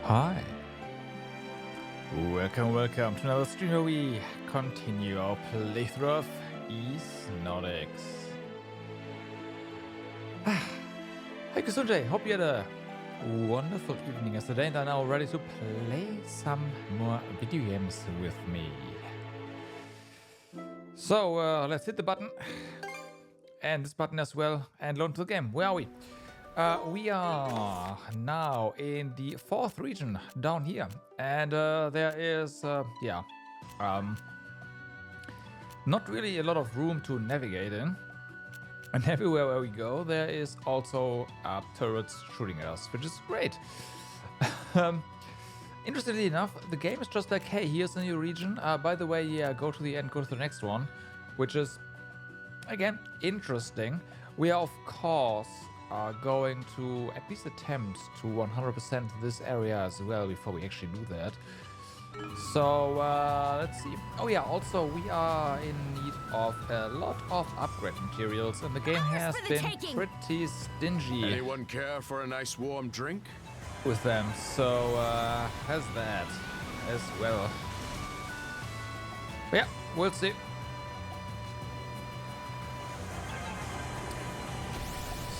Hi. Welcome to another stream where we continue our playthrough of Nordics. Hi Sunjay, hope you had a wonderful evening yesterday and are now ready to play some more video games with me. So let's hit the button and this button as well and launch the game. Where are we? We are now in the 4th region down here, and there is, not really a lot of room to navigate in. And everywhere where we go, there is also turrets shooting at us, which is great. Interestingly enough, the game is just like, hey, here's a new region. By the way, yeah, go to the end, go to the next one, which is, again, interesting. We are, of course, going to at least attempt to 100% this area as well before we actually do that. So let's see. Oh yeah, also we are in need of a lot of upgrade materials and the game has been pretty stingy. Anyone care for a nice warm drink? With them, so has that as well. But yeah, we'll see.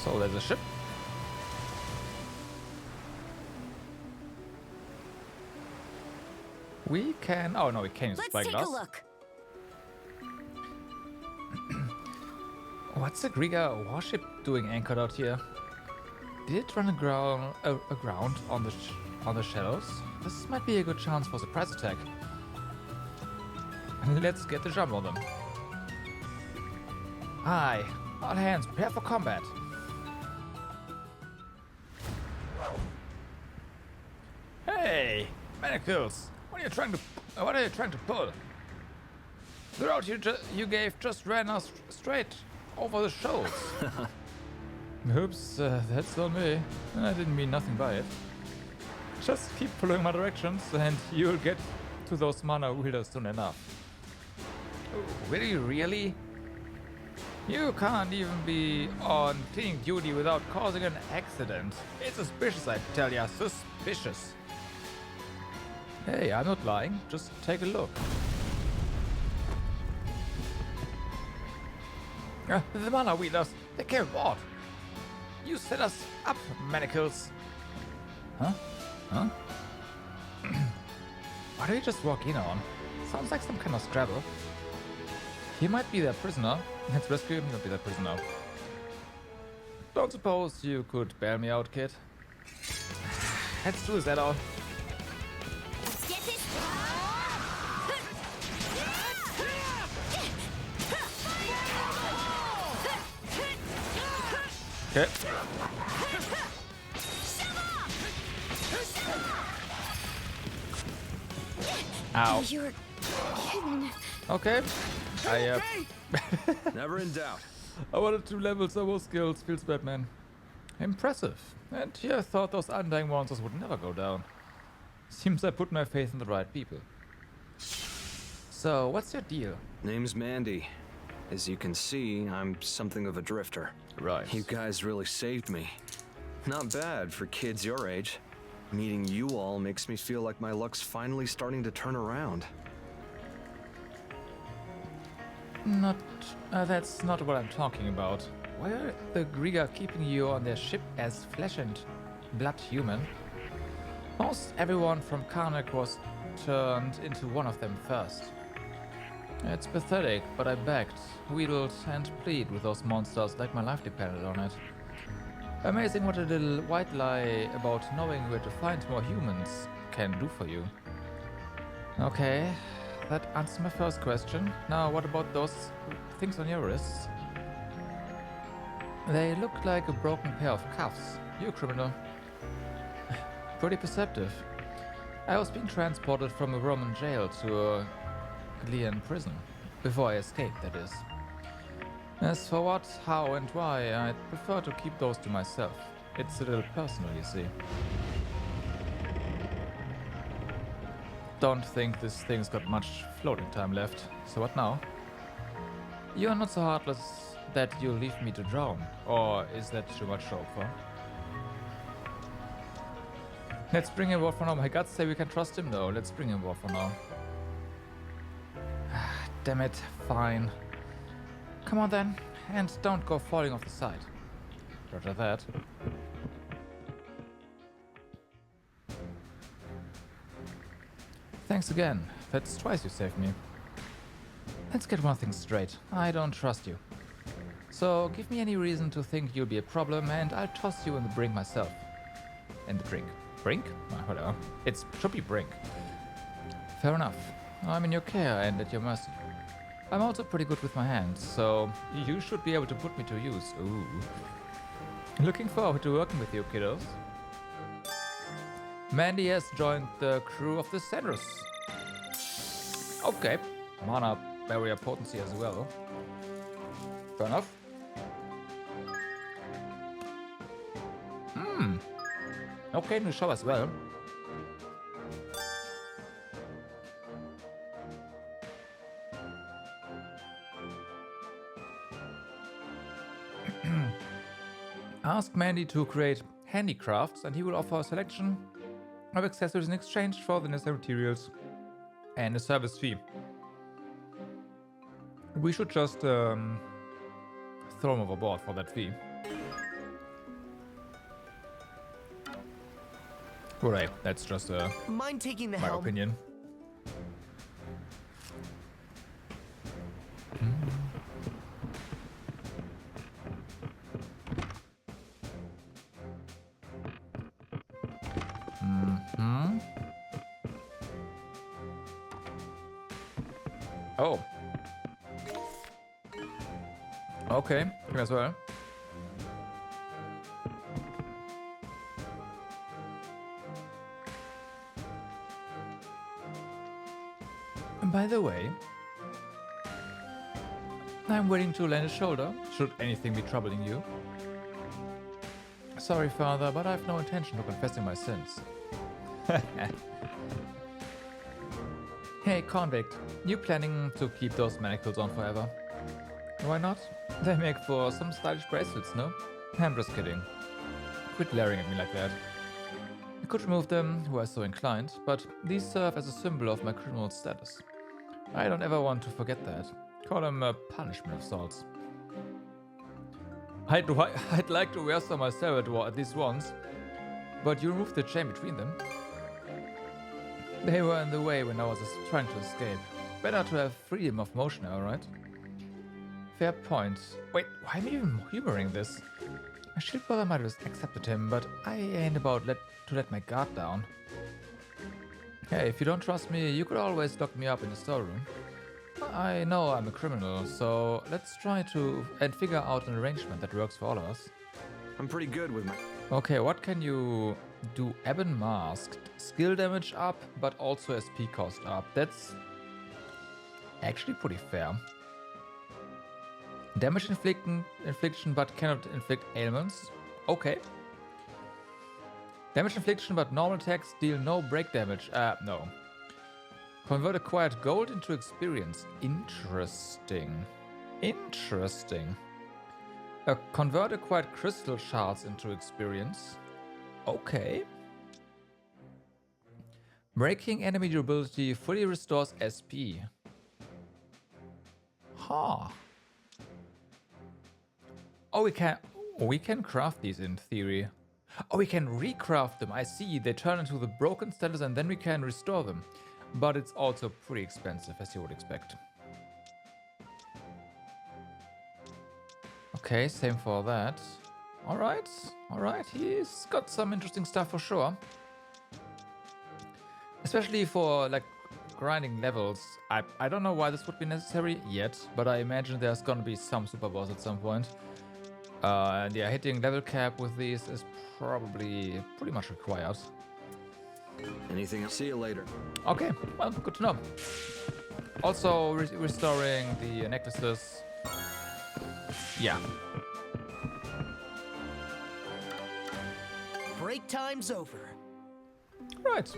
So there's a ship. We can. Oh no, we can't use spyglass. Let's take a look. What's the Griga warship doing anchored out here? Did it run aground on the shadows? This might be a good chance for surprise attack. Let's get the jump on them. Aye, all hands, prepare for combat. Hey, manacles! What are you trying to pull? The route you gave just ran us straight over the shoals. Oops, that's on me. I didn't mean nothing by it. Just keep following my directions and you'll get to those mana wielders soon enough. Oh, will you really? You can't even be on cleaning duty without causing an accident. It's suspicious, I tell ya, suspicious. Hey, I'm not lying. Just take a look. The mana wheelers, they came aboard. You set us up, manacles. Huh? What do you just walk in on? Sounds like some kind of Scrabble. He might be their prisoner. Let's rescue him, not be their prisoner. Don't suppose you could bail me out, kid? Let's do this, all. Okay. Ow. You're kidding. Okay. Never in doubt. I wanted to level some more skills. Feels bad, man. Impressive. And here I thought those undying monsters would never go down. Seems I put my faith in the right people. So, what's your deal? Name's Mandy. As you can see, I'm something of a drifter. Right. You guys really saved me. Not bad for kids your age. Meeting you all makes me feel like my luck's finally starting to turn around. That's not what I'm talking about. Why are the Griga keeping you on their ship as flesh and blood human? Most everyone from Karnak was turned into one of them first. It's pathetic, but I begged, wheedled, and pleaded with those monsters like my life depended on it. Amazing what a little white lie about knowing where to find more humans can do for you. Okay, that answers my first question. Now, what about those things on your wrists? They look like a broken pair of cuffs. You criminal. Pretty perceptive. I was being transported from a Roman jail to a Glean prison. Before I escaped, that is. As for what, how, and why, I'd prefer to keep those to myself. It's a little personal, you see. Don't think this thing's got much floating time left. So what now? You're not so heartless that you'll leave me to drown. Or is that too much to hope for? Let's bring him aboard for now. My guts say we can trust him. No, let's bring him aboard for now. Damn it. Fine. Come on then. And don't go falling off the side. Roger that. Thanks again. That's twice you saved me. Let's get one thing straight. I don't trust you. So give me any reason to think you'll be a problem and I'll toss you in the brink myself. In the brink. Brink? Whatever. It should be brink. Fair enough. I'm in your care and at your mercy. I'm also pretty good with my hands, so you should be able to put me to use. Ooh. Looking forward to working with you, kiddos. Mandy has joined the crew of the Cedrus. Okay. Mana barrier potency as well. Fair enough. Okay, new show as well. Ask Mandy to create handicrafts and he will offer a selection of accessories in exchange for the necessary materials and a service fee. We should just throw him overboard for that fee. Alright, that's just Mind taking the my helm? opinion. Oh. Okay, me as well. And by the way, I'm waiting to lend a shoulder, should anything be troubling you. Sorry, father, but I've no intention of confessing my sins. Hey, convict, you planning to keep those manacles on forever? Why not? They make for some stylish bracelets, no? I'm just kidding. Quit glaring at me like that. I could remove them, were I so inclined, but these serve as a symbol of my criminal status. I don't ever want to forget that. Call them a punishment of sorts. I'd like to wear some myself at least once, but you removed the chain between them. They were in the way when I was trying to escape. Better to have freedom of motion, alright? Fair point. Wait, why am I even humoring this? I should brother might have accepted him, but I ain't about to let my guard down. Hey, if you don't trust me, you could always lock me up in the storeroom. I know I'm a criminal, so let's try to figure out an arrangement that works for all of us. I'm pretty good with my... Okay, what can you do? Ebon Masked. Skill damage up, but also SP cost up. That's actually pretty fair. Damage infliction, but cannot inflict ailments. Okay. Damage infliction, but normal attacks deal no break damage. No. Convert acquired gold into experience. Interesting. Interesting. Convert acquired crystal shards into experience. Okay. Breaking enemy durability fully restores SP. Huh. Oh, we can craft these in theory. Oh, we can recraft them. I see. They turn into the broken status and then we can restore them. But it's also pretty expensive, as you would expect. Okay, same for that. Alright, alright. He's got some interesting stuff for sure. Especially for, like, grinding levels. I don't know why this would be necessary yet, but I imagine there's gonna be some super boss at some point. And yeah, hitting level cap with these is probably pretty much required. Anything else? See you later. Okay, well, good to know. Also, restoring the necklaces. Yeah. Break time's over. Right.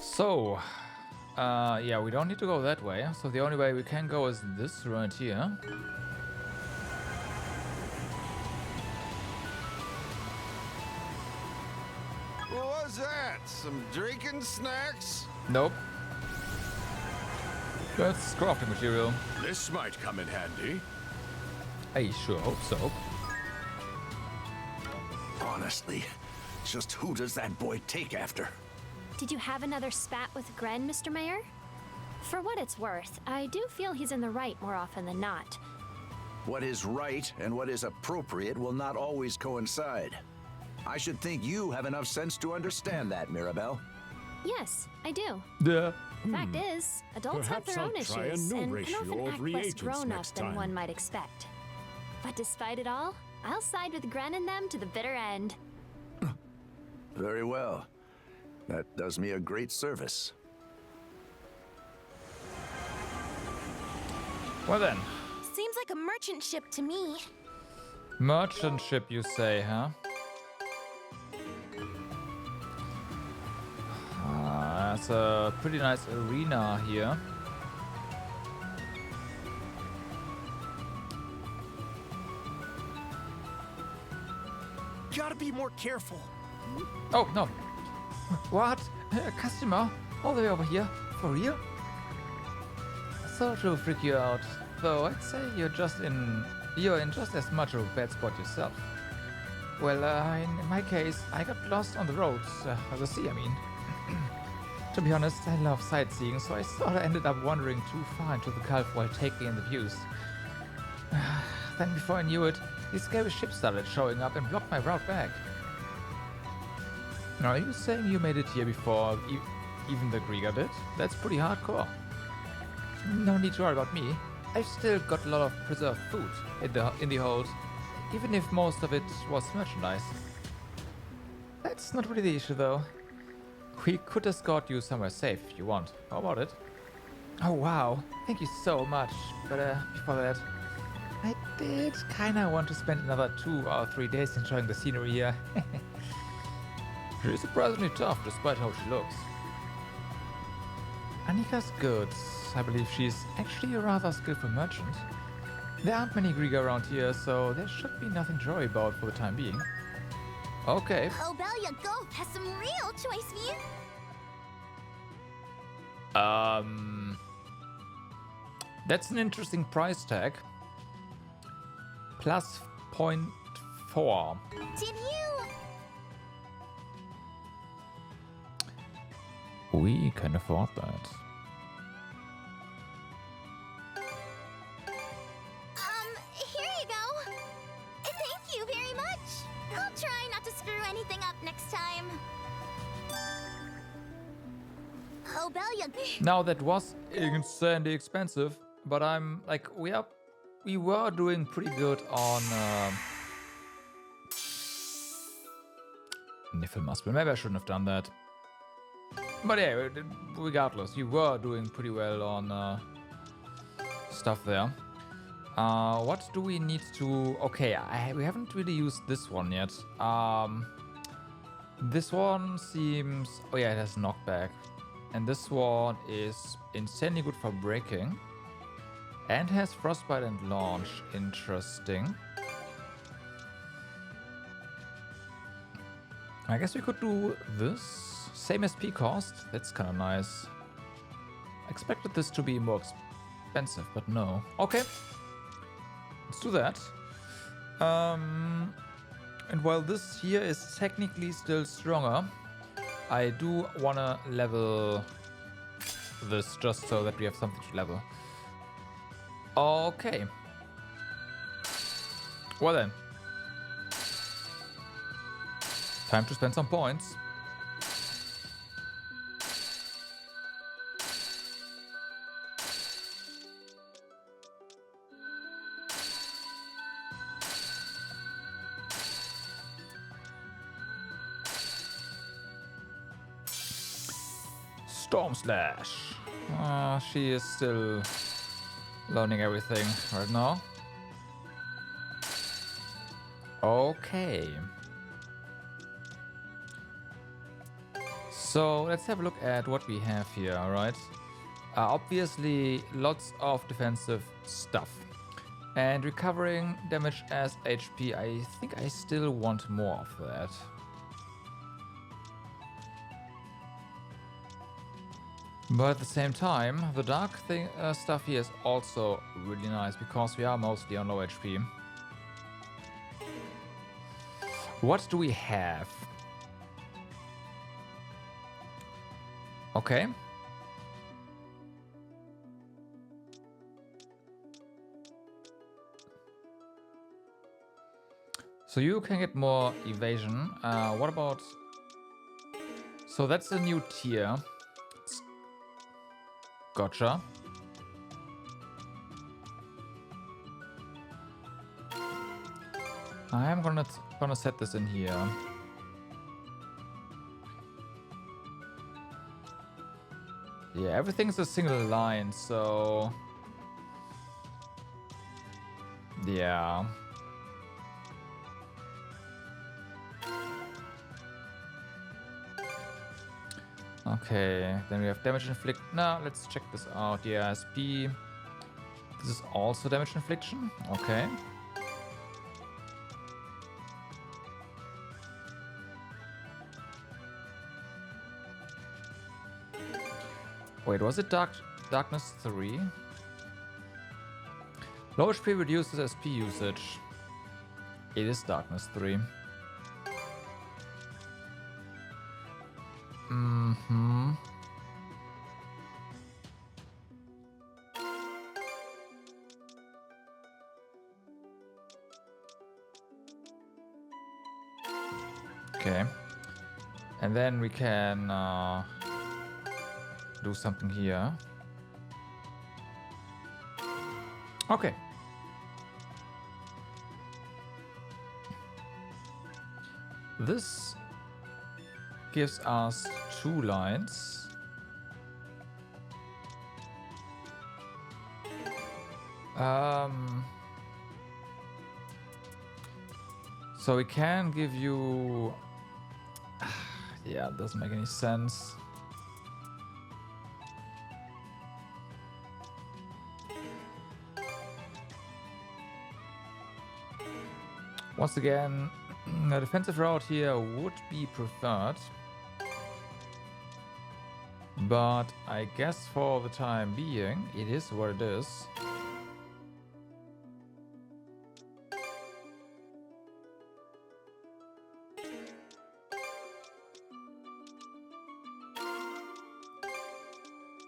So, yeah, we don't need to go that way. So the only way we can go is this right here. Some drinking snacks? Nope. That's crafting material. This might come in handy. I sure hope so. Honestly, just who does that boy take after? Did you have another spat with Gren, Mr. Mayor? For what it's worth, I do feel he's in the right more often than not. What is right and what is appropriate will not always coincide. I should think you have enough sense to understand that, Mirabelle. Yes, I do. Yeah. Fact is, adults have Perhaps their I'll own try a issues new and ratio can often of act less reagents grown-up next than time. one might expect. But despite it all, I'll side with Gren and them to the bitter end. Very well. That does me a great service. Well then. Seems like a merchant ship to me. Merchant ship, you say, huh? That's a pretty nice arena here. Gotta be more careful. Oh, no. What? A customer? All the way over here? For real? Sorry to freak you out, though I'd say you're in just as much of a bad spot yourself. Well, in my case, I got lost on the roads, the sea, I mean. To be honest, I love sightseeing, so I sort of ended up wandering too far into the Gulf while taking in the views. Then before I knew it, these scary ships started showing up and blocked my route back. Now, are you saying you made it here before even the Grieger did? That's pretty hardcore. No need to worry about me. I've still got a lot of preserved food in the hold, even if most of it was merchandise. That's not really the issue, though. We could escort you somewhere safe if you want. How about it? Oh wow, thank you so much. But before that, I did kinda want to spend another 2 or 3 days enjoying the scenery here. She's surprisingly tough despite how she looks. Annika's good. I believe she's actually a rather skillful merchant. There aren't many Grieger around here, so there should be nothing to worry about for the time being. Okay. Obelia Gulf has some real choice view. That's an interesting price tag. Plus 0.4. Did you? We can afford that. Here you go. Thank you very much. I'll try not to screw anything up next time. Obelia. Now that was insanely expensive, but I'm like we were doing pretty good on Niffelmuspel. Maybe I shouldn't have done that. But yeah, regardless, you were doing pretty well on stuff there. What do we need to... Okay, we haven't really used this one yet. This one seems... Oh yeah, it has knockback. And this one is insanely good for breaking. And has frostbite and launch. Interesting. I guess we could do this. Same SP cost. That's kind of nice. Expected this to be more expensive, but no. Okay. Let's do that. And while this here is technically still stronger, I do want to level this just so that we have something to level. Okay. Well then. Time to spend some points. Storm Slash. She is still learning everything right now. Okay. So let's have a look at what we have here, alright? Obviously, lots of defensive stuff. And recovering damage as HP, I think I still want more of that. But at the same time, the dark thing stuff here is also really nice because we are mostly on low HP. What do we have? Okay. So you can get more evasion. What about... So that's a new tier. Gotcha. I am gonna set this in here. Yeah, everything's a single line, so... Yeah. Okay, then we have damage inflict. Now let's check this out. Yeah, SP. This is also damage infliction. Okay. Wait, was it darkness 3? Low HP reduces SP usage. It is darkness 3. Mm-hmm. Okay. And then we can do something here. Okay. This gives us 2 lines. So we can give you... Yeah, it doesn't make any sense. Once again, a defensive route here would be preferred. But I guess for the time being, it is what it is.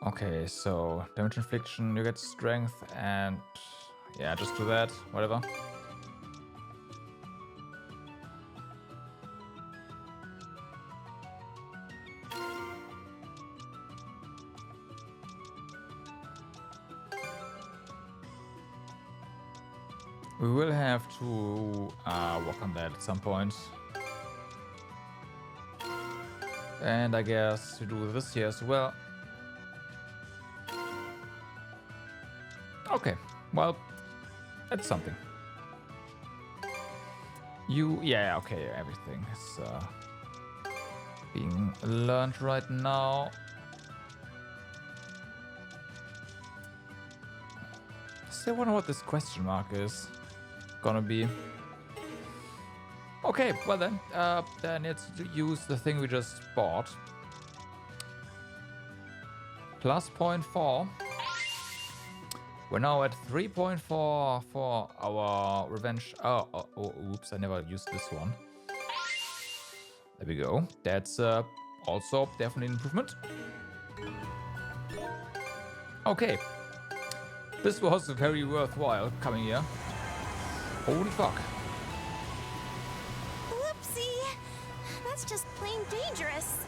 Okay, so damage infliction, you get strength, and yeah, just do that, whatever. We will have to work on that at some point. And I guess to do this here as well. Okay, well, that's something. Yeah, okay, everything is being learned right now. Still wonder what this question mark is gonna be. Okay, well then it's to use the thing we just bought. Plus 0.4. We're now at 3.4 for our revenge. Oh, oops, I never used this one. There we go. That's also definitely an improvement. Okay. This was very worthwhile coming here. Holy fuck. Whoopsie! That's just plain dangerous.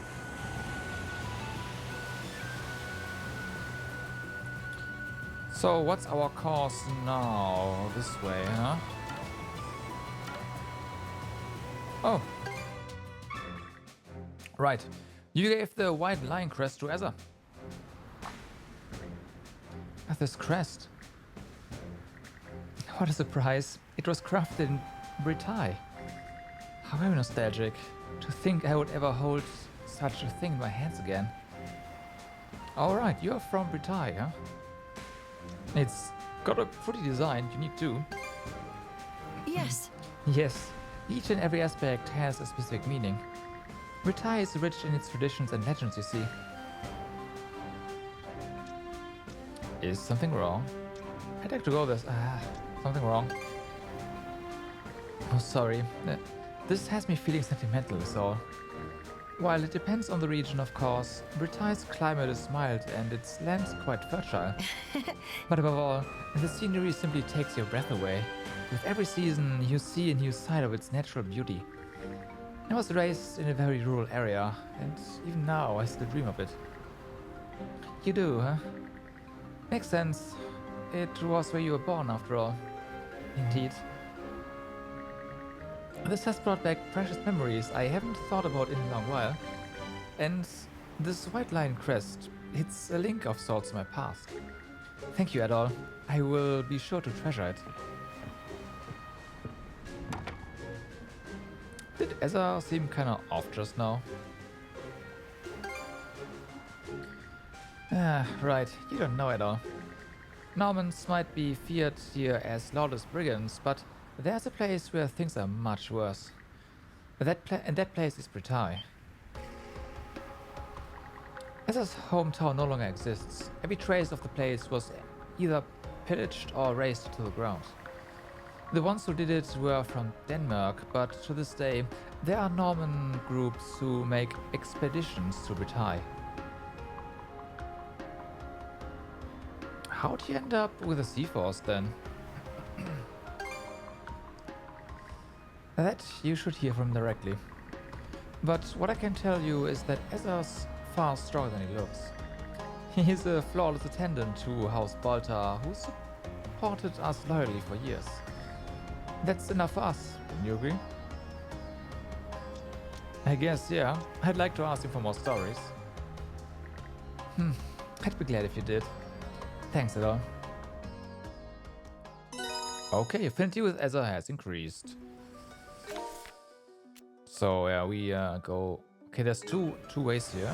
So what's our course now? This way, huh? Oh. Right. You gave the white lion crest to Ezra. At this crest. What a surprise. It was crafted in Britai. How very nostalgic. To think I would ever hold such a thing in my hands again. Alright, you're from Britai, huh? It's got a pretty design, unique too. Yes. Yes, each and every aspect has a specific meaning. Britai is rich in its traditions and legends, you see. Is something wrong? I'd like to go this. Something wrong. Oh, sorry. This has me feeling sentimental, is all. While it depends on the region, of course, Britain's climate is mild and its land's quite fertile. But above all, the scenery simply takes your breath away. With every season, you see a new side of its natural beauty. I was raised in a very rural area, and even now I still dream of it. You do, huh? Makes sense. It was where you were born, after all. Indeed. This has brought back precious memories I haven't thought about in a long while. And this white lion crest, it's a link of sorts to my past. Thank you, Adol. I will be sure to treasure it. Did Ezra seem kinda off just now? Right, you don't know Adol. Normans might be feared here as lawless brigands, but there's a place where things are much worse. And that place is Britai. Ezra's hometown no longer exists. Every trace of the place was either pillaged or razed to the ground. The ones who did it were from Denmark, but to this day, there are Norman groups who make expeditions to Britai. How'd you end up with a sea force then? That you should hear from directly. But what I can tell you is that Ezra's far stronger than he looks. He is a flawless attendant to House Baltar, who supported us loyally for years. That's enough for us, wouldn't you agree? I guess, yeah. I'd like to ask him for more stories. I'd be glad if you did. Thanks, Ezra. Okay, affinity with Ezra has increased. So yeah, we go. Okay, there's two ways here.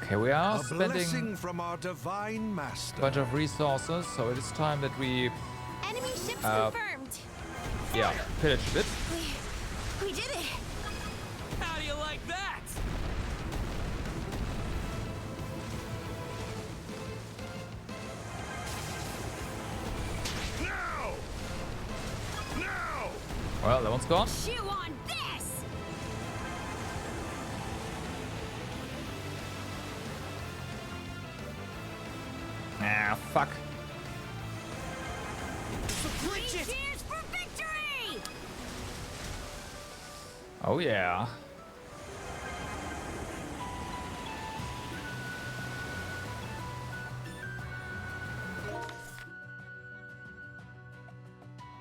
Okay, we are spending from our divine master. a bunch of resources, so it is time that we Enemy ships confirmed. yeah pillage a bit. We did it. How do you like that? Now! Now! Well, that one's gone. Chew on this. Ah, fuck. Three cheers for victory! Oh yeah.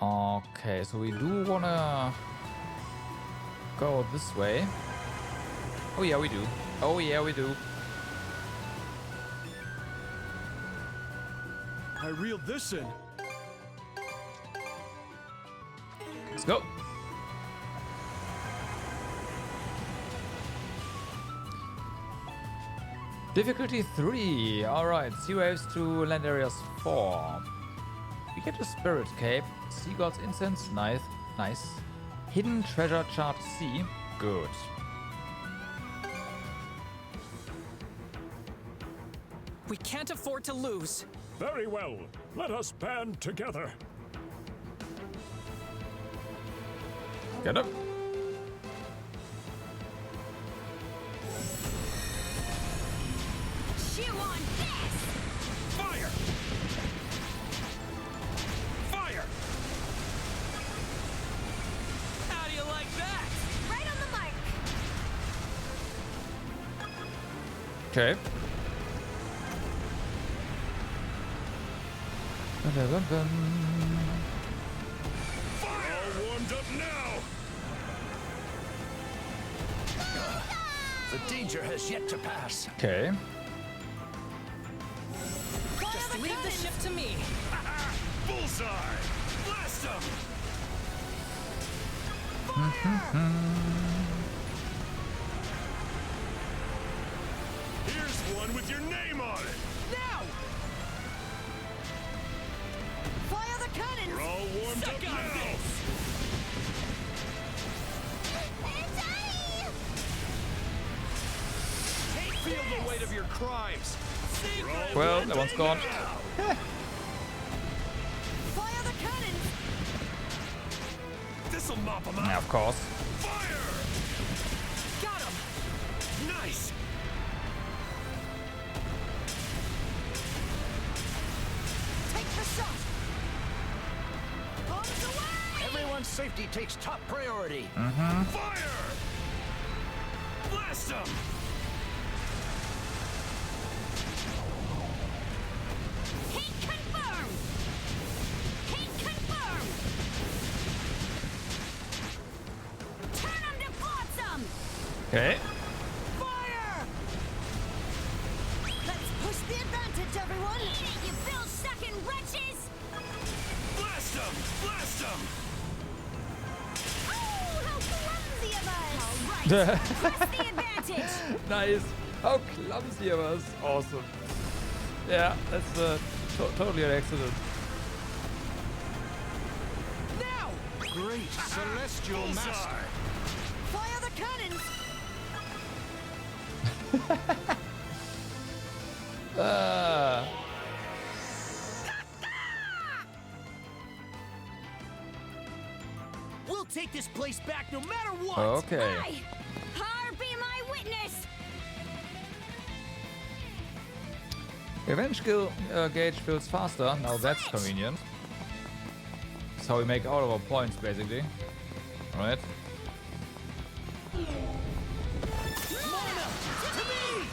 Okay, so we do wanna go this way. Oh yeah, we do. Oh yeah, we do. I reeled this in. Let's go. Difficulty 3. Alright, sea waves to land areas 4. We get a spirit cape. Sea god's incense. Nice. Nice. Hidden treasure chart C. Good. We can't afford to lose. Very well. Let us band together. Get up. Chew on this. Fire! Fire! How do you like that? Right on the mark. Okay. All warmed up now! The danger has yet to pass. Okay. Just leave the ship to me. Bullseye! Blast him! Here's one with your name on it! Now! Fire the cannons. We're all warmed Suck up on now! this. feel the weight of your crimes. Well, that one's gone. Fire the cannons! This'll mop them Yeah, up. of course. Fire! Got him. Nice! Take the shot! Bombs away! Everyone's safety takes top priority. Fire! Blast them! Heat confirmed! Heat confirmed! Turn them to flotsam! Okay. Fire! Let's push the advantage, everyone! Eat it, you bill-sucking wretches! Blast them! Blast them! Oh, how clumsy of us! All right, press the advantage! Nice. How clumsy it was. Awesome. Yeah, that's totally an accident. Now! Great celestial master. Fire the cannons! We'll take this place back no matter what. Okay. Aye! Har be my witness! Revenge gauge fills faster. Now that's convenient. That's how we make all of our points, basically. Alright. Mona, to me!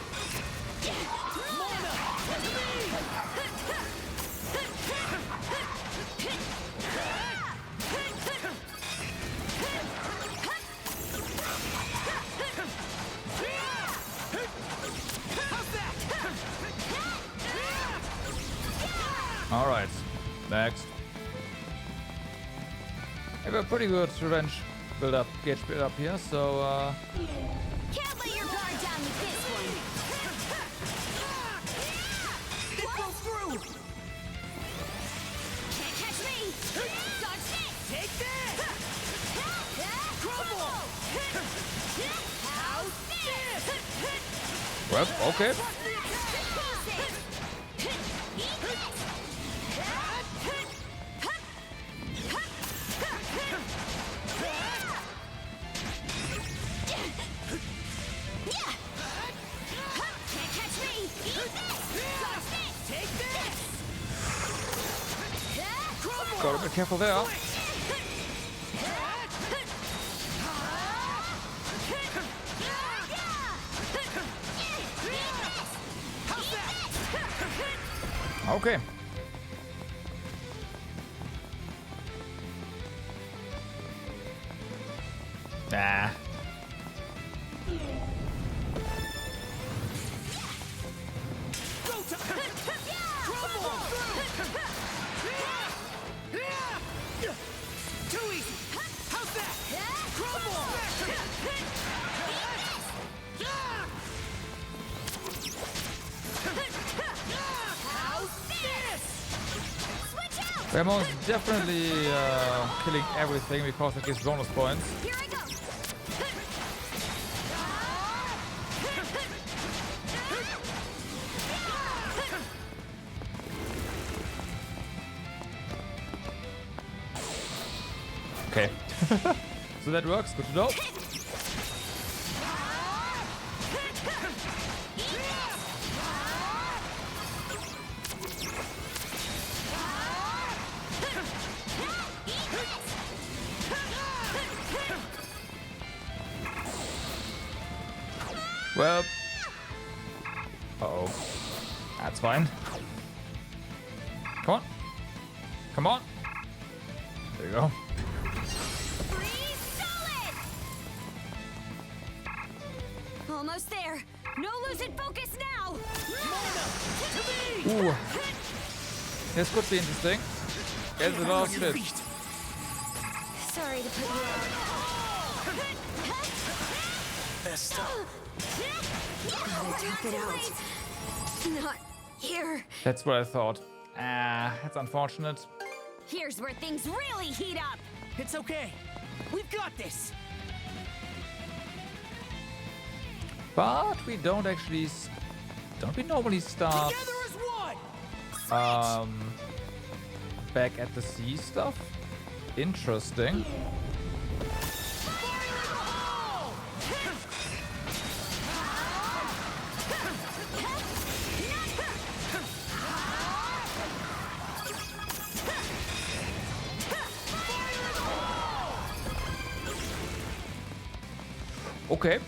Mona, to me! Alright. Next. I have a pretty good revenge gauge build up here, so Can't let your guard down with this one! It goes through! Can't catch me! Dodge this! Take this! Crumble! How's this? well, okay. Can't catch me! Eat this! Dodge this! Take this! Crumble! Gotta be careful there. Okay. Nah. Too easy. How's that? Crumble! How's this? Switch out! We're most definitely killing everything because it gives bonus points. Here I go! Okay. So that works. Good to know. Well. Uh-oh. That's fine. Come on. Come on. There you go. Freeze solid! Almost there. No losing focus now! Ooh. This could be interesting. It's a lot of shit. Sorry to put you out. Gotta tough it out. Not here. That's what I thought. Ah, that's unfortunate. Here's where things really heat up. It's okay. We've got this. But we don't actually... Don't we normally start Together as one. back at the sea stuff? Interesting. Okay.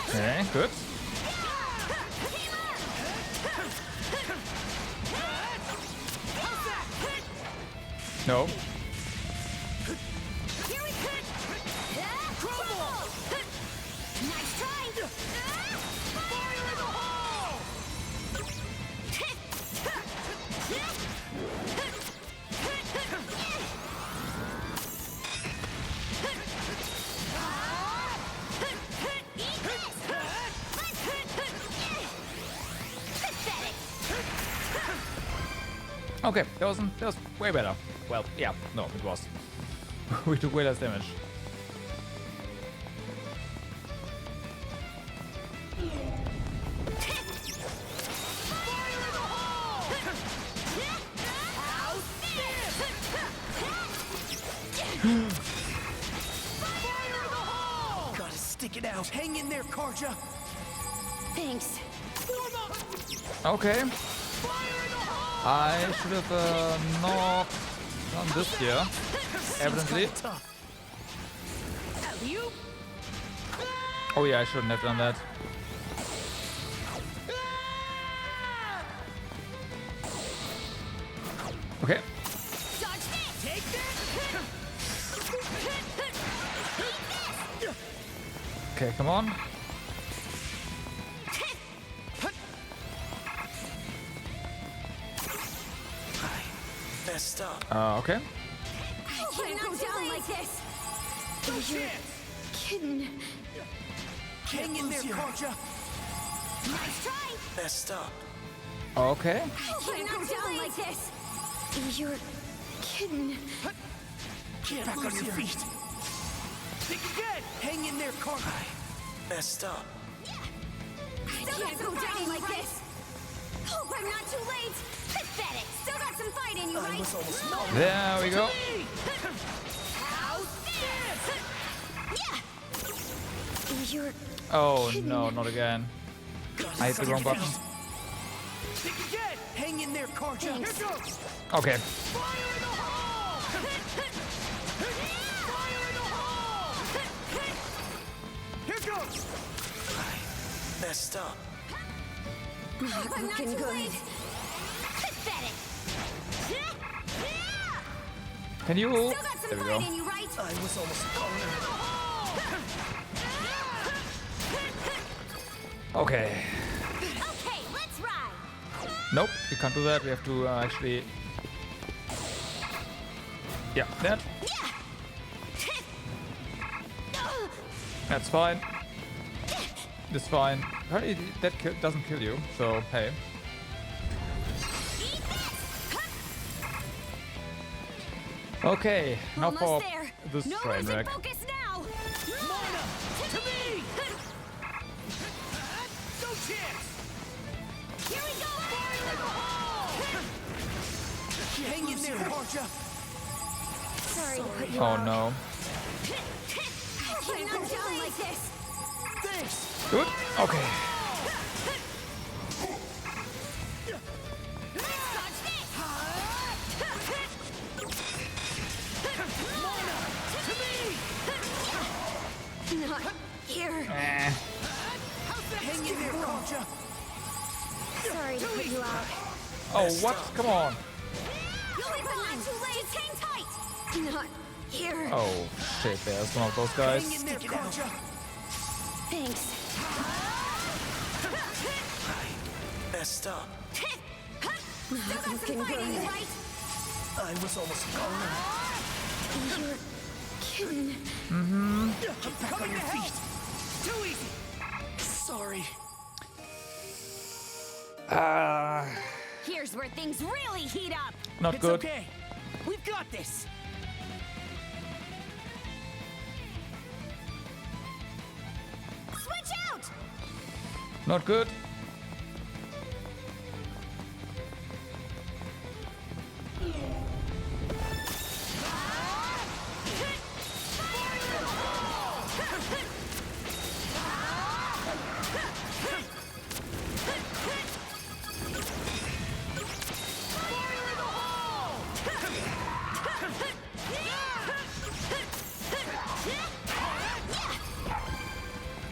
Okay, good. No. Nice try. Fire in the hole. Okay, that was way better. Well, yeah, no, it was. We took way less damage. Gotta stick it out. Hang in there, Karja. Thanks. Okay. I should have not done this here, evidently. Oh yeah, I shouldn't have done that. Okay. Take this. Okay, come on. Messed up. Okay. I can't go down like this. You're kidding. Hang in there, Karja. Nice try. Messed up. Okay. I can't go down like this. You're kidding. Get back on your feet. Think again. Hang in there, Karja. Messed up. I can't go down like this. Hope I'm not too late. Pathetic. Still got some fight in you, right? There we go. You're Oh no, not again. I hit the wrong button. Think again. Hang in there, Karja. Thanks. Here goes. Okay. Fire in the hole. Fire in the hole. Here goes. Messed up. not looking good. Pathetic. Can you? Still got There some we go. fight in you, right? I was almost cornered. Okay. Okay, let's ride. Nope, we can't do that. We have to actually. Yeah, that. That's fine. That's fine. Apparently that doesn't kill you, so hey. Okay, now Almost for there. this No train losing wreck. focus now. Mana, to me. No chance. Here we go. Fire in the hole. Hang in there, Karja. Sorry to put you Oh out. no. I can't go down like this. Thanks. Good? Okay. Dodge this. Mana, to me. Not here. Eh. Hang in there, Karja. Sorry to put you out. Oh, what? Come on. You'll be fine. Too late. Just hang tight. Not here. Oh, shit, there's one of those Hang guys. in there, Karja. Thanks. Messed up. Still got some fight in you, right? I was almost gone. You're kidding. Get back on your feet. Too easy. Sorry. Here's where things really heat up. Not It's good. okay. We've got this. Switch out! Not good.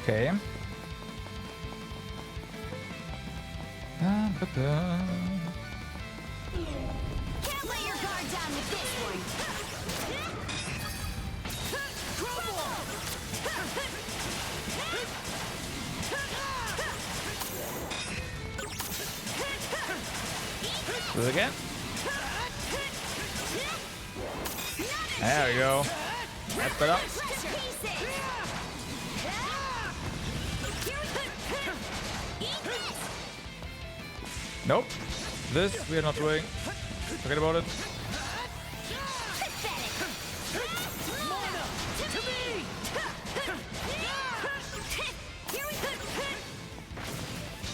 Okay. Can't let your guard down with this one. Do it again. There we go. That's better. Nope. This we are not doing. Forget about it.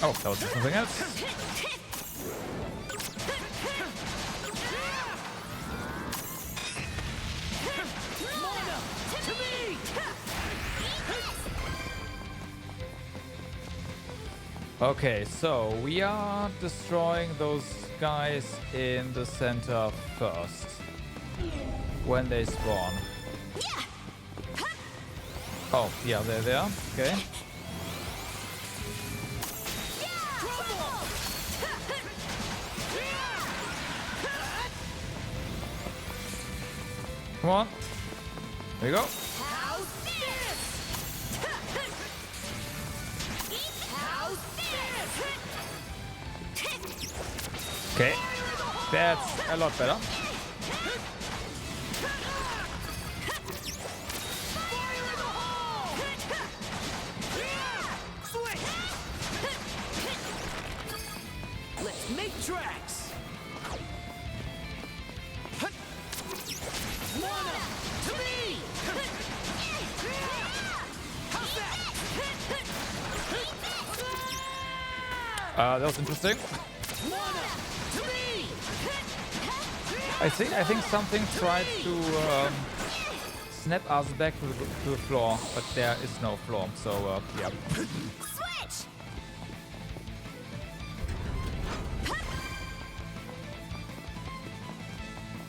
Oh, that was something else. Okay, so we are destroying those guys in the center first. When they spawn. Oh, yeah, they're there. Okay. Come on. There you go. Okay. That's a lot better. Let's make tracks. Mana to me. How's that? That was interesting. Mana to me. I think something tried to snap us back to the floor, but there is no floor. So yeah. Switch!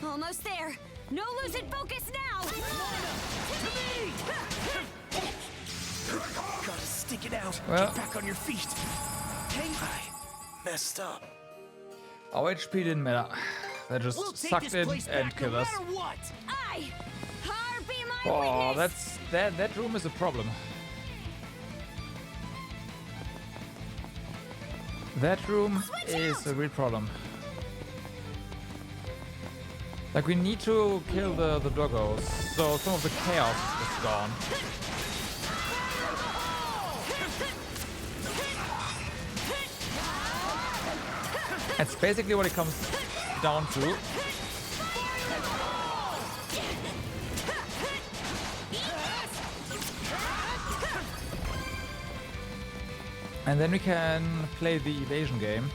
Almost there. No losing focus now. Gotta stick it out. Well. Get back on your feet. Hang high. Messed up. Our HP didn't matter. They just We'll take sucked this in place and back killed no us. matter what. Be my Oh, witness. that room is a problem. That room is a real problem. Like, we need to kill the doggos, so some of the chaos is gone. That's basically what it comes down to. And then we can play the evasion game.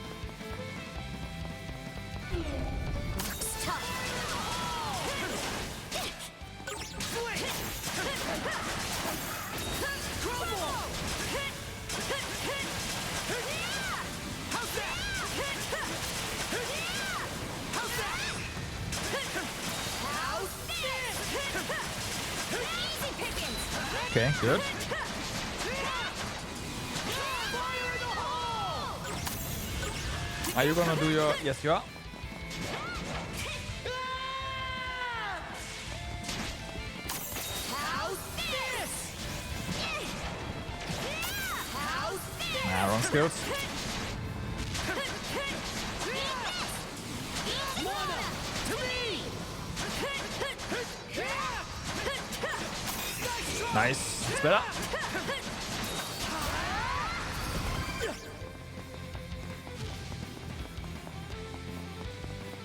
Okay, good. Are you gonna do your... Yes, you are. Wrong skills. Nice. It's better.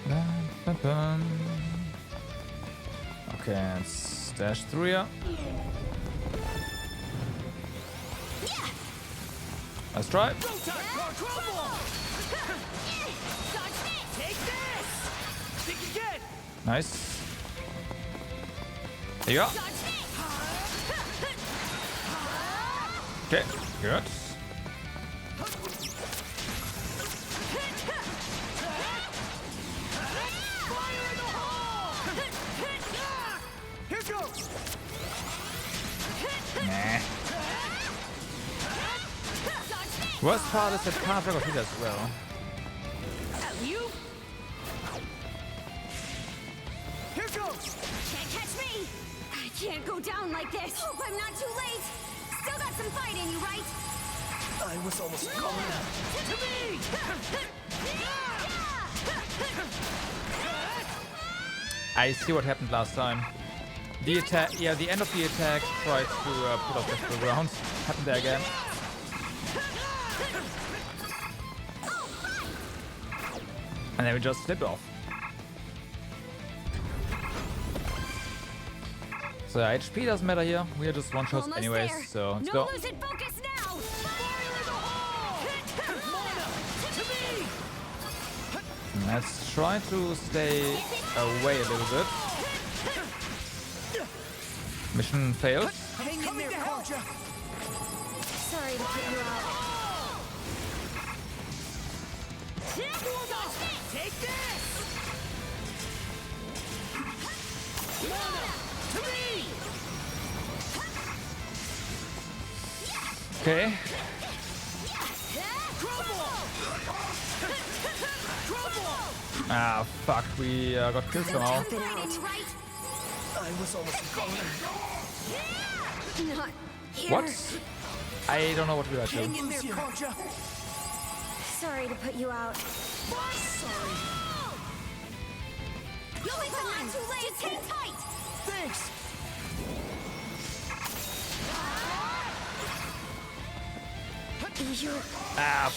Bum, bum, bum. Okay, let's dash through here. Let's try. Take this! Think again! Nice. There you go. Okay, good. Here goes! Nah. Worst part is that can't record it as well. You? Here goes! Can't catch me! I can't go down like this! Hope I'm not too late! Still got some fight in you, right? I was almost gone. To me! I see what happened last time. The attack, yeah, the end of the attack tried to put us back to the ground. Happened there again. And then we just slipped off. So yeah, HP doesn't matter here. We are just one shots Almost anyways, there. so let's No go. losing focus now! Let's try to stay away a little bit. Mission failed. Hang in there, Karja! Sorry to put you out. Take this! Mana! To me! Okay. Ah, fuck. We got killed somehow. Fight in you, right? I was almost gone. Not here. What? I don't know what we are Hang doing. in there, Karja! Sorry to put you out. Sorry. You'll be not too late. Just hang tight. Thanks! You're Ah,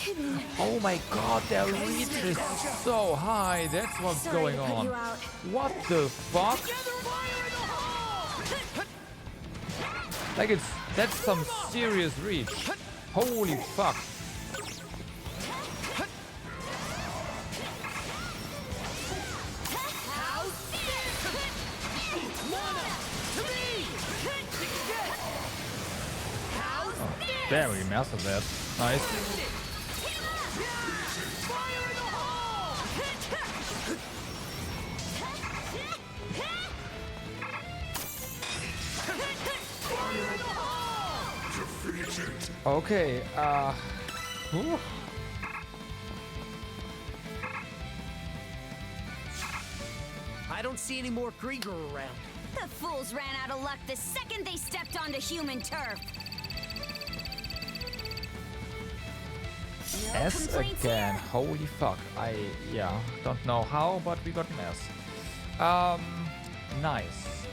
oh my god, their reach is so high. That's what's sorry going to put on. you out. What the fuck? Like that's some serious reach. Holy fuck. There we mastered that. Nice. Okay, whew. I don't see any more Krieger around. The fools ran out of luck the second they stepped onto human turf. No S complaints again. here. Holy fuck. Yeah, don't know how, but we got an S. Nice.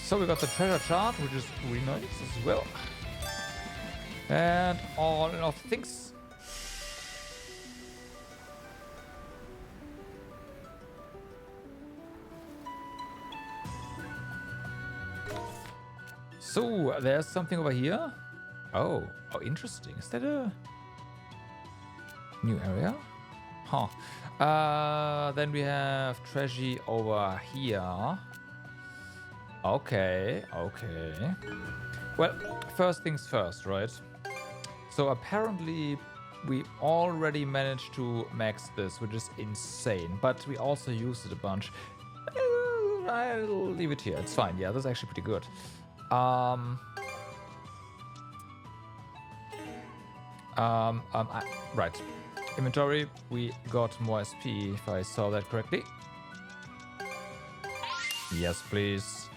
So we got the treasure chart, which is really nice as well. And all of things. So there's something over here. Oh, interesting. Is that a new area? Huh. Then we have treasure over here. Okay. Well, first things first, right? So apparently we already managed to max this, which is insane. But we also used it a bunch. I'll leave it here. It's fine. Yeah, that's actually pretty good. Right. Inventory, we got more SP, if I saw that correctly. Yes, please.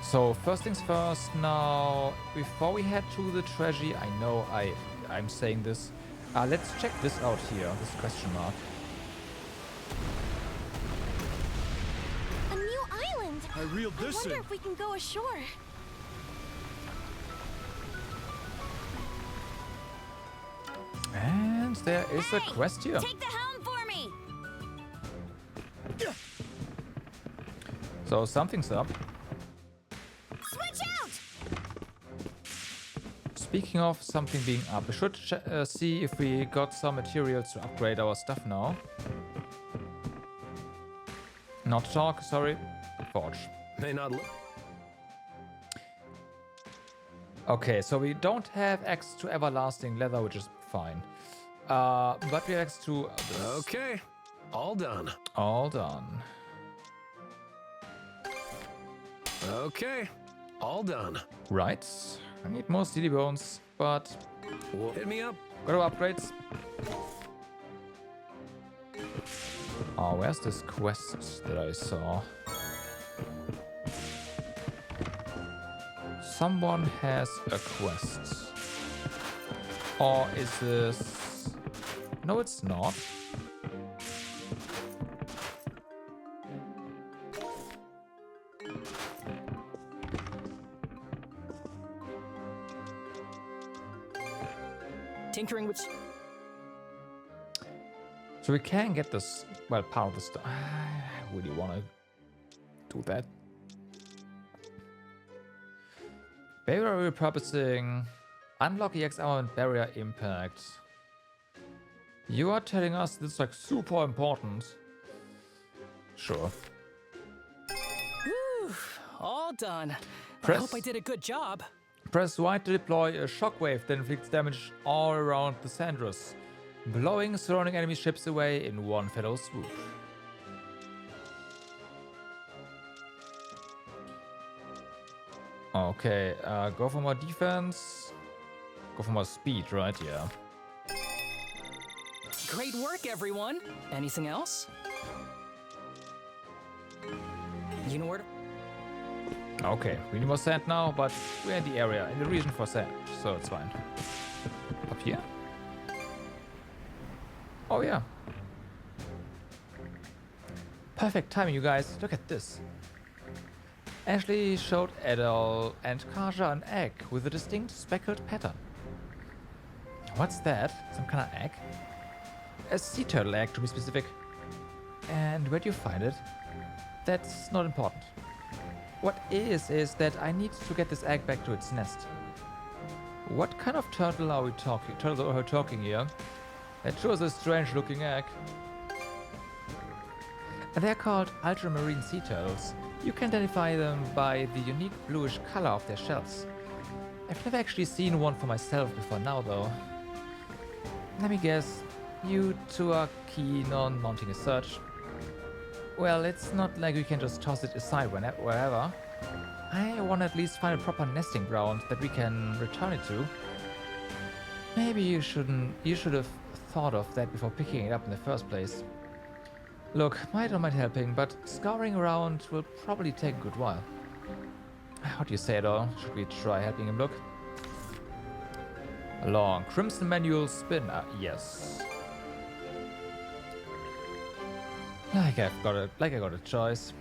So, first things first, now, before we head to the treasure, I know I'm saying this. Let's check this out here, this question mark. A new island. I reeled I this wonder in. if we can go ashore. And there is a quest here. Take the helm for me. So something's up. Switch out. Speaking of something being up, we should see if we got some materials to upgrade our stuff now. Not talk, sorry. Forge. May not look. Okay, so we don't have access to everlasting leather, which is fine. But we have access to this. Okay, all done. All done. Okay, all done. Right. I need more steely bones, but Hit me up. go to upgrades. Oh, where's this quest that I saw? Someone has a quest. Or is this... No, it's not. Tinkering with... So we can get this, well, part of the stuff. I really want to do that. Barrier repurposing. Unlock EX armament barrier impact. You are telling us this is like super important. Sure. Whew, all done. I Press- hope I did a good job. Press Y to deploy a shockwave that inflicts damage all around the Sandras, blowing surrounding enemy ships away in one fell swoop. Okay, go for more defense. Go for more speed, right? Yeah. Great work, everyone. Anything else? You know where to... Okay, we need more sand now, but we're in the area, in the region for sand, so it's fine. Up here? Oh yeah. Perfect timing, you guys. Look at this. Ashley showed Adele and Kaja an egg with a distinct speckled pattern. What's that? Some kind of egg? A sea turtle egg, to be specific. And where do you find it? That's not important. What is that I need to get this egg back to its nest. What kind of turtle are we talking here? That sure is a strange looking egg. They're called ultramarine sea turtles. You can identify them by the unique bluish color of their shells. I've never actually seen one for myself before now though. Let me guess, you two are keen on mounting a search. Well, it's not like we can just toss it aside wherever. I want to at least find a proper nesting ground that we can return it to. Maybe you should have thought of that before picking it up in the first place. Look, might or might helping, but scouring around will probably take a good while. How do you say it all? Should we try helping him look? A long crimson manual spin. Yes. Like I got a choice.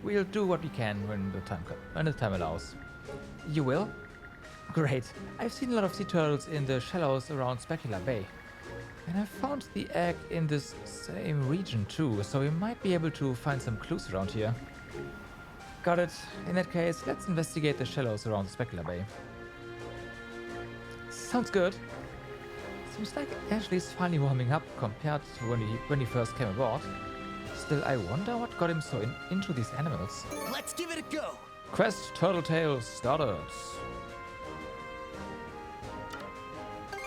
We'll do what we can when the time allows. You will? Great. I've seen a lot of sea turtles in the shallows around Specular Bay. And I found the egg in this same region too, so we might be able to find some clues around here. Got it. In that case, let's investigate the shallows around Specular Bay. Sounds good. Seems like Ashley's finally warming up compared to when he first came aboard. Still, I wonder what got him so into these animals. Let's give it a go. Quest Turtle Tail started.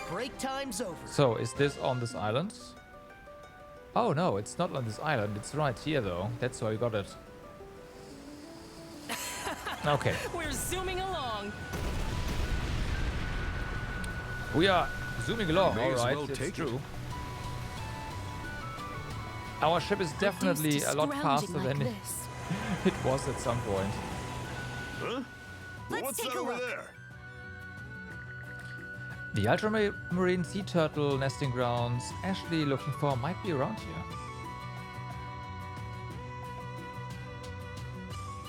Break time's over. So, is this on this island? Oh no, it's not on this island. It's right here though. That's why we got it. Okay. We're zooming along. We are zooming along, May as alright, well it's take true. Our ship is definitely a lot faster than it was at some point. Huh? Let's What's take that a over look. there? The ultramarine sea turtle nesting grounds Ashley looking for might be around here.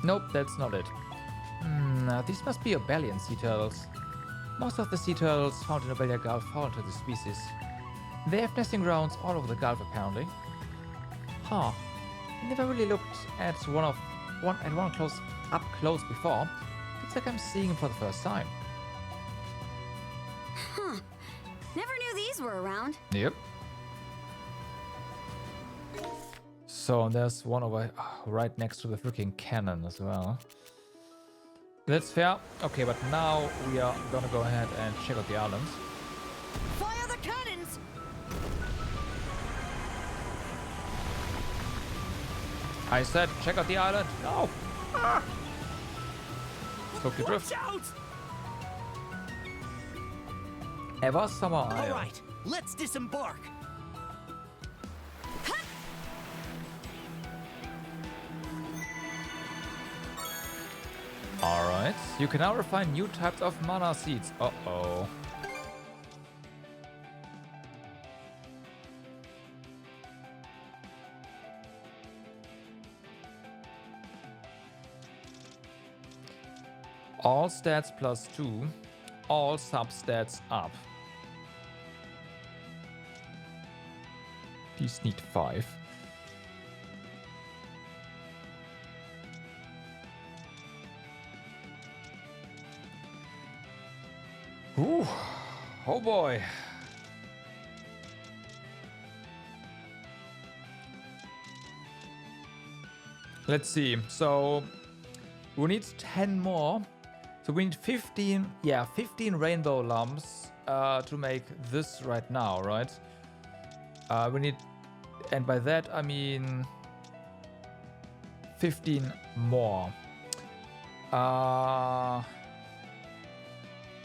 Nope, that's not it. These must be Obelian sea turtles. Most of the sea turtles found in Obelia Gulf fall into this species. They have nesting grounds all over the Gulf, apparently. Huh. I never really looked at one close up close before. Looks like I'm seeing him for the first time. Huh. Never knew these were around. Yep. So there's one over right next to the freaking cannon as well. That's fair. Okay, but now we are gonna go ahead and check out the island. Fire the cannons! I said check out the island. No. Ah. Tokyo Drift. Watch out! Ever Summer Isle. All right, let's disembark. Alright. You can now refine new types of mana seeds. Uh-oh. All stats +2. All substats up. These need 5. Ooh. Oh boy. Let's see. So we need 10 more. So we need 15, 15 rainbow lumps to make this right now, right? We need, and by that I mean 15 more. Yeah,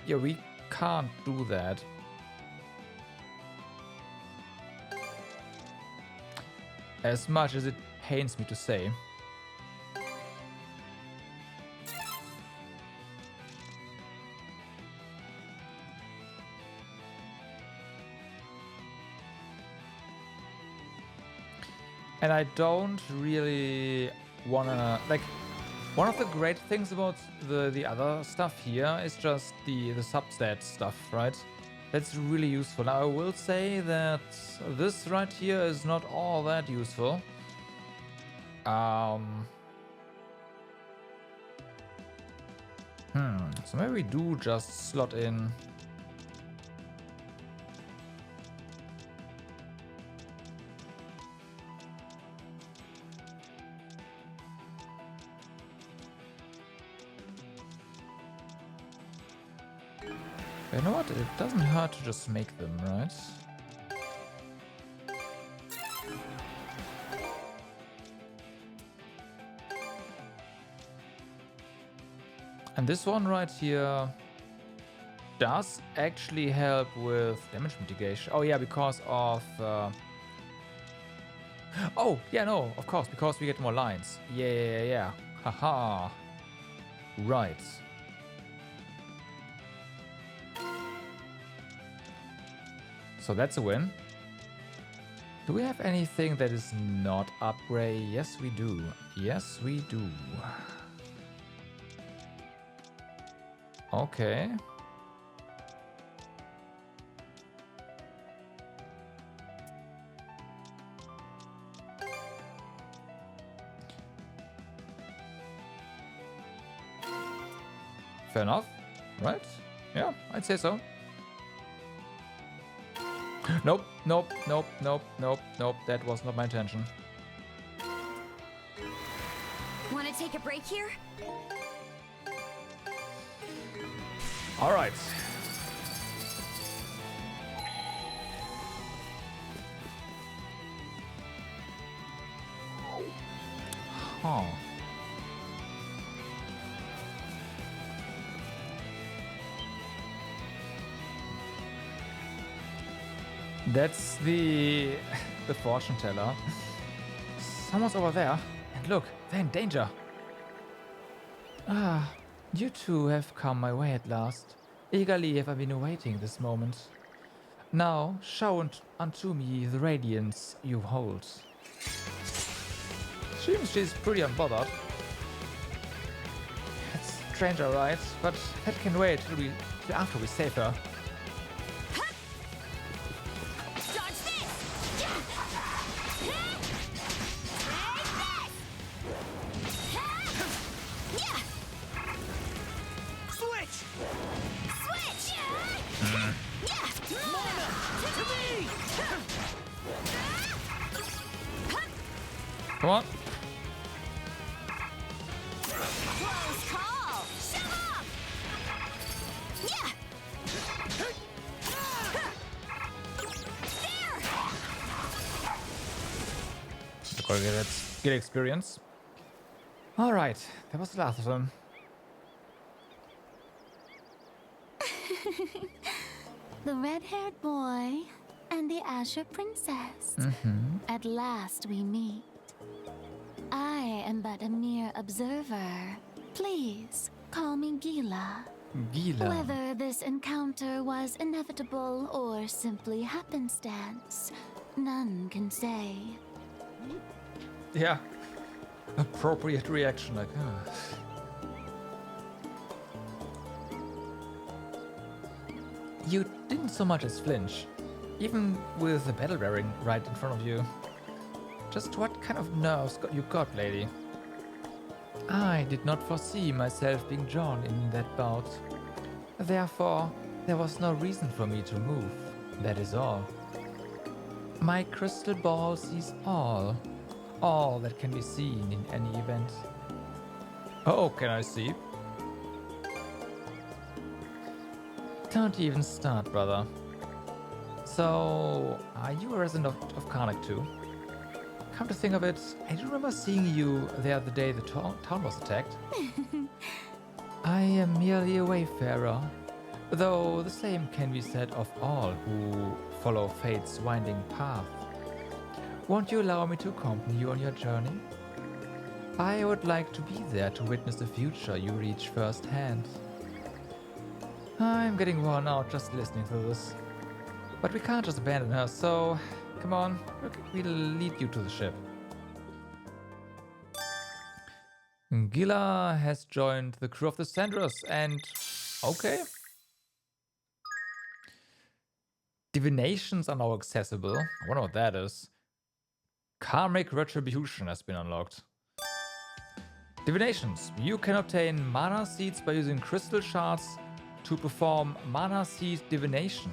we can't do that. As much as it pains me to say. And I don't really wanna, like, one of the great things about the other stuff here is just the substat stuff, right? That's really useful. Now I will say that this right here is not all that useful. So maybe we do just slot in. You know what? It doesn't hurt to just make them, right? And this one right here does actually help with damage mitigation. Oh yeah, because of... Oh, yeah, no, of course, because we get more lines. Yeah. Haha. Right. So that's a win. Do we have anything that is not upgrade? Yes, we do. Yes, we do. Okay. Fair enough, right? Yeah, I'd say so. Nope. That was not my intention. Want to take a break here? All right. Huh. That's the fortune teller. Someone's over there. And look, they're in danger. Ah, you two have come my way at last. Eagerly have I been awaiting this moment. Now, show unto me the radiance you hold. Seems she's pretty unbothered. stranger, right? But that can wait till after we save her. Dodge this! Switch! Switch! Mana! To me! Come on. Close call! Shove off! Yeah! There! Let's get experience. Alright, that was the last of them. The red-haired boy and the Azure Princess. At last we meet. I am but a mere observer. Please call me Gila. Gila. Whether this encounter was inevitable or simply happenstance, none can say. Yeah. Appropriate reaction, like, You didn't so much as flinch, even with the battle bearing right in front of you. Just what kind of nerves you got, lady? I did not foresee myself being drawn in that bout. Therefore, there was no reason for me to move. That is all. My crystal ball sees all that can be seen in any event. Oh, can I see? Don't even start, brother. So, are you a resident of Karnak too? Come to think of it, I do remember seeing you there the day the town was attacked. I am merely a wayfarer, though the same can be said of all who follow fate's winding path. Won't you allow me to accompany you on your journey? I would like to be there to witness the future you reach firsthand. I'm getting worn out just listening to this. But we can't just abandon her, so come on, we'll lead you to the ship. Gila has joined the crew of the Sandras and... okay. Divinations are now accessible. I wonder what that is. Karmic Retribution has been unlocked. Divinations. You can obtain mana seeds by using crystal shards to perform mana seed divination.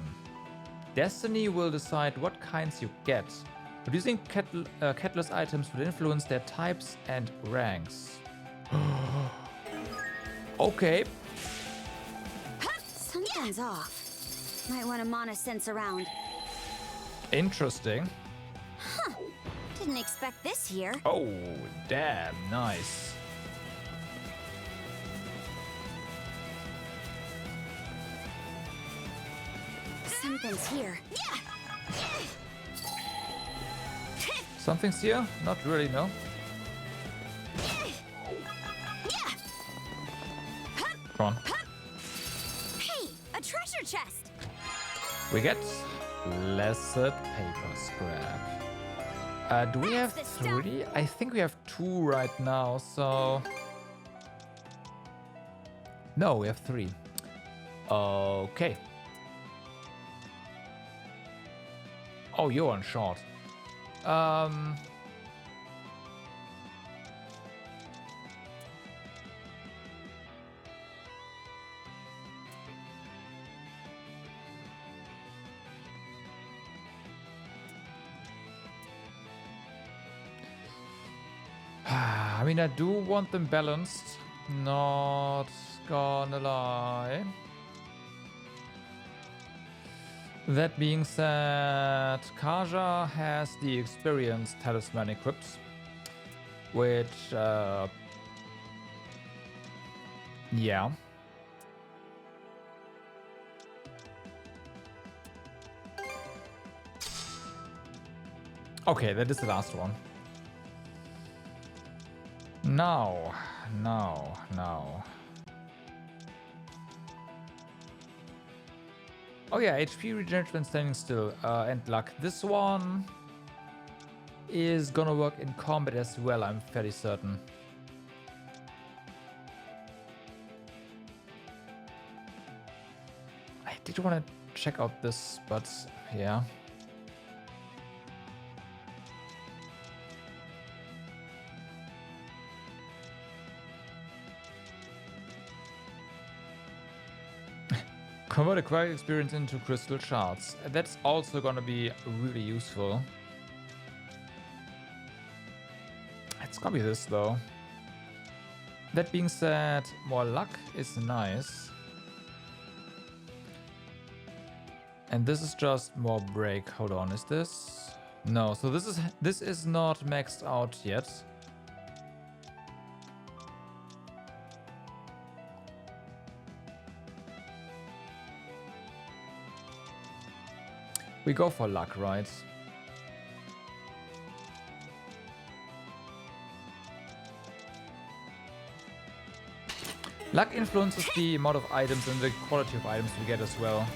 Destiny will decide what kinds you get. Producing catalyst items will influence their types and ranks. Okay. Something's off. Might want to mana sense around. Interesting. Huh. Didn't expect this here. Oh, damn, nice. Something's here. Something's here? Not really, no. Come on. Hey, a treasure chest. We get blessed paper scrap. Do we have That's the stuff. 3? I think we have 2 right now, so... No, we have 3. Okay. Oh, you're on short. I mean, I do want them balanced. Not gonna lie. That being said, Kaja has the experience talisman equipped, which, yeah. Okay, that is the last one. Now. Oh yeah, HP regenerates when standing still, and luck. This one is gonna work in combat as well, I'm fairly certain. did want to check out this, but yeah. Convert acquired experience into crystal shards. That's also gonna be really useful. It's gonna be this though. That being said, more luck is nice. And this is just more break. Hold on, is this? No, so this is not maxed out yet. We go for luck, right? Luck influences the amount of items and the quality of items we get as well.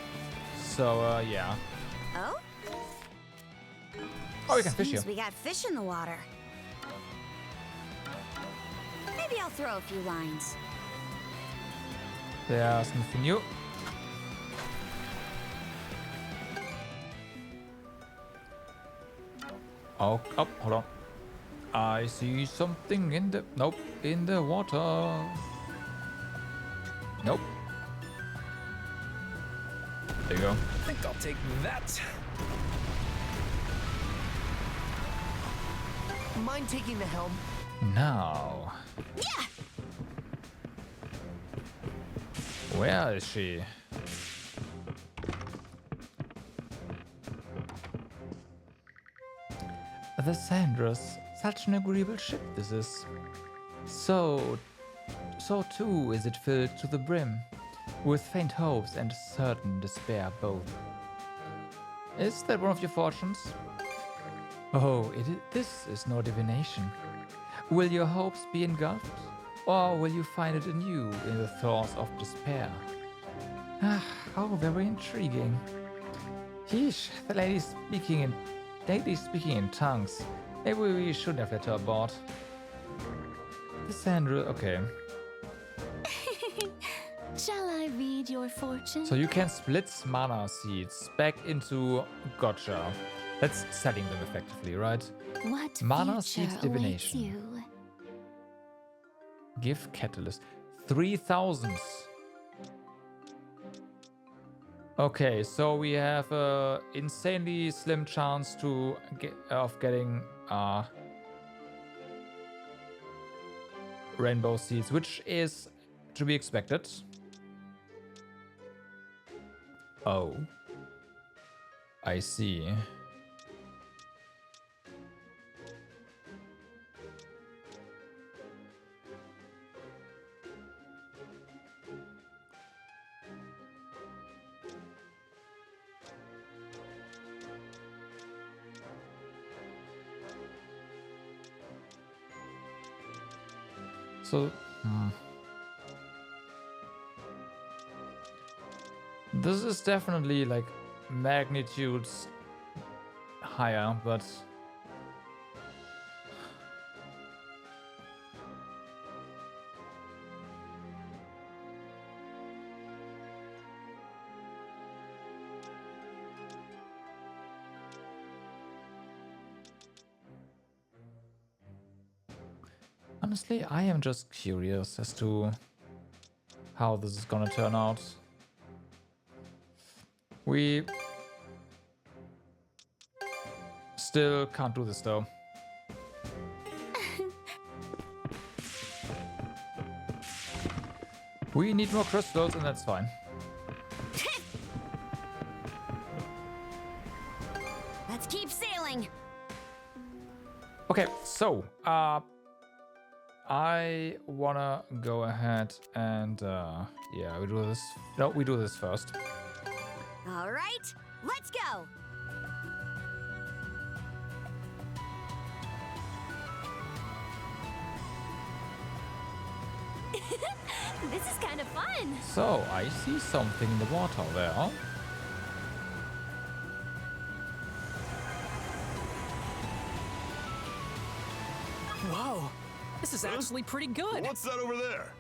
So, yeah. Oh? Oh, we can fish here. Seems we got fish in the water. Maybe I'll throw a few lines. There's nothing new. Oh, hold on. I see something in the... Nope, in the water. Nope. There you go. I think I'll take that. Mind taking the helm? Now. Yeah! Where is she? The Sandras. Such an agreeable ship this is. So too is it filled to the brim, with faint hopes and certain despair both. Is that one of your fortunes? Oh, this is no divination. Will your hopes be engulfed, or will you find it anew in the thoughts of despair? Ah, how very intriguing. Yeesh, the lady speaking in tongues. Maybe we shouldn't have let her aboard. Cassandra, okay. Shall I read your fortune? So you can split mana seeds back into... Gotcha. That's selling them effectively, right? What Mana future seeds divination. awaits you? Give catalyst. 3,000. Okay, so we have a insanely slim chance of getting rainbow seeds, which is to be expected. Oh, I see. So, this is definitely like magnitudes higher, but honestly, I am just curious as to how this is gonna turn out. We still can't do this though. We need more crystals and that's fine. Let's keep sailing. Okay, so I wanna go ahead and yeah, we do this. No, we do this first. All right, let's go. This is kind of fun. So I see something in the water there. Whoa, this is actually pretty good. What's that over there?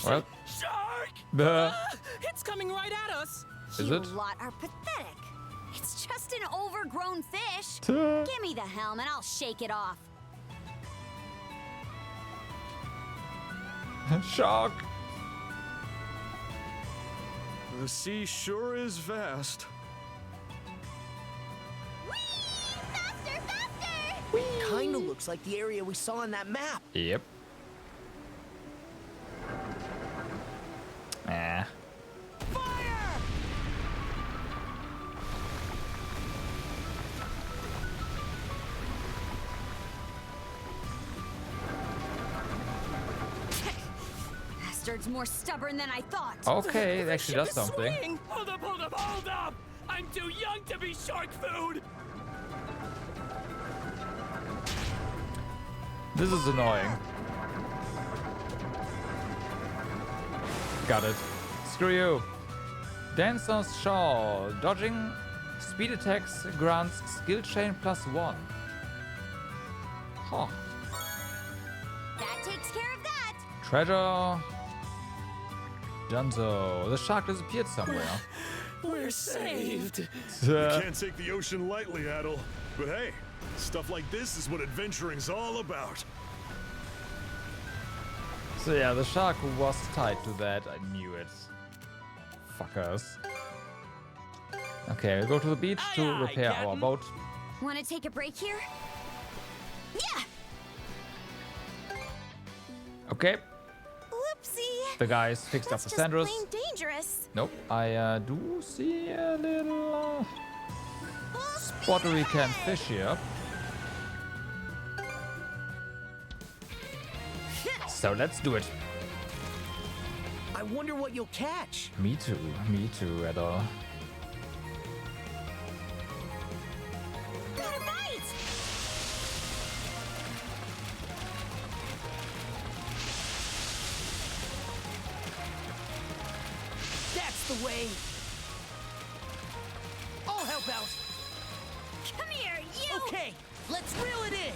Well, Shark! Duh. It's coming right at us. Is You it? lot are pathetic. It's just an overgrown fish. Tuh. Give me the helm and I'll shake it off. Shark. The sea sure is vast. Whee! Faster, faster! Kinda looks like the area we saw on that map. Yep. Ah. Fire! Bastard's more stubborn than I thought. Okay, it actually does Ship is something. swinging. Hold up, hold up, hold up! I'm too young to be shark food! This is annoying. Got it. Screw you. Dancer's Shawl. Dodging speed attacks grants skill chain +1. Huh. That takes care of that. Treasure. Dunzo. The shark disappeared somewhere. We're saved. Can't take the ocean lightly, Adel. But hey, stuff like this is what adventuring's all about. So yeah, the shark was tied to that. I knew it. Fuckers. Okay, we'll go to the beach to Aye, aye, repair our Captain. boat. Want to take a break here? Yeah. Okay, Whoopsie. the guys fixed up That's the just sanders. plain dangerous. Nope, I do see a little Full speed spot where we can ahead. fish here. So let's do it. I wonder what you'll catch. Me too, at all. Got a bite. That's the way. I'll help out. Come here, you. Okay, let's reel it in.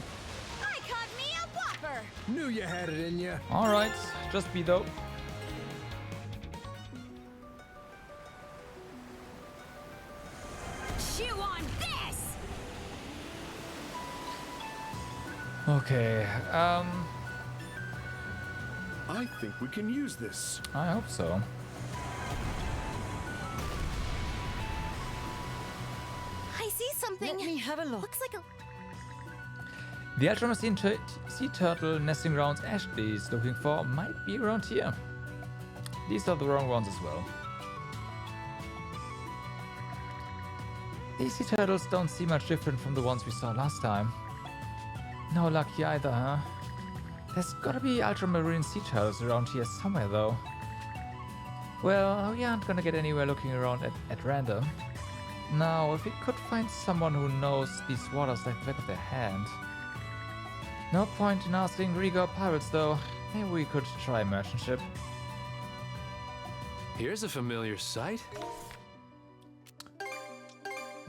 I caught me a whopper. Knew you had it in you. Alright, just be though. Chew on this. Okay, I think we can use this. I hope so. I see something. Let me have a look. Looks like a. The ultramarine sea turtle nesting grounds Ashley is looking for might be around here. These are the wrong ones as well. These sea turtles don't seem much different from the ones we saw last time. No luck here either, huh? There's gotta be ultramarine sea turtles around here somewhere though. Well, we aren't gonna get anywhere looking around at random. Now, if we could find someone who knows these waters like the back of their hand. No point in asking Riga pirates though. Maybe we could try a merchant ship. Here's a familiar sight.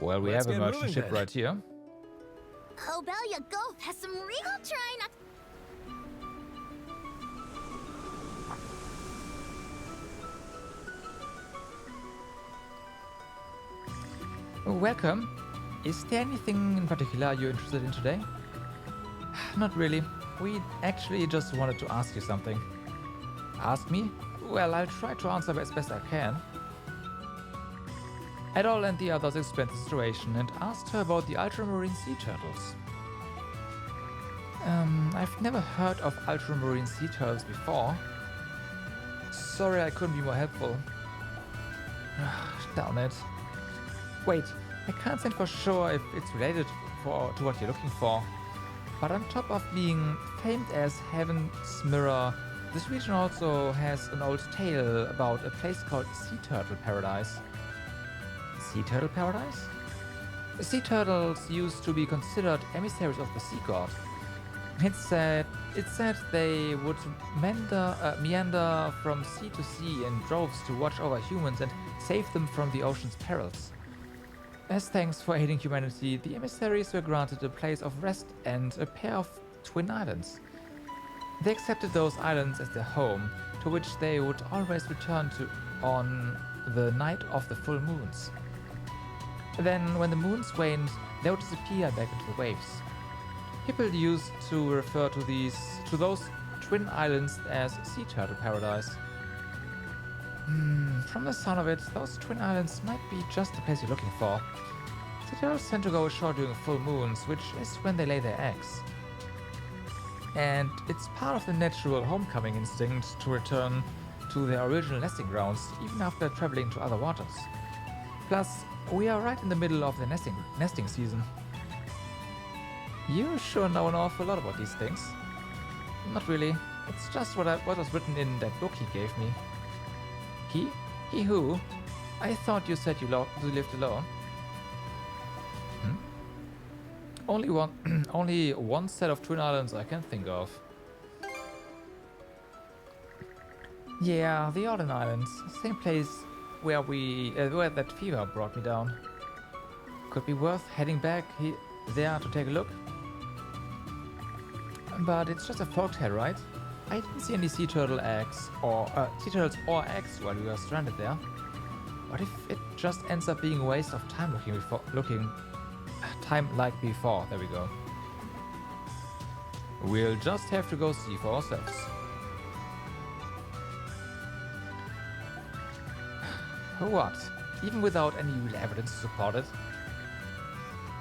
Well, we Let's have a get merchant moving ship then. right here. Obelia Gulf has some regal try not. Welcome. Is there anything in particular you're interested in today? Not really. We actually just wanted to ask you something. Ask me? Well, I'll try to answer as best I can. Adol and the others explained the situation and asked her about the ultramarine sea turtles. I've never heard of ultramarine sea turtles before. Sorry I couldn't be more helpful. Darn it. Wait, I can't say for sure if it's related to what you're looking for. But on top of being famed as Heaven's Mirror, this region also has an old tale about a place called Sea Turtle Paradise. Sea Turtle Paradise? The sea turtles used to be considered emissaries of the sea god. It said they would meander from sea to sea in droves to watch over humans and save them from the ocean's perils. As thanks for aiding humanity, the emissaries were granted a place of rest and a pair of twin islands. They accepted those islands as their home, to which they would always return to on the night of the full moons. Then, when the moons waned, they would disappear back into the waves. People used to refer to those twin islands as sea turtle paradise. From the sound of it, those twin islands might be just the place you're looking for. Sea turtles tend to go ashore during full moons, which is when they lay their eggs. And it's part of the natural homecoming instinct to return to their original nesting grounds, even after traveling to other waters. Plus, we are right in the middle of the nesting season. You sure know an awful lot about these things. Not really. It's just what was written in that book he gave me. He? He who? I thought you said you lived alone. Only one set of twin islands I can think of. Yeah, the Alden Islands. Same place where where that fever brought me down. Could be worth heading back there to take a look. But it's just a folktale, right? I didn't see any sea turtles or eggs while we were stranded there. What if it just ends up being a waste of time looking time like before? There we go. We'll just have to go see for ourselves. What? Even without any real evidence to support it?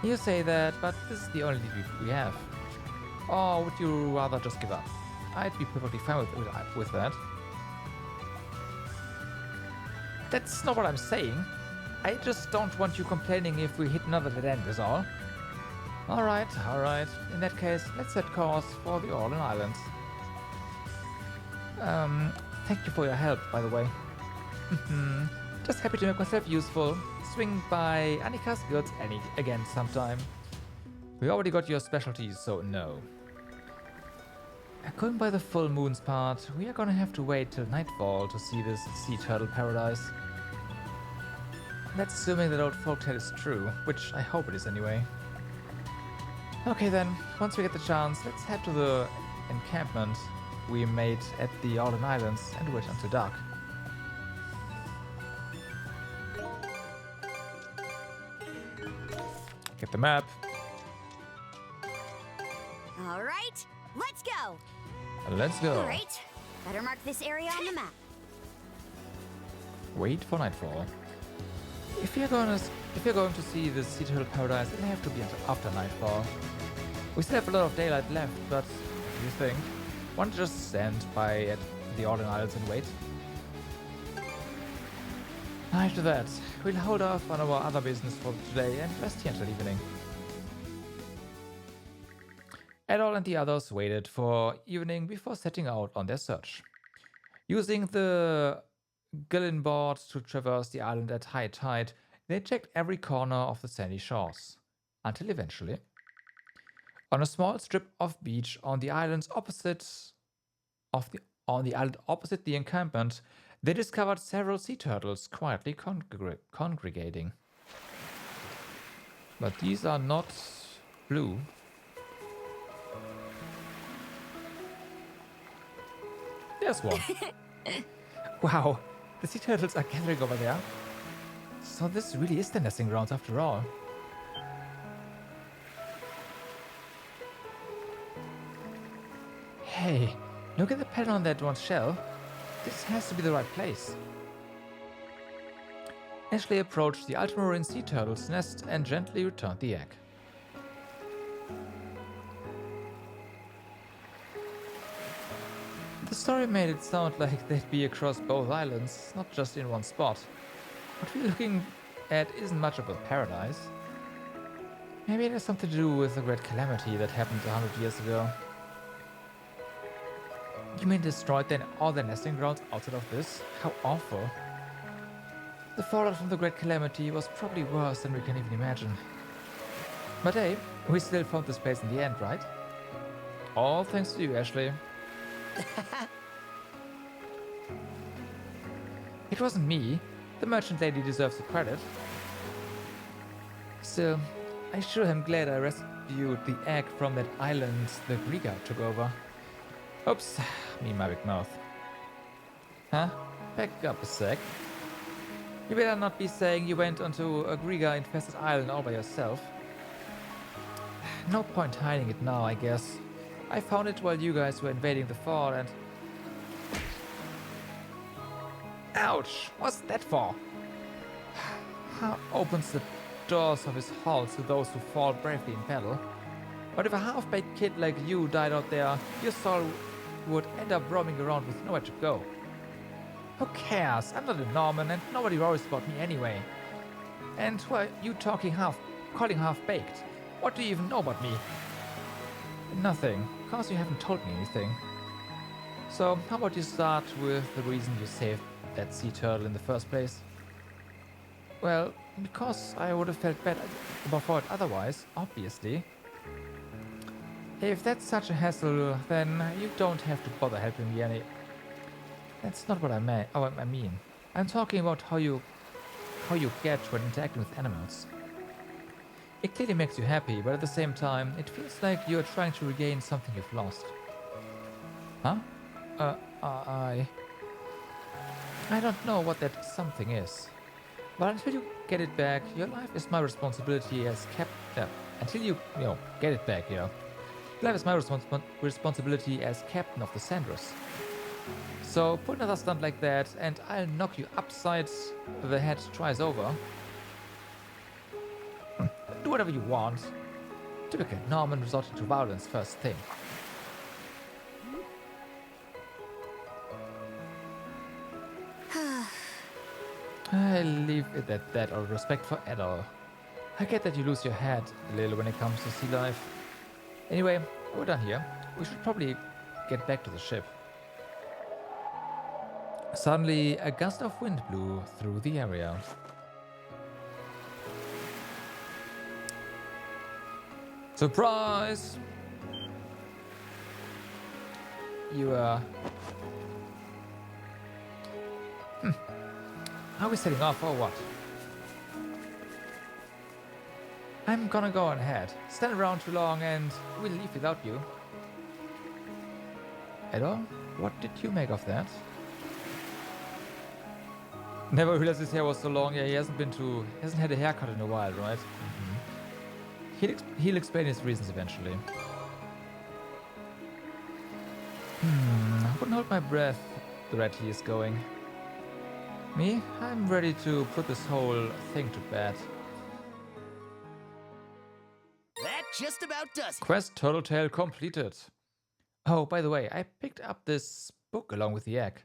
You say that, but this is the only lead we have. Or would you rather just give up? I'd be perfectly fine with that. That's not what I'm saying. I just don't want you complaining if we hit another dead end is all. Alright. In that case, let's set course for the Alden Islands. Thank you for your help, by the way. Just happy to make myself useful. Swing by Annika's Goods again sometime. We already got your specialties, so no. Going by the full moon's part, we are gonna have to wait till nightfall to see this sea turtle paradise. That's assuming that old folktale is true, which I hope it is anyway. Okay then, once we get the chance, let's head to the encampment we made at the Alden Islands and wait until dark. Get the map. All right, let's go. Let's go. Great. Better mark this area on the map. Wait for nightfall. If you're going to see the sea turtle paradise, it'll have to be after nightfall. We still have a lot of daylight left, but what do you think? Want to just stand by at the Alden Islands and wait? After that, we'll hold off on our other business for today and rest here until evening. Adol and the others waited for evening before setting out on their search. Using the Gillen board to traverse the island at high tide, they checked every corner of the sandy shores, until eventually, on a small strip of beach on the island opposite the encampment, they discovered several sea turtles quietly congregating. But these are not blue. There's one. Wow, the sea turtles are gathering over there. So this really is the nesting grounds after all. Hey, look at the pattern on that one's shell. This has to be the right place. Ashley approached the ultramarine sea turtle's nest and gently returned the egg. The story made it sound like they'd be across both islands, not just in one spot. What we're looking at isn't much of a paradise. Maybe it has something to do with the great calamity that happened 100 years ago. You mean destroyed then all the nesting grounds outside of this? How awful. The fallout from the great calamity was probably worse than we can even imagine. But hey, we still found this place in the end, right? All thanks to you, Ashley. It wasn't me. The merchant lady deserves the credit. Still, I sure am glad I rescued the egg from that island the Griga took over. Oops, me and my big mouth. Huh? Back up a sec. You better not be saying you went onto a Griga-infested island all by yourself. No point hiding it now, I guess. I found it while you guys were invading the fort and... Ouch! What's that for? How opens the doors of his halls to those who fall bravely in battle? But if a half-baked kid like you died out there, your soul would end up roaming around with nowhere to go. Who cares? I'm not a Norman and nobody worries about me anyway. And who are you calling half-baked? What do you even know about me? Nothing, because you haven't told me anything. So, how about you start with the reason you saved that sea turtle in the first place? Well, because I would have felt bad for it otherwise, obviously. If that's such a hassle, then you don't have to bother helping me any. That's not what I meant. Oh, I mean, I'm talking about how you get when interacting with animals. It clearly makes you happy, but at the same time, it feels like you're trying to regain something you've lost. Huh? I don't know what that something is. But until you get it back, your life is my responsibility as until you get it back, life is my responsibility as captain of the Sandras. So put another stunt like that, and I'll knock you upside the head twice over. Do whatever you want. Typical Norman resorting to violence first thing. I leave it at that, all respect for Adol. I get that you lose your head a little when it comes to sea life. Anyway, we're done here. We should probably get back to the ship. Suddenly, a gust of wind blew through the area. Surprise! You, Are we setting off or what? I'm gonna go on ahead. Stand around too long and we'll leave without you. Edo, what did you make of that? Never realized his hair was so long. Yeah, he hasn't had a haircut in a while, right? He'll explain his reasons eventually. I wouldn't hold my breath the rate he is going. Me? I'm ready to put this whole thing to bed. That just about does it. Quest Turtle Tail completed. Oh, by the way, I picked up this book along with the egg.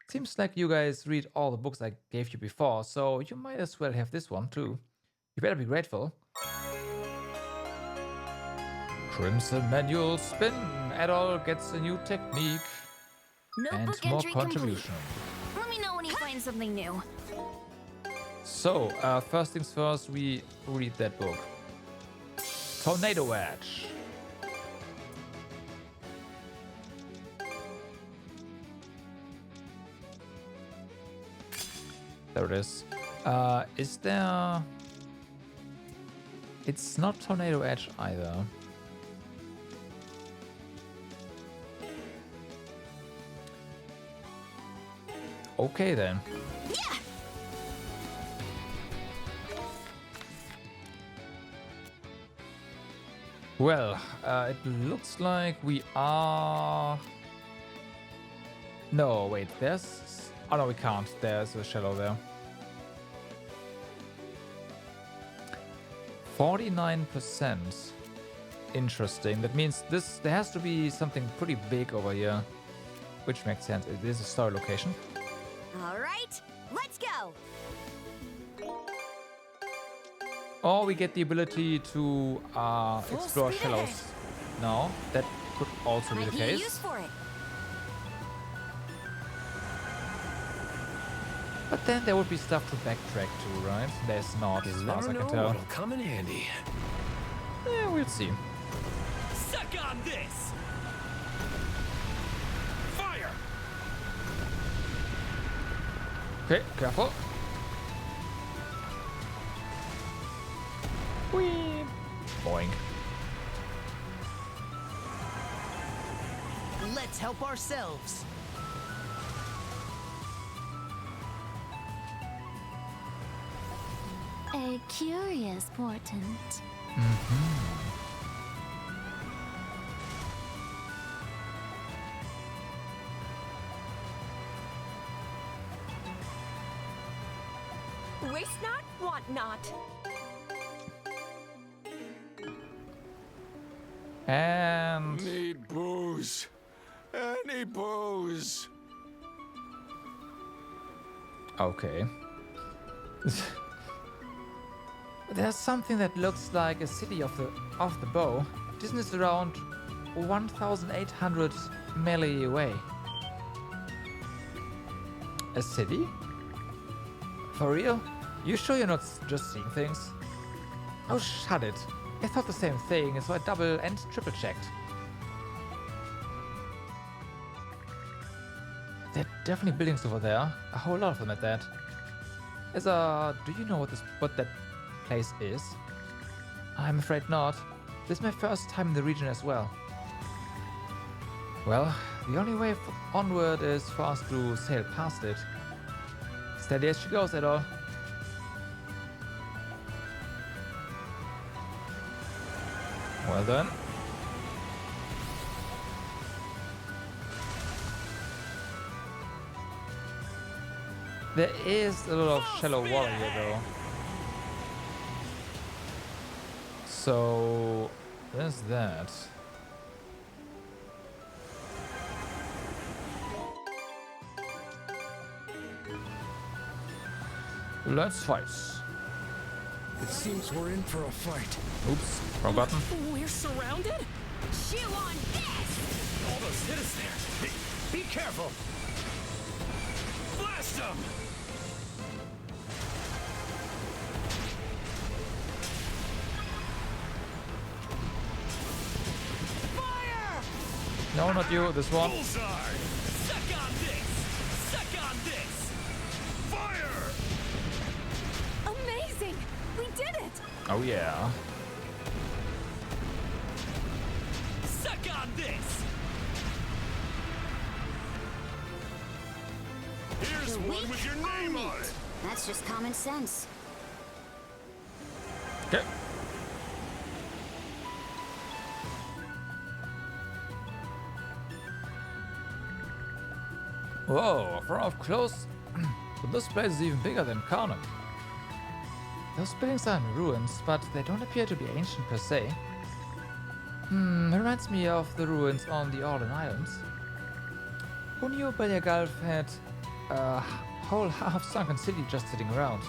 Seems like you guys read all the books I gave you before, so you might as well have this one too. You better be grateful. Crimson Manual Spin. Adol gets a new technique. Notebook and more entry contribution. complete. Let me know when you find something new. So, first things first, we read that book. Tornado Edge. There it is. Is there... It's not Tornado Edge either. Okay then. Yeah. Well, it looks like we are... No, wait, there's... Oh no, we can't. There's a shadow there. 49%. Interesting. That means there has to be something pretty big over here. Which makes sense. It is a star location. All right, let's go. Or we get the ability to explore speed shallows. ahead. No, that could also be Might the be a case. use for it. But then there would be stuff to backtrack to, right? There's not, as far as I can tell. What'll come in handy. Yeah, we'll see. Suck on this! Fire! Okay, careful. Whee! Boing. Let's help ourselves. a curious portent. Waste not, want not. And Need booze. Any booze. okay. There's something that looks like a city of the bow. Isn't it around 1,800 melee away? A city? For real? You sure you're not just seeing things? Oh, shut it. I thought the same thing, so I double and triple checked. There are definitely buildings over there. A whole lot of them at that. Do you know what that place is? I'm afraid not. This is my first time in the region as well. Well, the only way onward is for us to sail past it. Steady as she goes, at all. Well done. There is a lot of shallow water here, though. So there's that. Let's fight. It seems we're in for a fight. Oops, wrong button. We're surrounded? Chew on this! All those hit us there. Hey, be careful. Blast them! Fire! No, not you, this one. Bullseye! Suck on this! Suck on this! Fire! Amazing! We did it! Oh yeah. Suck on this! Here's one with your name on it. That's just common sense. Okay. Whoa, from up close, but this place is even bigger than Karnak. Those buildings are in ruins, but they don't appear to be ancient per se. Reminds me of the ruins on the Orlan Islands. Who knew Belia Gulf had a whole half-sunken city just sitting around?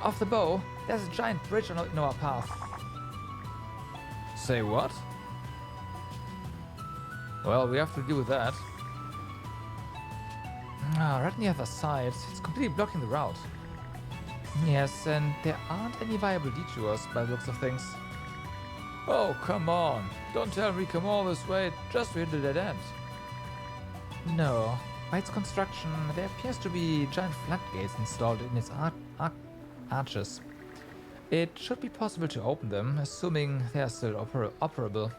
Off the bow, there's a giant bridge in our path. Say what? Well, we have to deal with that. Right on the other side, it's completely blocking the route. Yes, and there aren't any viable detours by the looks of things. Oh, come on. Don't tell me come all this way just to hit the dead end. No. By its construction, there appears to be giant floodgates installed in its arches. It should be possible to open them, assuming they are still operable.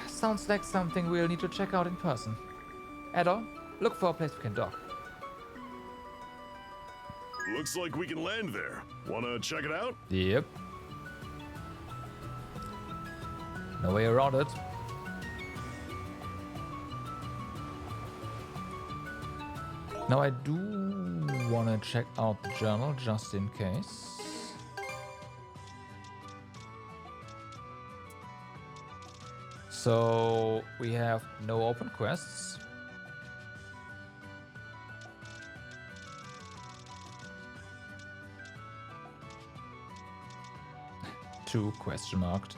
Sounds like something we'll need to check out in person. Edo, look for a place we can dock. Looks like we can land there. Wanna check it out? Yep. No way around it. Now I do want to check out the journal just in case. So we have no open quests. Two question marked.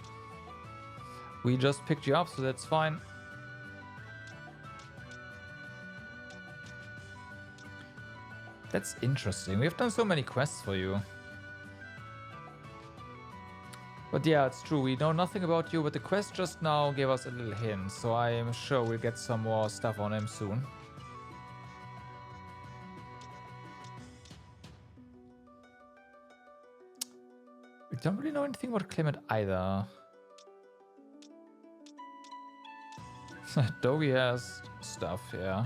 We just picked you up, so that's fine. That's interesting. We've done so many quests for you. But yeah, it's true. We know nothing about you, but the quest just now gave us a little hint, so I am sure we'll get some more stuff on him soon. We don't really know anything about Clement either. Dogi has stuff, yeah.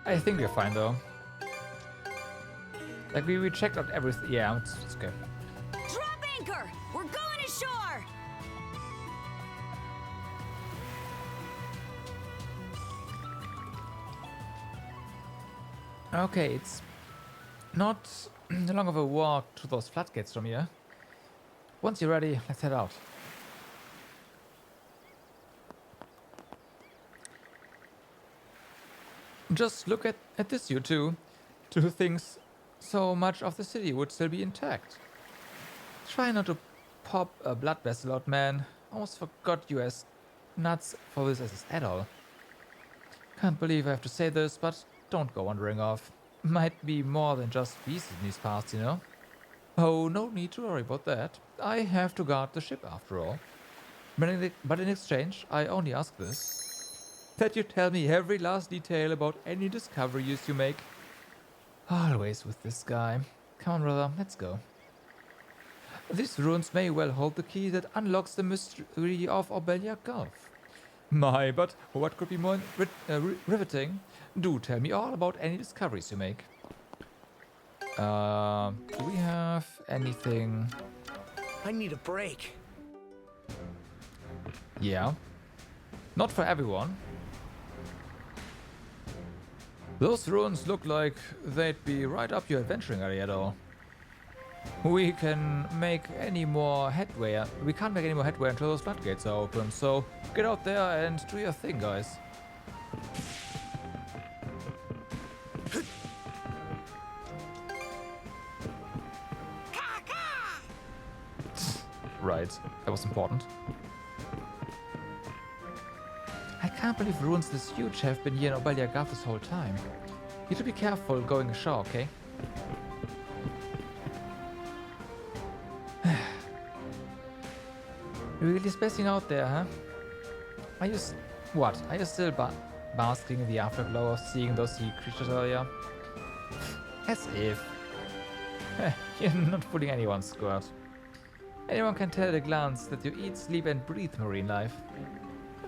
I think we're fine though. Like we checked out everything. Yeah, it's okay. Drop anchor! We're going ashore! Okay, it's not long of a walk to those floodgates from here. Once you're ready, let's head out. Just look at this, you two. Two things so much of the city would still be intact. Try not to pop a blood vessel out, man. Almost forgot you as nuts for this as at all. Can't believe I have to say this, but don't go wandering off. Might be more than just beasts in these parts, you know? Oh, no need to worry about that. I have to guard the ship after all. But in exchange, I only ask this. That you tell me every last detail about any discoveries you make. Always with this guy. Come on, brother, let's go. These ruins may well hold the key that unlocks the mystery of Obelia Gulf. My, but what could be more riveting? Do tell me all about any discoveries you make. Do we have anything? I need a break. Yeah. Not for everyone. Those ruins look like they'd be right up your adventuring area though. We can make any more headway. We can't make any more headway until those floodgates are open, so get out there and do your thing, guys. Right, that was important. I can't believe ruins this huge have been here in Obelia Gulf this whole time. You need to be careful going ashore, okay? Really spacing out there, huh? Are you what? Are you still basking in the afterglow of seeing those sea creatures earlier? As if. You're not fooling anyone's skirt. Anyone can tell at a glance that you eat, sleep and breathe marine life.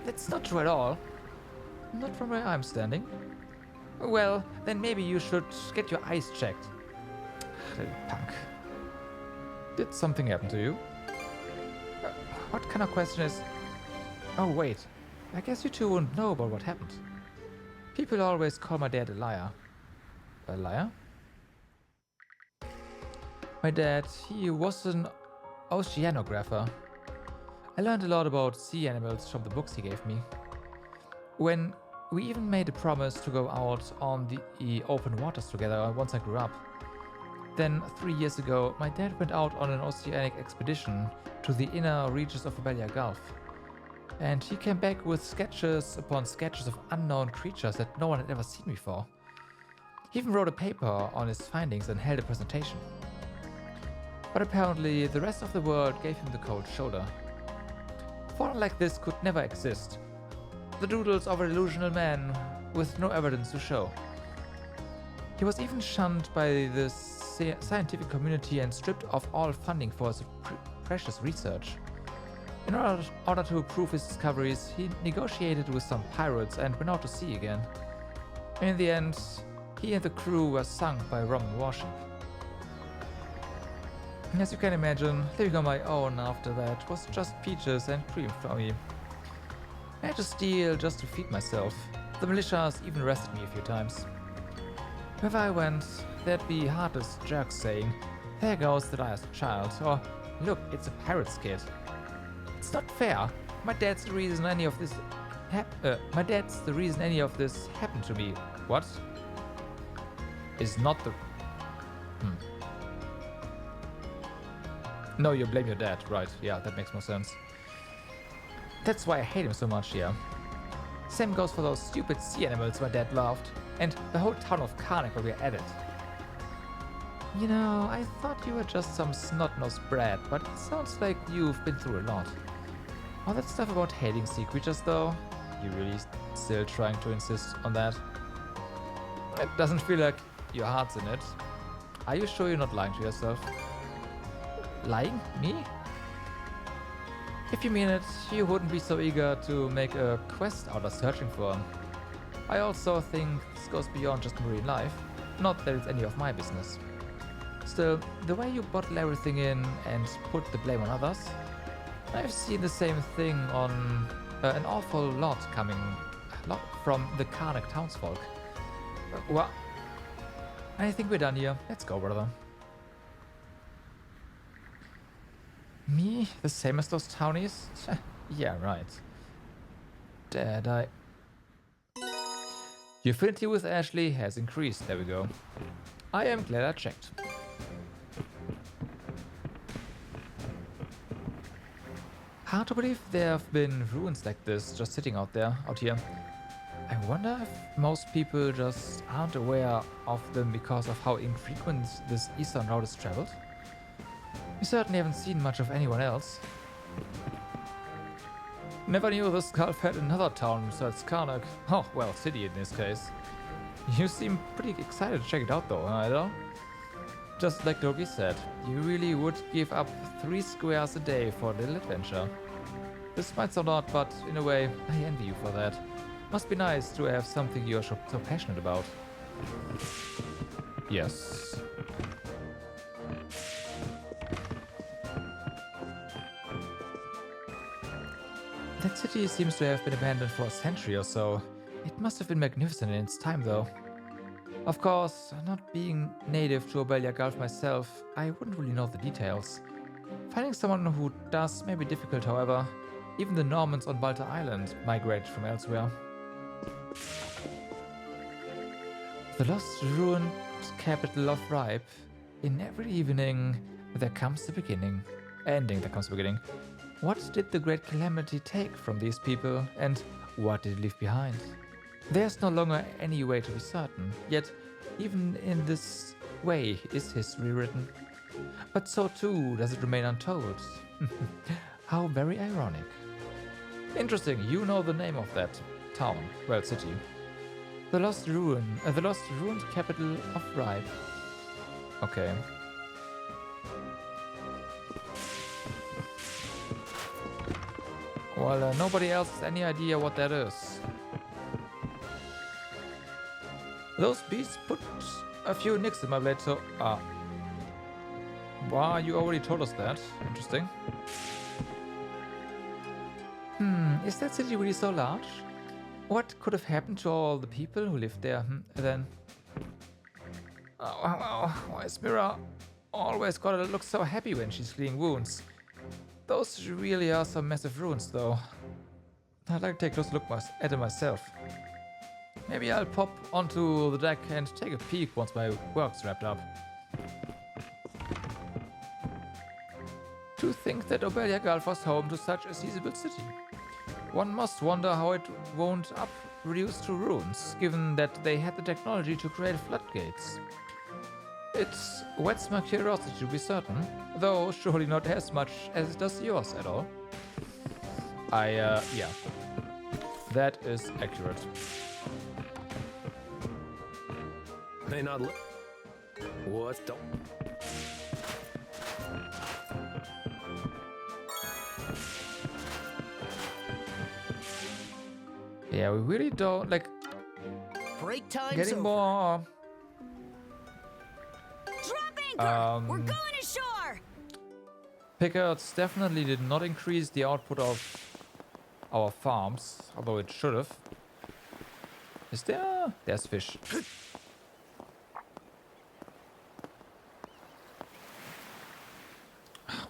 That's not true at all. Not from where I'm standing. Well, then maybe you should get your eyes checked. Little punk. Did something happen to you? What kind of question is... Oh wait, I guess you two wouldn't know about what happened. People always call my dad a liar. A liar? My dad, he was an oceanographer. I learned a lot about sea animals from the books he gave me. When we even made a promise to go out on the open waters together once I grew up. Then 3 years ago, my dad went out on an oceanic expedition to the inner reaches of Obelia Gulf. And he came back with sketches upon sketches of unknown creatures that no one had ever seen before. He even wrote a paper on his findings and held a presentation. But apparently the rest of the world gave him the cold shoulder. Fauna like this could never exist. The doodles of a delusional man with no evidence to show. He was even shunned by the scientific community and stripped of all funding for his precious research. In order to prove his discoveries, he negotiated with some pirates and went out to sea again. In the end, he and the crew were sunk by a Roman warship. As you can imagine, living on my own after that was just peaches and cream for me. I had to steal just to feed myself. The militias even arrested me a few times. Wherever I went, there'd be heartless jerks saying, "There goes the last child," or "Look, it's a pirate's kid." It's not fair. My dad's the reason any of this happened to me. What? Is not the... No, you blame your dad, right? Yeah, that makes more sense. That's why I hate him so much, yeah. Same goes for those stupid sea animals my dad loved, and the whole town of Karnak where we're at it. You know, I thought you were just some snot-nosed brat, but it sounds like you've been through a lot. All that stuff about hating sea creatures, though, you really still trying to insist on that? It doesn't feel like your heart's in it. Are you sure you're not lying to yourself? Lying? Me? If you mean it, you wouldn't be so eager to make a quest out of searching for him. I also think this goes beyond just marine life. Not that it's any of my business. Still, the way you bottle everything in and put the blame on others, I've seen the same thing on an awful lot coming from the Karnak townsfolk. Well, I think we're done here. Let's go, brother. Me? The same as those townies? Yeah, right. Dad, Your affinity with Ashley has increased. There we go. I am glad I checked. Hard to believe there have been ruins like this just sitting out here. I wonder if most people just aren't aware of them because of how infrequent this eastern route is traveled. We certainly haven't seen much of anyone else. Never knew this gulf had another town besides Karnak. Oh, well, city in this case. You seem pretty excited to check it out though, huh, Idol? Just like Dogi said, you really would give up 3 squares a day for a little adventure. This might sound odd, but in a way, I envy you for that. Must be nice to have something you're so passionate about. Yes. That city seems to have been abandoned for a century or so. It must have been magnificent in its time, though. Of course, not being native to Obelia Gulf myself, I wouldn't really know the details. Finding someone who does may be difficult, however. Even the Normans on Balta Island migrated from elsewhere. The lost ruined capital of Ripe. In every evening, there comes the beginning. Ending, there comes the beginning. What did the Great Calamity take from these people, and what did it leave behind? There's no longer any way to be certain, yet even in this way is history written. But so too does it remain untold. How very ironic. Interesting, you know the name of that town, well, city. The lost ruined capital of Ripe. Okay. Well, nobody else has any idea what that is. Those beasts put a few nicks in my blade, so... Wow, you already told us that. Interesting. Is that city really so large? What could have happened to all the people who lived there, then? Oh, why is Mira always gotta look so happy when she's cleaning wounds? Those really are some massive ruins, though. I'd like to take a close look at it myself. Maybe I'll pop onto the deck and take a peek once my work's wrapped up. To think that Obelia Gulf was home to such a seizable city. One must wonder how it wound up reduced to ruins, given that they had the technology to create floodgates. It whets my curiosity to be certain, though surely not as much as it does yours at all. Yeah. That is accurate. May not look. What the? Yeah, we really don't like Break time's getting over. more. Drop anchor! We're going ashore! Pickards definitely did not increase the output of our farms, although it should have. Is there? There's fish.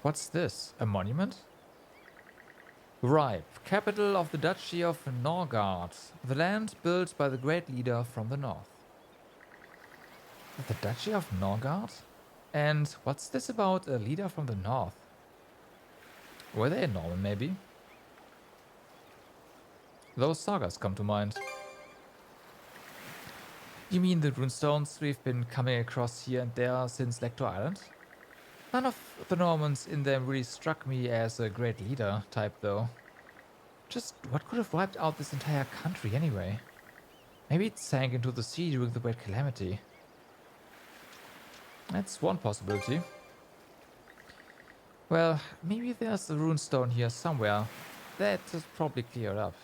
What's this? A monument? Ripe, capital of the Duchy of Norgard, the land built by the great leader from the north. The Duchy of Norgard? And what's this about a leader from the north? Were they Norman, maybe? Those sagas come to mind. You mean the runestones we've been coming across here and there since Lector Island? None of the Normans in them really struck me as a great leader type, though. Just what could have wiped out this entire country anyway? Maybe it sank into the sea during the Great Calamity. That's one possibility. Well, maybe there's a runestone here somewhere. That is probably cleared up.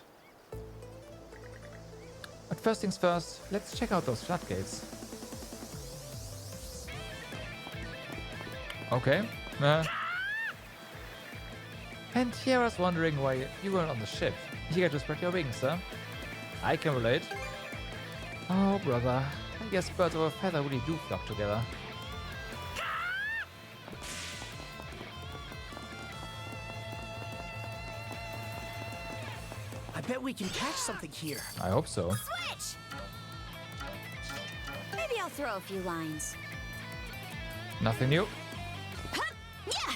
But first things first, let's check out those floodgates. Okay. And here I was wondering why you weren't on the ship. You got to spread your wings, huh? I can relate. Oh, brother. I guess birds of a feather really do flock together. I bet we can catch something here. I hope so. Switch! Maybe I'll throw a few lines. Nothing new. Yeah!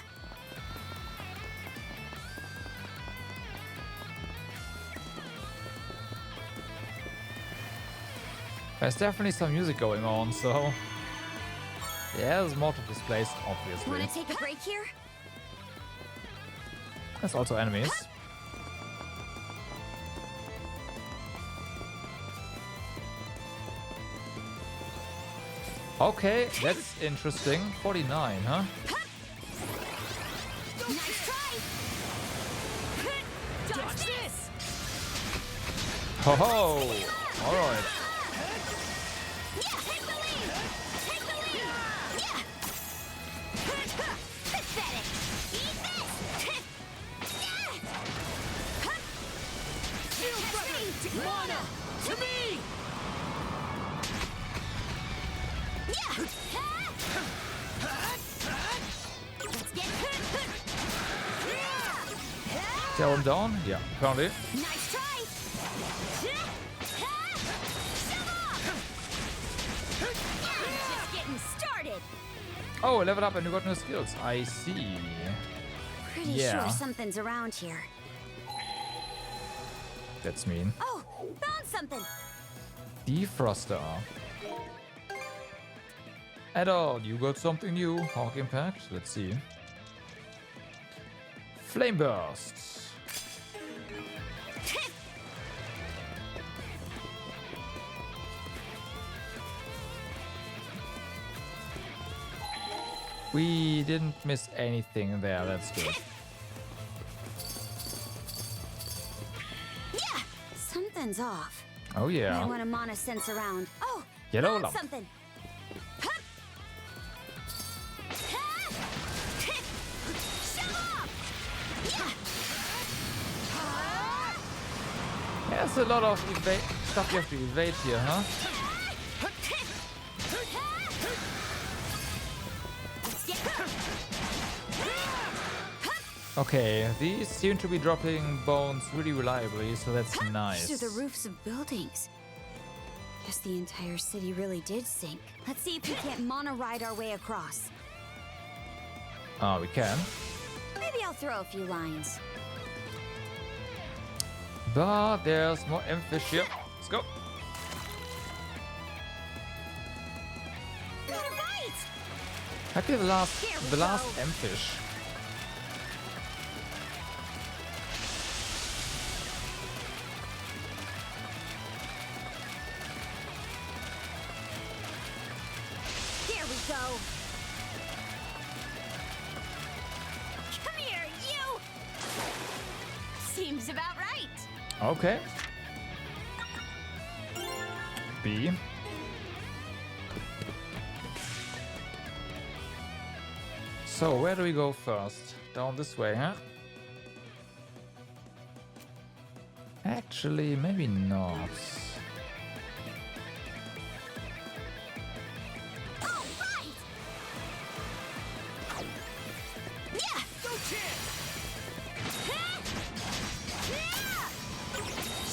There's definitely some music going on, so... Yeah, there's more to this place, obviously. Wanna take a break here? There's also enemies. Okay, that's interesting. 49, huh? Nice try! Dodge this! Ho ho! Alright. Yeah, take the lead! Take the lead! Yeah! Pathetic! Eat this! Shield brother! Mana! To me! Yeah! Let's get Tear him down? Yeah, apparently. nice try! Just getting started! Oh, level up and you got new skills. I see. Pretty Yeah. sure something's around here. That's mean. Oh, found something! Defroster. Add-on, you got something new. Hawk Impact. Let's see. Flame Burst. We didn't miss anything there. That's good. Yeah! Something's off. Oh I yeah. want a mana sense around. Oh! Yellow found lump. something! Hup. Shove off! Yeah! There's a lot of stuff you have to evade here, huh? Let's get Okay, these seem to be dropping bones really reliably, so that's nice. These are the roofs of buildings. Guess the entire city really did sink. Let's see if we can't mono ride our way across. Ah, we can. Maybe I'll throw a few lines. But there's more Mfish here. Let's go. Got a bite! Happy the last Here we last go. Mfish. Here we go. Come here, you! Seems about right. Okay. B. So where do we go first? Down this way, huh? Actually, maybe not. All right! Yeah! No chance!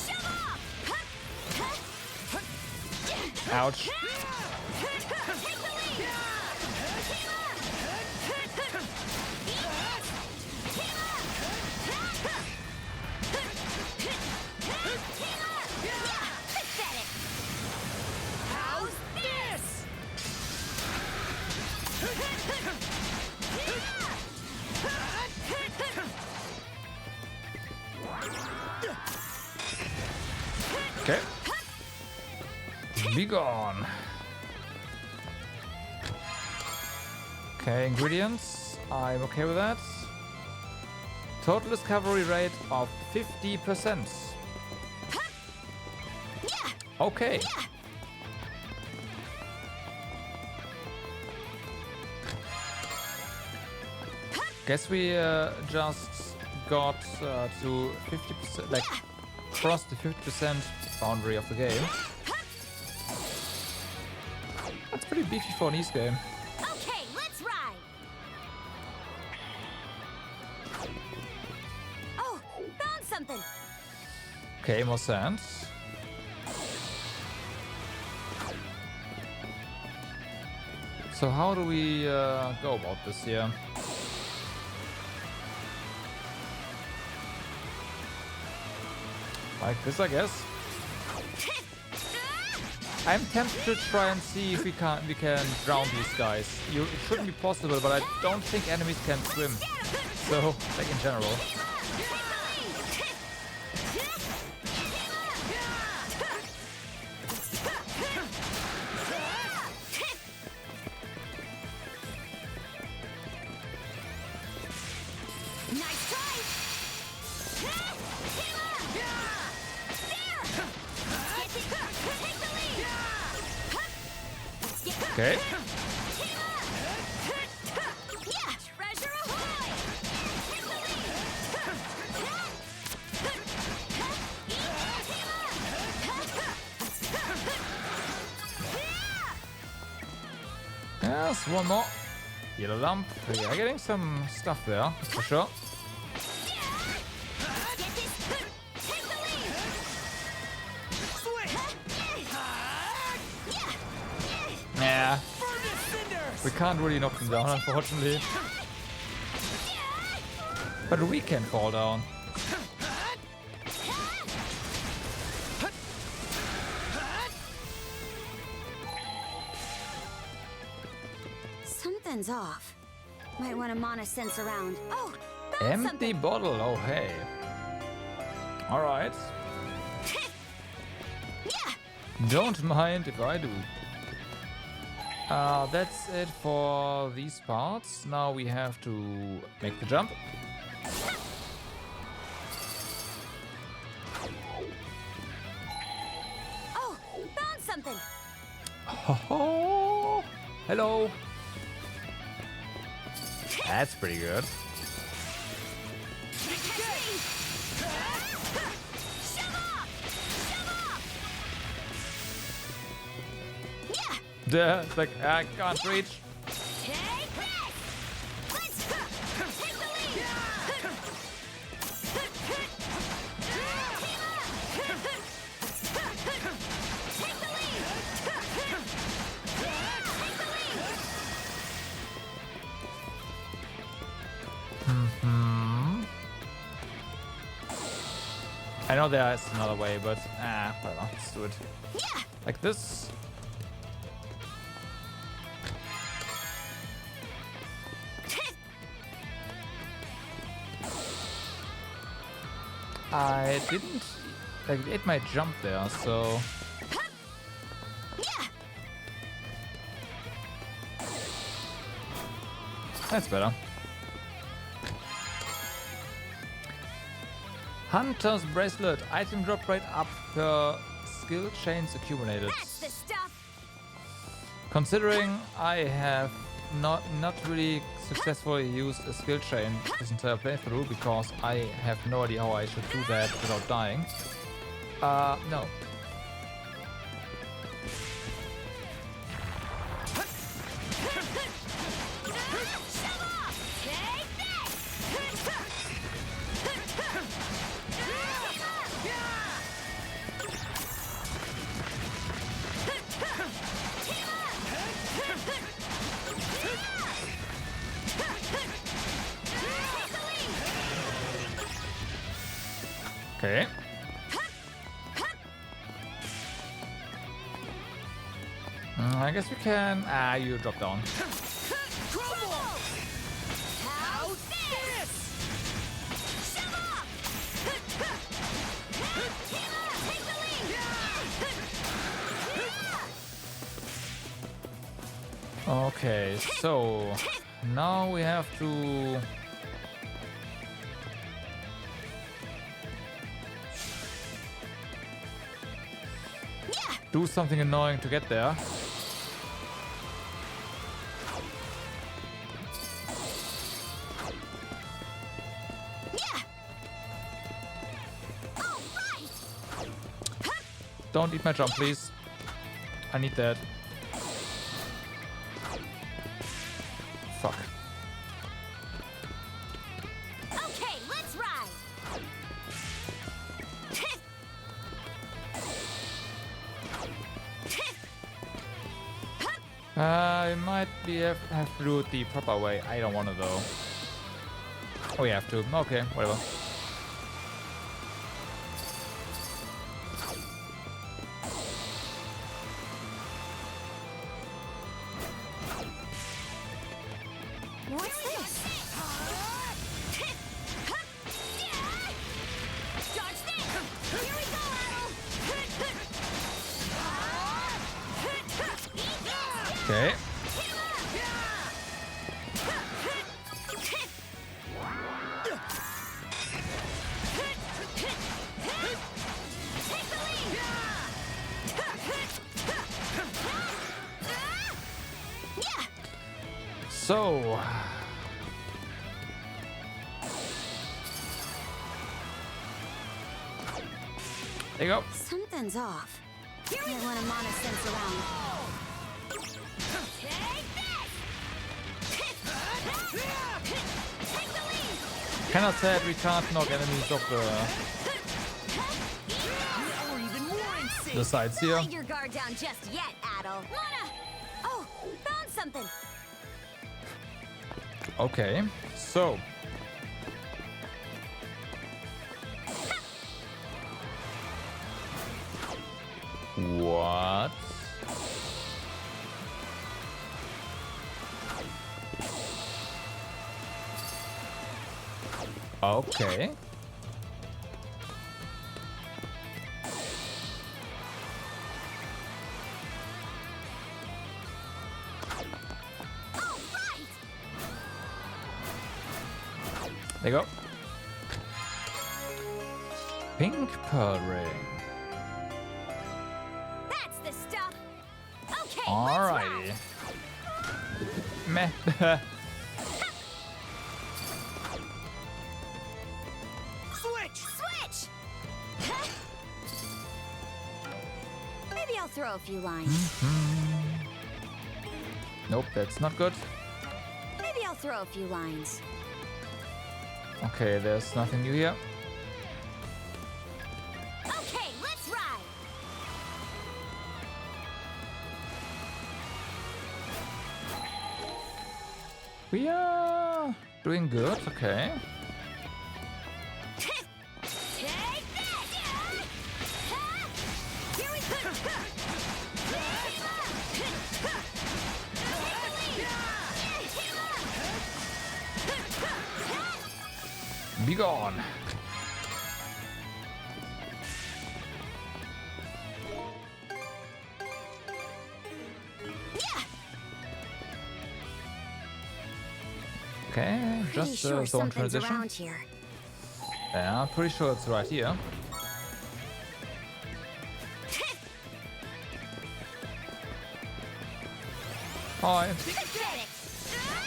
Shove off! Ouch. Take the lead! Team up! Team up! Team up! Pathetic! How's this? Okay. Be gone. Okay, ingredients. I'm okay with that. Total discovery rate of 50%. Okay. Guess we just got to 50%, like crossed the 50% boundary of the game. That's pretty beefy for an East game. Okay, let's ride. Oh, found something. Okay, more sand. So how do we go about this here? Like this, I guess. I'm tempted to try and see if we can drown these guys. It shouldn't be possible, but I don't think enemies can swim. So, like in general. Okay. Yes, one more. Yellow lump. Yeah, getting some stuff there, for sure. Yeah. We can't really knock them down, unfortunately. But we can fall down. Something's off. Might want to mana sense around. Oh, empty bottle. Oh, hey. All right. Don't mind if I do. That's it for these parts. Now we have to make the jump. Oh, found something. Oh, hello. That's pretty good. Yeah, it's like I can't reach. I know there is another way, but whatever, let's do it. Like this. I didn't like it might jump there, so that's better. Hunter's bracelet. Item drop rate up per skill chains accumulated. That's the stuff. Considering I have not really successfully used a skill chain this entire playthrough because I have no idea how I should do that without dying. No. Okay. I guess we can. You drop down. Okay, so now we have to. do something annoying to get there. Don't eat my jump, please. I need that. Fuck. Okay, let's ride. I might have to do it the proper way. I don't want to though. Oh, you have to. Okay, whatever. What's this? Dodge this! Here we go, Adel! Okay. So, there you go. Something's off. Might want to mana sense around. Kinda sad we can't knock enemies off the sides here. Don't let your guard down just yet, Adel. Mana! Oh, found something. Okay, so. What? Okay. There you go. Pink pearl ring. That's the stuff. Okay, Alrighty. Meh. Switch! Maybe I'll throw a few lines. Nope, that's not good. Maybe I'll throw a few lines. Okay, there's nothing new here. Okay, let's ride. We are doing good, okay. Take this! Here we go! Be gone. Okay, Pretty just sure zone something's transition. around here. Yeah, pretty sure it's right here. Hi.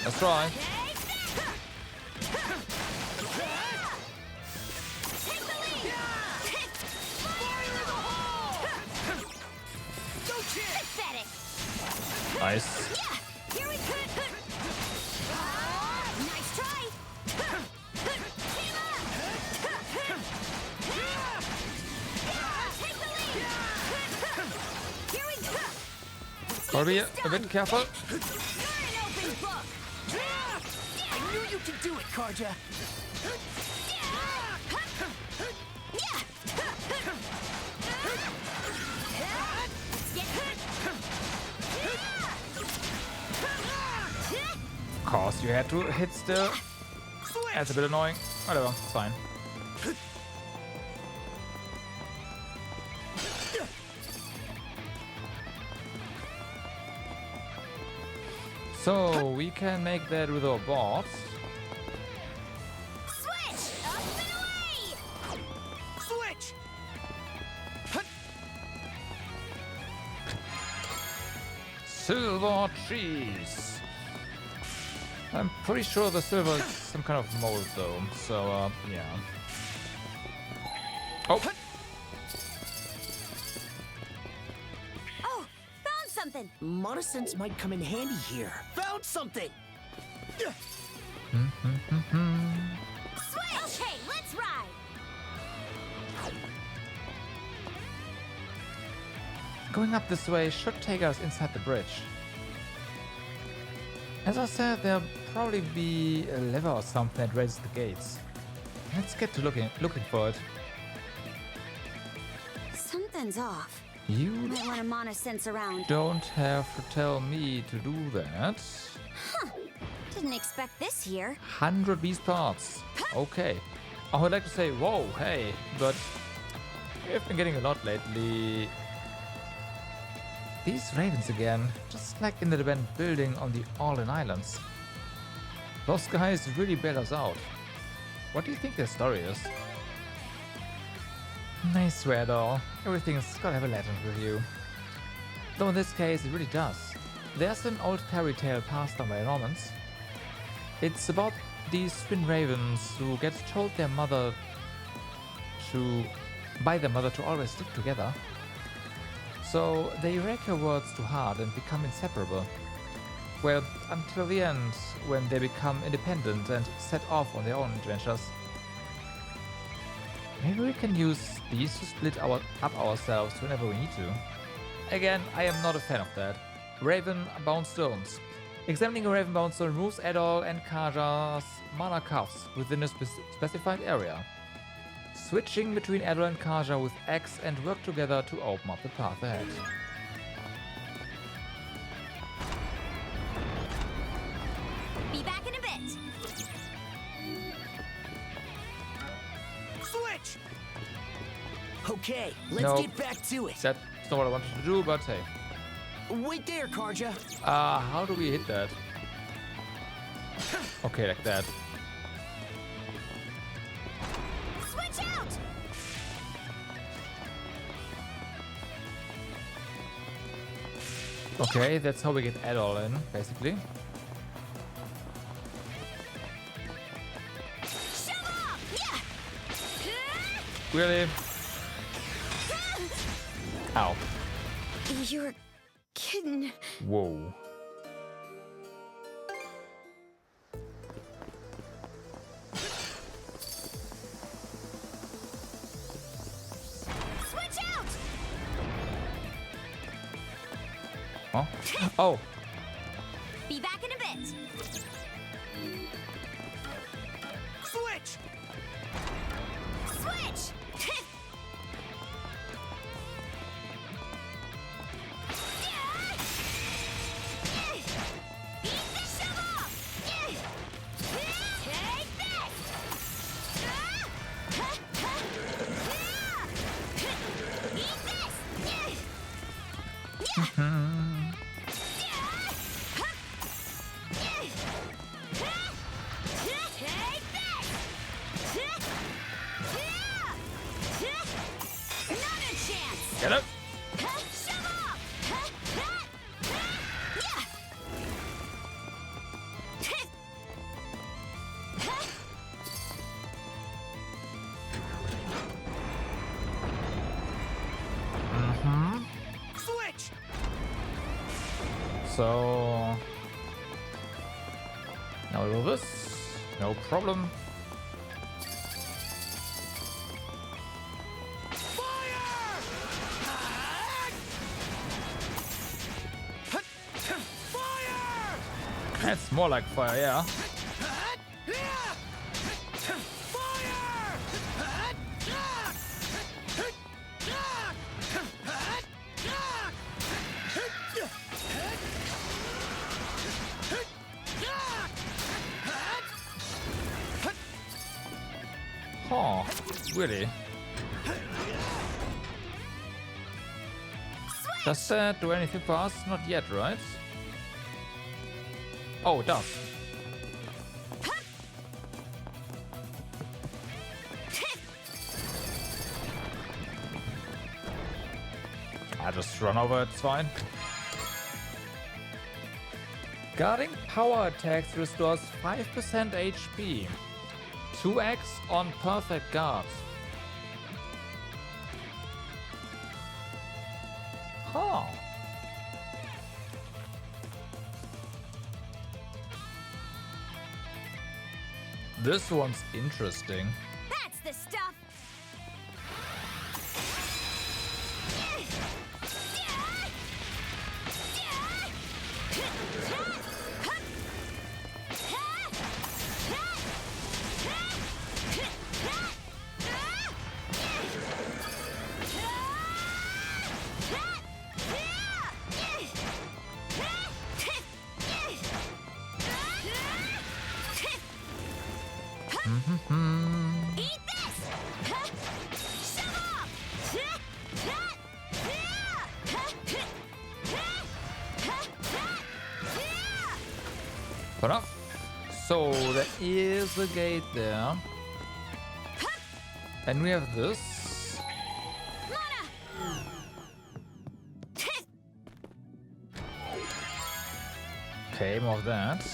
That's right. Nice. Here we go. Nice try. Here we go. Gotta be a bit careful. You're an open book. I knew you could do it, Karja. Of course, you had to hit still. That's a bit annoying. Whatever, it's fine. So we can make that with our bots. Switch! Up and away! Switch! Silver cheese. I'm pretty sure the silver is some kind of mold though, so yeah. Oh! Oh, found something. Monossense might come in handy here. Found something! Switch! Okay, let's ride. Going up this way should take us inside the bridge. As I said, there'll probably be a lever or something that raises the gates. Let's get to looking for it. Something's off. You Might want to monosense around. don't have to tell me to do that. Didn't expect this here. 100 beast parts. Okay. I would like to say, whoa, hey, but we've been getting a lot lately. These ravens again, just like in the abandoned building on the All-In Islands. Those guys really bailed us out. What do you think their story is? I swear though, everything's gotta have a legend with you. Though in this case it really does. There's an old fairy tale passed down by Normans. It's about these twin ravens who get told by their mother to always stick together. So they rake her words to heart and become inseparable. Well, until the end, when they become independent and set off on their own adventures. Maybe we can use these to split up ourselves whenever we need to. Again, I am not a fan of that. Raven-bound stones. Examining a raven-bound stone removes Adol and Kaja's mana cuffs within a specified area. Switching between Adol and Kaja with X and work together to open up the path ahead. Be back in a bit. Switch! Okay, let's get back to it. That's not what I wanted to do, but hey. Wait there, Karja. How do we hit that? Okay, like that. Switch out! Okay, that's how we get Adol in, basically. Shove off! Yeah! Really? Ow. You're kidding. Whoa. Switch out! Huh? Oh. Be back in a bit. Switch! Switch! Eat the shovel! Take this! Eat this! Take this! Not a chance! Get up. Shovel! Switch! So now we do this. No problem. That's more like fire, yeah. Oh, really? Does that do anything for us? Not yet, right? Oh, it does. I just run over, it's fine. Guarding power attacks restores 5% HP. 2x on perfect guards. Huh. This one's interesting. That's the stuff. Eat this! Shove off! Fair enough. So there is a gate there. And we have this. Okay, more of that.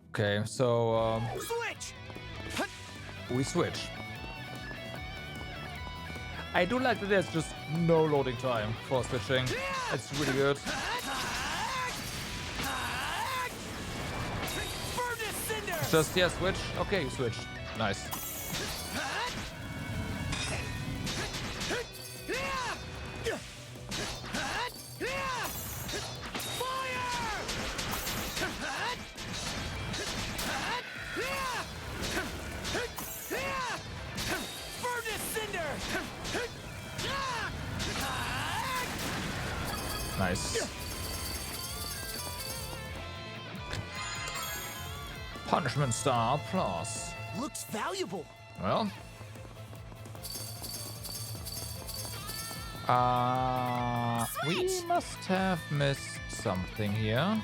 Okay, so Switch! we switch. I do like that there's just no loading time for switching. It's really good. Just yeah, switch. Okay, you switch. Nice. Nice. Punishment star plus. Looks valuable. Well. We must have missed something here.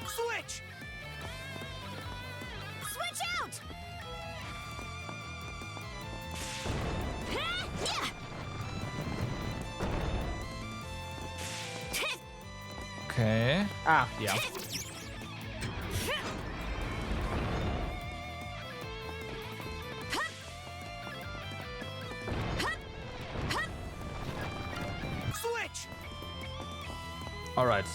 Switch! Switch out! Okay. Ah, yeah. Switch! All right.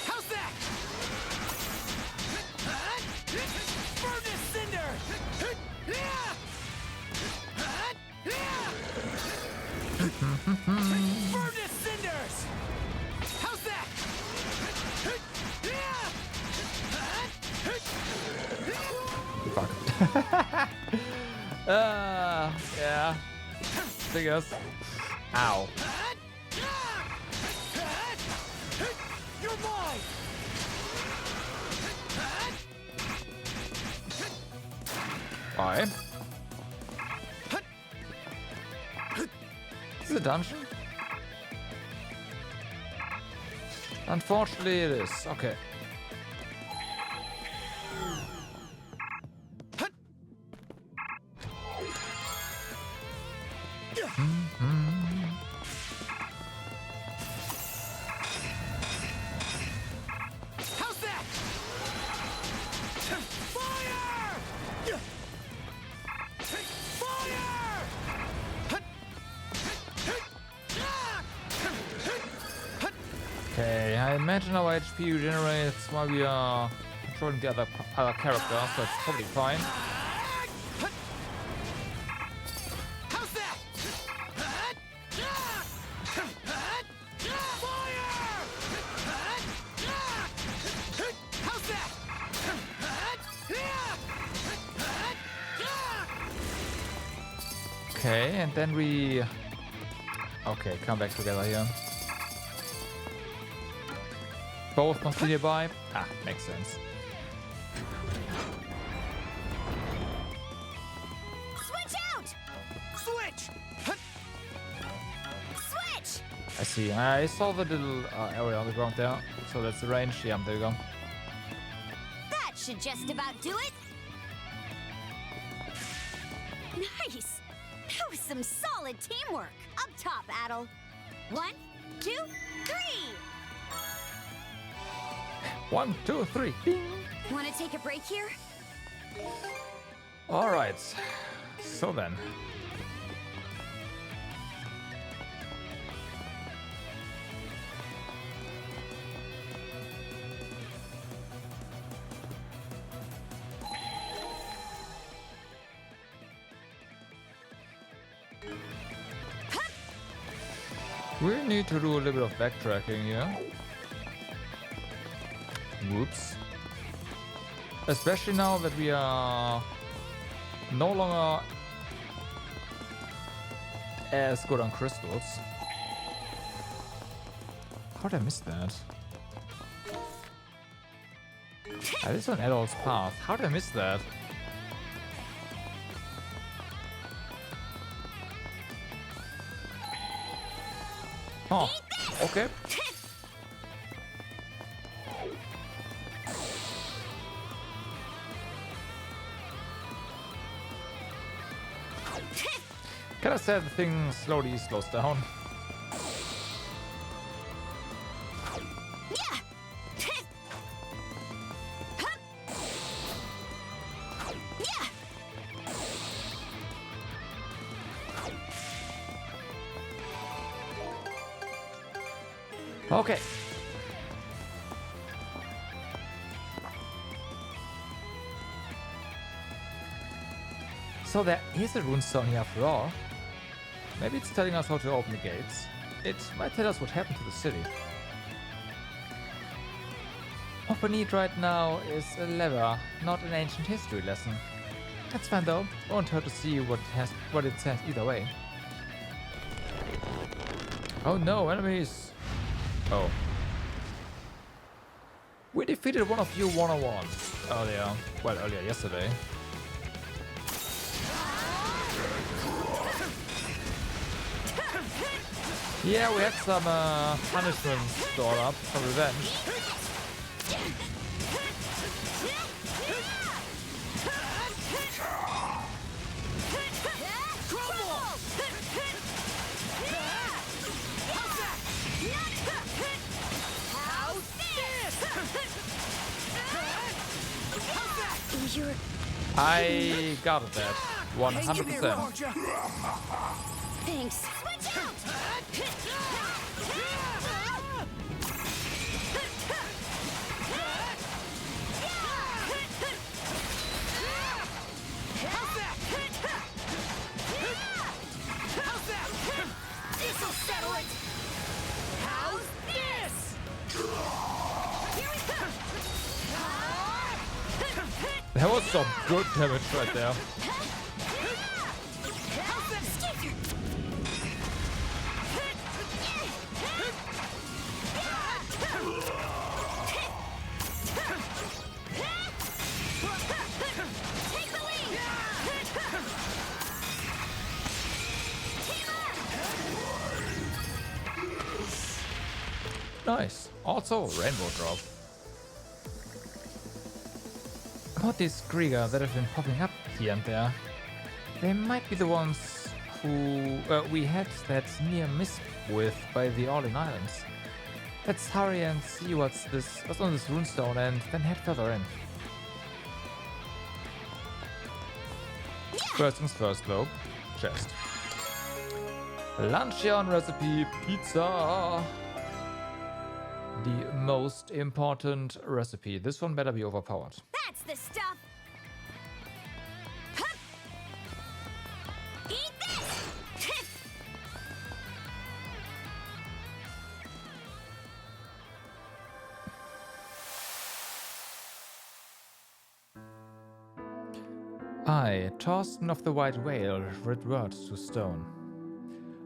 How's that? Furnace Cinder! Furnace Cinders! How's that? Fuck. Yeah. Figures. Ow. You're mine! Bye. Is it a dungeon? Unfortunately, it is. Okay. How's that? Fire! Okay, I imagine our HP regenerates while we are controlling the other character, so it's probably fine. How's that? How's that? Okay, and then we... Okay, come back together here. Both must be nearby. Ah, makes sense. Switch out! I see. I saw the little area on the ground there. So that's the range. Yeah, there you go. That should just about do it. Nice. That was some solid teamwork. Up top, Adel. 1, 2, 3. 1, 2, 3. Ding. Want to take a break here? All right. So then. We need to do a little bit of backtracking here. Whoops. Especially now that we are no longer as good on crystals. How did I miss that? That is on Adol's path. How did I miss that? Oh, okay. Can I say the thing slowly slows down? Okay. So there is a runestone here after all. Maybe it's telling us how to open the gates. It might tell us what happened to the city. What we need right now is a lever, not an ancient history lesson. That's fine though. Won't hurt to see what it says either way. Oh no, enemies! Oh. We defeated one of you one-on-one earlier. Well, earlier yesterday. Yeah, we had some punishments stored up, some revenge. I got that 100%. Thanks. Switch out! This'll settle it! How's this? Here we come! That was some good damage right there. Nice. Also, rainbow drop. About these Krieger that have been popping up here and there, they might be the ones who we had that near miss with by the All-in Islands. Let's hurry and see what's on this runestone and then head further in. First things first though, chest. Luncheon recipe pizza. The most important recipe. This one better be overpowered. That's the stuff. Hup. Eat this. I, Torsten of the White Whale, writ words to stone.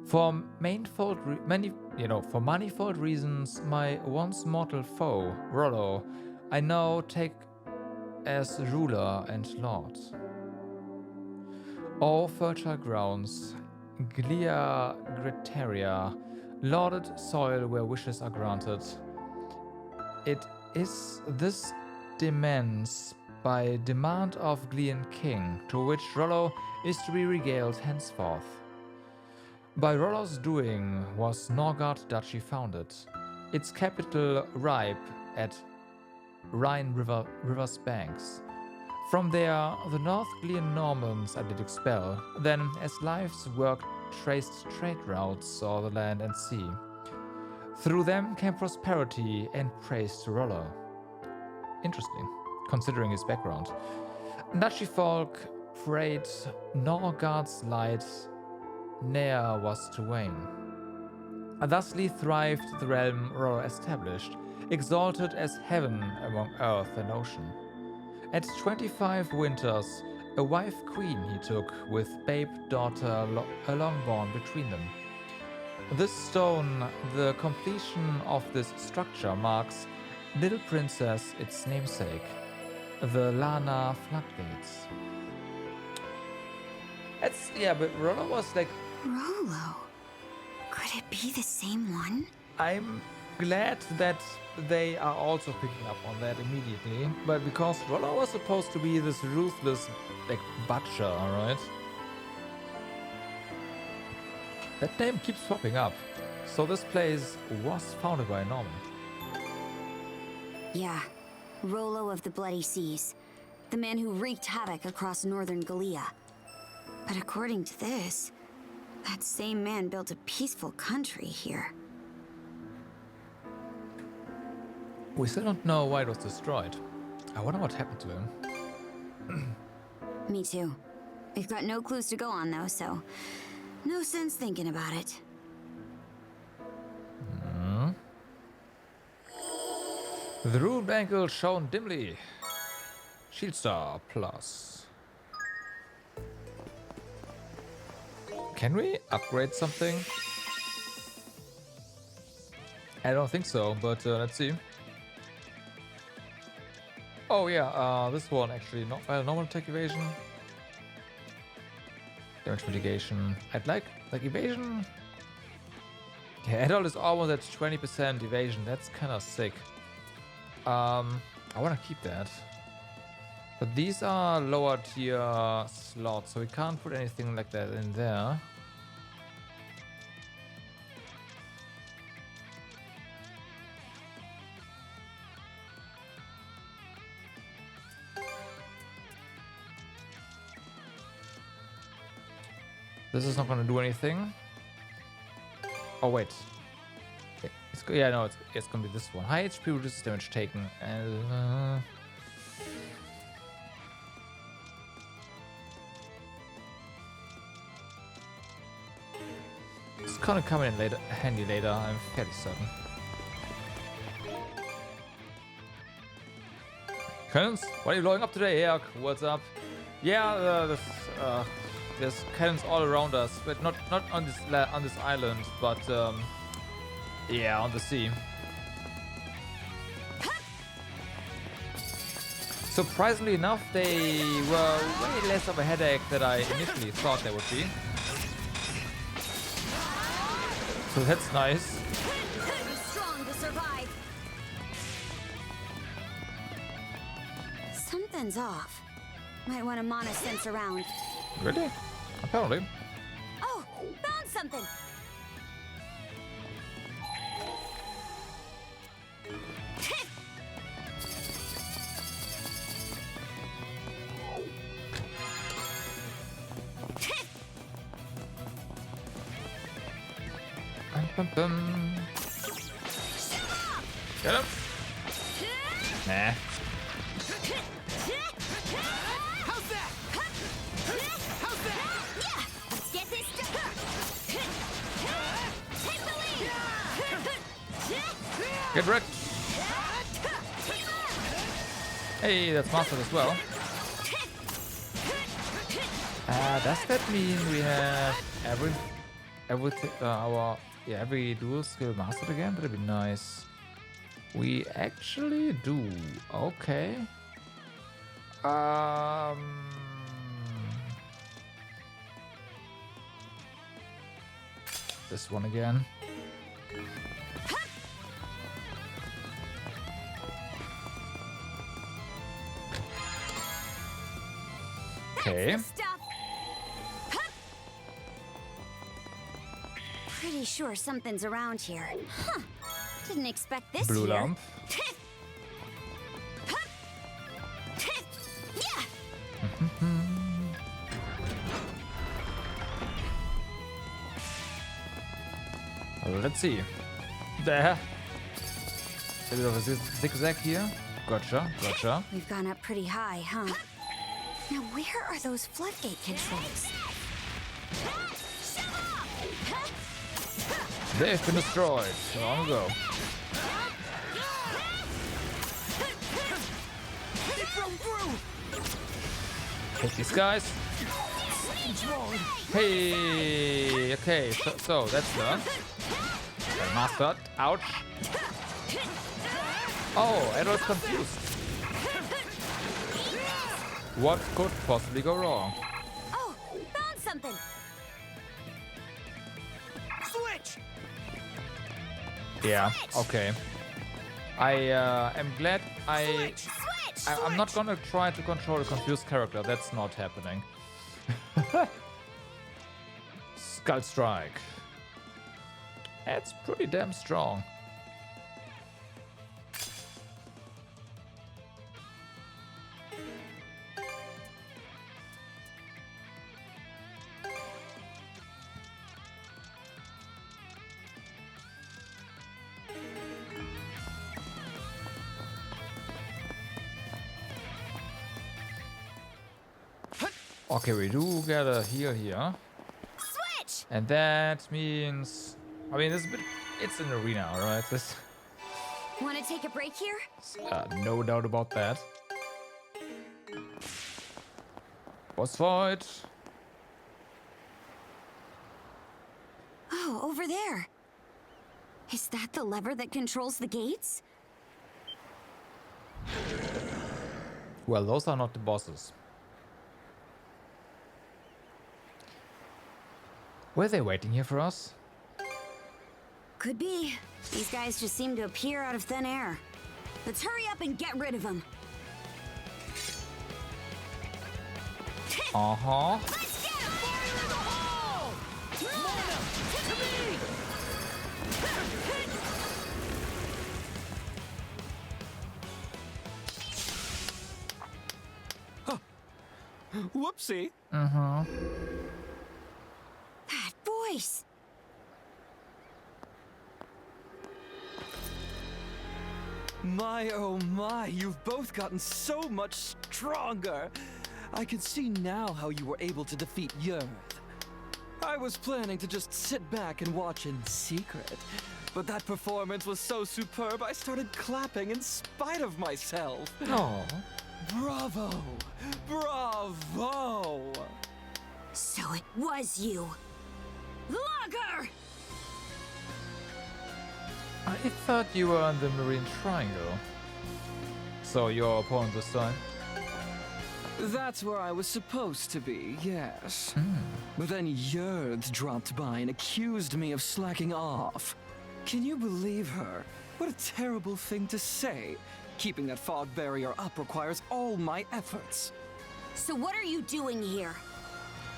For manifold reasons, my once mortal foe, Rollo, I now take as ruler and lord. O fertile grounds, Glia Gretaria, lauded soil where wishes are granted. It is this demands by demand of Glean King, to which Rollo is to be regaled henceforth. By Rollo's doing was Norgard Duchy founded, its capital Ripe at Rhine River's banks. From there, the North Glean Normans I did expel, then as life's work traced trade routes o'er the land and sea. Through them came prosperity and praise to Rollo. Interesting, considering his background. Duchy folk prayed Norgard's light ne'er was to wane. Thusly thrived the realm Rollo established, exalted as heaven among earth and ocean. At 25 winters, a wife queen he took, with babe daughter alongborn between them. This stone, the completion of this structure, marks Little Princess its namesake, the Lana Floodgates. But Rollo was like... Rollo? Could it be the same one? I'm glad that they are also picking up on that immediately, but because Rollo was supposed to be this ruthless, like, butcher, alright? That name keeps popping up. So this place was founded by a Norman. Yeah, Rollo of the Bloody Seas. The man who wreaked havoc across northern Gallia. But according to this, that same man built a peaceful country here. We still don't know why it was destroyed. I wonder what happened to him. Me too. We've got no clues to go on though, so no sense thinking about it. The ruined ankle shown dimly. Shield Star Plus. Can we upgrade something? I don't think so, but let's see. Oh yeah, this one actually, normal attack evasion. Damage mitigation. I'd like evasion. Yeah, adult is almost at 20% evasion. That's kind of sick. I want to keep that. But these are lower tier slots, so we can't put anything like that in there. This is not going to do anything. Oh wait. Yeah, no, it's going to be this one. High HP reduces damage taken. It's going to come in handy later, I'm fairly certain. Cannons, what are you blowing up today, Herc? What's up? Yeah, there's cannons all around us, but not on this island, but yeah, on the sea. Surprisingly enough, they were way less of a headache than I initially thought they would be. So that's nice. Strong to survive. Something's off. Might want to mana sense around. Really? Apparently. Oh, found something. Get him. Nah. How's that? How's that? Yeah, let's get this done. Take the lead. Get wrecked. Hey, that's mastered as well. Does that mean we have every dual skill mastered again? That'd be nice. We actually do. Okay. This one again. Okay. Stuff. Pretty sure something's around here. Huh. Didn't expect this Blue here. lamp. Yeah. Let's see. There. A bit of a zigzag here. Gotcha, gotcha. We've gone up pretty high, huh? Now where are those floodgate controls? They've been destroyed long ago. Hit these guys. Hey, okay, so that's done. Mastered. Ouch. Oh, Adol's confused. What could possibly go wrong? Oh, found something. Switch. Yeah, okay. I am glad I'm not gonna try to control a confused character. That's not happening. Skull Strike. That's pretty damn strong. Okay, we do get a heal here. Switch! And that means... I mean, it's an arena, alright? This, Want to take a break here? no doubt about that. Boss fight. Oh, over there. Is that the lever that controls the gates? Well, those are not the bosses. Were they waiting here for us? Could be. These guys just seem to appear out of thin air. Let's hurry up and get rid of them. Uh-huh. Let's get him! Fire in the hole! To me! Whoopsie. Uh-huh. That voice! My, oh my, you've both gotten so much stronger. I can see now how you were able to defeat Yurth. I was planning to just sit back and watch in secret, but that performance was so superb I started clapping in spite of myself. Oh. Bravo! Bravo! So it was you. Logger! I thought you were on the Marine Triangle. So your opponent this time? That's where I was supposed to be, yes. But then Yurth dropped by and accused me of slacking off. Can you believe her? What a terrible thing to say. Keeping that fog barrier up requires all my efforts. So what are you doing here?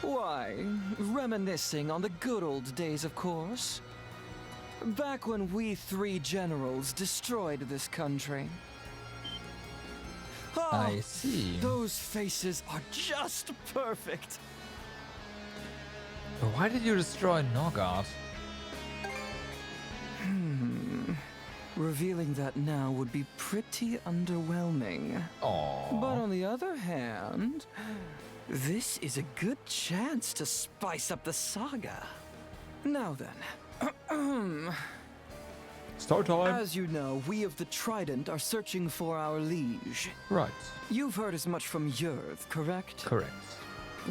Why, reminiscing on the good old days, of course. Back when we three generals destroyed this country. Oh, I see. Those faces are just perfect. Why did you destroy Norgard? Revealing that now would be pretty underwhelming. Aww. But on the other hand, this is a good chance to spice up the saga. Now then. Start time. As you know, we of the Trident are searching for our liege. Right. You've heard as much from Yurth, correct? Correct.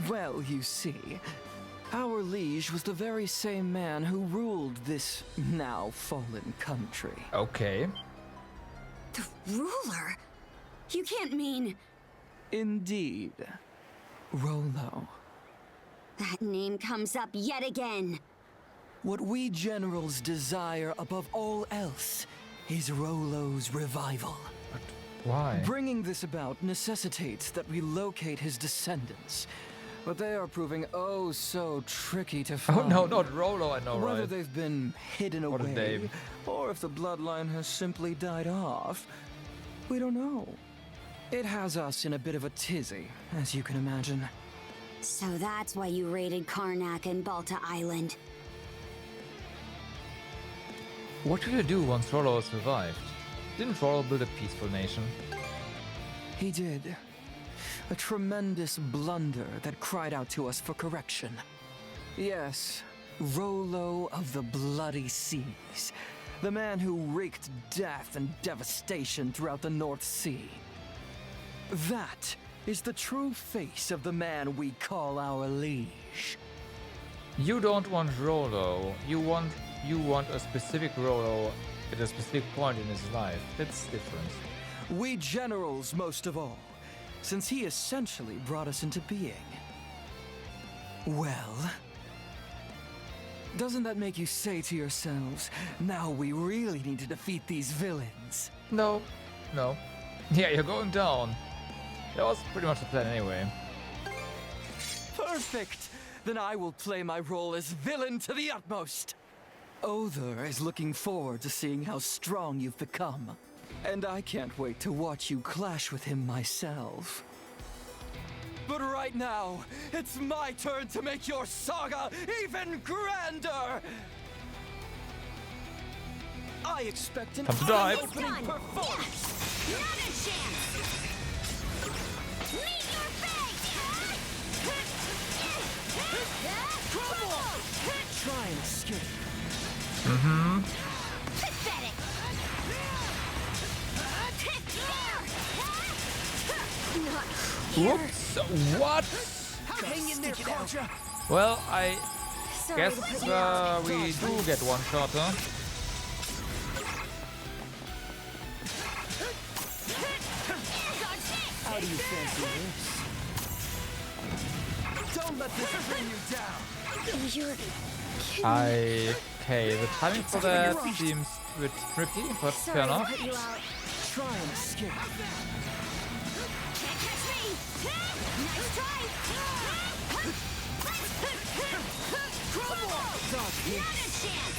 Well, you see, our liege was the very same man who ruled this now fallen country. Okay. The ruler? You can't mean... Indeed. Rollo. That name comes up yet again. What we generals desire above all else is Rollo's revival. But why? Bringing this about necessitates that we locate his descendants. But they are proving oh so tricky to find. Oh no, not Rollo, I know, Whether right? they've been hidden What a away, name. or if the bloodline has simply died off, we don't know. It has us in a bit of a tizzy, as you can imagine. So that's why you raided Karnak and Balta Island. What did you do once Rollo survived? Didn't Rollo build a peaceful nation? He did. A tremendous blunder that cried out to us for correction. Yes, Rollo of the Bloody Seas. The man who wreaked death and devastation throughout the North Sea. That is the true face of the man we call our liege. You don't want Rollo. You want a specific Rollo at a specific point in his life. That's different. We generals most of all, since he essentially brought us into being. Well, doesn't that make you say to yourselves, now we really need to defeat these villains? No. No. Yeah, you're going down. That was pretty much the plan anyway. Perfect! Then I will play my role as villain to the utmost. Other is looking forward to seeing how strong you've become. And I can't wait to watch you clash with him myself. But right now, it's my turn to make your saga even grander! I expect an Time to dive. eye-opening performance! Not a chance! Meet your fate! Crumble! Try and escape. Pathetic! Whoops! What? Hang in there, Karja. Well, I Sorry guess to put you out. we do get one shot, huh? How do you fancy this? Don't let this bring you down! You're kidding. Okay, the timing for that seems a bit tricky, but fair Sorry to enough. put you out. Try and escape. Can't catch me! Nice try! Crumble! Dodge Not a chance!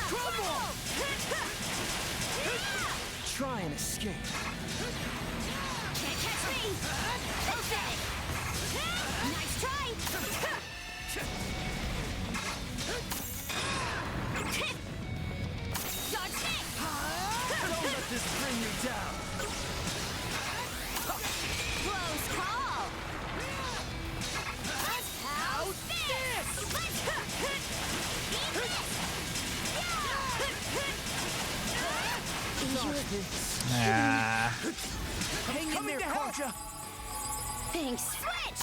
Crumble! Try and escape. Can't catch me! Pathetic! Nice try! Dodge it! Don't let this bring you down. Close call! How's this? Nah. Hang in there, Karja. Thanks. Switch!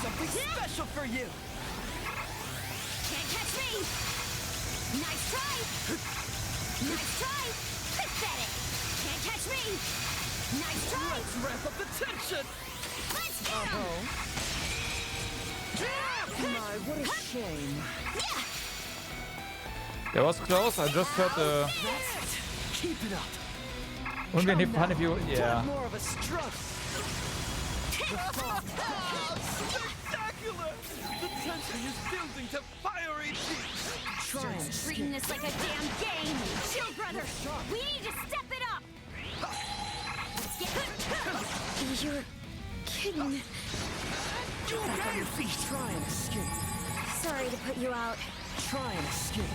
Something special for you. Can't catch me! Nice try! Nice try! Pathetic! Can't catch me! Nice try! Let's ramp up the tension. Let's go! My, what a shame. That was close. I just heard the. That's it. Keep it up. Wouldn't be any fun if you. Yeah. More of a strut. Spectacular! The tension is building to fiery peaks. Try and Treating this like a damn game. Chill, brother. We need to step it up. Let's get. You're kidding. Get back on your feet. Try and escape. Sorry to put you out. Try and escape.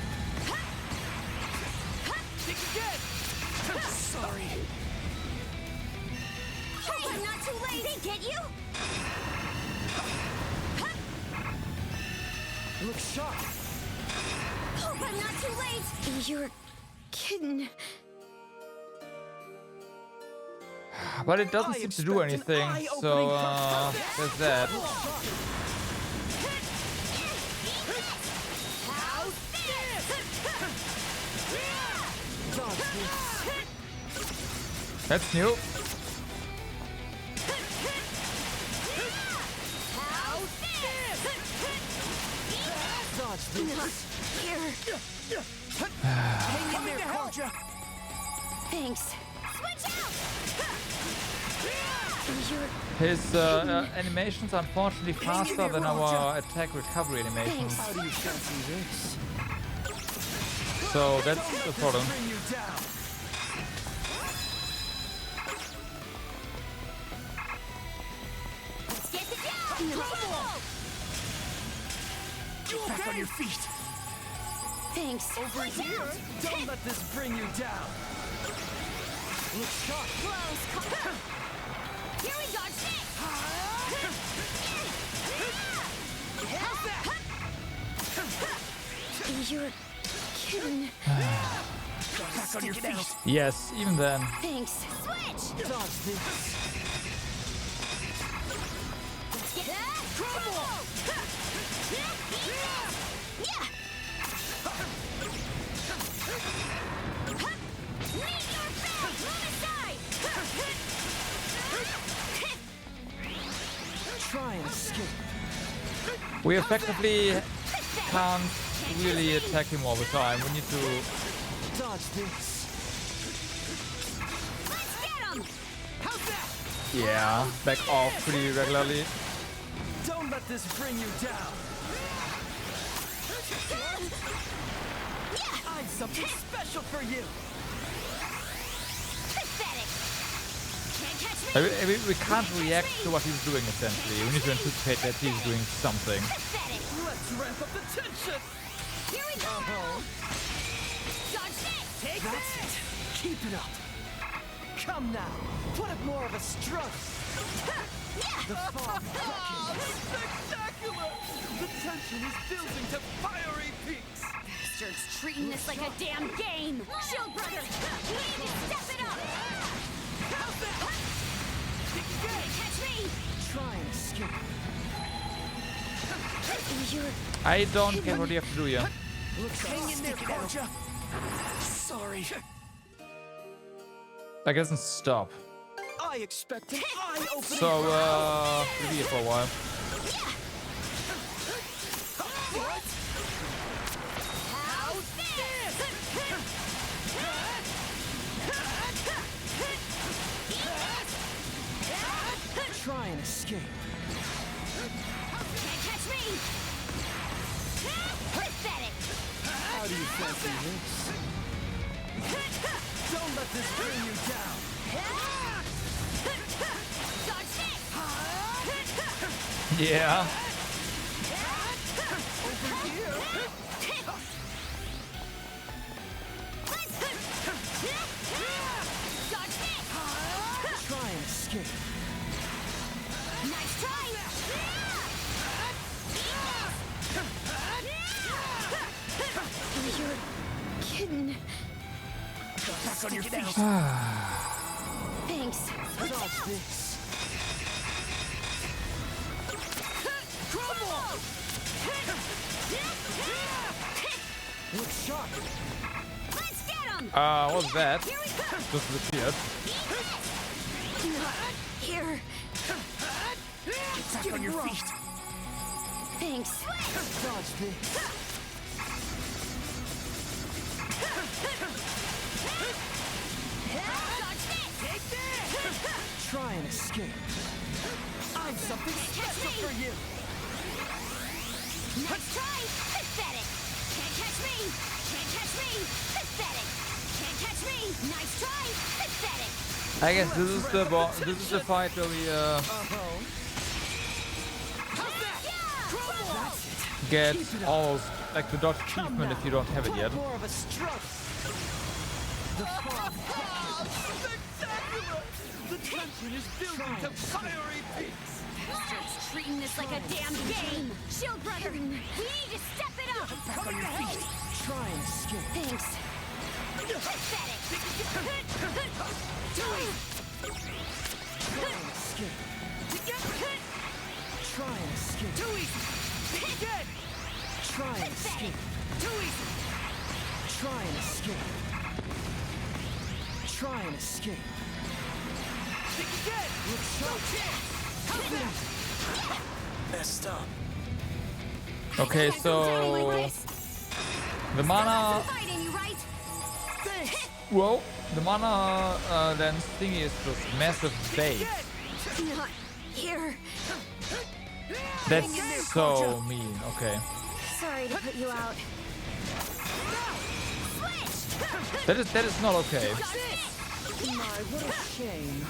Think again. Sorry. Hope I'm not too late. They get you? Look sharp. Hope I'm not too late. You're kidding. But it doesn't seem to do anything, so there's that. How's this? That's new. Hang in there, Koja. Thanks. Switch out! His animations are unfortunately faster than our attack recovery animations. How do you fancy this? So that's the problem. Bring you down. Let's get the down! Get back on your feet. Thanks. Over here. Don't let this bring you down. Look sharp. Close. Here we go. How's that? You're kidding. Get back on your feet. Yes, even then. Thanks. Switch! Dodge this. Let's get that! Crumble! Yeah! Leave your bag! Move aside! Try and escape. We effectively can't really attack him all the time. We need to... Dodge this. Let's get him! How's that? Yeah, back off pretty regularly. Don't let this bring you down. I've something special for you. Pathetic! Can't catch me! We can't react to what he's doing, essentially. We need to anticipate that he's doing something. Pathetic! Let's ramp up the tension. Here we go! Dodge this! Take That's it. Keep it up. Come now. Put up more of a struggle. The fog beckons. Spectacular! The tension is building to fiery peaks. Bastards treating this like a damn game! Shield brother! We need to step it up! How's that? Can't catch me! Try and escape. I don't get what you have to do here. Hang in there, Koja. Sorry. That doesn't stop. I expect an eye-opening. So, we'll be here for a while. What? How's this? Try and escape. Can't catch me! Pathetic! How do you fancy this? Don't let this bring you down. Dodge this! Yeah. Over here. Dodge this! Try and escape. Nice try! You're kidding. Back on your feet. Thanks. Dodge this. Crumble! Look sharp. Let's get him! What was that? Here we go! Just disappeared. Here. Get back on your feet. Thanks. Dodge this. Dodge this! Take this! Try and escape. I've something special for you. Nice try! Pathetic! Can't catch me! Can't catch me! Pathetic! Can't catch me! Nice try! Pathetic! I guess this is the fight where we get almost like the dodge achievement if you don't have it yet. More of a struggle. The fog spectacular! The tension is building to fiery peaks. Bastards treating this like a damn game! Shield brother! We need to step it up! Back on your feet. Try and escape. Thanks. Pathetic! Try and escape. Try and escape. Too easy! Again! Try and escape. Too easy! Try and escape. Try and escape. Think again! Look sharp. Messed up. Okay, so the mana Whoa, the mana lens thingy is just massive bait. Not here. That's so mean. Okay. Sorry to put you out. That is not okay. My, what a shame.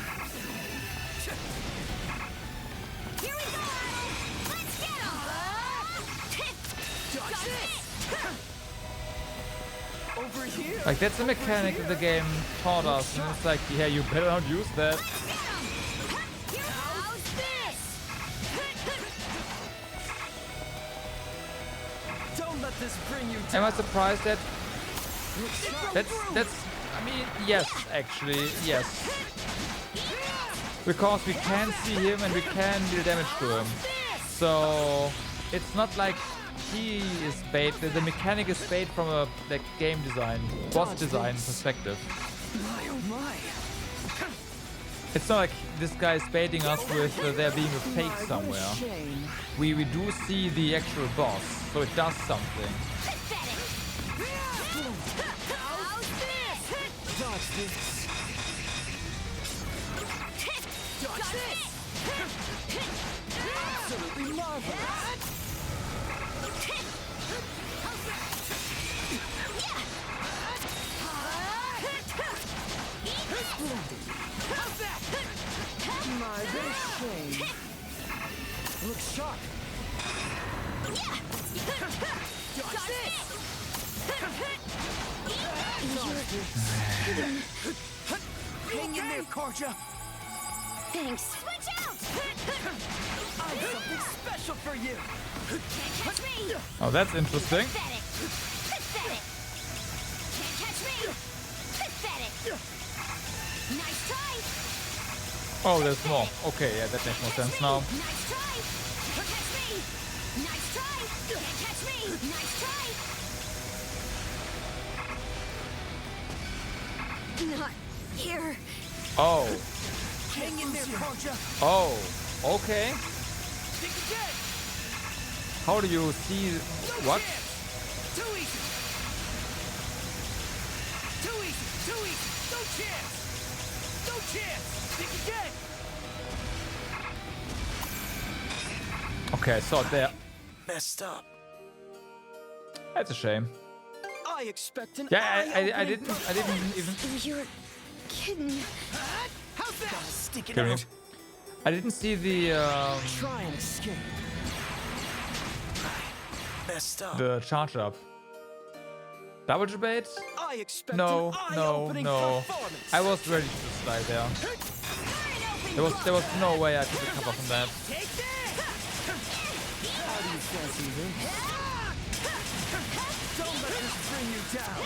Here we go! Let's get him! Over here. Like that's a mechanic that the game taught us, and it's like, yeah, you better not use that. Don't let this bring you down. Am I surprised that that's I mean, yes, actually, yes. Because we can see him and we can deal damage to him. So it's not like he is bait. The mechanic is bait from a like game design, boss design perspective. My oh my. It's not like this guy is baiting us with there being a fake somewhere. We do see the actual boss, so it does something. Dodge this. Dodge this. Absolutely marvelous. My, what a shame. Looks sharp. Dodge this. Hang in there, Korja. Thanks. Switch out! I've something special for you. Can't catch me! Oh, that's interesting. Pathetic! Pathetic! Can't catch me! Pathetic! Nice try! Oh, there's more. Okay, yeah, that makes more sense now. Nice try! Can't catch me! Nice try! Can't catch me! Nice try! Not here. Oh. Hang in there, Korja. Oh. Okay. Think again. How do you see what? Too easy. Too easy. Too easy. No chance. No chance. Think again. Okay, I saw it there. Messed up. That's a shame. I expect an Yeah, I didn't even. You're kidding. How's that? Gotta stick it Kidding. out. I didn't see the Try and escape. Messed up. the charge up. Double debate? I expect No, an no, eye-opening no. performance. I was ready to just die there. There was no way I could recover from that. Take this. How do you fancy this? Don't let this bring you down.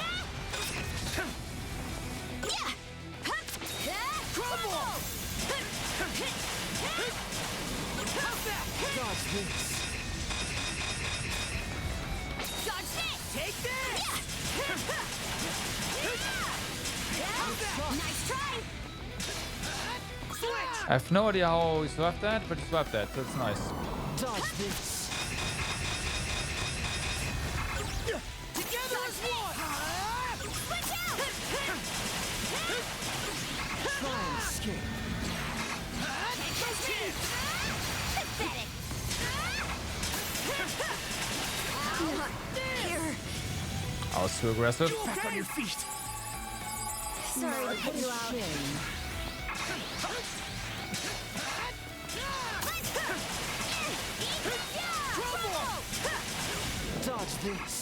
Crumble! Dodge this. Dodge this! Take this! Nice try! Switch! I have no idea how he survived that, but he survived that, so it's nice. Dodge this. Together as one! Switch out! Try and escape. Pathetic! Not here. I was too aggressive. Back on your feet. Sorry to put you out. Dodge this.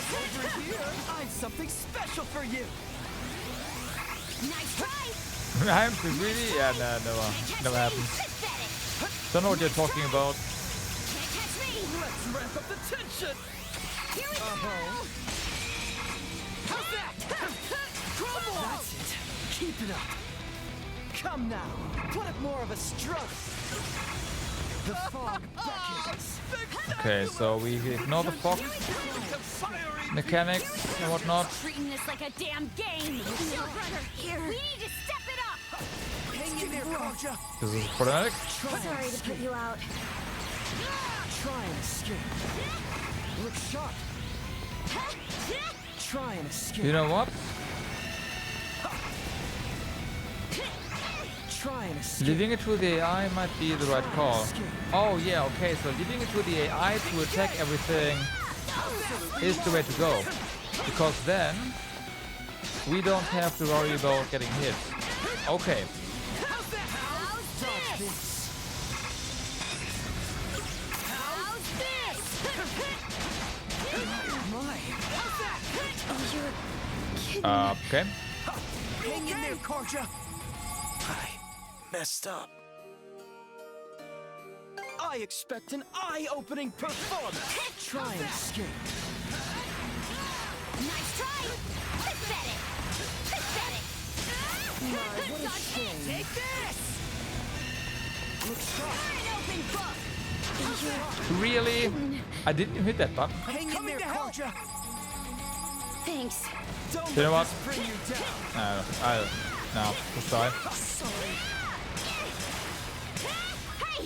Over here, I've something special for you. Nice try! I'm really? Yeah, nah, never happens. Don't know what you're talking about. Can't catch me! Let's ramp up the tension. Here we go! How's that? Crumble! That's it. Keep it up. Come now. Put up more of a strut. The fog beckons. Okay, so we ignore the fog mechanics and whatnot. Treating this like a damn game! Yo, brother, here! We need to step it up! Hang in there, Korja. This is problematic. Sorry to put you out. Try and escape. Look sharp. Try and escape. You know what? Try and escape. Leaving it to the AI might be the right call. Oh yeah, okay, so leaving it to the AI to attack everything is the way to go. Because then we don't have to worry about getting hit. Okay. Okay. Hang in there, Karja. I messed up. I expect an eye-opening performance. Try and escape. Nice try! Pathetic! Pathetic! My, what a shame. Take this! Look sharp. An open book! Really? I didn't even hit that button. Hang in there, Karja. Thanks. Don't You know let what? this bring you down. No, just die. Sorry. Hey!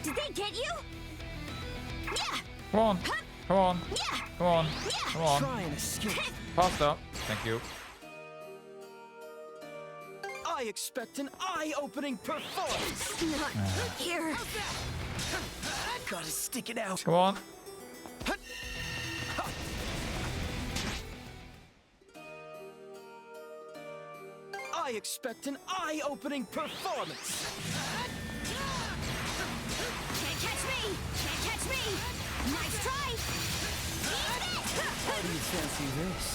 Did they get you? Yeah! Come on. Come on. Yeah! Come on. Come on. Try and escape. Faster. Thank you. I expect an eye-opening performance. Not here. Gotta stick it out. Come on. I expect an eye-opening performance. Can't catch me! Can't catch me! Nice try! How do you fancy this?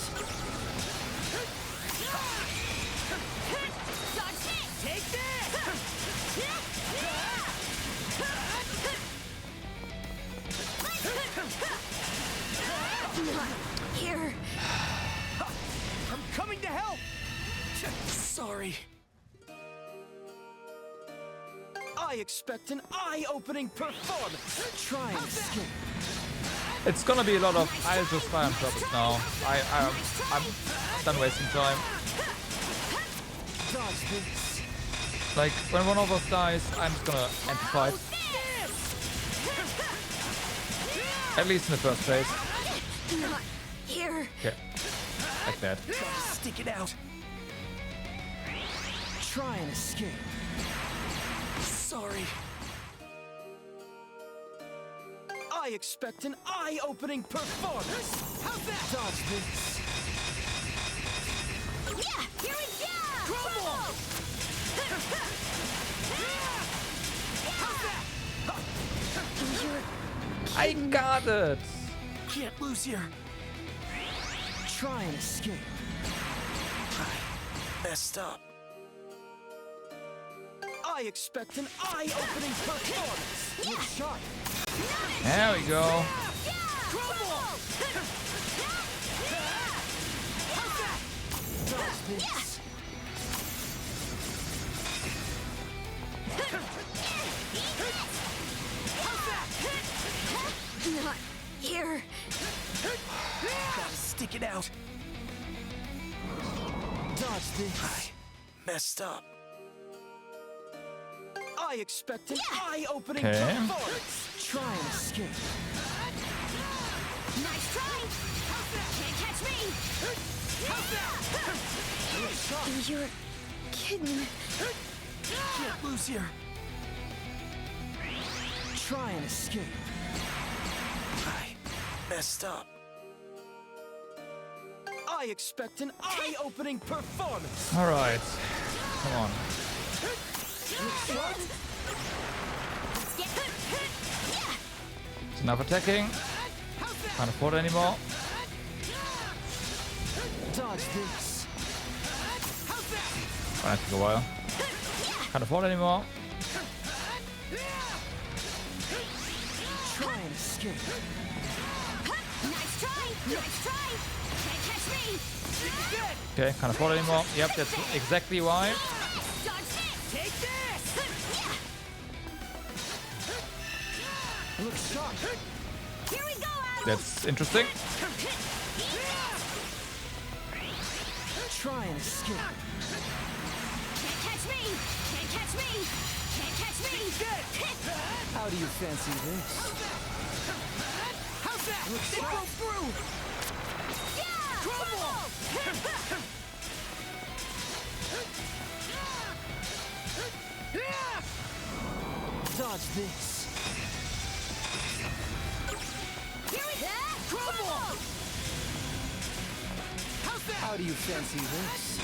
Dodge it! Take this! Not here. I'm coming to help. Sorry. I expect an eye-opening performance. Try and escape. It's gonna be a lot of I'll just fire on purpose now. I'm done wasting time. Dodge this. Like when one of us dies, I'm just gonna anti-fight. At least in the first phase. Not here. Okay. Like that. Gotta stick it out. Try and escape. Sorry. I expect an eye-opening performance. How's that? Dodge this. Yeah! Here we go! Crumble! I got it! Can't lose here. Try and escape. I messed up. I expect an eye-opening performance. Look sharp. There we go. Dodge this. Not here. Gotta stick it out. Dodge this. I messed up. I expect an eye-opening Okay. performance. Try and escape. Nice try! Can't catch me! Look sharp. You're kidding. Can't lose here. Try and escape. I messed up. I expect an eye-opening performance. Alright. Come on. It's enough attacking. Can't afford anymore. Dodge this. Gonna take a while. Can't afford anymore. Try and escape. Nice try! Nice try! Can't catch me! Okay, can't afford anymore. Yep, that's exactly why. Dodge it! Take this! Look sharp. Here we go, Adam! That's interesting. Try and escape. Can't catch me! Can't catch me! Can't catch me! How do you fancy this? It broke through! Yeah! Crumble! Dodge this. Here we go! Crumble! How's that? How do you fancy this?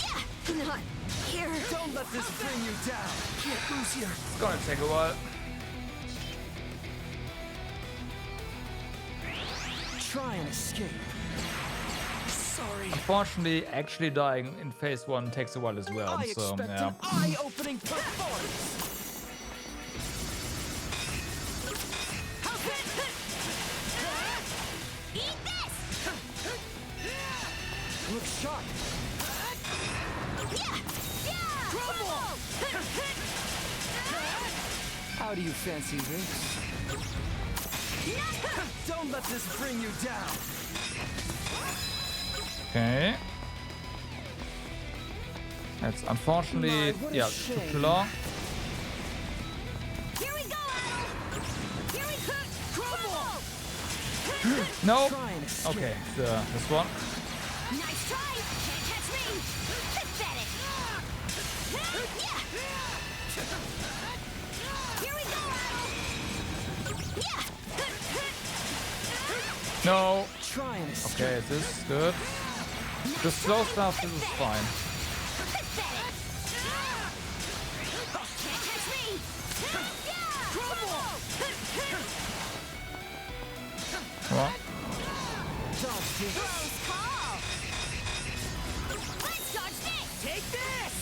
Yeah! Not here. Don't let this bring you down. Can't lose here. It's gonna take a while. Try and escape. Sorry. Unfortunately, actually dying in phase 1 takes a while as well, I so expect yeah. an eye-opening performance. Eat this! Look sharp. Yeah! Crumble! How do you fancy this? Don't let this bring you down. Okay. That's unfortunately, My, what a yeah, shame. too long. Here we go, Adel! Here we go! Crumble! No. Try and escape. Okay, this one. Nice try! Can't catch me! Pathetic! Yeah! Here we go, Adel! Yeah! No. Try and escape. Okay, this is good. The slow stuff, this is fine. Pathetic! Can't catch me! Yeah! Crumble! Come on. Dodge this. Close call! Let's dodge this! Take this!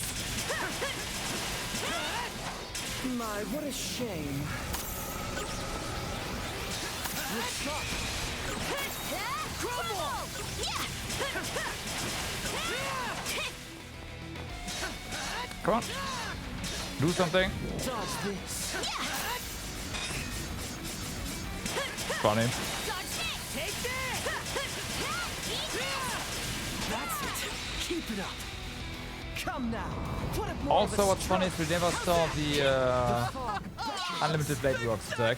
My, what a shame. Look sharp. Crumble! Yeah! Come on. Do something. Dodge this. Funny. Dodge this! Take this! That's it. Keep it up. Come now. Put it more Also, of a what's funny is we never saw the fog. unlimited Blade Rocks attack.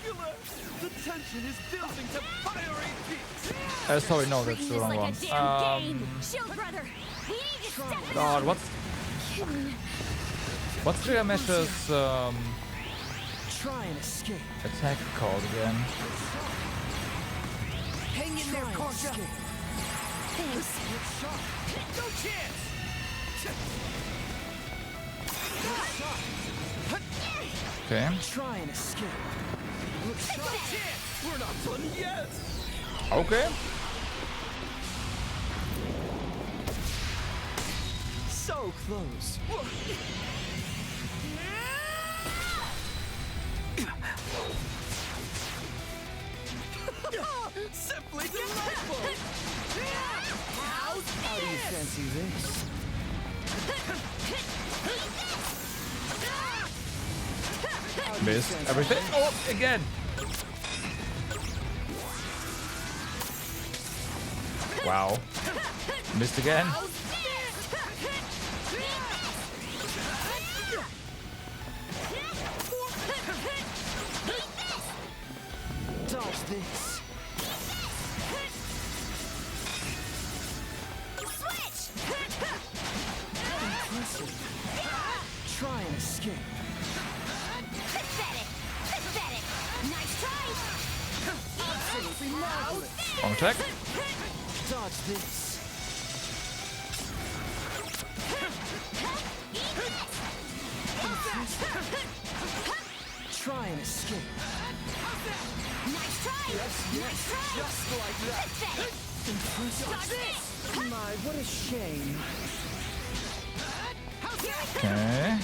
The tension is building to fiery peaks. Sorry, no, that's the wrong one. Shield brother! We need to step it God, up! what's Gilgamesh's Try and escape. attack called again? Hang in there, Corja. Thanks. No chance. Okay. Try and escape. Look sharp. We're not done yet. Okay. So close. Simply delightful. How do you fancy this? Missed everything. Oh, again. Wow. Missed again. Dodge this. Switch! Impressive. Try and escape. Pathetic! Pathetic! Nice try! Absolutely marvelous. Wrong attack. Dodge this. Try and escape. Nice try! Nice try! Just like that. Pathetic! Impressive. Dodge this! My, what a shame. Okay.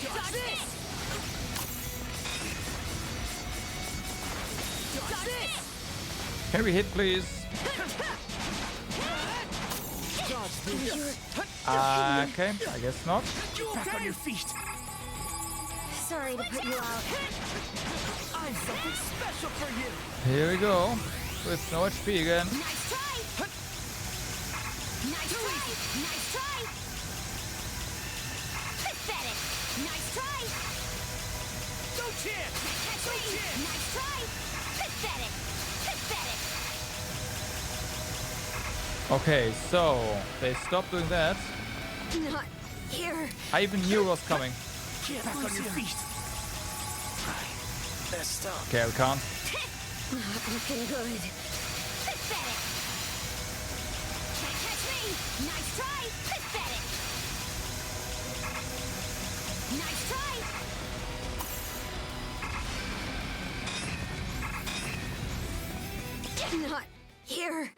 Dodge this! Dodge this! Can we hit, please? Dodge this. Okay, I guess not. Back on your feet. Sorry to put you out. I've something special for you. Here we go. With no HP again. Nice try! Nice try! Nice try! Pathetic! Nice try! No chance. Catch catch me! Nice try! Pathetic! Pathetic! Okay, so they stopped doing that. Not here. I even knew it was coming. Get back on your feet. Messed up. Okay, I can't. Not looking good. Pathetic! Can't catch me! Nice try! Pathetic! Nice try! Not here.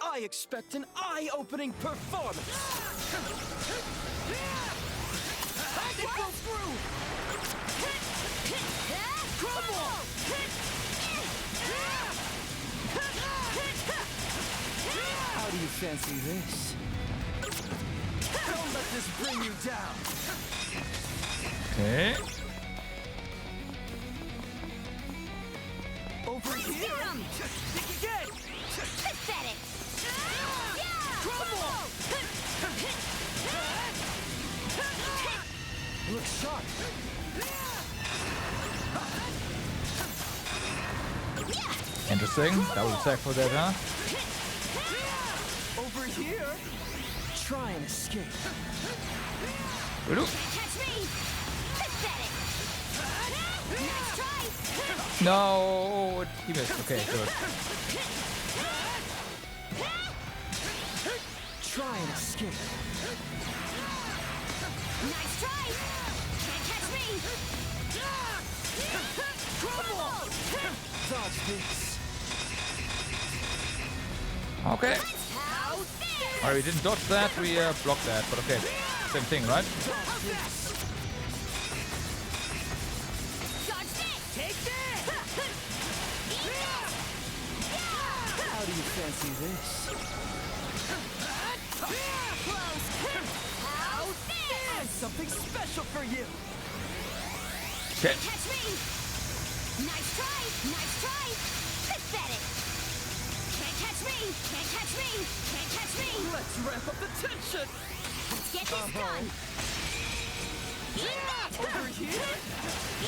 I expect an eye-opening performance. It goes through. Crumble. How do you fancy this? Don't let this bring you down. Okay. Over here. Think again. Pathetic! Crumble. Looks sharp. Interesting. That was attack for that, huh? Over here. Try and escape. Will Catch me! Pathetic! Nice try! No, he missed. Okay, good. Try and escape. Nice try! Can't catch me! Crumble. Dodge this. Okay. How's this? Alright, we didn't dodge that, we blocked that, but okay. Same thing, right? Dodge this. Dodge this! Take this. How do you fancy this? Close! How's this? Something special for you. Okay. Catch me! Nice try! Nice try! Pathetic! Can't catch me! Can't catch me! Can't catch me! Let's ramp up the tension. Let's get this done! Over here.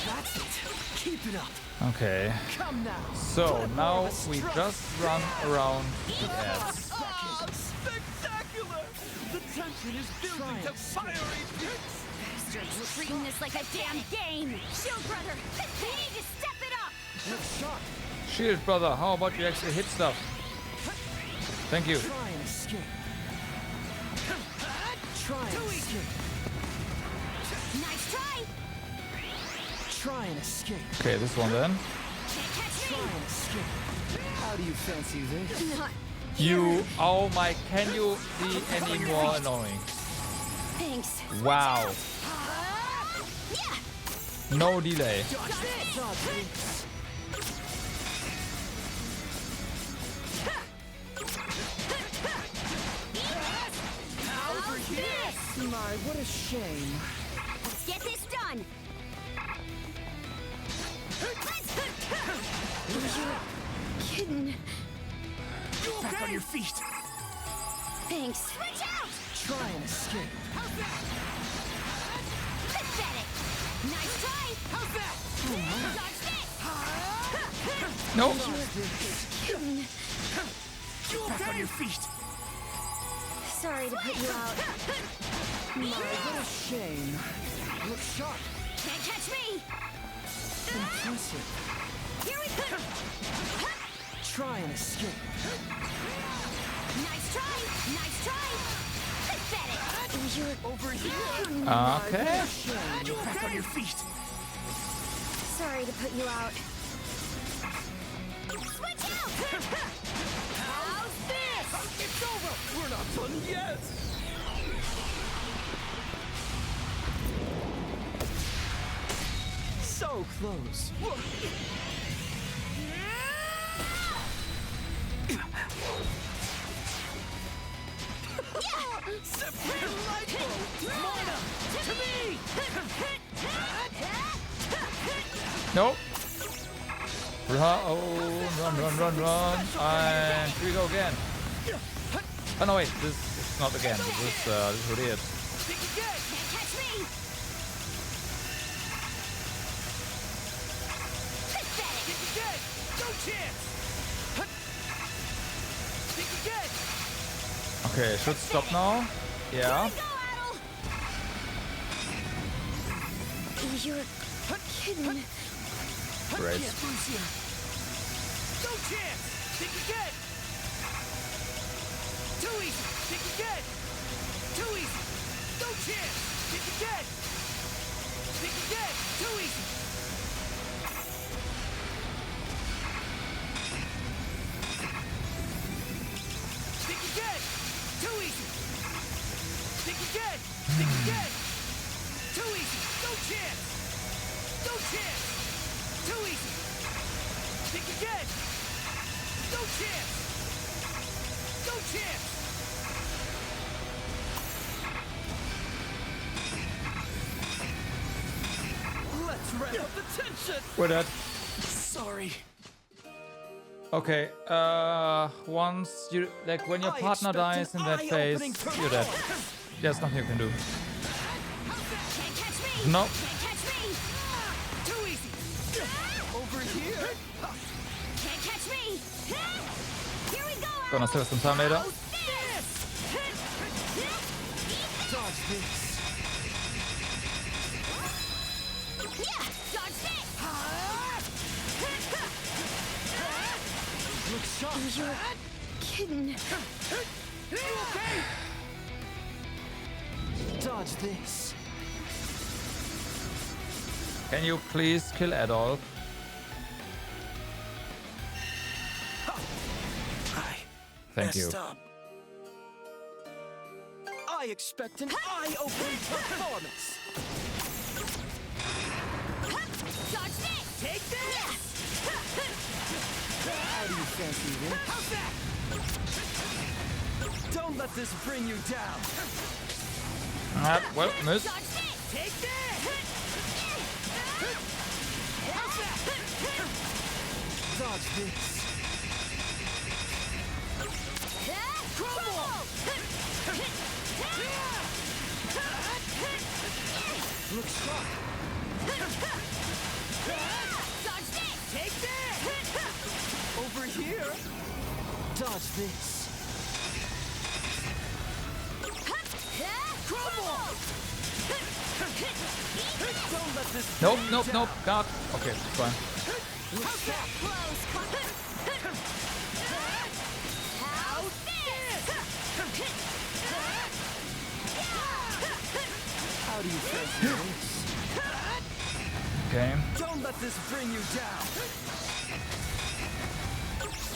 That's it. Keep it up. Okay. Come now. So now we just run around the ads. Oh, spectacular! The tension is building to fiery peaks. Bastards treating this like a damn game! Shield brother! We need to step it up! Looks sharp. Shield, brother, how about you actually hit stuff? Thank you. Try and escape. Try and escape. Nice try! Try and escape. Okay, this one then. Can't catch Try me! and escape. How do you fancy this? Not You, oh my, can you be any more annoying? thanks. Wow. Yeah! No delay. Dodge this. Over here! My, what a shame. Let's get this done! Kidding. Back on your feet. Thanks. Switch out! Try and escape. Pathetic! Nice try! How's that? Dodge this! No. Back on your feet. Sorry to put you out. My, what a shame. Looks sharp. Can't catch me! Impressive. Here we go! Try and escape. Nice try! Nice try! Pathetic! You're Over here. Okay. Back on your feet. sorry to put you out. Switch out! How's this? It's over. We're not done yet. So close. Separator Lightning! Mona! To me! Nope. Run. And here we go again. Oh no, wait, this is not again. This is what it is. Think again! Can't catch me! Okay, should stop now. Yeah. You're kidding. Great. No chance! Think again! Too easy! Think again! Too easy! No chance! Think again! Think again! Too easy! Think again! Too easy! Think again! Think again! Too easy! No chance! No chance! Too easy! Think again! No chance! No chance! Let's ramp up the tension. We're dead. Sorry. Okay, once you, like, when your I partner dies in that phase, eye-opening you're dead. There's nothing you can do. No. Too easy! Over here. Can't catch me! Here we go! Gonna save some time later. Dodge this. Yeah! Dodge this! Look sharp. You're kidding. Dodge this. Can you please kill Adolf? Thank you. Messed up. I expect an eye-opening performance. Dodge this! Take this! How do you fancy this? How's that? Don't let this bring you down. Well, miss. Dodge this! Take this! How's that? Dodge this. Crumble! Look sharp. Dodge this! Take this! Over here. Dodge this. Crumble! Don't let this Nope, bring you nope, down. nope. God. Okay, fine. How's that? Close. How's this? How do you fancy this? Okay. Don't let this bring you down.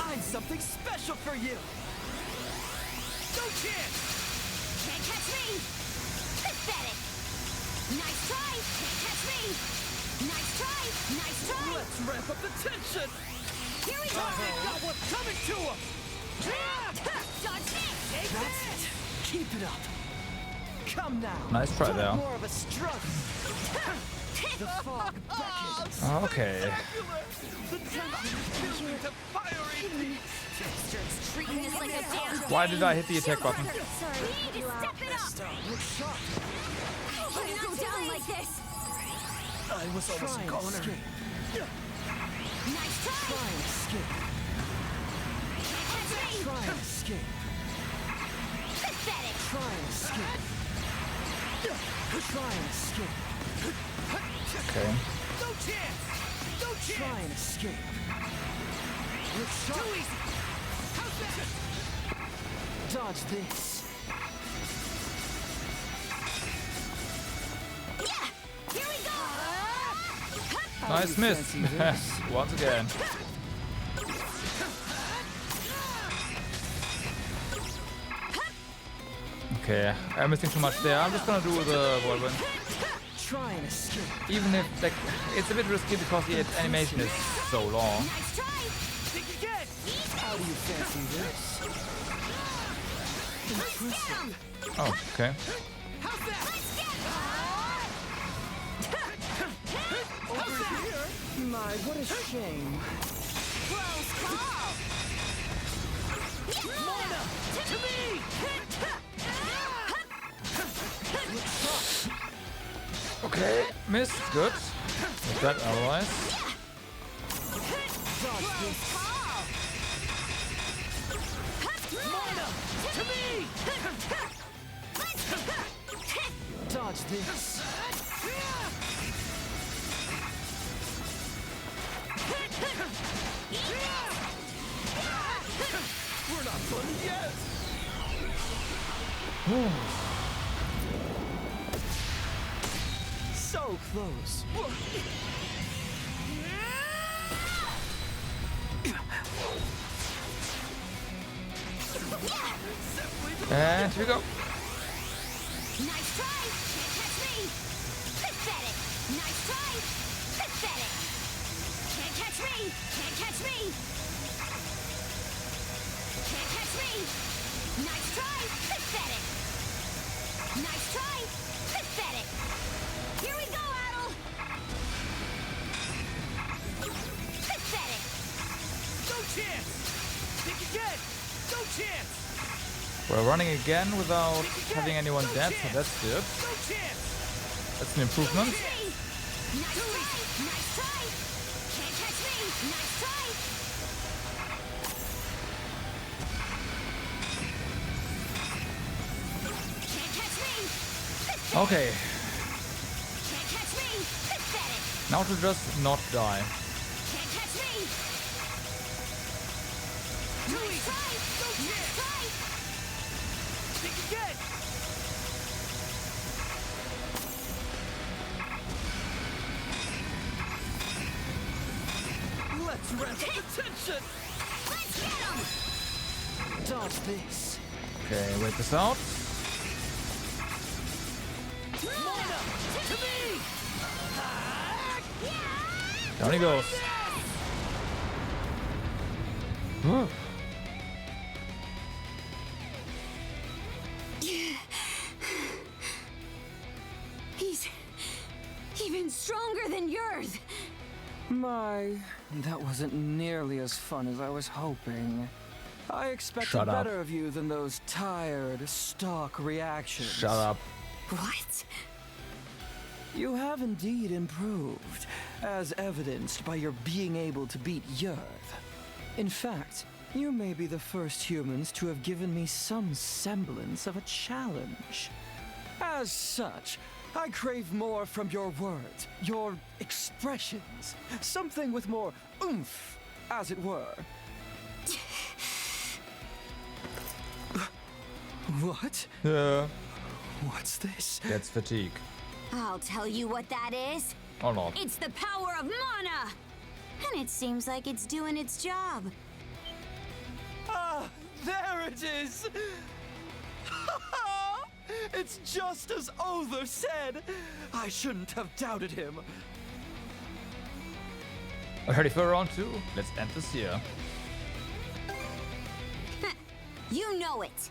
I'm something special for you. No chance! Can't catch me! Pathetic! Nice try! Can't catch me! Nice try! Nice try! Let's ramp up the tension. Here we go! Got what's coming to him! Dodge this! Take That's this! it. Keep it up. Come now. Nice try Put there. more of a struggle. The fog beckons. Okay. The tension is building to fiery. Treating this like a damn... Why did I hit the attack button? Sorry, need to step it up! Look sharp. Don't go down like this! I was almost Try and gone. escape. Nice try! Try and escape. Can't catch me! Try and escape. Pathetic! Try and escape. Try and escape. Okay. No chance! No Try chance! and escape. Look Too sharp. easy! How's that? Dodge this. Yeah! Here we go! Nice miss. Once again. Okay, I'm missing too much there. I'm just gonna do the whirlwind. Try and escape. Even if, like, it's a bit risky because the animation is so long. Nice try! Think again! How do you fancy this? Intrusive. Oh, okay. How's that? Over here? My, what a shame. Close call! Mona! To me! Okay, missed. Good. With that, otherwise. Dodge this. Mona! To me! me! Dodge this. We're not done yet! So close. And here we go. Nice try! Can't catch me! Pathetic! Nice try! Pathetic! Can't catch me! Can't catch me! Can't catch me! Nice try! Pathetic! Nice try! Pathetic! Here we go, Adel! Pathetic! No chance! Think again! No chance! We're running again without having anyone dead, so that's good. No chance! That's an improvement. Nice try! Nice try! Can't catch me! Nice try! Can't catch me! Pathetic! Okay, Can't catch me! Pathetic! now to just not die. Can't catch me! Nice try! Nice try! Think again! Let's ramp up the tension! Let's get him! Dodge this. Okay, wait this out. Mona! To me! Down he goes. Whew. He's even stronger than yours. My, that wasn't nearly as fun as I was hoping. I expected Shut up. better of you than those tired, stock reactions. Shut up. What? You have indeed improved, as evidenced by your being able to beat Yerth. In fact, you may be the first humans to have given me some semblance of a challenge. As such, I crave more from your words, your expressions, something with more oomph, as it were. What? What's this? That's fatigue. I'll tell you what that is. Or not. It's the power of mana! And it seems like it's doing its job. Ah, there it is! It's just as Other said! I shouldn't have doubted him. Ready for round 2? Let's end this here. You know it.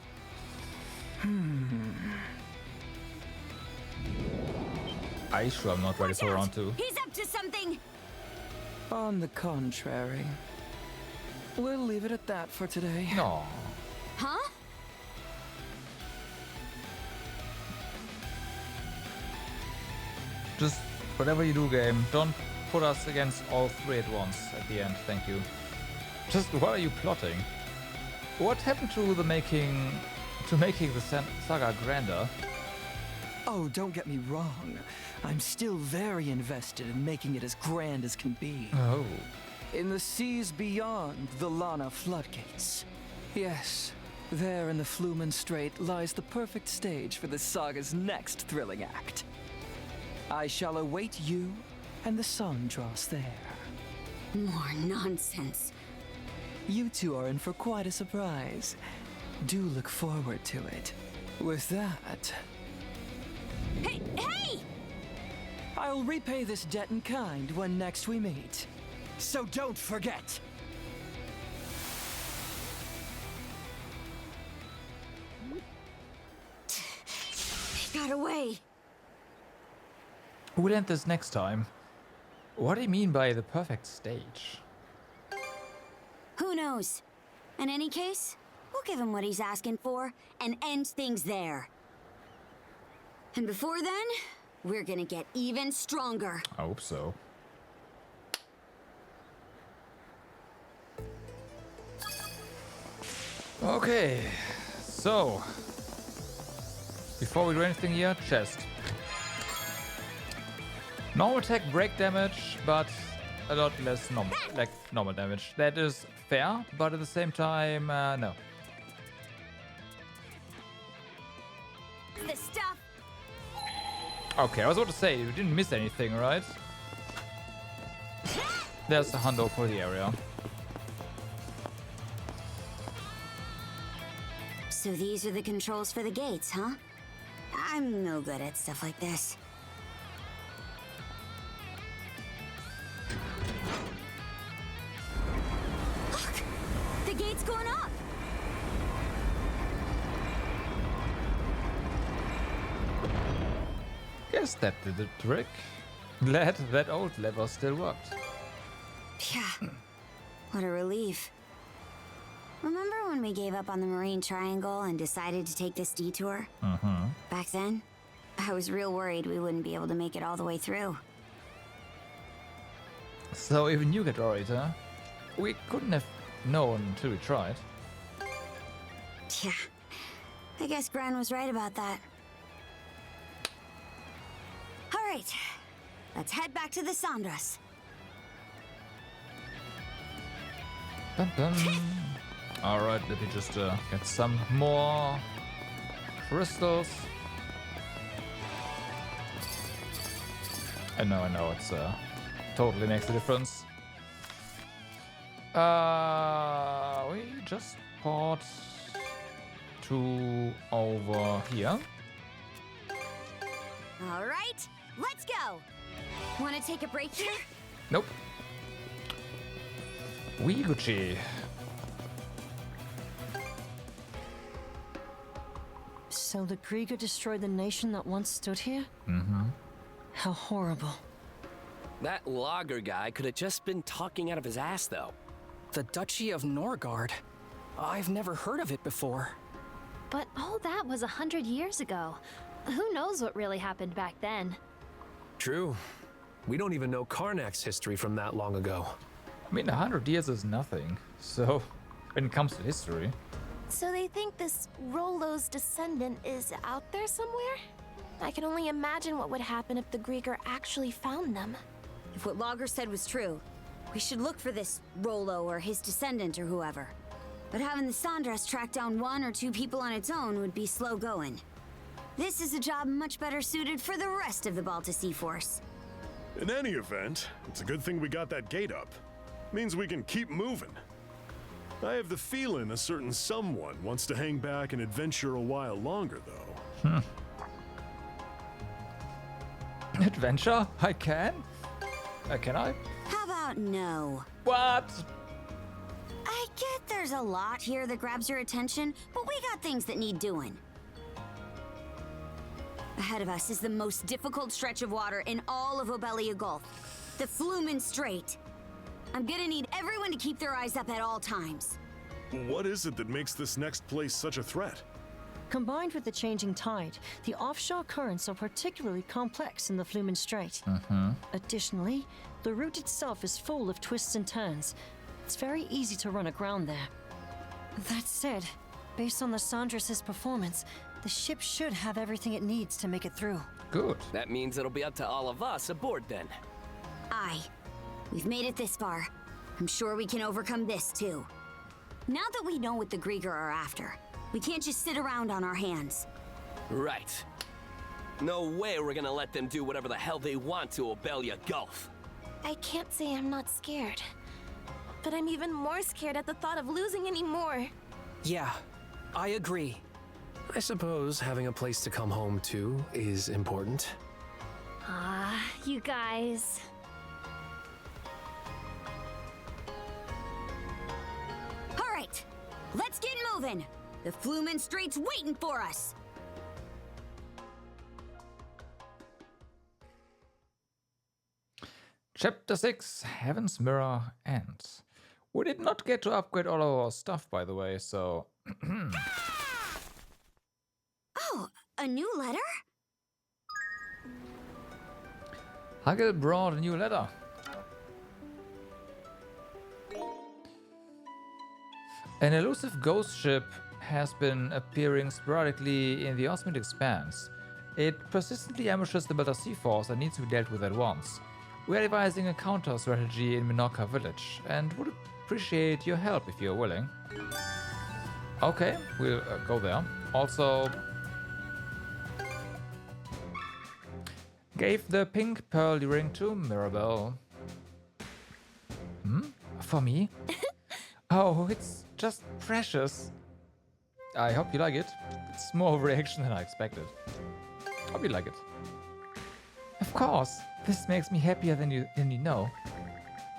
I sure I'm not ready for round 2. He's up to something. On the contrary, we'll leave it at that for today. No. Huh? Just whatever you do, game, don't put us against all 3 at once at the end. Thank you. Just what are you plotting? What happened to the making the saga grander? Oh, don't get me wrong. I'm still very invested in making it as grand as can be. Oh. In the seas beyond the Lana floodgates. Yes, there in the Flumen Strait lies the perfect stage for this saga's next thrilling act. I shall await you and the sun draws there. More nonsense. You two are in for quite a surprise. Do look forward to it. With that, Hey! Hey! I'll repay this debt in kind when next we meet. So don't forget! He got away. We'll end this next time. What do you mean by the perfect stage? Who knows? In any case, we'll give him what he's asking for and end things there. And before then, we're gonna get even stronger. I hope so. Okay, so Before we do anything here, chest. Normal attack, break damage, but a lot less normal damage. That is fair, but at the same time, no. The stuff. Okay, I was about to say, we didn't miss anything, right? There's a hundo for the area. So these are the controls for the gates, huh? I'm no good at stuff like this. Look! The gate's going up! Guess that did the trick. Glad that old lever still worked. Yeah. What a relief. Remember when we gave up on the Marine Triangle and decided to take this detour? Mm-hmm. Back then, I was real worried we wouldn't be able to make it all the way through. So even you get worried, huh? We couldn't have known until we tried. Yeah. I guess Gran was right about that. All right. Let's head back to the Sandras. Bum, bum. Alright, let me just get some more crystals. I know, it's totally makes a difference. We just bought 2 over here. All right, let's go. Want to take a break here? Nope. We Gucci. So the Krieger destroyed the nation that once stood here? Mm-hmm. How horrible. That logger guy could have just been talking out of his ass, though. The Duchy of Norgard. I've never heard of it before. But all that was 100 years ago. Who knows what really happened back then? True. We don't even know Karnak's history from that long ago. I mean, 100 years is nothing. So, when it comes to history. So they think this Rollo's descendant is out there somewhere? I can only imagine what would happen if the Grieger actually found them. If what Logger said was true, we should look for this Rollo or his descendant or whoever. But having the Sandras track down 1 or 2 people on its own would be slow going. This is a job much better suited for the rest of the Balta Sea Force. In any event, it's a good thing we got that gate up. Means we can keep moving. I have the feeling a certain someone wants to hang back and adventure a while longer, though. Adventure? I can? Can I? How about no? What? I get there's a lot here that grabs your attention, but we got things that need doing. Ahead of us is the most difficult stretch of water in all of Obelia Gulf, the Flumen Strait. I'm gonna need everyone to keep their eyes up at all times. What is it that makes this next place such a threat? Combined with the changing tide, the offshore currents are particularly complex in the Flumen Strait. Additionally, the route itself is full of twists and turns. It's very easy to run aground there. That said, based on the Sandras' performance, the ship should have everything it needs to make it through. Good. That means it'll be up to all of us aboard then. Aye. We've made it this far. I'm sure we can overcome this too. Now that we know what the Grieger are after, we can't just sit around on our hands. Right. No way we're gonna let them do whatever the hell they want to Obelia Gulf. I can't say I'm not scared. But I'm even more scared at the thought of losing any more. Yeah, I agree. I suppose having a place to come home to is important. Ah, you guys. All right, let's get moving. The Flumen Strait's waiting for us. Chapter 6, Heaven's Mirror ends. We did not get to upgrade all of our stuff, by the way, so... Oh, a new letter? Huggle brought a new letter. An elusive ghost ship has been appearing sporadically in the Osmond Expanse. It persistently ambushes the Belter Sea Force and needs to be dealt with at once. We are devising a counter strategy in Minorca Village and would appreciate your help if you're willing. Okay, we'll go there. Also, gave the pink pearl ring to Mirabelle. For me? Oh, it's just precious. I hope you like it. It's more of a reaction than I expected. Hope you like it. Of course, this makes me happier than you know.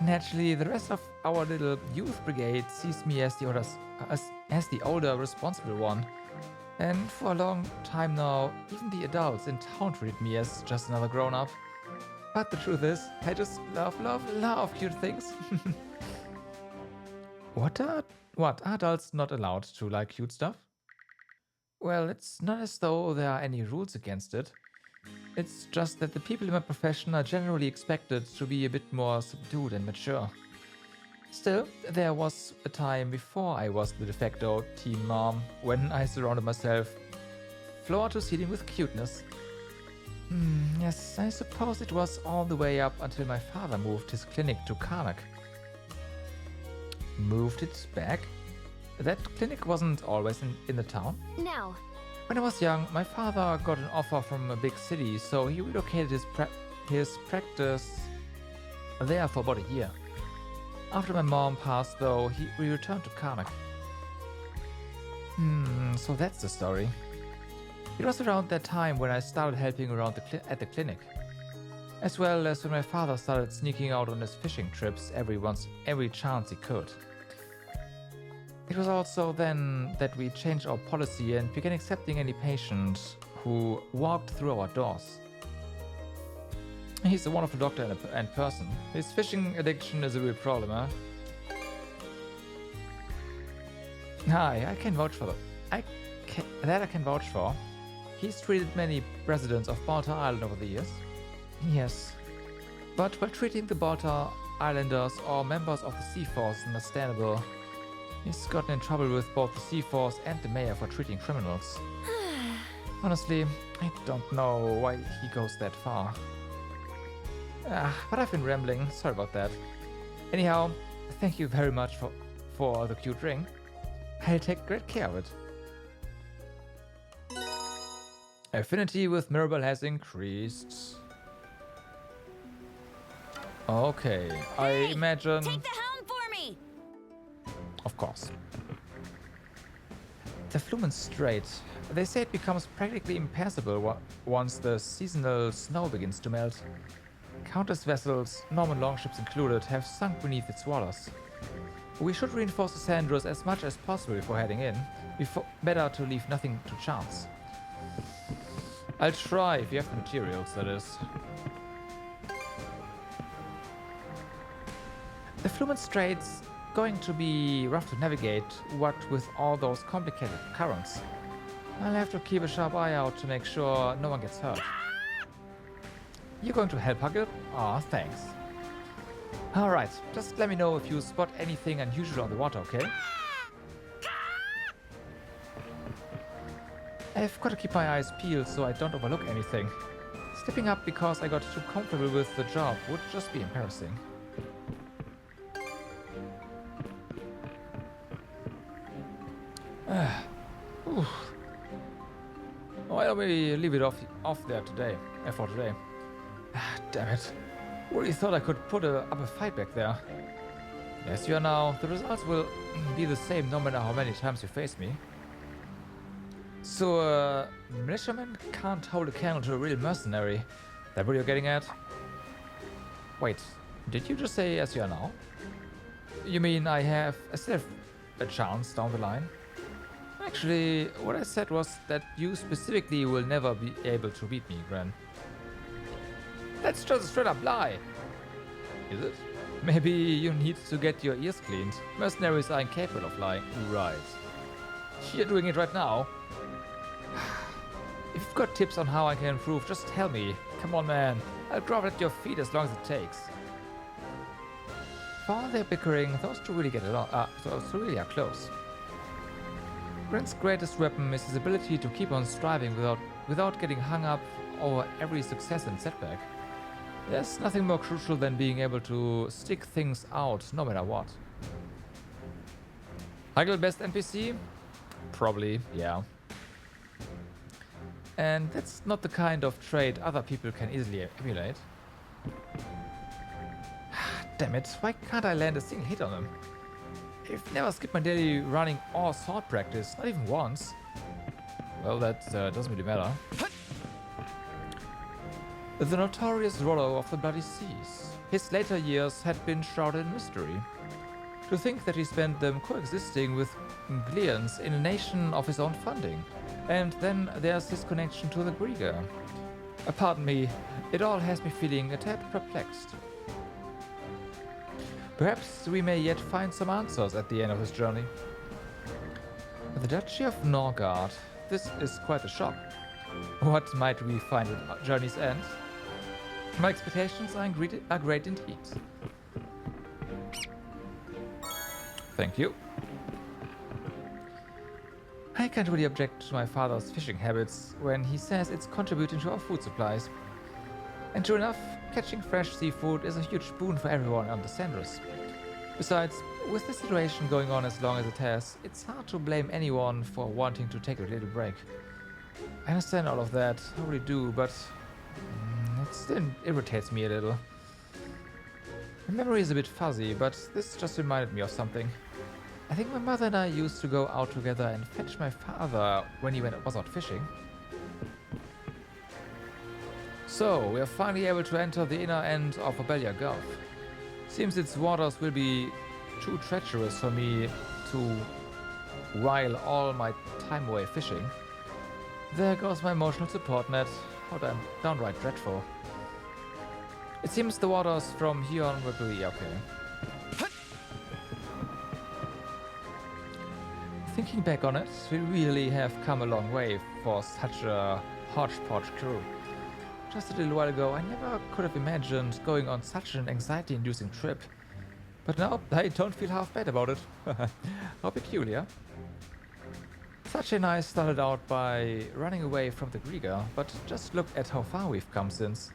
Naturally, the rest of our little youth brigade sees me as the older, responsible one. And for a long time now, even the adults in town treat me as just another grown-up. But the truth is, I just love cute things. What, are adults not allowed to like cute stuff? Well, it's not as though there are any rules against it. It's just that the people in my profession are generally expected to be a bit more subdued and mature. Still, there was a time before I was the de facto teen mom when I surrounded myself floor to ceiling with cuteness. Yes, I suppose it was all the way up until my father moved his clinic to Karnak. Moved it back? That clinic wasn't always in the town? No. When I was young, my father got an offer from a big city, so he relocated his practice there for about a year. After my mom passed, though, we returned to Karnak. So that's the story. It was around that time when I started helping around at the clinic, as well as when my father started sneaking out on his fishing trips every chance he could. It was also then that we changed our policy and began accepting any patient who walked through our doors. He's a wonderful doctor and person. His fishing addiction is a real problem, huh? Hi, I can vouch for that. I can vouch for. He's treated many residents of Baltar Island over the years. Yes. But while treating the Baltar Islanders or members of the Sea Force is understandable, he's gotten in trouble with both the Sea Force and the mayor for treating criminals. Honestly, I don't know why he goes that far. But I've been rambling, sorry about that. Anyhow, thank you very much for the cute ring. I'll take great care of it. Affinity with Mirabelle has increased. Okay, I imagine... Take the helm for me! Of course. The Flumen Strait. They say it becomes practically impassable once the seasonal snow begins to melt. Countless vessels, Norman longships included, have sunk beneath its waters. We should reinforce the Sandros as much as possible before heading in. Better to leave nothing to chance. I'll try if you have the materials, that is. The Flumen Strait's going to be rough to navigate, what with all those complicated currents. I'll have to keep a sharp eye out to make sure no one gets hurt. You're going to help, Huggle? Aw, thanks. Alright, just let me know if you spot anything unusual on the water, okay? I've got to keep my eyes peeled so I don't overlook anything. Slipping up because I got too comfortable with the job would just be embarrassing. Why don't we leave it off there today? For today. Damn it. Really thought I could put up a fight back there. As you are now, the results will be the same no matter how many times you face me. So a militiaman can't hold a candle to a real mercenary. That what you're getting at? Wait, did you just say as you are now? You mean I still have a chance down the line? Actually, what I said was that you specifically will never be able to beat me, Gran. That's just a straight up lie. Is it? Maybe you need to get your ears cleaned. Mercenaries are incapable of lying. Right. You're doing it right now. If you've got tips on how I can improve, just tell me. Come on, man. I'll grovel at your feet as long as it takes. For all their bickering, those two really get along. Those two really are close. Grant's greatest weapon is his ability to keep on striving without getting hung up over every success and setback. There's nothing more crucial than being able to stick things out no matter what. Hagel best NPC? Probably, yeah. And that's not the kind of trait other people can easily emulate. Damn it, why can't I land a single hit on him? I've never skipped my daily running or sword practice, not even once. Well, that doesn't really matter. The notorious Rollo of the Bloody Seas. His later years had been shrouded in mystery. To think that he spent them coexisting with Gleans in a nation of his own funding. And then there's his connection to the Grieger. Pardon me, it all has me feeling a tad perplexed. Perhaps we may yet find some answers at the end of his journey. The Duchy of Norgard. This is quite a shock. What might we find at journey's end? My expectations are great indeed. Thank you. I can't really object to my father's fishing habits when he says it's contributing to our food supplies. And true enough, catching fresh seafood is a huge boon for everyone on the Sandras. Besides, with the situation going on as long as it has, it's hard to blame anyone for wanting to take a little break. I understand all of that, I really do, but it still irritates me a little. My memory is a bit fuzzy, but this just reminded me of something. I think my mother and I used to go out together and fetch my father when he was out fishing. So, we are finally able to enter the inner end of Obelia Gulf. Seems its waters will be too treacherous for me to while all my time away fishing. There goes my emotional support net. How downright dreadful. It seems the waters from here on will be okay. Thinking back on it, we really have come a long way for such a hodgepodge crew. Just a little while ago, I never could have imagined going on such an anxiety-inducing trip. But now, I don't feel half bad about it. How peculiar. Such a I started out by running away from the Grieger, but just look at how far we've come since.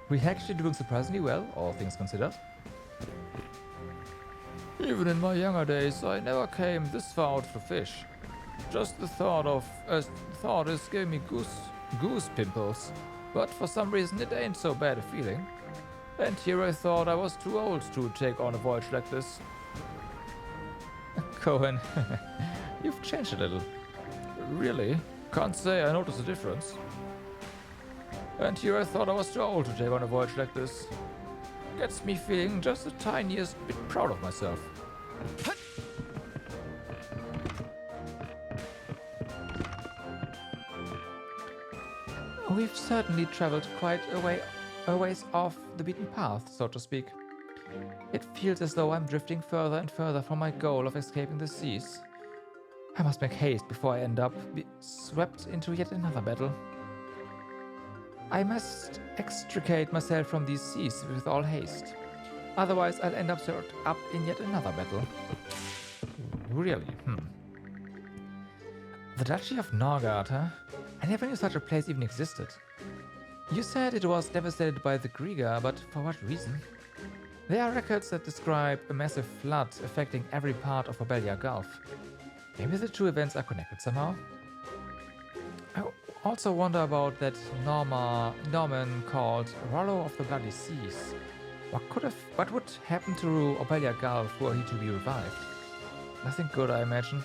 We're actually doing surprisingly well, all things considered. Even in my younger days, I never came this far out to fish. Just the thought is giving me goose pimples. But for some reason it ain't so bad a feeling. And here I thought I was too old to take on a voyage like this. Cohen, you've changed a little. Really? Can't say I noticed a difference. And here I thought I was too old to take on a voyage like this. Gets me feeling just the tiniest bit proud of myself. We've certainly traveled quite a ways off the beaten path, so to speak. It feels as though I'm drifting further and further from my goal of escaping the seas. I must make haste before I end up swept into yet another battle. I must extricate myself from these seas with all haste. Otherwise, I'll end up swept up in yet another battle. Really? The Duchy of Norgard, huh? I never knew such a place even existed. You said it was devastated by the Grieger, but for what reason? There are records that describe a massive flood affecting every part of Obelia Gulf. Maybe the two events are connected somehow? I also wonder about that Norman called Rollo of the Bloody Seas. What would happen to Obelia Gulf were he to be revived? Nothing good, I imagine.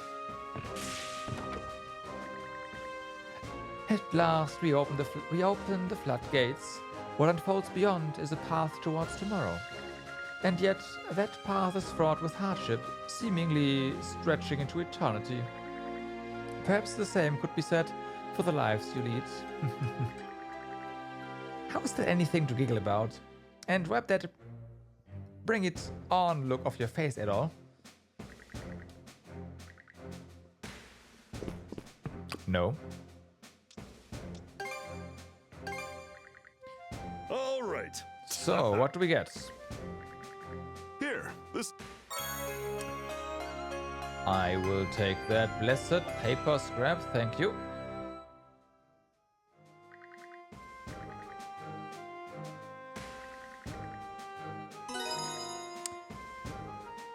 At last we open the floodgates. What unfolds beyond is a path towards tomorrow. And yet, that path is fraught with hardship, seemingly stretching into eternity. Perhaps the same could be said for the lives you lead. How is there anything to giggle about? And wipe that bring it on look off your face at all? No. All right. So, what do we get? Here, this... I will take that blessed paper scrap, thank you.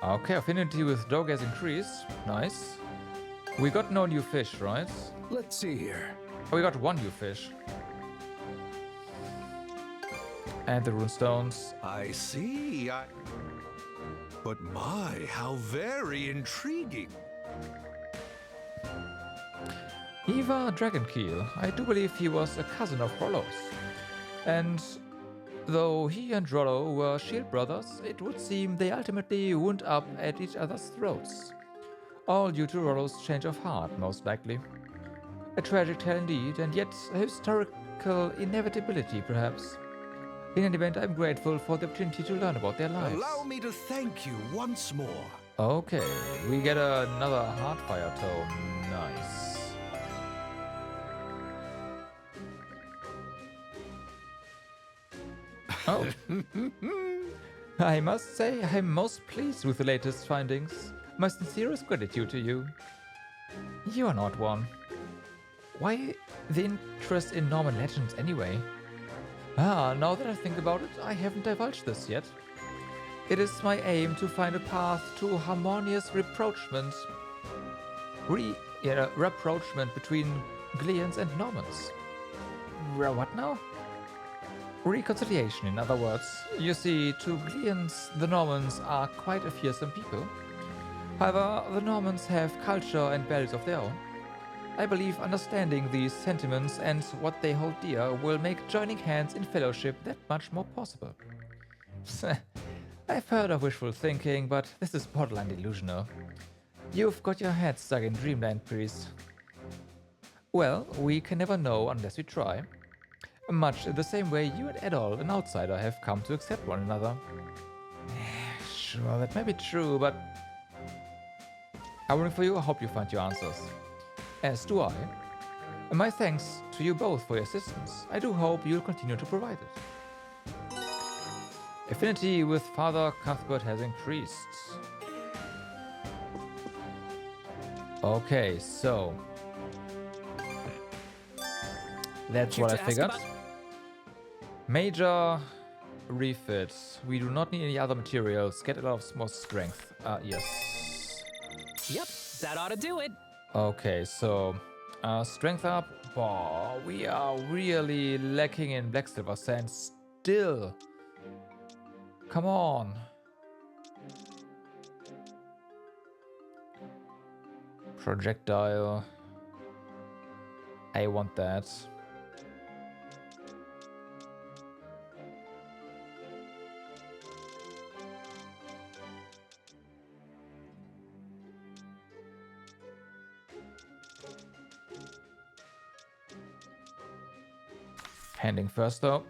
Okay, affinity with dog has increased. Nice. We got no new fish, right? Let's see here. Oh, we got one new fish. And the runestones. I see. But my, how very intriguing. Eva Dragonkeel. I do believe he was a cousin of Rollo's. And though he and Rollo were shield brothers, it would seem they ultimately wound up at each other's throats. All due to Rollo's change of heart, most likely. A tragic tale indeed, and yet a historical inevitability, perhaps. In any event, I'm grateful for the opportunity to learn about their lives. Allow me to thank you once more. Okay, we get another Heartfire tome. Nice. Oh. I must say, I'm most pleased with the latest findings. My sincerest gratitude to you. You are not one. Why the interest in Norman legends anyway? Now that I think about it, I haven't divulged this yet. It is my aim to find a path to harmonious rapprochement between Gleans and Normans. What now? Reconciliation, in other words. You see, to Gleans, the Normans are quite a fearsome people. However, the Normans have culture and values of their own. I believe understanding these sentiments and what they hold dear will make joining hands in fellowship that much more possible. I've heard of wishful thinking, but this is borderline delusional. You've got your head stuck in dreamland, priest. Well, we can never know unless we try. Much the same way you and Adol, an outsider, have come to accept one another. Sure, that may be true, but I'm rooting for you. I hope you find your answers. As do I. My thanks to you both for your assistance. I do hope you'll continue to provide it. Affinity with Father Cuthbert has increased. Okay, so that's what I figured. Major refits. We do not need any other materials. Get a lot of more strength. Yes. Yep, that ought to do it. Okay, so strength up. Oh, we are really lacking in black silver sand still. Come on. Projectile. I want that. Handing first though.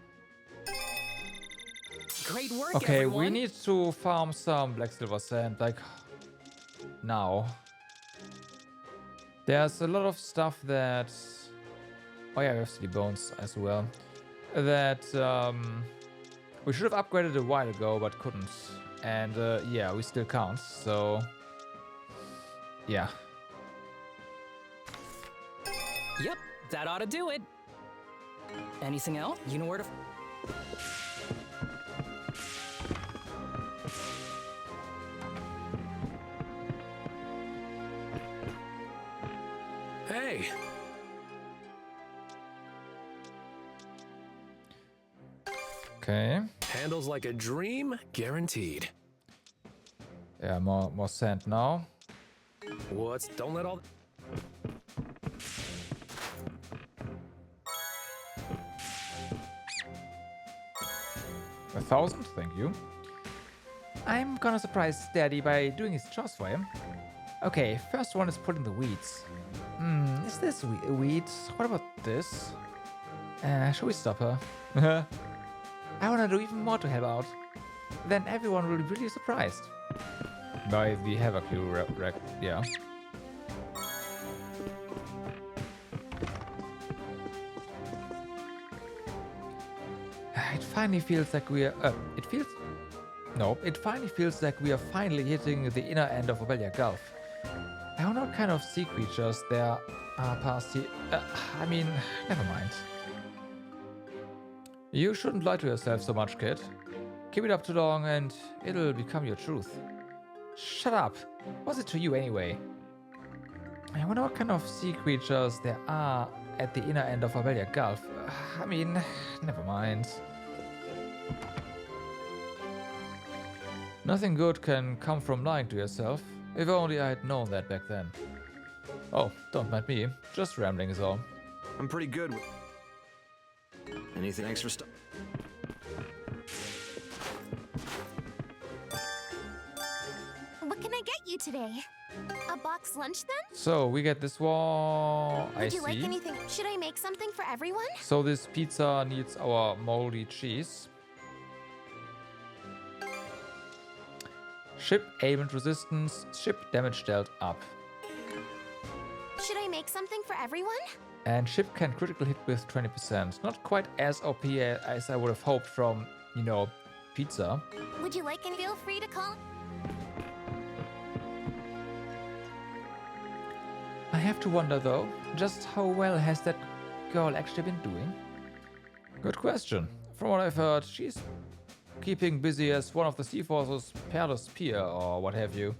Great work, okay, everyone. We need to farm some black silver sand, like now. There's a lot of stuff that... Oh yeah, we have sleep bones as well. That we should have upgraded a while ago, but couldn't. And yeah, we still can't, so... Yeah. Yep, that ought to do it. Anything else? You know where to... Hey! Okay. Handles like a dream, guaranteed. Yeah, more sand now. What's... Don't let all... 1,000, thank you. I'm gonna surprise Daddy by doing his chores for him. Okay, first one is putting the weeds. Is this weeds? What about this? Should we stop her? I wanna do even more to help out. Then everyone will be really surprised. By the Havoc you wrecked, yeah. It finally feels like we are... it finally feels like we are finally hitting the inner end of Obelia Gulf. I wonder what kind of sea creatures there are past here. I mean, never mind. You shouldn't lie to yourself so much, kid. Keep it up too long and it'll become your truth. Shut up. What's it to you anyway? I wonder what kind of sea creatures there are at the inner end of Arbelia Gulf. I mean, never mind. Nothing good can come from lying to yourself. If only I had known that back then. Oh, don't mind me. Just rambling is all. I'm pretty good with... Anything extra stuff? What can I get you today? A box lunch then? So, we get this one. Would you like anything? Should I make something for everyone? So this pizza needs our moldy cheese. Ship ailment resistance. Ship damage dealt up. Should I make something for everyone? And ship can critical hit with 20%. Not quite as OP as I would have hoped from, you know, pizza. Would you like and feel free to call? I have to wonder though, just how well has that girl actually been doing? Good question. From what I've heard, she's keeping busy as one of the Sea Force's peerless peer or what have you.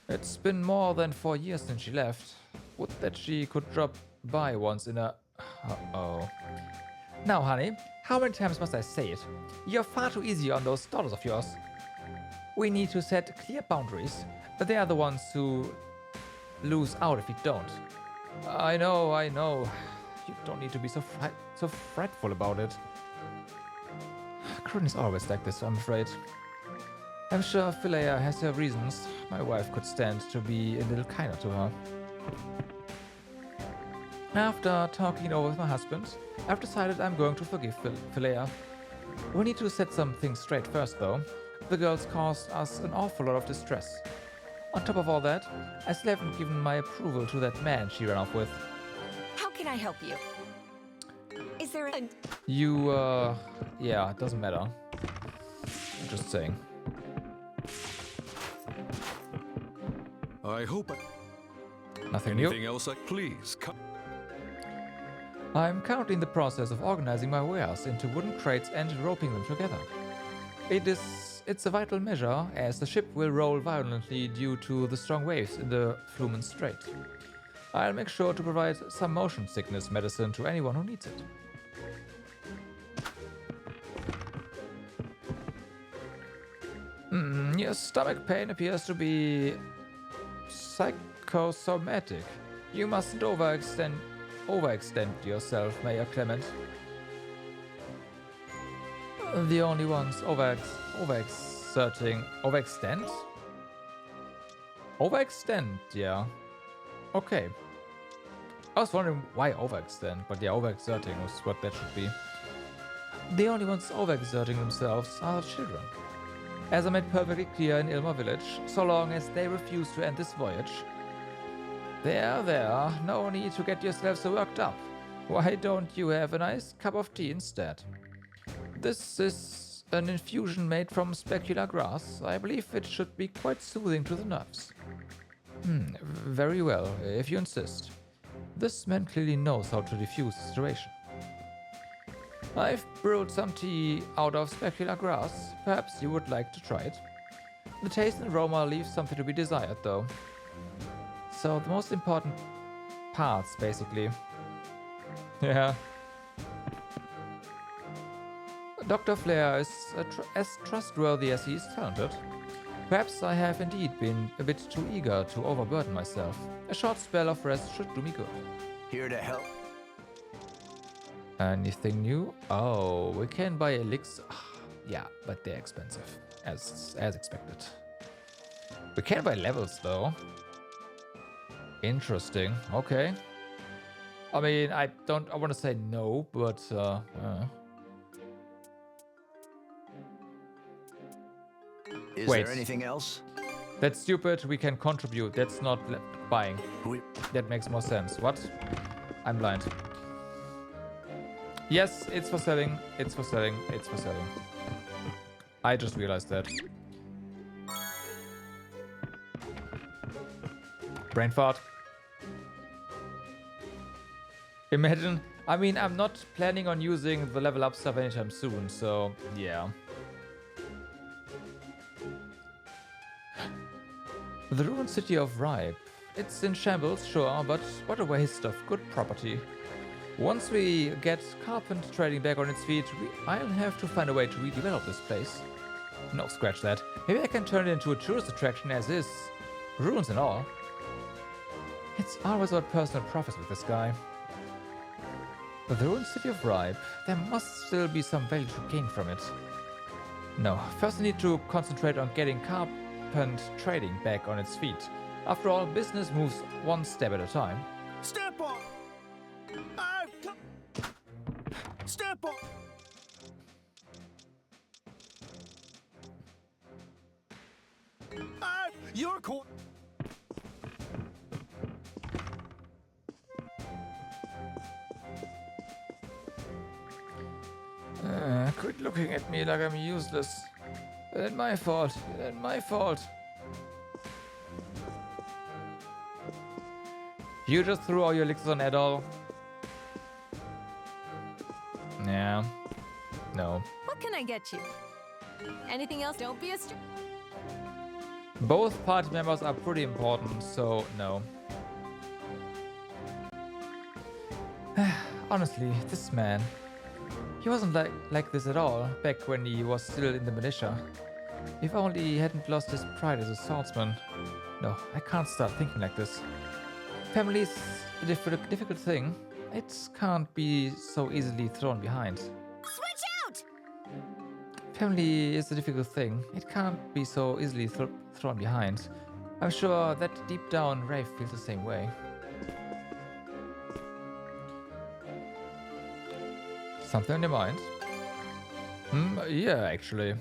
It's been more than 4 years since she left. Would that she could drop by once in a... Uh-oh. Now, honey, how many times must I say it? You're far too easy on those daughters of yours. We need to set clear boundaries. They are the ones who lose out if you don't. I know. You don't need to be so fretful about it. Cruden is always like this, I'm afraid. I'm sure Philea has her reasons. My wife could stand to be a little kinder to her. After talking it over with my husband, I've decided I'm going to forgive Philea. We need to set some things straight first, though. The girls caused us an awful lot of distress. On top of all that, I still haven't given my approval to that man she ran off with. How can I help you? Is there a... Yeah, it doesn't matter. I'm just saying. I hope Nothing new. Anything else? Please come. I'm currently in the process of organizing my wares into wooden crates and roping them together. It's a vital measure, as the ship will roll violently due to the strong waves in the Flumen Strait. I'll make sure to provide some motion sickness medicine to anyone who needs it. Your stomach pain appears to be psychosomatic. You mustn't overextend yourself, Mayor Clement. The only ones overextend? Overextend, yeah. Okay. I was wondering why overextend, but yeah, overexerting was what that should be. The only ones overexerting themselves are children. As I made perfectly clear in Ilmar Village, so long as they refuse to end this voyage. There, no need to get yourselves so worked up. Why don't you have a nice cup of tea instead? This is an infusion made from specular grass. I believe it should be quite soothing to the nerves. Very well, if you insist. This man clearly knows how to defuse the situation. I've brewed some tea out of specular grass. Perhaps you would like to try it. The taste and aroma leave something to be desired, though. So the most important parts, basically. Yeah. Dr. Flair is as trustworthy as he is talented. Perhaps I have indeed been a bit too eager to overburden myself. A short spell of rest should do me good. Here to help. Anything new? Oh, we can buy elixir. Yeah, but they're expensive, as expected. We can buy levels though. Interesting. Okay. I mean, I want to say no, but Is there anything else? That's stupid. We can contribute. That's not buying. That makes more sense. What? I'm blind. Yes, it's for selling. It's for selling. It's for selling. I just realized that. Brain fart. Imagine. I mean, I'm not planning on using the level up stuff anytime soon, so yeah. The ruined city of Ripe. It's in shambles, sure, but what a waste of good property. Once we get carpent trading back on its feet, I'll have to find a way to redevelop this place. No, scratch that. Maybe I can turn it into a tourist attraction as is. Ruins and all. It's always about personal profits with this guy. The ruined city of Ripe. There must still be some value to gain from it. No, first I need to concentrate on getting carpent trading back on its feet. After all, business moves one step at a time. Step on! Step on! You're cool. Quit looking at me like I'm useless. It ain't my fault. It ain't my fault. You just threw all your elixirs on Adol. Yeah. No. What can I get you? Anything else? Don't be a Both party members are pretty important, so no. Honestly, this man, he wasn't like this at all back when he was still in the militia. If only he hadn't lost his pride as a swordsman. No, I can't start thinking like this. Family is a difficult thing. It can't be so easily thrown behind. Switch out! Family is a difficult thing. It can't be so easily thrown behind. I'm sure that deep down Rafe feels the same way. Something on your mind? Yeah, actually.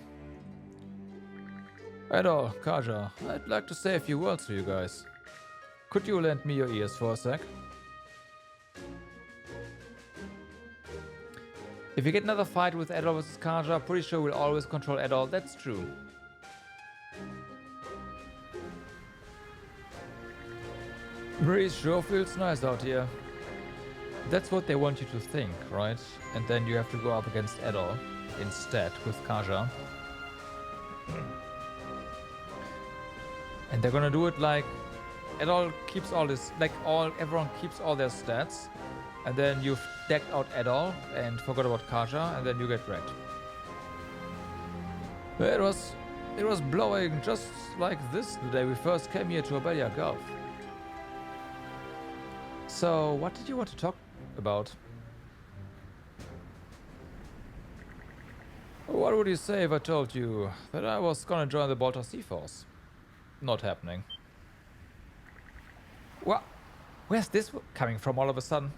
Adol, Kaja, I'd like to say a few words to you guys. Could you lend me your ears for a sec? If you get another fight with Adol vs Kaja, pretty sure we'll always control Adol, that's true. Breeze sure feels nice out here. That's what they want you to think, right? And then you have to go up against Adol instead with Kaja. And they're gonna do it like Adol keeps all this, everyone keeps all their stats, and then you've decked out Adol and forgot about Kaja, and then you get wrecked. It was blowing just like this the day we first came here to Obelia Gulf. So, what did you want to talk about? What would you say if I told you that I was gonna join the Baltar Sea Force? Not happening. What? Where's this coming from all of a sudden?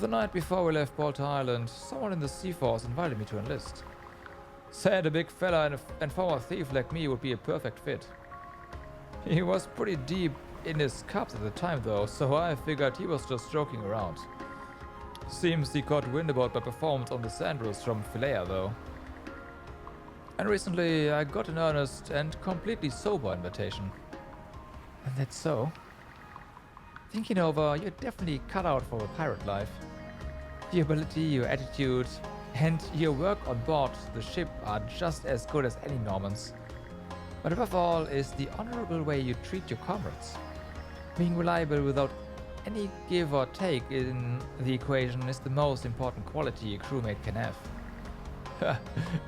The night before we left Baltar Island, someone in the Sea Force invited me to enlist. Said a big fella and former thief like me would be a perfect fit. He was pretty deep in his cups at the time though, so I figured he was just joking around. Seems he caught wind about my performance on the Sandals from Philea though. And recently I got an earnest and completely sober invitation. And that's so. Thinking over, you're definitely cut out for a pirate life. Your ability, your attitude, and your work on board the ship are just as good as any Normans. But above all is the honorable way you treat your comrades. Being reliable without any give or take in the equation is the most important quality a crewmate can have.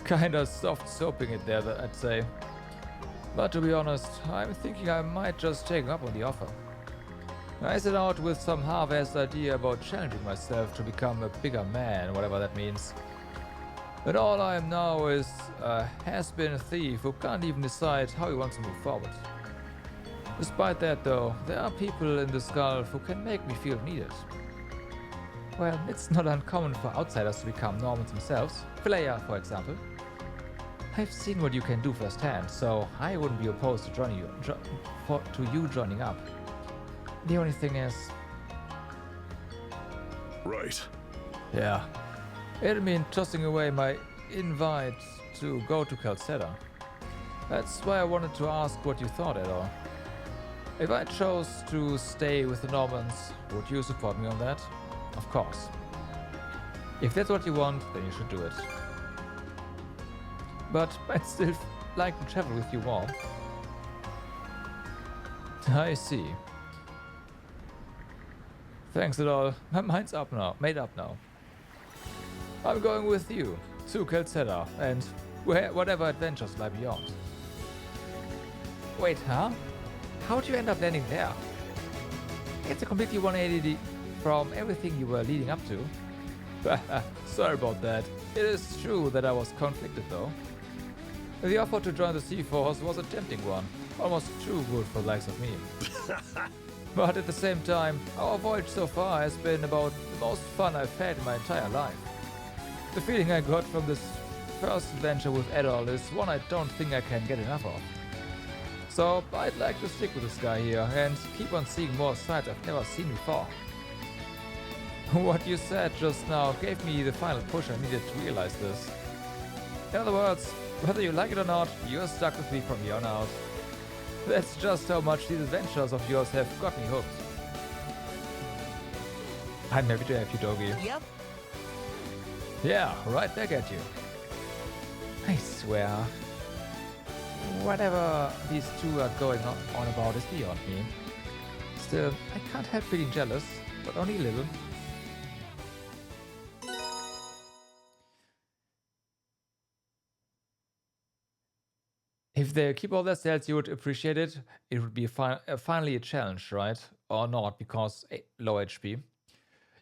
Kinda soft soaping it there, I'd say. But to be honest, I'm thinking I might just take up on the offer. I set out with some half-assed idea about challenging myself to become a bigger man, whatever that means. But all I am now is a has-been thief who can't even decide how he wants to move forward. Despite that though, there are people in this Gulf who can make me feel needed. Well, it's not uncommon for outsiders to become Normans themselves. Philea, for example. I've seen what you can do firsthand, so I wouldn't be opposed to joining you joining up. The only thing is... Right. Yeah. It'd mean tossing away my invite to go to Calceta. That's why I wanted to ask what you thought at all. If I chose to stay with the Normans, would you support me on that? Of course. If that's what you want, then you should do it. But I'd still like to travel with you more. I see. Thanks at all. My mind's up now. Made up now. I'm going with you to Calcetta and whatever adventures lie beyond. Wait, huh? How'd you end up landing there? It's a completely 180 from everything you were leading up to. Sorry about that. It is true that I was conflicted though. The offer to join the Sea Force was a tempting one. Almost too good for the likes of me. But at the same time, our voyage so far has been about the most fun I've had in my entire life. The feeling I got from this first adventure with Adol is one I don't think I can get enough of. So I'd like to stick with this guy here and keep on seeing more sights I've never seen before. What you said just now gave me the final push I needed to realize this. In other words, whether you like it or not, you're stuck with me from here on out. That's just how much these adventures of yours have got me hooked. I'm happy to have you, Doggy. Yep. Yeah, right back at you. I swear. Whatever these two are going on about is beyond me. Still, I can't help feeling jealous, but only a little. If they keep all their sales, you would appreciate it. It would be finally a challenge, right? Or not, because low HP.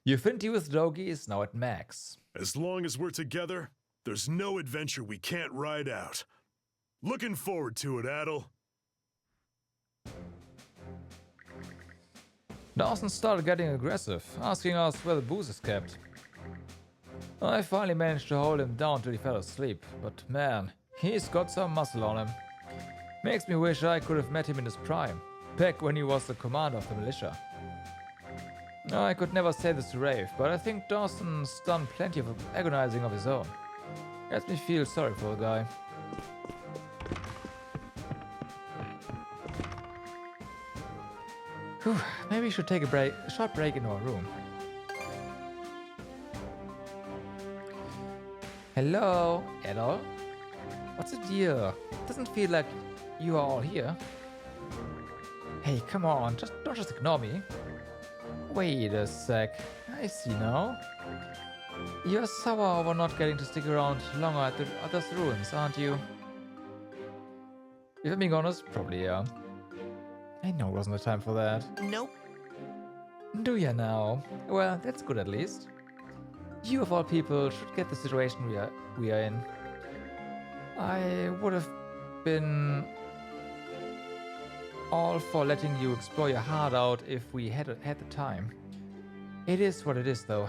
Your affinity with Dogi is now at max. As long as we're together, there's no adventure we can't ride out. Looking forward to it, Adol. Dawson started getting aggressive, asking us where the booze is kept. I finally managed to hold him down till he fell asleep, but man, he's got some muscle on him. Makes me wish I could have met him in his prime, back when he was the commander of the militia. I could never say this to Rafe, but I think Dawson's done plenty of agonizing of his own. Makes me feel sorry for the guy. Whew, maybe we should take a short break in our room. Hello, Adol? What's the deal? It doesn't feel like you are all here. Hey, come on, don't just ignore me. Wait a sec, I see now. You're sour over not getting to stick around longer at the other's ruins, aren't you? If I'm being honest, probably yeah. I know it wasn't the time for that. Nope. Do ya now? Well, that's good at least. You of all people should get the situation we are in. I would have been all for letting you explore your heart out if we had the time. It is what it is, though.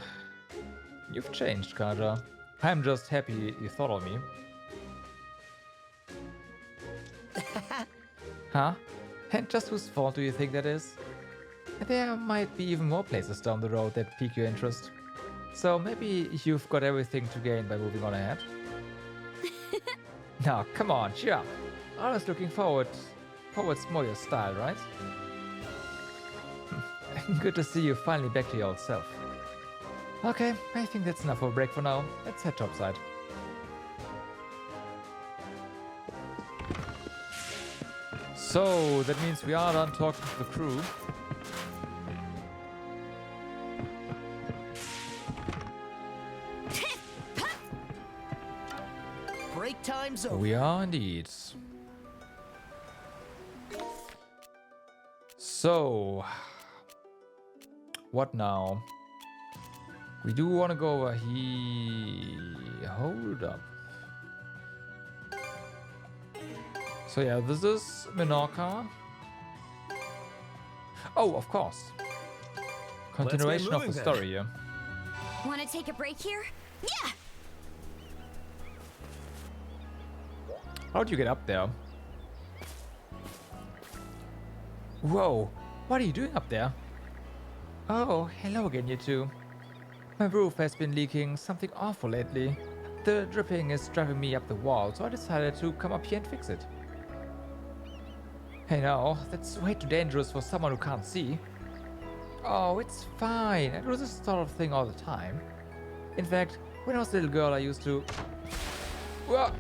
You've changed, Kaja. I'm just happy you thought of me. Huh? And just whose fault do you think that is? There might be even more places down the road that pique your interest. So maybe you've got everything to gain by moving on ahead. Now, come on, cheer up. I was looking forward's more your style, right? Good to see you finally back to your old self. Okay, I think that's enough for a break for now. Let's head topside. So, that means we are done talking to the crew. Break time's over. We are indeed. So, what now? We do want to go over here. Hold up. So yeah, this is Minorca. Oh, of course. Continuation of the story here. Want to take a break here? Yeah! How'd you get up there? Whoa, what are you doing up there? Oh, hello again, you two. My roof has been leaking something awful lately. The dripping is driving me up the wall, so I decided to come up here and fix it. Hey now, that's way too dangerous for someone who can't see. Oh, it's fine. I do this sort of thing all the time. In fact, when I was a little girl, I used to... Whoa!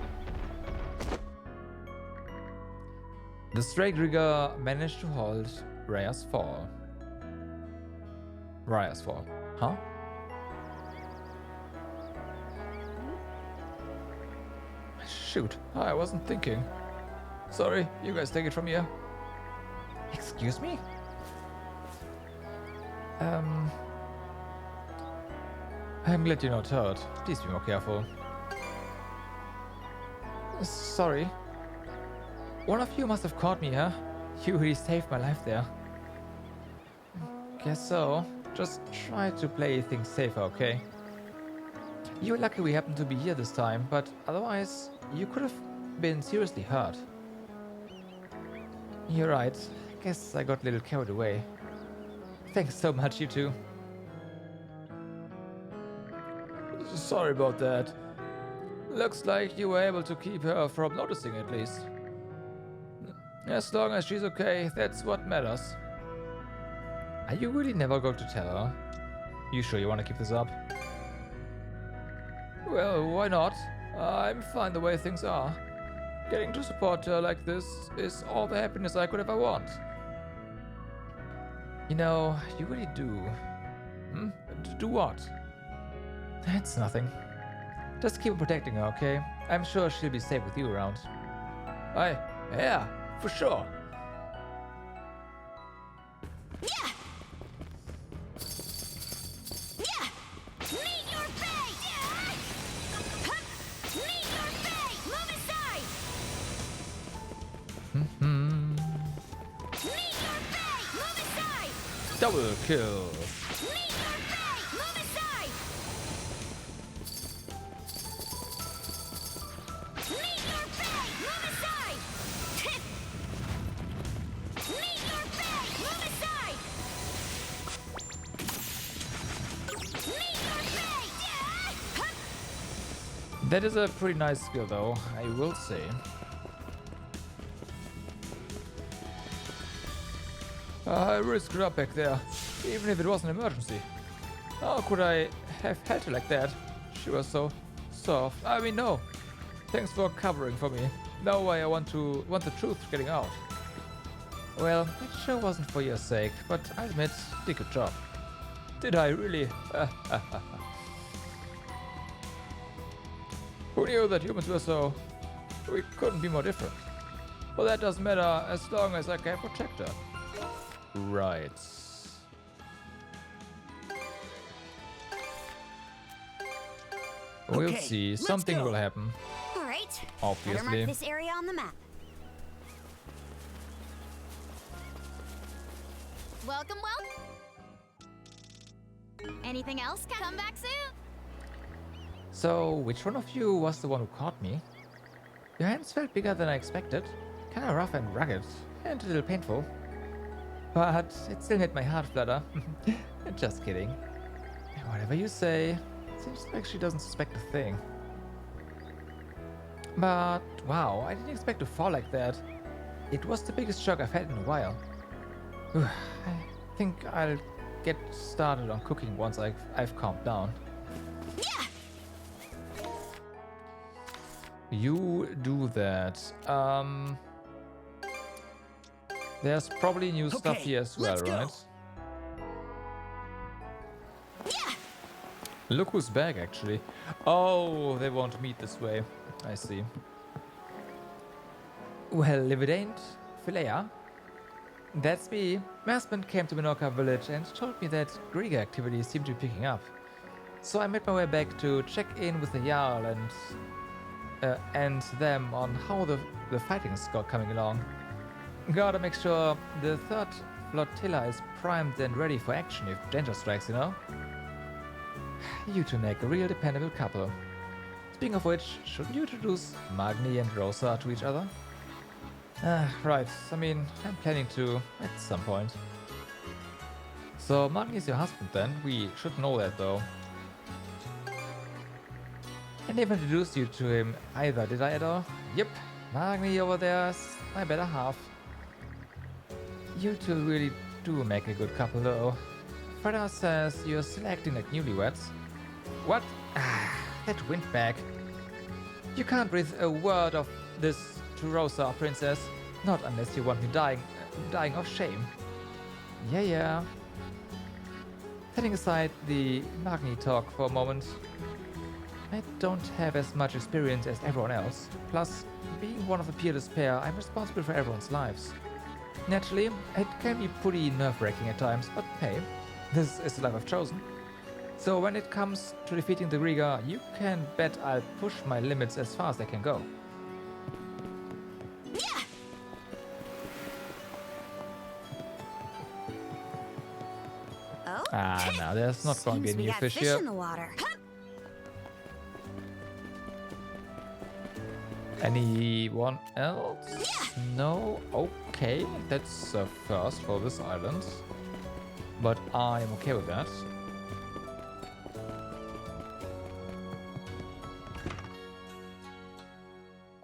The stray rigger managed to halt Raya's fall. Raya's fall. Huh? Shoot, I wasn't thinking. Sorry, you guys take it from here. Excuse me? I'm glad you're not hurt. Please be more careful. Sorry. One of you must have caught me, huh? You really saved my life there. Guess so. Just try to play things safer, okay? You're lucky we happened to be here this time, but otherwise, you could have been seriously hurt. You're right. Guess I got a little carried away. Thanks so much, you two. Sorry about that. Looks like you were able to keep her from noticing at least. As long as she's okay, that's what matters. Are you really never going to tell her? You sure you want to keep this up? Well, why not? I'm fine the way things are. Getting to support her like this is all the happiness I could ever want. You know, you really do. Do what? That's nothing. Just keep protecting her, okay? I'm sure she'll be safe with you around. Yeah, for sure. Double kill. That is a pretty nice skill though, I will say. I really screwed up back there, even if it was an emergency. How could I have held her like that? She was so soft. I mean, no. Thanks for covering for me. Now I want the truth getting out. Well, it sure wasn't for your sake, but I admit, did a good job. Did I really? Who knew that humans were so... We couldn't be more different. Well, that doesn't matter as long as I can protect her. Right. We'll see. Something will happen. All right. Obviously. Better mark this area on the map. Welcome. Anything else? Come back soon. So, which one of you was the one who caught me? Your hands felt bigger than I expected. Kinda rough and rugged, and a little painful. But it still made my heart flutter. Just kidding. Whatever you say. Seems like she doesn't suspect a thing. But, wow, I didn't expect to fall like that. It was the biggest shock I've had in a while. I think I'll get started on cooking once I've calmed down. You do that. There's probably new stuff here as well, right? Look who's back, actually. Oh, they want to meet this way. I see. Well, if it ain't Philea, that's me. My husband came to Menorca village and told me that Griga activities seem to be picking up. So I made my way back to check in with the Jarl and them on how the fighting is coming along. Gotta make sure the third flotilla is primed and ready for action if danger strikes, you know? You two make a real dependable couple. Speaking of which, shouldn't you introduce Magni and Rosa to each other? Right, I mean, I'm planning to at some point. So Magni is your husband then? We should know that though. I never introduced you to him either, did I at all? Yep, Magni over there is my better half. You two really do make a good couple, though. Freda says you're still acting like newlyweds. What? Ah, that windbag. You can't breathe a word of this to Rosa, princess. Not unless you want me dying of shame. Yeah. Setting aside the Magni talk for a moment, I don't have as much experience as everyone else. Plus, being one of the peerless pair, I'm responsible for everyone's lives. Naturally, it can be pretty nerve-wracking at times, but hey, this is the life I've chosen. So when it comes to defeating the Riga, you can bet I'll push my limits as far as I can go. Oh, no, there's not going to be a new fish here. In the water. Anyone else? No? Okay, that's a first for this island. But I am okay with that.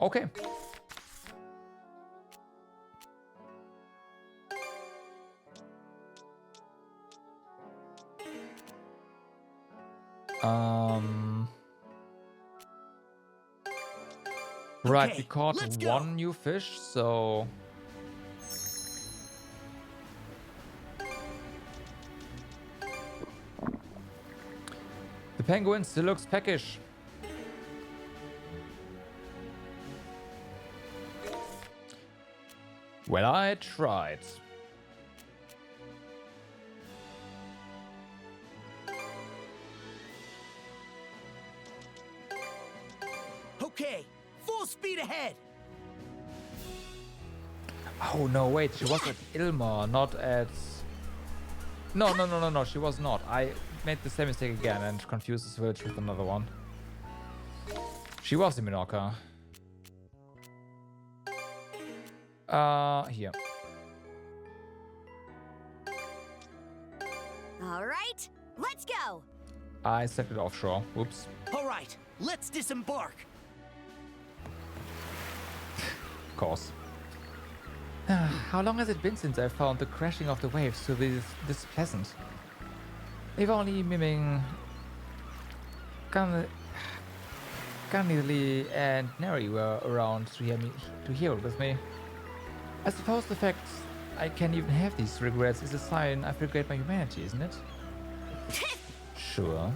Okay. Right, we caught one new fish, so... The penguin still looks peckish. Well, I tried. Okay, full speed ahead. Oh no, wait, she was at Ilma, not at... No, she was not. I made the same mistake again and confused this village with another one. She was in Minorca. Here. All right, let's go. I set it offshore. Whoops. All right, let's disembark. Of course. How long has it been since I found the crashing of the waves to be this pleasant? If only miming Ganley and Neri were around to hear it with me. I suppose the fact I can even have these regrets is a sign I regret my humanity, isn't it? Sure.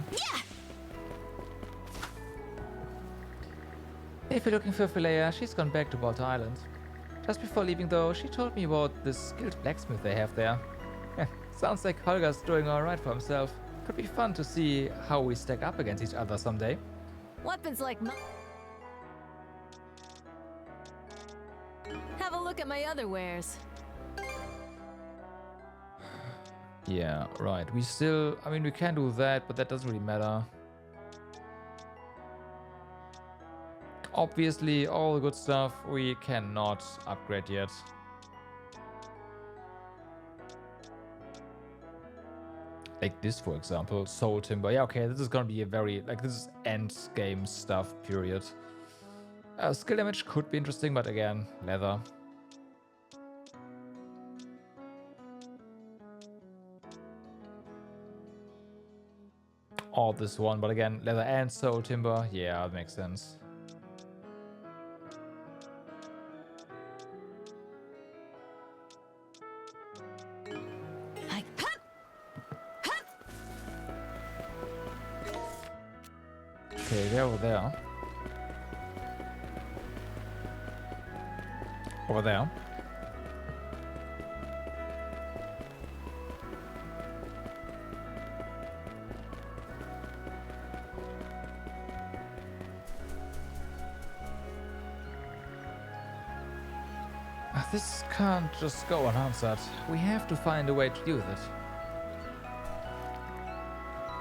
If you're looking for Philea, she's gone back to Balta Island. Just before leaving though, she told me about the skilled blacksmith they have there. Sounds like Holger's doing alright for himself. Could be fun to see how we stack up against each other someday. Weapons like Have a look at my other wares. Yeah, right. We can do that, but that doesn't really matter. Obviously, all the good stuff we cannot upgrade yet. Like this, for example, Soul Timber. Yeah, okay, this is gonna be a very, this is end game stuff, period. Skill damage could be interesting, but again, leather. Or this one, but again, leather and Soul Timber. Yeah, that makes sense. Okay, they're over there. Over there. This can't just go unanswered. We have to find a way to deal with it.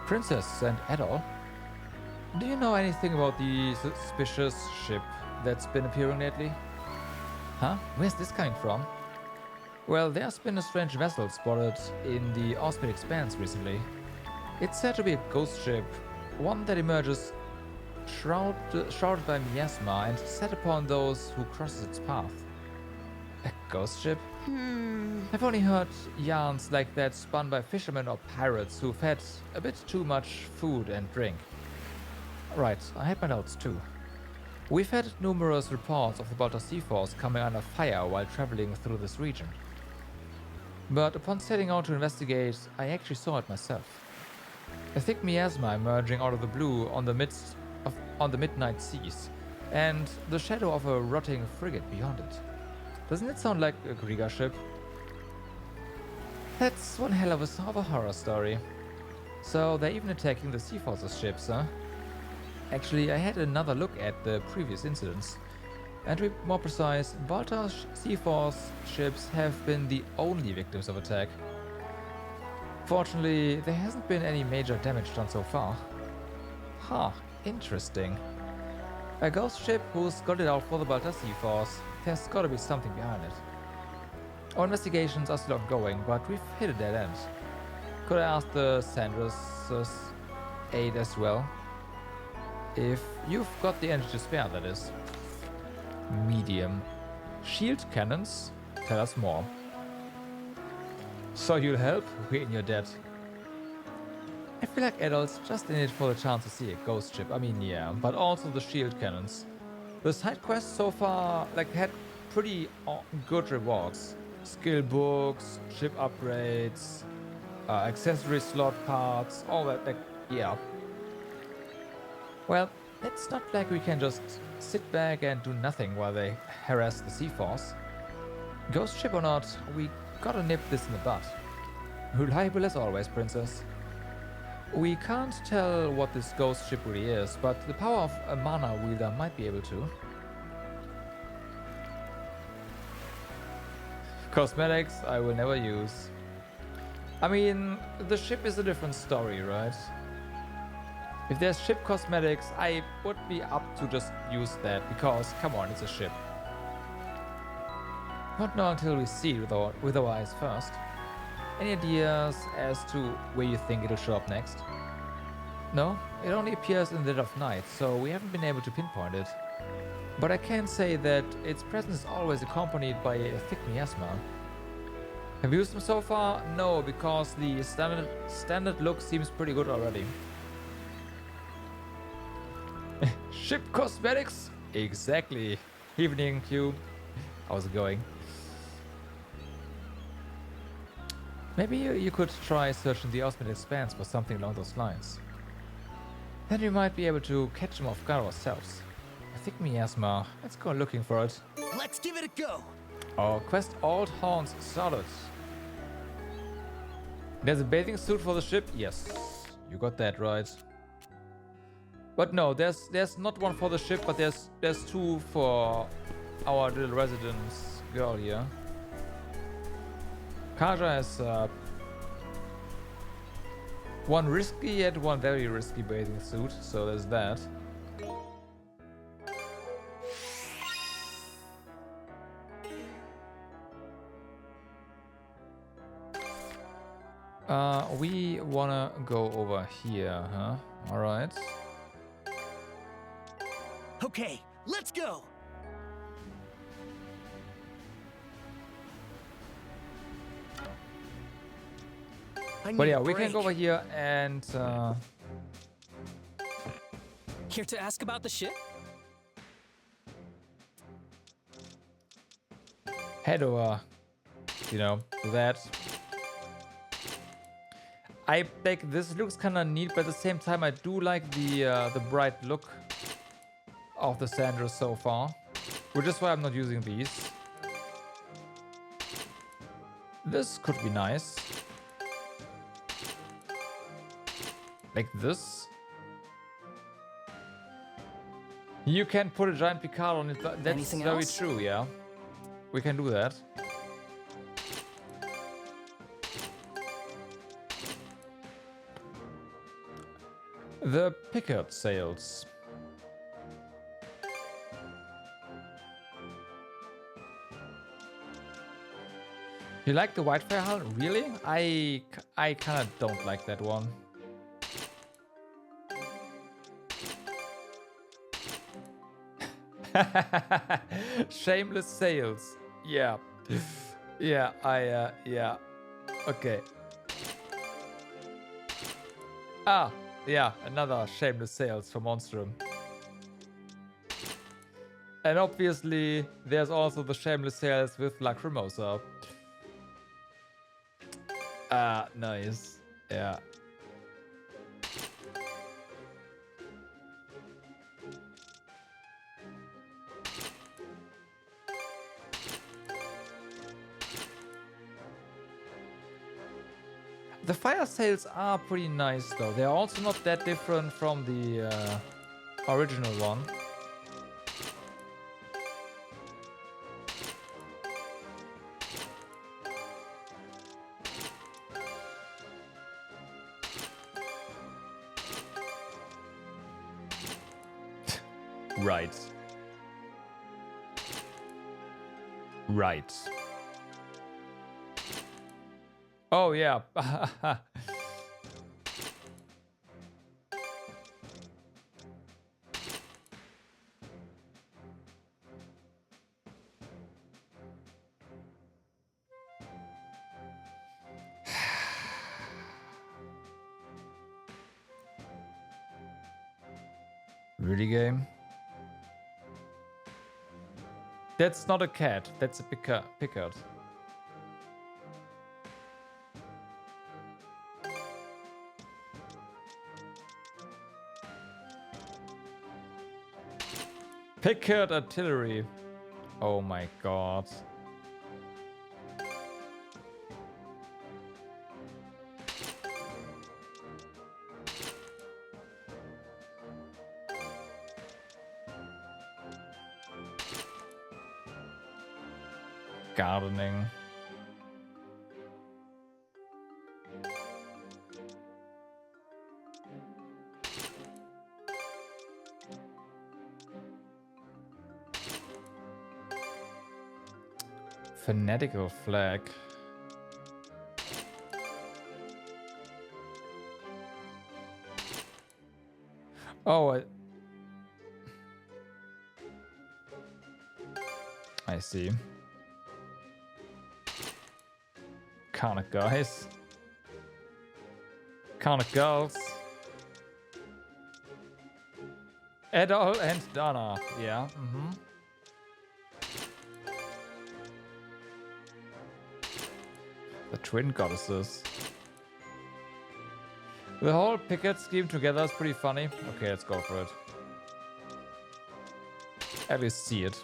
Princess and Adol? Do you know anything about the suspicious ship that's been appearing lately? Huh? Where's this coming from? Well, there's been a strange vessel spotted in the Auspid Expanse recently. It's said to be a ghost ship, one that emerges shrouded by miasma and set upon those who crosses its path. A ghost ship? I've only heard yarns like that spun by fishermen or pirates who've had a bit too much food and drink. Right, I had my notes too. We've had numerous reports of the Baltar Sea Force coming under fire while traveling through this region. But upon setting out to investigate, I actually saw it myself. A thick miasma emerging out of the blue on the midnight seas, and the shadow of a rotting frigate beyond it. Doesn't it sound like a Krieger ship? That's one hell of a horror story. So they're even attacking the Sea Force's ships, huh? Actually, I had another look at the previous incidents. And to be more precise, Baltar's Sea Force ships have been the only victims of attack. Fortunately, there hasn't been any major damage done so far. Huh, interesting. A ghost ship who's got it out for the Baltar Sea Force. There's gotta be something behind it. Our investigations are still ongoing, but we've hit a dead end. Could I ask the Sandra's aid as well? If you've got the energy to spare, that is. Medium. Shield cannons? Tell us more. So you'll help? We're in your debt. I feel like adults just in it for the chance to see a ghost ship. I mean, yeah, but also the shield cannons. The side quests so far had pretty good rewards. Skill books, ship upgrades, accessory slot parts, all that, yeah. Well, it's not like we can just sit back and do nothing while they harass the Sea Force. Ghost ship or not, we gotta nip this in the bud. Reliable as always, Princess. We can't tell what this ghost ship really is, but the power of a mana wielder might be able to. Cosmetics I will never use. I mean, the ship is a different story, right? If there's ship cosmetics, I would be up to just use that, because, come on, it's a ship. Not know until we see it with our eyes first. Any ideas as to where you think it'll show up next? No, it only appears in the dead of night, so we haven't been able to pinpoint it. But I can say that its presence is always accompanied by a thick miasma. Have you used them so far? No, because the standard look seems pretty good already. Ship cosmetics? Exactly. Evening, Q. How's it going? Maybe you could try searching the Osmond Expanse for something along those lines. Then we might be able to catch them off guard ourselves. A thick miasma. Let's go looking for it. Let's give it a go. Our quest Old Horns started. There's a bathing suit for the ship? Yes. You got that right. But no, there's not one for the ship, but there's two for our little residence girl here. Kaja has one risky yet one very risky bathing suit, so there's that. We wanna go over here, huh? Alright. Okay, let's go. But yeah, we can go over here and Here to ask about the ship? head over, you know, to that. I think this looks kind of neat, but at the same time, I do like the bright look of the Sandra so far, which is why I'm not using these. This could be nice. Like this. You can put a giant Picard on it. That's Anything very else? true, yeah. We can do that. The Pickard sails. You like the Whitefire hull? Really? I kind of don't like that one. Shameless sails. Yeah, Yeah, yeah. Okay. Ah, yeah, another shameless sales for Monstrum. And obviously, there's also the shameless sales with Lacrimosa. Ah, nice. Yeah. The fire sales are pretty nice though. They're also not that different from the original one. Right. Right. Oh yeah. Really, game? That's not a cat. That's a Pickard. Pickard artillery. Oh my god. Gardening. Fanatical flag. Oh, I see. Kind guys. Kind girls. Edol and Donna. Yeah. The twin goddesses. The whole Pickard scheme together is pretty funny. Okay, let's go for it. At least see it.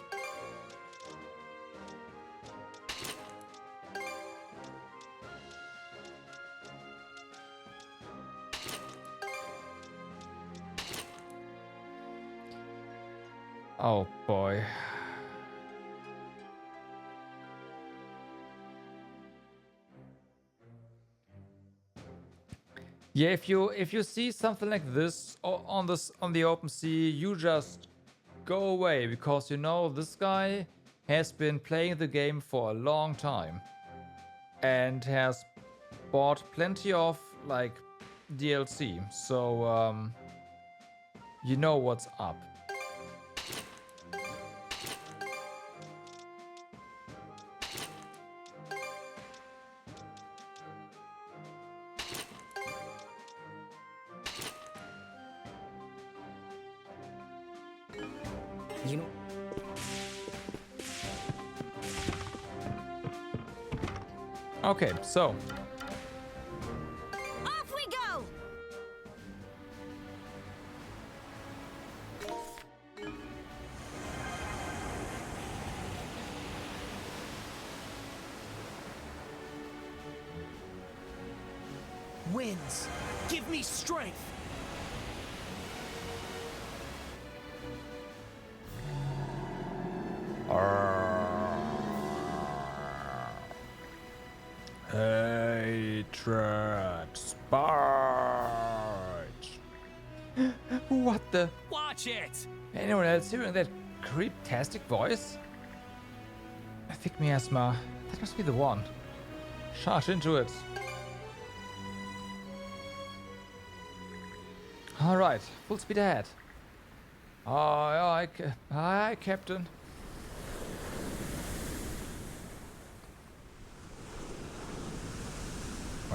Oh boy. Yeah, if you see something like this on the open sea, you just go away, because you know this guy has been playing the game for a long time and has bought plenty of like DLC, so you know what's up. You know. Okay, so. Off we go! Winds, give me strength! Hatred sparks. What the? Watch it! Anyone else hearing that creep-tastic voice? I think miasma. That must be the one. Charge into it. All right, full speed ahead. Aye, Captain.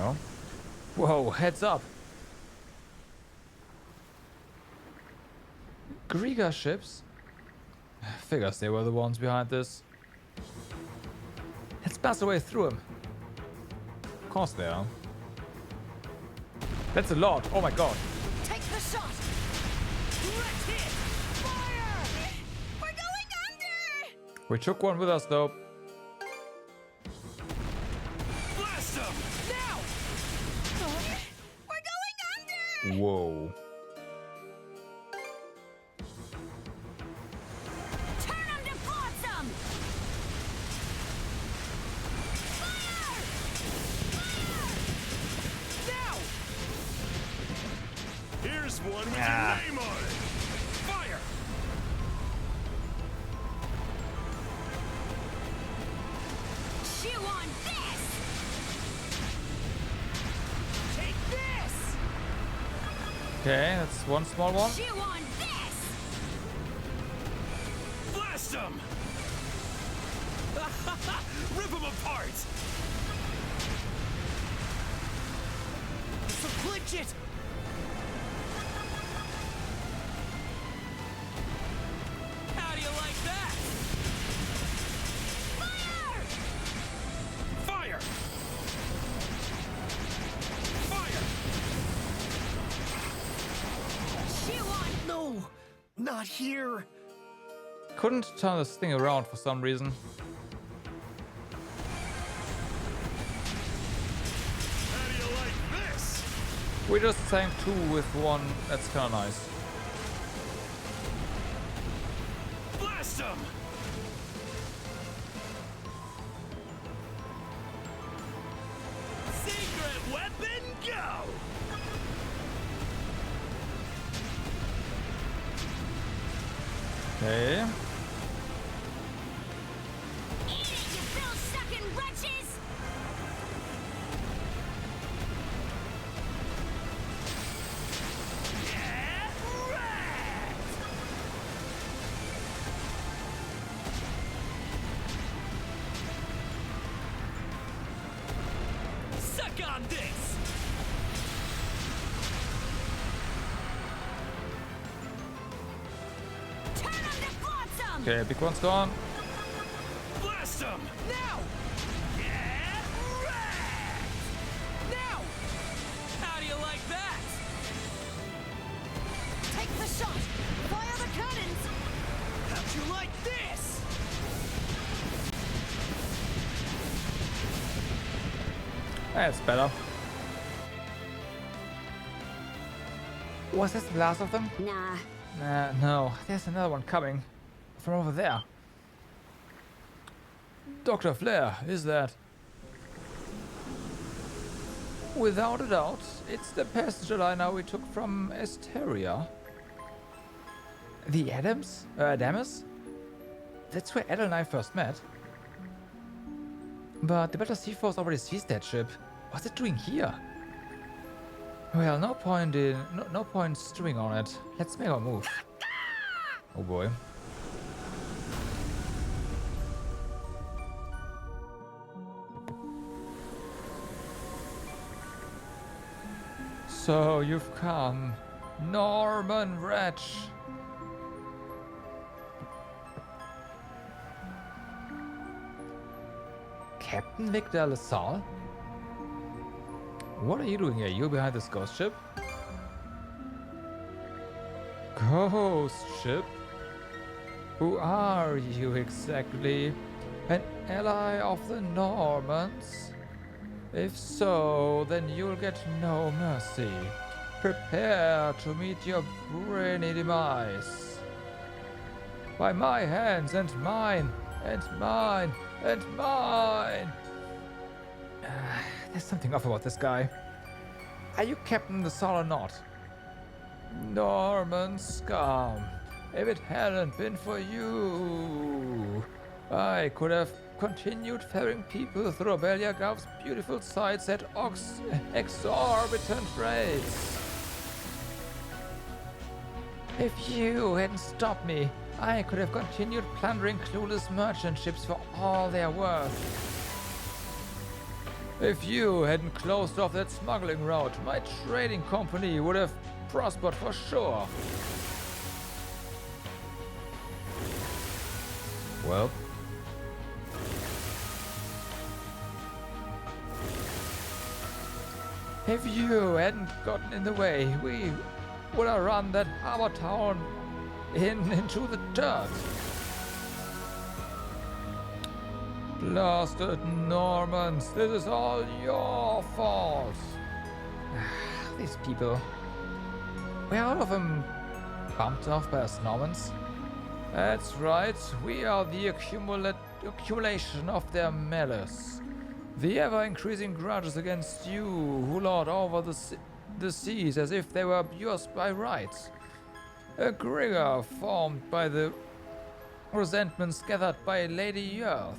Oh. Whoa, heads up. Griga ships? Figures they were the ones behind this. Let's blast our way through them. Of course they are. That's a lot. Oh my god. Take the shot! Let's hit! Fire! We're going under! We took one with us though. Blast them! Now! We're going under! Whoa. Turn them to flotsam! Now! Here's one with Ah. your name on it. Fire! Chew on this! Take this! Okay, that's one small one. Chew on this! Blast them! Rip them apart! So glitch it! How do you like that? Fire! Fire! Fire! Chew on... No, not here. Couldn't turn this thing around for some reason. How do you like this? We just sank two with one. That's kind of nice. Blast them! Secret weapon, go! Okay. Eat it, you bill-sucking wretches! Yeah, right! Suck on this! Turn them to flotsam! Okay, big one's gone. Blast them! Now! Yeah, right! Now! How do you like that? Take the shot! Fire the cannons! How'd you like this? That's better. Was this the last of them? Nah. No. There's another one coming. From over there. Dr. Flair, is that? Without a doubt, it's the passenger liner we took from Asteria. The Adamus? That's where Adel and I first met. But the Battle Sea Force already seized that ship. What's it doing here? Well, no point stewing on it. Let's make our move. Oh boy. So you've come, Norman Wretch. Captain Victor LaSalle? What are you doing here? You behind this ghost ship? Ghost ship? Who are you exactly? An ally of the Normans? If so, then you'll get no mercy. Prepare to meet your brainy demise. By my hands and mine, and mine, and mine! There's something off about this guy. Are you Captain LaSalle or not? Norman scum. If it hadn't been for you, I could have continued ferrying people through Obelia Gulf's beautiful sights at exorbitant rates. If you hadn't stopped me, I could have continued plundering clueless merchant ships for all they're worth. If you hadn't closed off that smuggling route, my trading company would have prospered for sure. Well. If you hadn't gotten in the way, we would have run that harbor town into the dirt. Blasted Normans, this is all your fault. These people. Were all of them bumped off by us Normans? That's right, we are the accumulation of their malice. The ever-increasing grudges against you who lord over the seas as if they were yours by right. A grigor formed by the resentments gathered by Lady Earth.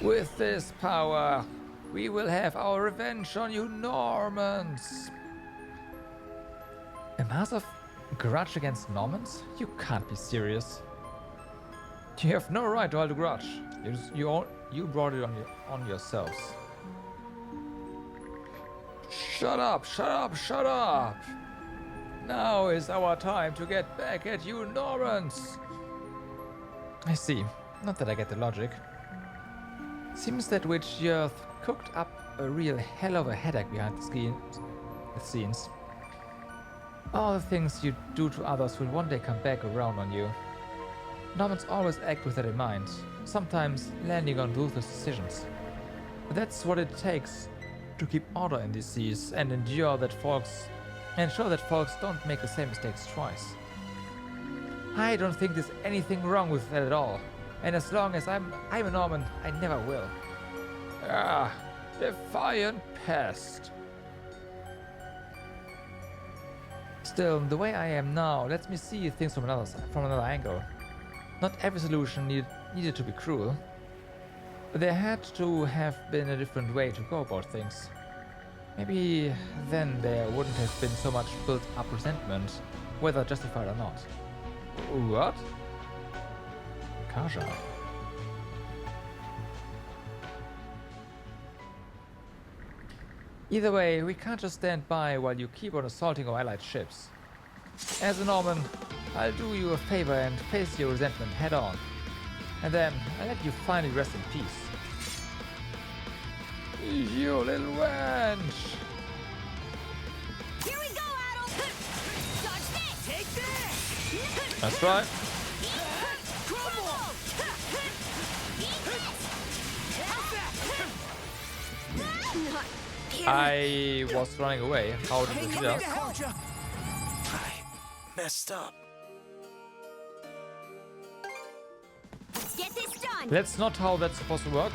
With this power, we will have our revenge on you Normans. A massive grudge against Normans? You can't be serious. You have no right to hold a grudge. You brought it on yourselves. Shut up, shut up, shut up! Now is our time to get back at you Normans! I see. Not that I get the logic. Seems that Witch Earth cooked up a real hell of a headache behind the scenes. All the things you do to others will one day come back around on you. Normans always act with that in mind, sometimes landing on ruthless decisions. But that's what it takes to keep order in these seas and ensure that folks don't make the same mistakes twice. I don't think there's anything wrong with that at all, and as long as I'm a Norman, I never will. Ah, defiant pest. Still, the way I am now lets me see things from another angle. Not every solution needed to be cruel. There had to have been a different way to go about things. Maybe then there wouldn't have been so much built-up resentment, whether justified or not. What? Kaja. Either way, we can't just stand by while you keep on assaulting our allied ships. As a Norman, I'll do you a favor and face your resentment head on. And then I'll let you finally rest in peace. You little wench! Here we go, Adol! Dodge this! Take this! That's right. I was running away. How did it do? I messed up. Get this done! That's not how that's supposed to work.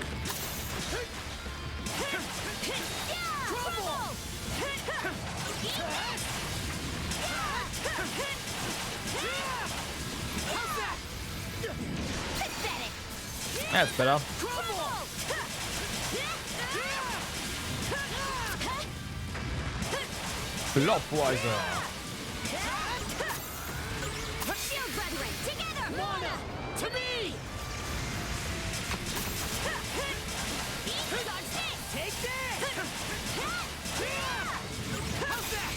That's better. Flopweiser. Shield brethren, together! Mana! To me! Take this! How's that?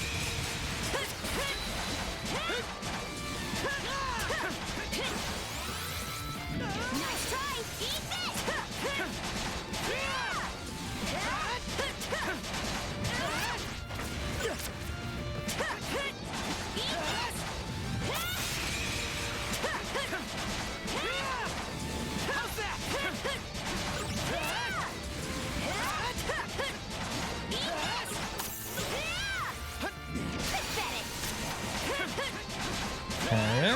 Nice try! Eat Okay.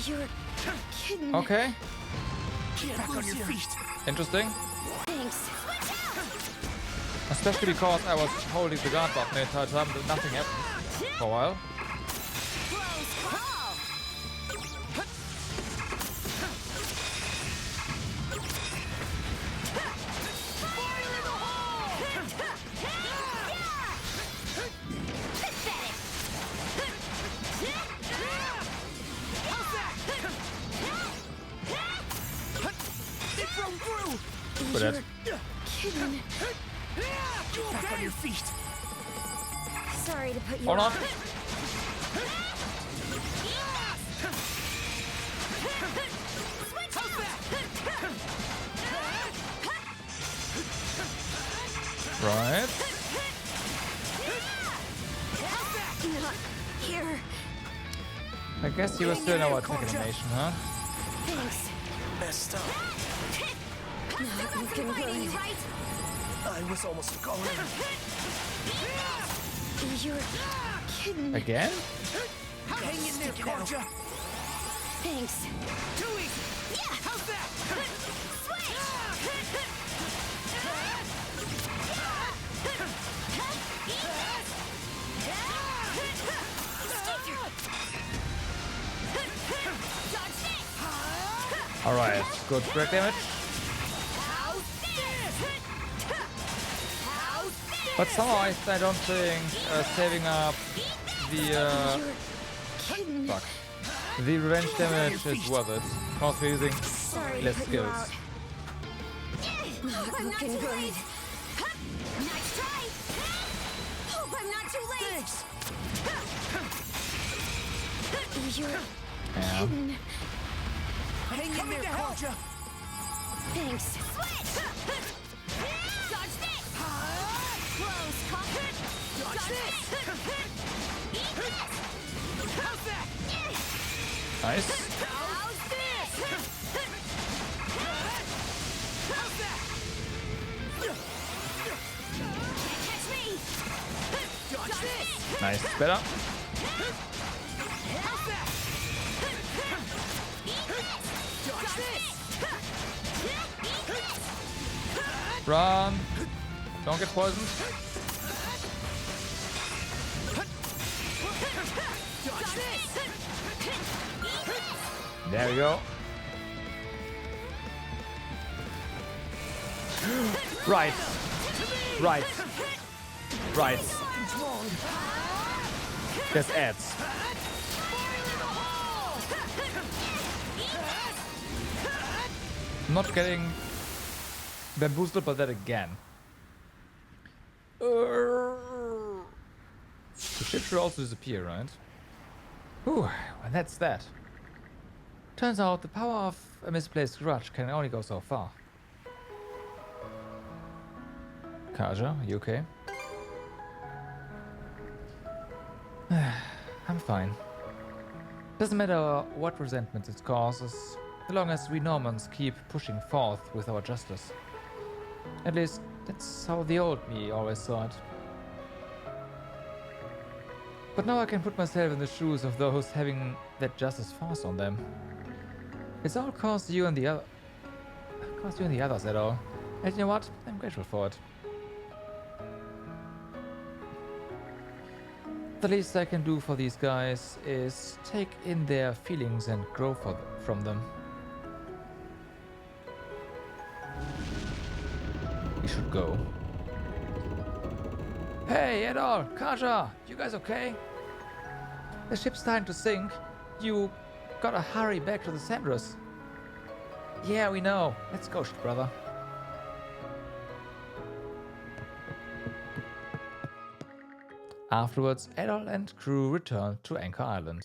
You're kidding. Okay. Get back on your feet. Interesting. Thanks. Especially because I was holding the guard button the entire time, but nothing happened for a while. for that. Kidding. Get back on your feet. Sorry to put you Hold on. Right. Not here. I guess you were still in our attack animation, huh? Thanks. Messed up. Not looking good. I was almost going. You're kidding. Again? Hang in there, Corja. Thanks. Too easy. Yeah. How's that? Alright, good break damage. But somehow I don't think saving up the fuck. The revenge damage is worth it. Because we're using less skills. Not looking good. Nice try. Hope I'm not too late. You're kidding. Hang in there, Corja. Thanks. Switch. Dodge this. Close call. Dodge this. Eat this. How's that? Nice. How's this? How's that? Catch me. Dodge this. Nice. Better. How's that? Dodge this. Run. Don't get poisoned. Dodge this. There we go. Right. Right. Right. There's ads. Not getting bamboozled by that again. The ship should also disappear, right? Whew, well, that's that. Turns out the power of a misplaced grudge can only go so far. Kaja, you okay? I'm fine. Doesn't matter what resentment it causes, as long as we Normans keep pushing forth with our justice. At least, that's how the old me always saw it. But now I can put myself in the shoes of those having that justice forced on them. It's all cost you and the others at all. And you know what? I'm grateful for it. The least I can do for these guys is take in their feelings and grow from them. We should go. Hey, Edol, Kaja, you guys okay? The ship's starting to sink. You gotta hurry back to the Sandras. Yeah, we know. Let's go, brother. Afterwards, Edol and crew returned to Anchor Island.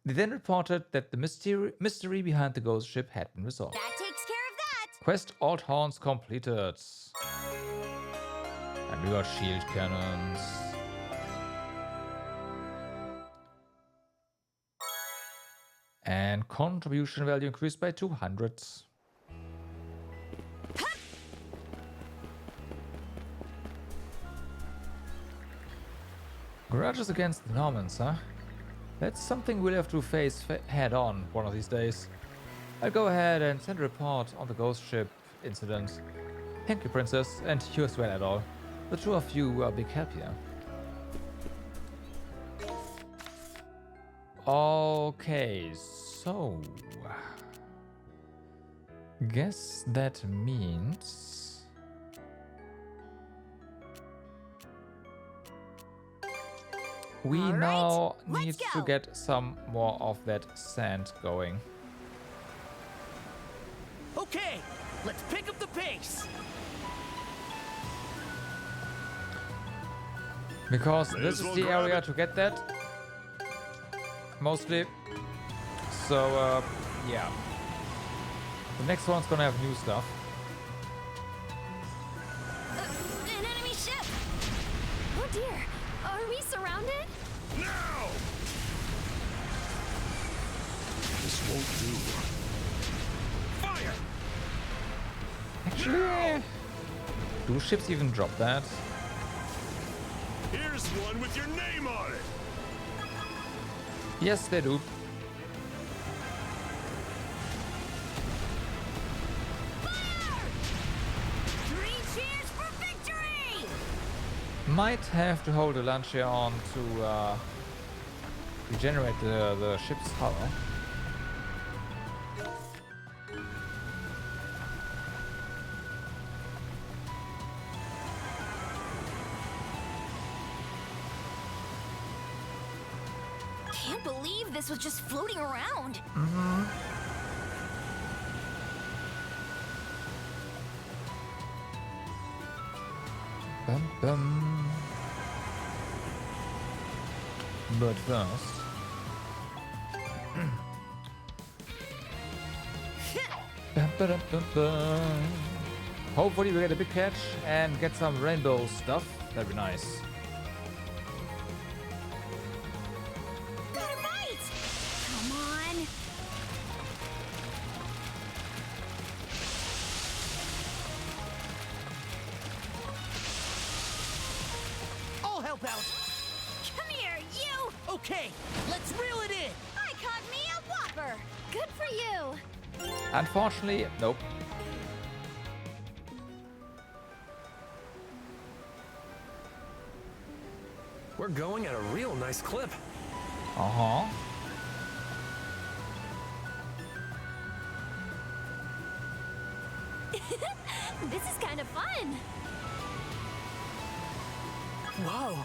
They then reported that the mystery behind the ghost ship had been resolved. That takes care of that. Quest Old Horns completed. And we got shield cannons. And contribution value increased by 200. Grudges against the Normans, huh? That's something we'll have to face head on one of these days. I'll go ahead and send a report on the ghost ship incident. Thank you, Princess, and you as well, at all. The two of you are a big help here. Okay, so... guess that means... we now need to get some more of that sand going. Okay, Let's pick up the pace. Because May this as is well the grab area it. to get that. Mostly. So, yeah. The next one's gonna have new stuff. An enemy ship! Oh dear, are we surrounded? Now! This won't do. Fire! Actually, do ships even drop that? Here's one with your name on it. Yes, they do. Might have to hold the launcher on to regenerate the ship's hull. Can't believe this was just floating around. Mm-hmm. Bum, bum. But first... Bum, ba-dum, bum, bum. Hopefully we get a big catch and get some rainbow stuff. That'd be nice. Got a bite! Come on. I'll help out. Come here, you! Okay, let's reel it in. I caught me a whopper. Good for you. Unfortunately, nope. We're going at a real nice clip. Uh-huh. This is kind of fun. Whoa,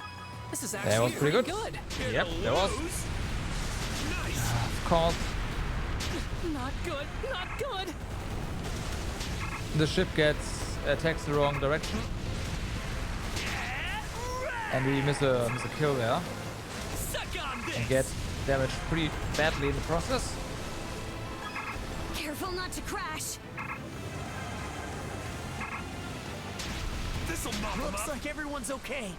this is That actually was pretty good. Yep, that was. Of course, Not good, not good. the ship attacks the wrong direction. And we miss a kill there. And get damaged pretty badly in the process. Careful not to crash. This'll mop 'em up. Looks like everyone's okay.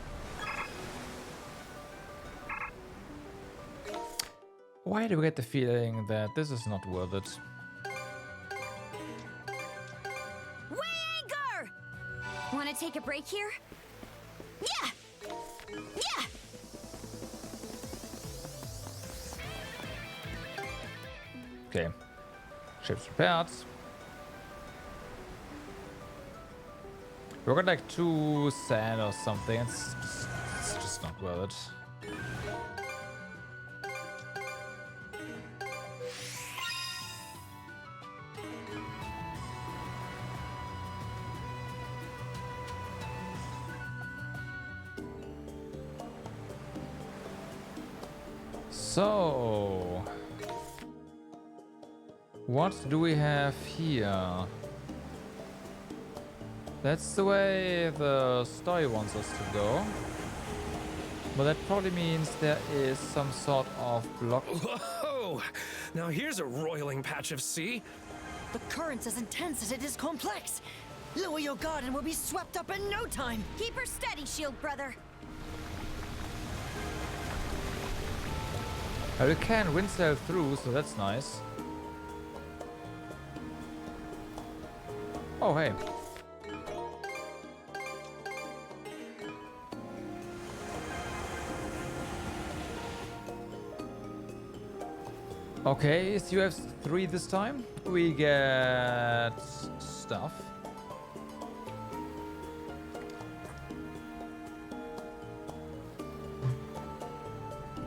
Why do we get the feeling that this is not worth it? Weigh anchor! Want to take a break here? Yeah! Yeah! Okay. Ship's repaired. We got like 2 sand or something. It's just not worth it. So, what do we have here? That's the way the story wants us to go. But that probably means there is some sort of block. Whoa! Now here's a roiling patch of sea. The current's as intense as it is complex. Lower your guard and we'll be swept up in no time. Keep her steady, shield brother. We can wind sail through, so that's nice. Oh, hey. Okay, so you have 3 this time. We get stuff.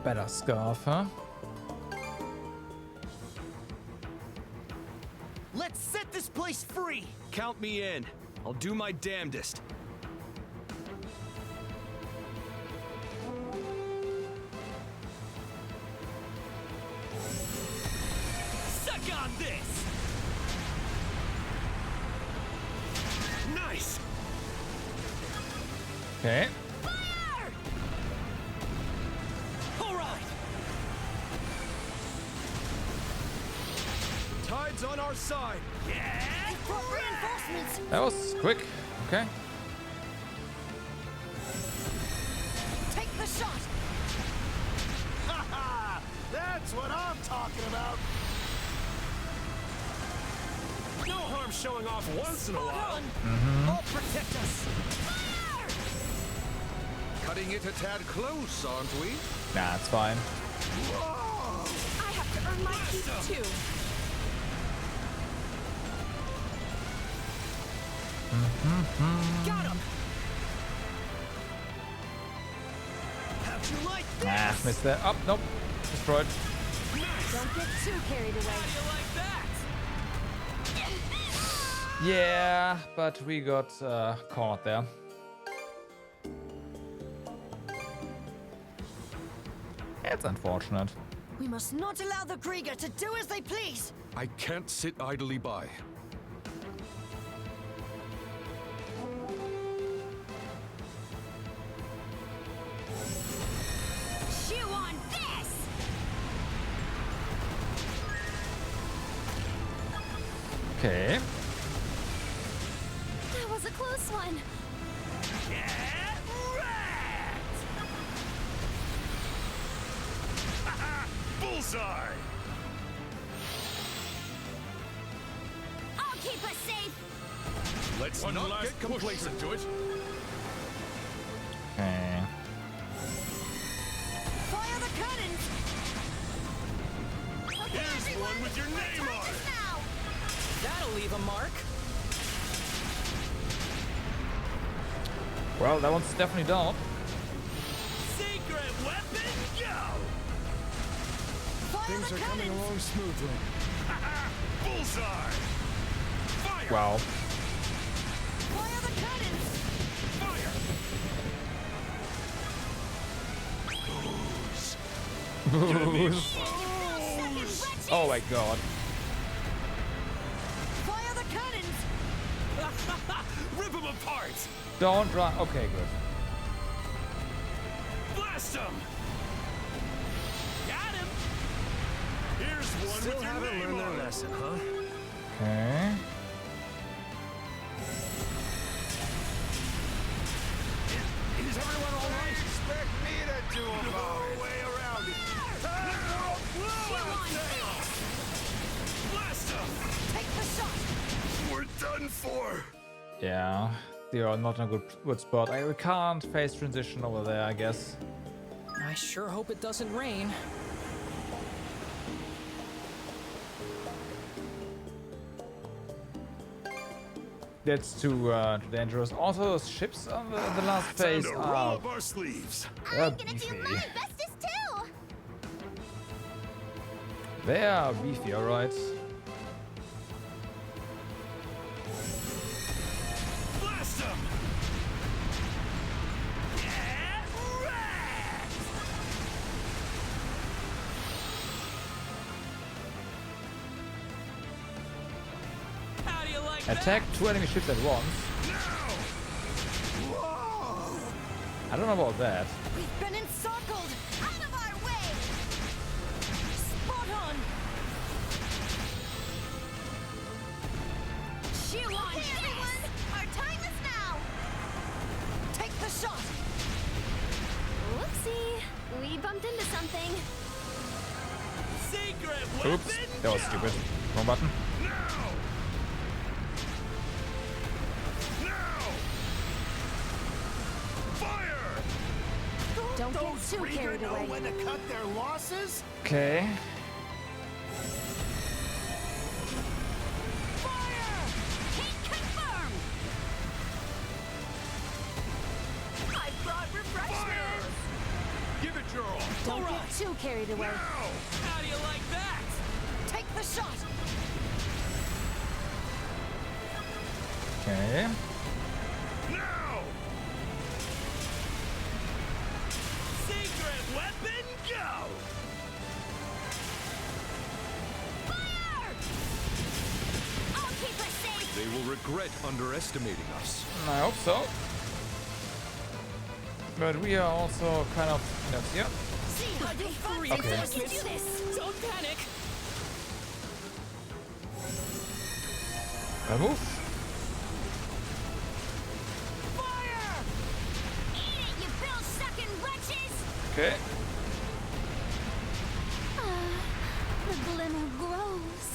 Better scarf, huh? Let's set this place free. Count me in. I'll do my damnedest. Suck on this. Okay. All right. Tide's on our side. Yeah. Reinforcements. That was quick. Okay. Take the shot. Haha! That's what I'm talking about. No harm showing off once in a while. I'll protect us. Cutting it a tad close, aren't we? Nah, it's fine. I have to earn my keep too. Got him. How'd you like this? Nah, missed that. Oh, nope. Destroyed. Don't get too carried away. How do you like that? Yeah, but we got caught there. It's unfortunate. We must not allow the Krieger to do as they please. I can't sit idly by. Chew on this. Okay. That was a close one. Get wrecked! Bullseye! I'll keep us safe. Let's not get complacent to it. Okay. Fire the cannons. Here's one with your name on it! Now. That'll leave a mark. Well, that one's definitely down. Secret weapon, go! Fire Things the are coming cannons. along smoothly. Bullseye! Fire! Wow. Fire the cannons. Fire! Oh my god. Fire the cannons. Rip them apart. Don't run. Okay, good. Blast them. Got him! Here's one Still with your haven't name learned their on it! lesson, huh? Okay. Is everyone all right? Expect me to do about No it. way around it! Blast them. Take the shot. We're done for! Yeah. They are not in a good spot. We can't face transition over there, I guess. I sure hope it doesn't rain. That's too dangerous. Also, those ships on the last phase Time to roll are up our sleeves! beefy. bestest too. They are beefy, alright. Blast them. Get wrecked! How do you like Attack 2 enemy ships at once. I don't know about that. We've been encircled. Out of our way. Spot on. Chew on this. Everyone, our time is now. Take the shot. Whoopsie. We bumped into something. Secret weapon, Oops, that was go! stupid. Wrong button. Now! Now! Fire! Don't get Those too Krieger carried know away. when to cut their losses? Okay. Fire! Hit confirmed. I brought refreshments. Give it your all! Don't get too carried away. How do you like that? Take the shot. Okay. Now! Secret weapon, go! Fire! I'll keep us safe. They will regret underestimating us. I hope so. But we are also kind of here. Okay. Don't panic. Move. Fire! Eat it, you bill-sucking wretches! Okay. The glimmer grows.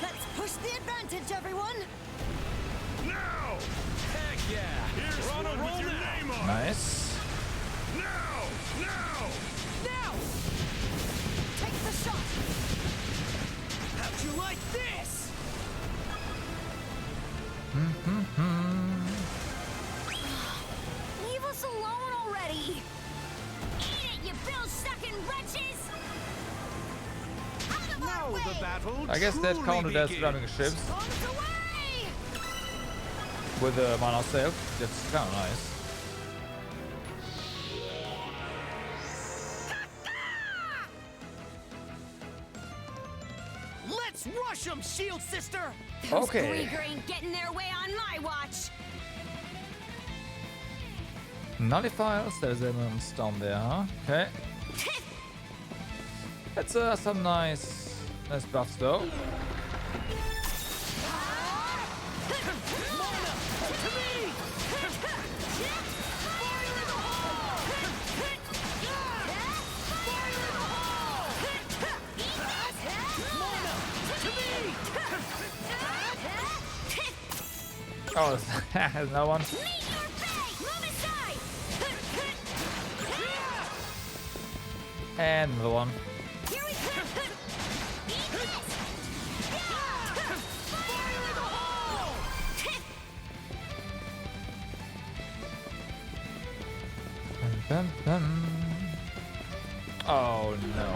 Let's push the advantage, everyone! Now! Heck yeah! Here's one with your name on it. Nice. Now! Now! Now! Take the shot! How'd you like this? Leave us alone already! Eat it, you bill-sucking wretches! Out of our way! The battle I guess that truly counted as begins. running ships Bombs away! with the mana save. That's kind of nice. Let's rush them, Shield Sister! Those Okay. Grieger ain't getting their way on my watch! Nullifiers, there's elements down there, huh? Okay. That's some nice buffs though. Oh, there's another one. And another one. Dun, dun, dun. Oh no.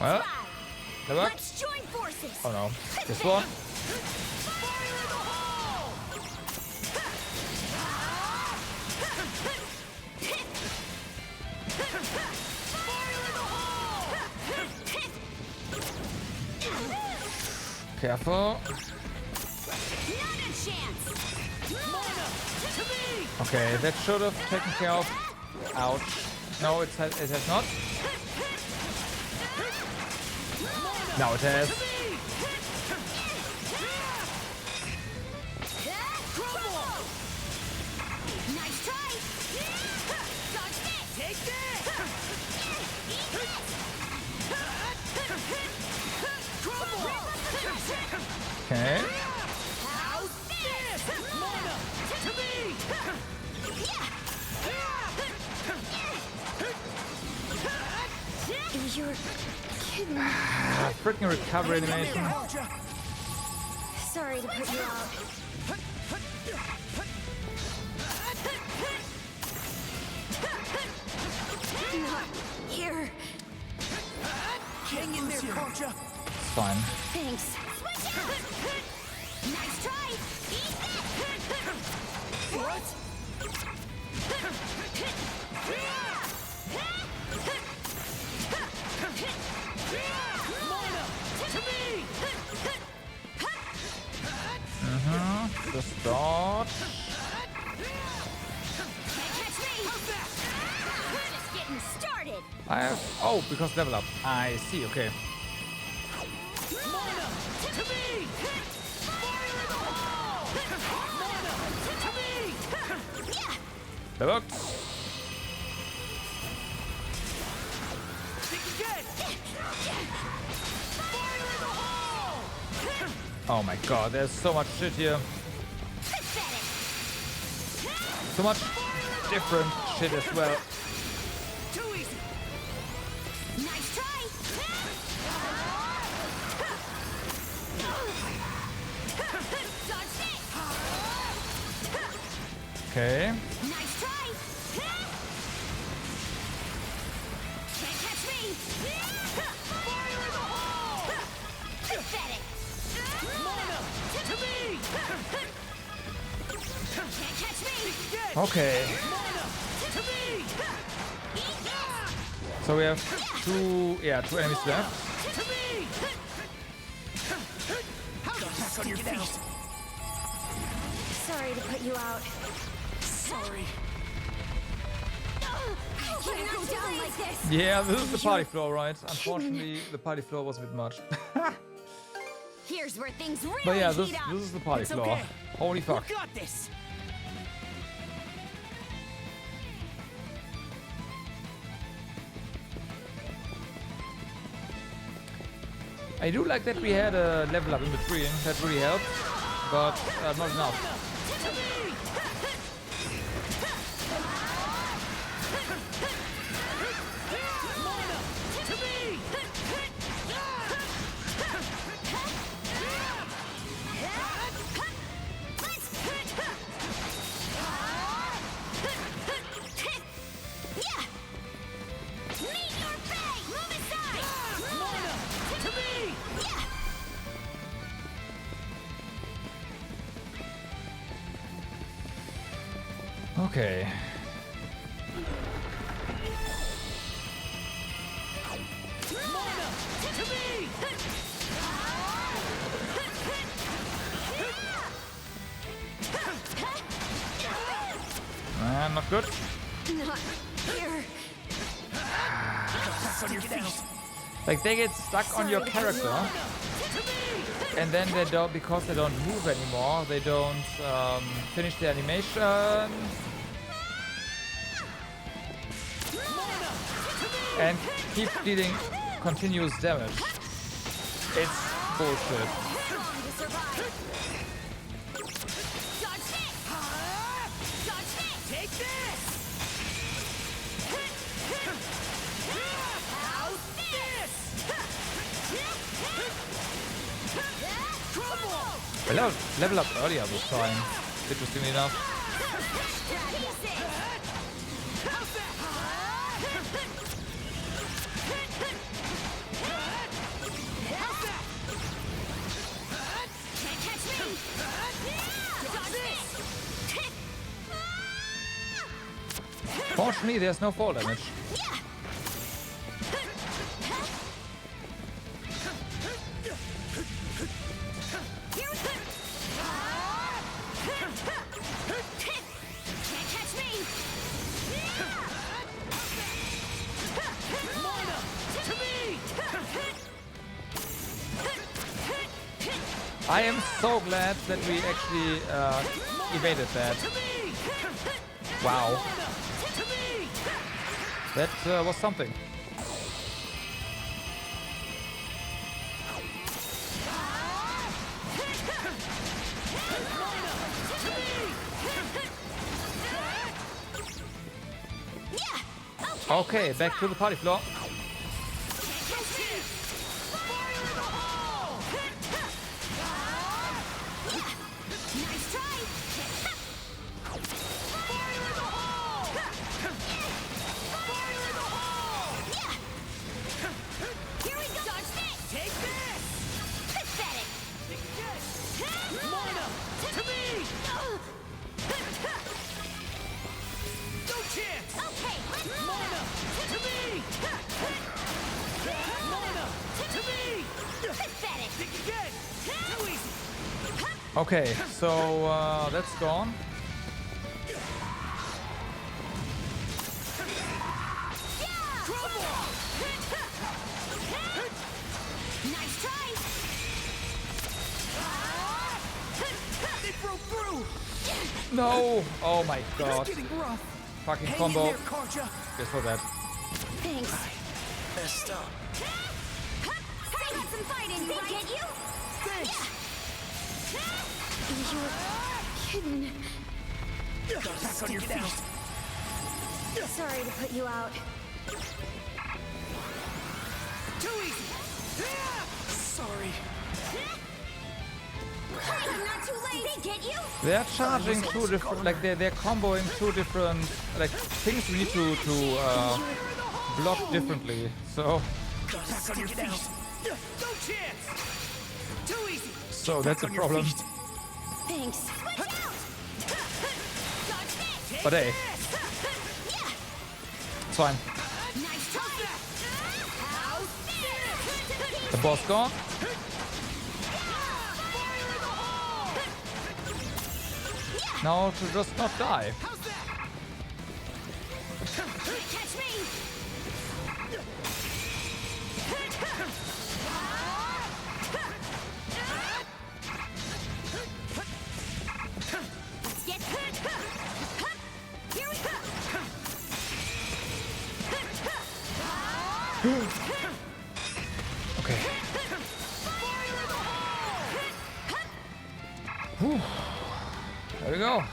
Well, that worked. Let's join forces. Oh no, this one. Careful. Okay, that should have taken care of. Ouch. No, it has not. Now it has. Nice try. Dodge this. Take this. Eat this. Okay. How's this? Mana! To me! You're kidding me. Freaking recovery animation. Sorry to put you out. Not here. Hang in there, Concha. It's fine. Thanks. Nice try. Eat that. What? Mana! To me! Just dodge. Can't catch me. We're just getting started. I have. Oh, because level up. I see. Okay. Mana! To me! Fire in the hole! Mana! To me! That worked. Think again! Fire in the hole! Oh my god, there's so much shit here. So much different shit as well. Too easy! Nice try. Dodge this. Okay. Nice try. Can't catch me. Fire in the hole! Pathetic. Mana! To me! Can't catch me. Okay. Mana! To me! So we have two enemies left. Back on your feet. Sorry to put you out. Sorry. I can't go down like this. Yeah, this is the party floor, right? Unfortunately, the party floor was a bit much. Here's where things really But yeah, heat up. this is the party It's floor. okay. Holy fuck. We got this. I do like that we had a level up in between. That really helped, but not enough. Okay. Not good. Not here. Like they get stuck on your character, and then they don't, because they don't move anymore, they don't finish the animation, and keep dealing continuous damage. It's bullshit. Take this! How's this? Crumble! Level up earlier this time, interestingly enough. Can't catch me. Fortunately, there's no fall damage. I am so glad that we actually evaded that. Wow. That was something. Okay, back to the party floor. Okay, so that's gone. Nice try. They broke through. No! Oh my god. It's getting rough. Fucking Hang combo. in there, Karja. Guess for that. Thanks. Messed up. I got some fight in you, right? Get you? Thanks. You're kidding. Back on your feet. Sorry to put you out. Too easy. Sorry. I'm not too late. Did they get you? They're charging two different, like they're comboing two different, like things we need to block differently. So. Back on your feet. No chance. Too easy. So that's a problem. Thanks. But hey, it's fine. Nice try. The boss gone? Now to just not die. Catch me! Let's get here we go! Okay. Whew. There we go.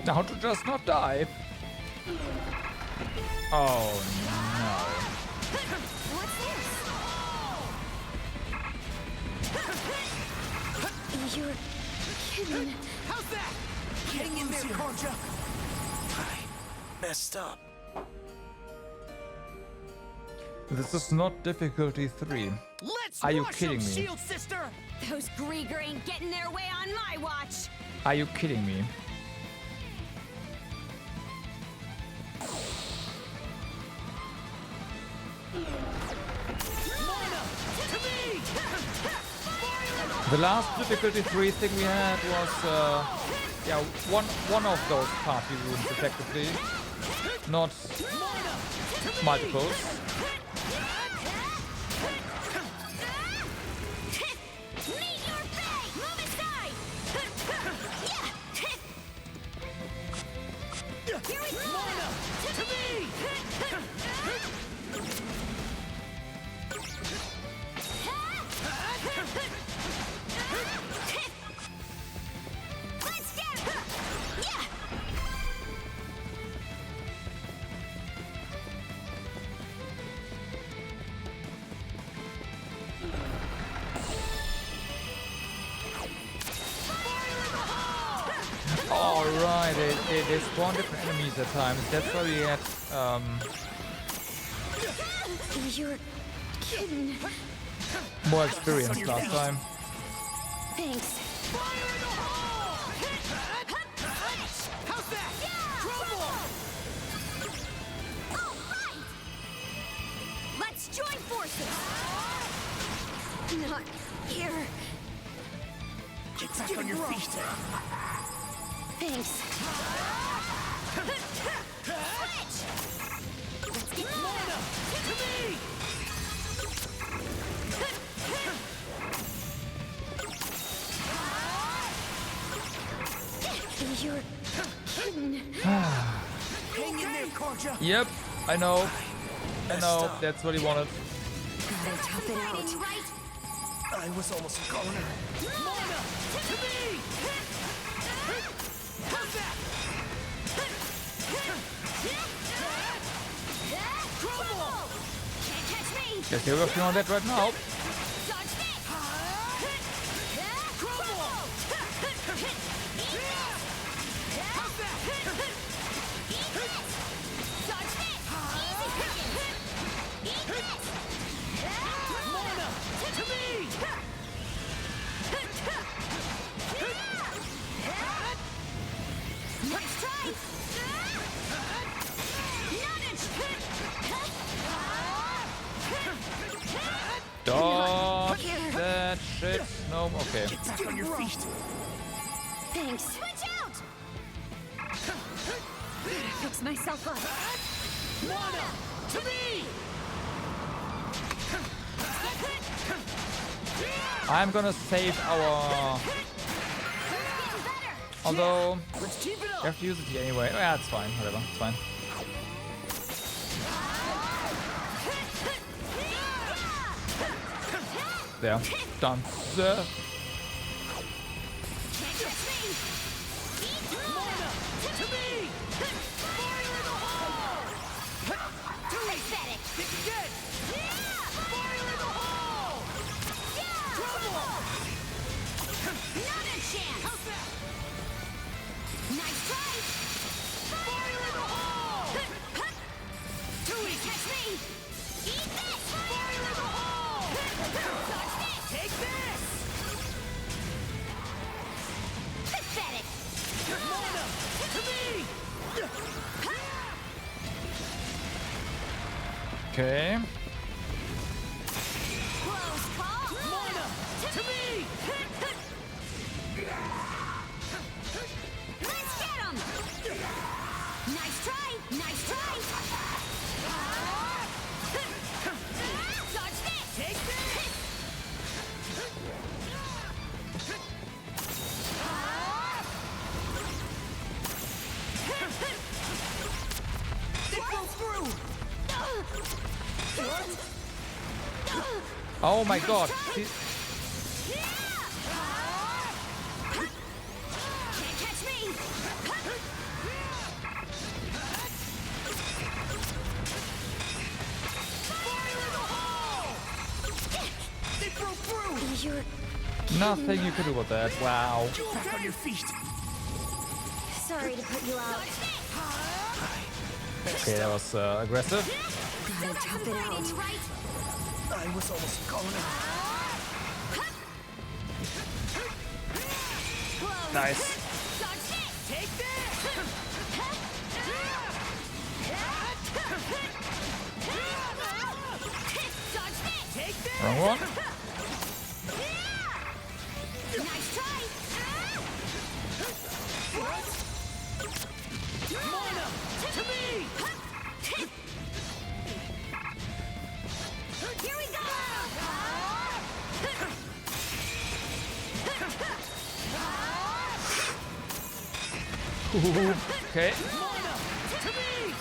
Now to just not die. Oh no. What's this? You're kidding. How's that? Hang in there, Conja. I messed up. This is not difficulty 3. Let's Are you rush kidding 'em, me? Shield sister. Those Grieger ain't getting their way on my watch. Are you kidding me? The last difficulty 3 thing we had was, yeah, one of those party rooms effectively, not multiples. Meet your fate! Move aside! Here we go! To me! Let's get it! Yeah! Alright, they spawn different enemies at times. That's why we had You're kidding. more experience last time. Thanks. How's that? Trouble! All right! Let's join forces! Not here. Get back on your feet. Thanks. Switch! Let's get Lorna! To me! You're kidding. Hang in there, Conja. Yep, I know. I know, that's what he wanted. Gotta tough it out. Right? I was almost a goner. Lorna! To me! How's that? Trouble! Can't catch me! Guess you're working on that right now. Dodge this! Trouble! How's that? Eat this! Dodge this! Easy pickings! Eat this! Lorna! To me! Nice try! Dodge that shit. No, okay. Get back on your feet. Thanks. Switch out! Fix myself up. Lorna! To me! I'm gonna save our... Although, Let's keep it you up. have to use it here anyway. Oh, yeah, it's fine. Whatever, it's fine. There. Done. There. Can't catch me! Lorna! To me! Fire in the hole! Pathetic! Think again! Fire in the hole! Trouble! Not a chance! How's that? Nice try! Fire in the hole! Too easy! Catch me! Eat this! Fire in the hole! Dodge this! Take this! Okay. Close call. Moina, to me. Let's get him! Nice try! Nice try! Dodge this! Take this. It goes through. Oh my god. Can't catch me! It broke through. You're Nothing you could do with that. Wow. Back on your feet. sorry to put you out. Okay, that was aggressive. Gotta tough it out. I was almost calling it. Nice. Take this. Take this. Wrong one. Nice try. Moina, to me. Here we go. Ooh, okay. Moina, to me.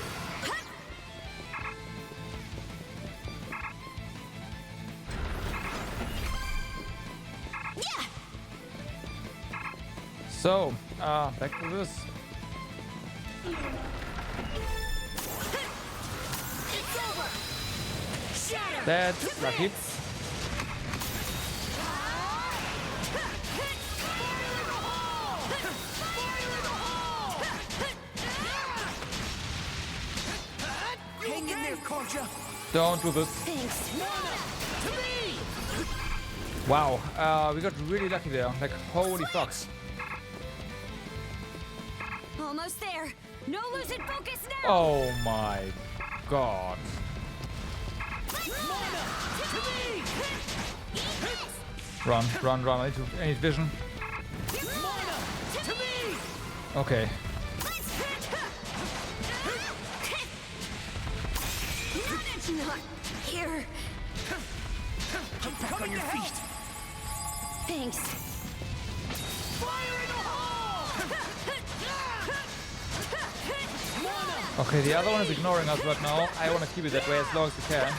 So, back to this. It's over. Shatter. That's lucky. Hang in there, Korja. Don't do this. Thanks. To me. Wow, we got really lucky there. Like, holy fucks. Almost there. No losing focus now. Oh my god. Moina, to me. Run, run, run. I need vision. Moina, to me. Okay. Not here. Get back on your feet. Thanks. Fire in the hole. Moina, Okay, the other one is ignoring us right now. I want to keep it that way as long as we can.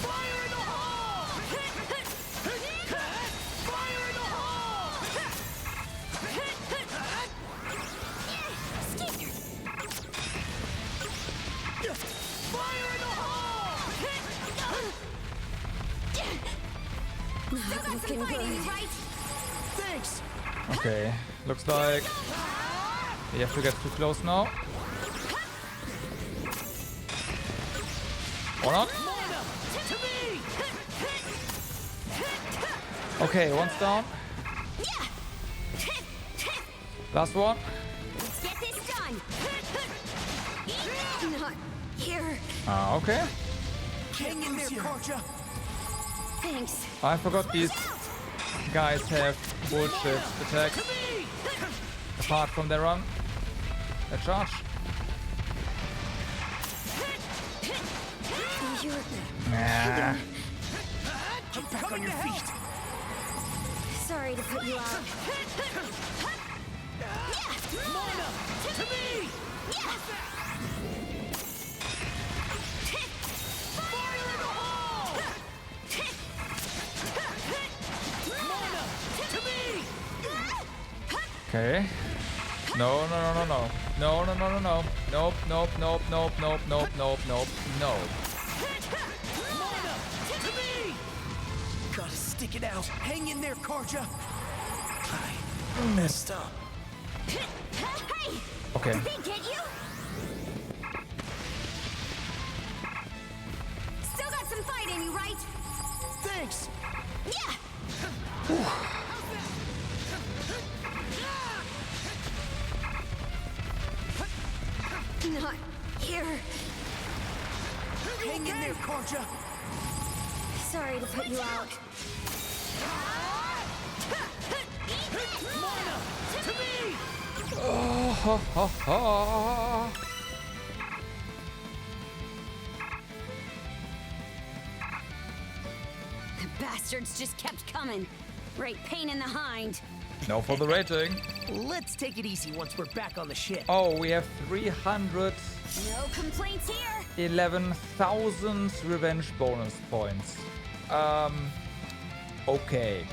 fire in the hole. Fire in the hole. Fire in the hole. Not looking good. Thanks. Okay, looks like we have to get too close now. Or not? Moina, to me. Okay, one's down. Last one. Let's get this done. Not here. Okay. Hang in there, Korja. Thanks. I forgot these guys have bullshit attacks. Apart from their run. Their charge. Nah. Get back on your feet. Sorry to put you out. Moina, to me. Fire in the hole. Moina, to me. Okay. No, no, no, no, no. No, no, no, no, no. Nope, nope, nope, nope, nope, nope, nope, nope, no. Moina, to me. Gotta stick it out. Hang in there, Korja. I messed up. Hey! Okay. Did they get you? Still got some fight in you, right? Thanks. Yeah! Not here. Hang in there, Karja. Sorry to put you out. Mana, to me! Oh, ha, ha, ha. The bastards just kept coming. Great pain in the hind. No for the rating. Let's take it easy once we're back on the ship. Oh, we have 311,000 No complaints here. revenge bonus points. Okay.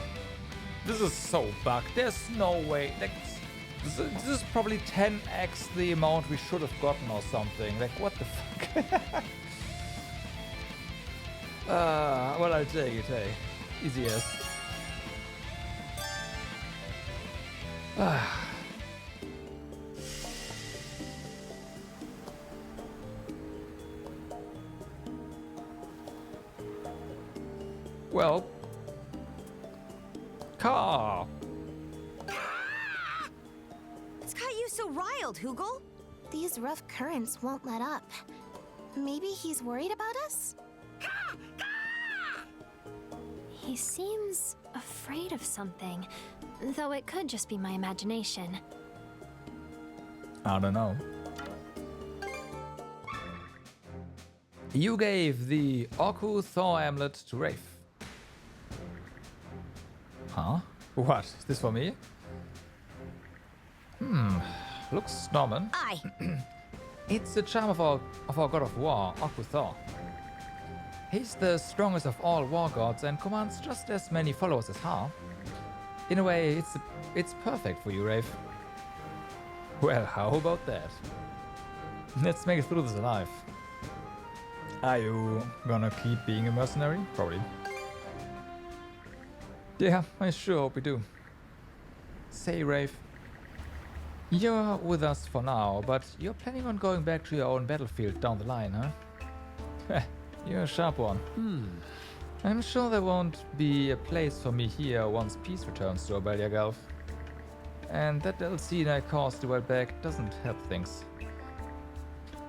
This is so bugged. There's no way. Like, this is probably 10x the amount we should have gotten or something. Like, what the fuck? Well, I'll take it, hey. Easy as. Well, car. What's got you so riled, Hugel? These rough currents won't let up. Maybe he's worried about us? He seems afraid of something, though it could just be my imagination. I don't know. You gave the Oku Thor amulet to Rafe. Huh? What? Is this for me? Looks Norman. Aye. It's the charm of our god of war, Oku Thor. He's the strongest of all war gods and commands just as many followers as Har. In a way, it's perfect for you, Rafe. Well, how about that? Let's make it through this alive. Are you gonna keep being a mercenary? Probably. Yeah, I sure hope we do. Say, Rafe, you're with us for now, but you're planning on going back to your own battlefield down the line, huh? You're a sharp one. I'm sure there won't be a place for me here once peace returns to Obelia Gulf. And that little scene I caused a while back doesn't help things.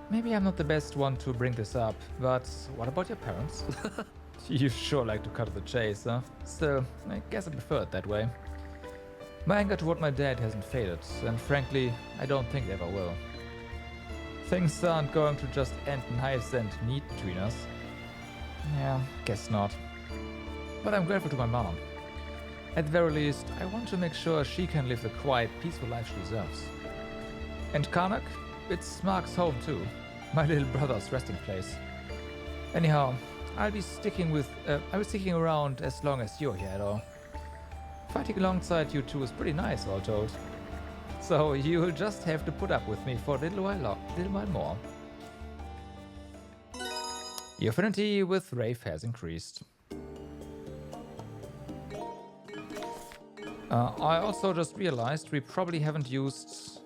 Maybe I'm not the best one to bring this up, but what about your parents? You sure like to cut to the chase, huh? Still, I guess I prefer it that way. My anger toward my dad hasn't faded, and frankly, I don't think it ever will. Things aren't going to just end nice and neat between us. Yeah, guess not. But I'm grateful to my mom. At the very least, I want to make sure she can live the quiet, peaceful life she deserves. And Karnak? It's Mark's home too. My little brother's resting place. Anyhow, I'll be sticking around as long as you're here, though. Fighting alongside you two is pretty nice, all told. So you'll just have to put up with me for a little while more. Your affinity with Rafe has increased. I also just realized we probably haven't used...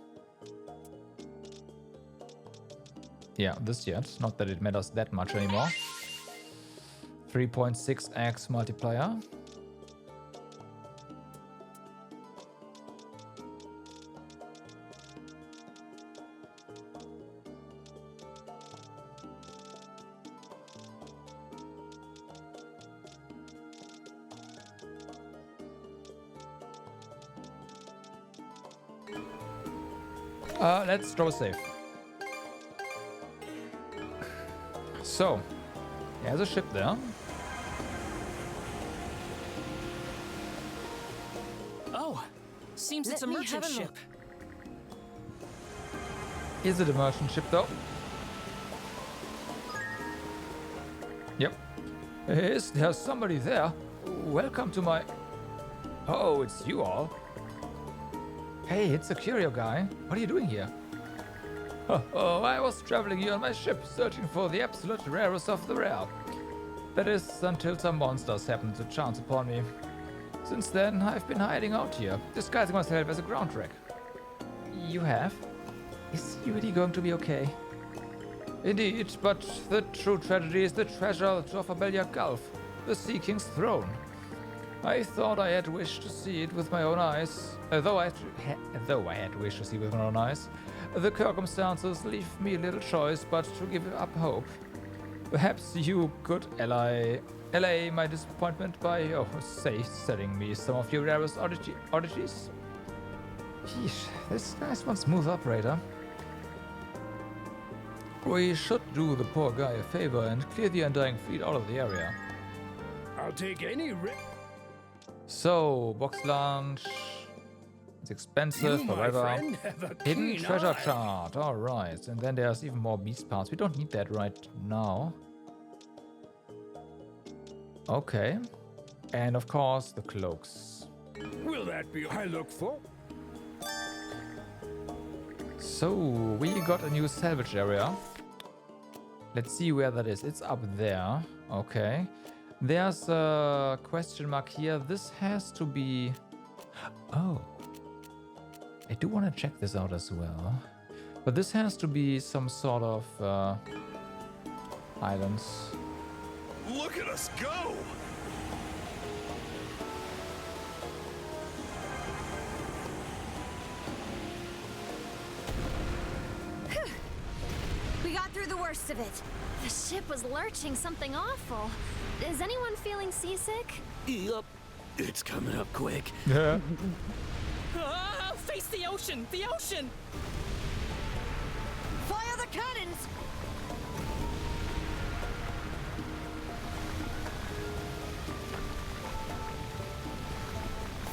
Yeah, this yet. Not that it matters that much anymore. 3.6x multiplier. Let's throw a save. So, there's a ship there. Oh, seems it's a merchant ship. Is it a merchant ship though? Yep. Is there somebody there? Welcome to my... Oh, it's you all. Hey, it's a curio guy. What are you doing here? Oh, I was traveling here on my ship, searching for the absolute rarest of the rare. That is, until some monsters happened to chance upon me. Since then, I've been hiding out here, disguising myself as a ground wreck. You have? Is he really going to be okay? Indeed, but the true tragedy is the treasure of Obelia Gulf, the Sea King's throne. I thought I had wished to see it with my own eyes, though I had wished to see it with my own eyes. The circumstances leave me little choice but to give up hope. Perhaps you could allay my disappointment by, selling me some of your rarest oddities? Yeesh, this guy's one smooth operator. We should do the poor guy a favor and clear the Undying Fleet out of the area. I'll take any So, box lunch. It's expensive, You, my however. friend, have a Hidden keen treasure eye. chart. Alright. And then there's even more beast parts. We don't need that right now. Okay. And of course, the cloaks. Will that be I look for? So, we got a new salvage area. Let's see where that is. It's up there. Okay. There's a question mark here. This has to be... Oh. I do want to check this out as well. But this has to be some sort of islands. Look at us go! We got through the worst of it. The ship was lurching something awful. Is anyone feeling seasick? Yup. It's coming up quick. Yeah. Ah, face the ocean! The ocean! Fire the cannons!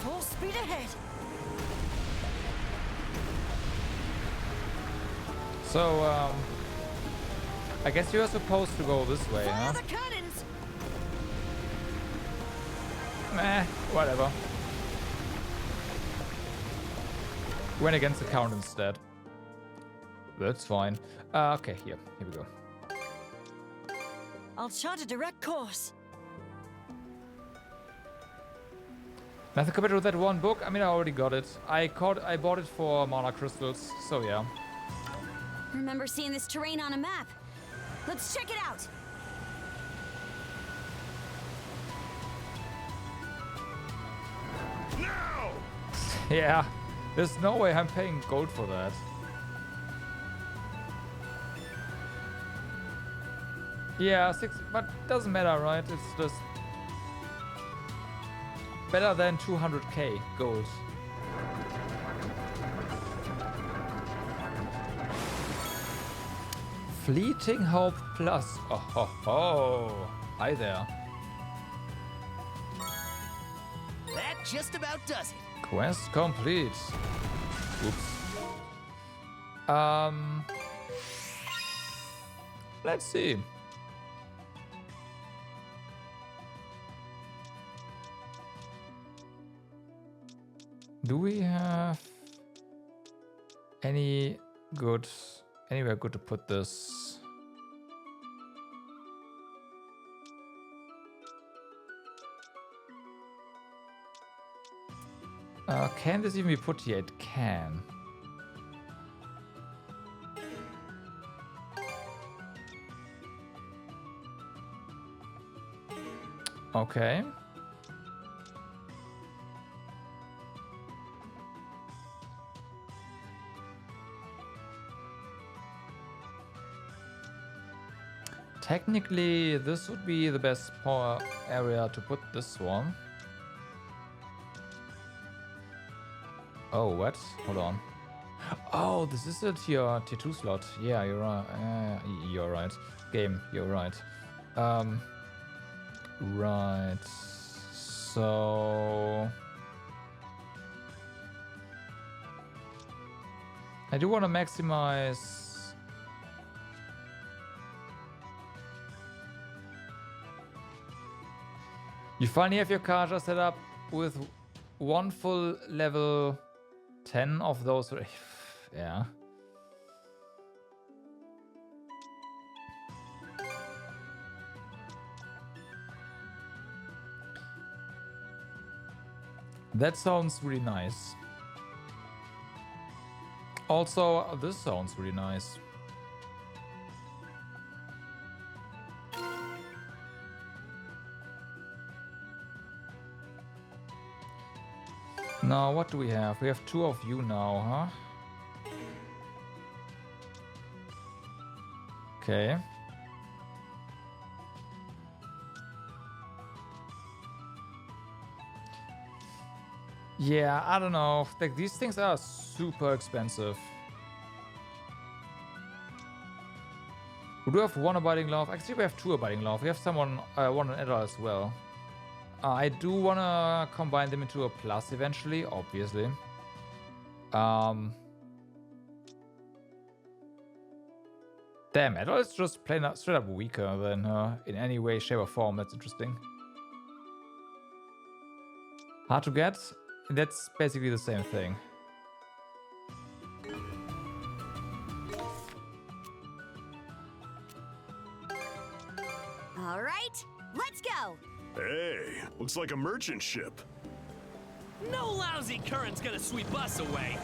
Full speed ahead. So, I guess you're supposed to go this way, huh? Fire the cannons! Meh, whatever. Went against the count instead. That's fine. Okay, here we go. I'll chart a direct course. Nothing compared to that one book. I mean, I already got it. I bought it for mana crystals, so yeah. Remember seeing this terrain on a map. Let's check it out. Now! Yeah, there's no way I'm paying gold for that. Yeah, 6, but doesn't matter, right? It's just better than 200k gold. Fleeting Hope Plus. Oh ho ho. Hi there. That just about does it. Quest complete. Oops. Let's see. Do we have anywhere good to put this? Can this even be put here? It can. Okay. Technically, this would be the best power area to put this one. Oh, what? Hold on. Oh, this is a tier 2 slot. Yeah, you're right. You're right. Game, you're right. Right. So I do want to maximize. You finally have your Kaja set up with one full level 10 of those. Yeah. That sounds really nice. Also, this sounds really nice. Now, what do we have? We have 2 of you now, huh? Okay. Yeah, I don't know. Like, these things are super expensive. We do have one abiding love. Actually, we have two abiding love. We have someone, one an adult as well. I do want to combine them into a plus eventually, obviously. Damn, adult is just plain up, straight up weaker than her in any way, shape, or form. That's interesting. Hard to get. That's basically the same thing. All right, let's go. Hey, looks like a merchant ship. No lousy current's gonna sweep us away.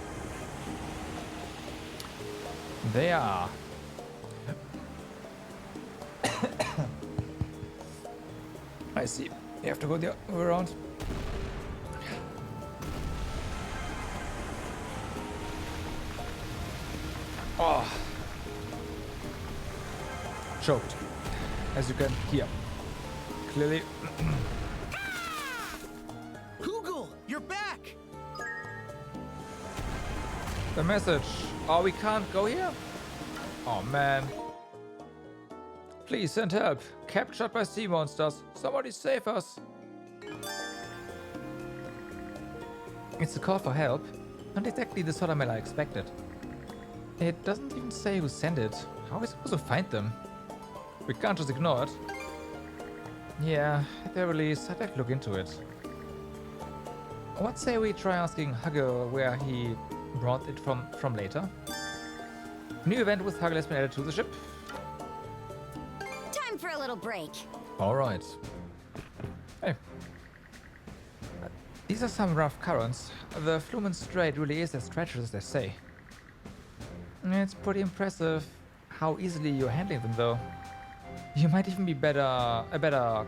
They are. I see. You have to go the other way around. Oh. Choked. As you can hear. Clearly. Hoogle, you're back! The message. Oh, we can't go here? Oh, man. Please send help. Captured by sea monsters. Somebody save us. It's a call for help. Not exactly the sort of mail I expected. It doesn't even say who sent it. How are we supposed to find them? We can't just ignore it. Yeah, at the very least, I'd like to look into it. What say we try asking Huggle where he brought it from later? New event with Huggle has been added to the ship. Time for a little break. Alright. Hey. These are some rough currents. The Flumen Strait really is as treacherous as they say. It's pretty impressive how easily you're handling them, though. You might even be a better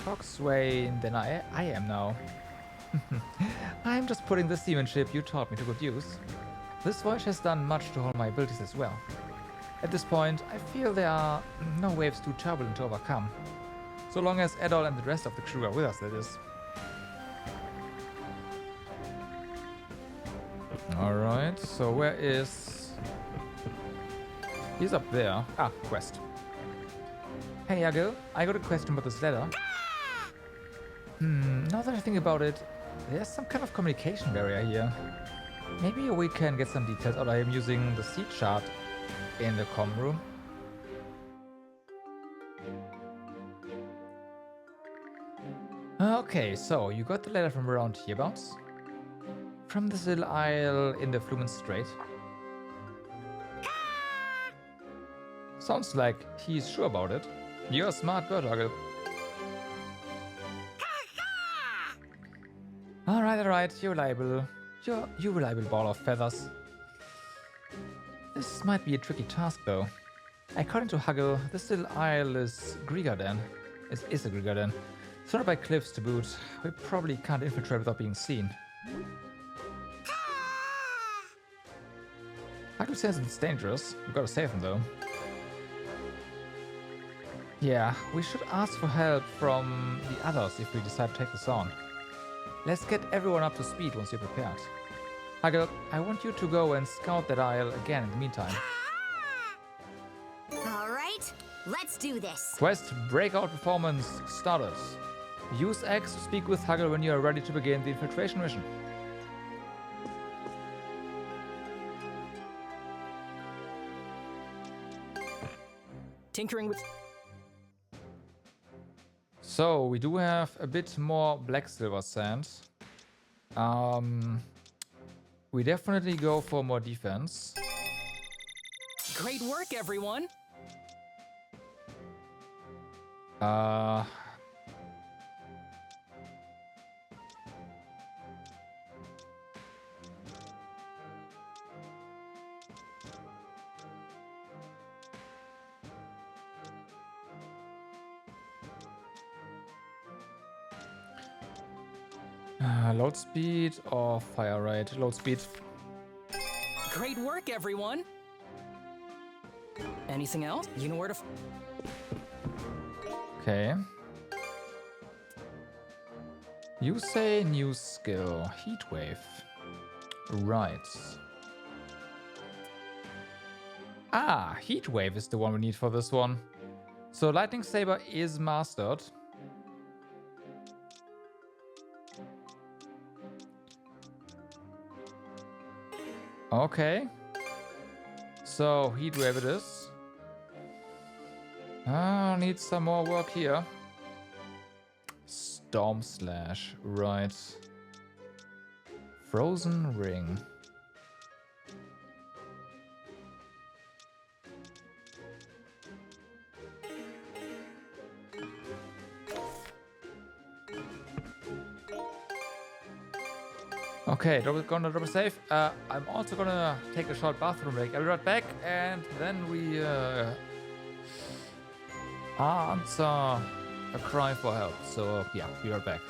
coxswain than I am now. I'm just putting the seamanship you taught me to good use. This voyage has done much to hold my abilities as well. At this point, I feel there are no waves too turbulent to overcome. So long as Adol and the rest of the crew are with us, that is. Alright, so where is... He's up there. Ah, quest. Hey, Huggle, I got a question about this letter. Now that I think about it, there's some kind of communication barrier here. Maybe we can get some details out. I am using the seed chart in the comm room. Okay, so you got the letter from around hereabouts? From this little isle in the Flumen Strait. Sounds like he's sure about it. You're a smart bird, Huggle. Alright, you're reliable. You reliable ball of feathers. This might be a tricky task, though. According to Huggle, this little isle is Grigarden. It is a Grigarden. Surrounded by cliffs to boot. We probably can't infiltrate without being seen. Huggle says it's dangerous. We gotta save him, though. Yeah, we should ask for help from the others if we decide to take this on. Let's get everyone up to speed once you're prepared. Huggle, I want you to go and scout that isle again in the meantime. All right, let's do this. Quest Breakout Performance started. Use X to speak with Huggle when you are ready to begin the infiltration mission. Tinkering with... So, we do have a bit more black silver sand. We definitely go for more defense. Great work, everyone! Load speed or fire rate? Load speed. Great work, everyone! Anything else? You know where to... Okay. You say new skill. Heatwave. Right. Ah, Heatwave is the one we need for this one. So Lightning Saber is mastered. Okay. So Heatwave it is. Need some more work here. Storm Slash, right. Frozen Ring. Okay, gonna drop a save. I'm also gonna take a short bathroom break. I'll be right back, and then we answer a cry for help. So yeah, be right back.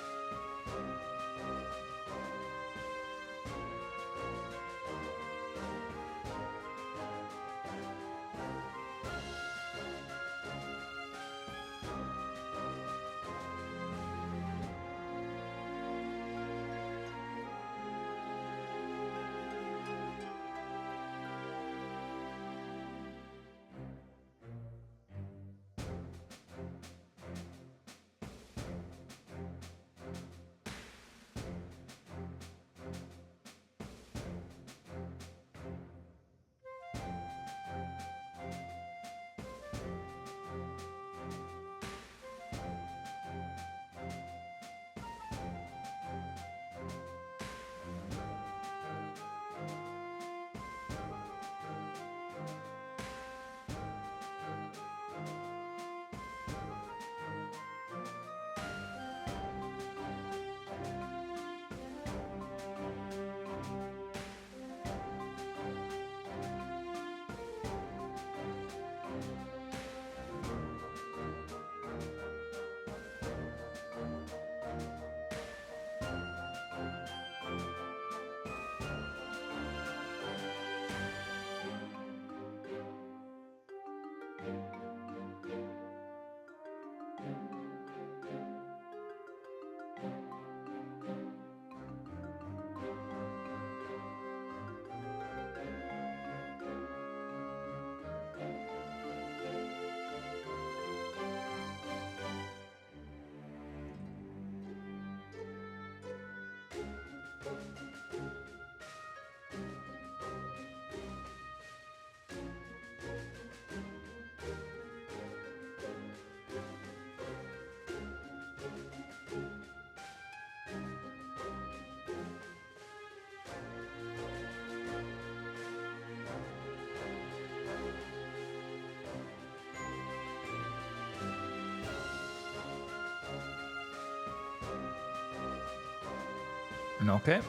Okay.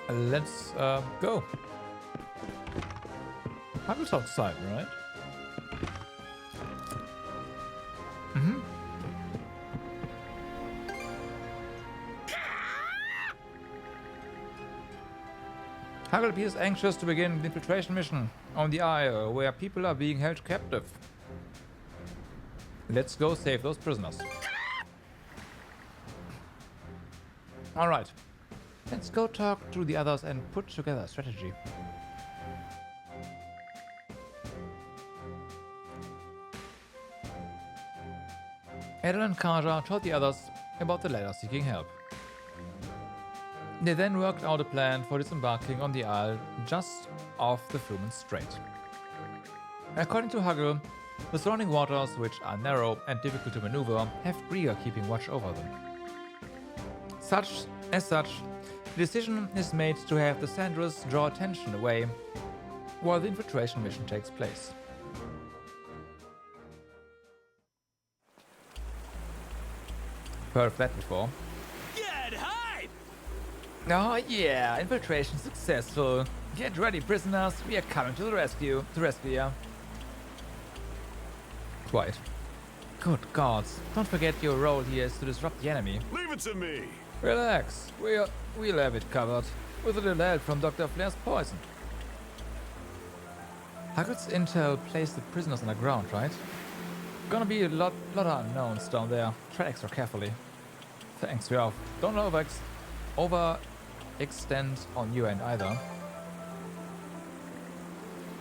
Let's go. Haggle's outside, right? Mm-hmm. Haggle appears anxious to begin the infiltration mission on the Isle, where people are being held captive. Let's go save those prisoners. Alright. Let's go talk to the others and put together a strategy. Edel and Kaja told the others about the ladder seeking help. They then worked out a plan for disembarking on the Isle just off the Flumen Strait. According to Haggle, the surrounding waters, which are narrow and difficult to maneuver, have Grier keeping watch over them. As such, the decision is made to have the Sandras draw attention away while the infiltration mission takes place. Heard of that before. Get hype! Oh yeah, infiltration successful. Get ready, prisoners. We are coming to the rescue. You. Quite. Good gods. Don't forget your role here is to disrupt the enemy. Leave it to me. Relax. We'll have it covered. With a little help from Dr. Flair's poison. Haggle's intel placed the prisoners underground, right? Gonna be a lot of unknowns down there. Tread extra carefully. Thanks, we don't overextend on your end either.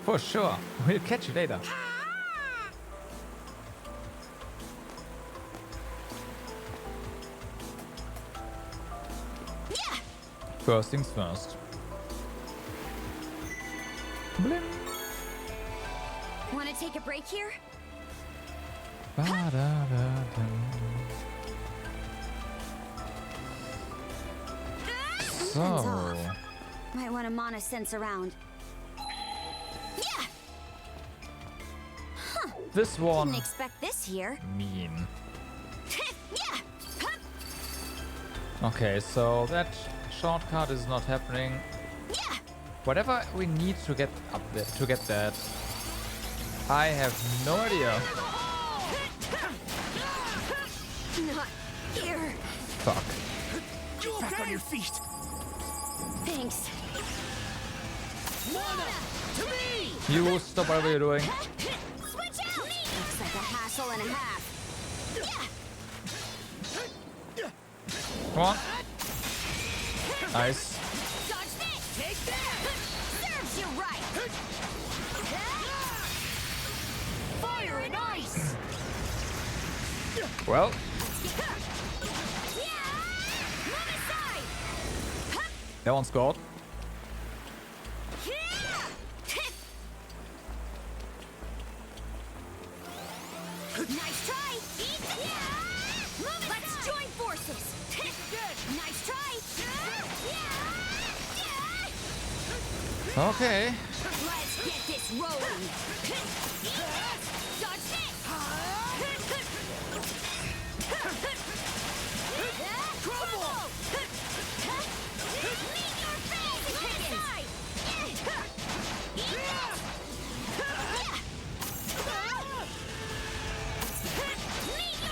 For sure. We'll catch you later. First things first. Blim. Want to take a break here? So, might want to mana sense around. Yeah. Huh. This one. Didn't expect this here. Mean. Yeah. Okay, so that shortcut is not happening. Yeah. Whatever we need to get up there, to get that, I have no idea. Not here. Fuck. Get back on your feet. Thanks. Mana, to me. You stop whatever you're doing. Switch out. Looks like a hassle and a half. Come on. Nice. Dodge this. Take that. Serves you right. Fire and ice. Well. That one's scored. Nice try. Let's join forces. Nice try. Okay. Let's get this rolling. Dodge this. Crumble. Meet your fate, Higgins.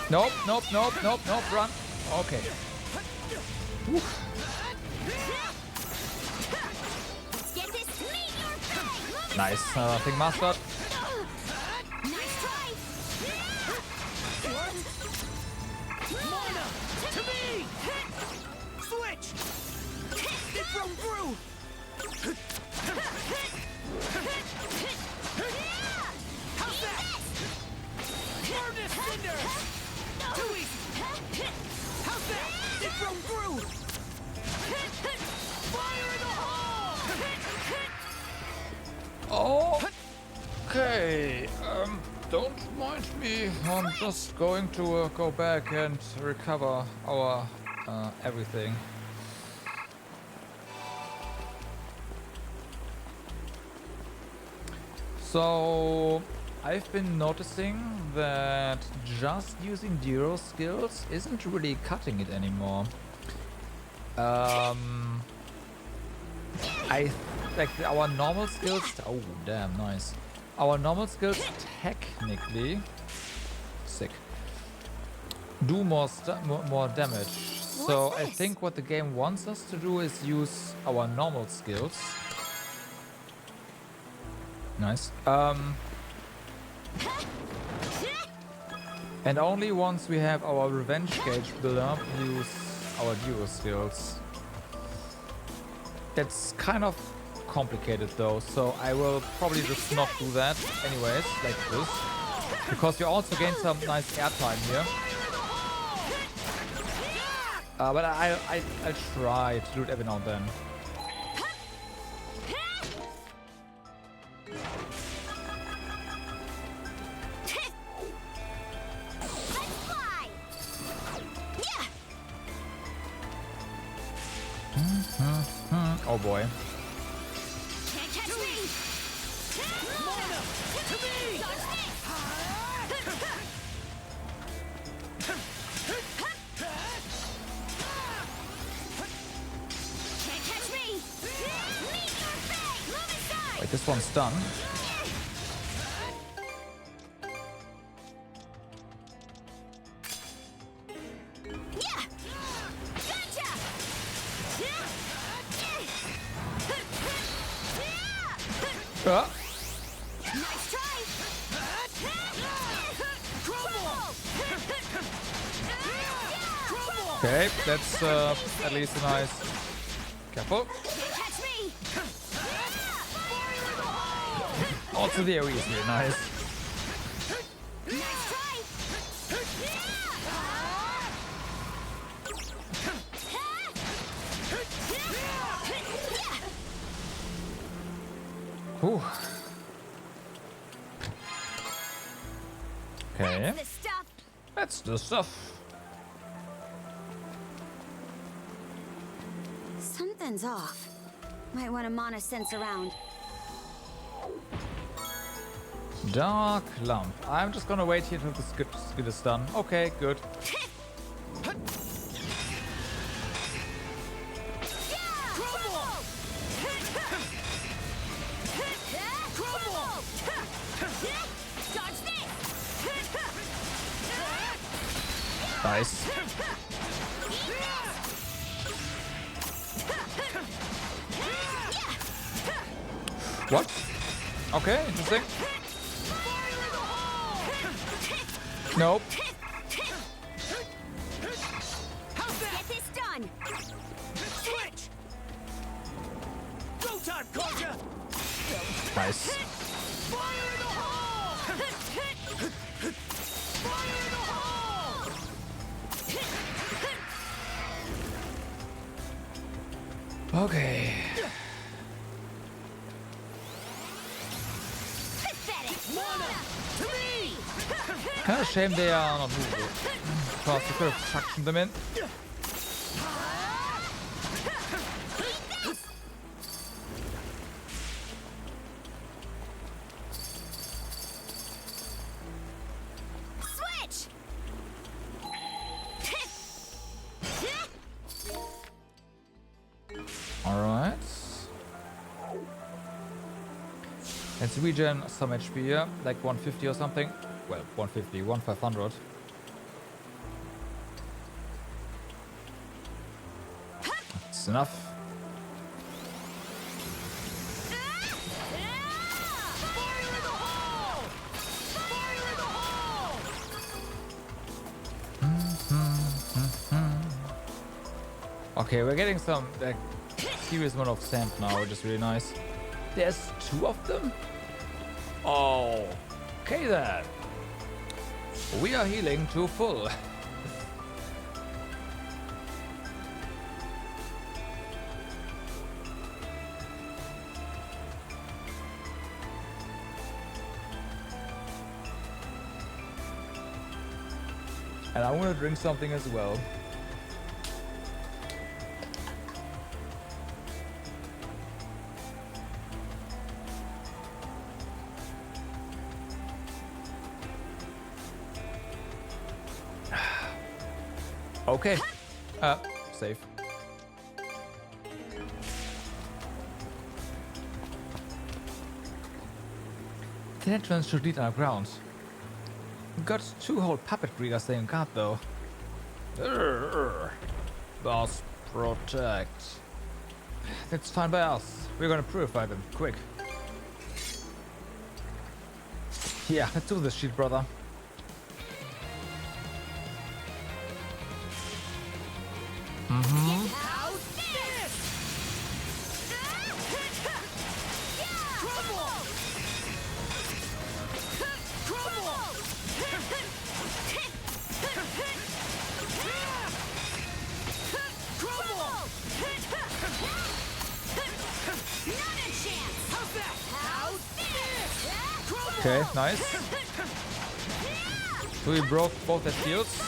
Nope, run. Okay. Oof. Nice, thing mastered. Nice try. Mana, to me. Switch. It broke through. How's that? Furnace cinder. Too easy. How's that? It broke through. Fire in the hole. Okay. Don't mind me. I'm just going to go back and recover our everything. So I've been noticing that just using Dero skills isn't really cutting it anymore. Our normal skills. Oh damn, nice. Our normal skills technically do more damage. So I think what the game wants us to do is use our normal skills. Nice. And only once we have our revenge gauge built up, use our duo skills. That's kind of complicated though, so I will probably just not do that anyways, like this. Because you also gain some nice airtime here. But I'll try to do it every now and then. Oh boy. Can't catch me. Mana, to me. Can't catch me. Meet your fate. Move aside. Wait, this one's done. Nice try. Crumble. Crumble. Okay, that's at least a nice. Careful. Also, the AoE is really nice. Whew. Okay. That's the stuff. Something's off. Might want to mana sense around. Dark lump. I'm just gonna wait here till the skid is done. Okay, good. Nice. What? Okay, interesting. Nope. Get this done. Switch. Go time, Karja. Nice. Fire in the hole. Fire in the hole. Okay. Kind of shame they are not movable. Because you could have suctioned them in. Switch. Alright. Let's regen some HP here, like 150 or something. Well, 150, 1500. That's enough. Okay, we're getting some like serious amount of sand now, which is really nice. There's 2 of them? Oh, okay then. We are healing to full. And I want to drink something as well. Okay. Safe. The entrance should lead underground. Got 2 whole puppet breeders staying guard though. Boss protect. That's fine by us. We're gonna purify them, quick. Yeah, let's do this shit, brother. Okay, nice. So we broke both the shields.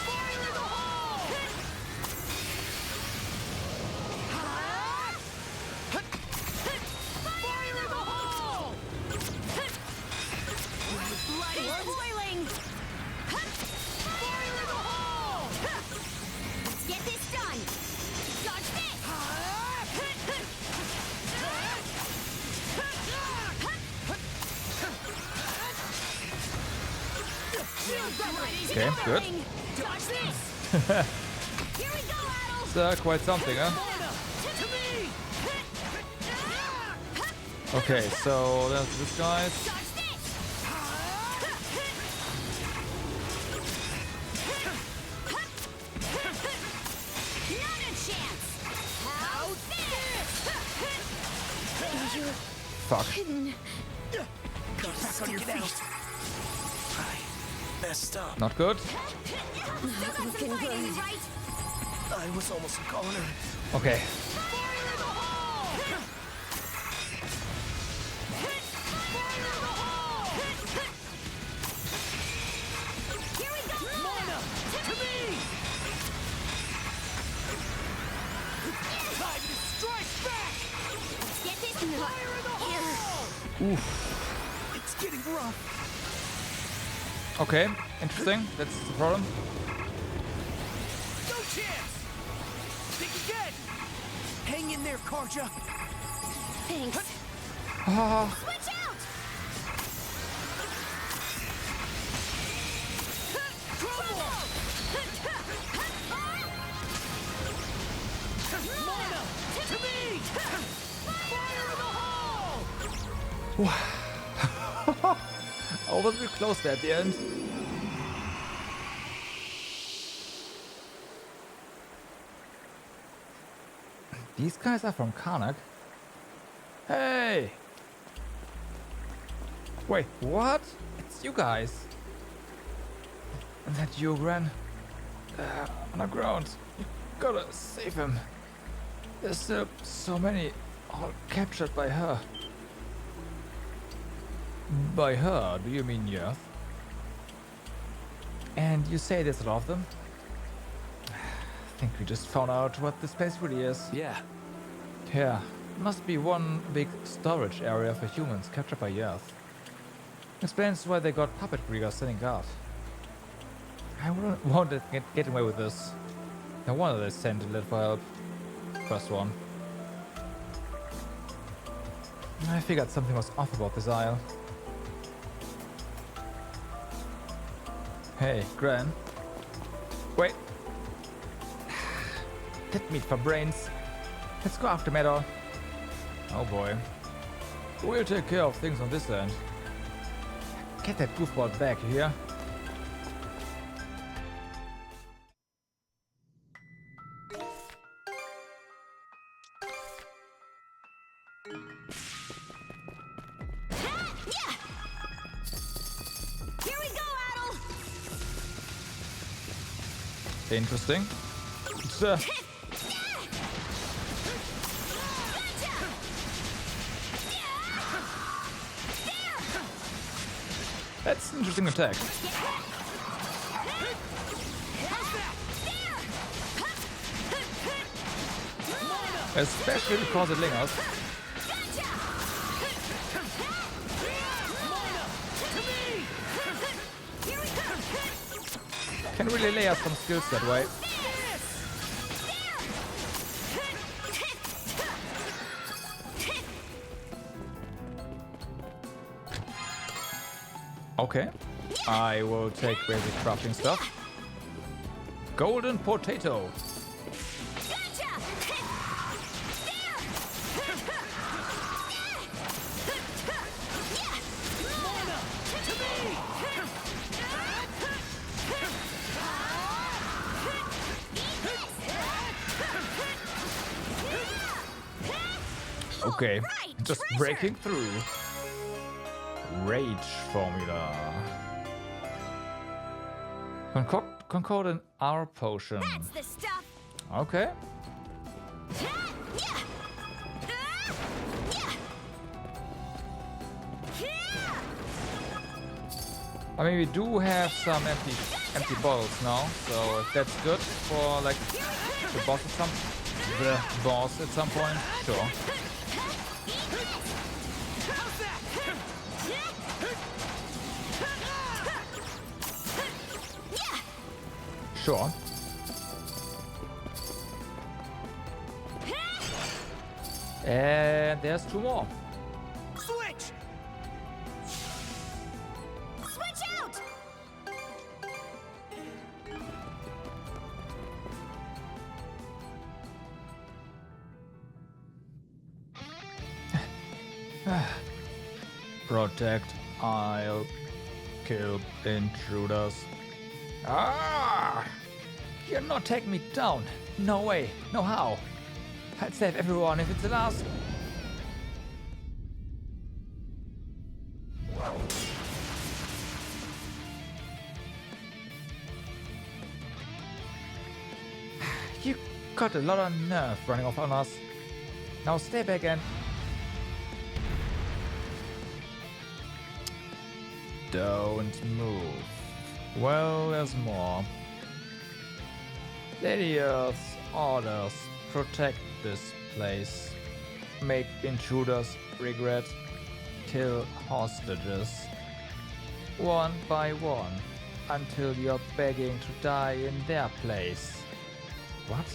Okay, good. It's quite something, huh? Okay, so that's this guy. Fuck. Gotta stick it out. I messed up. Not good. Looking good. I was almost cornered. Okay. Mana, to me! Time to strike back! Get this. Fire in the hole! Oof. It's getting rough. Okay, interesting. That's the problem. No chance! Think again! Hang in there, Karja. Thanks. Ah. Switch out! Mana, to me! Fire in the hole! I was really close there at the end. These guys are from Karnak. Hey! Wait, what? It's you guys. And that you ran underground. You gotta save him. There's still so many, all captured by her. By her, do you mean Earth? And you say there's a lot of them? I think we just found out what this place really is. Yeah. Yeah, must be one big storage area for humans captured by Earth. Explains why they got puppet riggers standing guard. I wouldn't want to get away with this. No wonder they sent a letter for help. First one. I figured something was off about this isle. Hey, Gran. Wait. Dead meat for brains. Let's go after Meadow. Oh boy. We'll take care of things on this end. Get that goofball back, you hear? Here we go, Adel! Interesting. It's, that's an interesting attack. Especially because it lingers. Can really lay out some skills that way. Okay, I will take basic crafting stuff. Golden potato. Okay, just breaking through. Rage formula. Concord an R potion. That's the stuff. Okay. I mean, we do have some empty bottles now, so if that's good for like the boss at some point, sure. Sure. And there's two more. Switch! Switch out! Protect, I'll kill intruders. Ah! You'll not take me down. No way, no how. I'll save everyone if it's the last. You got a lot of nerve running off on us. Now stay back and... Don't move. Well, there's more. Lady Earth's orders protect this place. Make intruders regret. Kill hostages. One by one. Until you're begging to die in their place. What?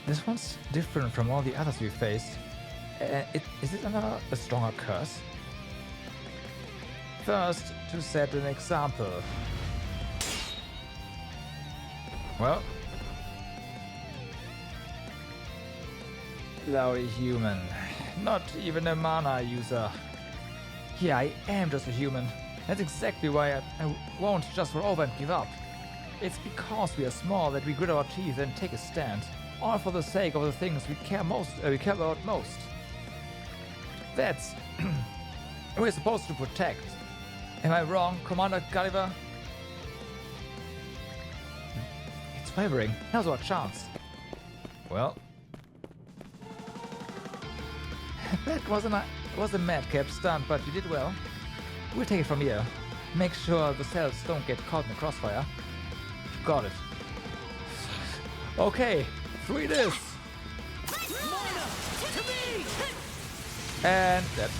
This one's different from all the others we faced. Is it another a stronger curse? First, to set an example. Well. Lousy human. Not even a mana user. Yeah, I am just a human. That's exactly why I won't just roll over and give up. It's because we are small that we grit our teeth and take a stand. All for the sake of the things we care about most. That's we're supposed to protect. Am I wrong, Commander Gulliver? It's wavering. Now's our chance. Well, that was a madcap stunt, but you did well. We'll take it from here. Make sure the cells don't get caught in the crossfire. Got it. Okay, 3 this. And that.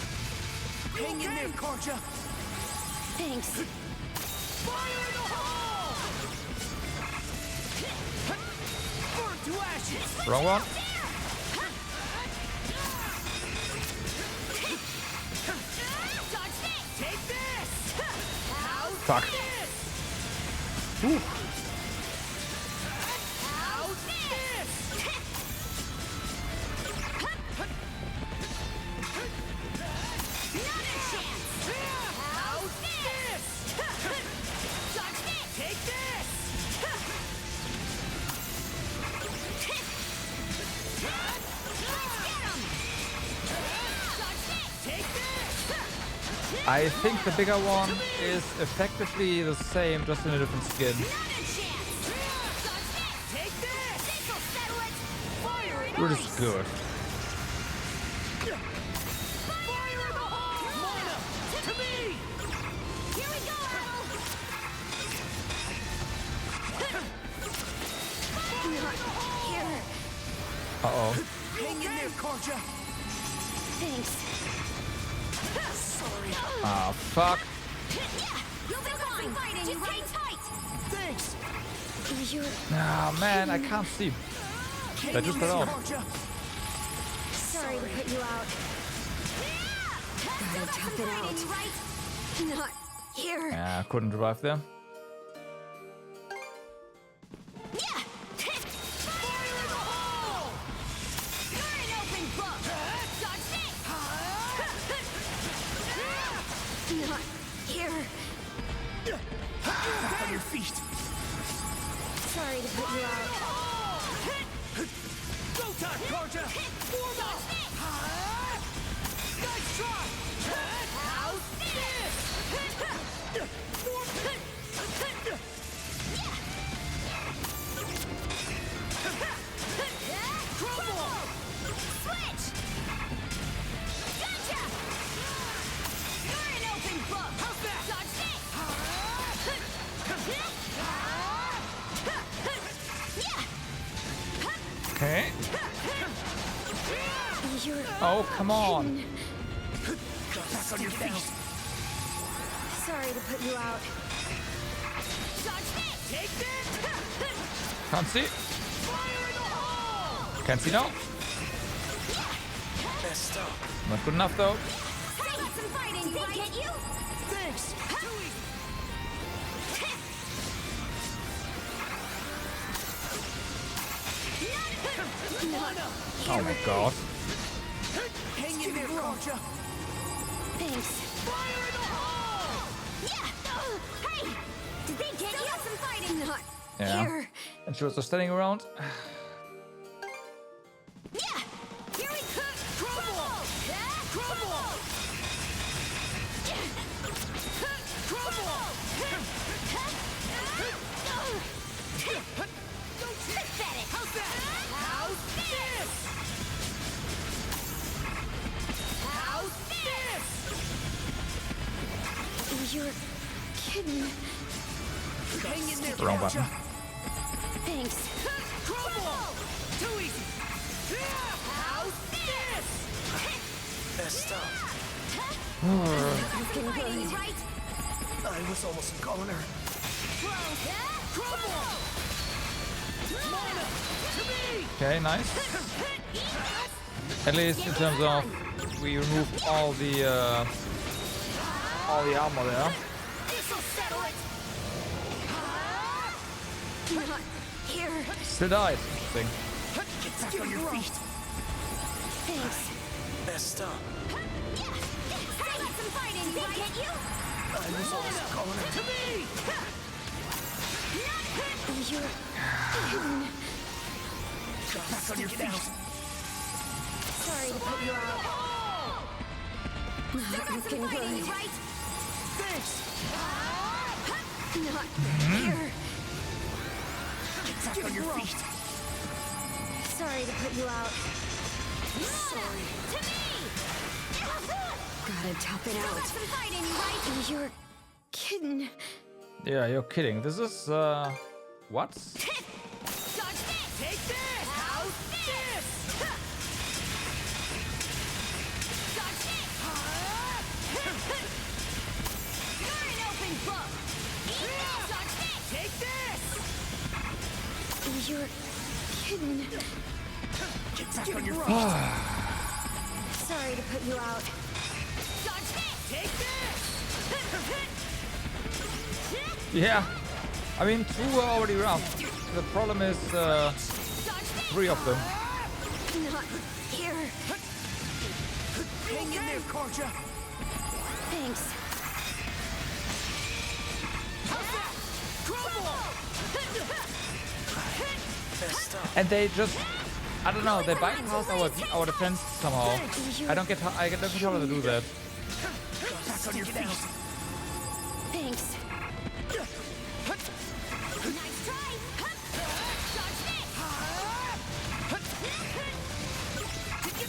Hang in there, Karja. Thanks. Fire in the hole! Burn to ashes! Wrong one. Take this! Fuck. Ooh. How's this? How's this? Take this! Take this! I think the bigger one is effectively the same, just in a different skin. Which is good. Uh-oh. Hang in there, Karja. Thanks. Sorry. Ah, fuck. You'll be fine. Fighting. Just hang tight. Thanks. You're... Ah, man, I can't see. I just got out. Sorry to put you out. Gotta tough it out. Not here. Yeah, couldn't drive there. Not here. Back on your feet. Sorry to put you out. Go time, Karja. Form up. Nice try. How's this? Crumble. Switch. Gotcha. You're an open book. How's that? Dodge this. Okay. You're... Oh, come on. Back on your feet. Sorry to put you out. Take this. Can't see. Fire in the hole. Can't see now. Messed up. Not good enough though. Hey, had some fighting, did they get you? Thanks. Oh my god. Hang in there, Karja. Thanks. Fire in the hole. Yeah. Hey, did they get you? Had some fighting. Not Yeah. here. And she was just standing around. Yeah. Here we go. Crumble. Crumble. Crumble. You're kidding. Hang in there, Wrong button. Thanks. Crumble! Too easy. How's this? Messed up. It's gonna go you right. I was almost a goner. Crumble! Mana! To me! Okay, nice. At least in terms of we removed all the armor there. This'll settle it. Not here. Still died. Interesting. Get back on your feet. Thanks. Messed up. Still got some fight in you, right? Get you? I was almost a goner. To me! You're kidding. Get back on your feet. Sorry to put you out. Still got some fight in you, right? Thanks! Not here. Get back on your feet. Sorry to put you out. Sorry. To me! Gotta top it Still got out. some fight in you, right? You're kidding. Yeah, you're kidding. This is what? Dodge this! Take this! How's this? Dodge this! You're an open book! Dodge this! Take this! You're kidding. Get back on your feet. Sorry to put you out. Dodge this! Take this! Yeah. I mean, two were already rough. The problem is three of them. Not here. Hang in there, Karja. Thanks. Messed up. And they just, I don't know, they bypass our defense somehow. I don't get how to do that. Back on your feet. Thanks. Nice try! Dodge this!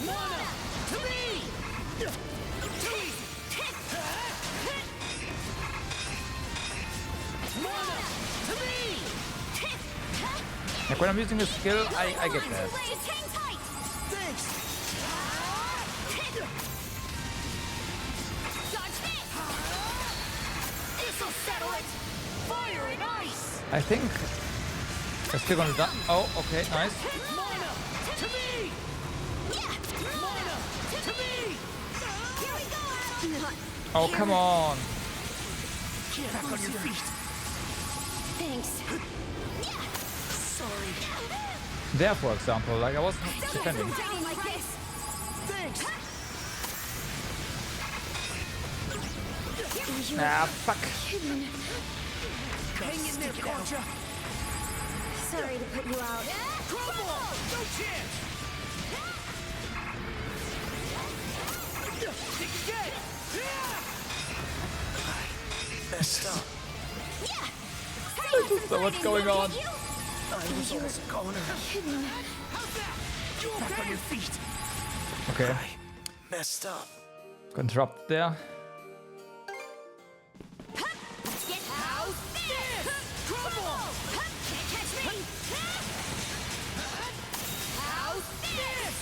Mana! To me! Too easy! Mana! To me! Like when I'm using a skill, I get that. Hang tight! Thanks! Dodge this! This'll settle it! Fire and ice! I think they're still gonna die. Oh, okay, nice. Mana! To me! Mana! To me! Here we go, Adam! Not Oh, come on. Get back on your feet. thanks. Sorry. There, for example, like I wasn't defending. Down like this! Thanks. You're Ah, fuck. kidding. Hang in there, Karja. Sorry to put you out. Crumble! No chance! Think again! Messed up. I just know what's going on. I was almost a goner. Kidding. How's that? You back on your feet. Okay, Messed up. got interrupted there. Get how's this? Crumble! Can't catch me! How's this?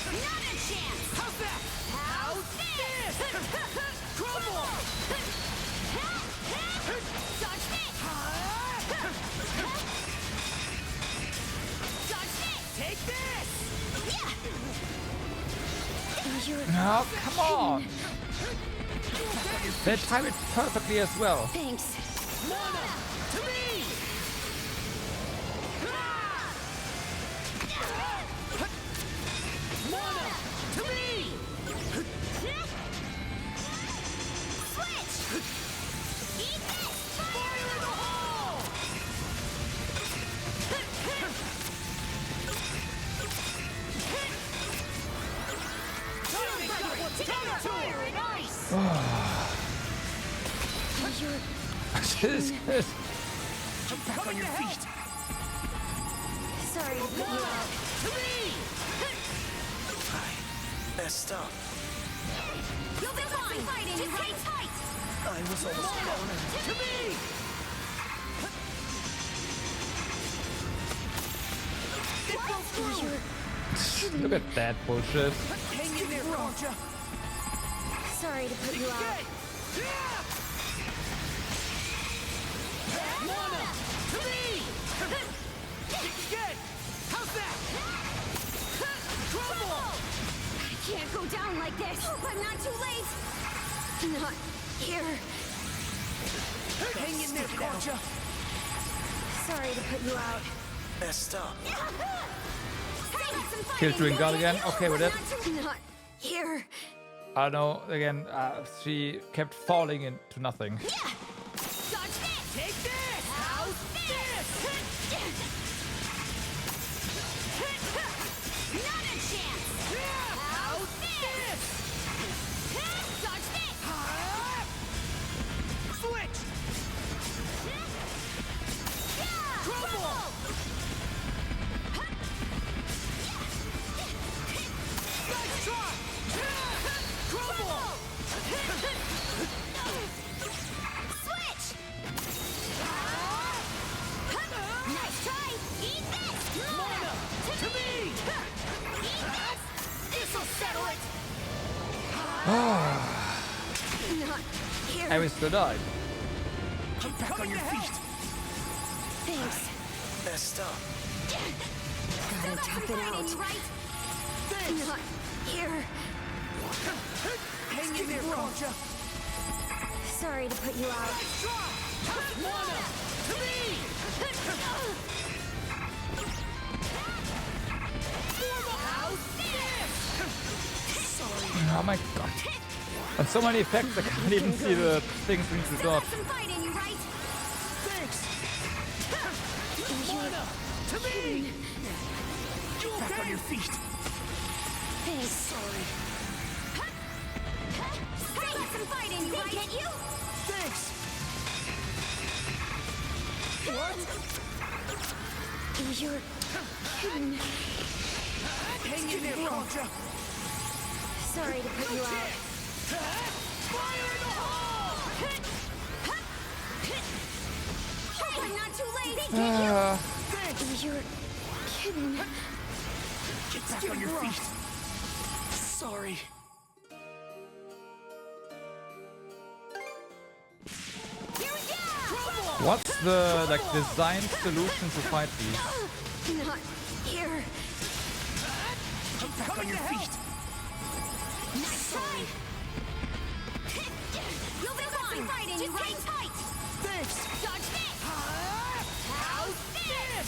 Not a chance! How's that? How's this? Crumble! Dodge this! Dodge this! Take this! You're Oh, come on. They time it perfectly as well. thanks. Mana! To me! Mana! To me! Switch! Eat this! Fire in the hole! Fire and ice! This is Get back on your feet! Sorry to put you out. To me! Messed up. You'll be fine. Fighting, just hang tight. I was almost cornered. To me. Look at that bullshit. Hang in there, Karja. Sorry to put you out. Lana, to me. Get. How's that? Crumble. I can't go down like this. Hope I'm not too late. Not here. Hang in there, Karja. Sorry to put you out. Messed up. Killed doing God again. Okay with it. Not here. I know. Again, she kept falling into nothing. Dodge this. Take this. How's this? Not a chance. How's this? Dodge this. Switch. Crumble. Nice try. Crumble. Switch. Nice try. Eat this. Mana, to me. Eat this. This'll settle it. Not here. Harry still died. Get back on your feet. Thanks. Messed up. Gotta tough it out. Not here. Hang in there, Karja. Sorry to put you out. Mana, to me. Oh my god. And so many effects, I can't even see the things we need to dodge. Some fight in you, right? Thanks. Mana, to me. Get back on your feet. Thanks. Sorry. Still got some fight in you, right? Get you? Thanks. What? You're kidding. Hang in there, Karja. Sorry to put you out. Fire in the hole! Hope I'm not too late. Thanks. You're kidding. Get back on your feet. Sorry. Here we go. What's the design solution to fight these? Not here. Get back on your feet. Nice try. You'll be fine. Fight in you, right? Tight. Thanks. Dodge this. How's this?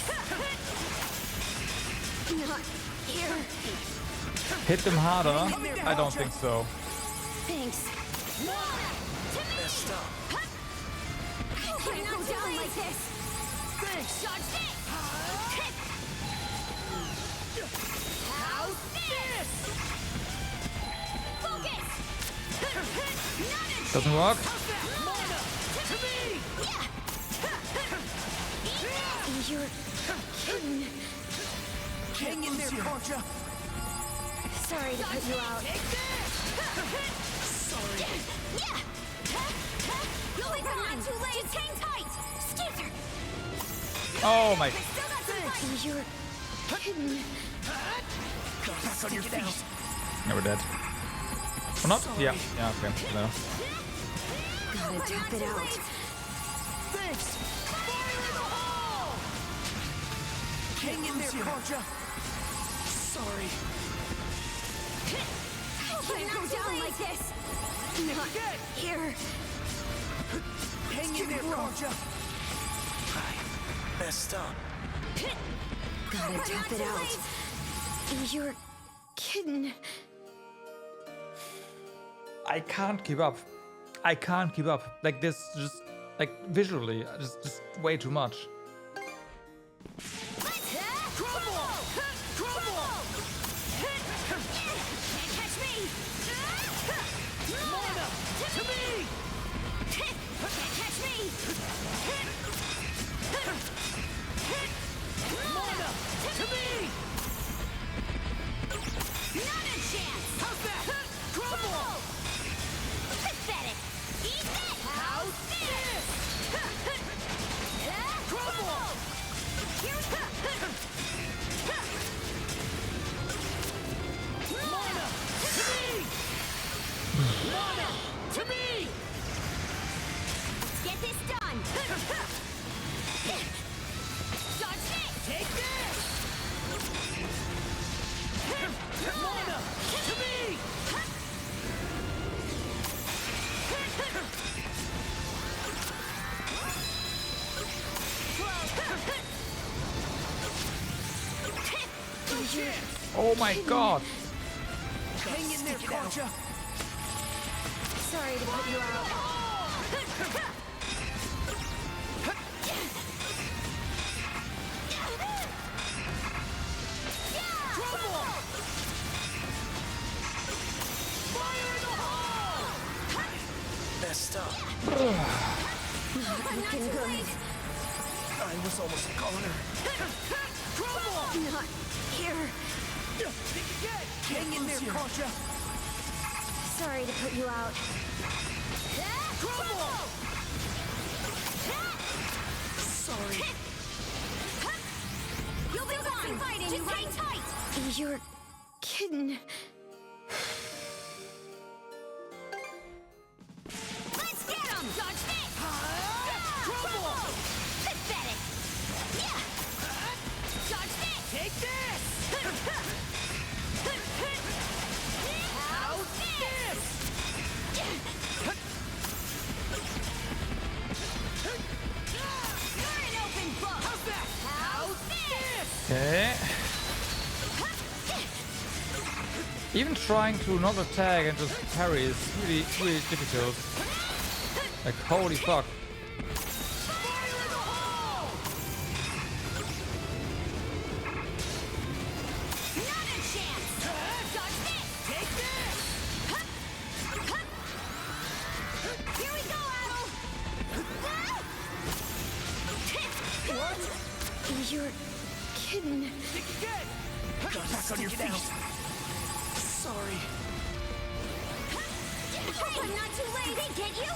Not here. Hit them harder? I don't think so. Thanks. Messed up. I can't go down like this. Thanks. Dodge this. How's this? Focus. Doesn't work. Mana, to me. You're kidding. Hang in there, Karja. Sorry to put you out. Sorry. You'll be fine. Too late. Just hang tight. Skizzer. Oh my. Still got some fight. You're kidding. Back on your feet. Never dead. Or not? Yeah. Yeah, okay. No. Gotta tough it out. Thanks. Fire in the hole! Hang in there, Karja. Sorry. I can't go down like this. Not here. Hang in there, Karja. I messed up. Gotta tough it out. You're kidding. I can't keep up. I can't keep up. Like this, just like visually, just way too much. Crumble! Crumble! Can't catch me. Mana, to me! Can't catch me. Mana, to me! Not a chance. How's that? Crumble! Oh my god. Hang in there, Karja. Sorry to put you out. Messed up. Not looking good. I was almost a goner. Not here. Hang in there, Karja. Sorry to put you out. Sorry. You'll be fine. Fighting. Just hang tight. You're kidding. Let's get him. Dodge this. Pathetic. Yeah. Dodge this. Take this. How's this? You're an open book. How's that? How's this? Okay. Even trying to not attack and just parry is really, really difficult. Like, holy fuck. Not a chance. Dodge this. Take this. Here we go, Adel. What? You're kidding. Back on your feet. Sorry. Hey, I'm not too late. They get you?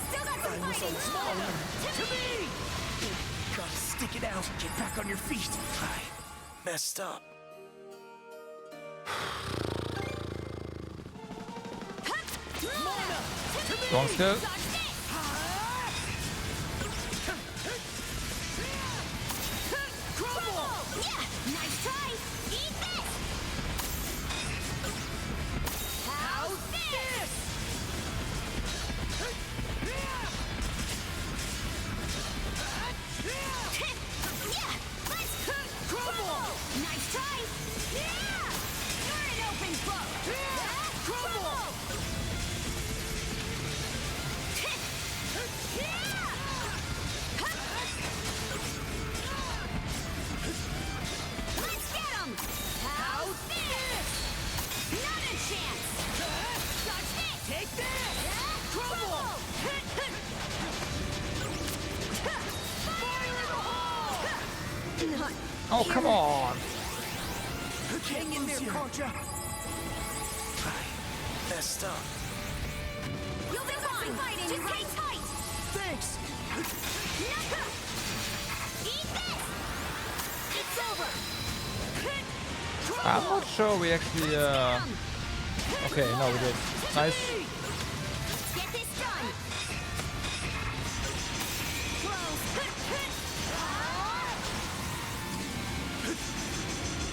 Still got some I was fighting. almost goner. To me! Gotta stick it out. Get back on your feet. I messed up. Strong skill. Nice try. Eat this. How's this? Yeah, let's crumble. Nice try. Yeah, you're an open book. Crumble. Let's get him! How's this? Not a chance! Dodge this! Take this! Crumble! Fire in the hole! Not Oh, come on. Hang in there, Karja. I messed up. You'll be fine! Fighting! Just hang tight! Thanks. Eat this! It's over! I'm not sure we actually, Okay, no, we did. Nice. Get this done!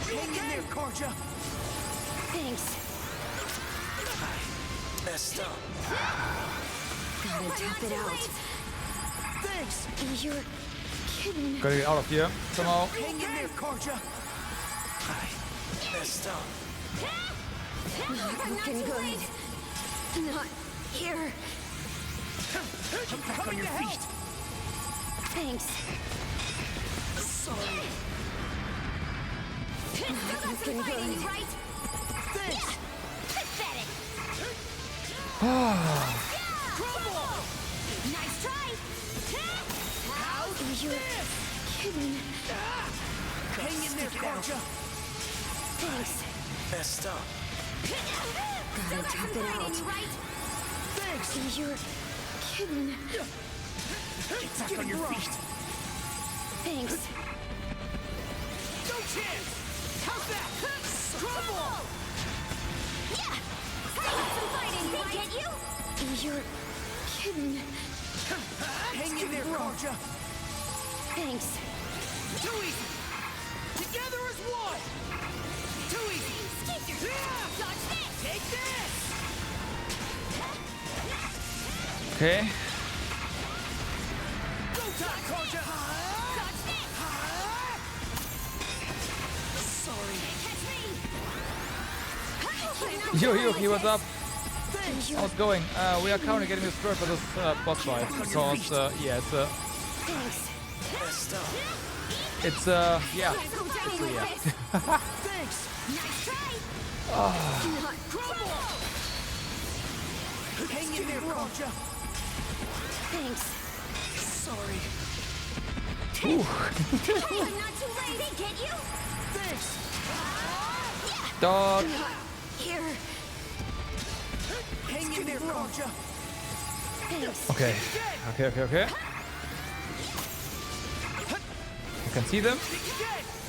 Hang in there, Karja. Thanks. I messed up. Gotta tough it out. Thanks. You're kidding. Gotta get out of here somehow. Hang in there, Karja. I messed up. Not looking good. Not here. Get back on your feet. Thanks. Sorry. Not looking good. Right? Thanks. Pathetic. Nice try. How's You're kidding. Hang in there, Karja. Thanks. Messed up. Gotta tough it out. Thanks. You're kidding. Get back on your feet. Thanks. No chance. How's that? Crumble. Yeah. Still got some fighting, right? Get you? You're kidding. Hang in there, Karja. Thanks. Too easy. Together as one. Too easy. Skip your dodge this. Take this. Okay. Go time, Karja. Dodge this. Sorry. Catch me. Yuki, what's up? How's it going? We are currently getting destroyed for this boss fight because yeah, it's yeah. Thanks. Nice try. Hang in there, Karja. Thanks. Sorry. I'm not too late. They get you? Thanks. Dodge. Here. Hang in there, Karja. Thanks. Okay. Okay. You can see them.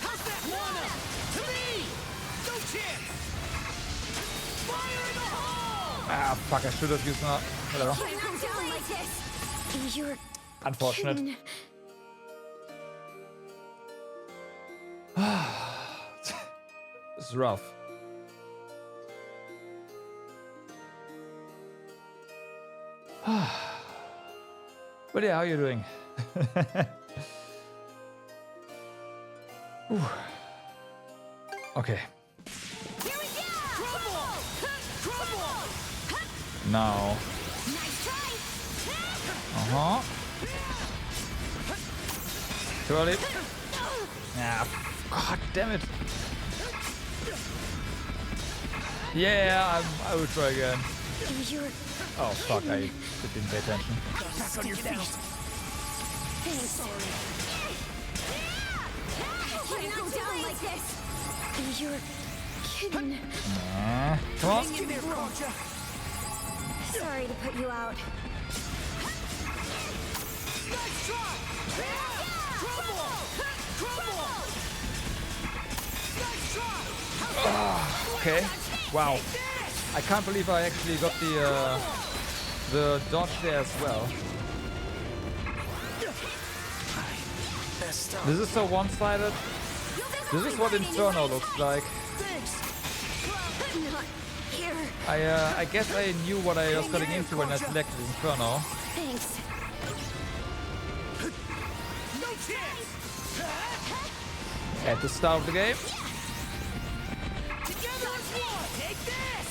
How's that? Wanna? To me! No chance! Fire in the hole! Ah, fuck! I should have used that. Whatever. You're not down like this. You're Unfortunate. kidding. This is rough. But yeah, how are you doing? Whew. Okay. Here we go. Trouble. Now. Nice try. Too early. Ah, god damn it. Yeah, I will try again. You're Oh fuck, I didn't pay attention. Back on your feet. Thanks. Sorry. Can't go down like this. You're kidding. Come on. Hang in there, Karja. Sorry to put you out. Nice try. Trouble. Nice try. Okay. Wow. I can't believe I actually got the dodge there as well. This is so one-sided. This is what Inferno looks like. Not here. I guess I knew what I was getting into when I selected Inferno. Thanks. No chance. At the start of the game. Together as one. Take this.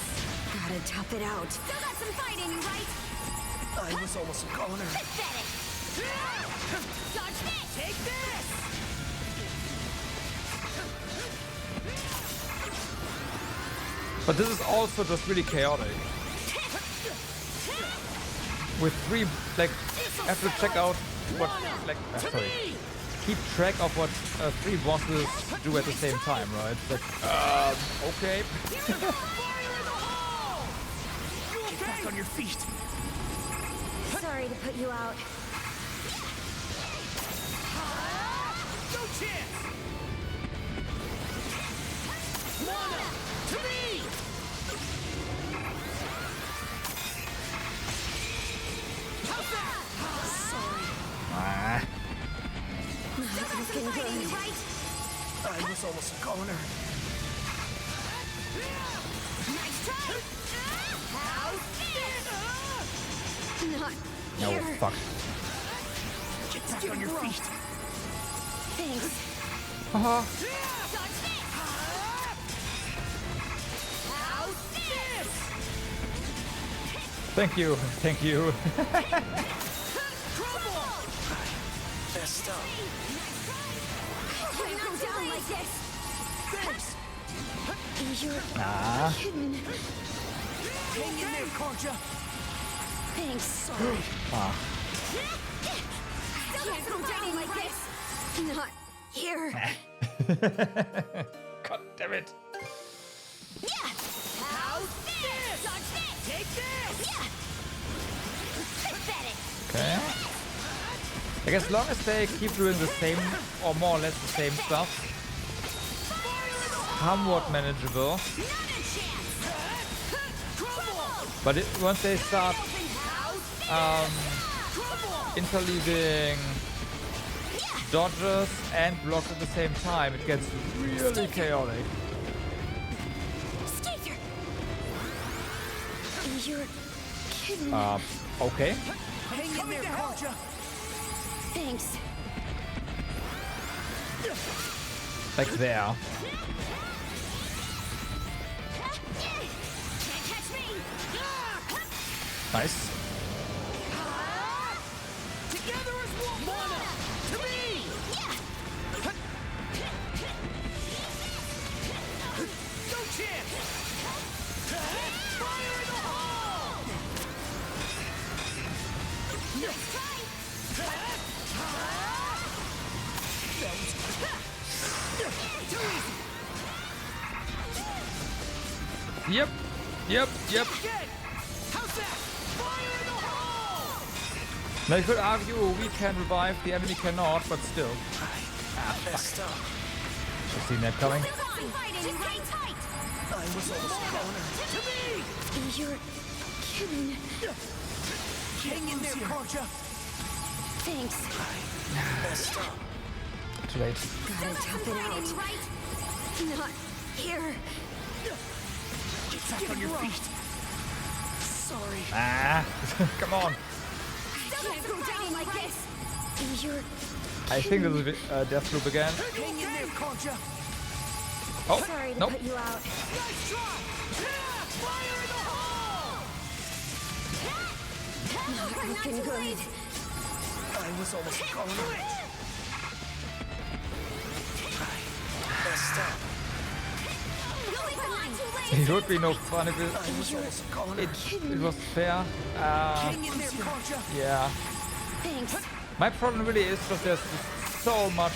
Gotta tough it out. Still got some fight in you, right? I was almost a goner. Pathetic. Dodge this. Take this. But this is also just really chaotic. With three, like, I have to check out what, like, sorry, keep track of what three bosses do at the same time, right? Like, okay. Get back on your feet. Sorry to put you out. No chance. Mana, to me. How's that? Sorry. Ah. Looking good, right? I was almost a goner. Nice try. How's this? Not No, here. fuck. Get back on your feet. Thanks. Haha. Dodge this. How's this? Thank you. Messed up. Can't go down like this. Thanks. You're Ah. kidding. Hang in there, Karja. Thanks. Sorry. Ah. Still can't go down like this. Not here. God damn it. Yeah. How's this? Dodge this. Take this. Yeah. Pathetic. Okay. Like, as long as they keep doing the same, or more or less the same stuff, somewhat manageable. But once they start interleaving dodges and blocks at the same time, it gets really chaotic. Skater. You're kidding. Okay. Hang in there, Karja. Thanks. Like there. Nice. Together as one. Mana to me. No chance. Fire in the hole. Nice try. Too easy. Yep. Yep. Yep. Again. How's that? Fire in the hole. Now you could argue we can revive, the enemy cannot, but still. Messed up. I've seen that coming. Fighting right tight. I was almost cornered. To me. You're kidding. Hang in there, Karja. Thanks. Messed up. Too late. Gotta tough it out. Right. Not here. Get back on your feet. Sorry. Ah, come on. Can't go down like this. You're I think this is death loop again. Hang in there, Karja. Oh, sorry to nope. put you out. Nice try. Fire in the hole. Not looking good. I was almost cornered. Messed up. It would be no fun if it was fair. Hang in there, Karja. Yeah. Thanks. My problem really is that there's just so much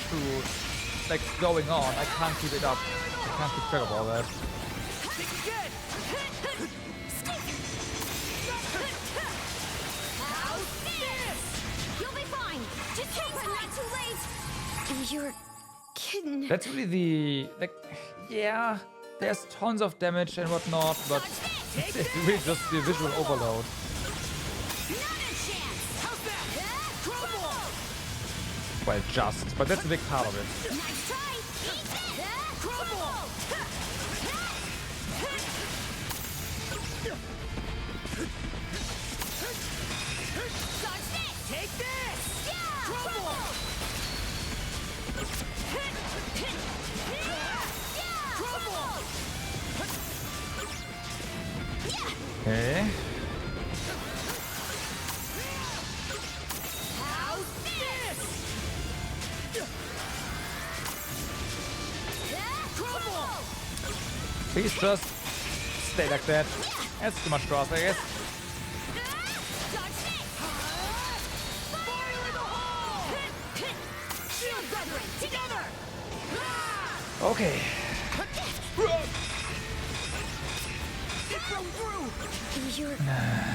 like going on. I can't keep it up. I can't keep track of all that. Think again. How's this? You'll be fine. Just hang tight. Too late. You're kidding. That's really the yeah. There's tons of damage and whatnot, but it's really just the visual overload. Another chance. How's that? Crumble. Well, but that's a big part of it. Nice try. Crumble. Dodge this. Take this. Yeah. Crumble. Crumble. Okay. How's this? Crumble. Please just stay like that. That's too much for us, I guess. Dodge this. Fire in the hole. Shield brethren, together. Okay. It broke through. You're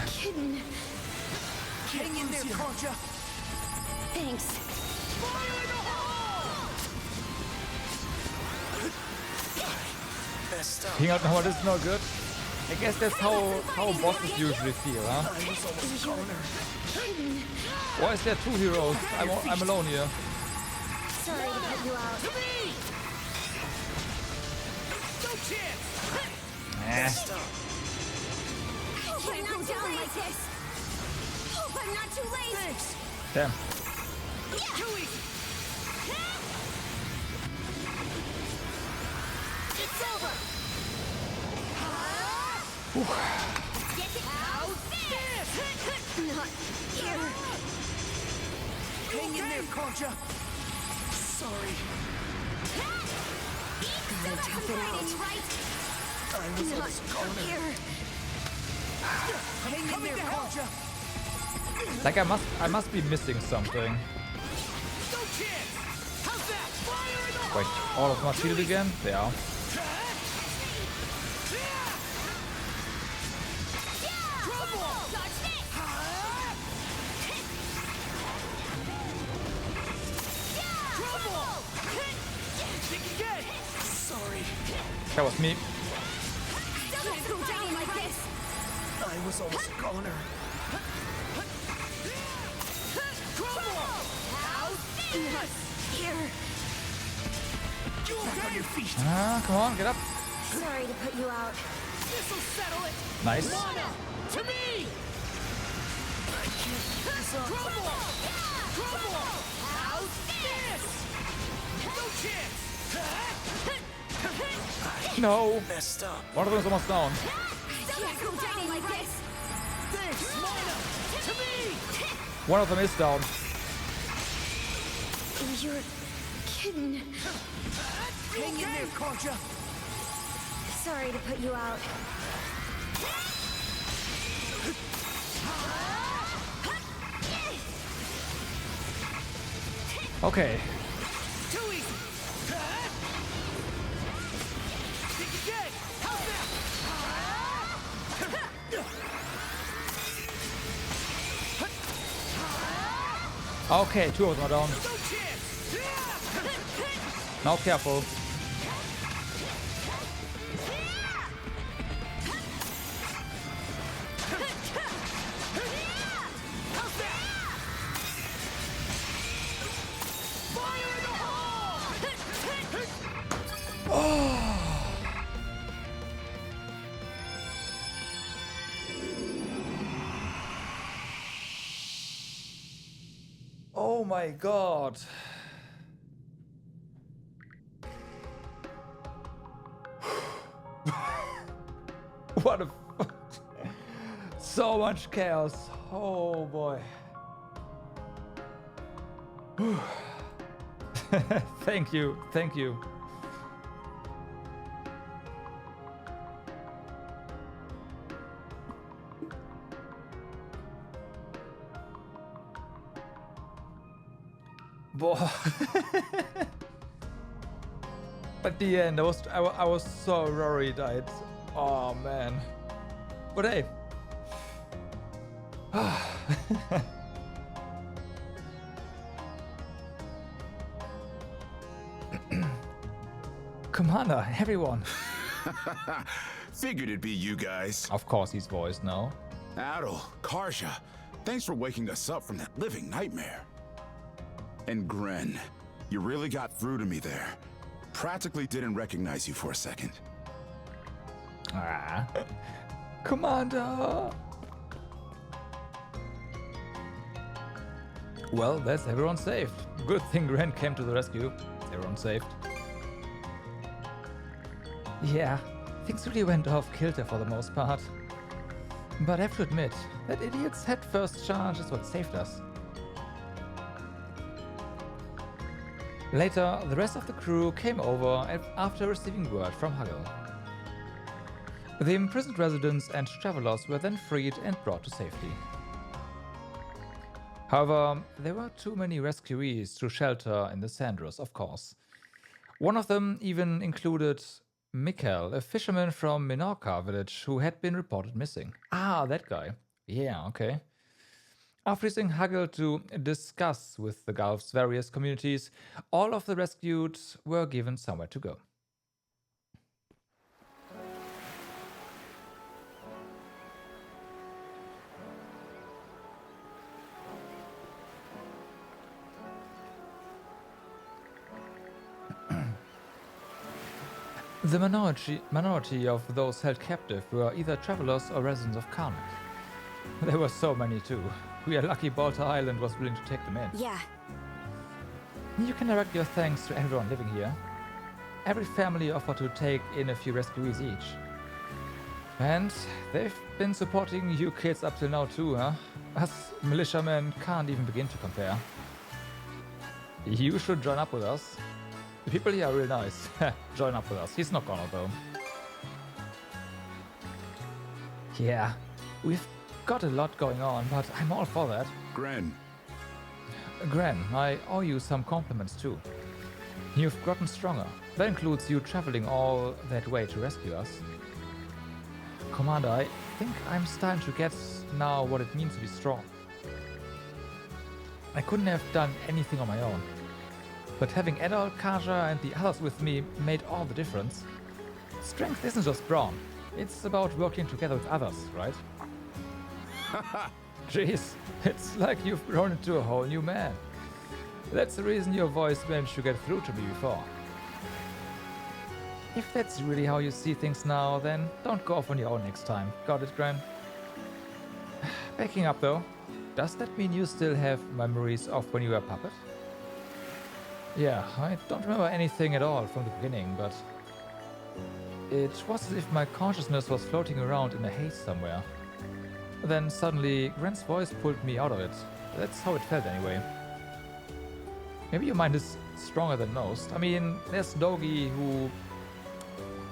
kidding. Hang in there, Karja. Thanks. Fire in the hole. Messed up. King out now, this is not good. I guess that's how bosses usually feel, huh? I was almost cornered. Why is there two heroes? I'm alone here. Sorry to put you out. To me. No chance. Eh. Can't go down like this. Hope I'm not too late. Thanks. Damn. Too easy. It's over. Get it out. This. Not here. Hang in there, Karja. Sorry. Gotta tough it out. Right. I was Not almost cornered. here. Hang in there, Karja. Like I must be missing something. No chance. How's that? Fire in the Wait, all of my shield again? They are. Crumble. Dodge this. Crumble. Think again. Sorry. That was me. Can't go down like this. I was almost cornered. Crumble. How's this? Here. Back on your feet. Come on, get up. Sorry to put you out. This'll settle it. Nice. Mana to me. I can't keep this up. Crumble. Crumble. How's this? No chance. No. Messed up. One of them is almost down. can't go down like this! Thanks, Mana! To me! One of them is down. You're kidding. Hang in there, Karja! Sorry to put you out. Okay. Too easy! Think again! How's that? Okay, two of them are down. No chance! Now careful. How's that? Fire in the hole! Oh my god. What a so much chaos. Oh boy. Thank you. Thank you. Boy. At the end, I was so worried. Oh man. But hey. Commander, everyone. Figured it'd be you guys. Of course he's voiced now. Adel, Karja, thanks for waking us up from that living nightmare. And Gren, you really got through to me there. Practically didn't recognize you for a second. Ah. Commander! Well, that's everyone saved. Good thing Gren came to the rescue. Everyone saved. Yeah, things really went off kilter for the most part. But I have to admit, that idiot's head first charge is what saved us. Later, the rest of the crew came over after receiving word from Huggle. The imprisoned residents and travelers were then freed and brought to safety. However, there were too many rescuees to shelter in the Sandros, of course. One of them even included Mikkel, a fisherman from Minorca village who had been reported missing. Ah, that guy. Yeah, okay. After using Huggle to discuss with the Gulf's various communities, all of the rescued were given somewhere to go. The minority of those held captive were either travelers or residents of Karnak. There were so many too. We are lucky Balta Island was willing to take them in. Yeah. You can direct your thanks to everyone living here. Every family offered to take in a few rescuees each. And they've been supporting you kids up till now too, huh? Us militiamen can't even begin to compare. You should join up with us. The people here are really nice. Join up with us. He's not gonna though. Yeah, we've got a lot going on, but I'm all for that. Gren. Gren, I owe you some compliments too. You've gotten stronger. That includes you traveling all that way to rescue us. Commander, I think I'm starting to get now what it means to be strong. I couldn't have done anything on my own. But having Adol, Karja and the others with me made all the difference. Strength isn't just brawn. It's about working together with others, right? Jeez, it's like you've grown into a whole new man. That's the reason your voice managed to get through to me before. If that's really how you see things now, then don't go off on your own next time. Got it, Gran? Backing up though, does that mean you still have memories of when you were a puppet? Yeah, I don't remember anything at all from the beginning, but It was as if my consciousness was floating around in a haze somewhere. Then suddenly, Gren's voice pulled me out of it. That's how it felt anyway. Maybe your mind is stronger than most. I mean, there's Dogi who...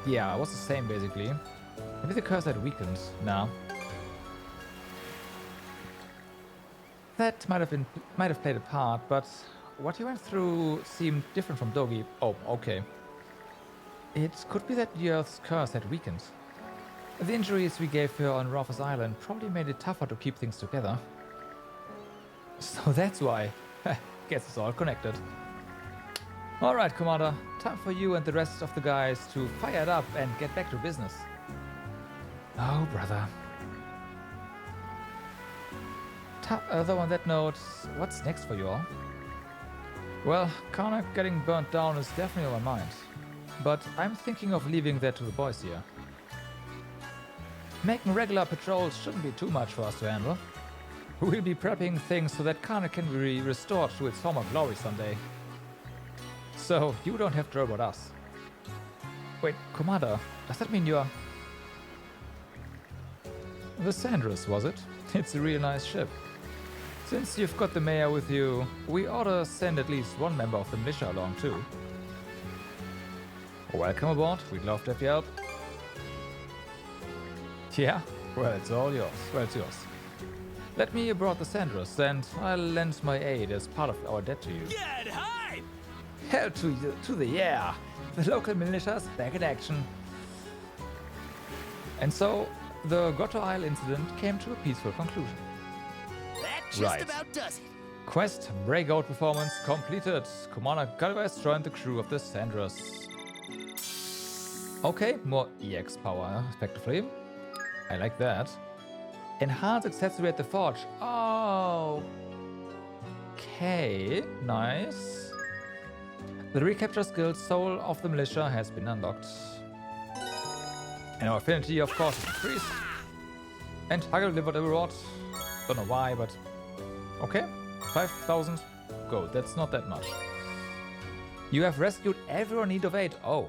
yeah, was the same basically. Maybe the curse had weakened. Nah. That might have played a part, but what he went through seemed different from Dogi. Oh, okay. It could be that the Earth's curse had weakened. The injuries we gave her on Rufus Island probably made it tougher to keep things together. So that's why. Guess it's all connected. Alright, Commander. Time for you and the rest of the guys to fire it up and get back to business. Oh, brother. Though on that note, what's next for you all? Well, Karnak getting burnt down is definitely on my mind. But I'm thinking of leaving that to the boys here. Making regular patrols shouldn't be too much for us to handle. We'll be prepping things so that Karnak can be restored to its former glory someday. So, you don't have to worry about us. Wait, Commander, does that mean you're... The Sandras, was it? It's a real nice ship. Since you've got the mayor with you, we ought to send at least one member of the militia along too. Welcome aboard, we'd love to have you help. Yeah? Well, it's all yours. Well, it's yours. Let me aboard the Sandras, and I'll lend my aid as part of our debt to you. Get hype! Hell to the yeah! The local militia's back in action. And so, the Grotto Isle incident came to a peaceful conclusion. That just about does it. Quest breakout performance completed. Commander Galvez joined the crew of the Sandras. Okay, more EX power, respectively. I like that. Enhance accessory at the forge. Oh. Okay, nice. The recapture skill Soul of the Militia has been unlocked. And our affinity, of course, is increased. And Hagel delivered a reward. Don't know why, but okay. 5,000 gold. That's not that much. You have rescued everyone in need of aid. Oh.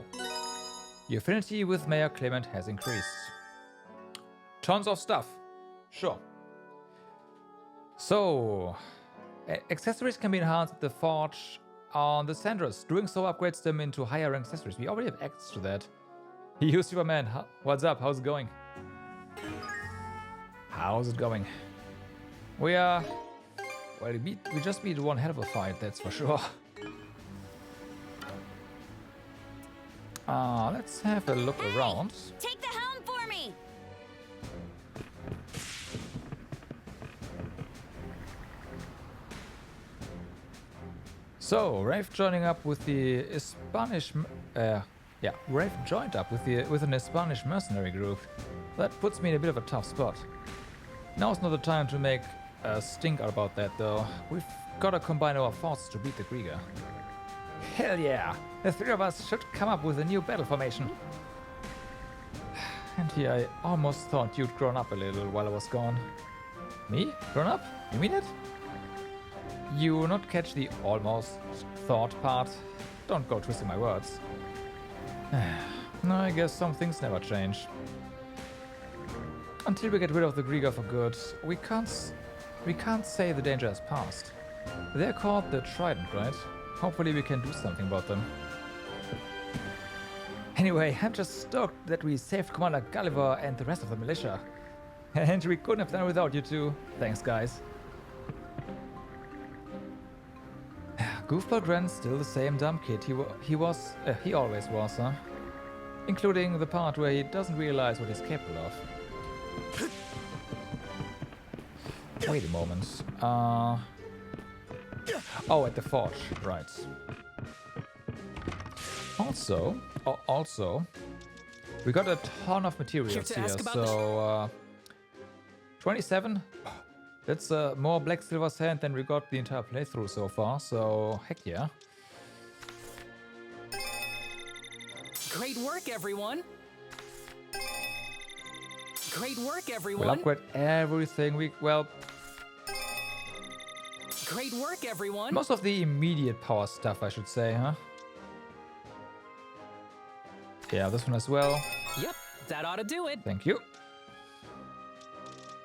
Your affinity with Mayor Clement has increased. Tons of stuff. Sure. So, accessories can be enhanced at the forge on the Sandras. Doing so upgrades them into higher rank accessories. We already have access to that. You, Superman. What's up? How's it going? How's it going? We are... well, we just beat one hell of a fight, that's for sure. Let's have a look around. Take the helm for me! So, Rafe joining up with the Spanish... Rafe joined up with an Spanish mercenary group. That puts me in a bit of a tough spot. Now's not the time to make a stink about that, though. We've got to combine our forces to beat the Krieger. Hell yeah! The three of us should come up with a new battle formation. And here I almost thought you'd grown up a little while I was gone. Me? Grown up? You mean it? You will not catch the almost thought part. Don't go twisting my words. No, I guess some things never change. Until we get rid of the Krieger for good, we can't say the danger has passed. They're called the Trident, right? Hopefully we can do something about them. Anyway, I'm just stoked that we saved Commander Gulliver and the rest of the militia. And we couldn't have done it without you two. Thanks, guys. Goofball Grant's still the same dumb kid he always was, huh? Including the part where he doesn't realize what he's capable of. Wait a moment. Oh, at the forge, right. Also, we got a ton of materials here, so 27. That's more Black Silver Sand than we got the entire playthrough so far, so heck yeah. Great work, everyone! Great work, everyone! We'll upgrade everything Great work, everyone! most of the immediate power stuff, I should say, huh? Yeah, this one as well. Yep, that ought to do it. Thank you.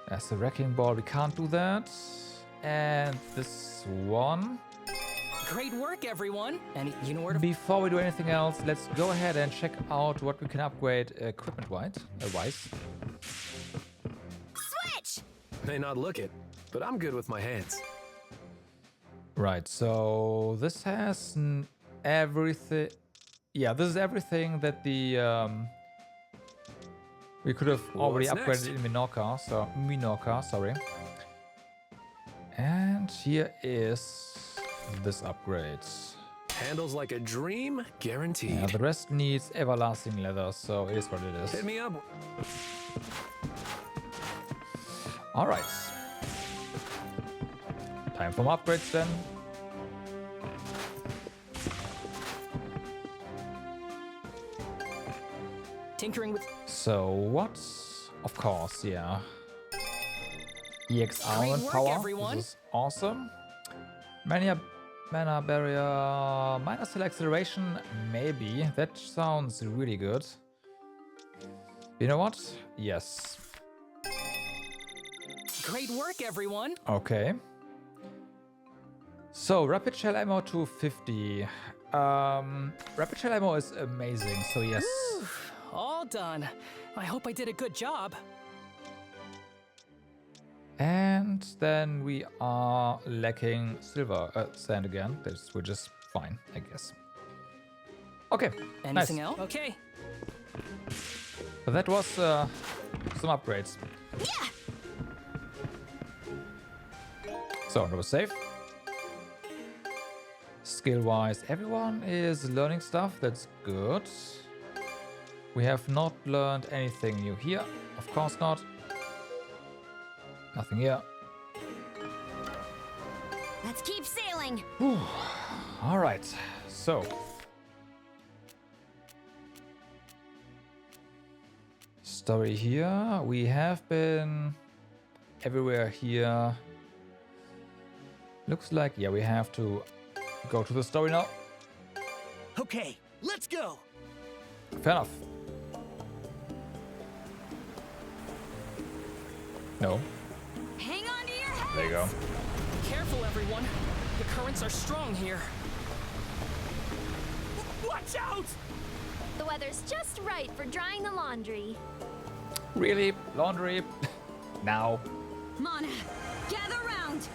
That's the wrecking ball. We can't do that. And this one. Great work, everyone. And you know where to... Before we do anything else, let's go ahead and check out what we can upgrade equipment-wise. Switch! May not look it, but I'm good with my hands. Right, so this has everything. Yeah, this is everything that the we could have already upgraded in Minorca, sorry. And here is this upgrade. Handles like a dream, guaranteed. Yeah, the rest needs everlasting leather, so it is what it is. Hit me up. All right. Time for more upgrades then. Tinkering with... So what? Of course, yeah. EX armament work, power. everyone. This is awesome. Mana barrier, minus acceleration, maybe. That sounds really good. You know what? Yes. Great work, everyone. Okay. So rapid shell ammo to 50. Rapid shell ammo is amazing, so yes. Whew, all done. I hope I did a good job. And then we are lacking silver sand again, which is fine, I guess. Okay, Anything nice. else? Okay. But that was some upgrades. Yeah. So that was safe. Skill-wise, everyone is learning stuff. That's good. We have not learned anything new here. Of course not. Nothing here. Let's keep sailing. Whew. All right. So. Story here. We have been everywhere here. Looks like, yeah, we have to go to the story now. Okay, let's go. Fair enough. No. Hang on to your head. There you go. Careful, everyone. The currents are strong here. Watch out! The weather's just right for drying the laundry. Really? Laundry? Now. Mana, gather round.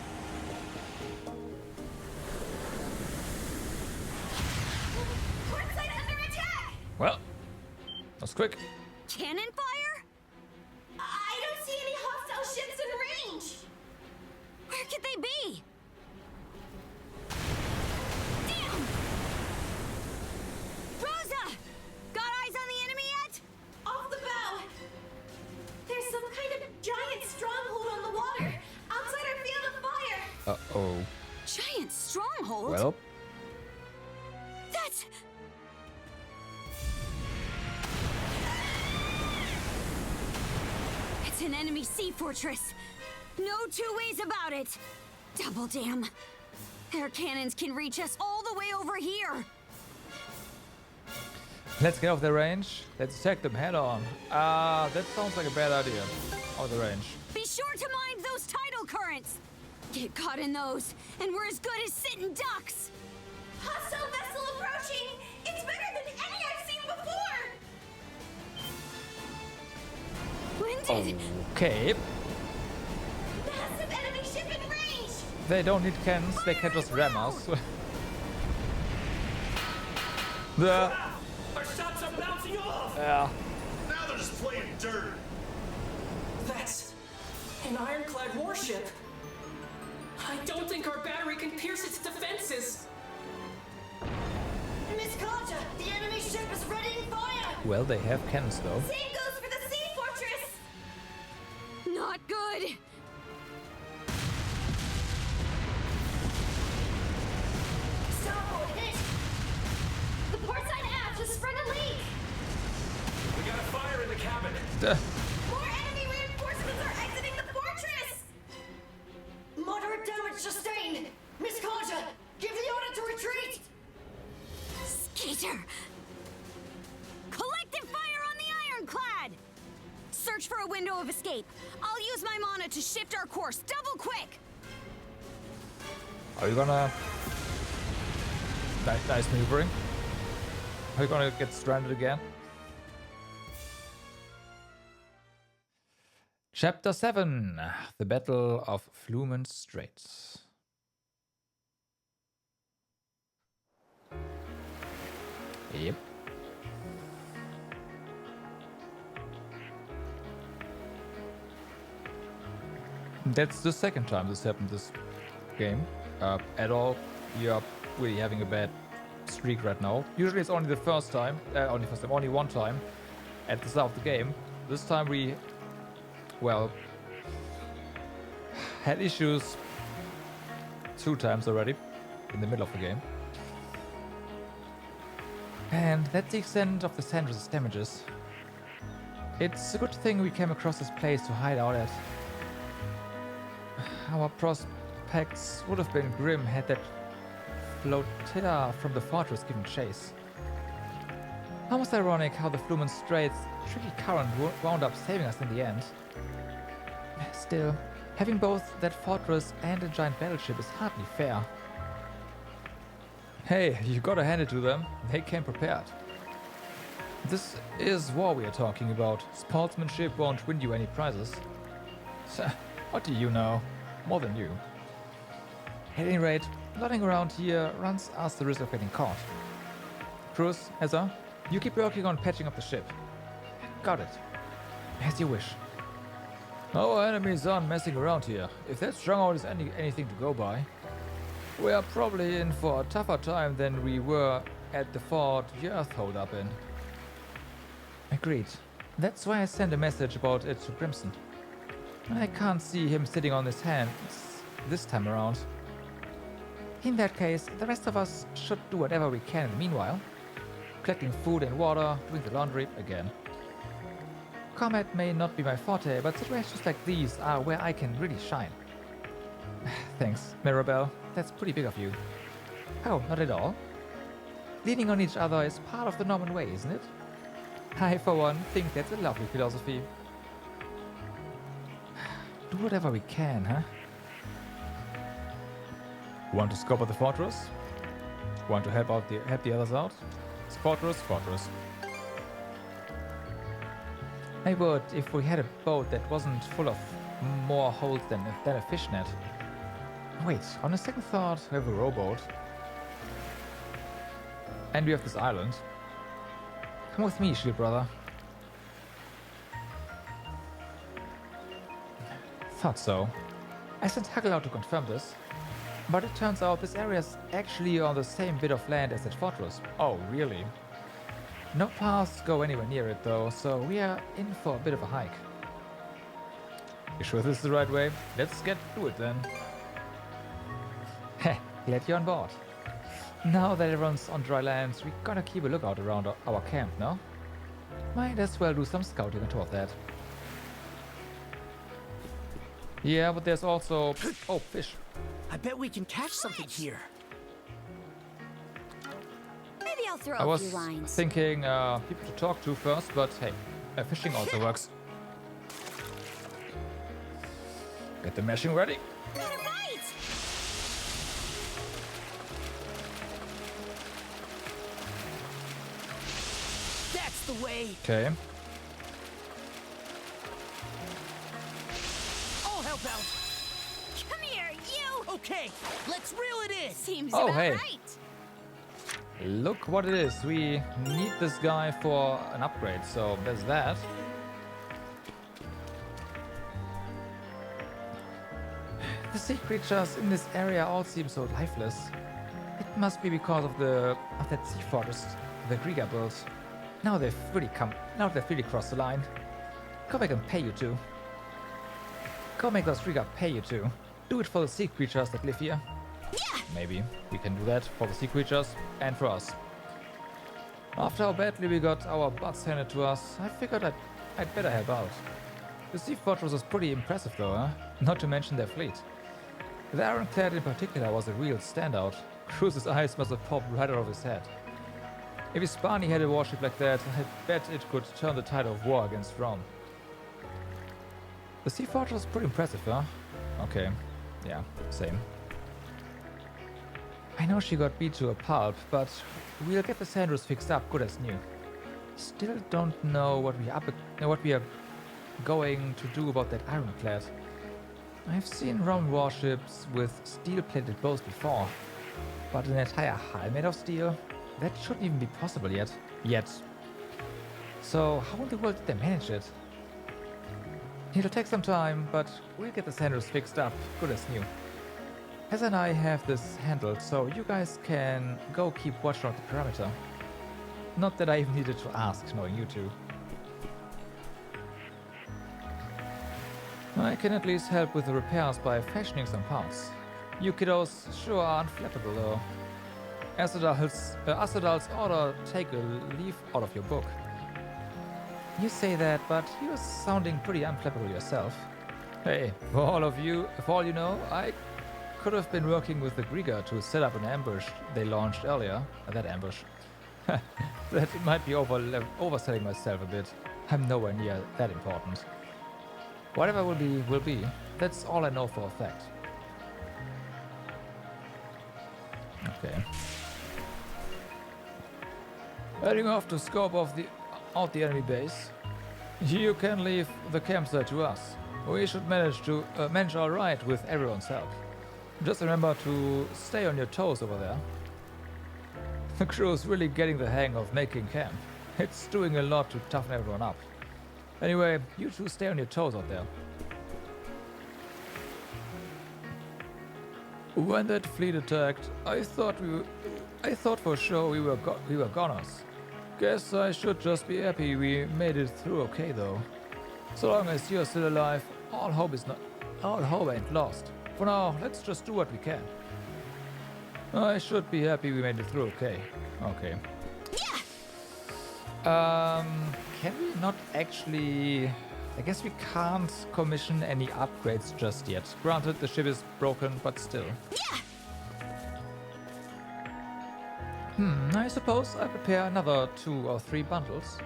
Port site under attack. Well, that's quick. Cannon fire? I don't see any hostile ships in range. Where could they be? Damn! Rosa! Got eyes on the enemy yet? Off the bow. There's some kind of giant stronghold on the water, outside our field of fire. Uh-oh. Giant stronghold? Well. That's... It's an enemy sea fortress. No two ways about it. Double damn. Their cannons can reach us all the way over here. Let's get off the range. Let's attack them head on. That sounds like a bad idea. Off the range. Be sure to mind those tidal currents. Get caught in those, and we're as good as sitting ducks. Hostile vessel approaching. It's better than any I've seen before. Winded. Okay. Massive enemy ship in range. They don't need cannons. They can just ram us. The... Our shots are bouncing off. Yeah. Now they're just playing dirt. That's an ironclad warship. I don't think our battery can pierce its defenses. Miss Kaja, the enemy ship is readying fire. Well, they have cannons though. Same goes for the sea fortress. Not good. Starboard hit. The port side aft has sprung a leak. We got a fire in the cabin. More enemy reinforcements are exiting the fortress. Moderate damage sustained. Miss Kaja, give the order to retreat. Skeeter. Collective fire on the of escape. I'll use my mana to shift our course double quick. Are you gonna... Nice maneuvering. Are you gonna get stranded again? Chapter 7. The Battle of Flumen Straits. Yep. That's the second time this happened this game. At all, you're really having a bad streak right now. Usually it's only the first time, only one time at the start of the game. This time we, well, had issues 2 times already in the middle of the game. And that's the extent of the Sandra's damages. It's a good thing we came across this place to hide out at. Our prospects would have been grim had that flotilla from the fortress given chase. Almost ironic how the Flumen Straits' tricky current wound up saving us in the end. Still, having both that fortress and a giant battleship is hardly fair. Hey, you gotta hand it to them. They came prepared. This is war we are talking about. Sportsmanship won't win you any prizes. What do you know? More than you. At any rate, nothing around here runs us the risk of getting caught. Cruz, Heather, you keep working on patching up the ship. Got it. As you wish. Our enemies aren't messing around here. If that stronghold is anything to go by, we are probably in for a tougher time than we were at the fort Yerth hold up in. Agreed. That's why I sent a message about it to Crimson. I can't see him sitting on his hands this time around. In that case, the rest of us should do whatever we can in the meanwhile. Collecting food and water, doing the laundry again. Combat may not be my forte, but situations like these are where I can really shine. Thanks, Mirabelle. That's pretty big of you. Oh, not at all. Leaning on each other is part of the Norman way, isn't it? I, for one, think that's a lovely philosophy. Do whatever we can, huh? Want to scope out the fortress? Want to help the others out? Fortress. I would if we had a boat that wasn't full of more holes than a fishnet. Wait, on a second thought, we have a rowboat. And we have this island. Come with me, shield brother. Thought so. I sent Haggle out to confirm this. But it turns out this area is actually on the same bit of land as that fortress. Oh, really? No paths go anywhere near it though, so we are in for a bit of a hike. You sure this is the right way? Let's get to it then. Heh, glad you're on board. Now that everyone's on dry land, we gotta keep a lookout around our camp, no? Might as well do some scouting toward that. Yeah, but there's also... Oh, fish. I bet we can catch something here. Maybe I'll throw I a was few lines. thinking people to talk to first, but hey, fishing also works. Get the meshing ready. Got it right! That's the way. Okay. I'll help out. Come here, you! Okay, let's reel it in. Seems Oh, about hey. right. Look what it is. We need this guy for an upgrade, so there's that. The sea creatures in this area all seem so lifeless. It must be because of that sea fortress the Grieger built. Now they've really crossed the line. Go back and pay you two. Go make those Grieger pay you two. Do it for the sea creatures that live here. Yeah. Maybe we can do that for the sea creatures and for us. After how badly we got our butts handed to us, I figured I'd better help out. The sea fortress was pretty impressive though, huh? Not to mention their fleet. The Ironclad in particular was a real standout. Cruz's eyes must have popped right out of his head. If Hispani had a warship like that, I bet it could turn the tide of war against Rome. The sea fortress is pretty impressive, huh? Okay. Yeah, same. I know she got beat to a pulp, but we'll get the Sanders fixed up good as new. Still don't know what we are going to do about that ironclad. I've seen Rom warships with steel-plated bows before, but an entire hull made of steel? That shouldn't even be possible yet. So how in the world did they manage it? It'll take some time, but we'll get the Sanders fixed up, good as new. Hess and I have this handled, so you guys can go keep watch on the perimeter. Not that I even needed to ask, knowing you two. I can at least help with the repairs by fashioning some parts. You kiddos sure are unflappable though. Us adults ought to take a leaf out of your book. You say that, but you're sounding pretty unflappable yourself. Hey, for all you know, I could have been working with the Grieger to set up an ambush they launched earlier. That ambush. That might be overselling myself a bit. I'm nowhere near that important. Whatever will be, will be. That's all I know for a fact. Okay. Heading off to scope out the enemy base. You can leave the campsite to us. We should manage all right with everyone's help. Just remember to stay on your toes over there. The crew's really getting the hang of making camp. It's doing a lot to toughen everyone up. Anyway, you two stay on your toes out there. When that fleet attacked, I thought for sure we were goners. Guess I should just be happy we made it through okay though. So long as you're still alive, all hope ain't lost. For now, let's just do what we can. I should be happy we made it through okay. Okay. Can we not actually... I guess we can't commission any upgrades just yet. Granted, the ship is broken, but still. I suppose I prepare another 2 or 3 bundles.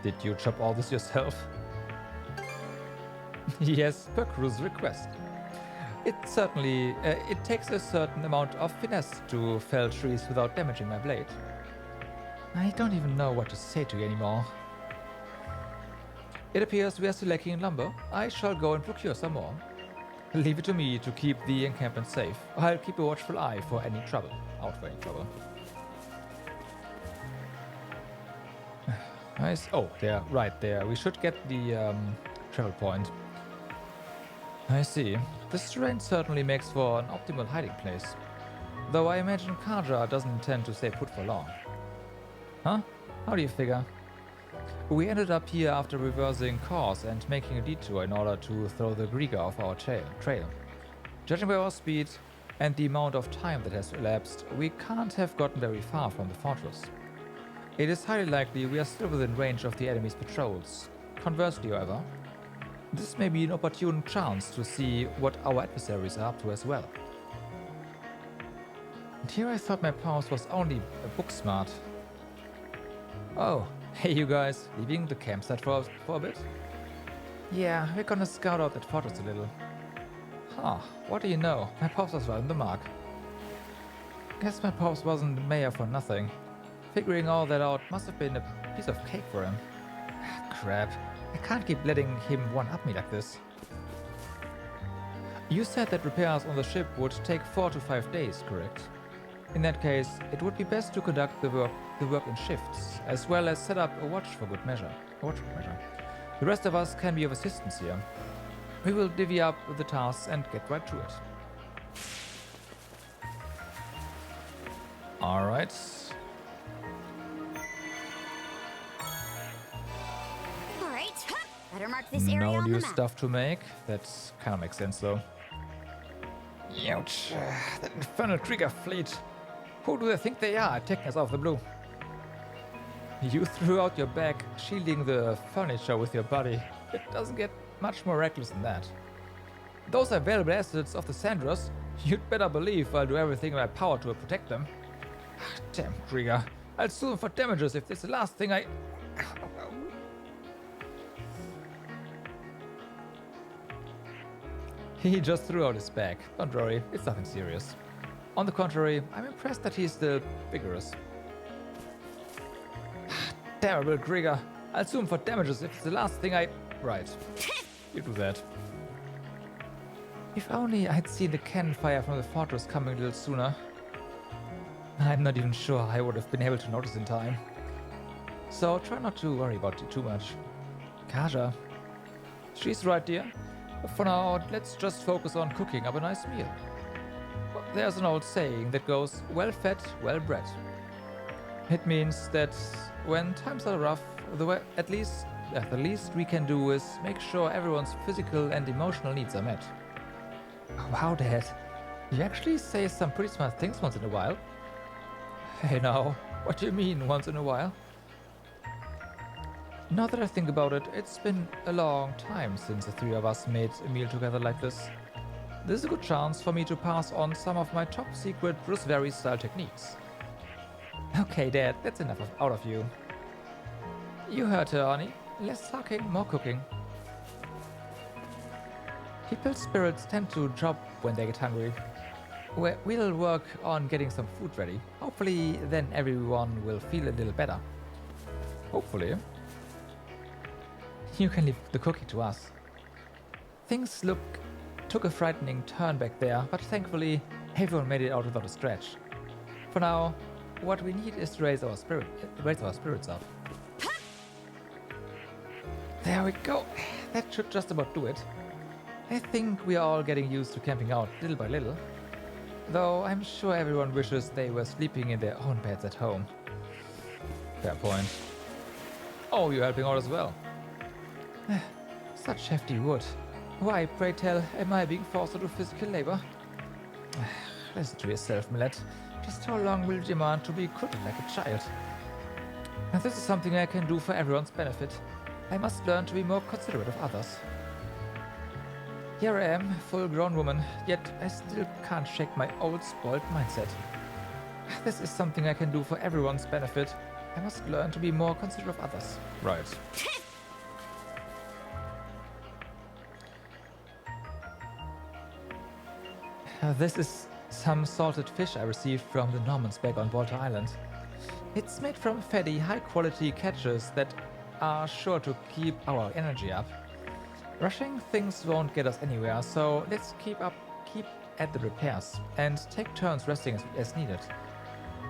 Did you chop all this yourself? Yes, per crew's request. It takes a certain amount of finesse to fell trees without damaging my blade. I don't even know what to say to you anymore. It appears we are still lacking in lumber. I shall go and procure some more. Leave it to me to keep the encampment safe. I'll keep a watchful eye for any trouble. Out for any trouble. Nice. Oh, there, right there. We should get the travel point. I see. This terrain certainly makes for an optimal hiding place. Though I imagine Karja doesn't intend to stay put for long. Huh? How do you figure? We ended up here after reversing course and making a detour in order to throw the Grieger off our trail. Judging by our speed and the amount of time that has elapsed, we can't have gotten very far from the fortress. It is highly likely we are still within range of the enemy's patrols. Conversely, however, this may be an opportune chance to see what our adversaries are up to as well. And here I thought my pause was only book smart. Oh, hey you guys, leaving the campsite for a bit? Yeah, we're gonna scout out that fortress a little. Huh, what do you know? My pops was right on the mark. Guess my pops wasn't the mayor for nothing. Figuring all that out must have been a piece of cake for him. Crap, I can't keep letting him one-up me like this. You said that repairs on the ship would take 4 to 5 days, correct? In that case, it would be best to conduct the work in shifts, as well as set up a watch for good measure. The rest of us can be of assistance here. We will divvy up the tasks and get right to it. Alright. Alright, better mark this area on the No new map. stuff to make. That kind of makes sense though. Ouch. That infernal Krieger fleet. Who do they think they are attacking us out of the blue? You threw out your back, shielding the furniture with your body. It doesn't get much more reckless than that. Those are valuable assets of the Sandros. You'd better believe I'll do everything in my power to protect them. Damn Krieger. I'll sue them for damages if this is the last thing I... He just threw out his bag. Don't worry, it's nothing serious. On the contrary, I'm impressed that he's still vigorous. Terrible Krieger. I'll sue him for damages if it's the last thing I... Right. You do that. If only I'd seen the cannon fire from the fortress coming a little sooner. I'm not even sure I would have been able to notice in time. So try not to worry about it too much. Kaja. She's right, dear. But for now, let's just focus on cooking up a nice meal. Well, there's an old saying that goes, well fed, well bred. It means that when times are rough, the least we can do is make sure everyone's physical and emotional needs are met. Wow, Dad. You actually say some pretty smart things once in a while. Hey now, what do you mean once in a while? Now that I think about it, it's been a long time since the three of us made a meal together like this. This is a good chance for me to pass on some of my top secret Bruce Very style techniques. Okay, Dad, that's enough out of you. You heard her, Arnie. Less talking, more cooking. People's spirits tend to drop when they get hungry. We'll work on getting some food ready. Hopefully, then everyone will feel a little better. Hopefully. You can leave the cooking to us. Things took a frightening turn back there, but thankfully, everyone made it out without a scratch. For now, what we need is to raise our spirits up. There we go. That should just about do it. I think we are all getting used to camping out little by little. Though I'm sure everyone wishes they were sleeping in their own beds at home. Fair point. Oh, you're helping out as well. Such hefty wood. Why, pray tell, am I being forced to do physical labor? Listen to yourself, Millet. Just how long will you demand to be cuddled like a child? Now this is something I can do for everyone's benefit. I must learn to be more considerate of others. Here I am, a full-grown woman, yet I still can't shake my old spoiled mindset. This is something I can do for everyone's benefit. I must learn to be more considerate of others. Right. This is some salted fish I received from the Normans back on Balta Island. It's made from fatty, high-quality catches that are sure to keep our energy up. Rushing things won't get us anywhere, so let's keep at the repairs and take turns resting as needed.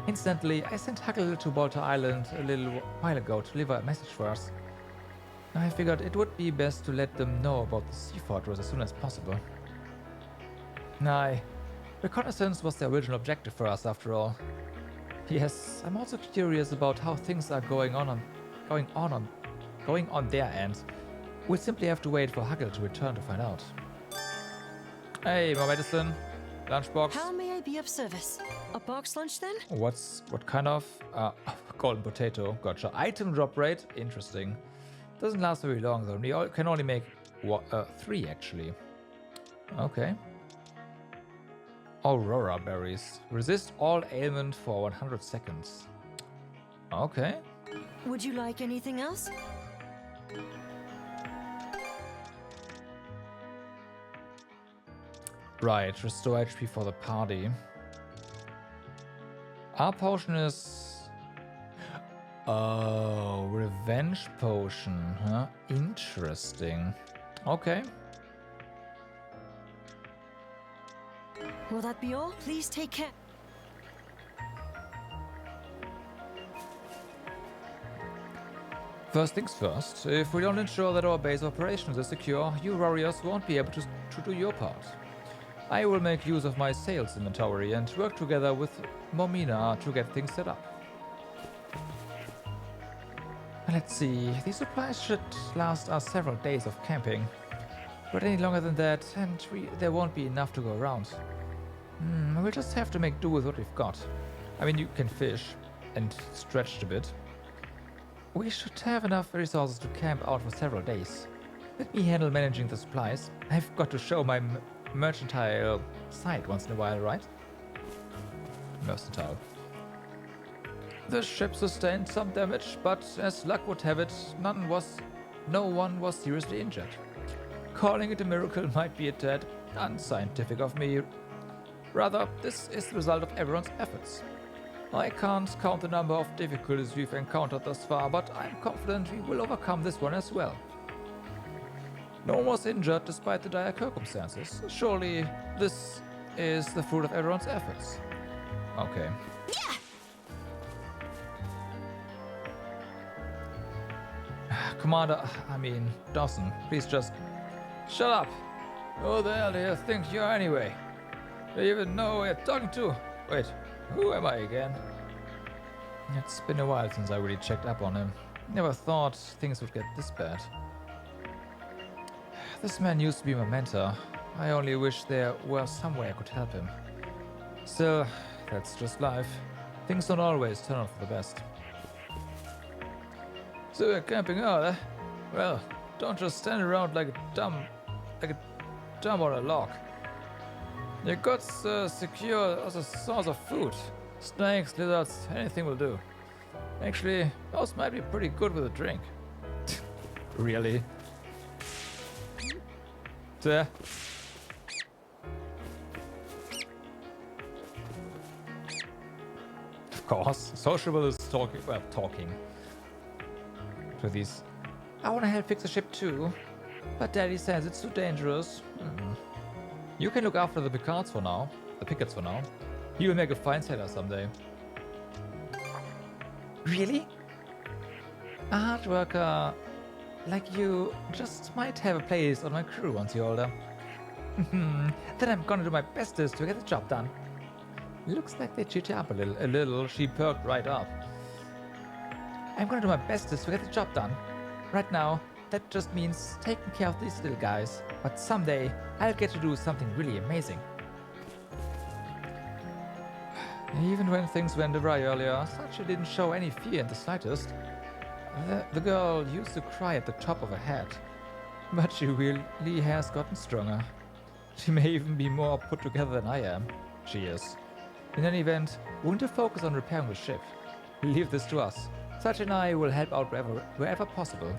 Incidentally, I sent Huckle to Balta Island a little while ago to deliver a message for us. I figured it would be best to let them know about the sea fortress as soon as possible. Aye, reconnaissance was the original objective for us after all. Yes, I'm also curious about how things are going on their end. We'll simply have to wait for Huckle to return to find out. Hey, more medicine. Lunchbox. How may I be of service? A box lunch then? What kind of? Golden potato. Gotcha. Item drop rate. Interesting. Doesn't last very long though. We can only make 3 actually. Okay. Aurora berries. Resist all ailment for 100 seconds. Okay. Would you like anything else? Right, restore HP for the party. Our potion is... Oh, revenge potion, huh? Interesting. Okay. Will that be all? Please take care. First things first, if we don't ensure that our base operations are secure, you warriors won't be able to do your part. I will make use of my sales inventory and work together with Momina to get things set up. Let's see, these supplies should last us several days of camping. But any longer than that, and there won't be enough to go around. We'll just have to make do with what we've got. I mean, you can fish and stretch a bit. We should have enough resources to camp out for several days. Let me handle managing the supplies. I've got to show my mercantile side once in a while, right? Mercantile. The ship sustained some damage, but as luck would have it, no one was seriously injured. Calling it a miracle might be a tad unscientific of me. Rather, this is the result of everyone's efforts. I can't count the number of difficulties we've encountered thus far, but I'm confident we will overcome this one as well. No one was injured despite the dire circumstances. Surely this is the fruit of everyone's efforts. Okay. Commander, Dawson, please just shut up. Who the hell do you think you are anyway? Do you even know who you're talking to? Wait, who am I again? It's been a while since I really checked up on him. Never thought things would get this bad. This man used to be my mentor. I only wish there were some way I could help him. Still, that's just life. Things don't always turn out for the best. So we're camping out, eh? Well, don't just stand around like a dumb on a log. You got secure as a source of food. Snakes, lizards, anything will do. Actually, those might be pretty good with a drink. Really? There. Of course, sociable is talking to these. I want to help fix the ship too, but Daddy says it's too dangerous. You can look after the Pickets for now. He will make a fine sailor someday. Really? A hard worker like you just might have a place on my crew once you're older. Then I'm gonna do my bestest to get the job done. Looks like they cheat you up a little. She perked right up. I'm gonna do my bestest to get the job done. Right now, that just means taking care of these little guys. But someday, I'll get to do something really amazing. Even when things went awry earlier, Sachi didn't show any fear in the slightest. The girl used to cry at the top of her head. But she really has gotten stronger. She may even be more put together than I am. She is. In any event, we want to focus on repairing the ship. Leave this to us. Sachi and I will help out wherever possible.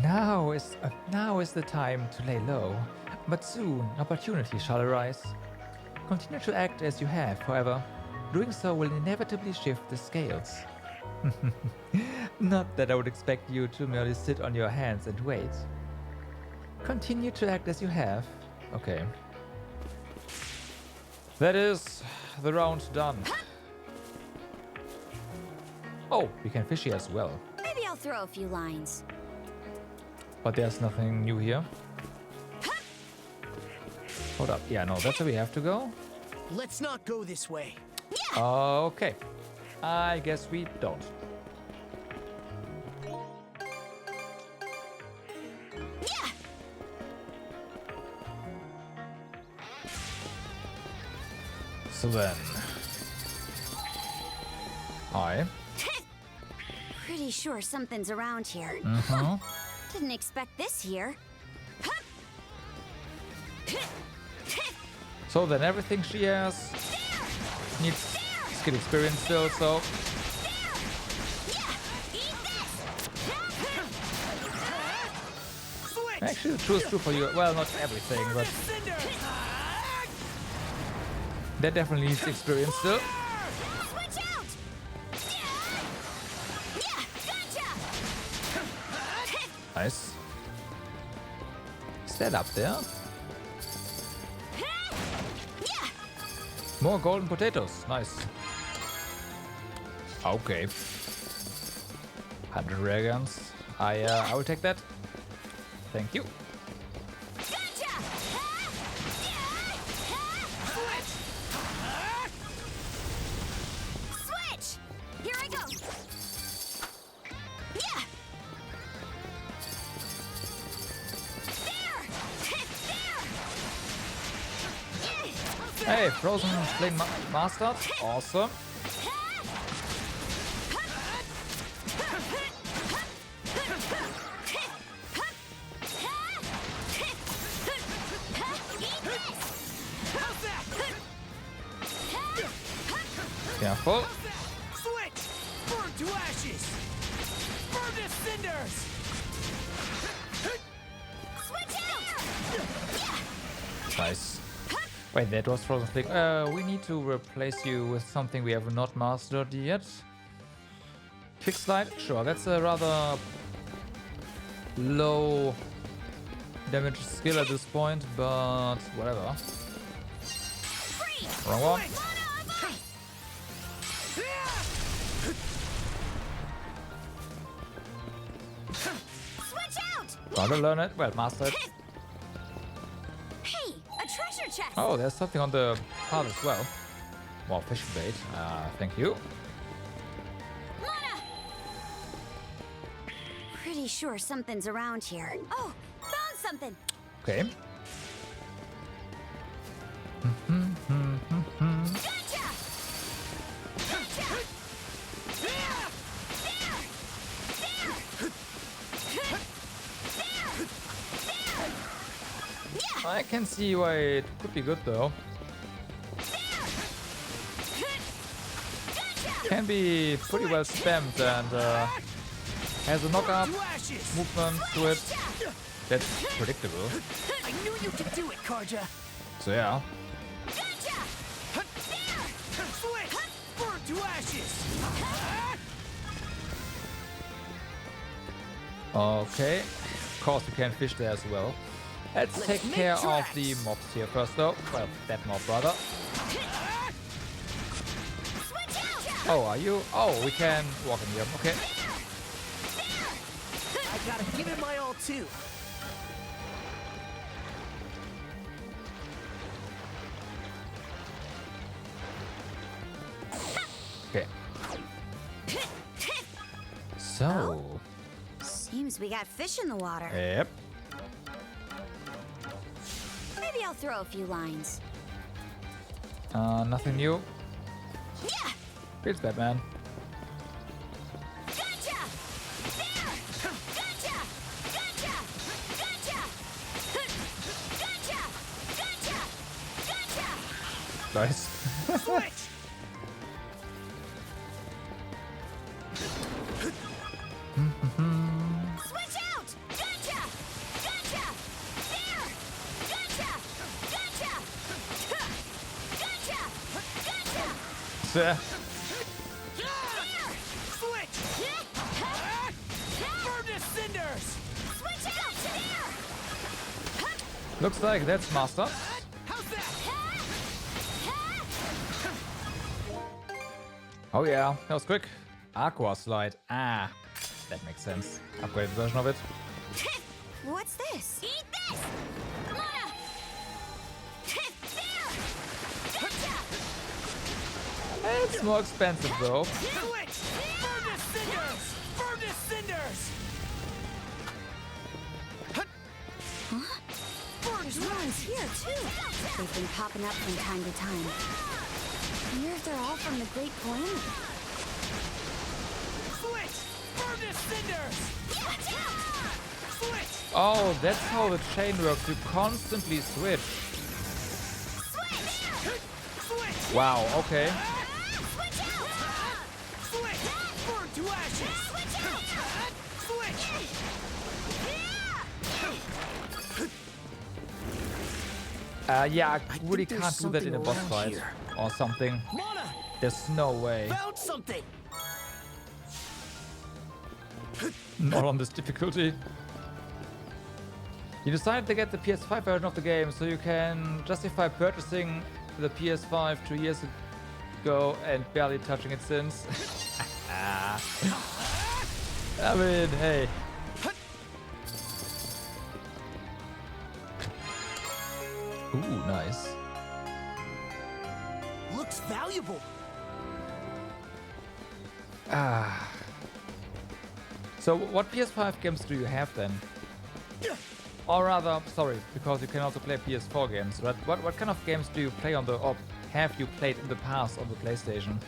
Now is the time to lay low, but soon opportunity shall arise. Continue to act as you have, however. Doing so will inevitably shift the scales. Not that I would expect you to merely sit on your hands and wait. Continue to act as you have. Okay. That is the round done. Oh, we can fish here as well. Maybe I'll throw a few lines. But there's nothing new here. Hold up. Yeah, no, that's where we have to go. Let's not go this way. Okay. I guess we don't. So then. Hi. Pretty sure something's around here. Didn't expect this here. So then everything she has needs skill experience still, so... Actually, the true is true for you. Well, not everything, but... That definitely needs experience still. Nice. Is that up there? More golden potatoes. Nice. Okay. 100 rare guns. I will take that. Thank you. Switch! Here I go. Hey, frozen flame mastered. Awesome. Careful. Switch! Burn to ashes! Burn to cinders! Nice. Wait, that was frozen flick. We need to replace you with something we have not mastered yet. Quick slide? Sure, that's a rather low damage skill at this point, but whatever. Wrong one. Gotta learn it. Well, master it. Hey, a treasure chest. Oh, there's something on the path as well. More fishing bait. Thank you. Pretty sure something's around here. Oh, found something. Okay. Gotcha! Gotcha! I can see why it could be good though. Can be pretty well spammed and has a knockup movement to it. That's predictable. I knew you could do it, Karja. So yeah. Switch! Burn to ashes! Okay. Of course we can fish there as well. Let's take care of the mobs here first though. Well, that mob rather. Oh, are you? Oh, we can walk in here. Okay. I gotta give it my all too. Okay. So. Seems we got fish in the water. Yep. Maybe I'll throw a few lines. Nothing new. Yeah. Feels bad, man. Gotcha! There! Gotcha! Gotcha! Gotcha! Gotcha! Gotcha! Gotcha! Nice. Switch! Switch out! Gotcha! Gotcha! There! Gotcha! Gotcha! Gotcha! Gotcha! Switch! Burn to cinders! Switch out! There! Looks like that's master. How's that? Oh yeah, that was quick. Aqua slide. Ah, that makes sense. Upgraded version of it. What's this? Eat this! Mana! There! It's more expensive though. Switch! Burn to cinders! Burn to cinders! There's ones here too. They've been popping up from time to time. I wonder if they're all from the Great Calamity. Switch! Burn to cinders! Switch! Oh, that's how the chain works. You constantly switch. Switch! Wow, okay. Switch! Burn to ashes! Switch! Yeah, I really can't do that in a boss fight here. or something. Mana! There's no way. Found something! Not on this difficulty. You decided to get the PS5 version of the game so you can justify purchasing the PS5 2 years ago and barely touching it since. I mean, hey. Ooh, nice. Looks valuable. Ah. So what PS5 games do you have then? Or rather, sorry, because you can also play PS4 games, right? What kind of games do you play on the, or have you played in the past on the PlayStation?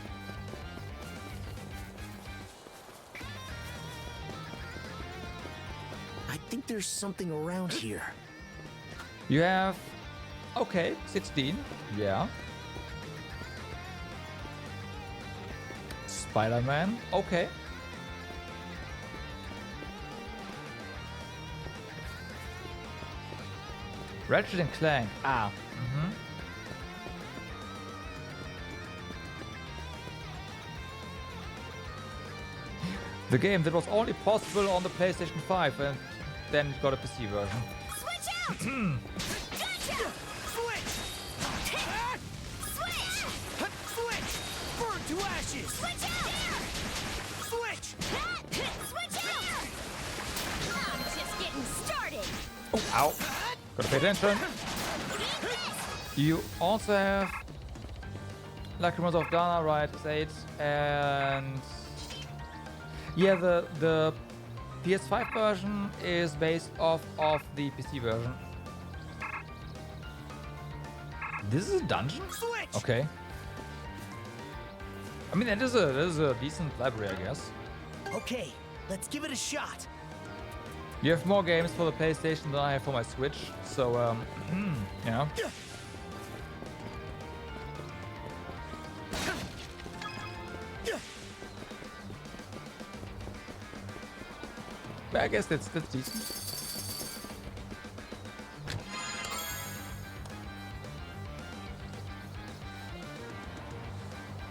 I think there's something around here. You have, okay, 16, yeah. Spider-Man, okay. Ratchet and Clank. Ah. The game that was only possible on the PlayStation 5 and then got a PC version. Switch out! Gotcha! Switch! Switch! Switch! Burn to ashes! Switch out! Switch! Switch out! I'm just getting started. Oh, ow. Gotta pay attention. You also have Lacrimosa of Dana, right? It's 8. And yeah, the PS5 version is based off of the PC version. This is a dungeon? Switch! Okay. I mean, that is a decent library, I guess. Okay, let's give it a shot. You have more games for the PlayStation than I have for my Switch, so yeah. But I guess that's decent.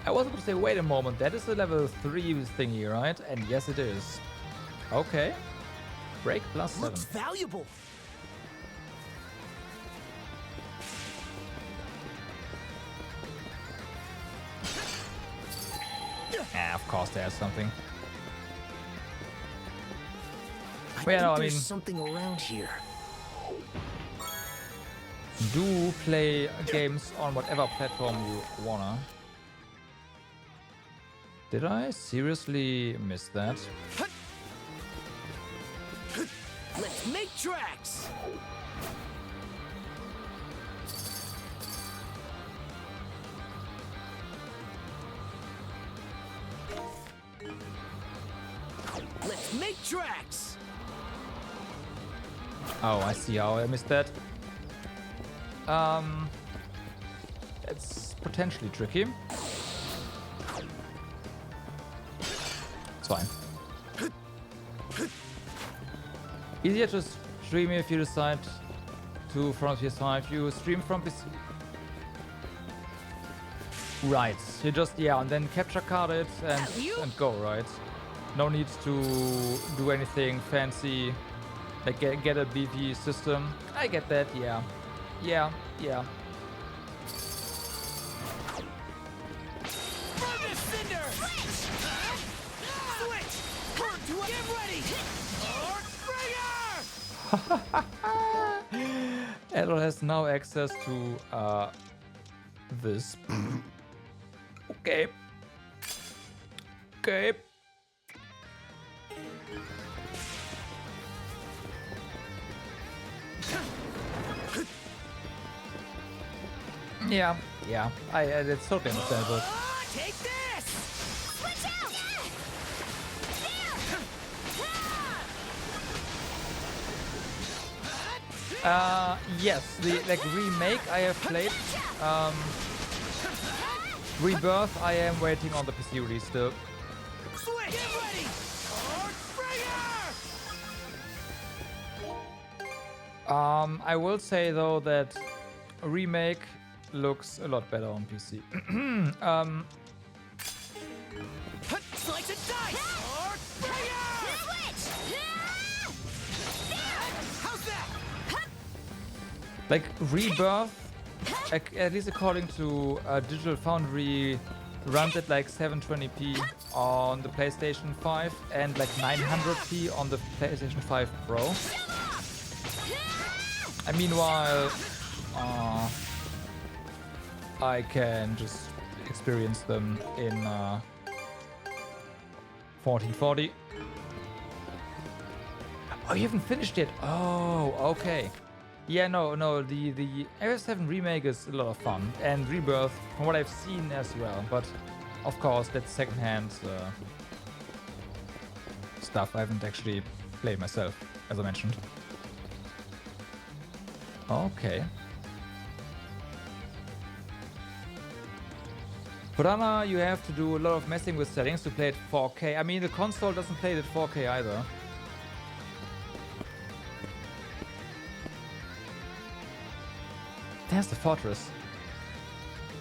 I was about to say, wait a moment, that is a level 3 thingy, right? And yes, it is. Okay. Break plus 7. Looks valuable. Ah, of course there's something. I I mean, there's something around here. do play games on whatever platform you wanna. Did I seriously miss that? Let's make tracks. Let's make tracks. Oh, I see how I missed that. It's potentially tricky. It's fine. Easier to stream if you decide to from PS5. You stream from PC. Right. You just and then capture card it and go, right? No need to do anything fancy, like get a BV system. I get that, yeah. Adol has now access to this. Okay. Yeah. It's totally understandable. Take this! Switch out! Yes, the remake I have played. Rebirth I am waiting on the PC release still. Switch! Get ready! I will say though that remake looks a lot better on PC. Slice and dice! How's that? Like Rebirth, at least according to Digital Foundry, runs at like 720p on the PlayStation 5 and like 900p on the PlayStation 5 Pro. And meanwhile, I can just experience them in 1440. Oh, you haven't finished yet? Oh, okay. Yeah, no, the FF7 remake is a lot of fun, and Rebirth, from what I've seen as well, but of course that's secondhand stuff I haven't actually played myself, as I mentioned. Okay. Purana, you have to do a lot of messing with settings to play it 4K. I mean, the console doesn't play it at 4K either. There's the fortress.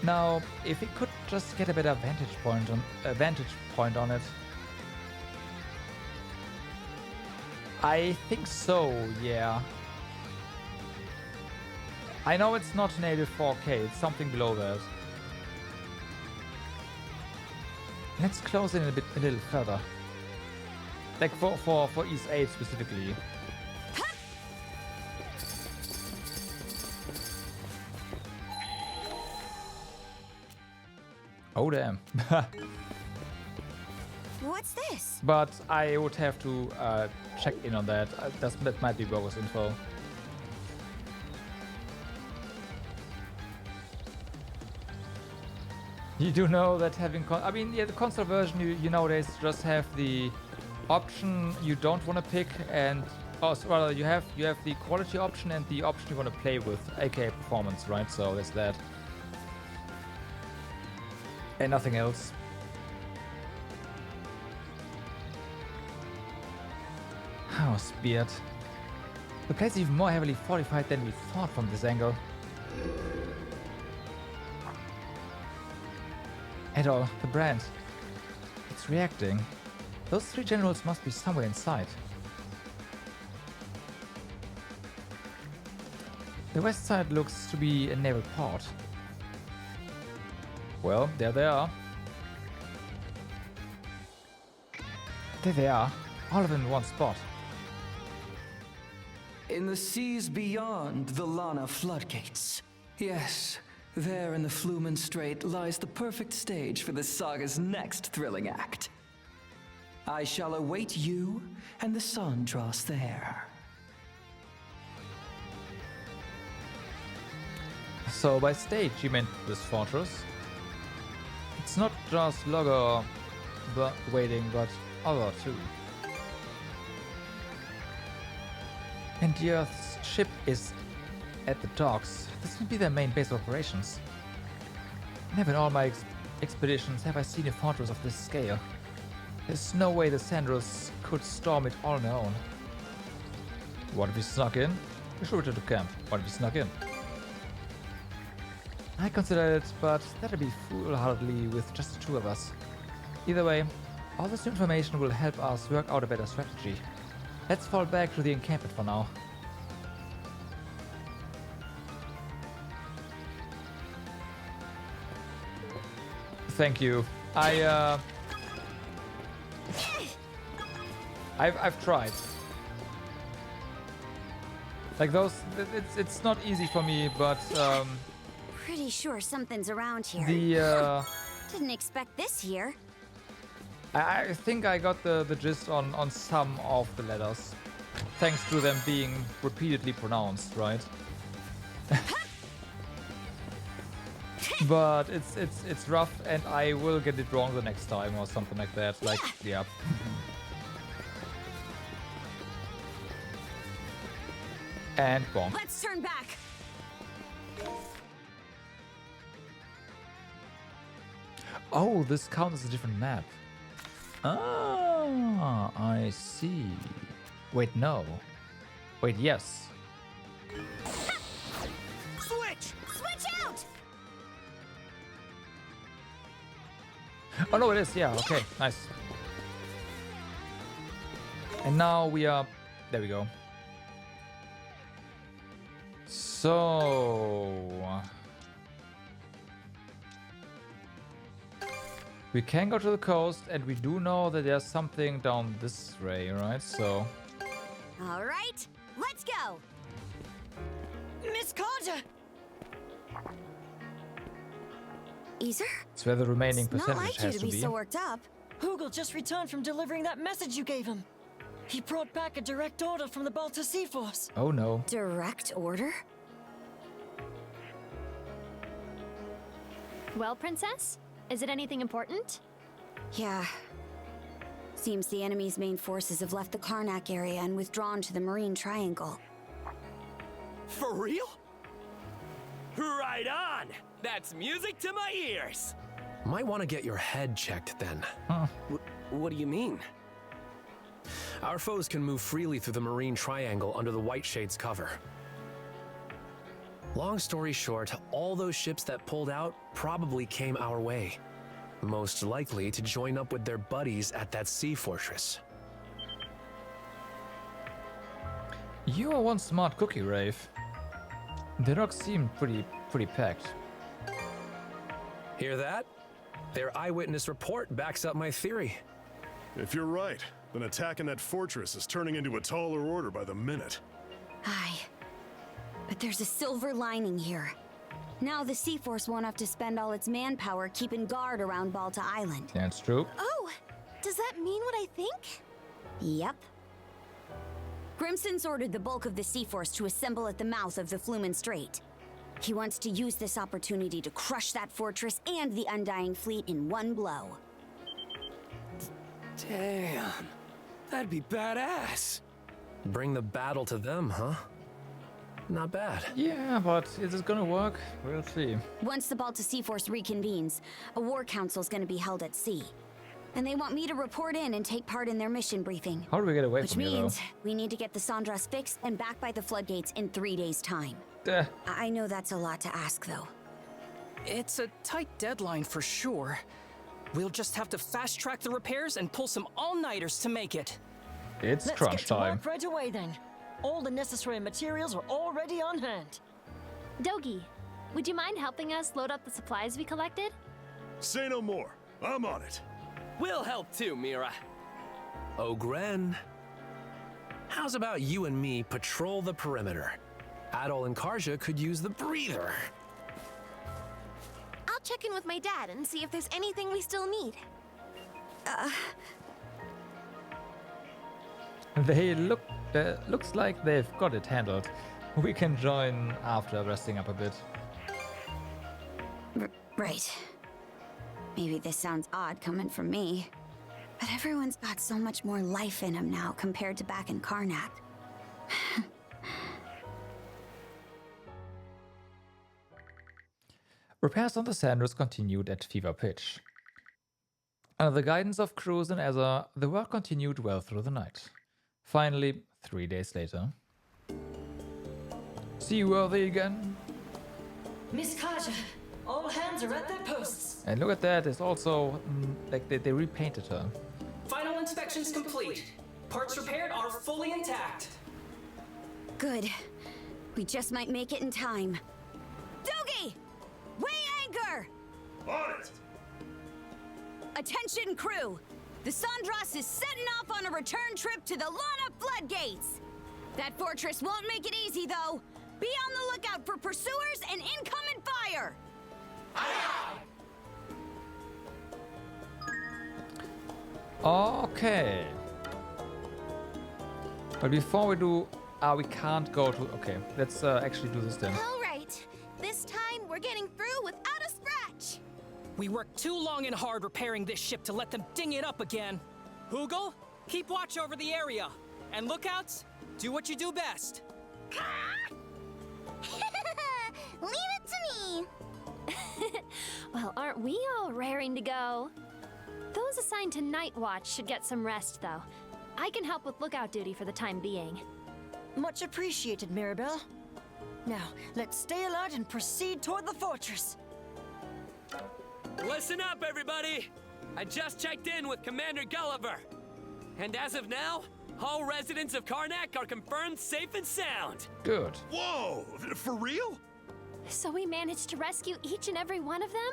Now, if we could just get a better vantage point on it. I think so, yeah. I know it's not native 4K, it's something below that. Let's close in a little further. Like for East 8 specifically. Oh damn. What's this? But I would have to check in on that. That might be bogus info. You do know that having I mean, yeah, the console version you nowadays just have the option you don't want to pick, and rather you have the quality option and the option you want to play with, aka performance, right? So there's that. And nothing else. Oh, Speared. The place is even more heavily fortified than we thought from this angle. Adol, the brand. It's reacting. Those 3 generals must be somewhere inside. The west side looks to be a naval port. Well, there they are. There they are, all of them in one spot. In the seas beyond the Lana floodgates. Yes, there in the Flumen Strait lies the perfect stage for this saga's next thrilling act. I shall await you, and the sun draws there. So by stage you meant this fortress? It's not just Logger waiting, but other too. And the Earth's ship is at the docks. This will be their main base of operations. Never in all my expeditions have I seen a fortress of this scale. There's no way the Sandros could storm it all on their own. What if we snuck in? We should return to camp. What if we snuck in? I considered it, but that'd be foolhardy with just the 2 of us. Either way, all this information will help us work out a better strategy. Let's fall back to the encampment for now. Thank you. I've tried. Like those, it's not easy for me, but Pretty sure something's around here. Didn't expect this here. I think I got the gist on some of the letters, thanks to them being repeatedly pronounced, right? But it's rough, and I will get it wrong the next time or something like that. Like, yeah. And bonk. Let's turn back. Oh, this counts as a different map. Ah, I see. Wait, no. Wait, yes. Switch! Switch out! Oh no, it is. Yeah. Okay. Nice. And now we are. There we go. So we can go to the coast, and we do know that there's something down this way, right? So. All right, let's go. Miss Carter. Easer? It's where the remaining It's not percentage like you has to be so worked up. Hugel just returned from delivering that message you gave him. He brought back a direct order from the Balta Sea Force. Oh no. Direct order? Well, Princess? Is it anything important? Yeah. Seems the enemy's main forces have left the Karnak area and withdrawn to the Marine Triangle. For real? Right on! That's music to my ears! Might want to get your head checked then. What do you mean? Our foes can move freely through the Marine Triangle under the White Shade's cover. Long story short, all those ships that pulled out probably came our way. Most likely to join up with their buddies at that sea fortress. You are one smart cookie, Rafe. The docks seem pretty packed. Hear that? Their eyewitness report backs up my theory. If you're right, then attacking that fortress is turning into a taller order by the minute. Aye. But there's a silver lining here. Now the Sea Force won't have to spend all its manpower keeping guard around Balta Island. That's true. Oh, does that mean what I think? Yep. Grimson's ordered the bulk of the Sea Force to assemble at the mouth of the Flumen Strait. He wants to use this opportunity to crush that fortress and the Undying Fleet in one blow. Damn. That'd be badass. Bring the battle to them, huh? Not bad. Yeah, but is this gonna work? We'll see. Once the Balta Sea Force reconvenes, a war council's gonna be held at sea. And they want me to report in and take part in their mission briefing. How do we get away Which from here, though? means we need to get the Sandras fixed and back by the floodgates in 3 days' time. Duh. I know that's a lot to ask, though. It's a tight deadline for sure. We'll just have to fast-track the repairs and pull some all-nighters to make it. It's Let's crunch get to time. work right away then. All the necessary materials are already on hand. Dogi, would you mind helping us load up the supplies we collected? Say no more. I'm on it. We'll help too, Mira. Oh, Gren. How's about you and me patrol the perimeter? Adol and Karja could use the breather. I'll check in with my dad and see if there's anything we still need. They looks like they've got it handled. We can join after resting up a bit. Right. Maybe this sounds odd coming from me, but everyone's got so much more life in them now compared to back in Karnak. Repairs on the Sanders continued at fever pitch. Under the guidance of Cruz and Ezra, the work continued well through the night. Finally, 3 days later. Seaworthy again. Miss Kaja, all hands are at their posts. And look at that, it's also like they repainted her. Final inspection's complete. Parts repaired are fully intact. Good. We just might make it in time. Dogi! Weigh anchor! On it! Attention crew! The Sandras is setting off on a return trip to the Lana floodgates! That fortress won't make it easy, though. Be on the lookout for pursuers and incoming fire! Okay. But before we do... we can't go to... Okay, let's actually do this then. All right. This time, we're getting through without a scratch. We worked too long and hard repairing this ship to let them ding it up again. Hugel, keep watch over the area. And lookouts, do what you do best. Leave it to me. Well, aren't we all raring to go? Those assigned to night watch should get some rest, though. I can help with lookout duty for the time being. Much appreciated, Mirabelle. Now, let's stay alert and proceed toward the fortress. Listen up, everybody! I just checked in with Commander Gulliver. And as of now, all residents of Karnak are confirmed safe and sound. Good. Whoa! For real? So we managed to rescue each and every one of them?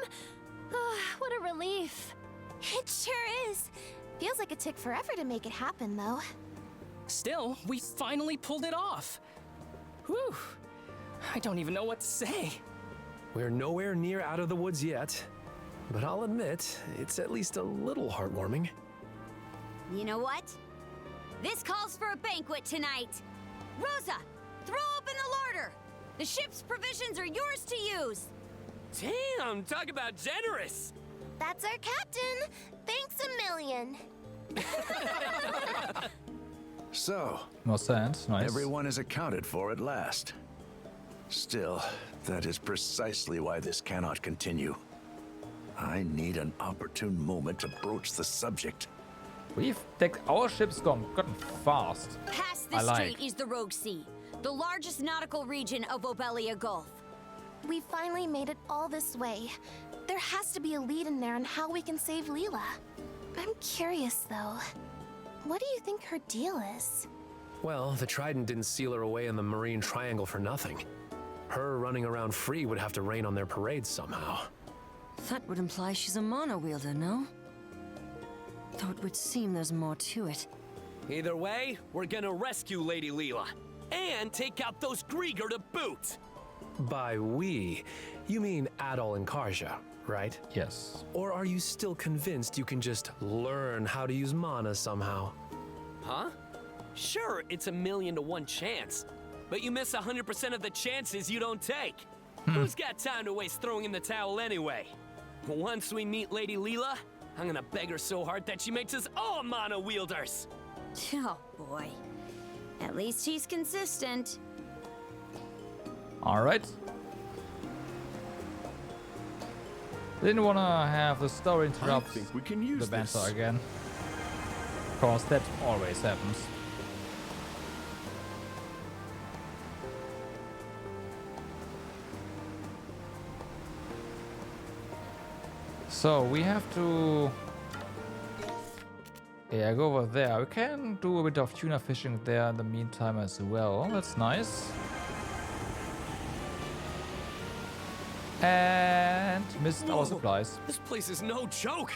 What a relief. It sure is. Feels like it took forever to make it happen, though. Still, we finally pulled it off. Whew. I don't even know what to say. We're nowhere near out of the woods yet, but I'll admit, it's at least a little heartwarming. You know what? This calls for a banquet tonight. Rosa, throw open the larder. The ship's provisions are yours to use. Damn, talk about generous! That's our captain. Thanks a million. So, More sand, nice. everyone is accounted for at last. Still, that is precisely why this cannot continue. I need an opportune moment to broach the subject. Our ship's gotten fast. Past the strait is the Rogue Sea, the largest nautical region of Obelia Gulf. We finally made it all this way. There has to be a lead in there on how we can save Leela. I'm curious, though. What do you think her deal is? Well, the Trident didn't seal her away in the Marine Triangle for nothing. Her running around free would have to rain on their parades somehow. That would imply she's a mana wielder, no? Though it would seem there's more to it. Either way, we're gonna rescue Lady Leela. And take out those Grieger to boot! By we, you mean Adol and Karja, right? Yes. Or are you still convinced you can just learn how to use mana somehow? Huh? Sure, it's a 1,000,000 to 1 chance. But you miss 100% of the chances you don't take. Who's got time to waste throwing in the towel anyway? Once we meet Lady Leela, I'm gonna beg her so hard that she makes us all mana wielders. Oh boy. At least he's consistent. Alright. Didn't wanna have the story interrupt we can use the banter this. again. Cause that always happens. So we have to, yeah, go over there. We can do a bit of tuna fishing there in the meantime as well. That's nice. And missed our supplies. This place is no joke.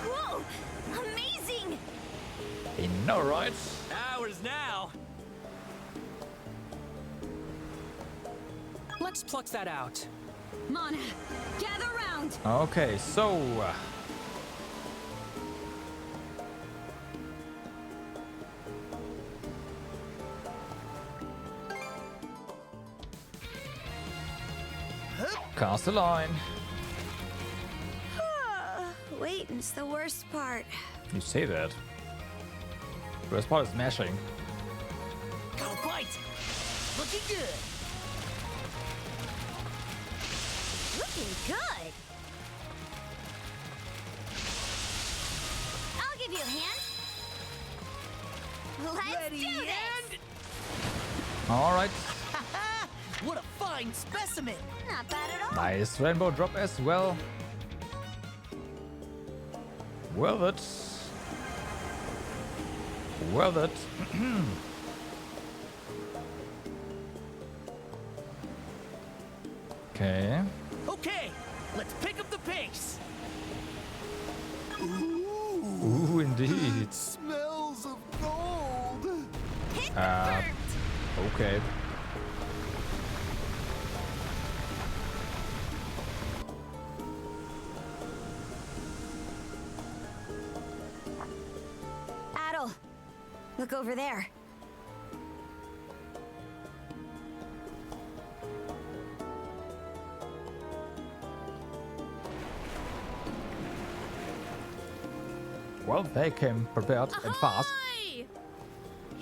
Whoa! Amazing! You know, right? Ours now. Let's pluck that out. Mana, gather round! Okay, so cast a line. Waiting's the worst part. You say that. First part is mashing. Got a bite! Looking good! Looking good! I'll give you a hand. Let's Ready do this! and... Alright. What a fine specimen! Not bad at all. Nice rainbow drop as well. Well it. Well it. Okay. Okay, let's pick up the pace! Ooh, indeed. Smells of gold! Okay. Adol, look over there. Well, they came prepared and fast. Hi!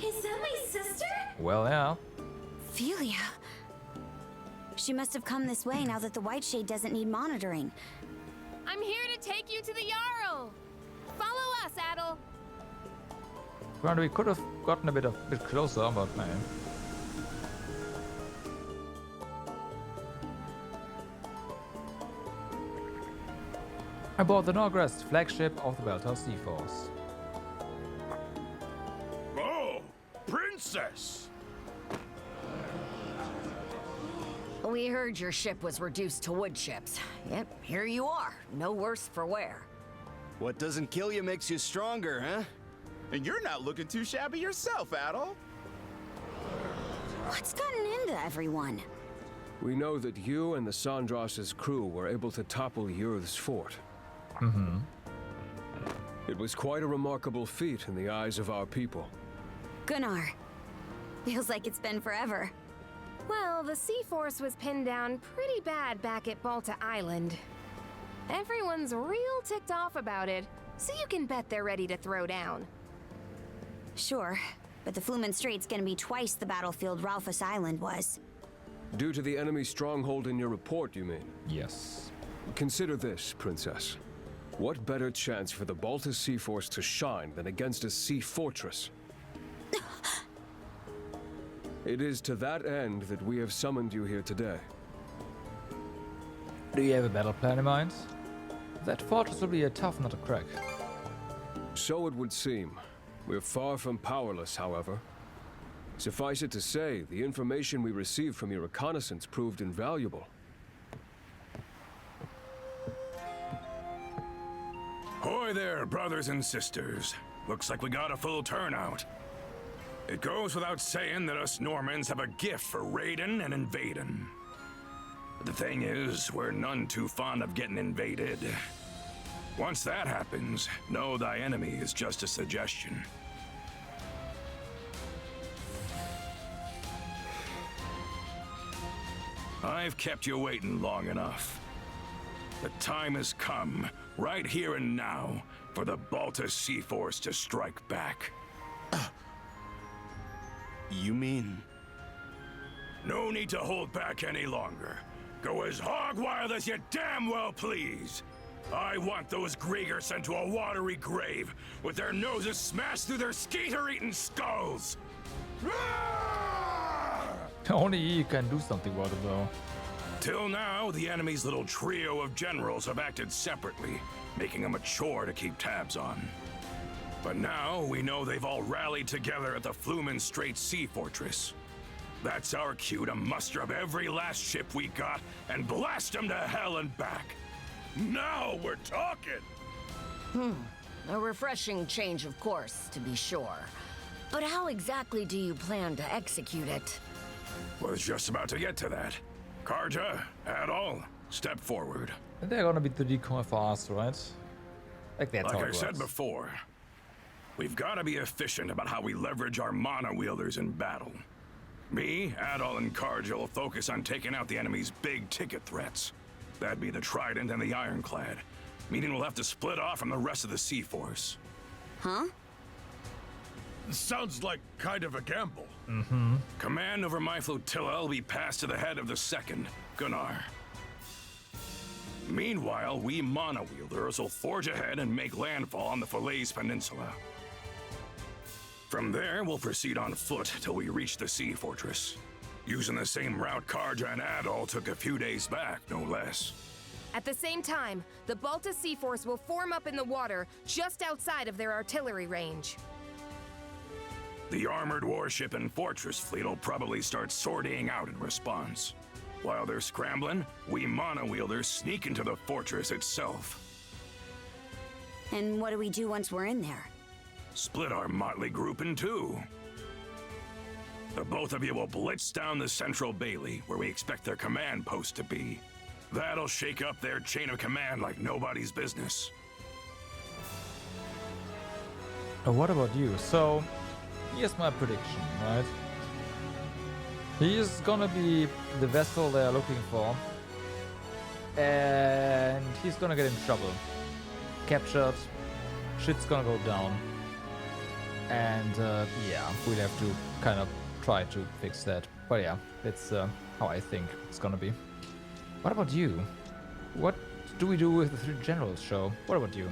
Is that my sister? Well, yeah. Philia. She must have come this way now that the White Shade doesn't need monitoring. I'm here to take you to the Jarl. Follow us, Adol. Granted, we could have gotten a bit closer, but man. Aboard the Nordics flagship of the Belter Sea Force. Oh, princess! We heard your ship was reduced to wood chips. Yep, here you are. No worse for wear. What doesn't kill you makes you stronger, huh? And you're not looking too shabby yourself, Adol. What's gotten into everyone? We know that you and the Sandros' crew were able to topple Yurth's fort. Mm-hmm. It was quite a remarkable feat in the eyes of our people. Gunnar. Feels like it's been forever. Well, the Sea Force was pinned down pretty bad back at Balta Island. Everyone's real ticked off about it, so you can bet they're ready to throw down. Sure, but the Flumen Strait's gonna be twice the battlefield Ralphus Island was. Due to the enemy stronghold in your report, you mean? Yes. Consider this, Princess. What better chance for the Baltus Sea Force to shine than against a sea fortress? It is to that end that we have summoned you here today. Do you have a battle plan in mind? That fortress will be a tough nut to crack. So it would seem. We're far from powerless, however. Suffice it to say, the information we received from your reconnaissance proved invaluable. Hoy there, brothers and sisters. Looks like we got a full turnout. It goes without saying that us Normans have a gift for raiding and invading. But the thing is, we're none too fond of getting invaded. Once that happens, know thy enemy is just a suggestion. I've kept you waiting long enough. The time has come, right here and now, for the Baltus Sea Force to strike back. You mean? No need to hold back any longer. Go as hog wild as you damn well please. I want those Grieger sent to a watery grave with their noses smashed through their skeeter-eating skulls. Only you can do something about it, though. Till now, the enemy's little trio of generals have acted separately, making them a chore to keep tabs on. But now, we know they've all rallied together at the Flumen Strait Sea Fortress. That's our cue to muster up every last ship we got and blast them to hell and back. Now we're talking! A refreshing change of course, to be sure. But how exactly do you plan to execute it? Was just about to get to that. Karja, Adol, step forward. They're gonna be the decoy for us, right? Like that's how it I works. said before, we've got to be efficient about how we leverage our mana wielders in battle. Me, Adol, and Karja will focus on taking out the enemy's big ticket threats. That'd be the Trident and the Ironclad, meaning we'll have to split off from the rest of the Sea Force. Huh? Sounds like kind of a gamble. Mm-hmm. Command over my flotilla will be passed to the head of the second, Gunnar. Meanwhile, we mana wielders will forge ahead and make landfall on the Falaise Peninsula. From there, we'll proceed on foot till we reach the Sea Fortress, using the same route Karja and Adol took a few days back, no less. At the same time, the Baltus Sea Force will form up in the water just outside of their artillery range. The armored warship and fortress fleet will probably start sortying out in response. While they're scrambling, we mana wielders sneak into the fortress itself. And what do we do once we're in there? Split our motley group in two. The both of you will blitz down the central bailey, where we expect their command post to be. That'll shake up their chain of command like nobody's business. What about you? So, here's my prediction, right? He is gonna be the vessel they're looking for. And he's gonna get in trouble. Captured. Shit's gonna go down. And yeah, we'll have to kind of try to fix that. But yeah, that's how I think it's gonna be. What about you? What do we do with the three generals show? What about you?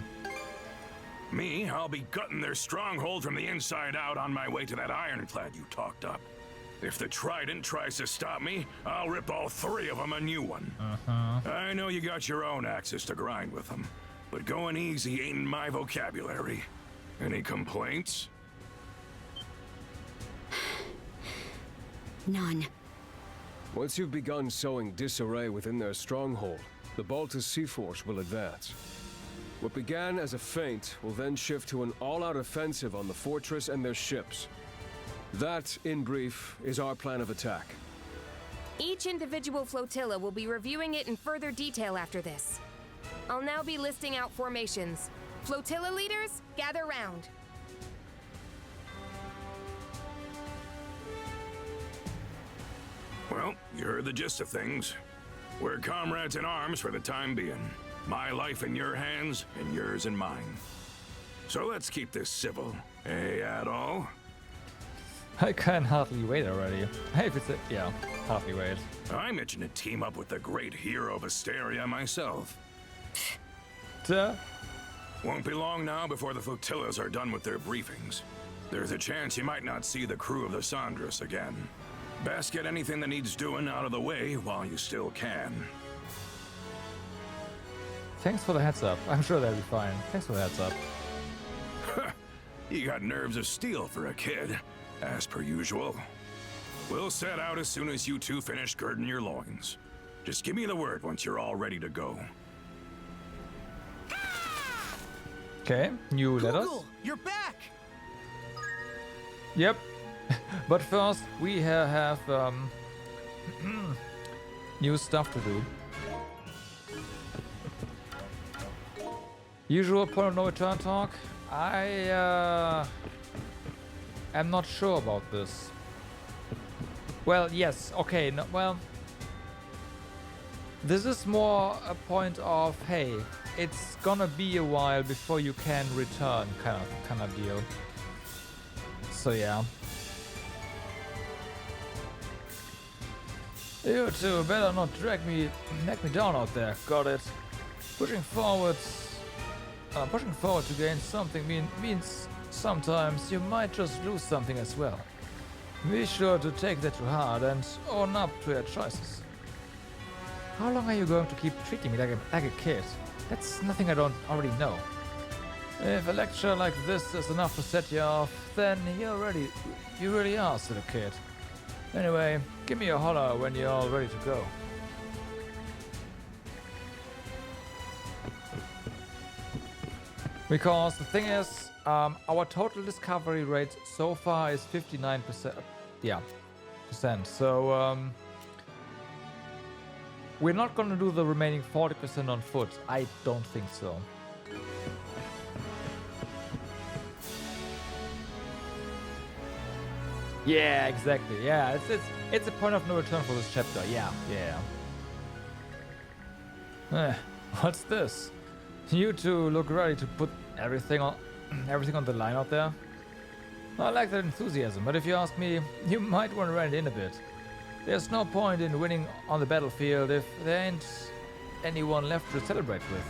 Me, I'll be gutting their stronghold from the inside out on my way to that ironclad you talked up. If the Trident tries to stop me, I'll rip all three of them a new one. I know you got your own axes to grind with them, but going easy ain't in my vocabulary. Any complaints? None. Once you've begun sowing disarray within their stronghold, the Baltus Sea Force will advance. What began as a feint will then shift to an all-out offensive on the fortress and their ships. That, in brief, is our plan of attack. Each individual flotilla will be reviewing it in further detail after this. I'll now be listing out formations. Flotilla leaders, gather round. Well, you heard the gist of things. We're comrades in arms for the time being. My life in your hands, and yours in mine. So let's keep this civil, eh, Adol? I can hardly wait already. Hey, if it's yeah, hardly wait. I'm itching to team up with the great hero of Asteria myself. Duh. Won't be long now before the flotillas are done with their briefings. There's a chance you might not see the crew of the Sandras again. Best get anything that needs doing out of the way while you still can. Thanks for the heads up. I'm sure they'll be fine. Thanks for the heads up. You got nerves of steel for a kid, as per usual. We'll set out as soon as you two finish girding your loins. Just give me the word once you're all ready to go. Okay, you let us. You're back! Yep. But first, we have new stuff to do. Usual point of no return talk. I am not sure about this. Well, yes, okay, no, well, this is more a point of, hey, it's gonna be a while before you can return, kind of deal. So yeah. You two better not drag me down out there. Got it. Pushing forward to gain something means sometimes you might just lose something as well. Be sure to take that to heart and own up to your choices. How long are you going to keep treating me like a kid? That's nothing I don't already know. If a lecture like this is enough to set you off, then you really are still a kid. Anyway, give me a holler when you're all ready to go. Because the thing is, our total discovery rate so far is 59%. Yeah, percent. So we're not gonna do the remaining 40% on foot. I don't think so. Yeah, exactly. Yeah, it's a point of no return for this chapter. Yeah. What's this? You two look ready to put everything on the line out there. I like that enthusiasm, but if you ask me, you might want to rein it in a bit. There's no point in winning on the battlefield if there ain't anyone left to celebrate with.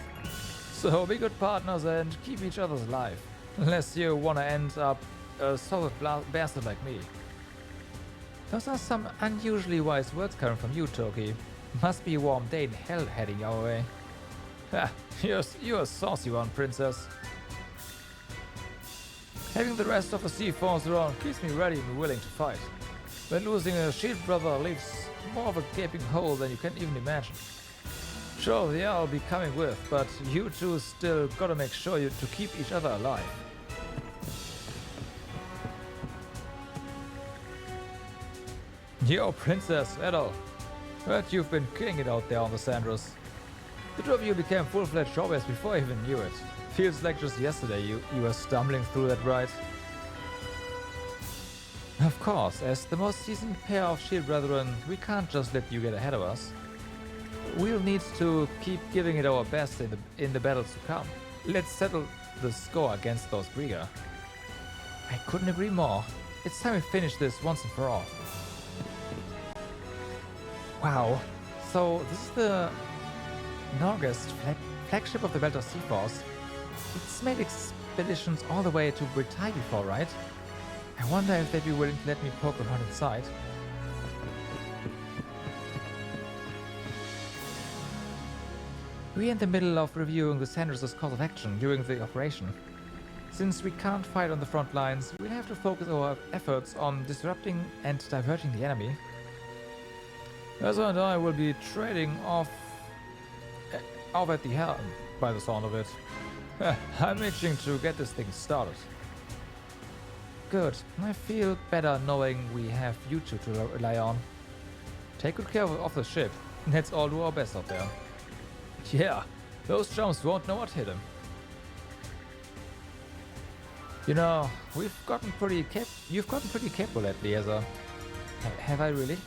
So be good partners and keep each other's alive, unless you want to end up a solid bastard like me. Those are some unusually wise words coming from you, Toki. Must be a warm day in hell heading our way. Ha, you're a saucy one, princess. Having the rest of the sea force around keeps me ready and willing to fight. But losing a shield brother leaves more of a gaping hole than you can even imagine. Sure, they all be coming with, but you two still gotta make sure to keep each other alive. Yo, Princess Edo. Heard you've been killing it out there on the Sandras. The two of you became full-fledged showbears before I even knew it. Feels like just yesterday you were stumbling through that ride. Of course, as the most seasoned pair of shield brethren, we can't just let you get ahead of us. We'll need to keep giving it our best in the battles to come. Let's settle the score against those Grieger. I couldn't agree more. It's time we finish this once and for all. Wow, so this is the Nordics flagship of the Belter Sea Force. It's made expeditions all the way to Britain before, right? I wonder if they'd be willing to let me poke around inside. We're in the middle of reviewing the Sandras' course of action during the operation. Since we can't fight on the front lines, we'll have to focus our efforts on disrupting and diverting the enemy. Ezra and I will be trading off at the helm, by the sound of it. I'm itching to get this thing started. Good. I feel better knowing we have you two to rely on. Take good care of the ship. Let's all do our best out there. Yeah, those chumps won't know what hit them. You know, you've gotten pretty capable lately, Ezra. Have I really?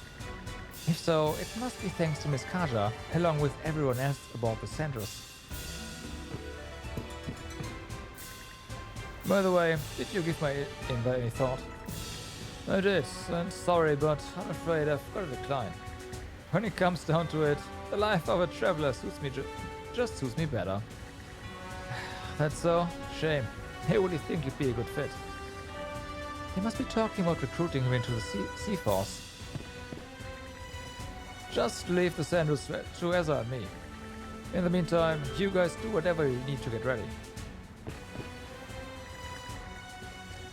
If so, it must be thanks to Miss Kaja, along with everyone else aboard the Sandras. By the way, did you give my invite any thought? I did, and sorry, but I'm afraid I've got to decline. When it comes down to it, the life of a traveler suits me just suits me better. That's so? Shame. I really think you'd be a good fit. They must be talking about recruiting him into the Sea Force. Just leave the Sandals to Ezra and me. In the meantime, you guys do whatever you need to get ready.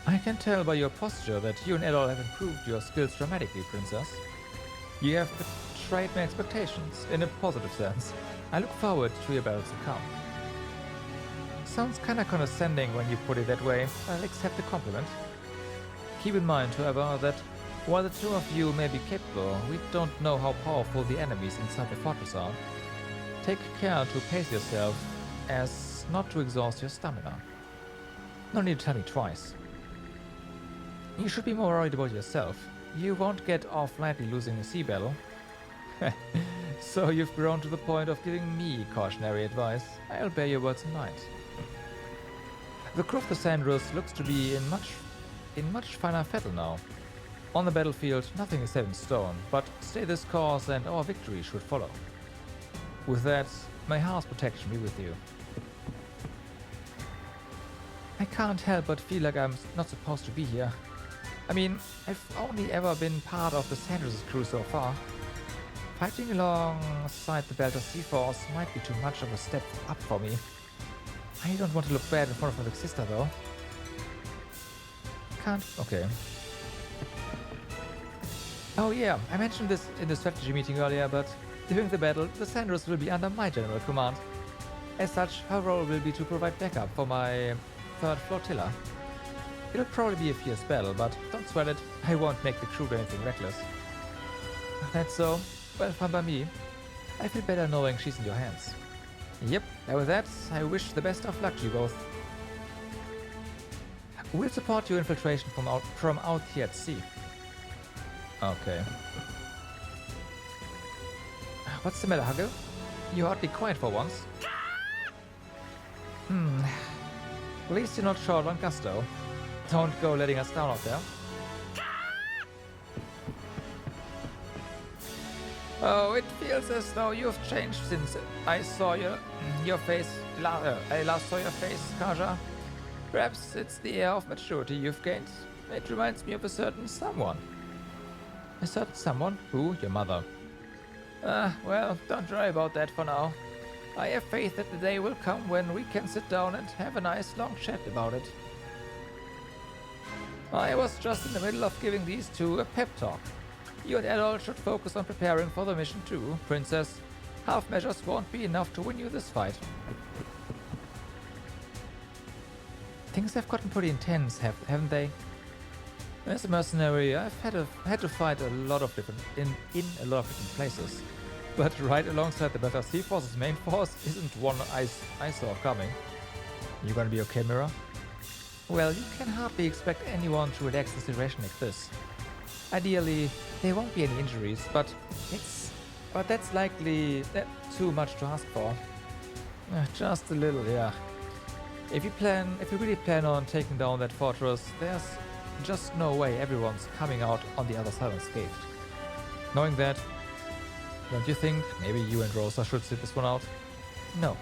I can tell by your posture that you and Errol have improved your skills dramatically, Princess. You have betrayed my expectations, in a positive sense. I look forward to your battles to come. Sounds kinda condescending when you put it that way. I'll accept the compliment. Keep in mind, however, that while the two of you may be capable, we don't know how powerful the enemies inside the fortress are. Take care to pace yourself as not to exhaust your stamina. No need to tell me twice. You should be more worried about yourself. You won't get off lightly losing a sea battle. So you've grown to the point of giving me cautionary advice. I'll bear your words in mind. The crew of the Sandros looks to be in much finer fettle now. On the battlefield, nothing is set in stone, but stay this course and our victory should follow. With that, may Ha's protection be with you. I can't help but feel like I'm not supposed to be here. I mean, I've only ever been part of the Sandros' crew so far. Fighting alongside the Belter Sea Force might be too much of a step up for me. I don't want to look bad in front of my big sister, though. Can't... okay. Oh yeah, I mentioned this in the strategy meeting earlier, but during the battle, the Sandros will be under my general command. As such, her role will be to provide backup for my 3rd flotilla. It'll probably be a fierce battle, but don't sweat it, I won't make the crew do anything reckless. That's so. Well, fun by me. I feel better knowing she's in your hands. Yep, and with that, I wish the best of luck to you both. We'll support your infiltration from out here at sea. Okay. What's the matter, Huggle? You're hardly quiet for once. At least you're not short on gusto. Don't go letting us down out there. Oh, it feels as though you've changed since I saw your face. I last saw your face, Karja. Perhaps it's the air of maturity you've gained. It reminds me of a certain someone. A certain someone? Who? Your mother. Well, don't worry about that for now. I have faith that the day will come when we can sit down and have a nice long chat about it. I was just in the middle of giving these two a pep talk. You and Errol should focus on preparing for the mission too, Princess. Half measures won't be enough to win you this fight. Things have gotten pretty intense, haven't they? As a mercenary, I've had to fight a lot of different in a lot of different places. But right alongside the Belter Sea Force's main force isn't one I saw coming. You gonna be okay, Mira? Well, you can hardly expect anyone to relax in a situation like this. Ideally, there won't be any injuries, but that's likely too much to ask for. Just a little, yeah. If you really plan on taking down that fortress, there's just no way everyone's coming out on the other side unscathed. Knowing that, don't you think maybe you and Rosa should sit this one out? No.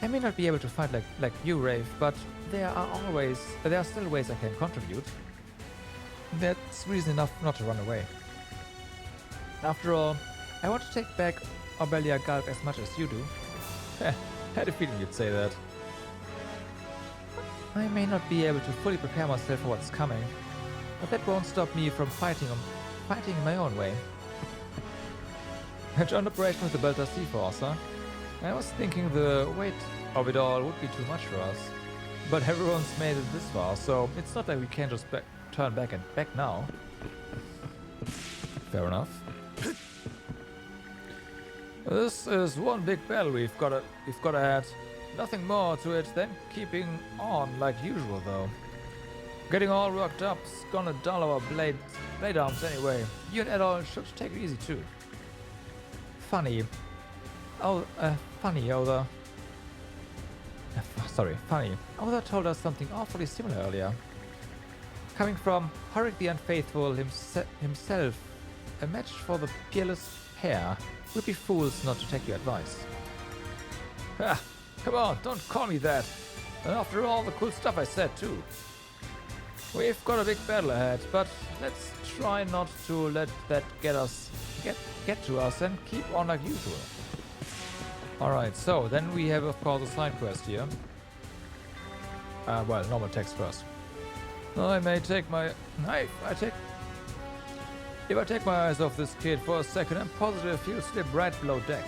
I may not be able to fight like you, Rafe, but there are still ways I can contribute. That's reason enough not to run away. After all, I want to take back Obelia Gulf as much as you do. Had a feeling you'd say that. I may not be able to fully prepare myself for what's coming, but that won't stop me from fighting in my own way. A joint operation with the Belter Sea Force, huh? I was thinking the weight of it all would be too much for us. But everyone's made it this far, so it's not like we can just turn back now. Fair enough. This is one big battle we've got ahead. Nothing more to it than keeping on like usual, though. Getting all worked up's gonna dull our blade arms anyway. You and Errol should take it easy too. Funny, Oda told us something awfully similar earlier. Coming from Horik the Unfaithful himself, a match for the peerless pair, we'd be fools not to take your advice. Ah, come on, don't call me that. And after all the cool stuff I said too. We've got a big battle ahead, but let's try not to let that get to us and keep on like usual. Alright, so then we have of course a side quest here. Well, normal text first. I may take my knife. If I take my eyes off this kid for a second, I'm positive he'll slip right below deck.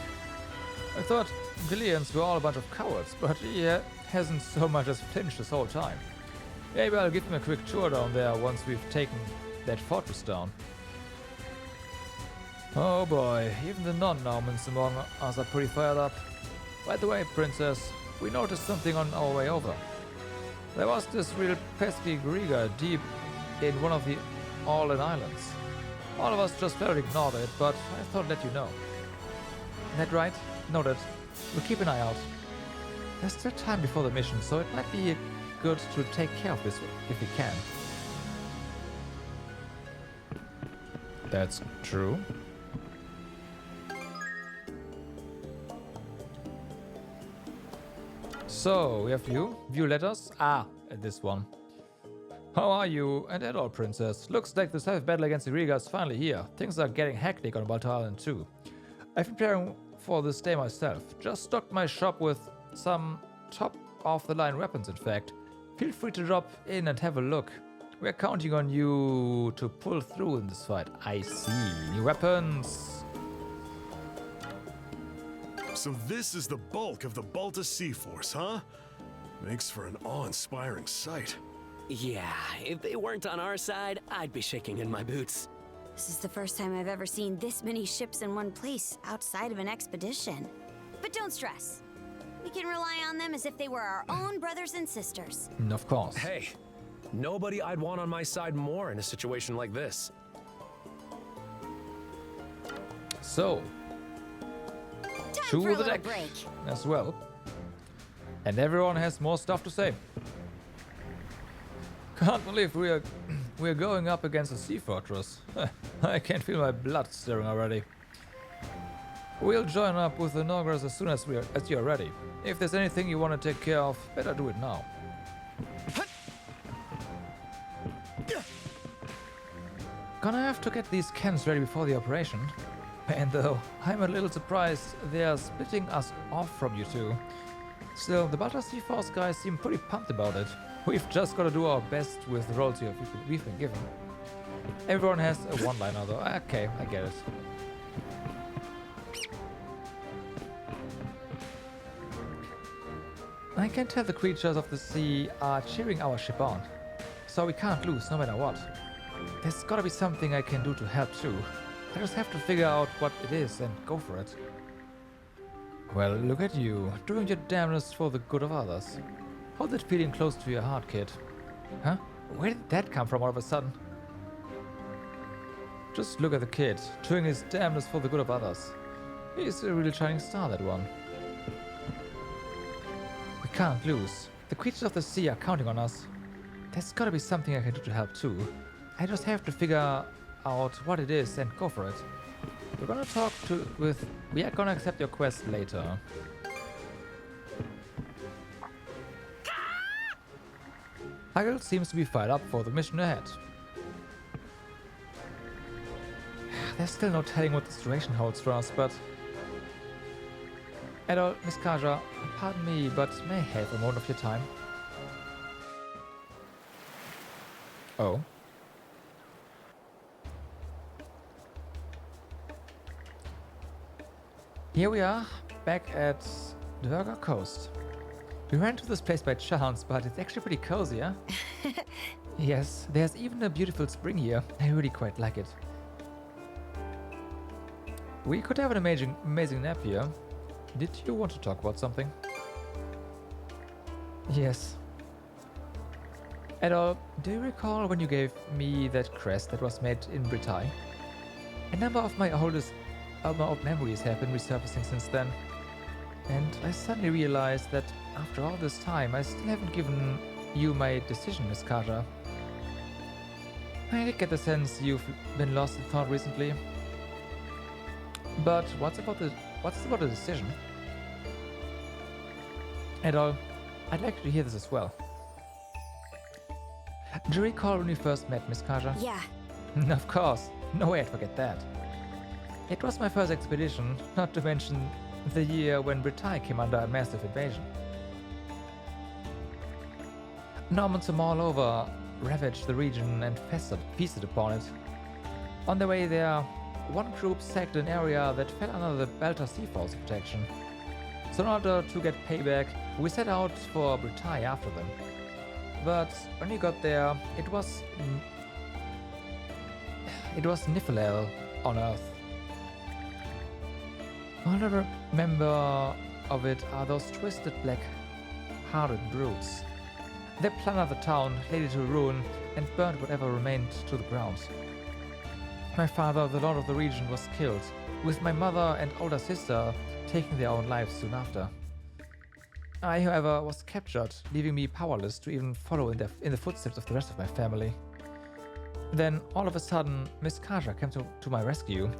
I thought Gillians were all a bunch of cowards, but he hasn't so much as flinched this whole time. Maybe I'll give him a quick tour down there once we've taken that fortress down. Oh boy, even the non-Normans among us are pretty fired up. By the way, Princess, we noticed something on our way over. There was this real pesky Griga deep in one of the All-in Islands. All of us just flat ignored it, but I thought I'd let you know. That right? Noted. We'll keep an eye out. There's still time before the mission, so it might be good to take care of this if we can. That's true. So, we have view letters. This one. How are you? And that all, Princess. Looks like the safe battle against the Riga is finally here. Things are getting hectic on Balta Island too. I've been preparing for this day myself. Just stocked my shop with some top-of-the-line weapons, in fact. Feel free to drop in and have a look. We're counting on you to pull through in this fight. I see. New weapons. So this is the bulk of the Balta Sea Force, huh? Makes for an awe-inspiring sight. Yeah, if they weren't on our side, I'd be shaking in my boots. This is the first time I've ever seen this many ships in one place outside of an expedition. But don't stress. We can rely on them as if they were our own brothers and sisters. Of course. Hey, nobody I'd want on my side more in a situation like this. So, to the deck as well. And everyone has more stuff to say. Can't believe we're going up against a sea fortress. I can feel my blood stirring already. We'll join up with the Nordics as soon as you're ready. If there's anything you want to take care of, better do it now. Gonna have to get these cans ready before the operation. And though I'm a little surprised they're splitting us off from you two. Still, the Balta Sea Force guys seem pretty pumped about it. We've just got to do our best with the roles we've been given. Everyone has a one-liner though. Okay, I get it. I can tell the creatures of the sea are cheering our ship on. So we can't lose no matter what. There's gotta be something I can do to help too. I just have to figure out what it is and go for it. Well, look at you, doing your damnedest for the good of others. Hold that feeling close to your heart, kid. Huh? Where did that come from all of a sudden? Just look at the kid, doing his damnedest for the good of others. He's a real shining star, that one. We can't lose. The creatures of the sea are counting on us. There's gotta be something I can do to help too. I just have to figure out what it is and go for it. We are gonna accept your quest later. Hagel seems to be fired up for the mission ahead. There's still no telling what the situation holds for us, but... Adol, Miss Kaja, pardon me, but may I have a moment of your time? Oh. Here we are, back at the Virga Coast. We ran to this place by chance, but it's actually pretty cozy, huh? Yes, there's even a beautiful spring here. I really quite like it. We could have an amazing nap here. Did you want to talk about something? Yes. Adol, do you recall when you gave me that crest that was made in Britain? A number of my old memories have been resurfacing since then. And I suddenly realized that after all this time, I still haven't given you my decision, Miss Kaja. I did get the sense you've been lost in thought recently. But what's about the decision? Adol, I'd like to hear this as well. Do you recall when we first met, Miss Kaja? Yeah. Of course. No way I'd forget that. It was my first expedition, not to mention the year when Britai came under a massive invasion. Normans from all over ravaged the region and feasted upon it. On the way there, one group sacked an area that fell under the Balta Sea Force protection. So in order to get payback, we set out for Britai after them. But when we got there, it was Niflheim on Earth. All I remember of it are those twisted black-hearted brutes. They plundered the town, laid it to ruin, and burned whatever remained to the ground. My father, the lord of the region, was killed, with my mother and older sister taking their own lives soon after. I, however, was captured, leaving me powerless to even follow in the footsteps of the rest of my family. Then, all of a sudden, Miss Kaja came to my rescue,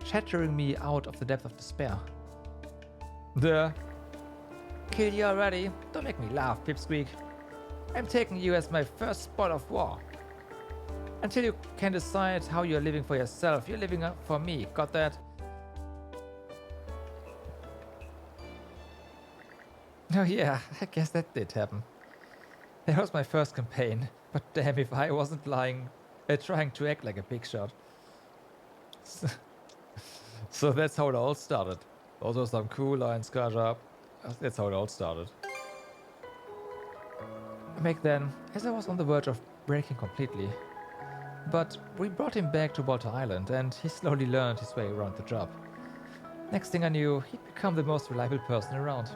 shattering me out of the depth of despair. Kill you already? Don't make me laugh, Pipsqueak. I'm taking you as my first spot of war. Until you can decide how you're living for yourself, you're living for me, got that? Oh yeah, I guess that did happen. That was my first campaign, but damn if I wasn't trying to act like a big shot. So that's how it all started. Also some cool lines, Kaja. That's how it all started. Back then, as I was on the verge of breaking completely. But we brought him back to Balta Island and he slowly learned his way around the job. Next thing I knew, he'd become the most reliable person around.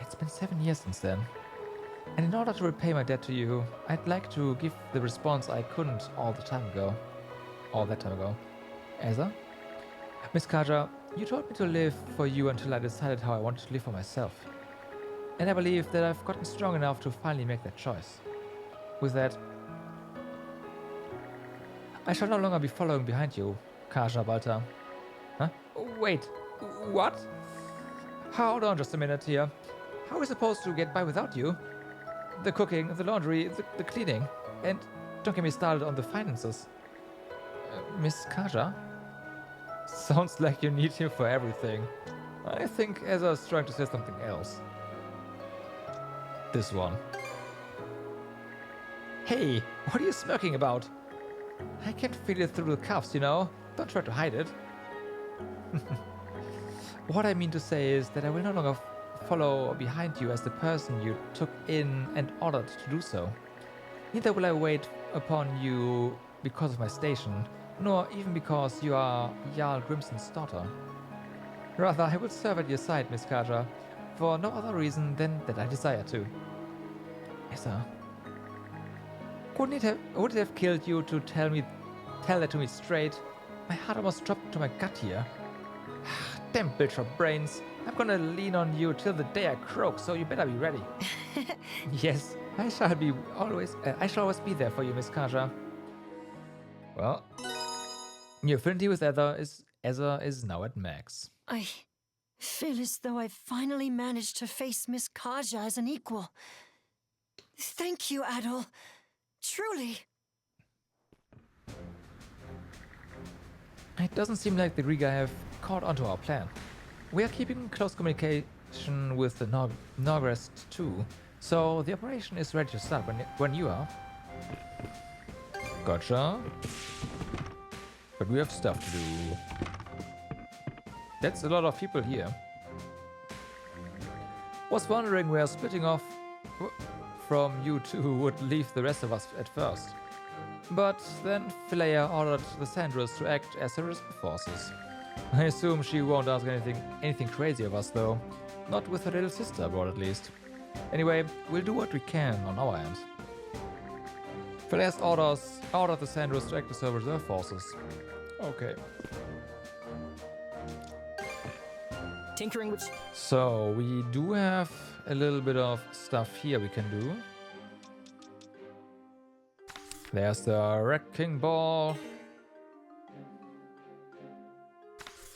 It's been 7 years since then. And in order to repay my debt to you, I'd like to give the response I couldn't all that time ago. Eza? Miss Kaja, you told me to live for you until I decided how I wanted to live for myself. And I believe that I've gotten strong enough to finally make that choice. With that, I shall no longer be following behind you, Kaja Balta. Huh? Wait, what? Hold on just a minute here. How are we supposed to get by without you? The cooking, the laundry, the cleaning, and don't get me started on the finances. Miss Kaja? Sounds like you need him for everything. I think Ezra's trying to say something else. This one. Hey, what are you smirking about? I can feel it through the cuffs, you know? Don't try to hide it. What I mean to say is that I will no longer follow behind you as the person you took in and ordered to do so. Neither will I wait upon you because of my station, nor even because you are Jarl Grimson's daughter. Rather, I will serve at your side, Miss Kaja, for no other reason than that I desire to. Esa, would it have killed you to tell that to me straight? My heart almost dropped to my gut here. Damn bitch of brains. I'm gonna lean on you till the day I croak, so you better be ready. Yes, I shall always be there for you, Miss Kaja. Well, your affinity with Eza is now at max. I feel as though I've finally managed to face Miss Kaja as an equal. Thank you, Adol. Truly. It doesn't seem like the Riga have caught onto our plan. We are keeping close communication with the Nordics too, so the operation is ready to start when you are. Gotcha. But we have stuff to do. That's a lot of people here. Was wondering where splitting off from you two would leave the rest of us at first. But then Phileia ordered the Sandras to act as her rescue forces. I assume she won't ask anything crazy of us though. Not with her little sister aboard at least. Anyway, we'll do what we can on our end. Phileia's ordered the Sandras to act as her reserve forces. Okay. Tinkering with... So, we do have a little bit of stuff here we can do. There's the Wrecking Ball.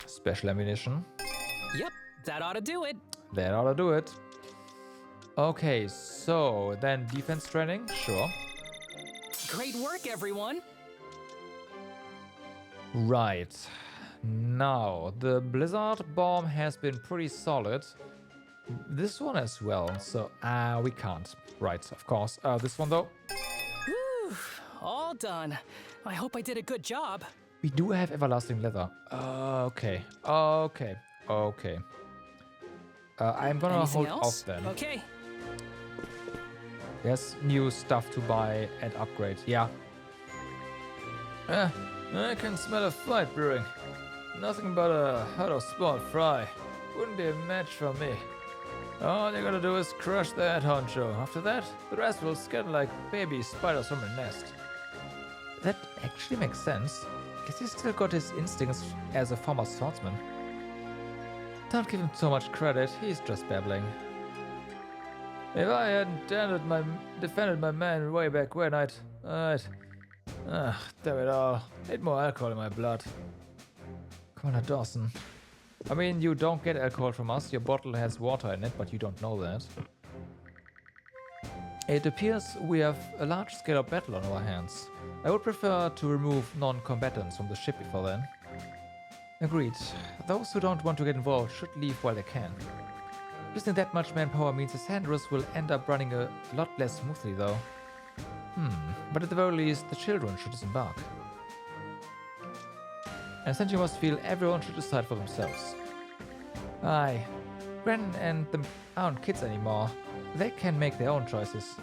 Special ammunition. Yep, that ought to do it. That ought to do it. Okay, so then defense training, sure. Great work, everyone. Right. Now, the blizzard bomb has been pretty solid. This one as well, so we can't. Right, of course. This one though. Whew, all done. I hope I did a good job. We do have everlasting leather. Okay. Okay. Okay. I'm gonna Anything hold else? off then. Okay. There's new stuff to buy and upgrade. Yeah. I can smell a fight brewing. Nothing but a hot of sport fry. Wouldn't be a match for me. All they gotta do is crush the head honcho. After that, the rest will scatter like baby spiders from a nest. That actually makes sense. Guess he's still got his instincts as a former swordsman. Don't give him so much credit, he's just babbling. If I hadn't defended my man way back when, damn it all. Need more alcohol in my blood. Commander Dawson. I mean, you don't get alcohol from us, your bottle has water in it, but you don't know that. It appears we have a large-scale battle on our hands. I would prefer to remove non-combatants from the ship before then. Agreed. Those who don't want to get involved should leave while they can. Losing that much manpower means the Sandros will end up running a lot less smoothly though. But at the very least, the children should disembark. And since you must feel everyone should decide for themselves. Aye, Gren and them aren't kids anymore. They can make their own choices.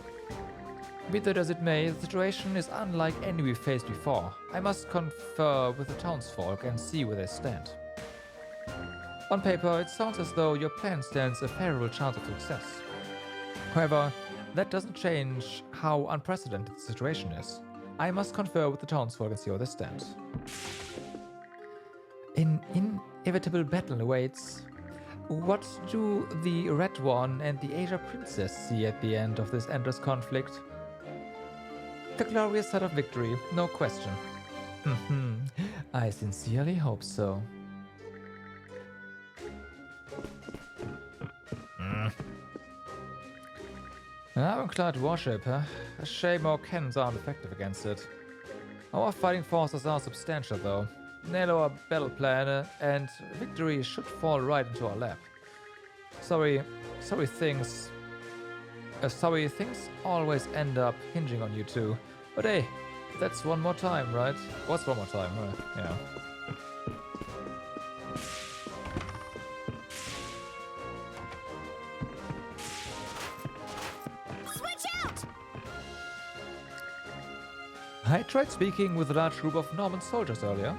Be that as it may, the situation is unlike any we've faced before. I must confer with the townsfolk and see where they stand. On paper, it sounds as though your plan stands a favorable chance of success. However, that doesn't change how unprecedented the situation is. I must confer with the townsfolk and see where they stand. An inevitable battle awaits. What do the Red One and the Asia Princess see at the end of this endless conflict? The glorious sight of victory, no question. I sincerely hope so. An ironclad warship, huh? A shame our cannons aren't effective against it. Our fighting forces are substantial though. Nail our battle plan and victory should fall right into our lap. Sorry things always end up hinging on you two. But hey, that's one more time, right? What's one more time? Yeah. I tried speaking with a large group of Norman soldiers earlier,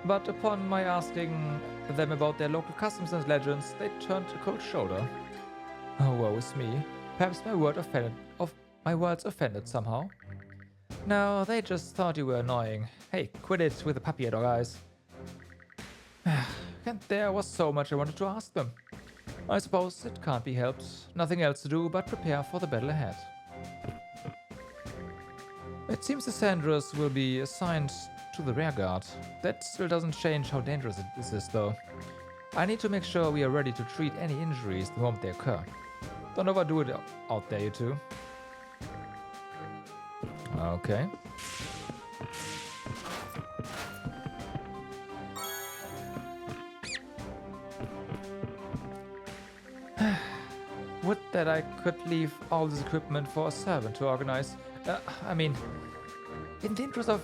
but upon my asking them about their local customs and legends, they turned a cold shoulder. Oh, woe is me. Perhaps my words offended somehow. No, they just thought you were annoying. Hey, quit it with the puppy dog eyes. And there was so much I wanted to ask them. I suppose it can't be helped. Nothing else to do but prepare for the battle ahead. It seems the Sandros will be assigned to the rearguard. That still doesn't change how dangerous this is, though. I need to make sure we are ready to treat any injuries the moment they occur. Don't overdo it out there, you two. Okay. Would that I could leave all this equipment for a servant to organize. I mean, in the interest of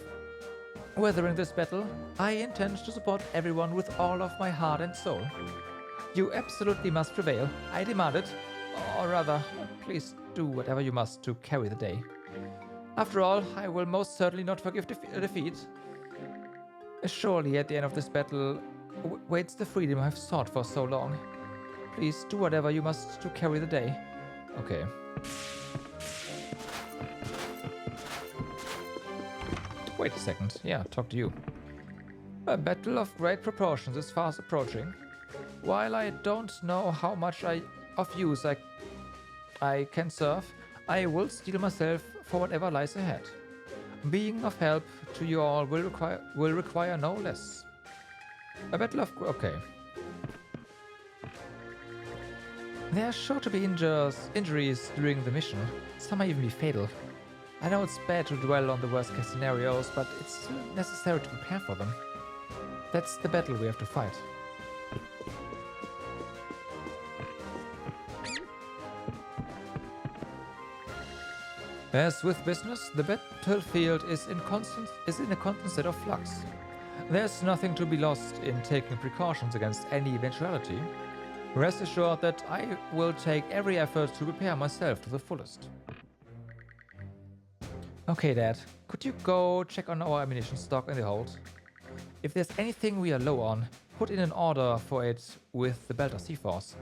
weathering this battle, I intend to support everyone with all of my heart and soul. You absolutely must prevail. I demand it. Or rather, please do whatever you must to carry the day. After all, I will most certainly not forgive defeat. Surely at the end of this battle waits the freedom I've sought for so long. Please do whatever you must to carry the day. Okay. Wait a second. Yeah, talk to you. A battle of great proportions is fast approaching. While I don't know how much of use I can serve, I will steel myself for whatever lies ahead. Being of help to you all will require no less. A battle of... okay. There are sure to be injuries during the mission. Some may even be fatal. I know it's bad to dwell on the worst case scenarios, but it's still necessary to prepare for them. That's the battle we have to fight. As with business, the battlefield is in a constant state of flux. There's nothing to be lost in taking precautions against any eventuality. Rest assured that I will take every effort to prepare myself to the fullest. Okay, Dad, could you go check on our ammunition stock in the hold? If there's anything we are low on, put in an order for it with the Belter Seaforce.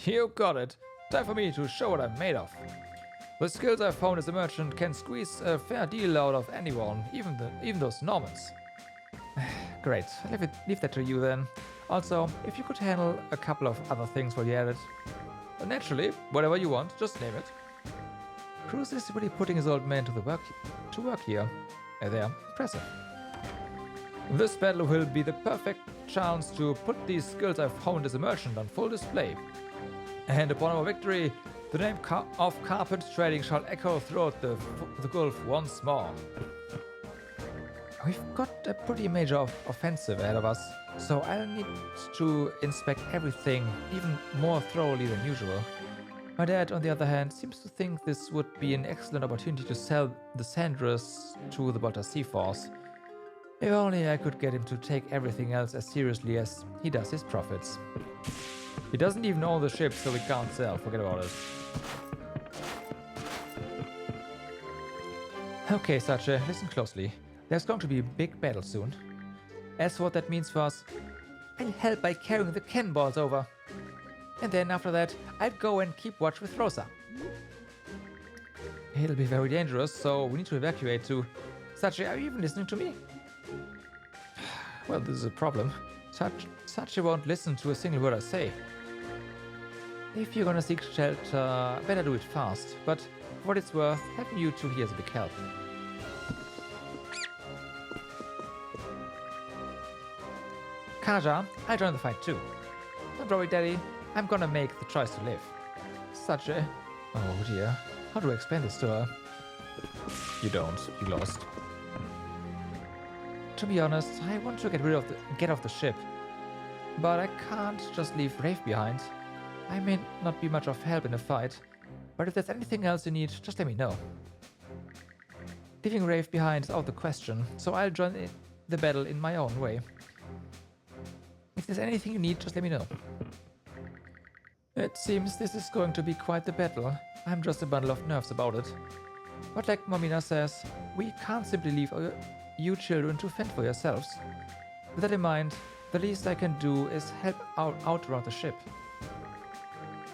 You got it. Time for me to show what I'm made of. The skills I've found as a merchant can squeeze a fair deal out of anyone, even those Normans. Great, I'll leave that to you then. Also, if you could handle a couple of other things while you're at it. Naturally, whatever you want, just name it. Cruz is really putting his old man to work here. They're impressive. This battle will be the perfect chance to put these skills I've honed as a merchant on full display. And upon our victory, the name of carpet trading shall echo throughout the Gulf once more. We've got a pretty major offensive ahead of us, so I'll need to inspect everything even more thoroughly than usual. My dad, on the other hand, seems to think this would be an excellent opportunity to sell the Sandras to the Belter Seaforce. If only I could get him to take everything else as seriously as he does his profits. He doesn't even own the ship, so we can't sell. Forget about it. Okay, Sache, listen closely. There's going to be a big battle soon. As for what that means for us, I'll help by carrying the cannonballs over. And then after that, I'd go and keep watch with Rosa. It'll be very dangerous, so we need to evacuate too. Sache, are you even listening to me? Well, this is a problem. Sache won't listen to a single word I say. If you're gonna seek shelter, better do it fast. But for what it's worth, having you two here is a big help. Kaja, I'll join the fight too. Don't worry, Daddy. I'm gonna make the choice to live. Sache. Oh dear. How do I explain this to her? You don't. You lost. To be honest, I want to get off the ship. But I can't just leave Rafe behind. I may not be much of help in a fight, but if there's anything else you need, just let me know. Leaving Rafe behind is out of the question, so I'll join the battle in my own way. If there's anything you need, just let me know. It seems this is going to be quite the battle. I'm just a bundle of nerves about it. But like Momina says, we can't simply leave you children to fend for yourselves. With that in mind, the least I can do is help out around the ship.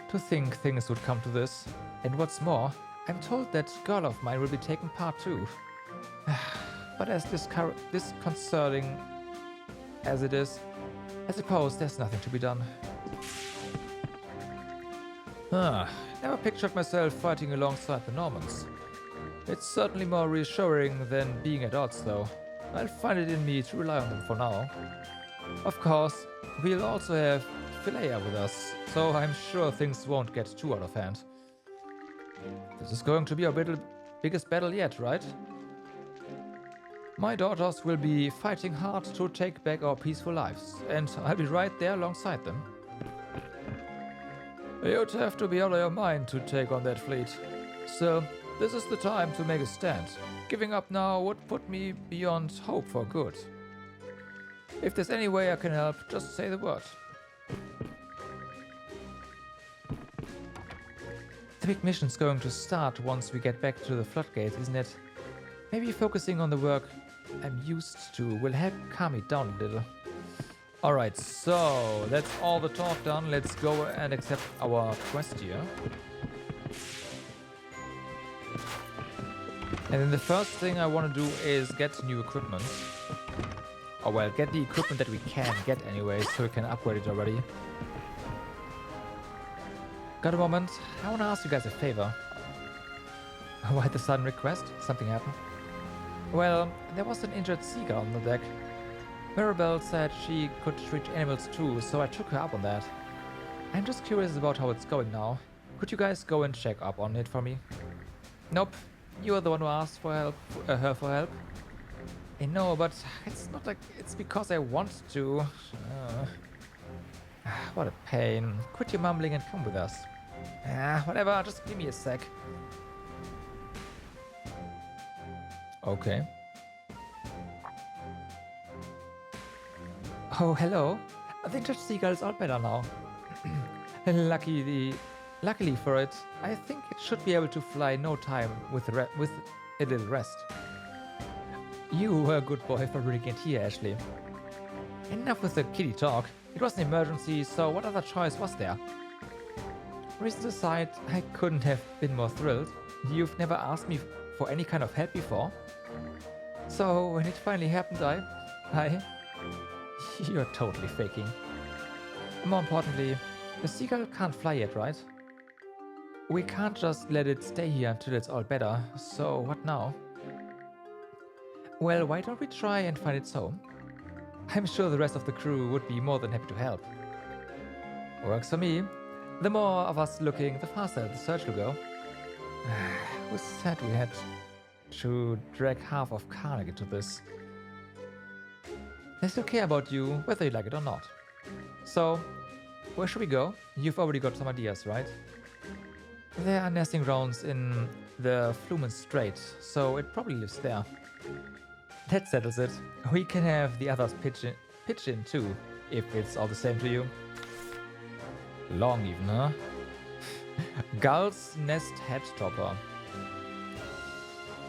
To think things would come to this. And what's more, I'm told that girl of mine will be taking part too. But as disconcerting as it is, I suppose there's nothing to be done. Never pictured myself fighting alongside the Normans. It's certainly more reassuring than being at odds, though. I'll find it in me to rely on them for now. Of course, we'll also have Philea with us, so I'm sure things won't get too out of hand. This is going to be our biggest battle yet, right? My daughters will be fighting hard to take back our peaceful lives, and I'll be right there alongside them. You'd have to be out of your mind to take on that fleet. So, this is the time to make a stand. Giving up now would put me beyond hope for good. If there's any way I can help, just say the word. The big mission's going to start once we get back to the floodgates, isn't it? Maybe focusing on the work I'm used to will help calm me down a little. Alright, so that's all the talk done. Let's go and accept our quest here. And then the first thing I want to do is get new equipment. Or well, get the equipment that we can get anyway, so we can upgrade it already. Got a moment? I want to ask you guys a favor. Why the sudden request? Something happened? Well, there was an injured seagull on the deck. Mirabelle said she could treat animals too, so I took her up on that. I'm just curious about how it's going now. Could you guys go and check up on it for me? Nope. You are the one who asked for help, her for help. I know, but it's not like it's because I want to. What a pain. Quit your mumbling and come with us. Whatever, just give me a sec. Okay. Oh, hello. The injured seagull is all better now. Luckily for it, I think it should be able to fly no time with a little rest. You were a good boy for bringing it here, Ashley. Enough with the kiddie talk. It was an emergency, so what other choice was there? Reasons aside, I couldn't have been more thrilled. You've never asked me for any kind of help before. So when it finally happened, You're totally faking. More importantly, the seagull can't fly yet, right? We can't just let it stay here until it's all better, so what now? Well, why don't we try and find its home? I'm sure the rest of the crew would be more than happy to help. Works for me. The more of us looking, the faster the search will go. Who said we had to drag half of Karnak into this? They still care about you, whether you like it or not. So, where should we go? You've already got some ideas, right? There are nesting grounds in the Flumen Strait, so it probably lives there. That settles it. We can have the others pitch in too, if it's all the same to you. Long even, huh? Gull's Nest Head Topper.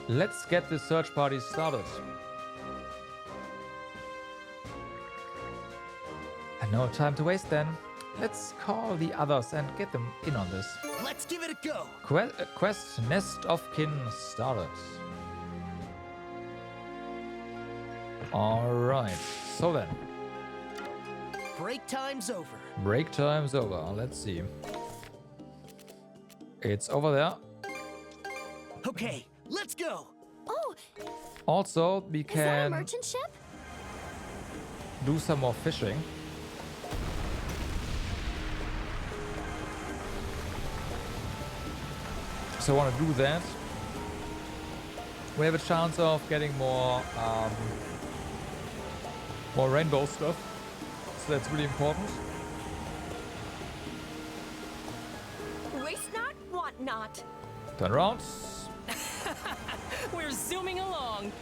Let's get the search party started. And no time to waste then. Let's call the others and get them in on this. Let's give it a go. Quest Nest of Kin started. Alright, so then. Break time's over. Break time's over. Let's see. It's over there. Okay, let's go. Oh, Also, we is that a can merchant ship? do some more fishing. So I want to do that. We have a chance of getting more rainbow stuff. So that's really important. Waste not, want not. Turn around. We're zooming along.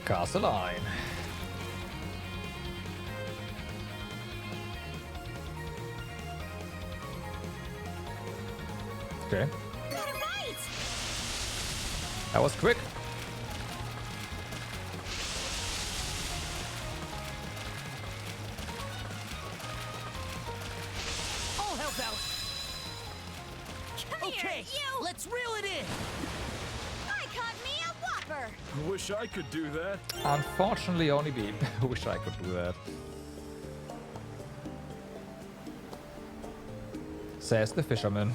Cast a line. Okay. Got it right! That was quick. I'll help out. Come Okay, here, you! let's reel it in. I caught me a whopper! I wish I could do that. Unfortunately, only me. I wish I could do that. Says the fisherman.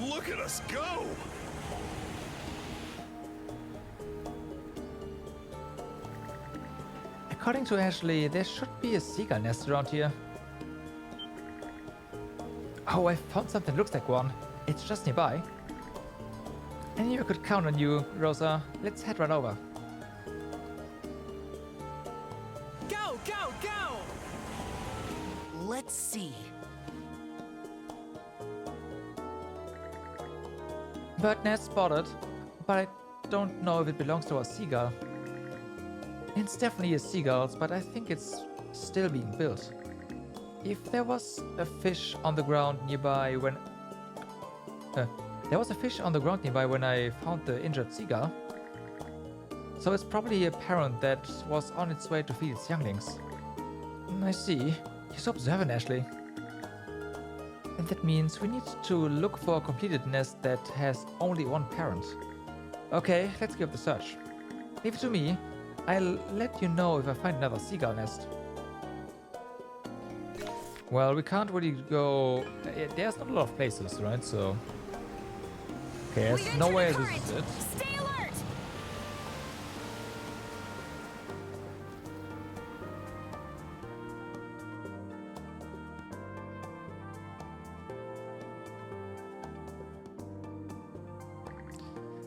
Look at us go! According to Ashley, there should be a seagull nest around here. Oh, I found something that looks like one. It's just nearby. I knew I could count on you, Rosa. Let's head right over. Go, go, go! Let's see. Bird nest spotted, but I don't know if it belongs to a seagull. It's definitely a seagull's, but I think it's still being built. If there was a fish on the ground nearby when... there was a fish on the ground nearby when I found the injured seagull. So it's probably a parent that was on its way to feed its younglings. I see. You're so observant, Ashley. And that means we need to look for a completed nest that has only one parent. Okay, let's give the search. Leave it to me. I'll let you know if I find another seagull nest. Well, we can't really go... There's not a lot of places, right? So... Okay, there's no way this is it. Stay alert!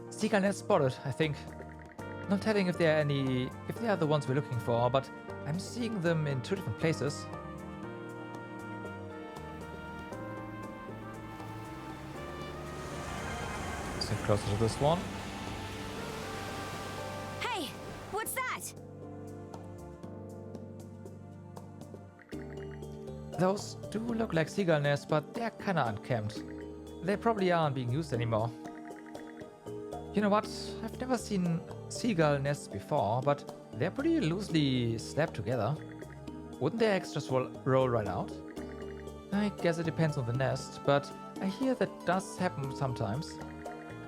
Seagull nest spotted, I think. Not telling if they are the ones we're looking for, but I'm seeing them in 2 different places. Let's get closer to this one. Hey, what's that? Those do look like seagull nests, but they're kinda unkempt. They probably aren't being used anymore. You know what? I've never seen seagull nests before, but they're pretty loosely slapped together. Wouldn't their eggs just roll right out? I guess it depends on the nest, but I hear that does happen sometimes.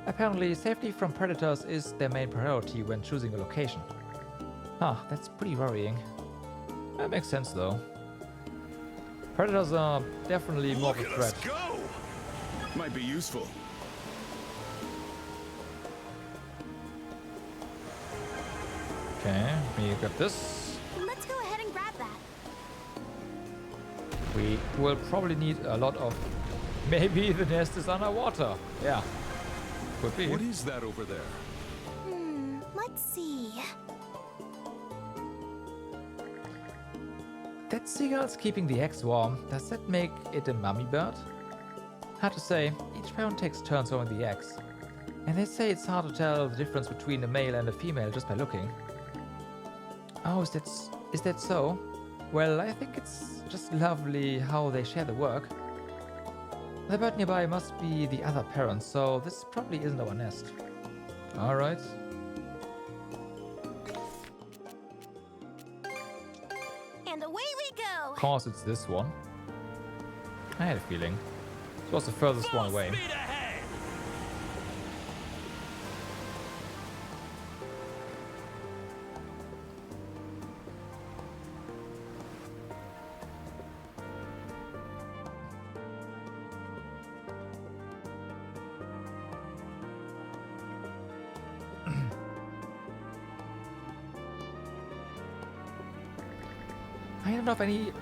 Apparently, safety from predators is their main priority when choosing a location. Huh, that's pretty worrying. That makes sense though. Predators are definitely more of a threat. Let's go! Might be useful. Okay, we got this. Let's go ahead and grab that. We will probably need a lot of... Maybe the nest is underwater. Yeah, could be. What is that over there? Let's see. That seagull's keeping the eggs warm. Does that make it a mummy bird? Hard to say. Each parent takes turns throwing the eggs. And they say it's hard to tell the difference between a male and a female just by looking. Oh, is that so? Well, I think it's just lovely how they share the work. The bird nearby must be the other parent, so this probably isn't our nest. Alright. And away we go! Of course it's this one. I had a feeling. It was the furthest one away. I don't know if any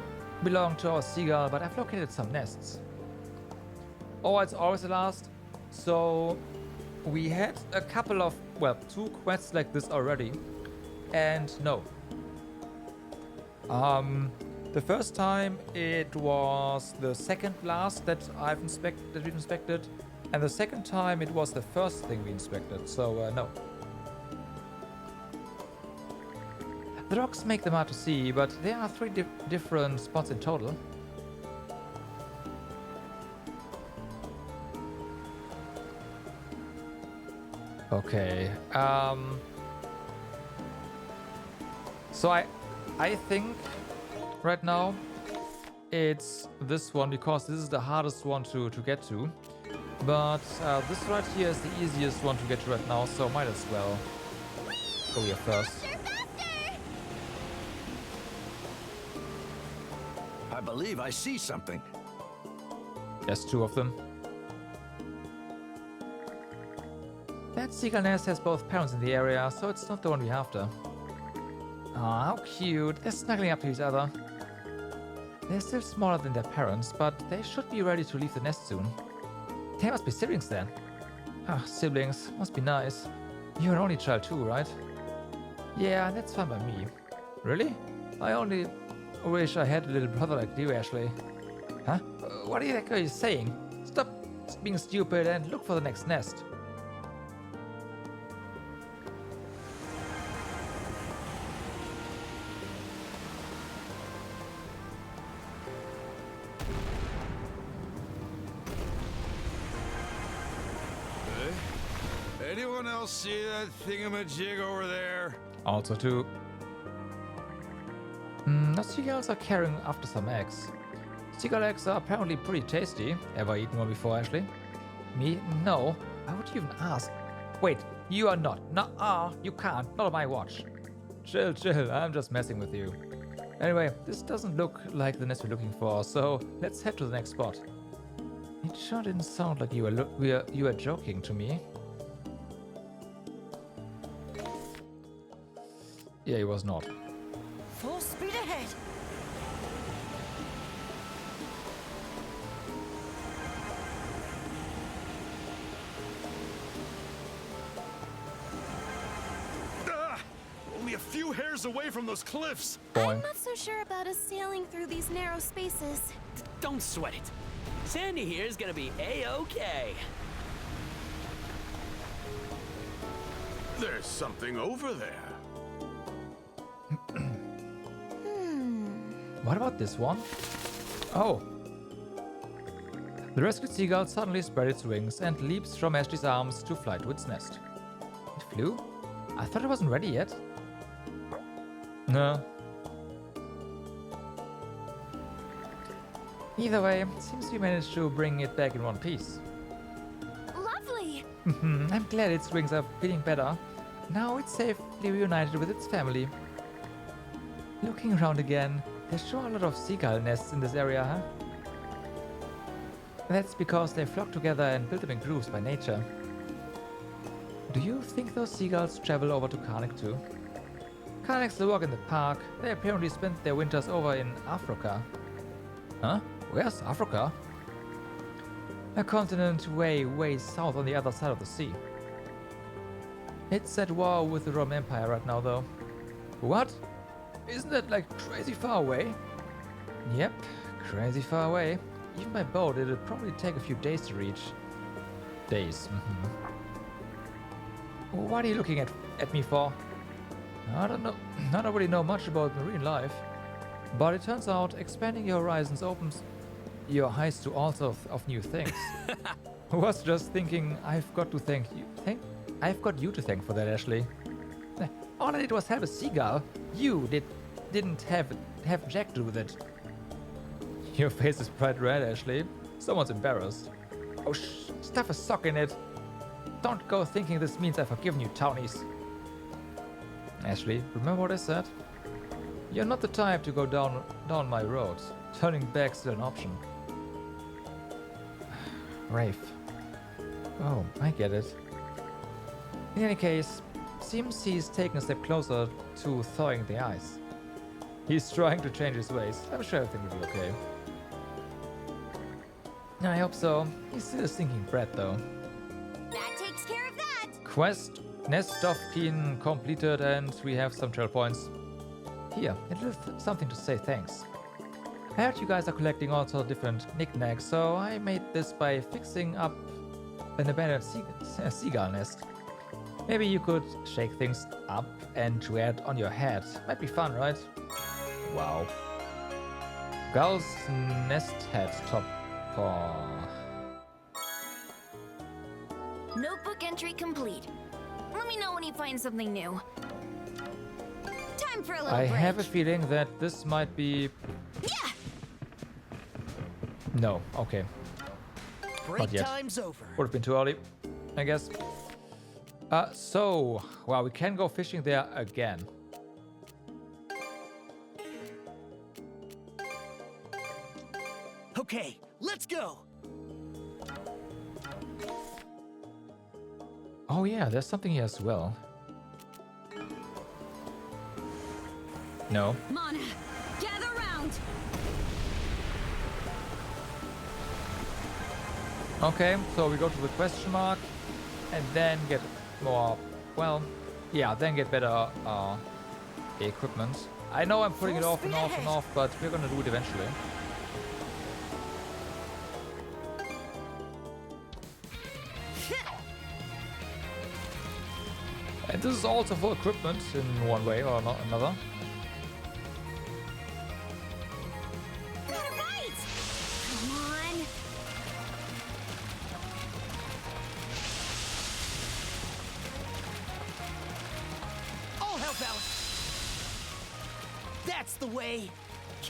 belong to our seagull, but I've located some nests. Oh, it's always the last. So we had a couple of, well, 2 quests like this already, and no. The first time it was the second last that we've inspected, and the second time it was the first thing we inspected. So no. The rocks make them hard to see, but there are 3 different spots in total. Okay. So I think right now it's this one because this is the hardest one to get to. But this right here is the easiest one to get to right now, so might as well go here first. I believe I see something. There's 2 of them. That seagull nest has both parents in the area, so it's not the one we're after. Aw, how cute. They're snuggling up to each other. They're still smaller than their parents, but they should be ready to leave the nest soon. They must be siblings then. Ah, siblings. Must be nice. You're an only child too, right? Yeah, that's fine by me. Really? I only wish I had a little brother like you, Ashley. Huh? What the heck are you saying? Stop being stupid and look for the next nest. Anyone else see that thingamajig over there? Also too. The seagulls are carrying after some eggs. Seagull eggs are apparently pretty tasty. Ever eaten one before, Ashley? Me? No. Why would you even ask? Wait, you are not. Nuh-uh, you can't. Not on my watch. Chill, I'm just messing with you. Anyway, this doesn't look like the nest we're looking for, so let's head to the next spot. It sure didn't sound like you were joking to me. Yeah, he was not. Full speed ahead. Only a few hairs away from those cliffs. I'm not so sure about us sailing through these narrow spaces. Don't sweat it. Sandy here is gonna be A-okay. There's something over there. What about this one? Oh. The rescued seagull suddenly spread its wings and leaps from Ashley's arms to fly to its nest. It flew? I thought it wasn't ready yet. No. Either way, it seems we managed to bring it back in one piece. Lovely! I'm glad its wings are feeling better. Now it's safely reunited with its family. Looking around again, there's sure a lot of seagull nests in this area, huh? That's because they flock together and build them in groups by nature. Do you think those seagulls travel over to Karnak too? Karnak's the walk in the park. They apparently spent their winters over in Africa. Huh? Where's Africa? A continent way, way south on the other side of the sea. It's at war with the Roman Empire right now, though. What? Isn't that like crazy far away? Yep, crazy far away. Even by boat, it'll probably take a few days to reach. Days. What are you looking at me for? I don't know. I don't really know much about marine life. But it turns out expanding your horizons opens your eyes to all sorts of new things. I was just thinking I've got you to thank for that, Ashley. All I did was help a seagull. You didn't have jack to do with it. Your face is bright red, Ashley. Someone's embarrassed. Oh, stuff a sock in it. Don't go thinking this means I've forgiven you, townies. Ashley, remember what I said? You're not the type to go down my road. Turning back's still an option. Rafe. Oh, I get it. In any case, seems he's taken a step closer to thawing the ice. He's trying to change his ways. I'm sure everything will be okay. I hope so. He's still a stinking brat, though. That takes care of that. Quest Nest of Keen completed, and we have some trail points. Here, a little something to say thanks. I heard you guys are collecting all sorts of different knickknacks, so I made this by fixing up an abandoned seagull nest. Maybe you could shake things up and wear it on your head. Might be fun, right? Wow. Gull's nest head top. Notebook entry complete. Let me know when you find something new. Time for a little break. I have a feeling that this might be... Yeah! No, okay. Break Not yet. time's over. Would have been too early, I guess. So, wow, we can go fishing there again. Okay, let's go. Oh yeah, there's something here as well. No. Mana, gather round. Okay, so we go to the question mark and then get more, well, yeah, then get better equipment. I know I'm putting it off and off and off, but we're gonna do it eventually. And this is also for equipment in one way or another. Got it right! Come on! I'll help out. That's the way.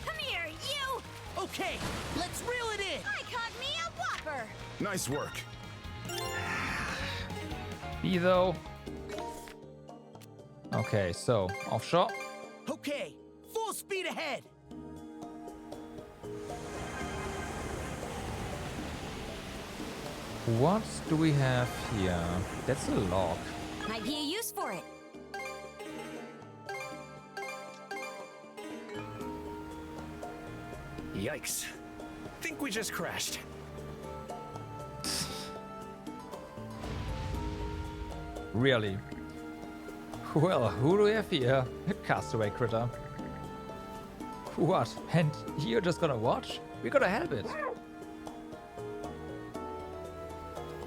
Come here, you! Okay, let's reel it in. I caught me a whopper! Nice work. B though. Okay, so offshore. Okay, full speed ahead. What do we have here? That's a log. Might be a use for it. Yikes. Think we just crashed. Really? Well, who do we have here? A castaway critter. What? And you're just gonna watch? We gotta help it.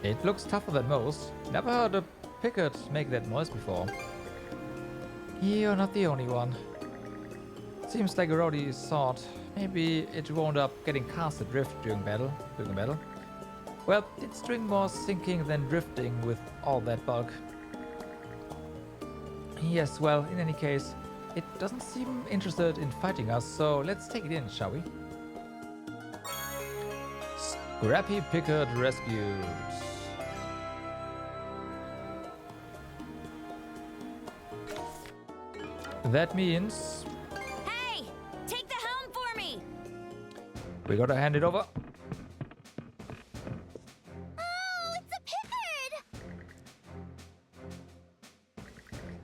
It looks tougher than most. Never heard a picket make that noise before. You're not the only one. Seems like a rowdy sort. Maybe it wound up getting cast adrift during battle. Well, it's doing more sinking than drifting with all that bulk. Yes, well, in any case, it doesn't seem interested in fighting us, so let's take it in, shall we? Scrappy Pickard rescued. That means... Hey! Take the helm for me! we gotta hand it over. Oh, it's a Pickard!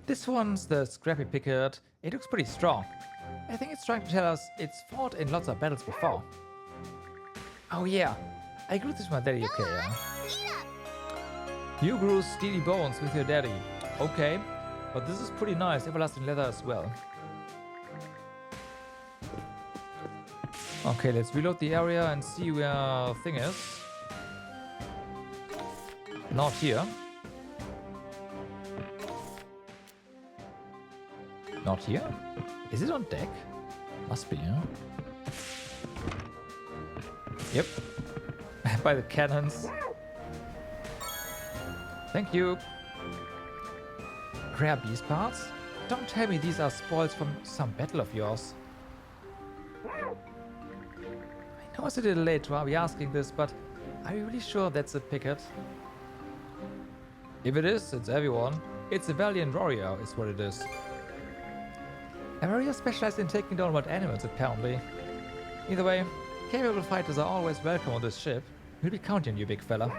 This one's the Scrappy Pickard. It looks pretty strong. I think it's trying to tell us it's fought in lots of battles before. Oh yeah, I grew this with my daddy, okay, yeah. You grew steely bones with your daddy. Okay, but this is pretty nice, everlasting leather as well. Okay, let's reload the area and see where thing is. Not here. Not here? Is it on deck? Must be, huh? Yep. By the cannons. Thank you. Rare beast parts? Don't tell me these are spoils from some battle of yours. I know it's a little late to be asking this, but are you really sure that's a picket? If it is, it's everyone. It's a valiant warrior, is what it is. A warrior specialized in taking down wild animals, apparently. Either way, capable fighters are always welcome on this ship. We'll be counting on you, big fella.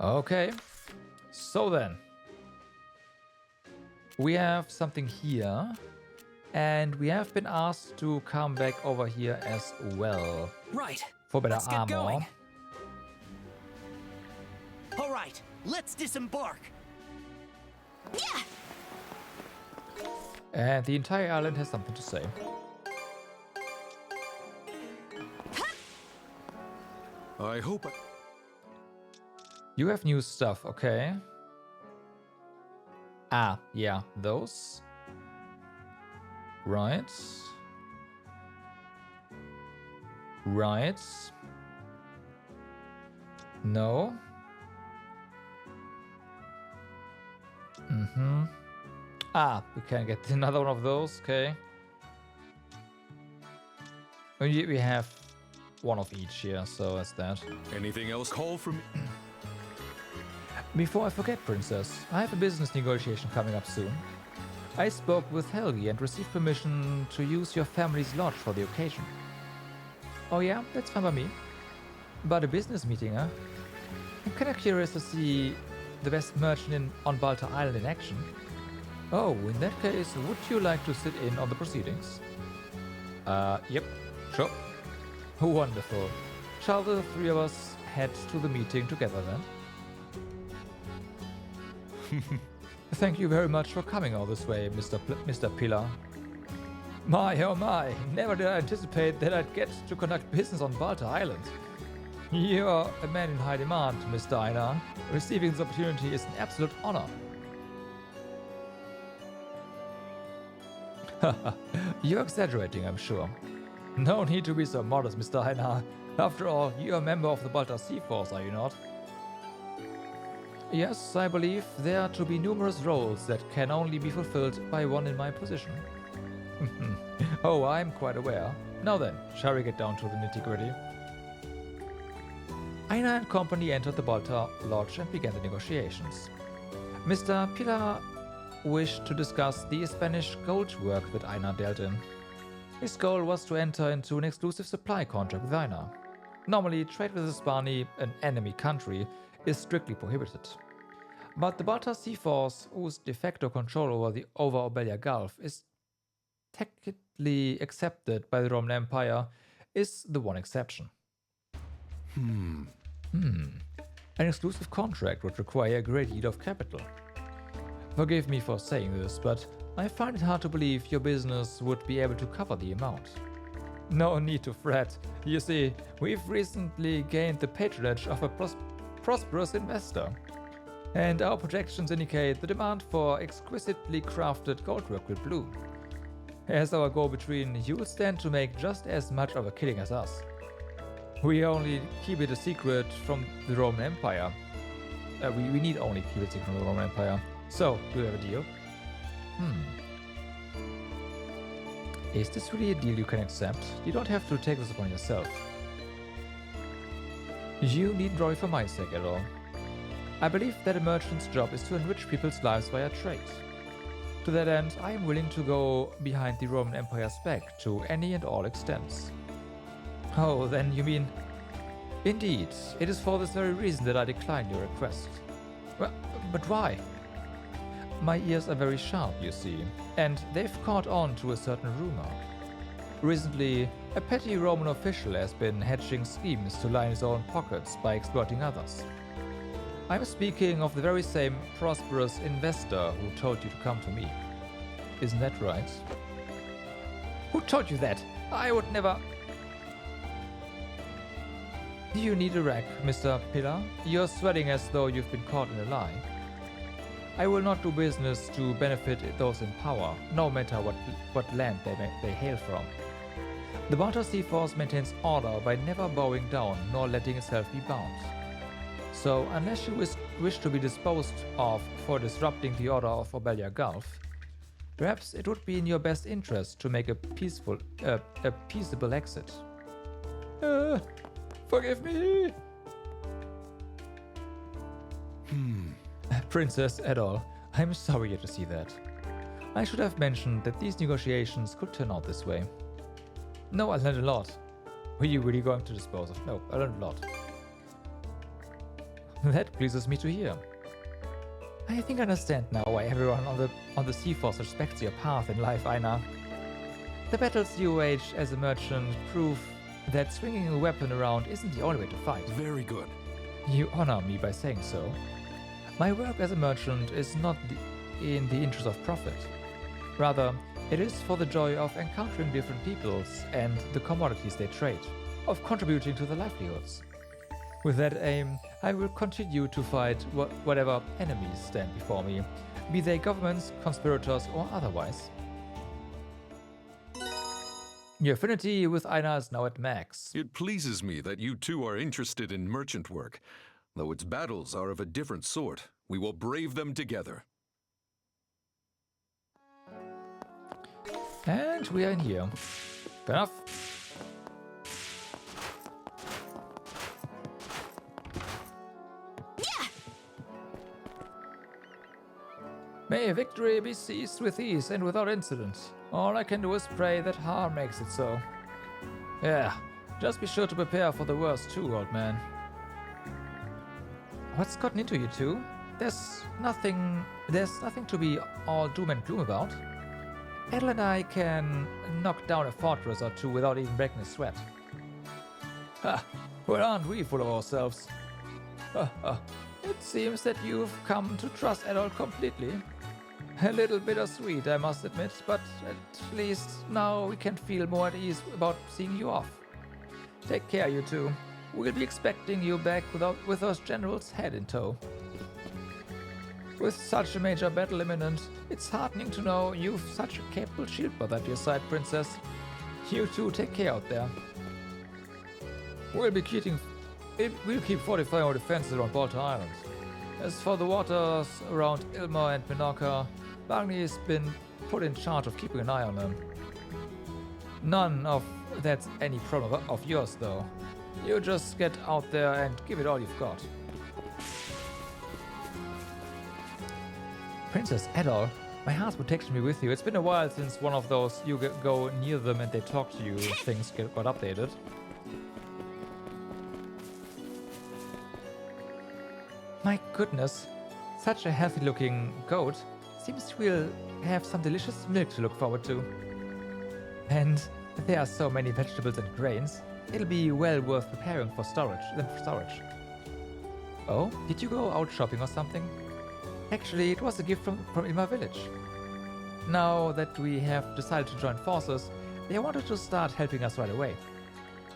Okay, so then. We have something here. And we have been asked to come back over here as well. Right. For better Let's get armor. going. All right, let's disembark. Yeah. And the entire island has something to say. I hope You have new stuff, okay. Ah, yeah, those. Right. Right. No. Mm-hmm. Ah, we can get another one of those, okay. We have one of each here, so that's that. anything else call from me. Before I forget, Princess, I have a business negotiation coming up soon. I spoke with Helgi and received permission to use your family's lodge for the occasion. Oh yeah, that's fine by me. But a business meeting, huh? I'm kinda curious to see the best merchant on Balta Island in action. Oh, in that case, would you like to sit in on the proceedings? Yep, sure. Wonderful. Shall the three of us head to the meeting together then? Thank you very much for coming all this way, Mr. Pilar. My, oh my, never did I anticipate that I'd get to conduct business on Balta Island. You're a man in high demand, Mr. Einar. Receiving this opportunity is an absolute honor. You're exaggerating, I'm sure. No need to be so modest, Mr. Einar. After all, you're a member of the Balta Sea Force, are you not? Yes, I believe there are to be numerous roles that can only be fulfilled by one in my position. Oh, I'm quite aware. Now then, shall we get down to the nitty-gritty? Einar and company entered the Balta Lodge and began the negotiations. Mr. Pilar wished to discuss the Spanish gold work that Einar dealt in. His goal was to enter into an exclusive supply contract with Einar. Normally, trade with Hispani, an enemy country, is strictly prohibited. But the Baltar Sea Force, whose de facto control over Obelia Gulf is technically accepted by the Roman Empire, is the one exception. An exclusive contract would require a great deal of capital. Forgive me for saying this, but I find it hard to believe your business would be able to cover the amount. No need to fret. You see, we've recently gained the patronage of a prosperous investor. And our projections indicate the demand for exquisitely crafted goldwork will bloom. As our go-between, you'll stand to make just as much of a killing as us. We only keep it a secret from the Roman Empire. We need only keep it a secret from the Roman Empire. So, do you have a deal? Is this really a deal you can accept? You don't have to take this upon yourself. You needn't worry for my sake at all. I believe that a merchant's job is to enrich people's lives via trade. To that end, I am willing to go behind the Roman Empire's back to any and all extents. Oh, then you mean... Indeed, it is for this very reason that I decline your request. Well, but why? My ears are very sharp, you see, and they've caught on to a certain rumor. Recently, a petty Roman official has been hatching schemes to line his own pockets by exploiting others. I'm speaking of the very same prosperous investor who told you to come to me. Isn't that right? Who told you that? I would never... Do you need a rack, Mr. Pillar? You're sweating as though you've been caught in a lie. I will not do business to benefit those in power, no matter what land they hail from. The Baltar Sea Force maintains order by never bowing down nor letting itself be bound. So, unless you wish to be disposed of for disrupting the order of Obelia Gulf, perhaps it would be in your best interest to make a peaceable exit. Forgive me! Princess Adol, I'm sorry to see that. I should have mentioned that these negotiations could turn out this way. No, I learned a lot. Were you really going to dispose of? No, I learned a lot. That pleases me to hear. I think I understand now why everyone on the Sea Force respects your path in life, Aina. The battles you waged as a merchant prove that swinging a weapon around isn't the only way to fight. Very good. You honor me by saying so. My work as a merchant is not in the interest of profit. Rather, it is for the joy of encountering different peoples and the commodities they trade, of contributing to their livelihoods. With that aim, I will continue to fight whatever enemies stand before me, be they governments, conspirators, or otherwise. Your affinity with Aina is now at max. It pleases me that you two are interested in merchant work. Though its battles are of a different sort, we will brave them together. And we are in here. Fair enough. May victory be seized with ease and without incident. All I can do is pray that harm makes it so. Yeah, just be sure to prepare for the worst too, old man. What's gotten into you two? There's nothing to be all doom and gloom about. Edel and I can knock down a fortress or two without even breaking a sweat. Ha! Well, aren't we full of ourselves? It seems that you've come to trust Edel completely. A little bittersweet, I must admit, but at least now we can feel more at ease about seeing you off. Take care, you two. We'll be expecting you back with those generals head in tow. With such a major battle imminent, it's heartening to know you've such a capable shield brother at your side, Princess. You two take care out there. We'll keep fortifying our defenses around Baltar Island. As for the waters around Ilma and Minorca, Bagni's been put in charge of keeping an eye on them. None of that's any problem of yours, though. You just get out there and give it all you've got. Princess Adol, my heart's protection be with you. It's been a while since one of those you go near them and they talk to you things got updated. My goodness, such a healthy looking goat seems we'll have some delicious milk to look forward to. And there are so many vegetables and grains, it'll be well worth preparing for storage. Oh, did you go out shopping or something? Actually, it was a gift from Ilma village. Now that we have decided to join forces, they wanted to start helping us right away.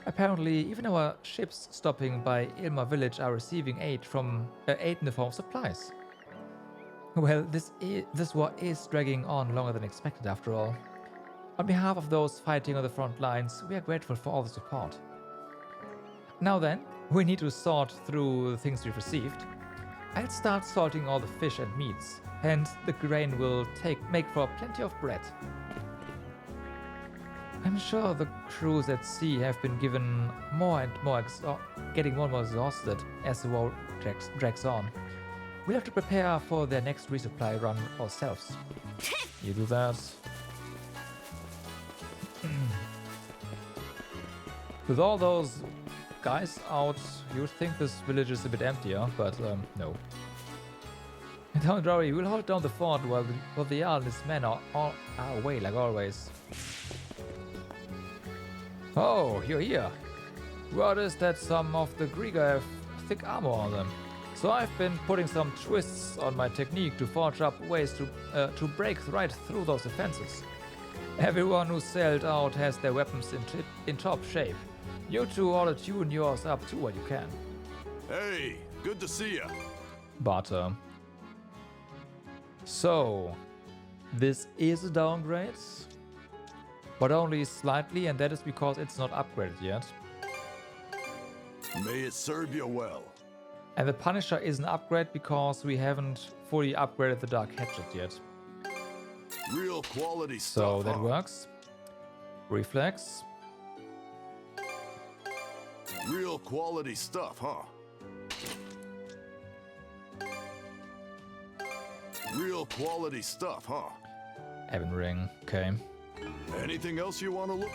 Apparently, even our ships stopping by Ilma village are receiving aid in the form of supplies. Well, this war is dragging on longer than expected after all. On behalf of those fighting on the front lines, we are grateful for all the support. Now then, we need to sort through the things we've received. I'll start salting all the fish and meats, and the grain will make for plenty of bread. I'm sure the crews at sea have been getting more and more exhausted as the war drags on. We'll have to prepare for their next resupply run ourselves. You do that. With all those guys out, you'd think this village is a bit emptier, but no. Don't worry, we'll hold down the fort while the Jarl and his men are away like always. Oh, you're here. Word is that some of the Grieger have thick armor on them. So I've been putting some twists on my technique to forge up ways to break right through those defenses. Everyone who sailed out has their weapons in top shape. You two ought to tune yours up too what you can. Hey, good to see ya. But, so, this is a downgrade, but only slightly, and that is because it's not upgraded yet. May it serve you well. And the Punisher is an upgrade because we haven't fully upgraded the Dark Hatchet yet. Real quality stuff. So that works. Reflex. Real quality stuff, huh? Real quality stuff, huh? Ebon Ring, okay. Anything else you want to look?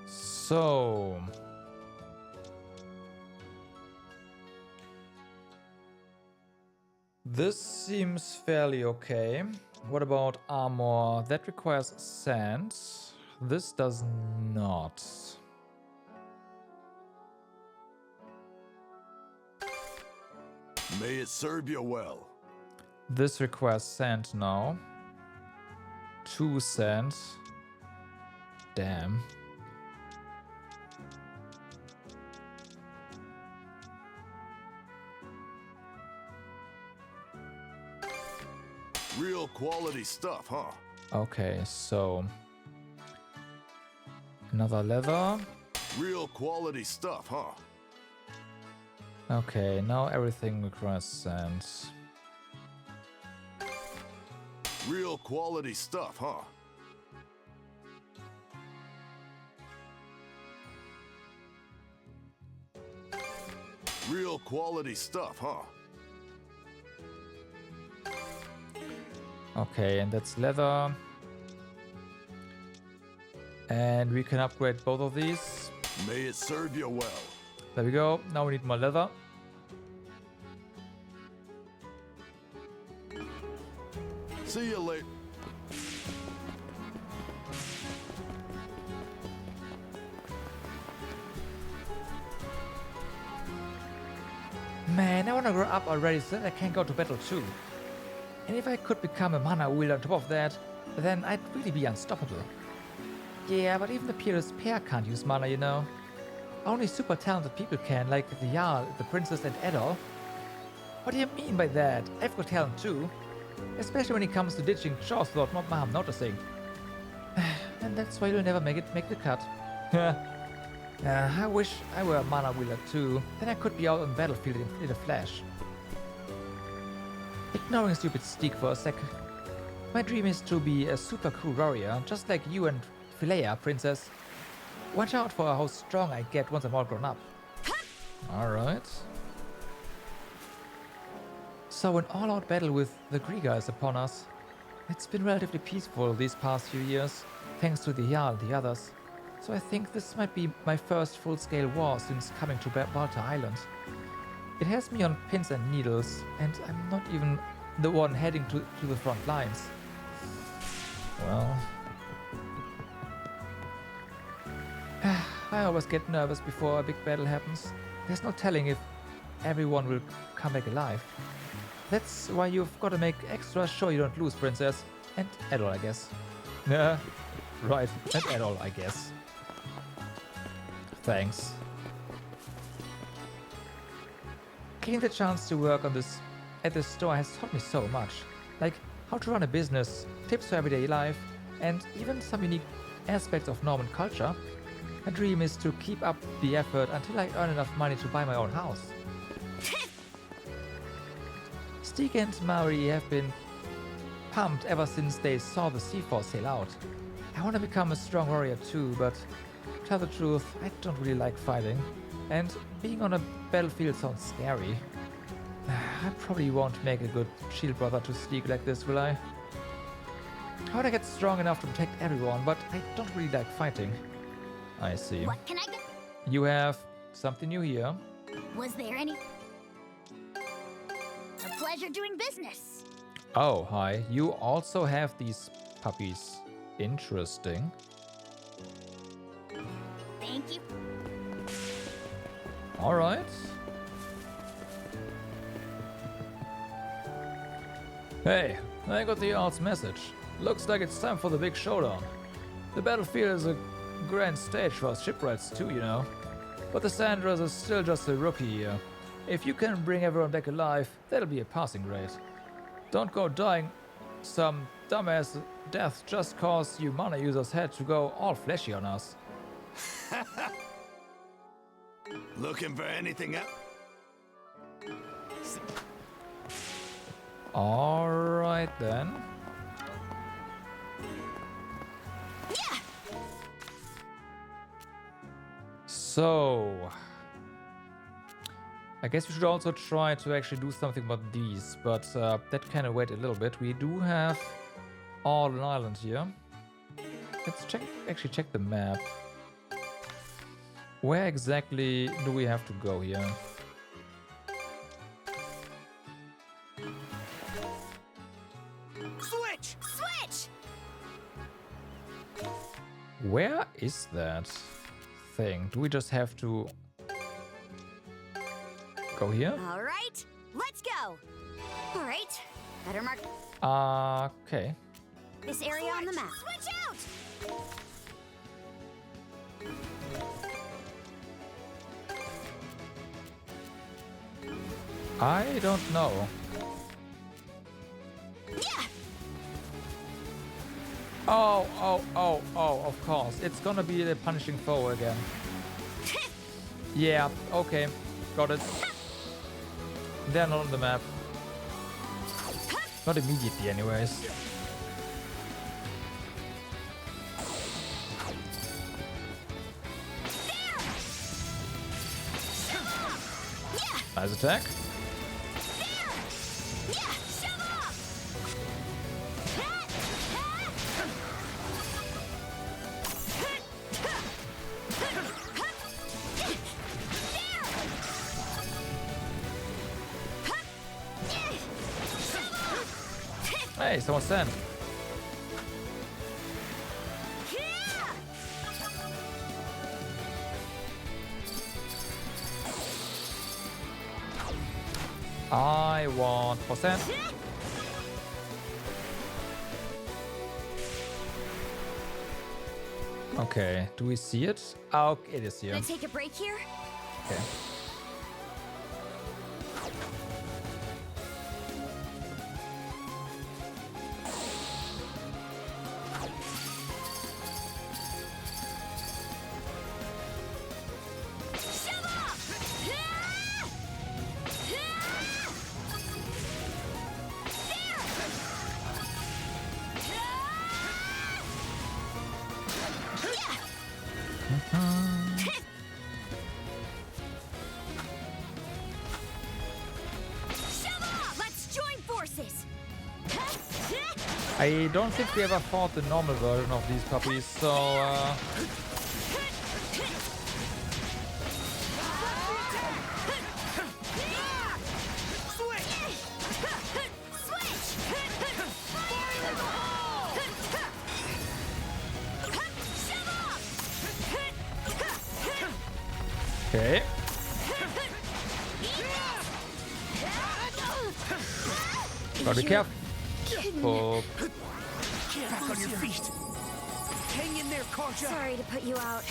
So... this seems fairly okay. What about armor? That requires sand. This does not. May it serve you well. This requires sand now. 2 sand. Damn. Real quality stuff, huh? Okay, so... another leather. Real quality stuff, huh? Okay, now everything requires sand. Real quality stuff, huh? Real quality stuff, huh? Okay, and that's leather. And we can upgrade both of these. May it serve you well. There we go. Now we need more leather. See you later. Man, I wanna grow up already so that I can go to battle too. And if I could become a mana wielder on top of that, then I'd really be unstoppable. Yeah, but even the purest pair can't use mana, you know. Only super talented people can, like the Jarl, the Princess, and Adol. What do you mean by that? I've got talent too. Especially when it comes to ditching chores without mom noticing. And that's why you'll never make the cut. I wish I were a mana wielder too. Then I could be out on the battlefield in a flash. Ignoring stupid Steak for a sec. My dream is to be a super cool warrior, just like you and Philea, Princess. Watch out for how strong I get once I'm all grown up. Alright. So an all-out battle with the Grieger is upon us. It's been relatively peaceful these past few years, thanks to the Jarl and the others. so I think this might be my first full-scale war since coming to Balta Island. It has me on pins and needles, and I'm not even the one heading to the front lines. Well... I always get nervous before a big battle happens. There's no telling if everyone will come back alive. That's why you've got to make extra sure you don't lose, Princess. And at all, I guess. Yeah, right. And at all, I guess. Thanks. Getting the chance to work on this at this store has taught me so much. Like how to run a business, tips for everyday life, and even some unique aspects of Norman culture. My dream is to keep up the effort until I earn enough money to buy my own house. Stieg and Maori have been pumped ever since they saw the Sea-Force sail out. I want to become a strong warrior too, but to tell the truth, I don't really like fighting. And being on a battlefield sounds scary. I probably won't make a good shield brother to Stieg like this, will I? How would I get strong enough to protect everyone, but I don't really like fighting. I see. What can I get? You have something new here. Was there any? A pleasure doing business. Oh, hi. You also have these puppies. Interesting. Thank you. All right. Hey, I got the Jarl's message. Looks like it's time for the big showdown. The battlefield is a grand stage for shipwrights too, you know. But the Sandras is still just a rookie here. If you can bring everyone back alive, that'll be a passing grade. Don't go dying some dumbass death just cause you mana users had to go all fleshy on us. Looking for anything else? Alright then. Yeah. So... I guess we should also try to actually do something about these, but that can wait a little bit. We do have all an island here. Let's actually check the map. Where exactly do we have to go here? Switch! Switch! Where is that thing? Do we just have to go here? All right, let's go. All right, better mark Okay. this area on the map. Switch out! I don't know. Yeah. Oh, of course. It's gonna be the punishing foe again. Yeah, okay. Got it. They're not on the map. Not immediately, anyways. Nice attack. Hey, someone sent. I want percent. Okay, do we see it? Oh, it is here. Gonna take a break here? Okay. Let's join forces. I don't think we ever fought the normal version of these puppies, so Okay. Gotta be careful. Oh. Get back on your feet. Hang in there, Karja. Sorry to put you out.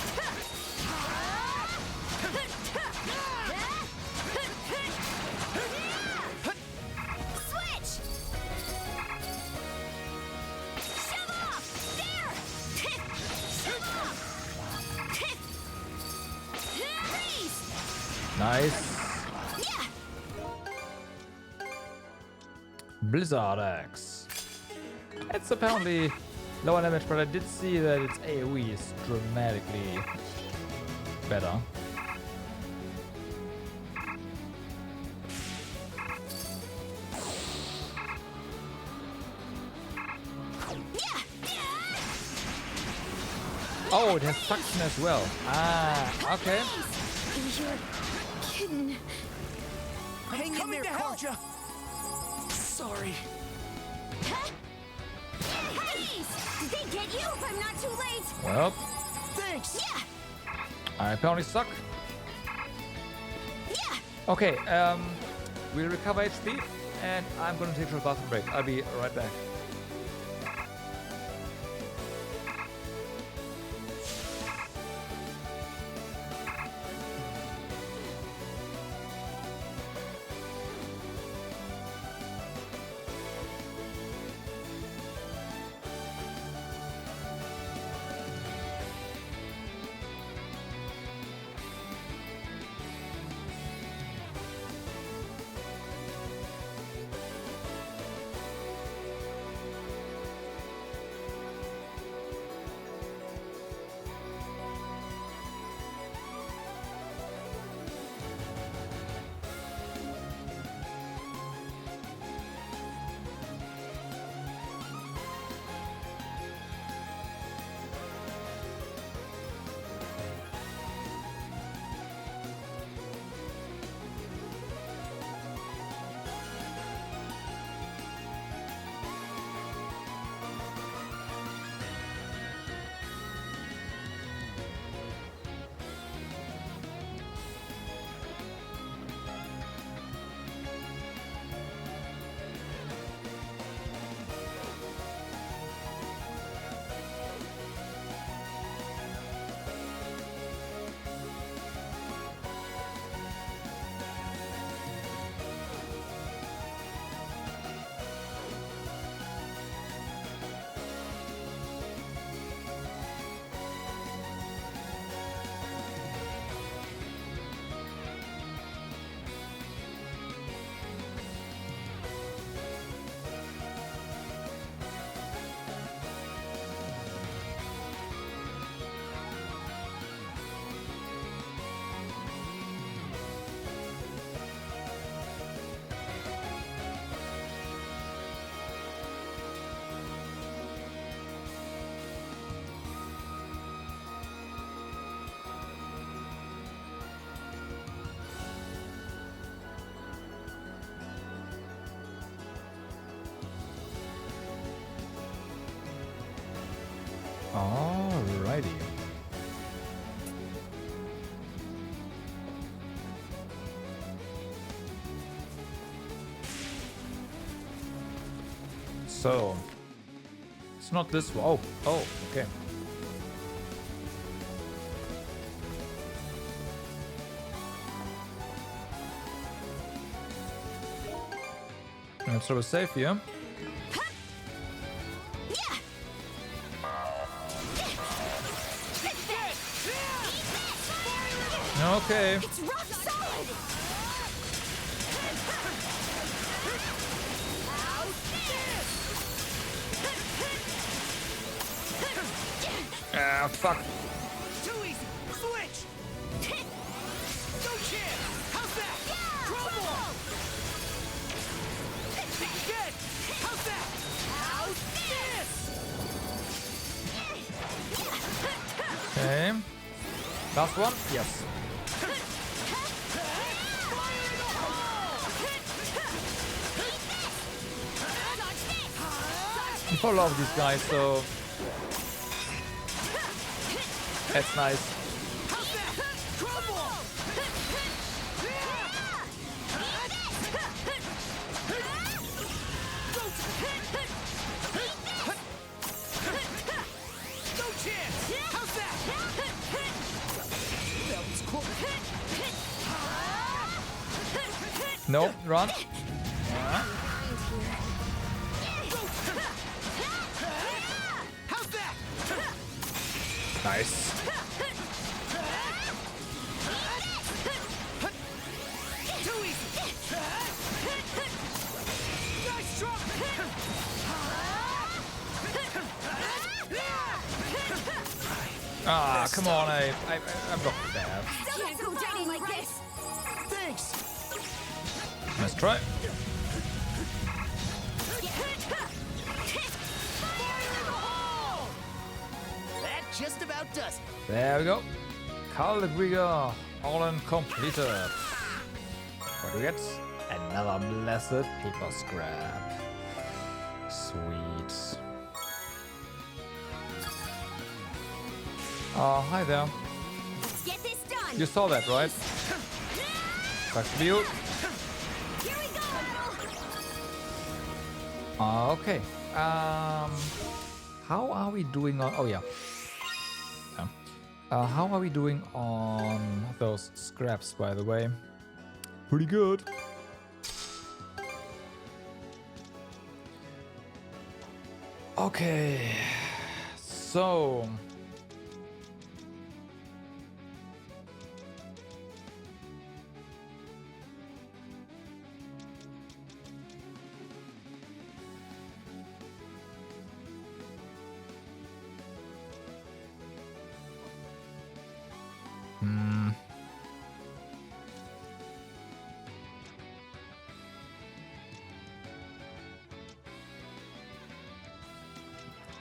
Switch! Shove off! There! Shove off! Freeze! Nice. Blizzard Axe. It's apparently lower damage, but I did see that its AoE is dramatically better. Oh, it has suction as well. Ah, okay. You're kidding. Hang in there, Karja. Sorry. Did they get you? I'm not too late. Well, thanks. Yeah. I apparently suck. Yeah. Okay, we'll recover HP, and I'm gonna take a bathroom break. I'll be right back. Alrighty. So, it's not this one. Oh, okay. Let's throw a save here. Okay. It's rock solid. Ah, fuck. Too easy. Switch. No chance. How's that? Trouble. Good. How's that? How's this? Okay. Last one? Yes. I follow all of these guys, so that's nice. No, run. How's that? Nice. Too easy. Nice try. Ah, come on, I'm not bad. Can't go down like this. Thanks. Let's try. That just about does it. There we go. Carl the Grieger, all in completed. What do we get? Another blessed paper scrap. Sweet. Oh, hi there. Let's get this done. You saw that, right? Back to you. Here we go. Okay. How are we doing on? Oh yeah. How are we doing on those scraps, by the way? Pretty good. Okay. So.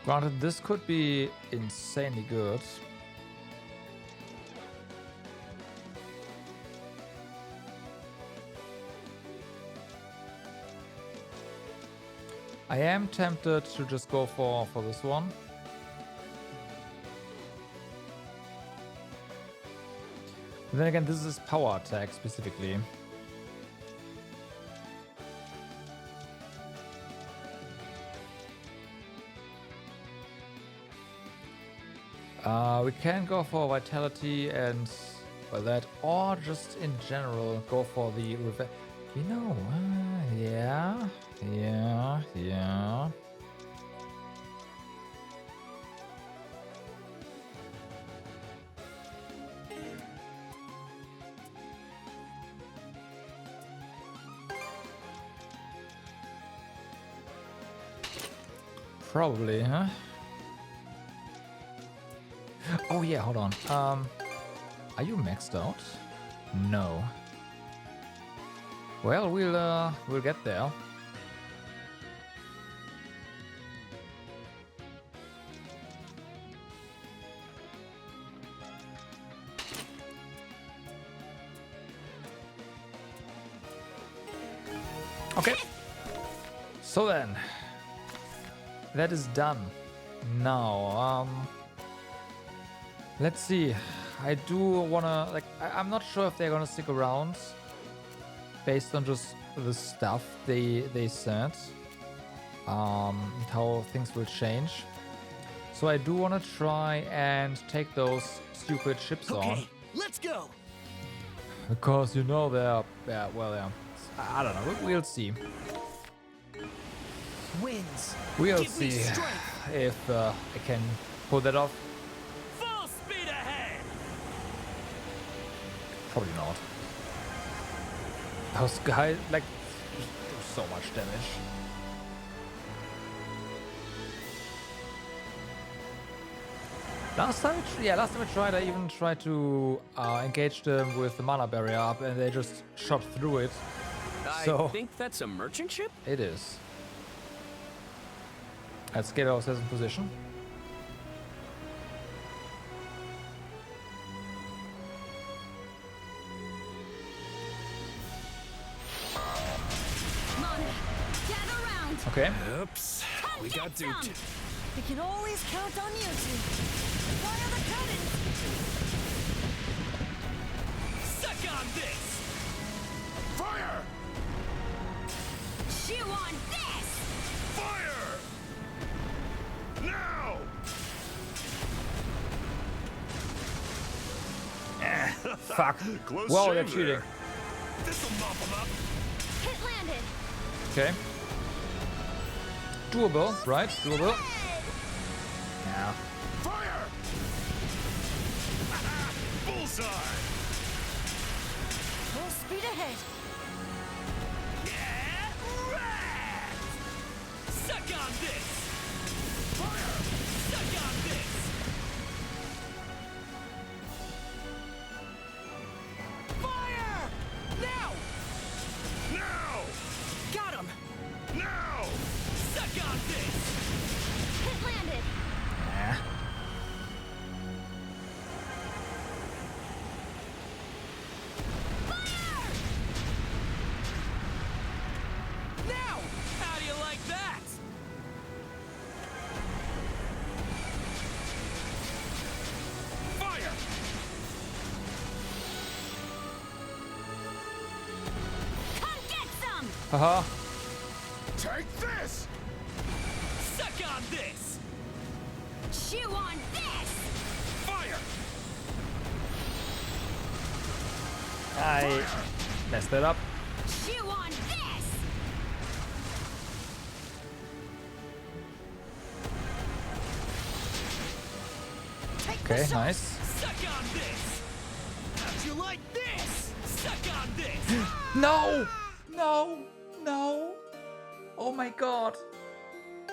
Granted, this could be insanely good. I am tempted to just go for this one. But then again, this is power attack specifically. We can go for vitality and that, or just in general go for the revenge. You know, yeah. Probably, huh? Oh yeah, hold on. Are you maxed out? No. Well, we'll get there. Okay. So then, that is done. Now, let's see. I do wanna, like, I'm not sure if they're gonna stick around based on just the stuff they said, how things will change. So I do wanna try and take those stupid ships on. Let's go. Because you know they're I don't know. We'll see. Wins. We'll Give me see strength. if I can pull that off. Full speed ahead. Probably not. Those guys, like, do so much damage. Last time I tried, I even tried to engage them with the mana barrier up, and they just shot through it. I think that's a merchant ship? It is. Let's get ourselves in position. Mana, gather round. Okay. Oops, we got duped. We can always count on you two. Fire the cannons! Suck on this. Fire! Chew on this. Fire! Now! Fuck. Close Whoa, shave they're cheating. there. This'll mop 'em up. Okay. Doable, right? Doable. Yeah. Fire! Bullseye! Full speed ahead. Suck on this! Fire! Suck on this! Fire! Now! Now! Got him! Now! Suck on this! Hit landed. Nah. Now! How do you like that? Fire! Come get some. Haha. Take this! Suck on this! Chew on this. Fire! I messed it up. Chew on this. Okay, nice. Suck on this! How'd you like this? Suck on this! No! No! No! Oh my god.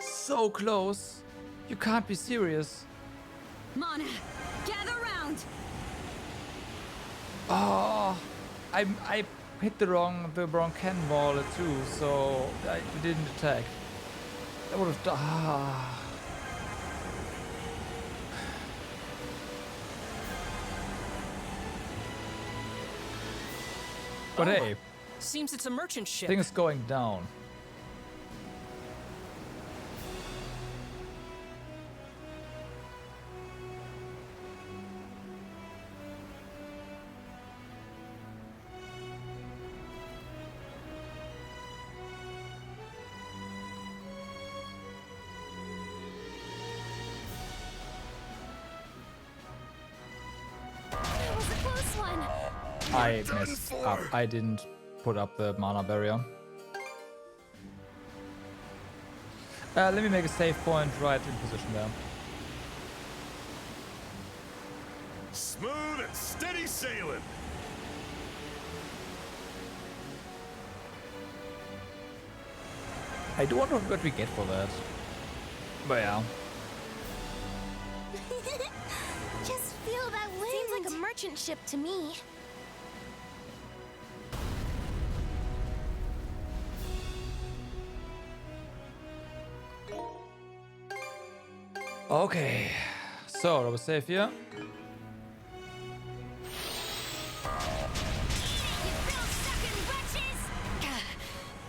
So close. You can't be serious. Mana, gather round. Oh, I hit the wrong cannonball too, so I didn't attack. That would have done. But hey, Seems it's a merchant ship. things going down. That was a close one. I messed up. I didn't put up the mana barrier. Let me make a save point right in position there. Smooth and steady sailing. I do wonder what we get for that. But yeah. Just feel that wind. Seems like a merchant ship to me. Okay. So, double save here.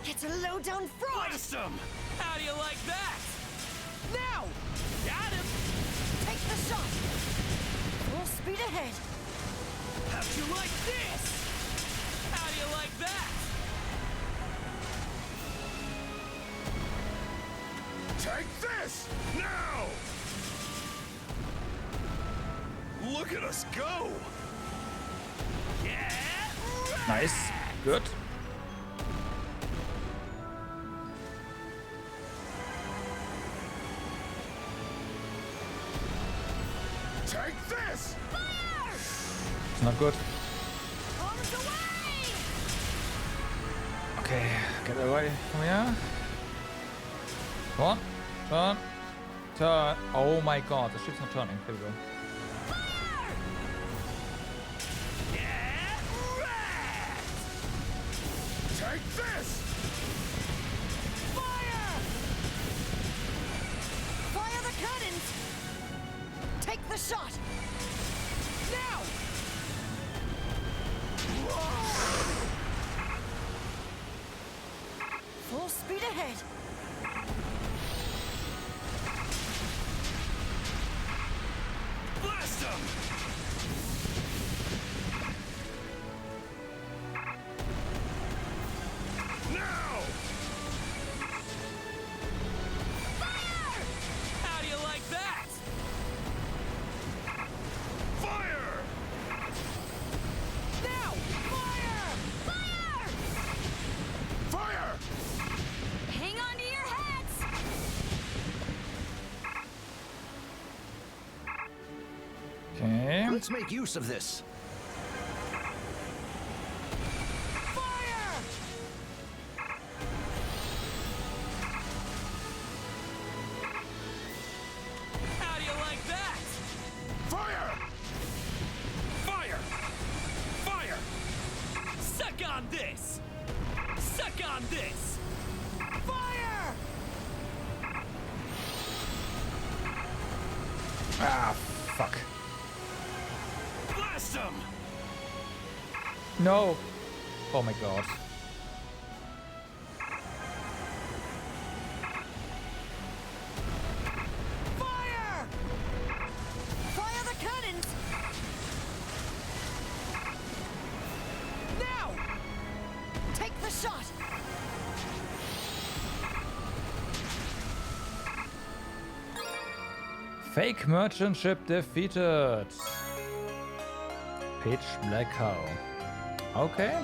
It's a low-down fraud! Blast him! How do you like that? Now! Got him! Take the shot. Full speed ahead. How'd you like this? How do you like that? Take this! Now! Look at us go! Nice. Good. Take this! It's not good. Okay, get away from here. Come on. Turn. Turn. Oh my god, the ship's not turning. There we go. Take this! Fire! Fire the cannons. Take the shot. Now! Full speed ahead. Blast him! Now! How do you like that? Okay. Let's make use of this. How do you like that? Fire! Fire! Fire! Suck on this! Suck on this! Fire! Ah, fuck. Blast him! No. Oh my god. Fire! Fire the cannons! Now! Take the shot! Fake merchant ship defeated. Pitch Black Cow. Okay.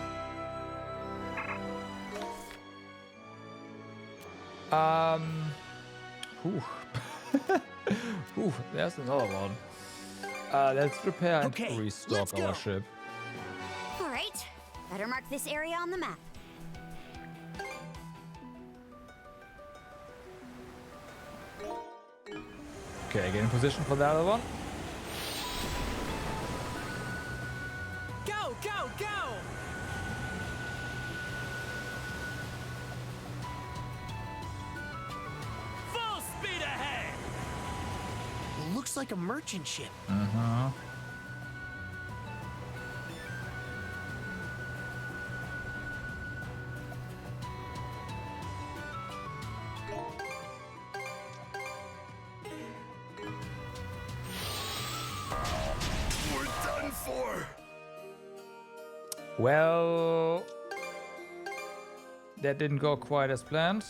Whew. Whew, there's another one. Let's repair and restock our ship. Alright, better mark this area on the map. Okay, get in position for the other one. Go, go, go! Full speed ahead! Looks like a merchant ship. Uh-huh. We're done for! Well, that didn't go quite as planned.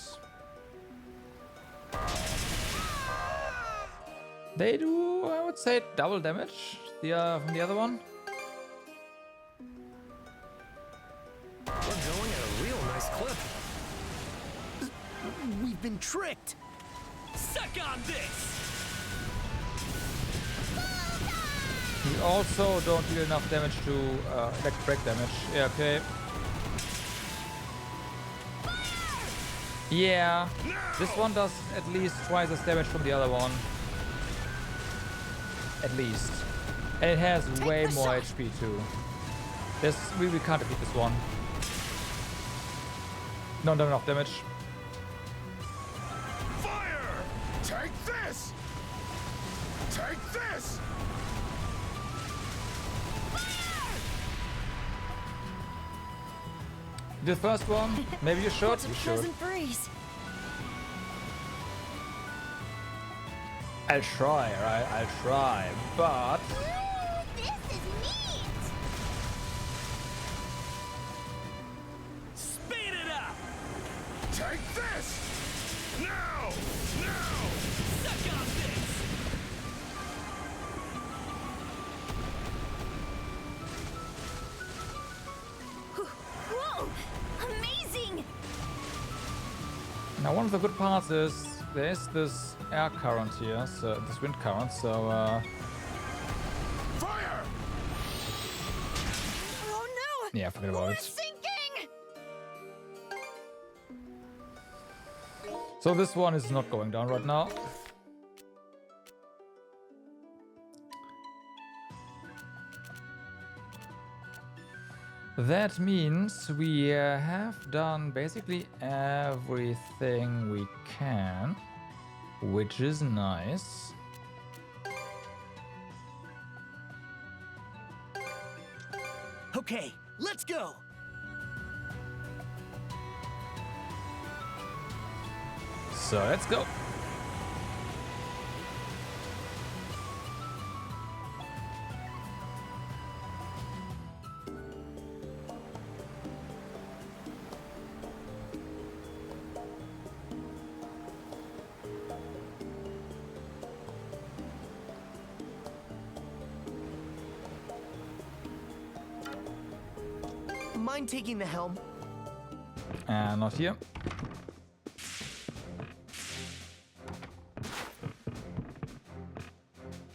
They do, I would say, double damage from the other one. We're going at a real nice clip. We've been tricked. Suck on this! We also don't deal enough damage to electric damage. Yeah, okay. Yeah, this one does at least twice as damage from the other one. At least. And it has way more HP too. We can't defeat this one. Not enough damage. Fire! Take this! Take this! The first one, maybe you should. What a You should. pleasant breeze. I'll try, right? I'll try, but This is neat! Speed it up! Take this! Now! Now! Suck on this! Whoa! Amazing! now one of the good parts is there's this air current here, so this wind current, so Fire! Oh no! yeah, forget about it. Sinking! So this one is not going down right now. That means we have done basically everything we can, which is nice. Okay, let's go! So let's go. Mind taking the helm? Not here.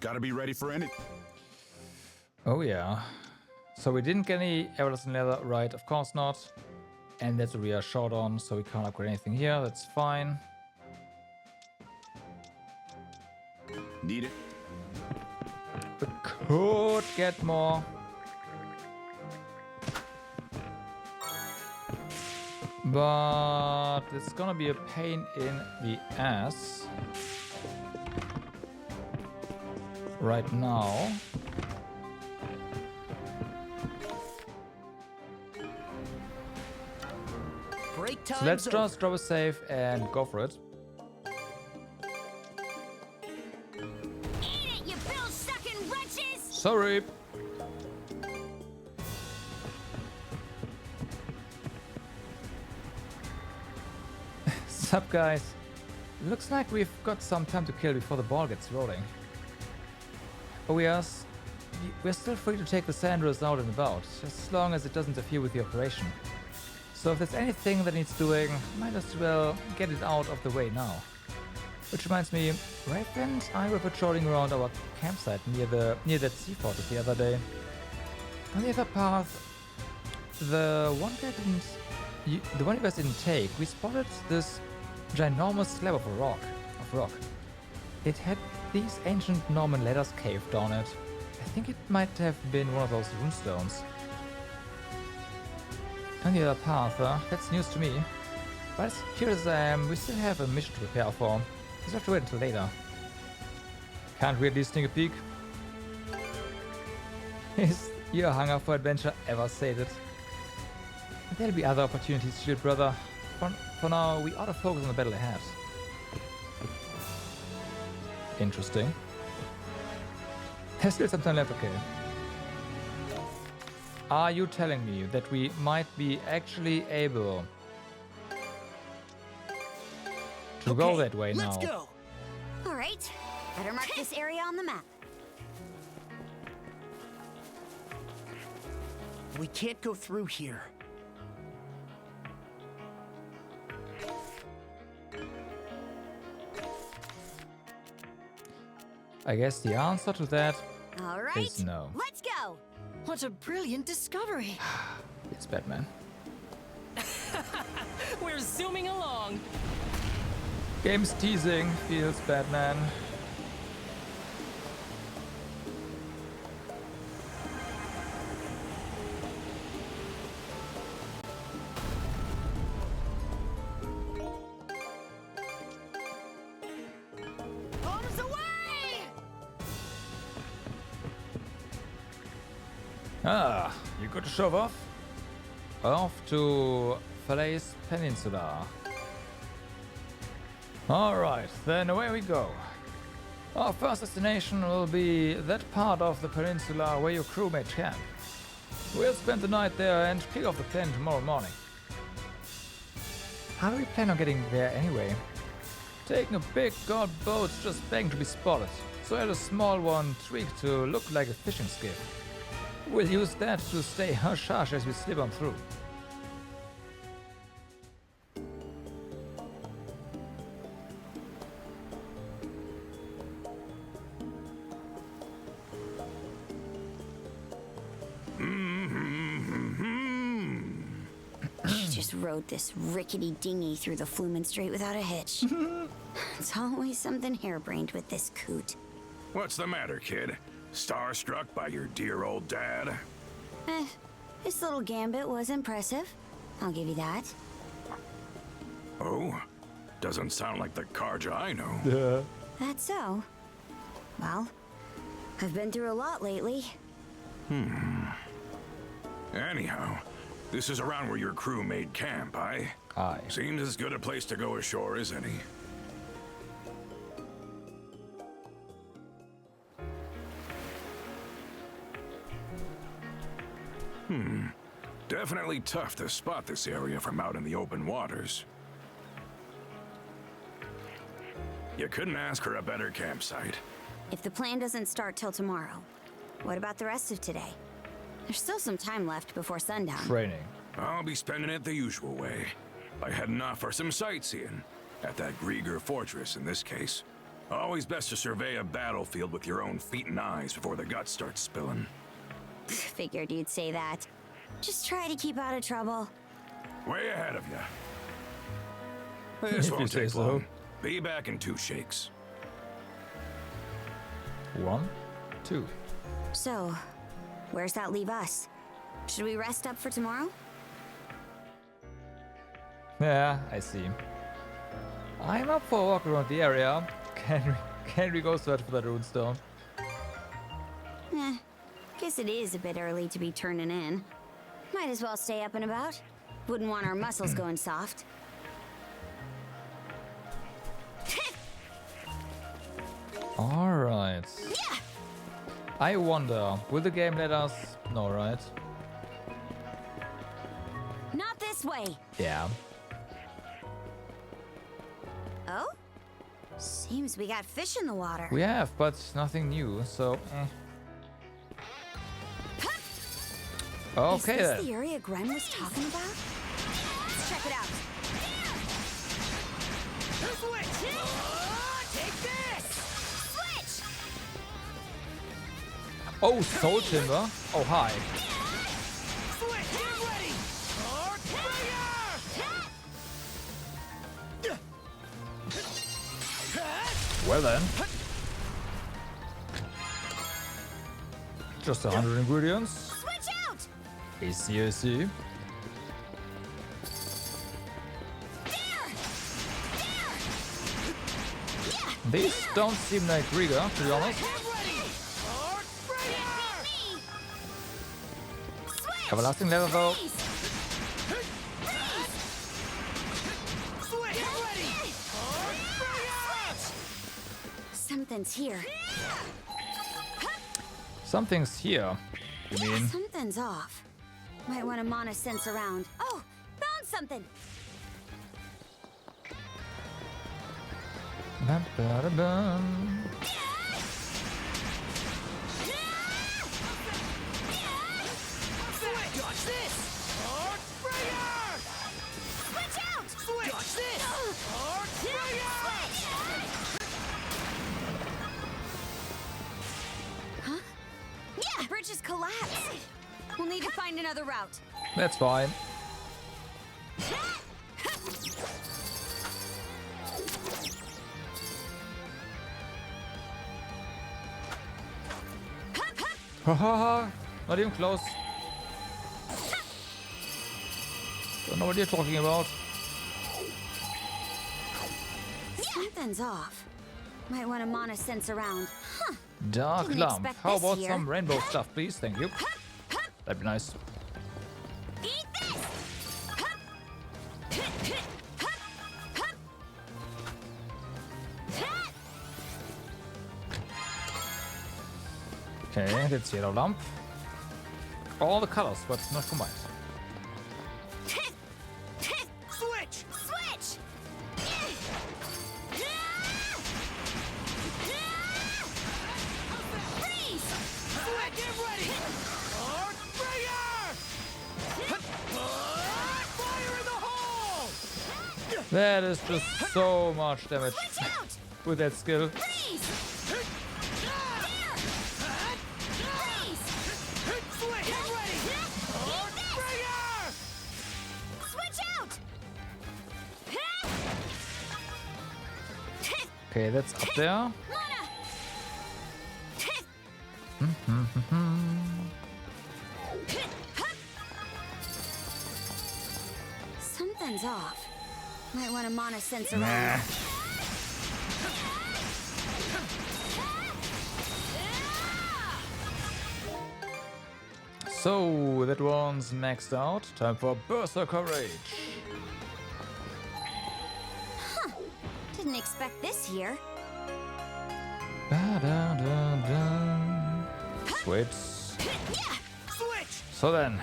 Gotta be ready for any. Oh yeah. So we didn't get any everlasting leather, right? Of course not. And that's what we are short on, so we can't upgrade anything here. That's fine. Need it? We could get more. But it's gonna be a pain in the ass right now. So let's just drop a save and go for it. Eat it, you bill-sucking wretches! Sorry. Sup guys? Looks like we've got some time to kill before the ball gets rolling. But we're still free to take the Sanders out and about, just as long as it doesn't interfere with the operation. So if there's anything that needs doing, might as well get it out of the way now. Which reminds me, Rafe and I were patrolling around our campsite near that sea fortress the other day. On the other path, the one you guys didn't take, we spotted this ginormous slab of rock. It had these ancient Norman letters carved on it. I think it might have been one of those runestones. On the other path, that's news to me. But as curious as I am, we still have a mission to prepare for. Just have to wait until later. Can't really sneak a peek. Is your hunger for adventure ever sated? There'll be other opportunities, shield brother. For now, we ought to focus on the battle ahead. Interesting. There's still some time left, okay. Are you telling me that we might be actually able to go that way now? Let's go. All right. Better mark this area on the map. We can't go through here. I guess the answer to that All right. is no. Let's go. What a brilliant discovery. It's Batman. We're zooming along. Game's teasing feels Batman. Bombs away! Ah, you got to show off? Off to Falaise Peninsula. Alright, then away we go. Our first destination will be that part of the peninsula where your crew may camp. We'll spend the night there and kick off the plan tomorrow morning. How do we plan on getting there anyway? Taking a big god boat's just begging to be spotted, so I had a small one tweaked to look like a fishing skiff. We'll use that to stay hush-hush as we slip on through. You just rode this rickety dinghy through the Flumen Strait without a hitch. It's always something harebrained with this coot. What's the matter, kid? Starstruck by your dear old dad? His little gambit was impressive. I'll give you that. Oh? Doesn't sound like the Karja I know. Yeah. That's so. Well, I've been through a lot lately. Anyhow, this is around where your crew made camp, aye? Aye. Seems as good a place to go ashore as any. Definitely tough to spot this area from out in the open waters. You couldn't ask for a better campsite. If the plan doesn't start till tomorrow, what about the rest of today? There's still some time left before sundown. Training. I'll be spending it the usual way, by heading off for some sightseeing, at that Grieger fortress in this case. Always best to survey a battlefield with your own feet and eyes before the guts start spilling. Figured you'd say that. Just try to keep out of trouble. Way ahead of you. If This you won't say take so. long. Be back in 2 shakes. 1, 2. So, where's that leave us? Should we rest up for tomorrow? Yeah, I see. I'm up for a walk around the area. Can we go search for that runestone? Guess it is a bit early to be turning in. Might as well stay up and about. Wouldn't want our muscles going soft. Alright. I wonder, will the game let us? No, right? Not this way. Yeah. Oh? Seems we got fish in the water. We have, but nothing new, so Okay Is this then. the area Gren was talking about? Let's check it out. Switch! Take this! Switch! Oh, Soul Timber. Oh, hi. Switch! Get ready! Well then. Just 100 ingredients. Switch out! I see. These don't seem like Riga, to be honest. Everlasting level though. Something's here. Something's here. You mean? Something's off. Might want to mana sense around. Oh, found something. Ba-ba-da-bum. Dodge this! Switch out! Switch! Dodge this! Huh? Yeah! Bridge has collapsed. We'll need to find another route. That's fine. Haha, not even close. Don't know what you're talking about. Something's off. Might want to mana sense around. Huh. Dark Didn't lump. expect How this about here. some rainbow stuff, please? Thank you. That'd be nice. Eat this! Okay, that's yellow lump. All the colors, but not combined. Switch! Switch! Freeze! Switch! Get ready! Fire in the hole! That is just so much damage with that skill. Freeze! Switch! Get ready! Switch out! Okay, that's up there. Something's off. Might want to mana sense around. Nah. So that one's maxed out. Time for Berserker Rage. Huh. Didn't expect this here. Ba-da-da-da. Switch. Switch! So then,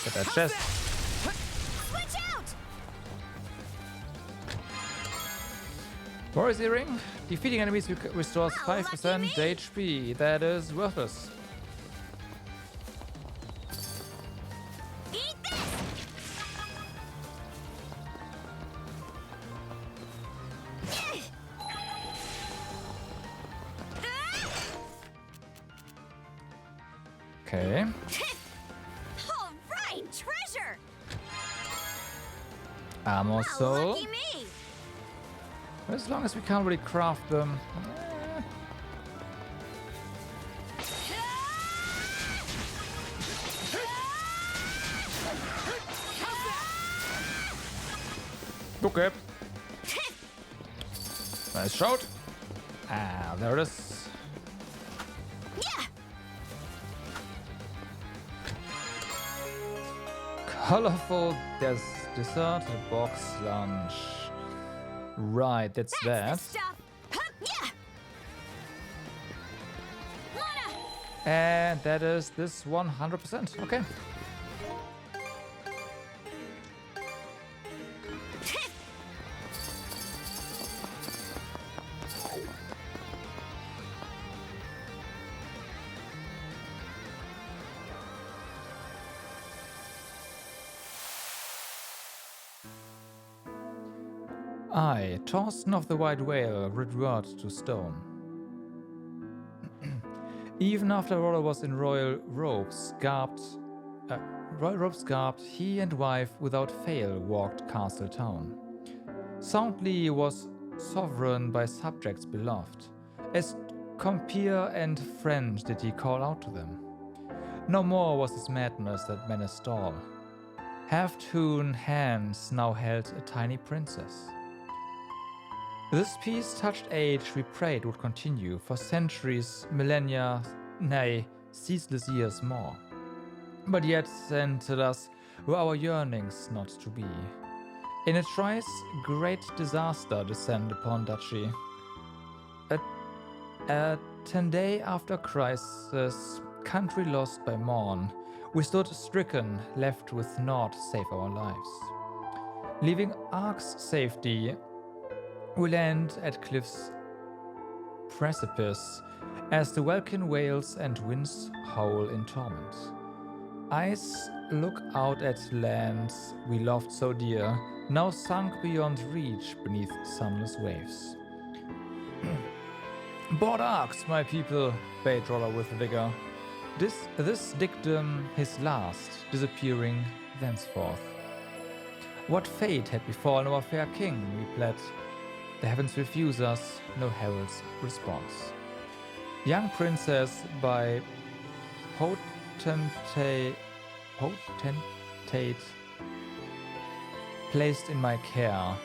get that chest. Switch out! Warrior's Earring. Defeating enemies restores 5% HP. That is worthless. Eat this! Okay. All right, treasure. Ammo soul. Lucky me. As long as we can't really craft them. Okay. Nice shot. Ah, there it is. Yeah. Colorful dessert box lunch. Right, that's that. Stuff. Huh, yeah. And that is this 100%. Okay. I, Torsten of the White Whale, revert to stone. Even after Rollo was in royal robes garbed, he and wife without fail walked Castle Town. Soundly was sovereign by subjects beloved, as compeer and friend did he call out to them. No more was his madness that menaced all. Half-hewn hands now held a tiny princess. This peace-touched age we prayed would continue for centuries, millennia, nay, ceaseless years more. But yet centered us were our yearnings not to be. In a trice, great disaster descend upon Duchy. A 10 day after crisis, country lost by morn, we stood stricken, left with naught save our lives. Leaving Ark's safety, we land at cliff's precipice as the welkin wails and winds howl in torment. Eyes look out at lands we loved so dear, now sunk beyond reach beneath sunless waves. Board arcs, my people, bade Roller with vigor. This dictum his last, disappearing thenceforth. What fate had befallen our fair king, we pled. The heavens refuse us, no herald's response. Young princess by potentate placed in my care,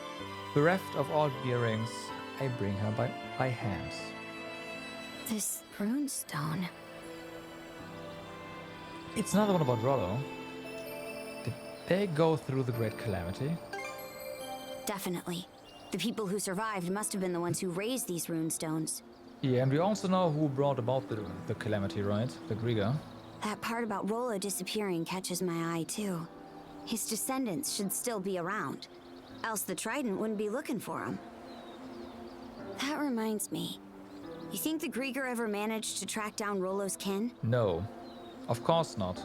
bereft of all bearings, I bring her by hands. This runestone. It's another one about Rollo. Did they go through the Great Calamity? Definitely. The people who survived must have been the ones who raised these runestones. Yeah, and we also know who brought about the calamity, right? The Grieger. That part about Rollo disappearing catches my eye, too. His descendants should still be around, else the Trident wouldn't be looking for him. That reminds me. You think the Grieger ever managed to track down Rollo's kin? No, of course not.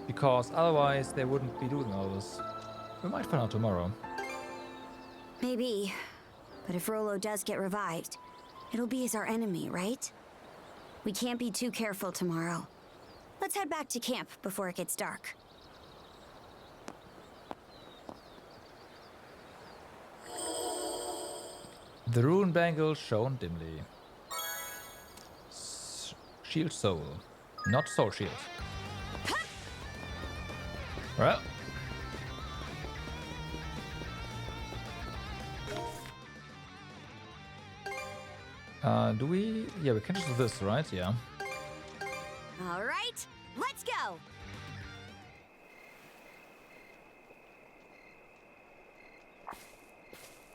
Because otherwise they wouldn't be doing all this. We might find out tomorrow. Maybe. But if Rollo does get revived, it'll be as our enemy, right? We can't be too careful tomorrow. Let's head back to camp before it gets dark. The rune bangle shone dimly. Shield soul, not soul shield. Well. Do we? Yeah, we can just do this, right? Yeah. All right, let's go.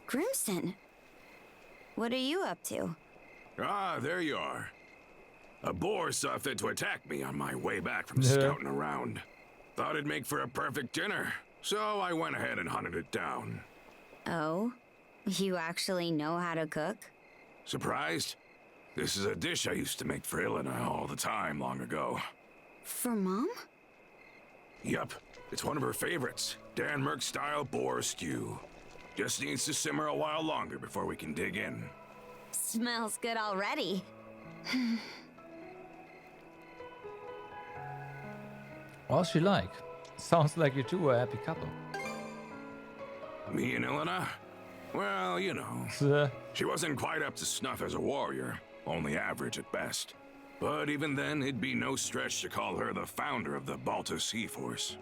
Grimson, what are you up to? Ah, there you are. A boar saw fit to attack me on my way back from scouting around. Thought it'd make for a perfect dinner, so I went ahead and hunted it down. Oh? You actually know how to cook? Surprised? This is a dish I used to make for Ilena all the time long ago. For Mom? Yup, it's one of her favorites. Denmark-style boar stew. Just needs to simmer a while longer before we can dig in. Smells good already. What's she like? Sounds like you two are a happy couple. Me and Elena? Well, you know. She wasn't quite up to snuff as a warrior, only average at best. But even then, it'd be no stretch to call her the founder of the Balta Sea Force.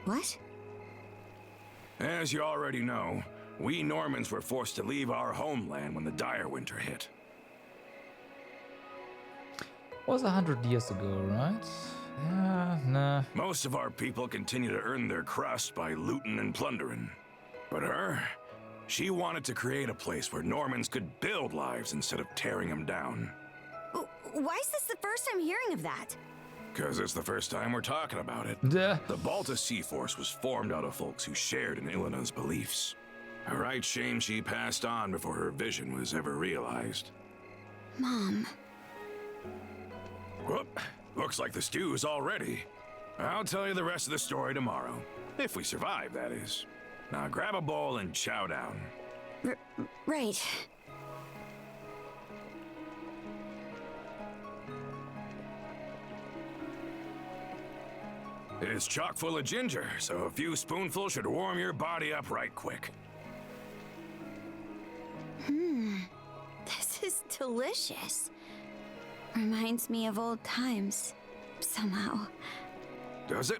What? As you already know, we Normans were forced to leave our homeland when the dire winter hit. Was 100 years ago, right? Yeah, nah. Most of our people continue to earn their crust by looting and plundering. But her, she wanted to create a place where Normans could build lives instead of tearing them down. Why is this the first I'm hearing of that? Because it's the first time we're talking about it. Yeah. The Balta Sea Force was formed out of folks who shared in Elena's beliefs. A right shame she passed on before her vision was ever realized. Mom. Whoop. Looks like the stew's all ready. I'll tell you the rest of the story tomorrow. If we survive, that is. Now grab a bowl and chow down. Right. It's chock full of ginger, so a few spoonfuls should warm your body up right quick. This is delicious. Reminds me of old times, somehow. Does it?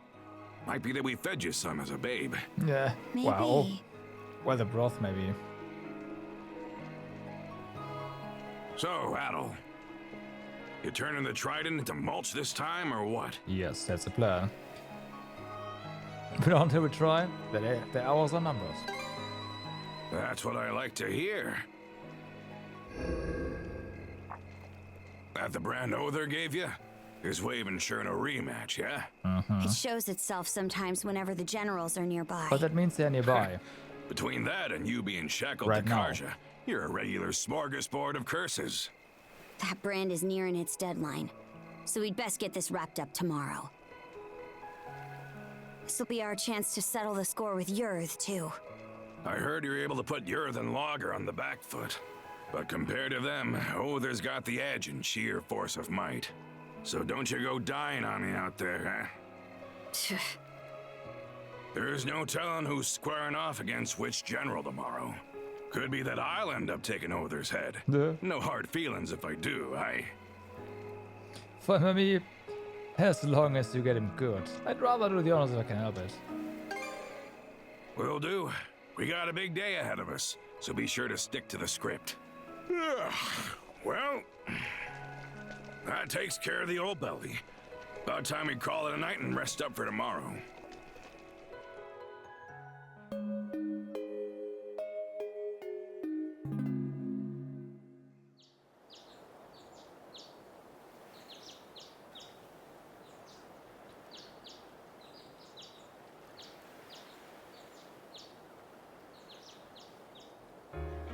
Might be that we fed you some as a babe. Yeah. Maybe. Wow. Well, the broth, maybe. So, Adel, you turning the trident into mulch this time, or what? Yes, that's the plan. But until we try, the hours are numbered. That's what I like to hear. That the brand Other gave you? His way of ensuring a rematch, yeah? It shows itself sometimes whenever the generals are nearby. But that means they're nearby. Between that and you being shackled Right to now. Karja, you're a regular smorgasbord of curses. That brand is nearing its deadline, so we'd best get this wrapped up tomorrow. This'll be our chance to settle the score with Yurth, too. I heard you're able to put Yurth and Logger on the back foot. But compared to them, Other's got the edge in sheer force of might. So don't you go dying on me out there, huh? There's no telling who's squaring off against which general tomorrow. Could be that I'll end up taking Other's head. No hard feelings if I do, For me, as long as you get him good. I'd rather do the honors if I can help it. Will do. We got a big day ahead of us, so be sure to stick to the script. Well, that takes care of the old belly. About time we call it a night and rest up for tomorrow.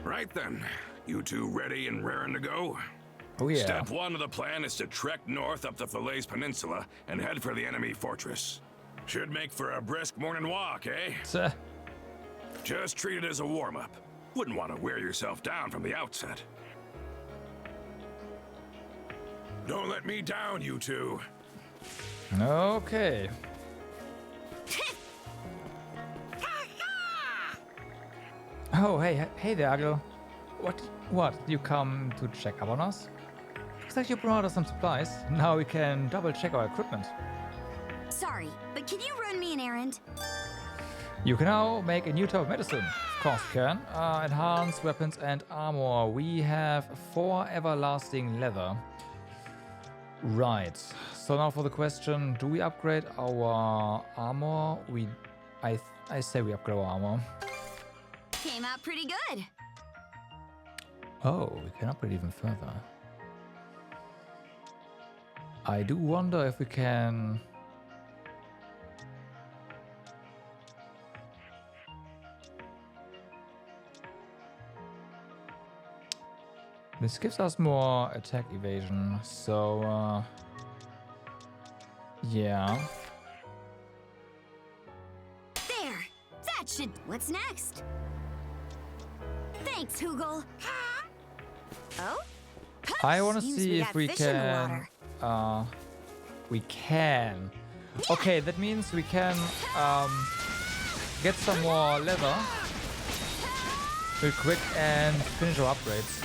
Right then, you two ready and raring to go? Oh yeah. Step one of the plan is to trek north up the Falaise Peninsula and head for the enemy fortress. Should make for a brisk morning walk, eh? Just treat it as a warm-up. Wouldn't want to wear yourself down from the outset. Don't let me down, you two. Okay. Oh, hey there, Aglo. What? You come to check up on us? Looks like you brought us some supplies. Now we can double-check our equipment. Sorry, but can you run me an errand? You can now make a new type of medicine. Of course you can. Enhance weapons and armor. We have 4 everlasting leather. Right. So now for the question, do we upgrade our armor? I say we upgrade our armor. Came out pretty good. Oh, we can upgrade even further. I do wonder if we can... This gives us more attack evasion, so yeah. There! That should... What's next? Thanks, Hugel. Oh? I want to Seems see if got we fish in the can... water. we can Okay, that means we can get some more leather real quick and finish our upgrades.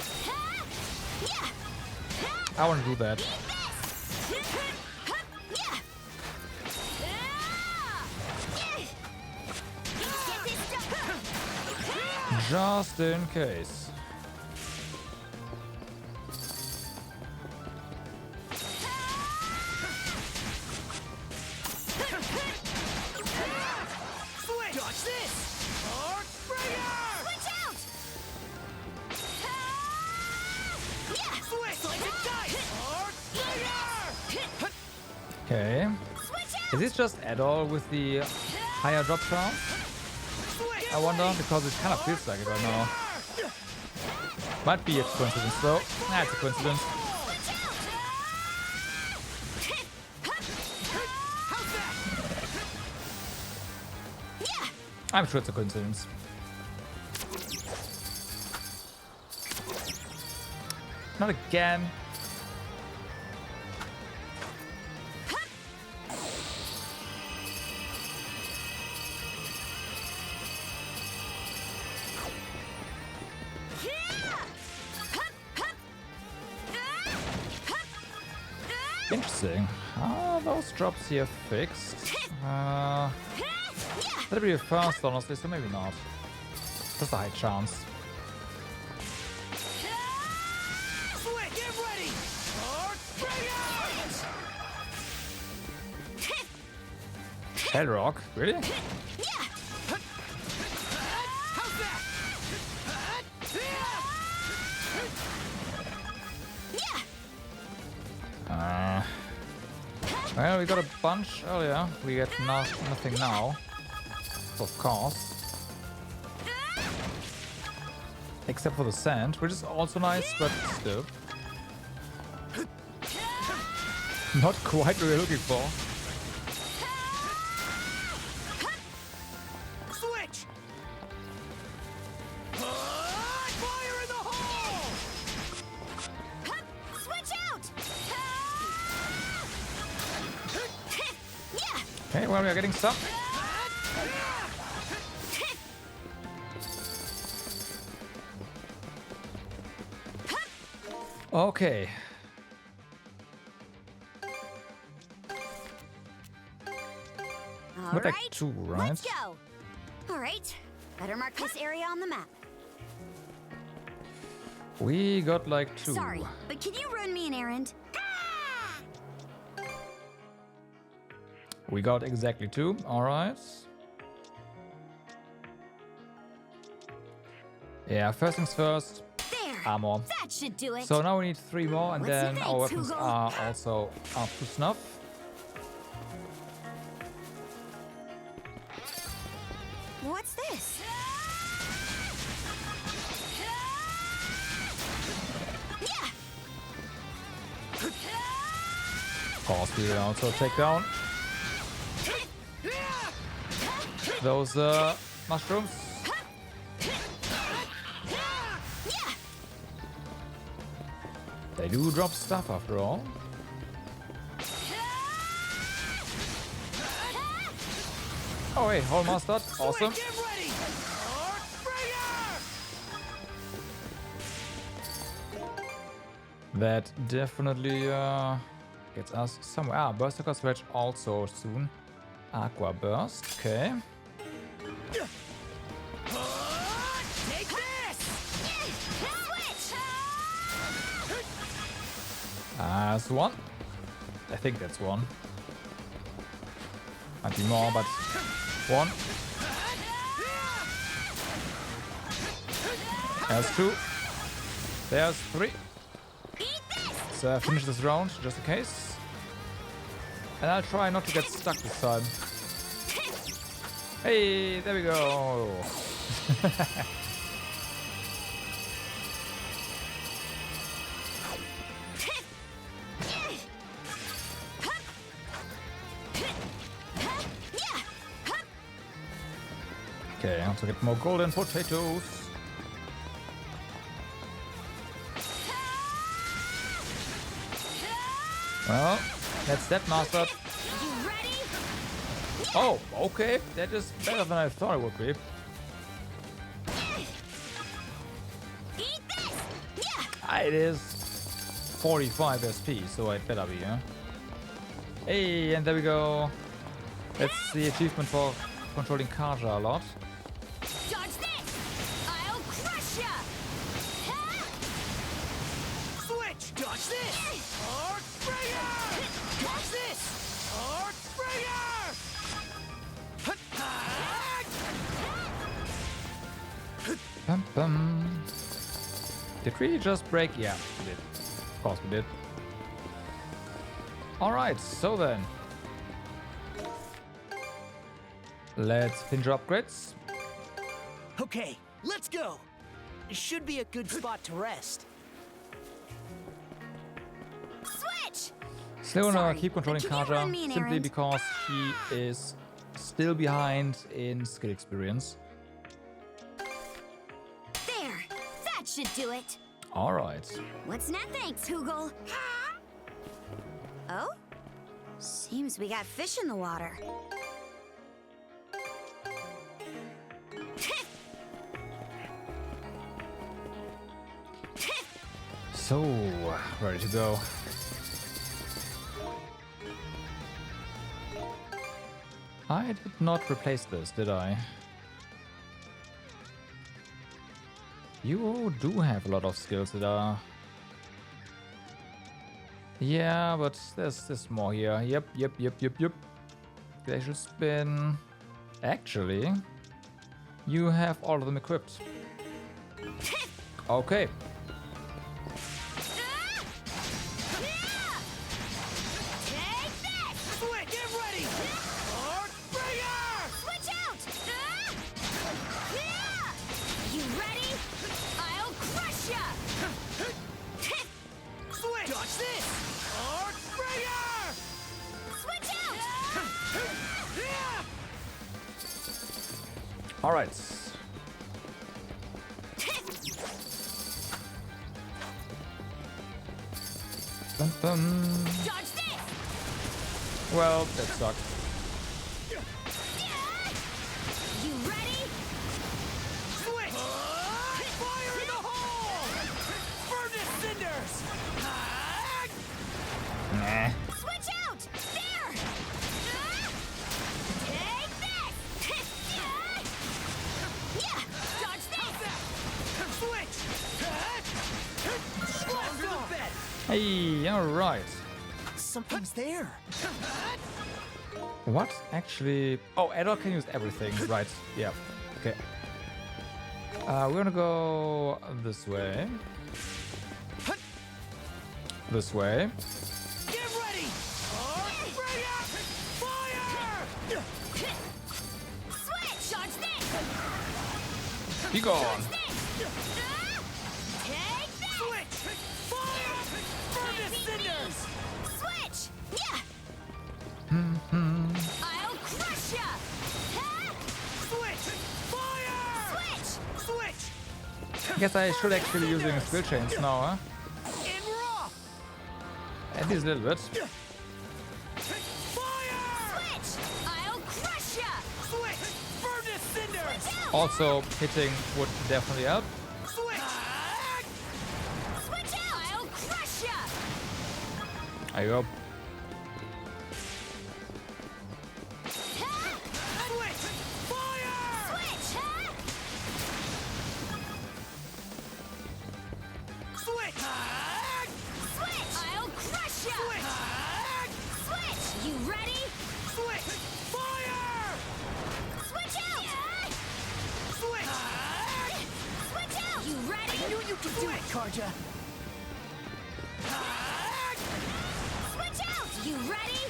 I want to do that. Just in case. Dodge this! Arc Breaker! Switch out! Switch! Slice and dice! Arc Breaker! Okay. Is this just add all with the higher drop chance? I wonder, because it kind of feels like it right now. Might be a coincidence though. Nah, it's a coincidence. I'm sure it's a coincidence. Not again. Interesting. Are those drops here fixed? That'll be a first, honestly, so maybe not. Just a high chance. Hellrock? Really? Well, we got a bunch earlier. We get nothing now. Of course. Except for the sand, which is also nice, but still. Not quite what we're looking for. Switch! Fire in the hole! Switch out! Okay, well, we are getting some. Okay. All Like right, 2, right? let's go. All right, better mark this area on the map. We got like 2. Sorry, but can you run me an errand? We got exactly 2. All right. Yeah, first things first. There. Armor. That should do it. So now we need 3 more, and What's your then name, our weapons Tugel? are also up to snuff. What's this? Of course, we also take down those mushrooms. They do drop stuff after all. Oh hey, whole mustard, awesome. That definitely gets us somewhere. Ah, Berserker Stretch also soon. Aqua Burst, okay. Take this! That's 1. I think that's 1. Might be more, but 1. There's 2. There's 3. Let's finish this round, just in case. And I'll try not to get stuck this time. Hey, there we go. Okay, I want to get more golden potatoes. Well, that's that, Master. Oh, okay. That is better than I thought it would be. Eat this! Yeah! It is 45 SP, so I'd better be, huh? Hey, and there we go. That's the achievement for controlling Karja a lot. Dodge this! I'll crush ya! Ha! Switch! Dodge this! Arc Sprayer! Dodge this! Arc Sprayer! Bum, bum. Did we just break? Yeah, we did. Of course we did. Alright, so then. Let's finish our upgrades. Okay, let's go. It should be a good spot to rest. Switch! Still wanna Sorry, keep controlling but can you run me Karja an simply errand? because he is still behind in skill experience. There! That should do it! Alright. What's next? Thanks, Hugel. Oh? Seems we got fish in the water. So, ready to go. I did not replace this, did I? You do have a lot of skills that are... Yeah, but there's more here. Yep. Glacial Spin. Actually, you have all of them equipped. Okay. Switch! Get ready! Arc Sprayer! Switch out! You ready? I'll crush ya! Switch! Dodge this! Arc Sprayer! Switch out! Alright. Bum, bum. Dodge this! Well, that sucked. You ready? Switch! Fire in the hole! Furnace cinders! Nah. Switch out! There! Take this! Yeah! Dodge this! Switch! Blast to the bed! Hey, alright. Something's there. What actually? Oh, adult can use everything. Right. Yeah. Okay. We're gonna go this way. This way. Get ready! Arc Sprayer! Fire! Switch! Dodge this! Be gone. Take this! Switch! Fire! Furnace cinders! Switch! Yeah! I'll crush ya! Ha! Switch! Fire! Switch! Switch! I guess I should actually be using skill chains now, huh? In raw! At least a little bit. Fire! Switch! I'll crush ya! Switch! Furnace cinders! Also, hitting would definitely help. Switch! Switch out! I'll crush ya! There you go. Switch! Fire! Switch! Ha! Switch! Switch! I'll crush ya! Switch! You ready? Switch! Fire! Switch out! Switch! Switch out! You ready? I knew you could do it, Karja. Switch out! You ready?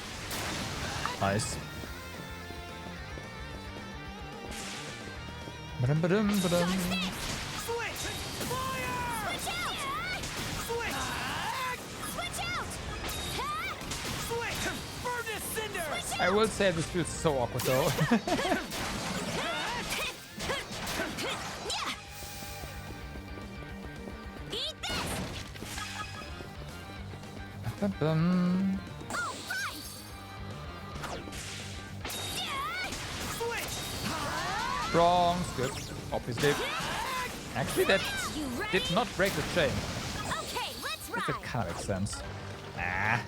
Nice. Ba-dum. Switch! Fire! Switch out! Switch! Switch out! Ha! Switch! Furnace cinders! I will say this feels so awkward though. Yeah! Eat this! Ba-bum. All right! Yeah! strong. Good. Obviously. Actually, that did not break the chain. Okay, let's If it ride. kind of makes sense. Ah.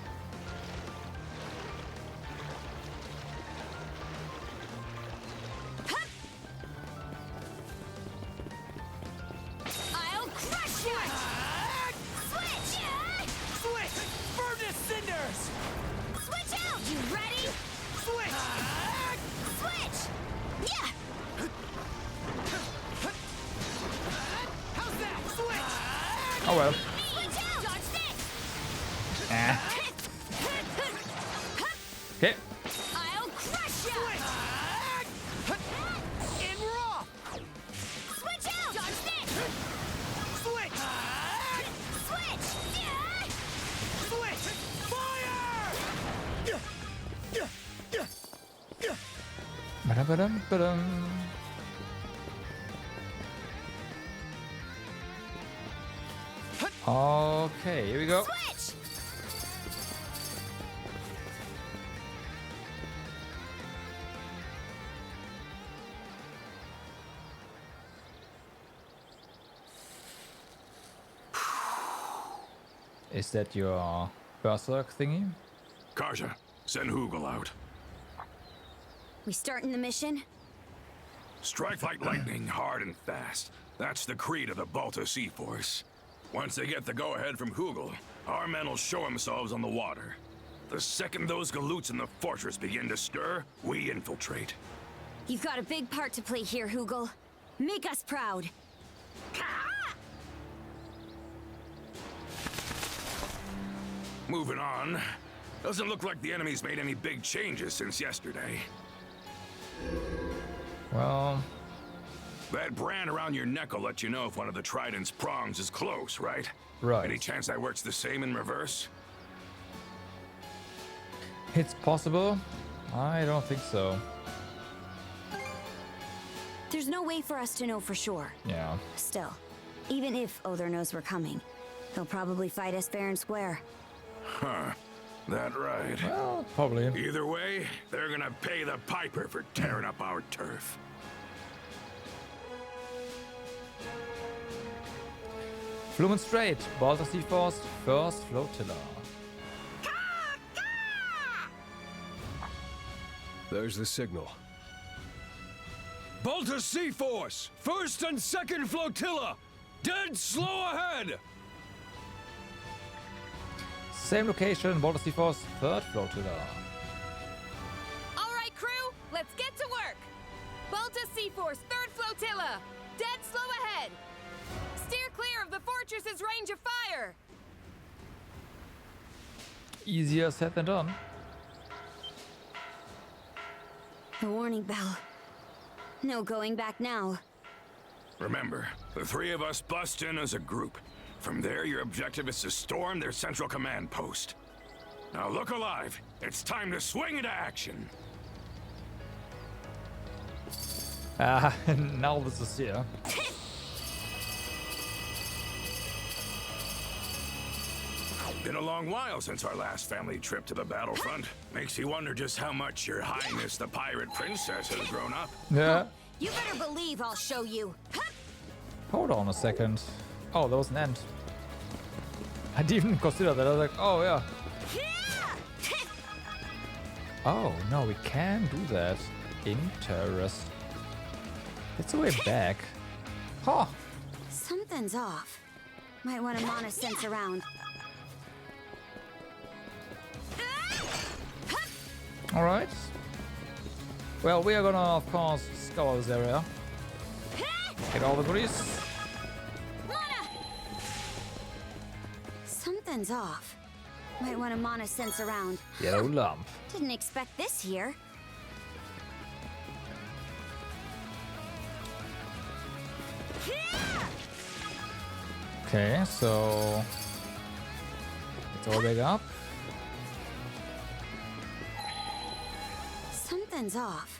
I'll crush you. Switch. Switch! Furnace cinders! Switch out. You ready? Switch! Switch. Yeah. How's that? Switch! Oh well. Switch out. Dodge this. Ah. Okay. I'll crush you. In raw! Switch out. Dodge this. Switch! Switch. Yeah. Switch! Fire! Ba-dum, ba-dum. Okay, here we go. Switch. Is that your berserk thingy? Karja, send Hugel out. We starting the mission? Strike like lightning, hard and fast. That's the creed of the Balta Sea Force. Once they get the go-ahead from Hugel, our men will show themselves on the water. The second those galoots in the fortress begin to stir, we infiltrate. You've got a big part to play here, Hugel. Make us proud. Moving on. Doesn't look like the enemy's made any big changes since yesterday. Well... That brand around your neck will let you know if one of the trident's prongs is close, right? Right. Any chance that works the same in reverse? It's possible. I don't think so. There's no way for us to know for sure. Yeah. Still, even if Other knows we're coming, he'll probably fight us fair and square. Huh. That right. Well, probably. Either way, they're gonna pay the piper for tearing up our turf. Flumen Strait, Balta Sea Force, first flotilla. There's the signal. Balta Sea Force, first and second flotilla, dead slow ahead. Same location, Balta Sea Force, third flotilla. All right, crew, let's get to work. Balta Sea Force, 3rd Flotilla. Dead slow ahead. Steer clear of the fortress's range of fire. Easier said than done. The warning bell. No going back now. Remember, the three of us bust in as a group. From there, your objective is to storm their central command post. Now look alive. It's time to swing into action. Ah, now this is here. Been a long while since our last family trip to the battlefront. Makes you wonder just how much Your Highness the Pirate Princess has grown up. Yeah. You better believe I'll show you. Hold on a second. Oh, there was an end. I didn't even consider that. I was like, oh yeah. Oh, no, we can do that. Interest. It's a way back. Huh. Something's off. Might want to mana sense around. Alright. Well, we are gonna, of course, scour this area. Get all the goodies. Something's off. Might want to mana sense around. Yellow lump. Didn't expect this here. Okay, so it's all back up. Something's off.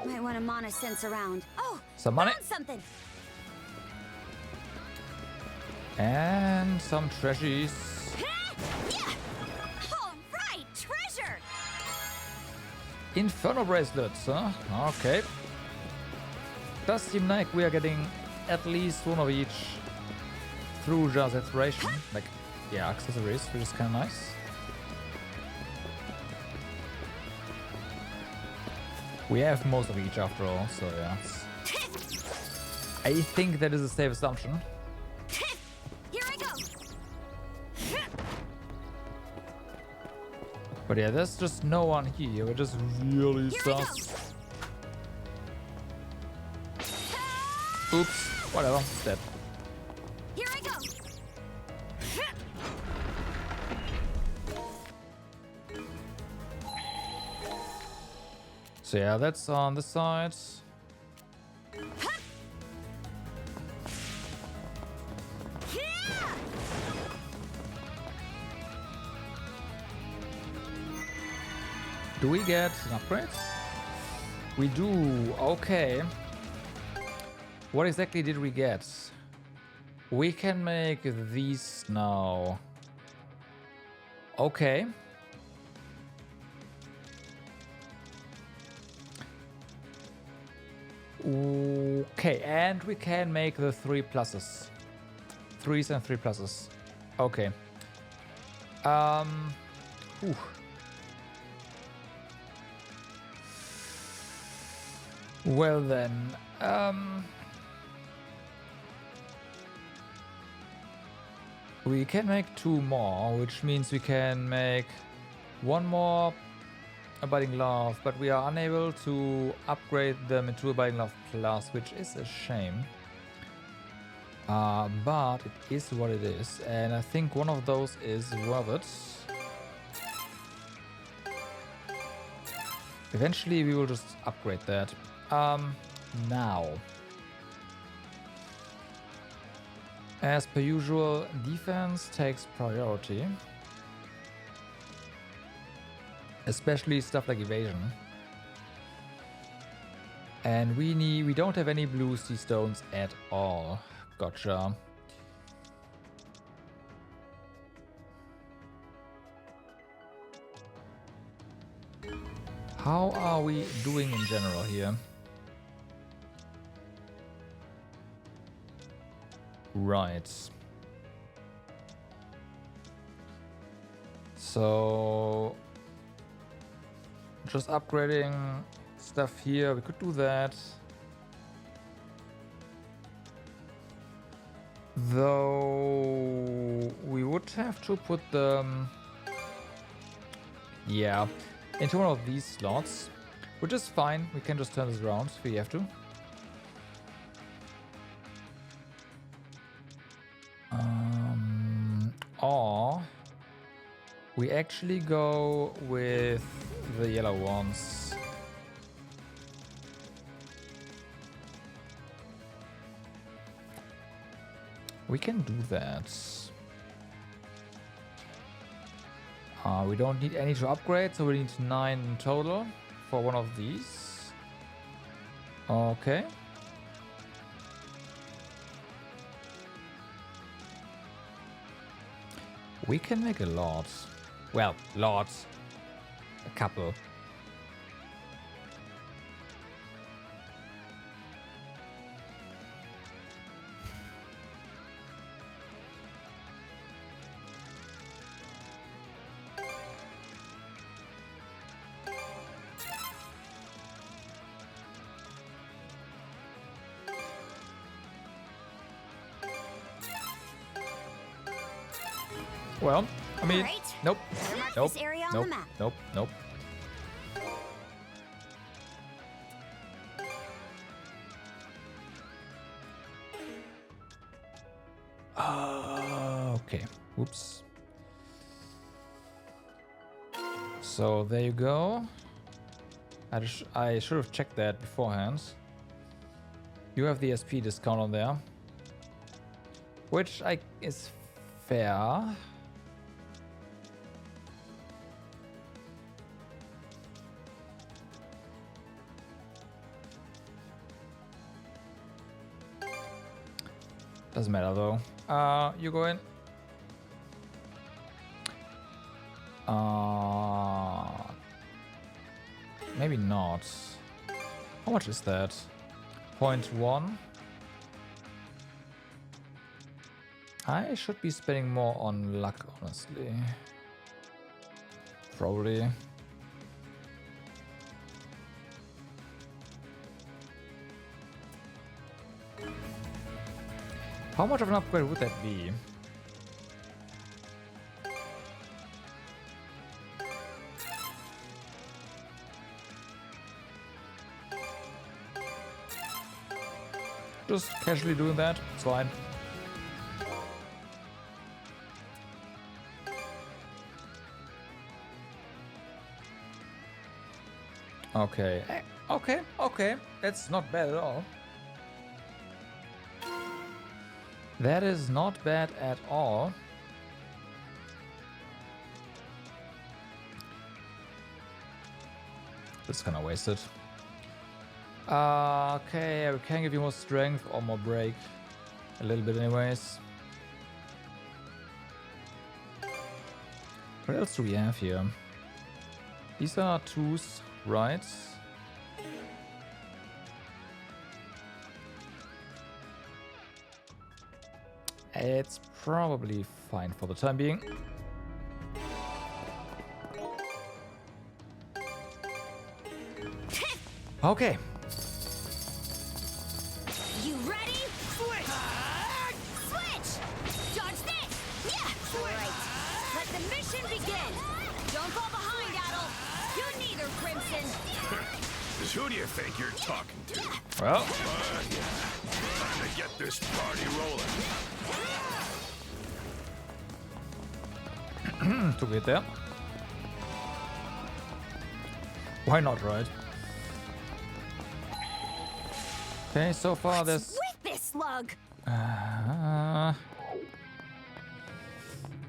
Might want to mana sense around. Oh, Some money. found something. And some treasures. All right, treasure. Inferno bracelets, huh? Okay. does seem like we are getting at least one of each through just exploration. Like, yeah, accessories, which is kind of nice. We have most of each after all, so yeah. I think that is a safe assumption. Here I go. But yeah, there's just no one here, which is really sus. Oops, whatever, dead. Here I go. So yeah, that's on this side. Do we get upgrades? We do, okay. What exactly did we get? We can make these now. Okay. Okay, and we can make the 3 pluses. 3s and 3 pluses. Okay. Ooh. Well then, we can make 2 more, which means we can make 1 more Abiding Love, but we are unable to upgrade them into Abiding Love Plus, which is a shame. But it is what it is, and I think one of those is worth it. Eventually we will just upgrade that. Now. As per usual, defense takes priority. Especially stuff like evasion. And we don't have any blue sea stones at all. Gotcha. How are we doing in general here? Right. So just upgrading stuff here, we could do that. Though we would have to put them, yeah, into one of these slots, which is fine. We can just turn this around if we have to. Or we actually go with the yellow ones. We can do that. We don't need any to upgrade, so we need 9 in total for one of these. Okay. We can make a lot. Well, lots. A couple. Well, I mean, right. nope, Mark nope, this area on nope, the map. nope, nope. Okay, whoops. So there you go. I should have checked that beforehand. You have the SP discount on there, which is fair. Doesn't matter though. You go in. Maybe not. How much is that? 0.1. I should be spending more on luck, honestly. Probably. How much of an upgrade would that be? Just casually doing that, it's fine. Okay, okay, that's not bad at all. That is not bad at all. That's kind of wasted. Okay, we can give you more strength or more break. A little bit anyways. What else do we have here? These are twos, right? It's probably fine for the time being. Okay. You ready? Switch! Switch! Dodge this! Yeah! Right. Let the mission begin! Don't fall behind, Adel! You neither, Crimson! Who do you think you're talking to? Well. Yeah. Time to get this party rolling. Took it there. Why not, right? Okay, so far What's with this slug?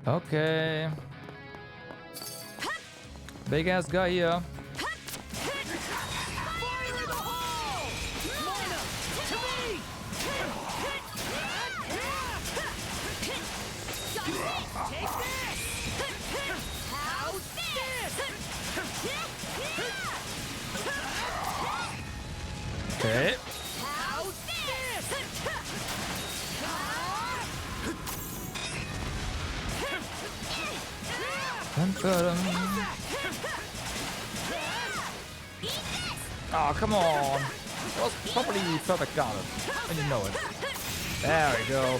Okay. Big ass guy here. Okay. Oh, come on. That was probably perfect guarded. And you know it. There we go.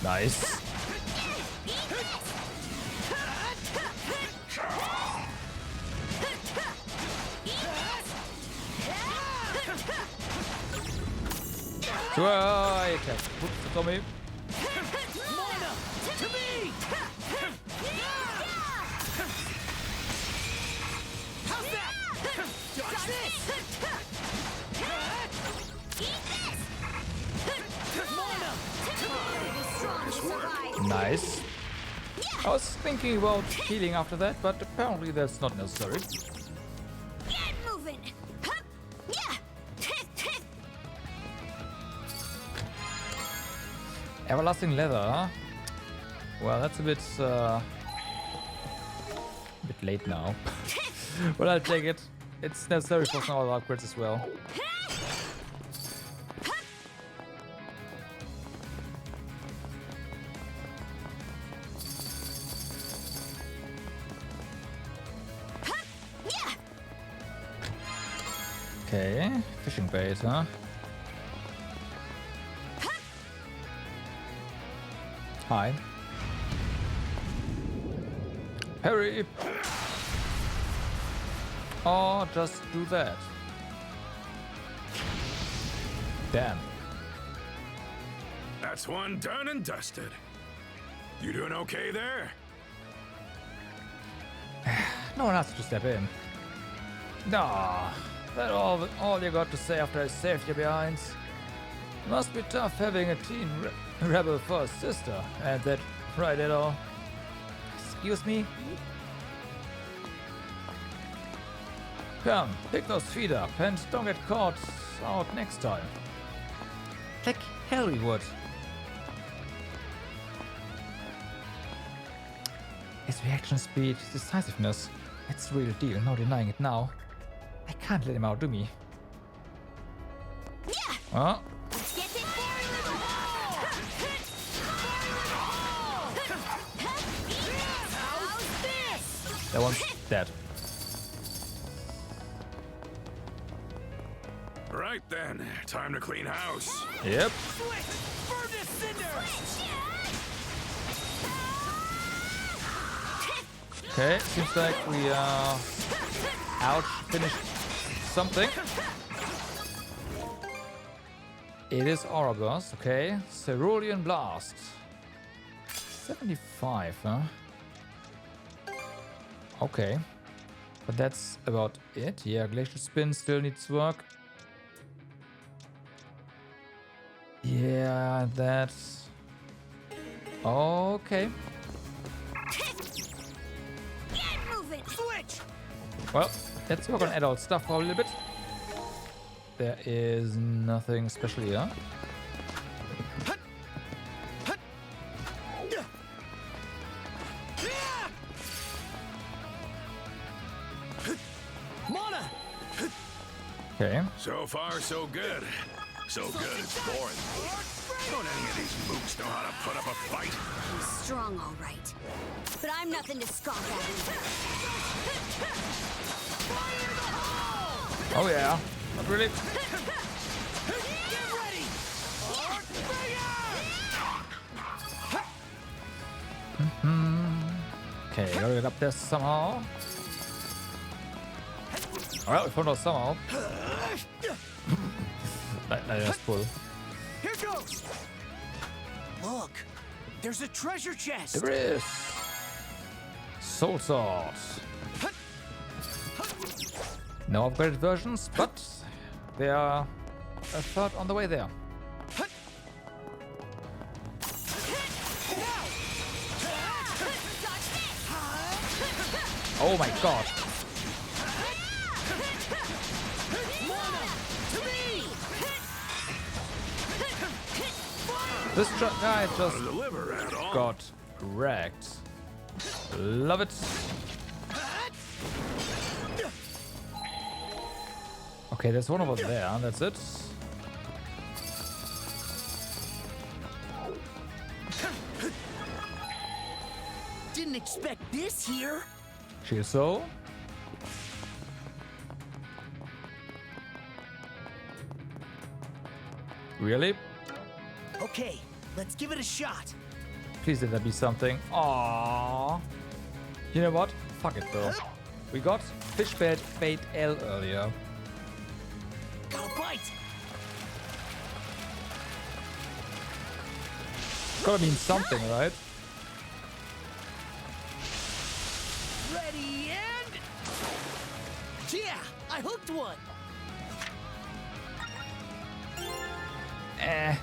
Nice. Try to put it on me. Nice. I was thinking about healing after that, but apparently that's not necessary. Get moving. Everlasting leather, huh? Well, that's a bit late now. But I'll take it. It's necessary for some other upgrades as well. Okay, fishing bait, huh? Hi. Hurry! Or just do that. Damn. That's one done and dusted. You doing okay there? No one has to step in. Nah, that's all you got to say after I saved you behind. Must be tough having a teen rebel for a sister. And that right at all. Excuse me? Come, pick those feet up and don't get caught out next time. Like hell we would. His reaction speed, decisiveness, it's the real deal, no denying it now. I can't let him outdo me. Yeah. Oh. Get it? How's this? That one's dead. Right then, time to clean house. Yep. Okay, seems like we are finished something. It is Ouroboros, okay. Cerulean Blast. 75, huh? Okay. But that's about it. Yeah, Glacial Spin still needs work. Yeah, that's... okay. Get moving. Switch. Well, let's work on adult stuff for a little bit. There is nothing special here. Okay. So far, so good. So good, it's boring. Don't any of these mooks know how to put up a fight? He's strong, all right. But I'm nothing to scoff at. Oh yeah. Not really. Okay, gotta get up there somehow. Alright, we found out somehow. That's cool. Here goes. Look, there's a treasure chest. There is. Soul Sword. No upgraded versions, but they are a third on the way there. Oh my god. This guy just got wrecked. Love it. Okay, there's one over there. That's it. Didn't expect this here. Shield Soul. Really? Okay, let's give it a shot. Please let there be something. Aww. You know what? Fuck it though. We got Fish Bait L earlier. Got a bite. Gotta mean something, right? Ready and... yeah, I hooked one. Eh.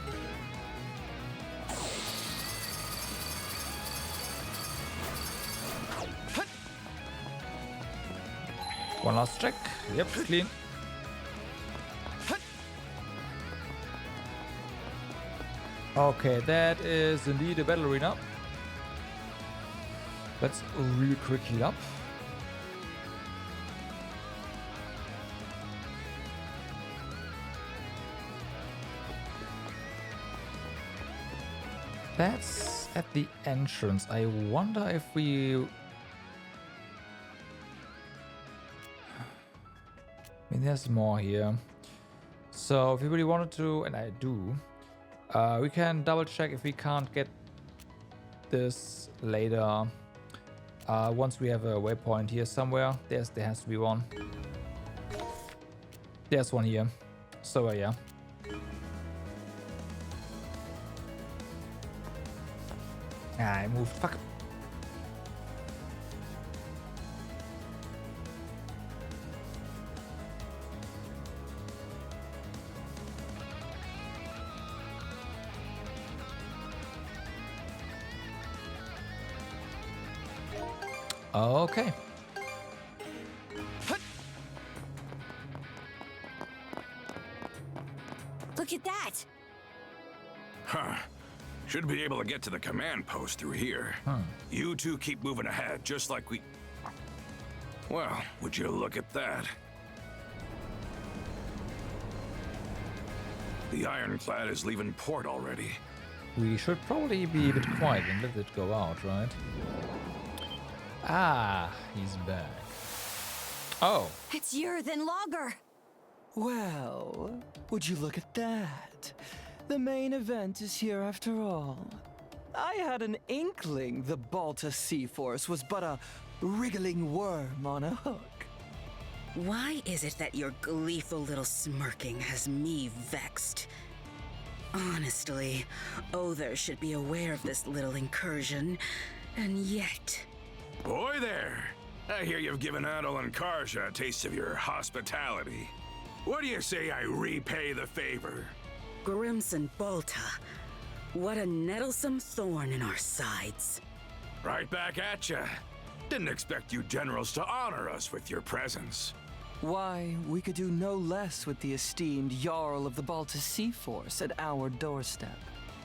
One last check. Yep, clean. Okay, that is indeed a battle arena. Let's really quick heal up. That's at the entrance. I wonder if we... I mean, there's more here. So if we really wanted to, and I do, we can double check if we can't get this later. Once we have a waypoint here somewhere. There has to be one. There's one here. So yeah. I moved. Fuck. Okay. Look at that! Huh. Should be able to get to the command post through here. You two keep moving ahead, just like we... Well, would you look at that? The ironclad is leaving port already. We should probably be a bit quiet and let it go out, right? Ah, he's back. Oh. It's Yerthan Logger. Well, would you look at that? The main event is here after all. I had an inkling the Balta Sea Force was but a wriggling worm on a hook. Why is it that your gleeful little smirking has me vexed? Honestly, Other should be aware of this little incursion, and yet... Boy there! I hear you've given Adel and Karja a taste of your hospitality. What do you say I repay the favor? Grimson Balta, what a nettlesome thorn in our sides. Right back at ya. Didn't expect you generals to honor us with your presence. Why, we could do no less with the esteemed Jarl of the Balta Sea Force at our doorstep.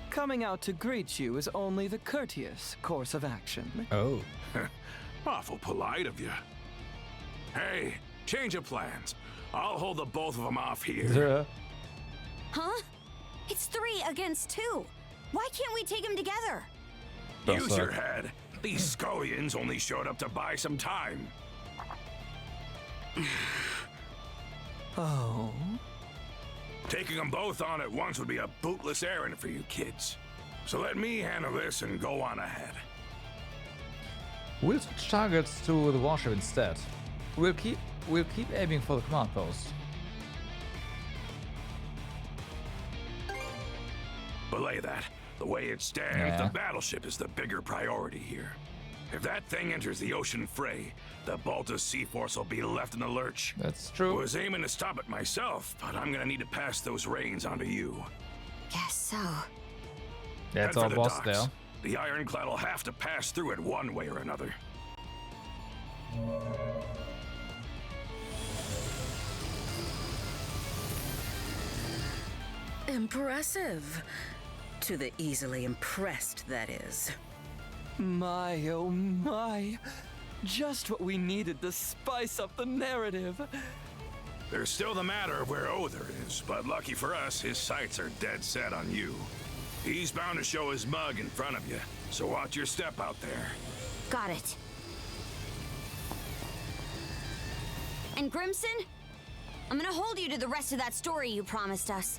Coming out to greet you is only the courteous course of action. Oh. Awful polite of you. Hey, change of plans. I'll hold the both of them off here. Huh? It's 3 against 2. Why can't we take them together? Use your head. These scullions only showed up to buy some time. Oh? Taking them both on at once would be a bootless errand for you kids. So let me handle this and go on ahead. We'll switch targets to the warship instead. We'll keep aiming for the command post. Belay that. The way it stands, the battleship is the bigger priority here. If that thing enters the ocean fray, the Balta Sea Force will be left in the lurch. That's true. I was aiming to stop it myself, but I'm gonna need to pass those reins on to you. Guess so. That's Head our for the boss docks. there. The ironclad will have to pass through it one way or another. Impressive. To the easily impressed, that is. My, oh my. Just what we needed to spice up the narrative. There's still the matter of where Other is, but lucky for us, his sights are dead set on you. He's bound to show his mug in front of you, so watch your step out there. Got it. And Grimson? I'm gonna hold you to the rest of that story you promised us.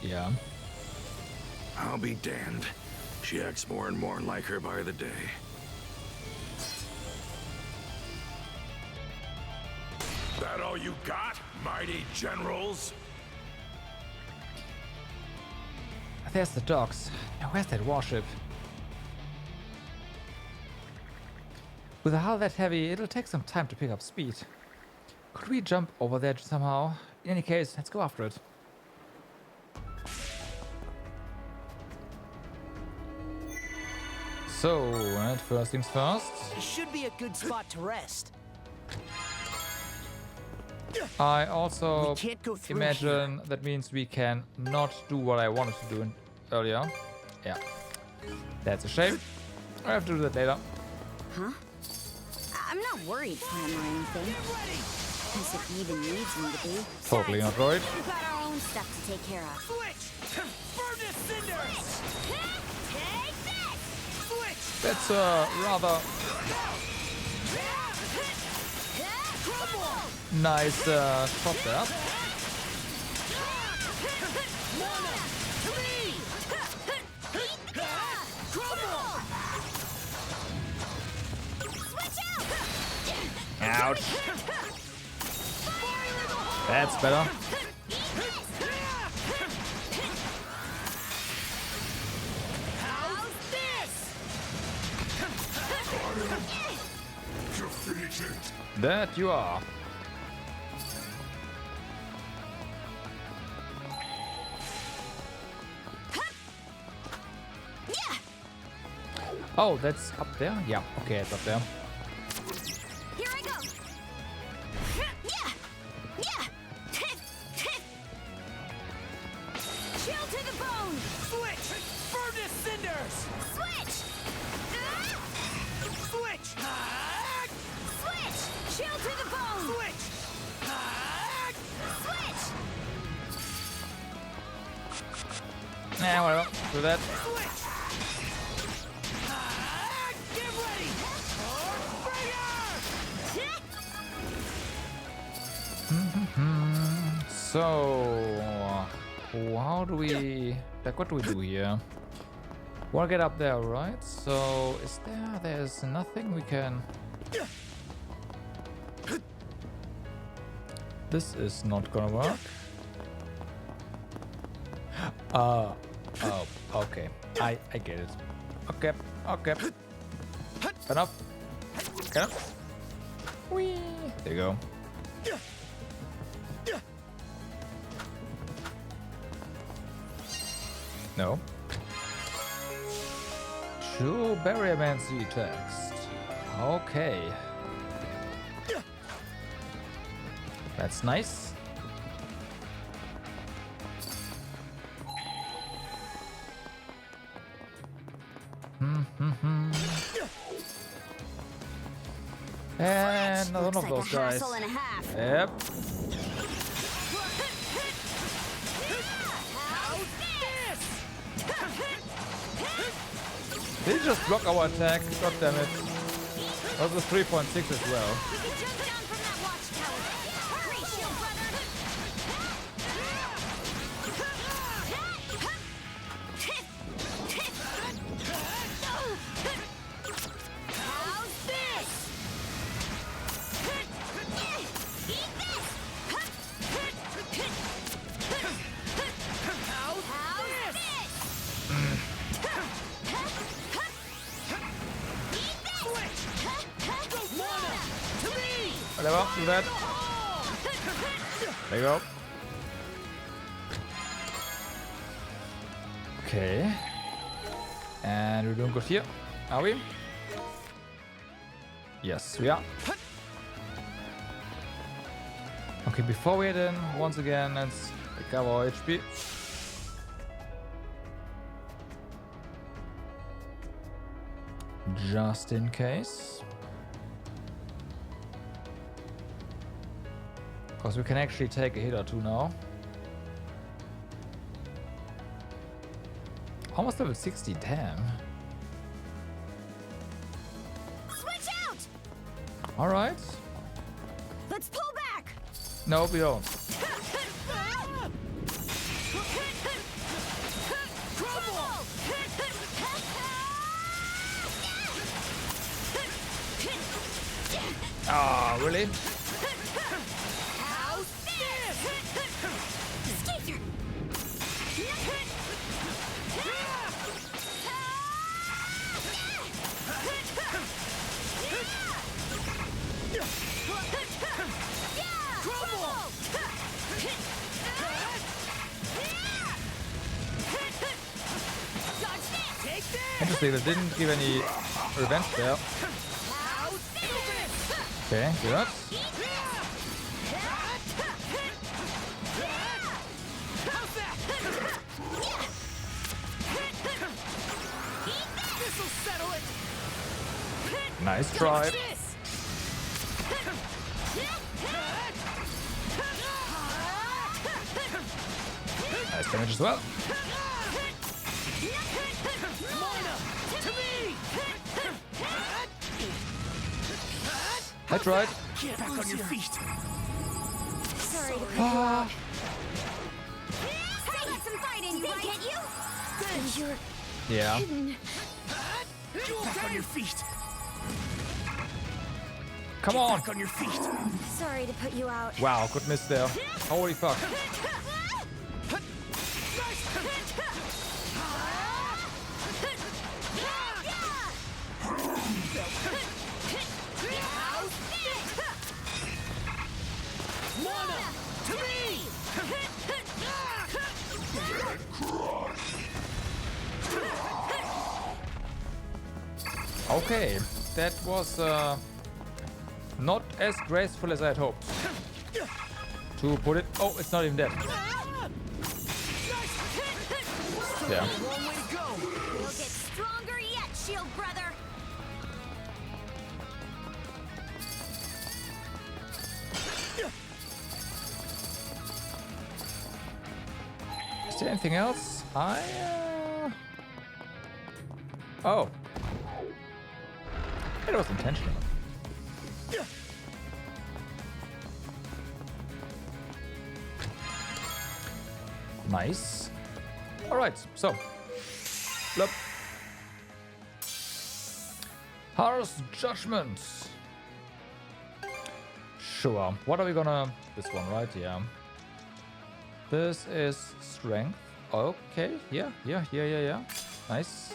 Yeah. I'll be damned. She acts more and more like her by the day. That all you got, mighty generals? There's the docks. Now where's that warship? With a hull that heavy, it'll take some time to pick up speed. Could we jump over there somehow? In any case, let's go after it. So, right, first things first. It should be a good spot to rest. I also We can't go through imagine that means we can not do what I wanted to do earlier. Yeah. That's a shame. I have to do that later. Huh? I'm not worried for him or anything. As if he even needs me to be. Totally not worried. We've got our own stuff to take care of. Switch! Furnace cinders! Take this! Switch! That's rather nice shot there. Ouch. That's better. How's this? That you are. Oh, that's up there? Yeah, okay, it's up there. Here I go. Yeah. Yeah. Nah, whatever. Do that. Get ready! So, how do we... Like, what do we do here? Wanna get up there, right? So, is there... There's nothing we can... This is not gonna work. Oh, okay. I get it. Okay, okay. Enough. Enough. Whee! There you go. No. True barrier man see text. Okay. That's nice. And another one of those guys. Yep. Did he just block our attack? God damn it. That was 3.6 as well. Whatever, do that. There you go. Okay. And we're doing good here, are we? Yes, we are. Okay, before we head in, once again, let's recover our HP. Just in case. Because we can actually take a hit or two now. Almost level 60, damn. Switch out! Alright. Let's pull back! No, we don't. Ah, really? Interesting, they didn't give any revenge there. Okay, good. Nice try. Nice damage as well. I tried. Get back on your feet. Sorry to put you out. I got some fight in you, right? Can't you? You're Yeah. hidden. Get back on your feet. Come on. Back on your feet. Sorry to put you out. Wow, good miss there. Holy fuck. Okay, that was not as graceful as I had hoped. To put it... Oh, it's not even dead. Yeah. You'll get stronger yet, Shield Brother. see anything else? Oh. It was intentional. Nice. Alright, so. Look. Harsh Judgment. Sure. What are we gonna... This one, right? Yeah. This is Strength. Okay. Yeah. Nice.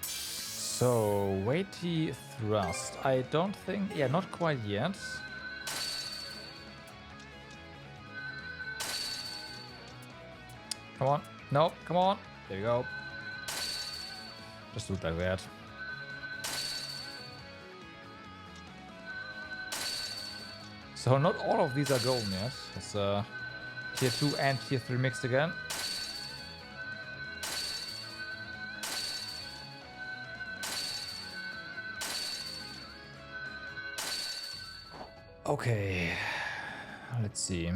So, weighty thrust. I don't think... Yeah, not quite yet. Come on. No, come on. There you go. Just do it like that. So not all of these are golden yet. It's tier 2 and tier 3 mixed again. Okay, let's see.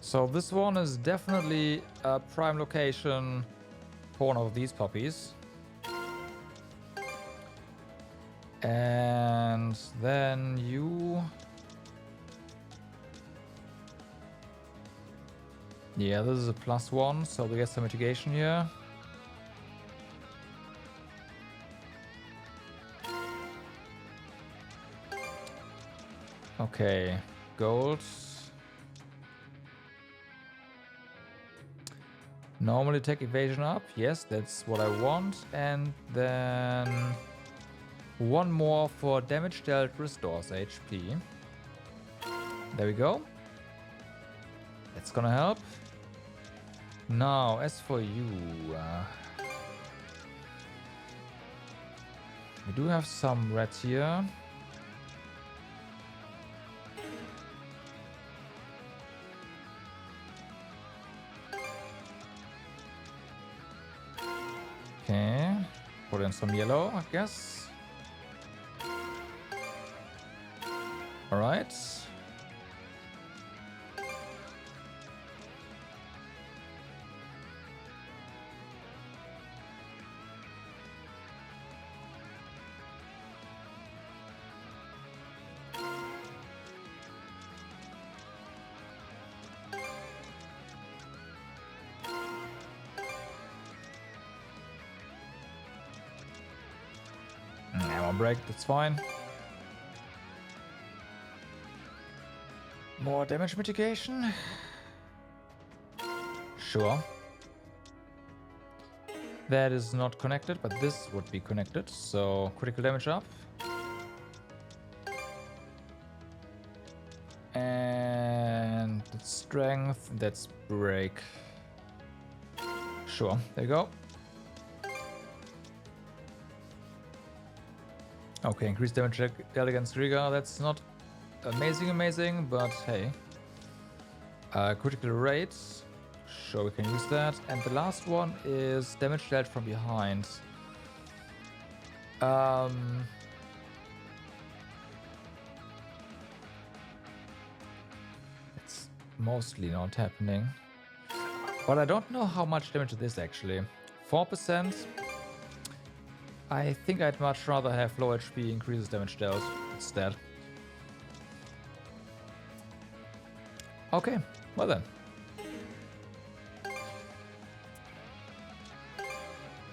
So this one is definitely a prime location for one of these puppies. And then you... Yeah, this is a +1, so we get some mitigation here. Okay, gold. Normally take evasion up. Yes, that's what I want. And then one more for damage dealt restores HP. There we go. That's gonna help. Now, as for you, we do have some red here. Okay, put in some yellow, I guess. All right. Break, that's fine. More damage mitigation. Sure. That is not connected, but this would be connected. So critical damage up. And that's strength, that's break. Sure, there you go. Okay, increased damage dealt against Riga. That's not amazing, but hey. Critical rate. Sure, we can use that. And the last one is damage dealt from behind. It's mostly not happening. But I don't know how much damage it is actually. 4%. I think I'd much rather have low HP increases damage dealt instead. Okay, well then.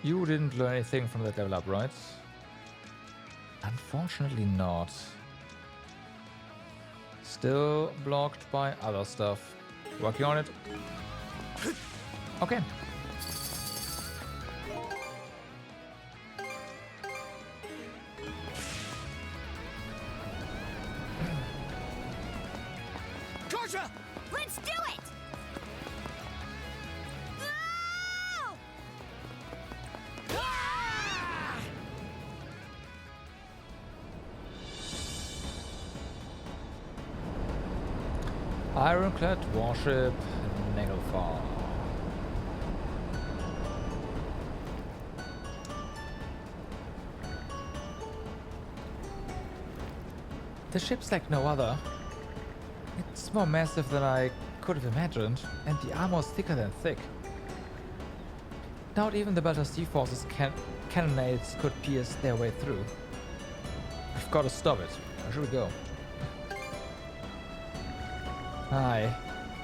You didn't learn anything from that level up, right? Unfortunately not. Still blocked by other stuff. Working on it. Okay. Let's do it! No! Ah! Ironclad warship Nagelfar. The ship's like no other. It's more massive than I could have imagined, and the armor's thicker than thick. Not even the Belter Sea Force's cannonades could pierce their way through. We've got to stop it. Where should we go? Aye,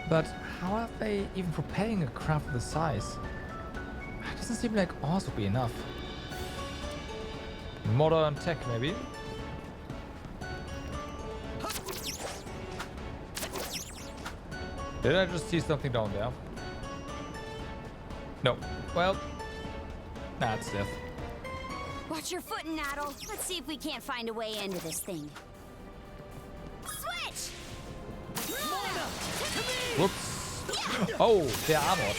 but how are they even propelling a craft of this size? It doesn't seem like ours would be enough. Modern tech, maybe? Did I just see something down there? No. Well, that's death. Watch your foot, Naddle. Let's see if we can't find a way into this thing. Switch! Whoops. Oh, they're armored.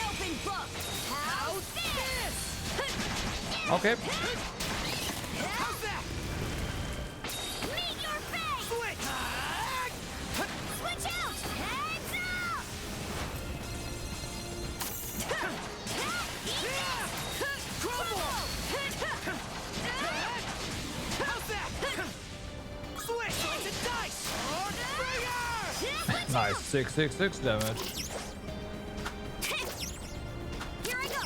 Okay. Nice, 666 damage. Here I go.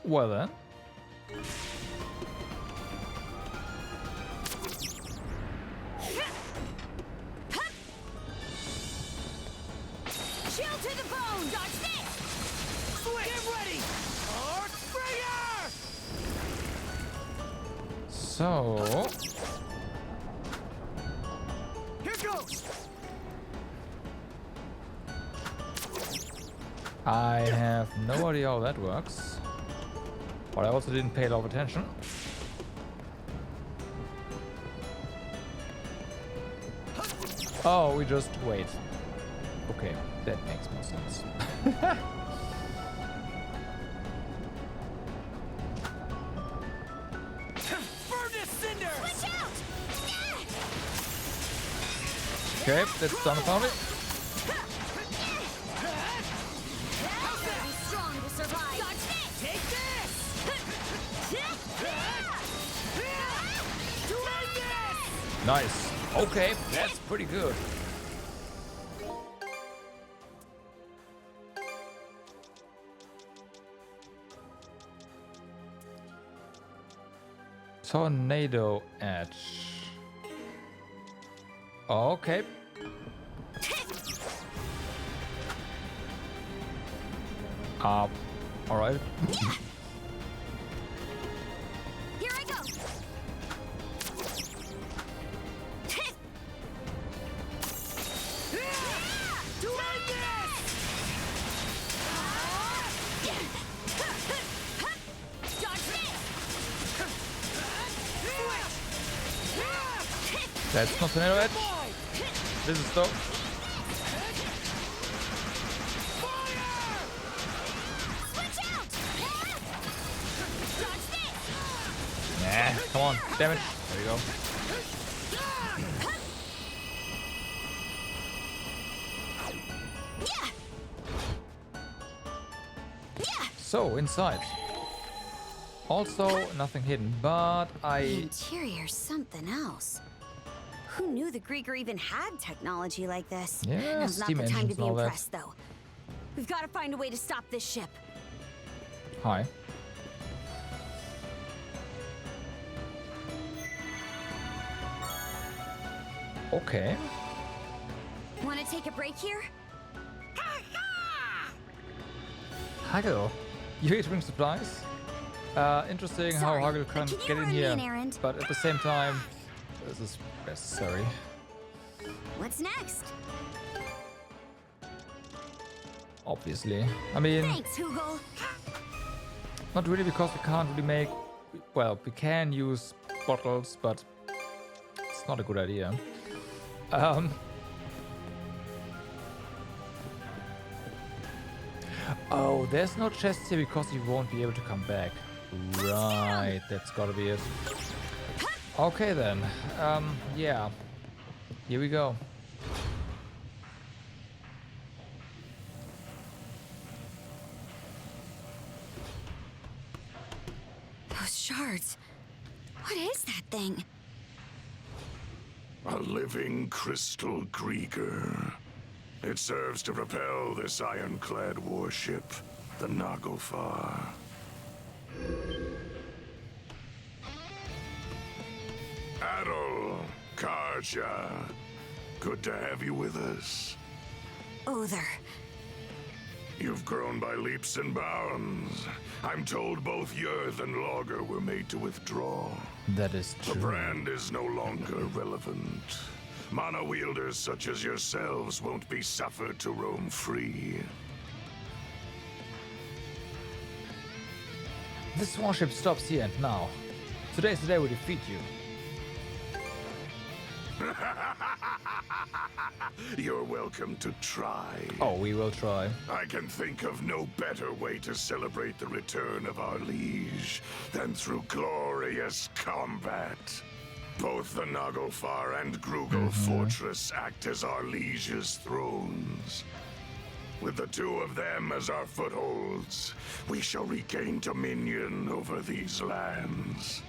Well then. Chill to the bone. Dodge this. Get ready. Archbringer! So Here goes. I have no idea how that works, but I also didn't pay a lot of attention. Oh, we just wait. Okay, that makes more sense. Okay, that's done about it. Nice. Okay, that's pretty good. Tornado Edge. Okay. All right. Here I go. That's not Tornado Edge. This is though. Nah, come on, damage. There we go. So, inside. Also, nothing hidden, but The interior's something else. Who knew the Grieger even had technology like this? Yeah, Now's not steam the time to engines be and all that. impressed, though. We've got to find a way to stop this ship. Hi. Okay. Want to take a break here? Haggle. You here to bring supplies? Interesting how Sorry, Haggle but can can you get in run me here, an errand? but at the same time, this is necessary. What's next? Obviously. I mean, Thanks, Hugel. not really, because we can't really make... Well, we can use bottles, but it's not a good idea. Oh, there's no chest here because he won't be able to come back. Right, that's gotta be it. Okay then. Yeah. Here we go. Those shards. What is that thing? A living crystal Grieger. It serves to propel this ironclad warship, the Nagofar. Adol, Karja, good to have you with us. Other. You've grown by leaps and bounds. I'm told both Yerth and Logger were made to withdraw. That is true. The brand is no longer relevant. Mana wielders such as yourselves won't be suffered to roam free. This warship stops here and now. Today's the day we defeat you. You're welcome to try. Oh, we will try. I can think of no better way to celebrate the return of our liege than through glorious combat. Both the Nagofar and Grugel Fortress act as our liege's thrones. With the two of them as our footholds, we shall regain dominion over these lands.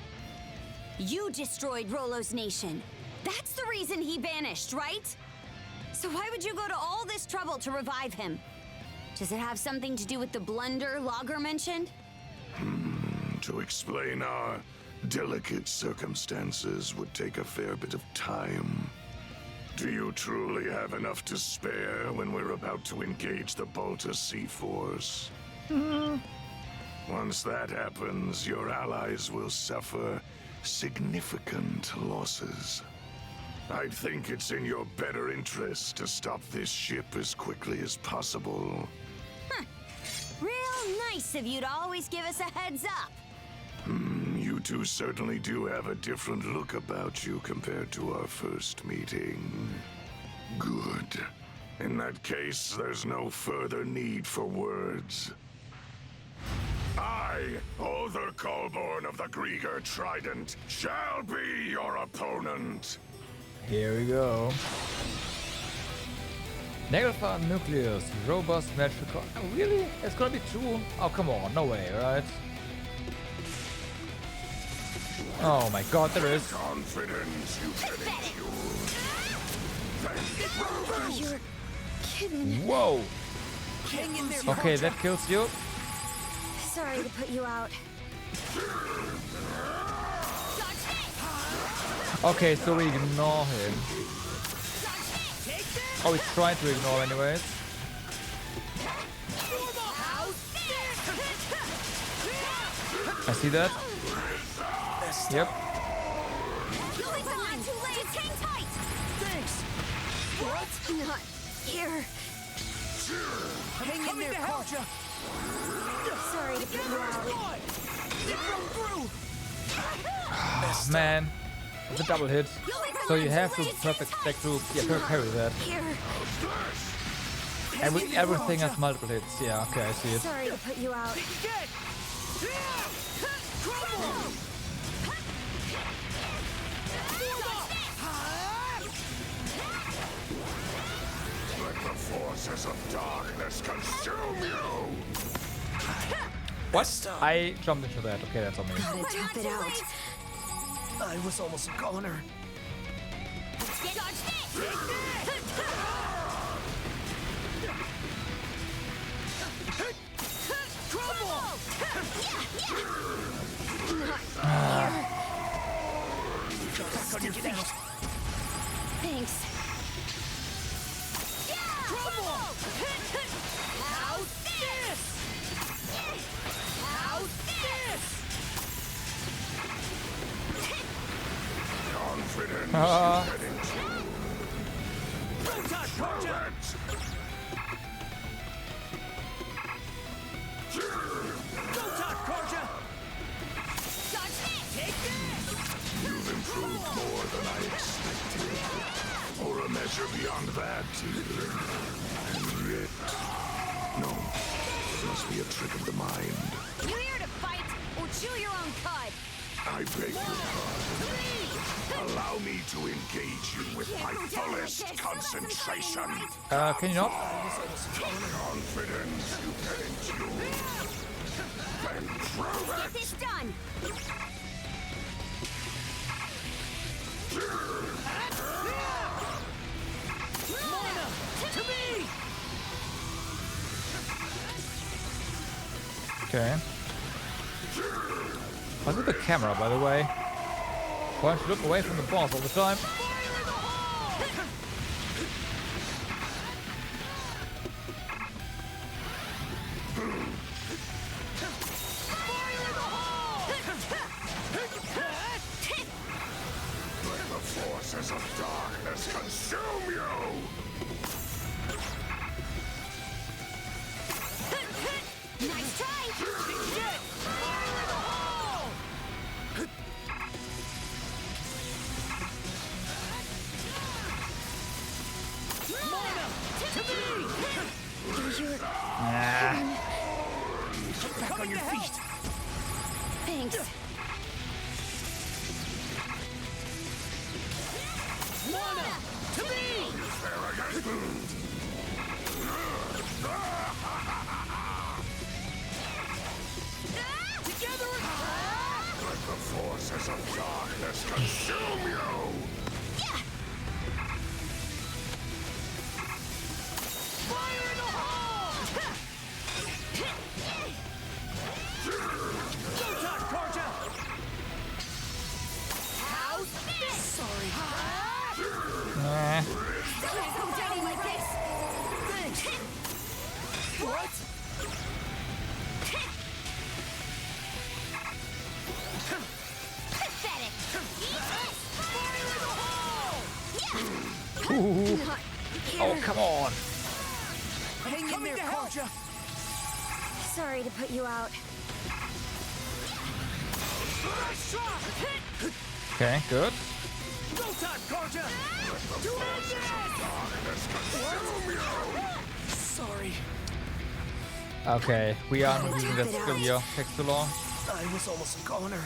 You destroyed Rollo's nation. That's the reason he vanished, right? So why would you go to all this trouble to revive him? Does it have something to do with the blunder Logger mentioned? To explain our delicate circumstances would take a fair bit of time. Do you truly have enough to spare when we're about to engage the Balta Sea Force? Once that happens, your allies will suffer significant losses. I think it's in your better interest to stop this ship as quickly as possible. Real nice of you to always give us a heads up. You two certainly do have a different look about you compared to our first meeting. Good. In that case, there's no further need for words. I, Other Colborn of the Grieger Trident, shall be your opponent. Here we go. Nagofar Nucleus, robust magical. Oh, really? It's gonna be true? Oh, come on, no way, right? Oh my god, there is. Confidence you can endure. You're kidding. Whoa. Hang in there, Okay, Karja. that kills you. Sorry to put you out. Okay, so we ignore him. Oh, he's trying to ignore anyways. I see that. Yep. Thanks. What? Not here. Hang in there, Karja. Sorry to put you out. Oh, man. It's a double hit. So you have to parry that. Everything has multiple hits. Yeah, okay, I see it. Sorry to put you out. Let the forces of darkness consume you. What? I jumped into that. Okay, that's on me. Gotta top it out. I was almost a goner. Thanks. Confidence Ah. you get into. You've improved more than I expected. Or a measure beyond that, even. And yet... No. It must be a trick of the mind. You here to fight or chew your own cud? I beg your pardon. Allow me to engage you with my fullest concentration. Can you not? Confidence you can endure. Then prove Get it! this done! Mana! To me! Okay. What's with the camera, by the way? Why don't you look away from the boss all the time? Let the forces of darkness consume you! Nice try! Mana! To me! Nah. Get back on your feet! Thanks. Mana! To me! Together! Let the forces of darkness consume you! Fire in the hole! Go time, Karja! How's this? Sorry. Nah. Don't go down like this! Thanks. What? Pathetic! Eat this! Fire in the hole! Ooh. Not Oh, here. come on. Hang in there, Karja! Sorry to put you out. Nice try! Okay, good. Go time, Karja! Do it! Sorry. Okay, we are not using that skill here. Takes too long. I was almost a goner.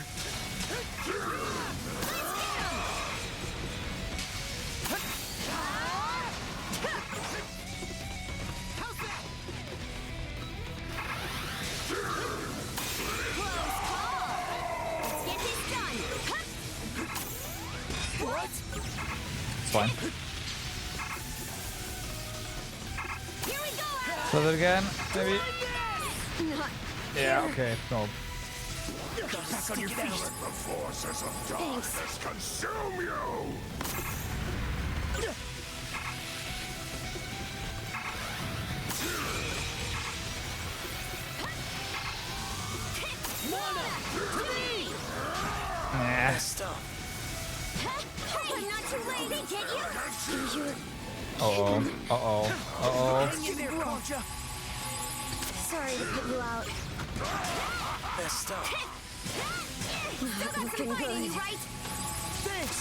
Let's get this done! What? It's fine. Here we go, Al! Try that again, maybe. Not Yeah, okay, no. Get back on your feet! Let the forces of darkness consume you! Mana! To me! Nah. Stop. Hey, not too late! They get you? Uh-oh. Uh-oh. Uh-oh. Hang in there, Karja! Sorry to put you out. Messed up. Still got some Looking fight in you, good. right? Thanks!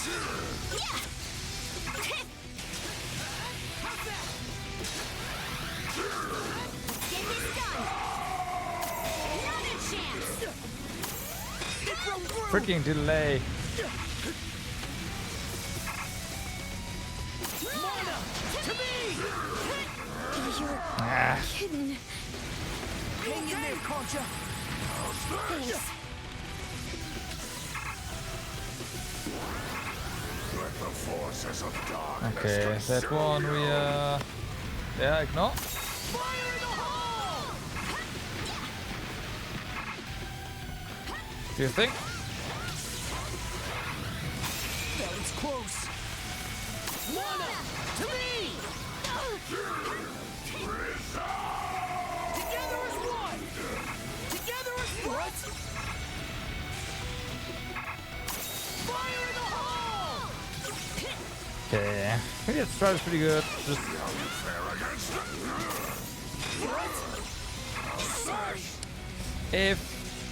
Get this done! Another chance! Freaking delay. Mana! To me! Ah. Kidding. Hang in there, Karja! Thanks. Let the forces of darkness Okay, that consume one we yeah, ignore. Fire in the hole! Do you think? That was close. Mana! To me! Together as one! Together as what? Fire in the hole! Okay. I think that strat is pretty good. Just What? Sorry. if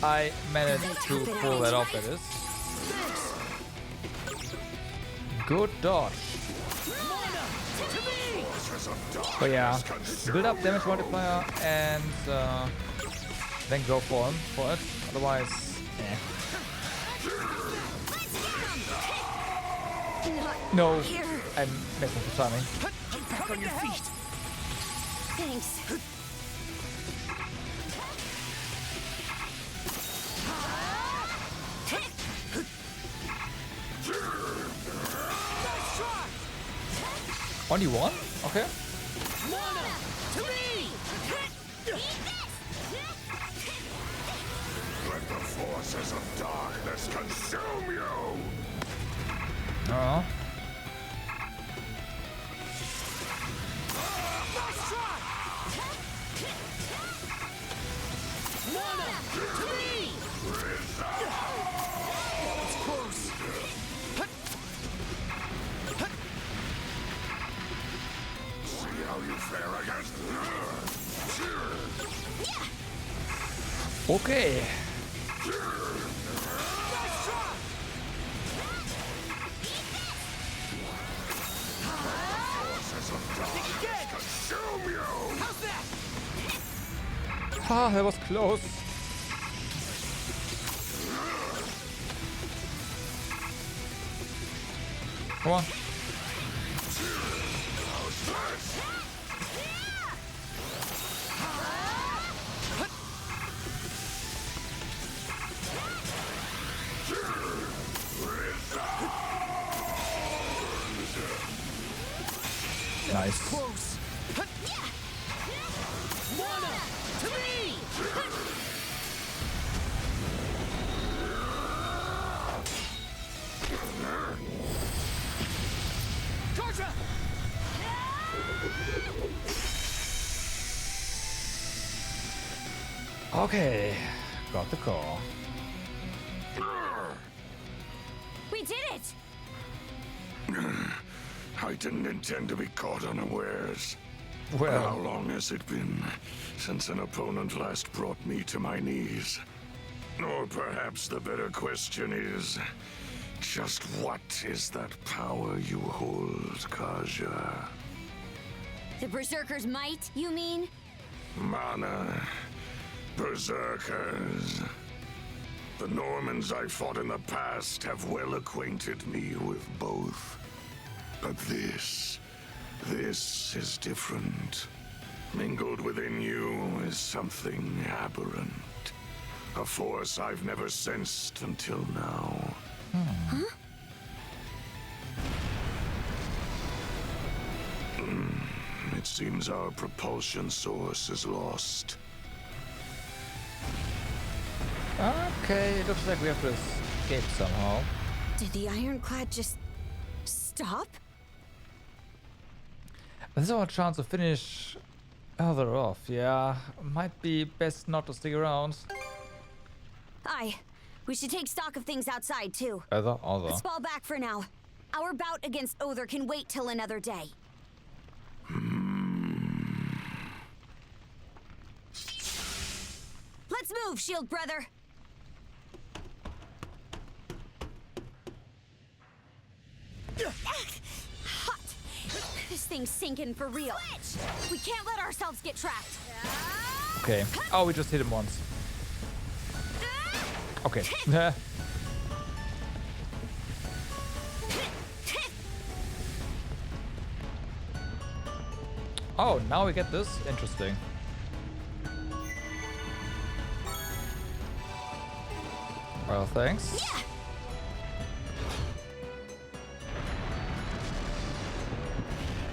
I manage to pull that off, that is. Good dodge. Mana! To me! But yeah, build up damage multiplier and then go for it. Otherwise, eh. No, Here. I'm messing with the timing. Get back on your feet. Thanks. Only one? Okay. Mana, to me! Let the forces of darkness consume you! Oh. Nice try! Mana, to me! That was close. See how you fare against... Okay. Consume you! How's that? Ah, that was close. Come on. Nice. Close. Mana, to me! Karja! Okay, got the call. We did it! I didn't intend to be caught unawares. Well. How long has it been since an opponent last brought me to my knees? Or perhaps the better question is, just what is that power you hold, Karja? The Berserker's might, you mean? Mana, berserkers. The Normans I fought in the past have well acquainted me with both. But this is different. Mingled within you is something aberrant. A force I've never sensed until now. Huh? It seems our propulsion source is lost. Okay, it looks like we have to escape somehow. Did the ironclad just stop? This is our chance to finish Other off. Yeah, might be best not to stick around. Aye, we should take stock of things outside too. Other. Let's fall back for now. Our bout against Other can wait till another day. Let's move, Shield Brother. Hot. This thing's sinking for real. We can't let ourselves get trapped. Okay. Oh, we just hit him once. Okay. Oh, now we get this? Interesting. Well, thanks. Yeah.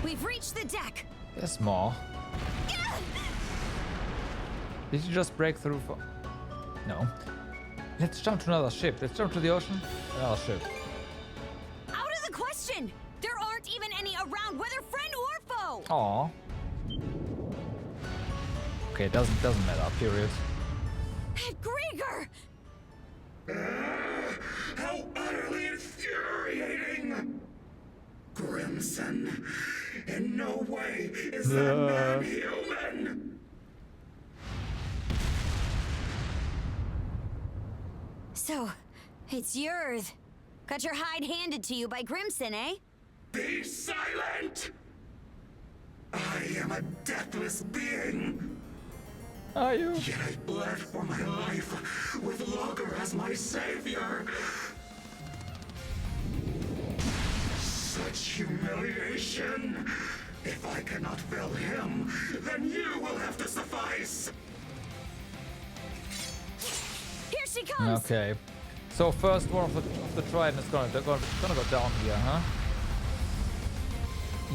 We've reached the deck. There's more. Did you just break through for... No. Let's jump to another ship. Let's jump to the ocean. Another ship. Out of the question! There aren't even any around, whether friend or foe! Aw. Okay, doesn't matter, period. Grieger! How utterly infuriating! Crimson, in no way is that man human! So, it's yours. Got your hide handed to you by Grimson, eh? Be silent! I am a deathless being. Are you? Yet I bled for my life with Logger as my savior. Humiliation. If I cannot fell him, then you will have to suffice. Here she comes. Okay. So first one of the Trident is gonna go down here, huh?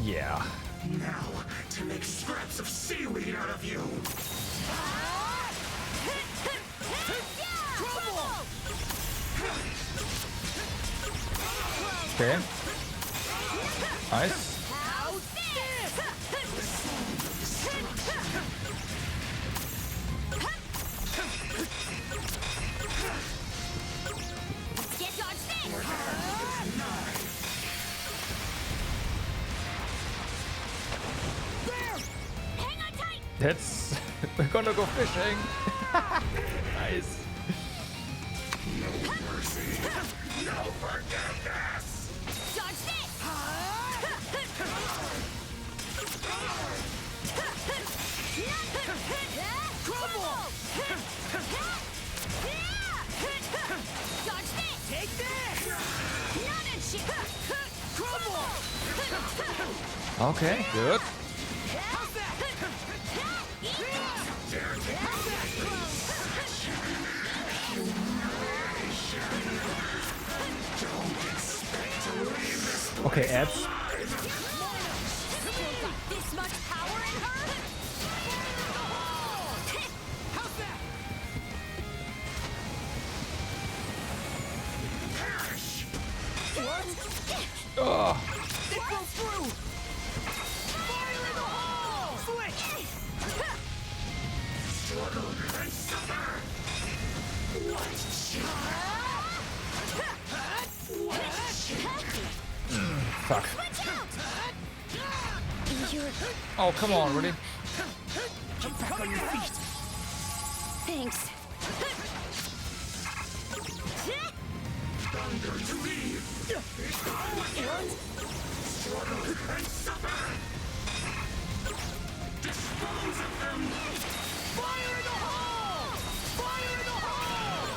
Yeah. Now, to make scraps of seaweed out of you. Okay. Nice. That's... We're gonna go fishing. Nice. No mercy. No forgiveness. Dodge this. Crumble. Dodge this. Take this. Not a shit. Crumble. Okay, good. Okay, Ed. This much power in her? How's that? Perish. What? Oh. It goes through. Fire in the hole. Switch. Struggle and suffer. What? Fuck. Oh, come on, really? Get back on your feet. Thanks. Thunder to leave. Struggle and suffer. Dispose of them. Fire in the hole! Fire in the hole!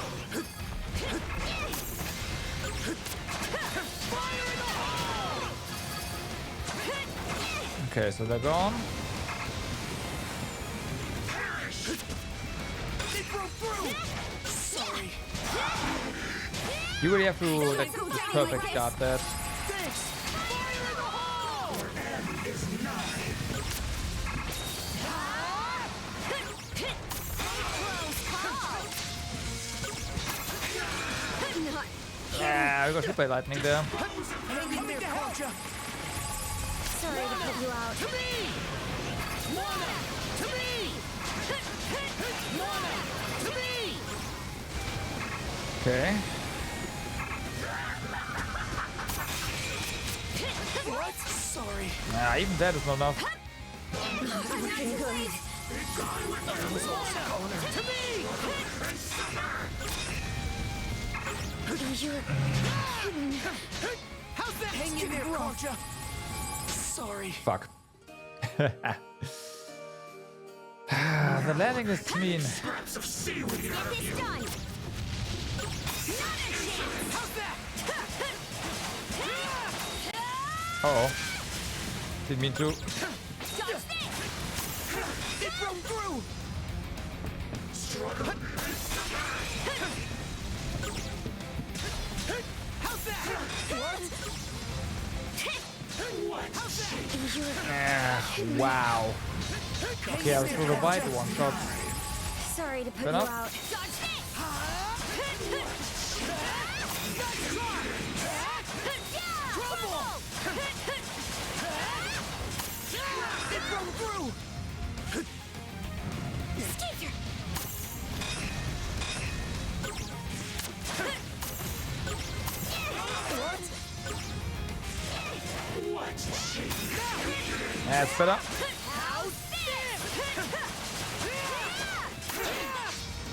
Fire in the hole! Okay, so they're gone. Perish! They broke through! Sorry. You really have to like perfect guard that. Thanks! Fire in the hole! Your end is nigh. Yeah, we got hit by lightning there. Hang in there, Karja! Sorry to put you out. To me! Mana! To me! Mana! To me! Okay. What? Sorry. Nah, even that is not enough. Looking good. To me! You're hidden. How's that? Hang in there, Karja! Sorry. Fuck. The landing is mean. Scraps of seaweed out of you. Done. How's that? Uh-oh. Didn't mean to. It broke through. Struggle. How's that? What? How's that? Wow. Okay, I was going to bite one shot. Sorry to put Fair you enough. out. It broke through. Skeeter. That's better.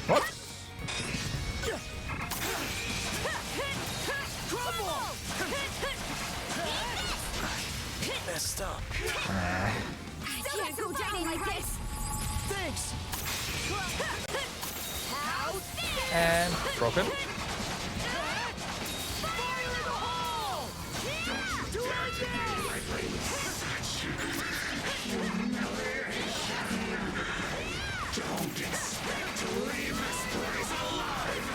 What? Messed up. I can't go down like this. Thanks. And broken. Fire in the hole! Do it again! Don't expect to leave this place alive!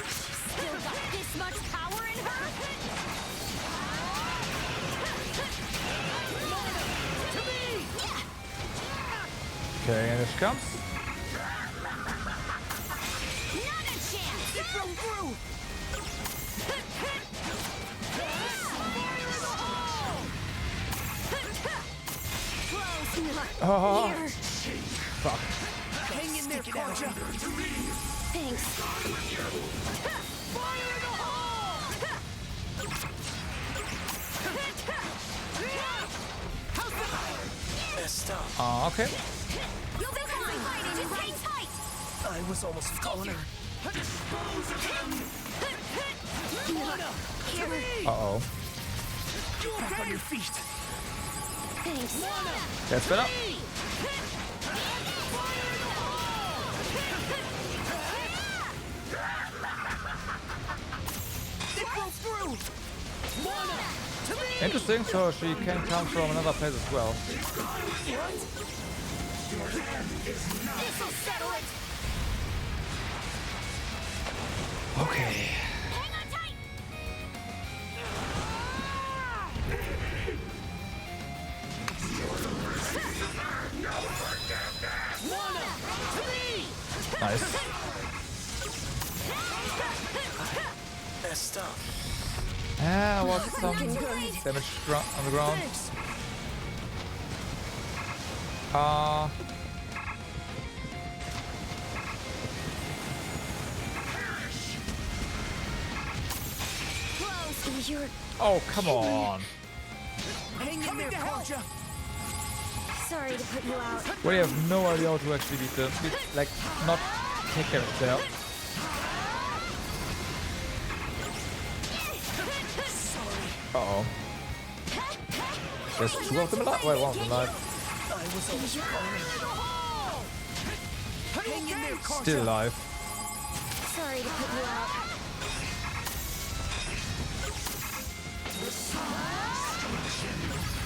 Still got this much power in her? To me! Okay, and it comes. Not a chance! It broke through! Close, not Oh. here. Fuck. Hang in there, Karja! Thanks. Fire in the hole! Messed up. Okay. You'll be fine. Just hang tight. I was almost calling her. Here. Uh-oh. Back on your feet! Thanks. That's better. It broke through! Lana! To me! Interesting, so she can come from another place as well. This'll settle it! Okay. Hang on tight. Lana! To me! Nice. Messed up. Ah, what's some damage on the ground? Close. You're Oh, come on. Hang in there, Karja! sorry to put you out. We have no idea how to actually beat them. Like, not take care of them. Uh-oh. There's two of them alive? Wait, one of them alive. I was almost calling her. Hang in there, Karja! Still alive. Sorry to put you out.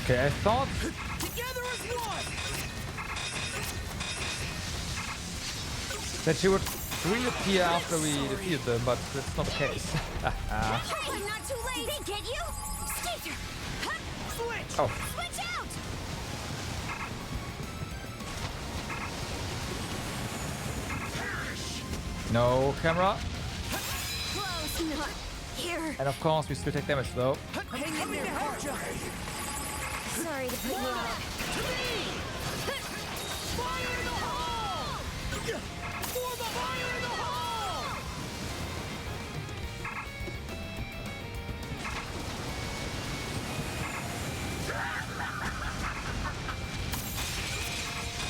Okay, I thought Together as one! that she would reappear after we defeated them, but that's not the case. I'm not too late. They get you? Skater. Switch! Oh. Switch out. No camera. Close. Not here. And of course, we still take damage though. Hang in there, Karja! Sorry to put you out. To me! Fire in the hole! For the fire in the hole!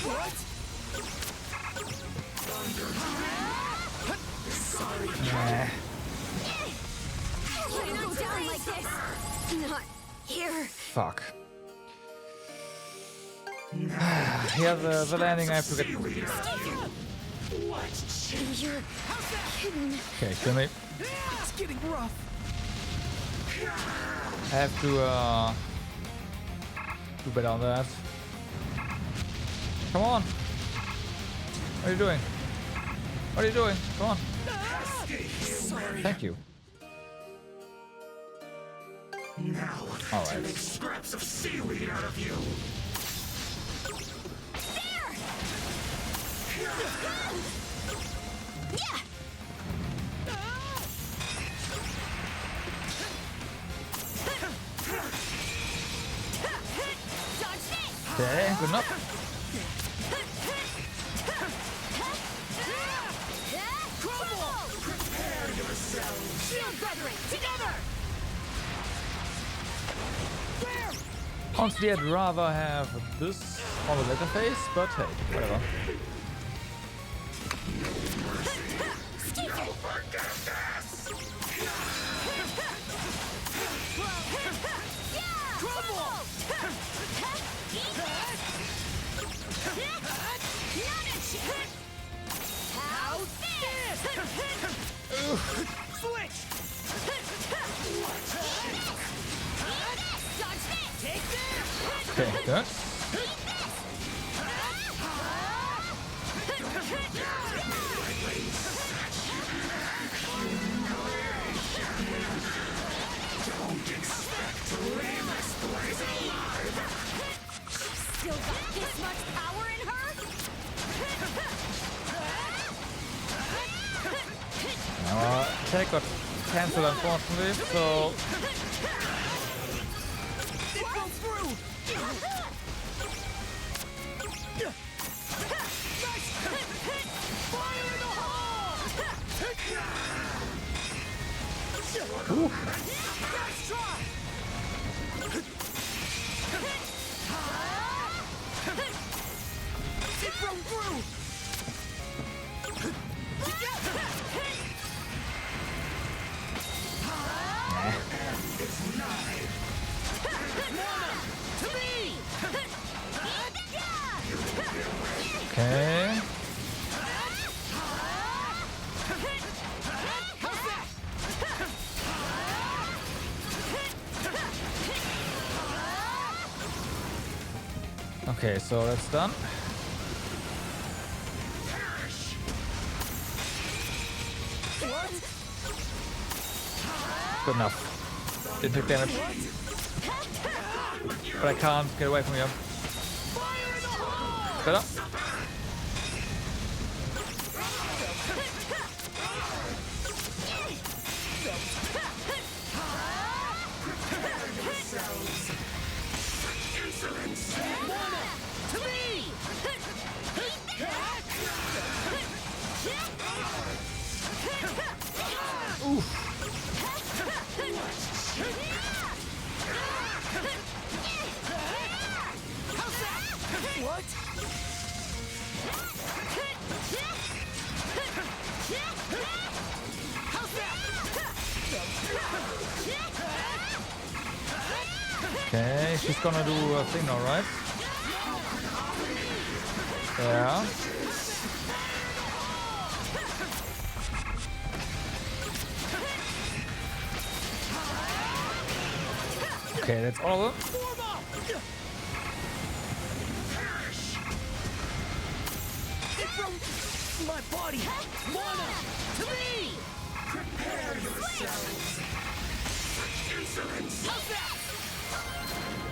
What? Nah. You don't go down like this. Not here. Fuck. Here, the landing I have to get. You're kidding. Okay, kill me. It's getting rough. I have to do better on that. Come on. What are you doing? What are you doing? Come on. Thank you. Now, all right. make scraps of seaweed out of you. There. Yeah. Dodge this. Okay, good enough. Crumble. Prepare yourselves. Shield brethren, together. Honestly, I'd rather have this on the later phase, but hey, whatever. Switch! Take this! Okay, good. Still got this much power in her? Attack got cancelled unfortunately, so... Ooh. Okay. Okay, so that's done. Good enough. Didn't take damage. But I can't get away from you. Better. Okay, she's gonna do a thing now, right? Yeah. Okay, that's all of them. My body! Mana! To me! Prepare yourselves!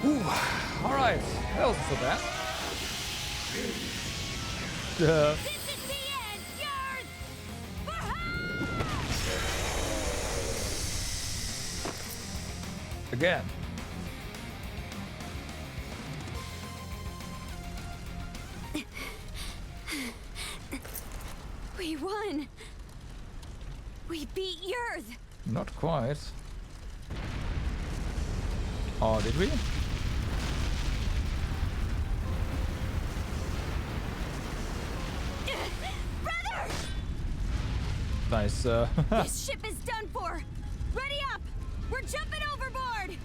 Ooh, alright. That wasn't so bad. Again. We won! We beat Yerth! Not quite. Oh, did we? Brother! Nice. This ship is done for! Ready up! We're jumping overboard!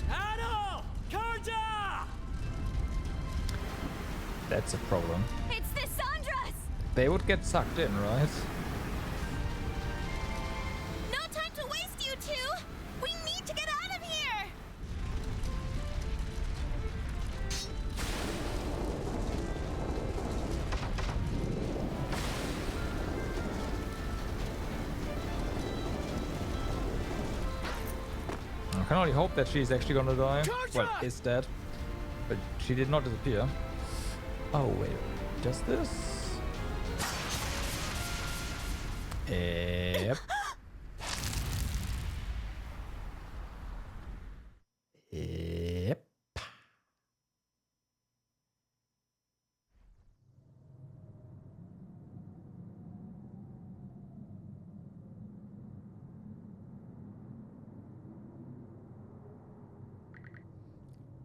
Adol! Karja! That's a problem. It's the Sandras! They would get sucked in, right? No time to waste, you two! We need to get out of here! I can only hope that she's actually gonna die. Well, is dead. But she did not disappear. Oh, wait. Does this? Yep. Yep.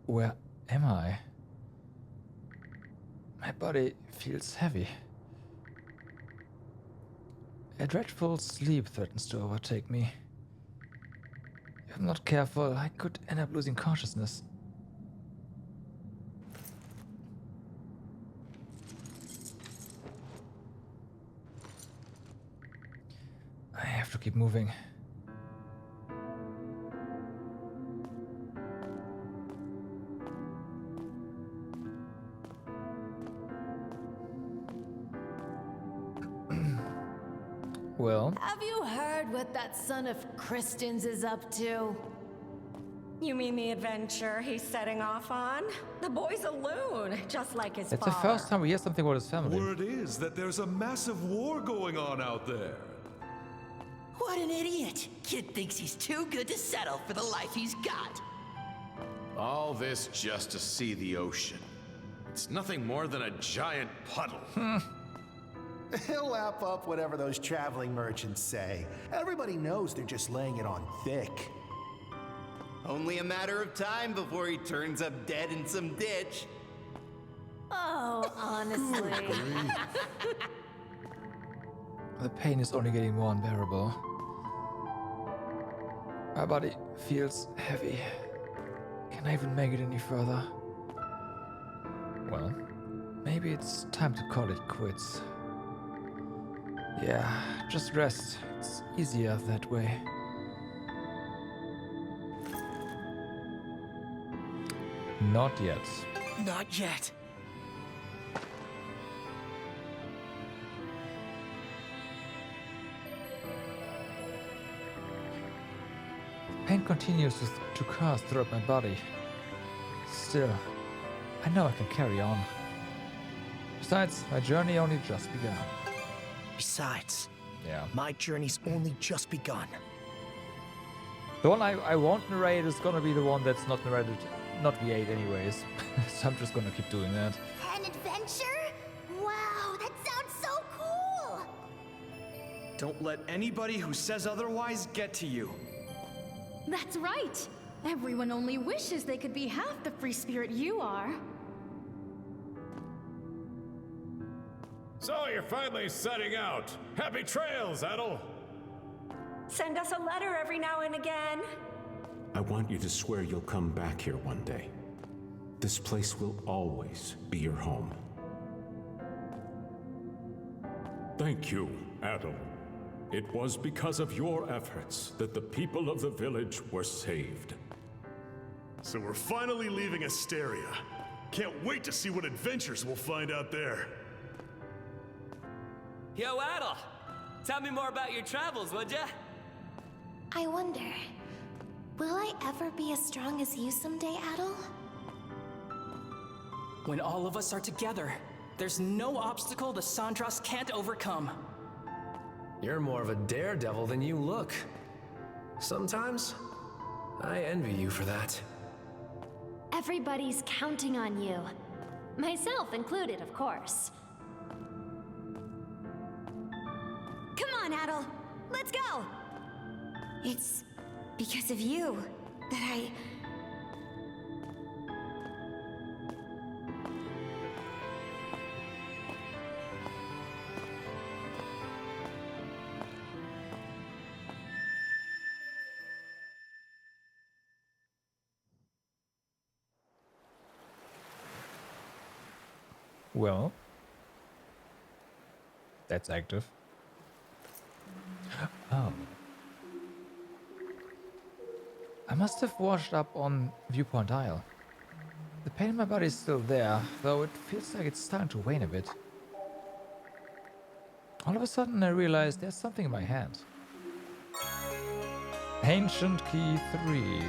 Where am I? My body feels heavy. A dreadful sleep threatens to overtake me. If I'm not careful, I could end up losing consciousness. I have to keep moving. Well? Have you heard what that son of Kristen's is up to? You mean the adventure he's setting off on? The boy's a loon, just like his It's father. the first time we hear something about his family. Word is that there's a massive war going on out there. What an idiot! Kid thinks he's too good to settle for the life he's got. All this just to see the ocean. It's nothing more than a giant puddle. He'll lap up whatever those traveling merchants say. Everybody knows they're just laying it on thick. Only a matter of time before he turns up dead in some ditch. Oh, honestly. The pain is only getting more unbearable. My body feels heavy. Can I even make it any further? Well, maybe it's time to call it quits. Yeah, just rest. It's easier that way. Not yet. Not yet. Pain continues to curse throughout my body. Still, I know I can carry on. Besides, my journey only just begun. Besides, yeah, my journey's only just begun. The one I won't narrate is gonna be the one that's not narrated, not V8 anyways. So I'm just gonna keep doing that. An adventure? Wow, that sounds so cool! Don't let anybody who says otherwise get to you. That's right. Everyone only wishes they could be half the free spirit you are. So you're finally setting out. Happy trails, Adel. Send us a letter every now and again. I want you to swear you'll come back here one day. This place will always be your home. Thank you, Adel. It was because of your efforts that the people of the village were saved. So we're finally leaving Asteria. Can't wait to see what adventures we'll find out there. Yo, Adel! Tell me more about your travels, would ya? I wonder, will I ever be as strong as you someday, Adel? When all of us are together, there's no obstacle the Sandras can't overcome. You're more of a daredevil than you look. Sometimes, I envy you for that. Everybody's counting on you. Myself included, of course. Come on, Adel. Let's go! It's because of you that I... Well, that's active. Oh. I must have washed up on Viewpoint Isle. The pain in my body is still there, though it feels like it's starting to wane a bit. All of a sudden I realized there's something in my hand. Ancient Key 3.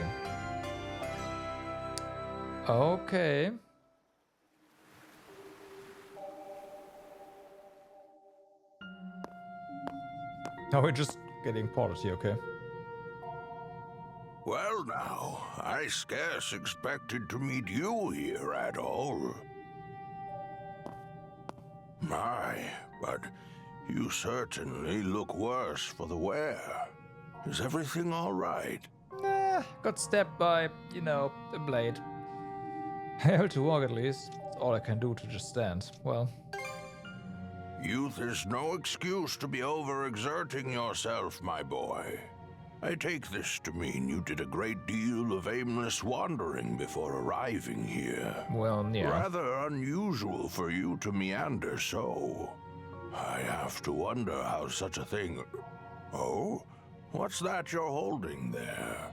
Okay. Oh, we're just getting ported here, okay? Well now, I scarce expected to meet you here at all. My, but you certainly look worse for the wear. Is everything all right? Got stabbed by, you know, a blade. Able to walk at least. That's all I can do to just stand. Well. Youth is no excuse to be overexerting yourself, my boy. I take this to mean you did a great deal of aimless wandering before arriving here. Well, yeah. Rather unusual for you to meander so. I have to wonder how such a thing... Oh? What's that you're holding there?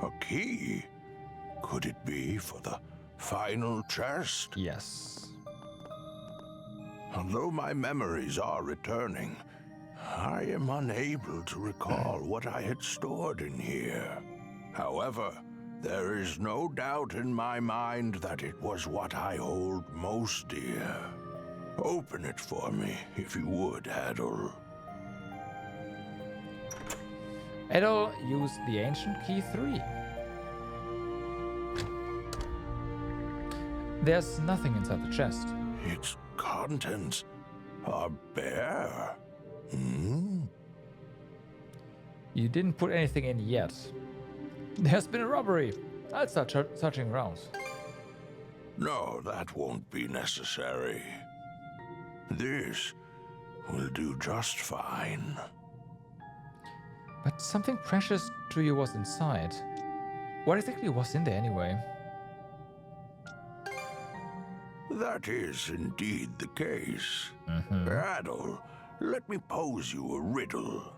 A key? Could it be for the final chest? Yes. Although my memories are returning, I am unable to recall what I had stored in here. However, there is no doubt in my mind that it was what I hold most dear. Open it for me, if you would, Adol. Adol used the ancient key 3. There's nothing inside the chest. Its contents are bare. You didn't put anything in yet. There's been a robbery. I'll start searching around. No, that won't be necessary. This will do just fine. But something precious to you was inside. What exactly was in there anyway? That is indeed the case. Adol, let me pose you a riddle.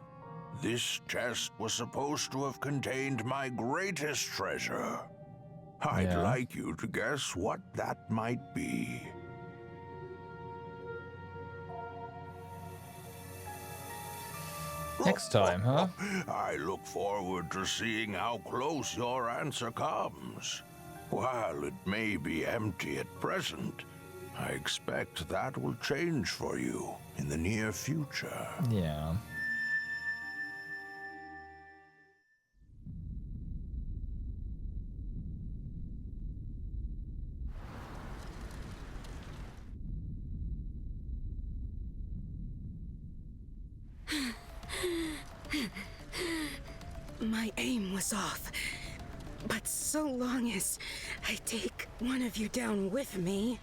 This chest was supposed to have contained my greatest treasure. I'd like you to guess what that might be. Next time, huh? I look forward to seeing how close your answer comes. While it may be empty at present, I expect that will change for you in the near future. Yeah. My aim was off, but so long as I take one of you down with me...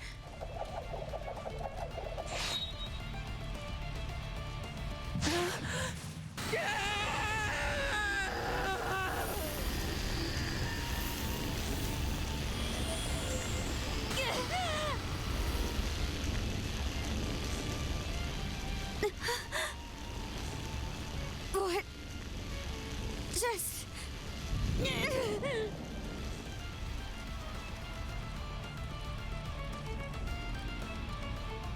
What? Just...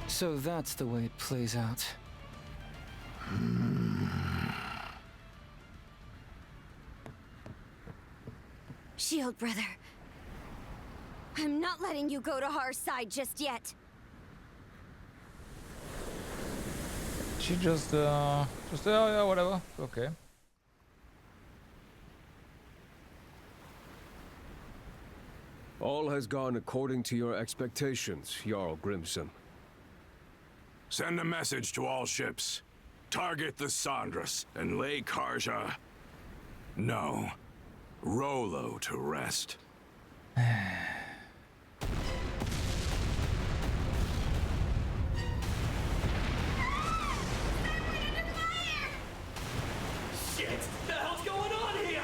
So that's the way it plays out. Shield brother. I'm not letting you go to our side just yet. She just oh yeah, whatever. Okay. All has gone according to your expectations, Jarl Grimson. Send a message to all ships. Target the Sandras and lay Karja... No. Rolo to rest. Shit! The hell's going on here?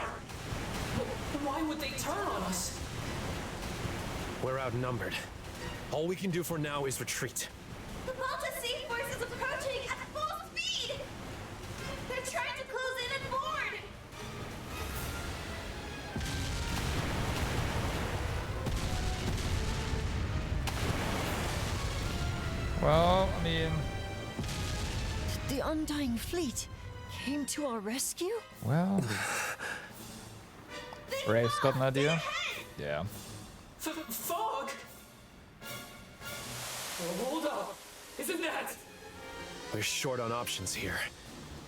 Why would they turn on us? We're outnumbered. All we can do for now is retreat. The Balta Sea Force is approaching at full speed! They're trying to close in and board! Well, I mean... The Undying Fleet came to our rescue? Well... Rafe's got an idea? Yeah. Fog? Oh, hold up! Isn't that... We're short on options here.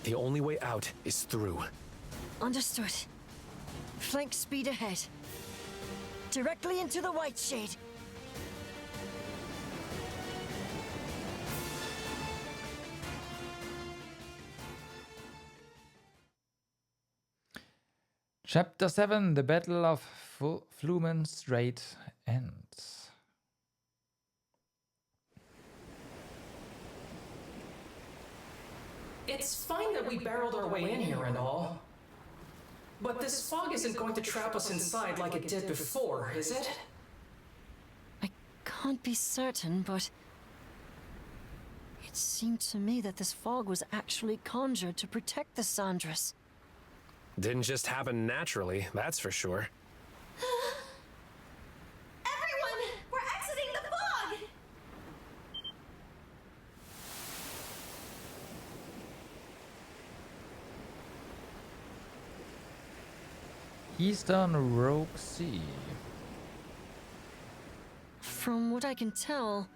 The only way out is through. Understood. Flank speed ahead. Directly into the White Shade. Chapter 7, the Battle of Flumen Strait ends. It's fine that we barreled our way in here and all. But this fog isn't going to trap us inside like it did before, is it? I can't be certain, but... It seemed to me that this fog was actually conjured to protect the Sandras. Didn't just happen naturally, that's for sure. Everyone! We're exiting the fog! Eastern Rogue Sea. From what I can tell,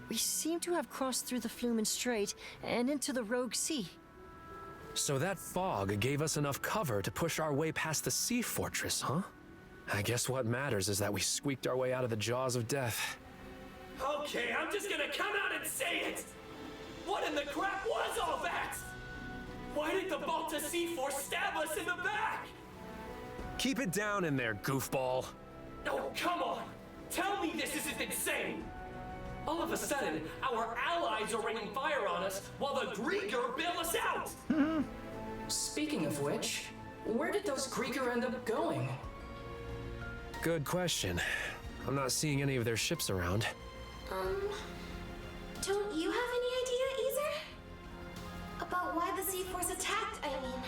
we seem to have crossed through the Flumen Strait and into the Rogue Sea. So that fog gave us enough cover to push our way past the sea fortress, huh? I guess what matters is that we squeaked our way out of the jaws of death. Okay, I'm just gonna come out and say it! What in the crap was all that? Why did the Balta Sea Force stab us in the back? Keep it down in there, goofball. Oh, come on! Tell me this isn't insane! All of a sudden, our allies are raining fire on us while the Grieger bail us out! Speaking of which, where did those Grieger end up going? Good question. I'm not seeing any of their ships around. Don't you have any idea either? About why the Sea Force attacked, I mean.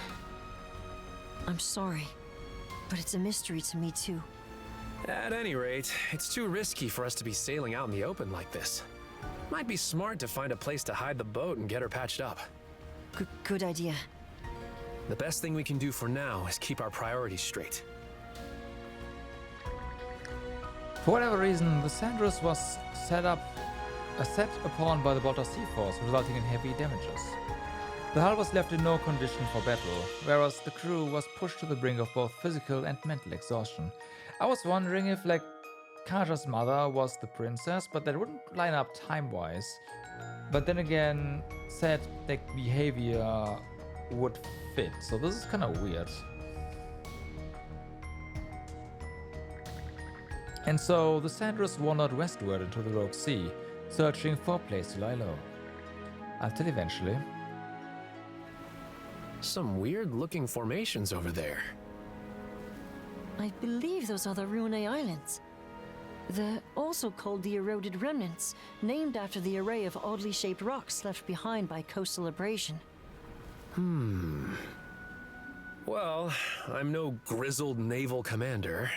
I'm sorry, but it's a mystery to me too. At any rate, it's too risky for us to be sailing out in the open like this. Might be smart to find a place to hide the boat and get her patched up. Good idea. The best thing we can do for now is keep our priorities straight. For whatever reason, the Sandros was set upon by the Balta Sea Force, resulting in heavy damages. The hull was left in no condition for battle, whereas the crew was pushed to the brink of both physical and mental exhaustion. I was wondering if, like, Kaja's mother was the princess, but that wouldn't line up time-wise. But then again, said like behavior would fit, so this is kind of weird. And so the Sandros wandered westward into the Rogue Sea, searching for a place to lie low. Until eventually... Some weird-looking formations over there. I believe those are the Rune Islands. They're also called the Eroded Remnants, named after the array of oddly shaped rocks left behind by coastal abrasion. Well, I'm no grizzled naval commander,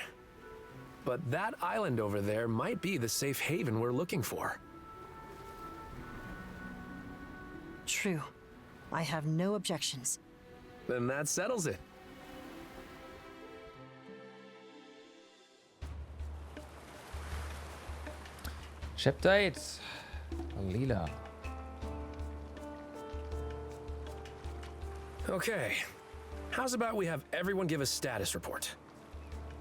but that island over there might be the safe haven we're looking for. True. I have no objections. Then that settles it. Chapter 8. Lila. Okay. How's about we have everyone give a status report?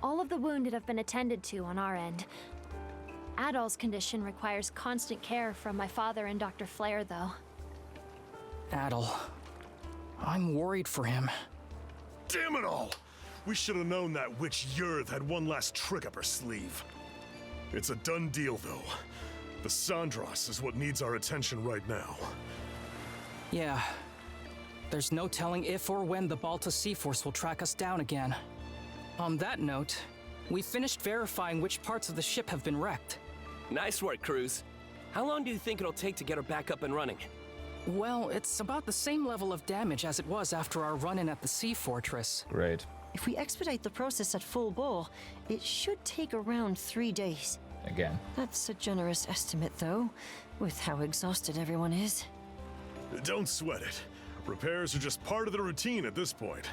All of the wounded have been attended to on our end. Adol's condition requires constant care from my father and Dr. Flair, though. Adol. I'm worried for him. Damn it all! We should have known that witch Yurth had one last trick up her sleeve. It's a done deal, though. The Sandros is what needs our attention right now. Yeah. There's no telling if or when the Balta Sea Force will track us down again. On that note, we finished verifying which parts of the ship have been wrecked. Nice work, Cruz. How long do you think it'll take to get her back up and running? Well, it's about the same level of damage as it was after our run-in at the Sea Fortress. Great. If we expedite the process at full bore, it should take around 3 days. Again. That's a generous estimate, though, with how exhausted everyone is. Don't sweat it. Repairs are just part of the routine at this point.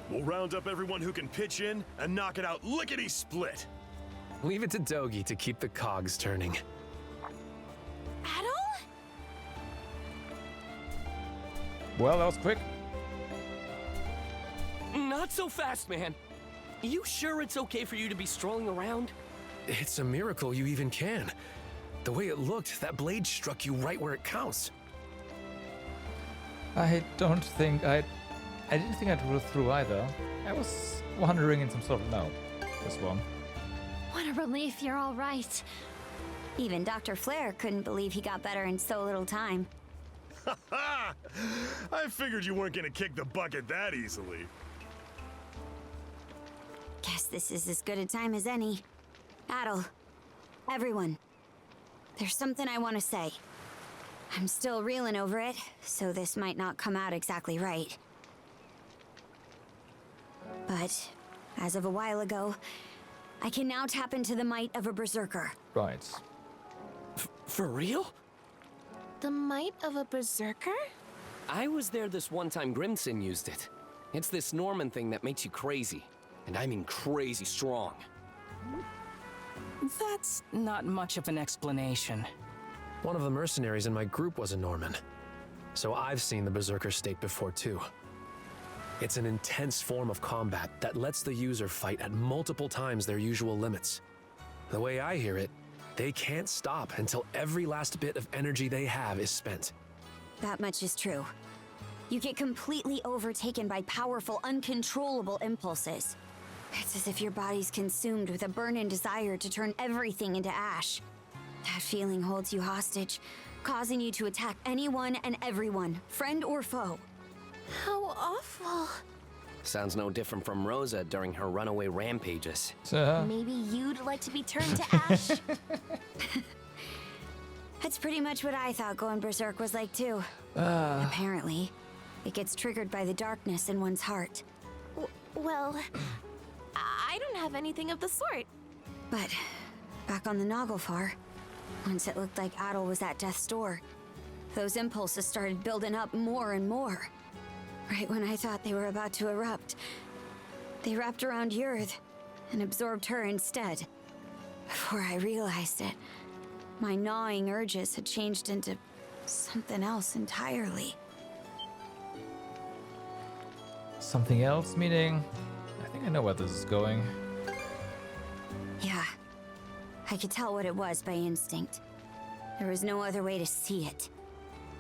We'll round up everyone who can pitch in and knock it out lickety-split. Leave it to Dogi to keep the cogs turning. Adol? Well, that was quick. Not so fast, man. You sure it's okay for you to be strolling around? It's a miracle you even can. The way it looked, that blade struck you right where it counts. I didn't think I'd roll through either. I was wondering in some sort of... No, this one. What a relief you're all right. Even Dr. Flair couldn't believe he got better in so little time. I figured you weren't gonna kick the bucket that easily. Guess this is as good a time as any. Adol, everyone, there's something I want to say. I'm still reeling over it, so this might not come out exactly right. But, as of a while ago, I can now tap into the might of a berserker. Right. For real? The might of a berserker? I was there this one time Grimson used it. It's this Norman thing that makes you crazy. And I mean crazy strong. That's not much of an explanation. One of the mercenaries in my group was a Norman. So I've seen the Berserker state before too. It's an intense form of combat that lets the user fight at multiple times their usual limits. The way I hear it, they can't stop until every last bit of energy they have is spent. That much is true. You get completely overtaken by powerful, uncontrollable impulses. It's as if your body's consumed with a burning desire to turn everything into ash. That feeling holds you hostage, causing you to attack anyone and everyone, friend or foe. How awful. Sounds no different from Rosa during her runaway rampages. Maybe you'd like to be turned to ash? That's pretty much what I thought going berserk was like too. Apparently, it gets triggered by the darkness in one's heart. Well, I don't have anything of the sort. But back on the Naglfar, once it looked like Adol was at death's door, those impulses started building up more and more. Right when I thought they were about to erupt, they wrapped around Yurth and absorbed her instead. Before I realized it, my gnawing urges had changed into something else entirely. Something else, meaning? I think I know where this is going. Yeah, I could tell what it was by instinct. There was no other way to see it.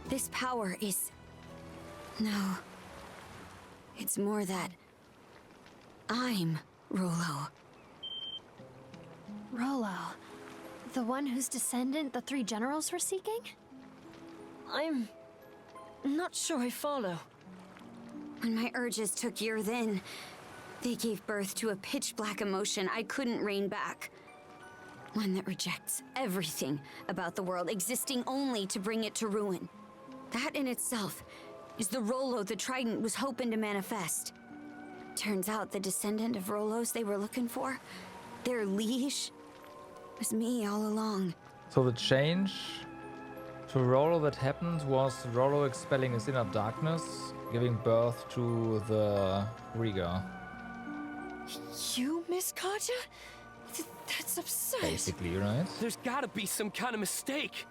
This power is... No. It's more that... I'm Rollo. Rollo. The one whose descendant the three generals were seeking? I'm not sure I follow. When my urges took Yurth in, they gave birth to a pitch-black emotion I couldn't rein back. One that rejects everything about the world, existing only to bring it to ruin. That in itself is the Rollo the Trident was hoping to manifest. Turns out the descendant of Rollos they were looking for, their liege, was me all along. So the change to Rollo that happened was Rollo expelling his inner darkness, giving birth to the Rieger. You, Miss Katja? That's absurd. Basically, right? There's gotta be some kind of mistake.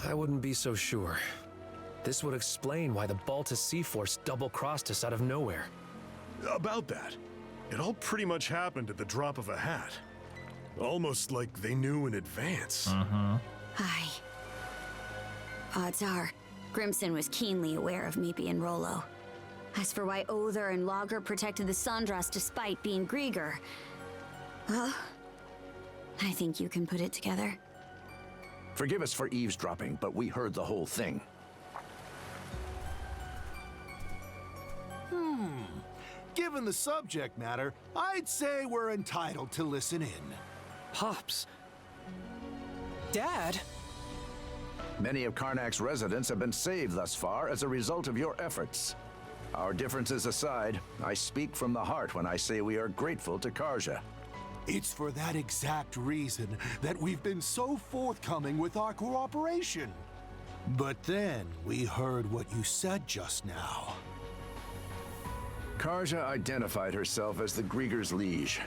I wouldn't be so sure. This would explain why the Baltus Sea Force double-crossed us out of nowhere. About that, it all pretty much happened at the drop of a hat. Almost like they knew in advance. Aye. Odds are, Grimson was keenly aware of me being Rollo. As for why Other and Lager protected the Sandras despite being Grieger, well, I think you can put it together. Forgive us for eavesdropping, but we heard the whole thing. Given the subject matter, I'd say we're entitled to listen in. Pops. Dad? Many of Karnak's residents have been saved thus far as a result of your efforts. Our differences aside, I speak from the heart when I say we are grateful to Karja. It's for that exact reason that we've been so forthcoming with our cooperation. But then we heard what you said just now. Karja identified herself as the Grieger's liege.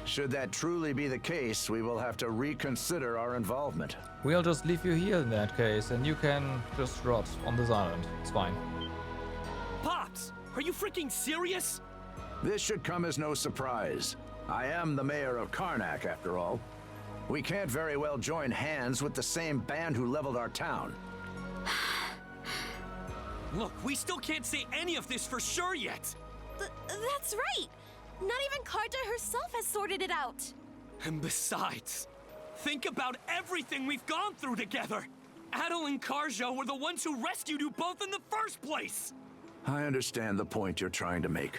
Should that truly be the case, we will have to reconsider our involvement. We'll just leave you here in that case, and you can just rot on this island. It's fine. Pops, are you freaking serious? This should come as no surprise. I am the mayor of Karnak, after all. We can't very well join hands with the same band who leveled our town. Look, we still can't say any of this for sure yet. That's right. Not even Karja herself has sorted it out. And besides, think about everything we've gone through together. Adol and Karja were the ones who rescued you both in the first place. I understand the point you're trying to make.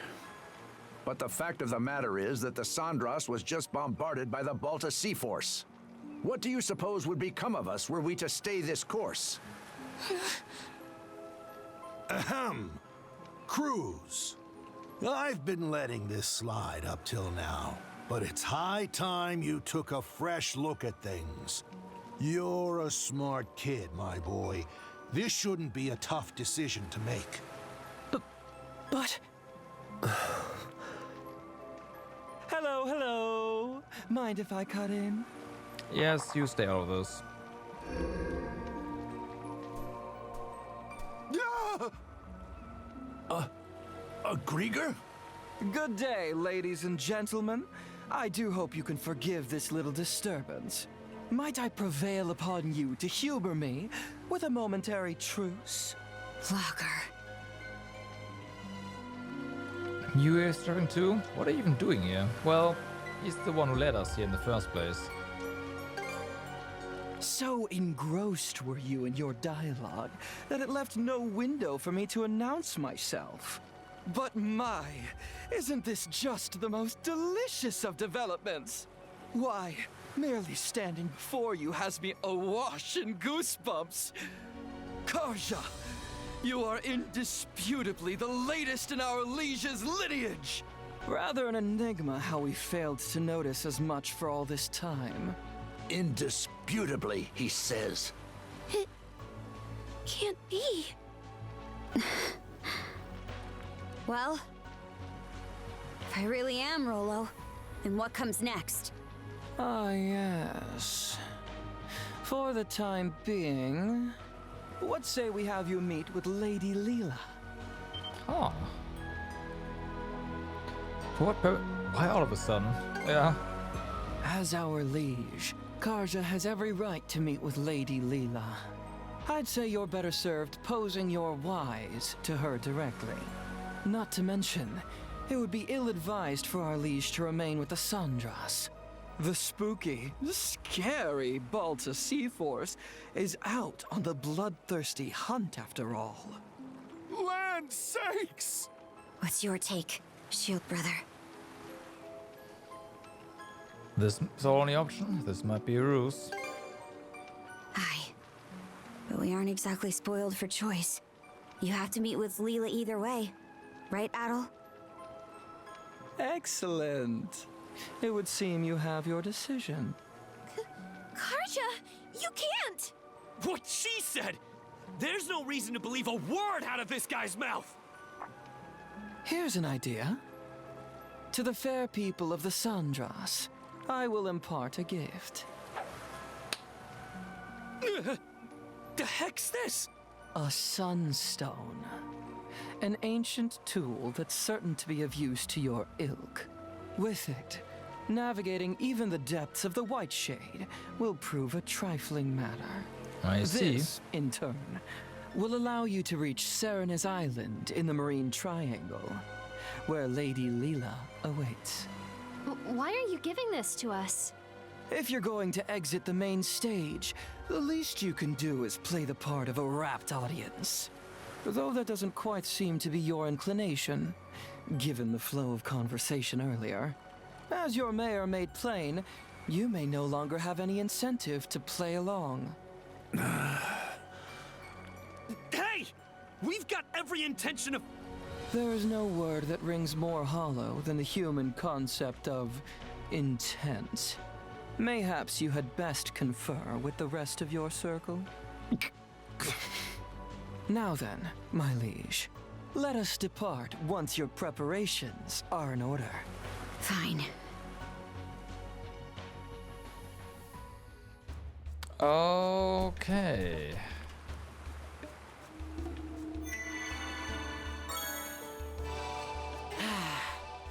But the fact of the matter is that the Sandras was just bombarded by the Baltus Sea Force. What do you suppose would become of us were we to stay this course? Ahem. Cruz. I've been letting this slide up till now, but it's high time you took a fresh look at things. You're a smart kid, my boy. This shouldn't be a tough decision to make. But... Hello, hello. Mind if I cut in? Yes, you stay out of this. A Grieger? Good day, ladies and gentlemen. I do hope you can forgive this little disturbance. Might I prevail upon you to humor me with a momentary truce? Vlogger. You are starting too? What are you even doing here? Well, he's the one who led us here in the first place. So engrossed were you in your dialogue that it left no window for me to announce myself. But my, isn't this just the most delicious of developments? Why, merely standing before you has me awash in goosebumps. Karja, you are indisputably the latest in our liege's lineage. Rather an enigma how we failed to notice as much for all this time. Indisputably, he says. It can't be. Well, if I really am Rollo, then what comes next? Ah, yes. For the time being, what say we have you meet with Lady Leela? Oh. For what why all of a sudden? Yeah. As our liege, Karja has every right to meet with Lady Leela. I'd say you're better served posing your whys to her directly. Not to mention, it would be ill-advised for our liege to remain with the Sandras. The spooky, scary Balta Sea Force is out on the bloodthirsty hunt after all. Land sakes! What's your take, Shield Brother? This is our only option. This might be a ruse. Aye. But we aren't exactly spoiled for choice. You have to meet with Leela either way. Right, Adol? Excellent. It would seem you have your decision. Karja, you can't! What she said! There's no reason to believe a word out of this guy's mouth! Here's an idea. To the fair people of the Sandras, I will impart a gift. The heck's this? A sunstone. An ancient tool that's certain to be of use to your ilk. With it, navigating even the depths of the White Shade will prove a trifling matter. I see. This, in turn, will allow you to reach Serena's Island in the Marine Triangle, where Lady Leela awaits. Why are you giving this to us? If you're going to exit the main stage, the least you can do is play the part of a rapt audience. Though that doesn't quite seem to be your inclination, given the flow of conversation earlier. As your mayor made plain, you may no longer have any incentive to play along. Hey! We've got every intention of... There is no word that rings more hollow than the human concept of intent. Mayhaps you had best confer with the rest of your circle? Now then, my liege, let us depart once your preparations are in order. Fine. Okay.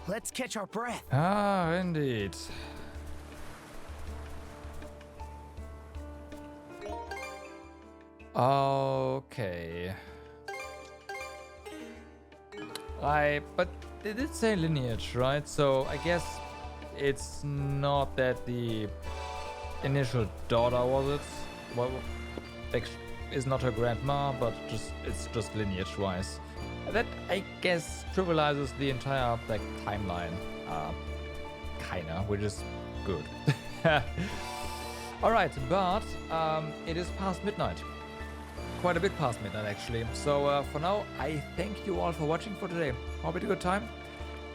Let's catch our breath. Ah, indeed. Okay. But they did say lineage, right? So I guess it's not that the initial daughter was it. Well, is not her grandma, but it's just lineage-wise. That I guess trivializes the entire timeline, kinda, which is good. All right, but it is past midnight. Quite a bit past midnight, actually. So for now, I thank you all for watching for today. Hope you had a good time.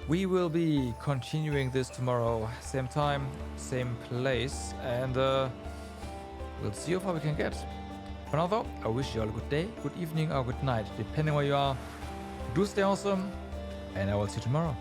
We will be continuing this tomorrow, same time, same place, and we'll see how far we can get. For now, though, I wish you all a good day, good evening, or good night, depending where you are. Do stay awesome. and I will see you tomorrow.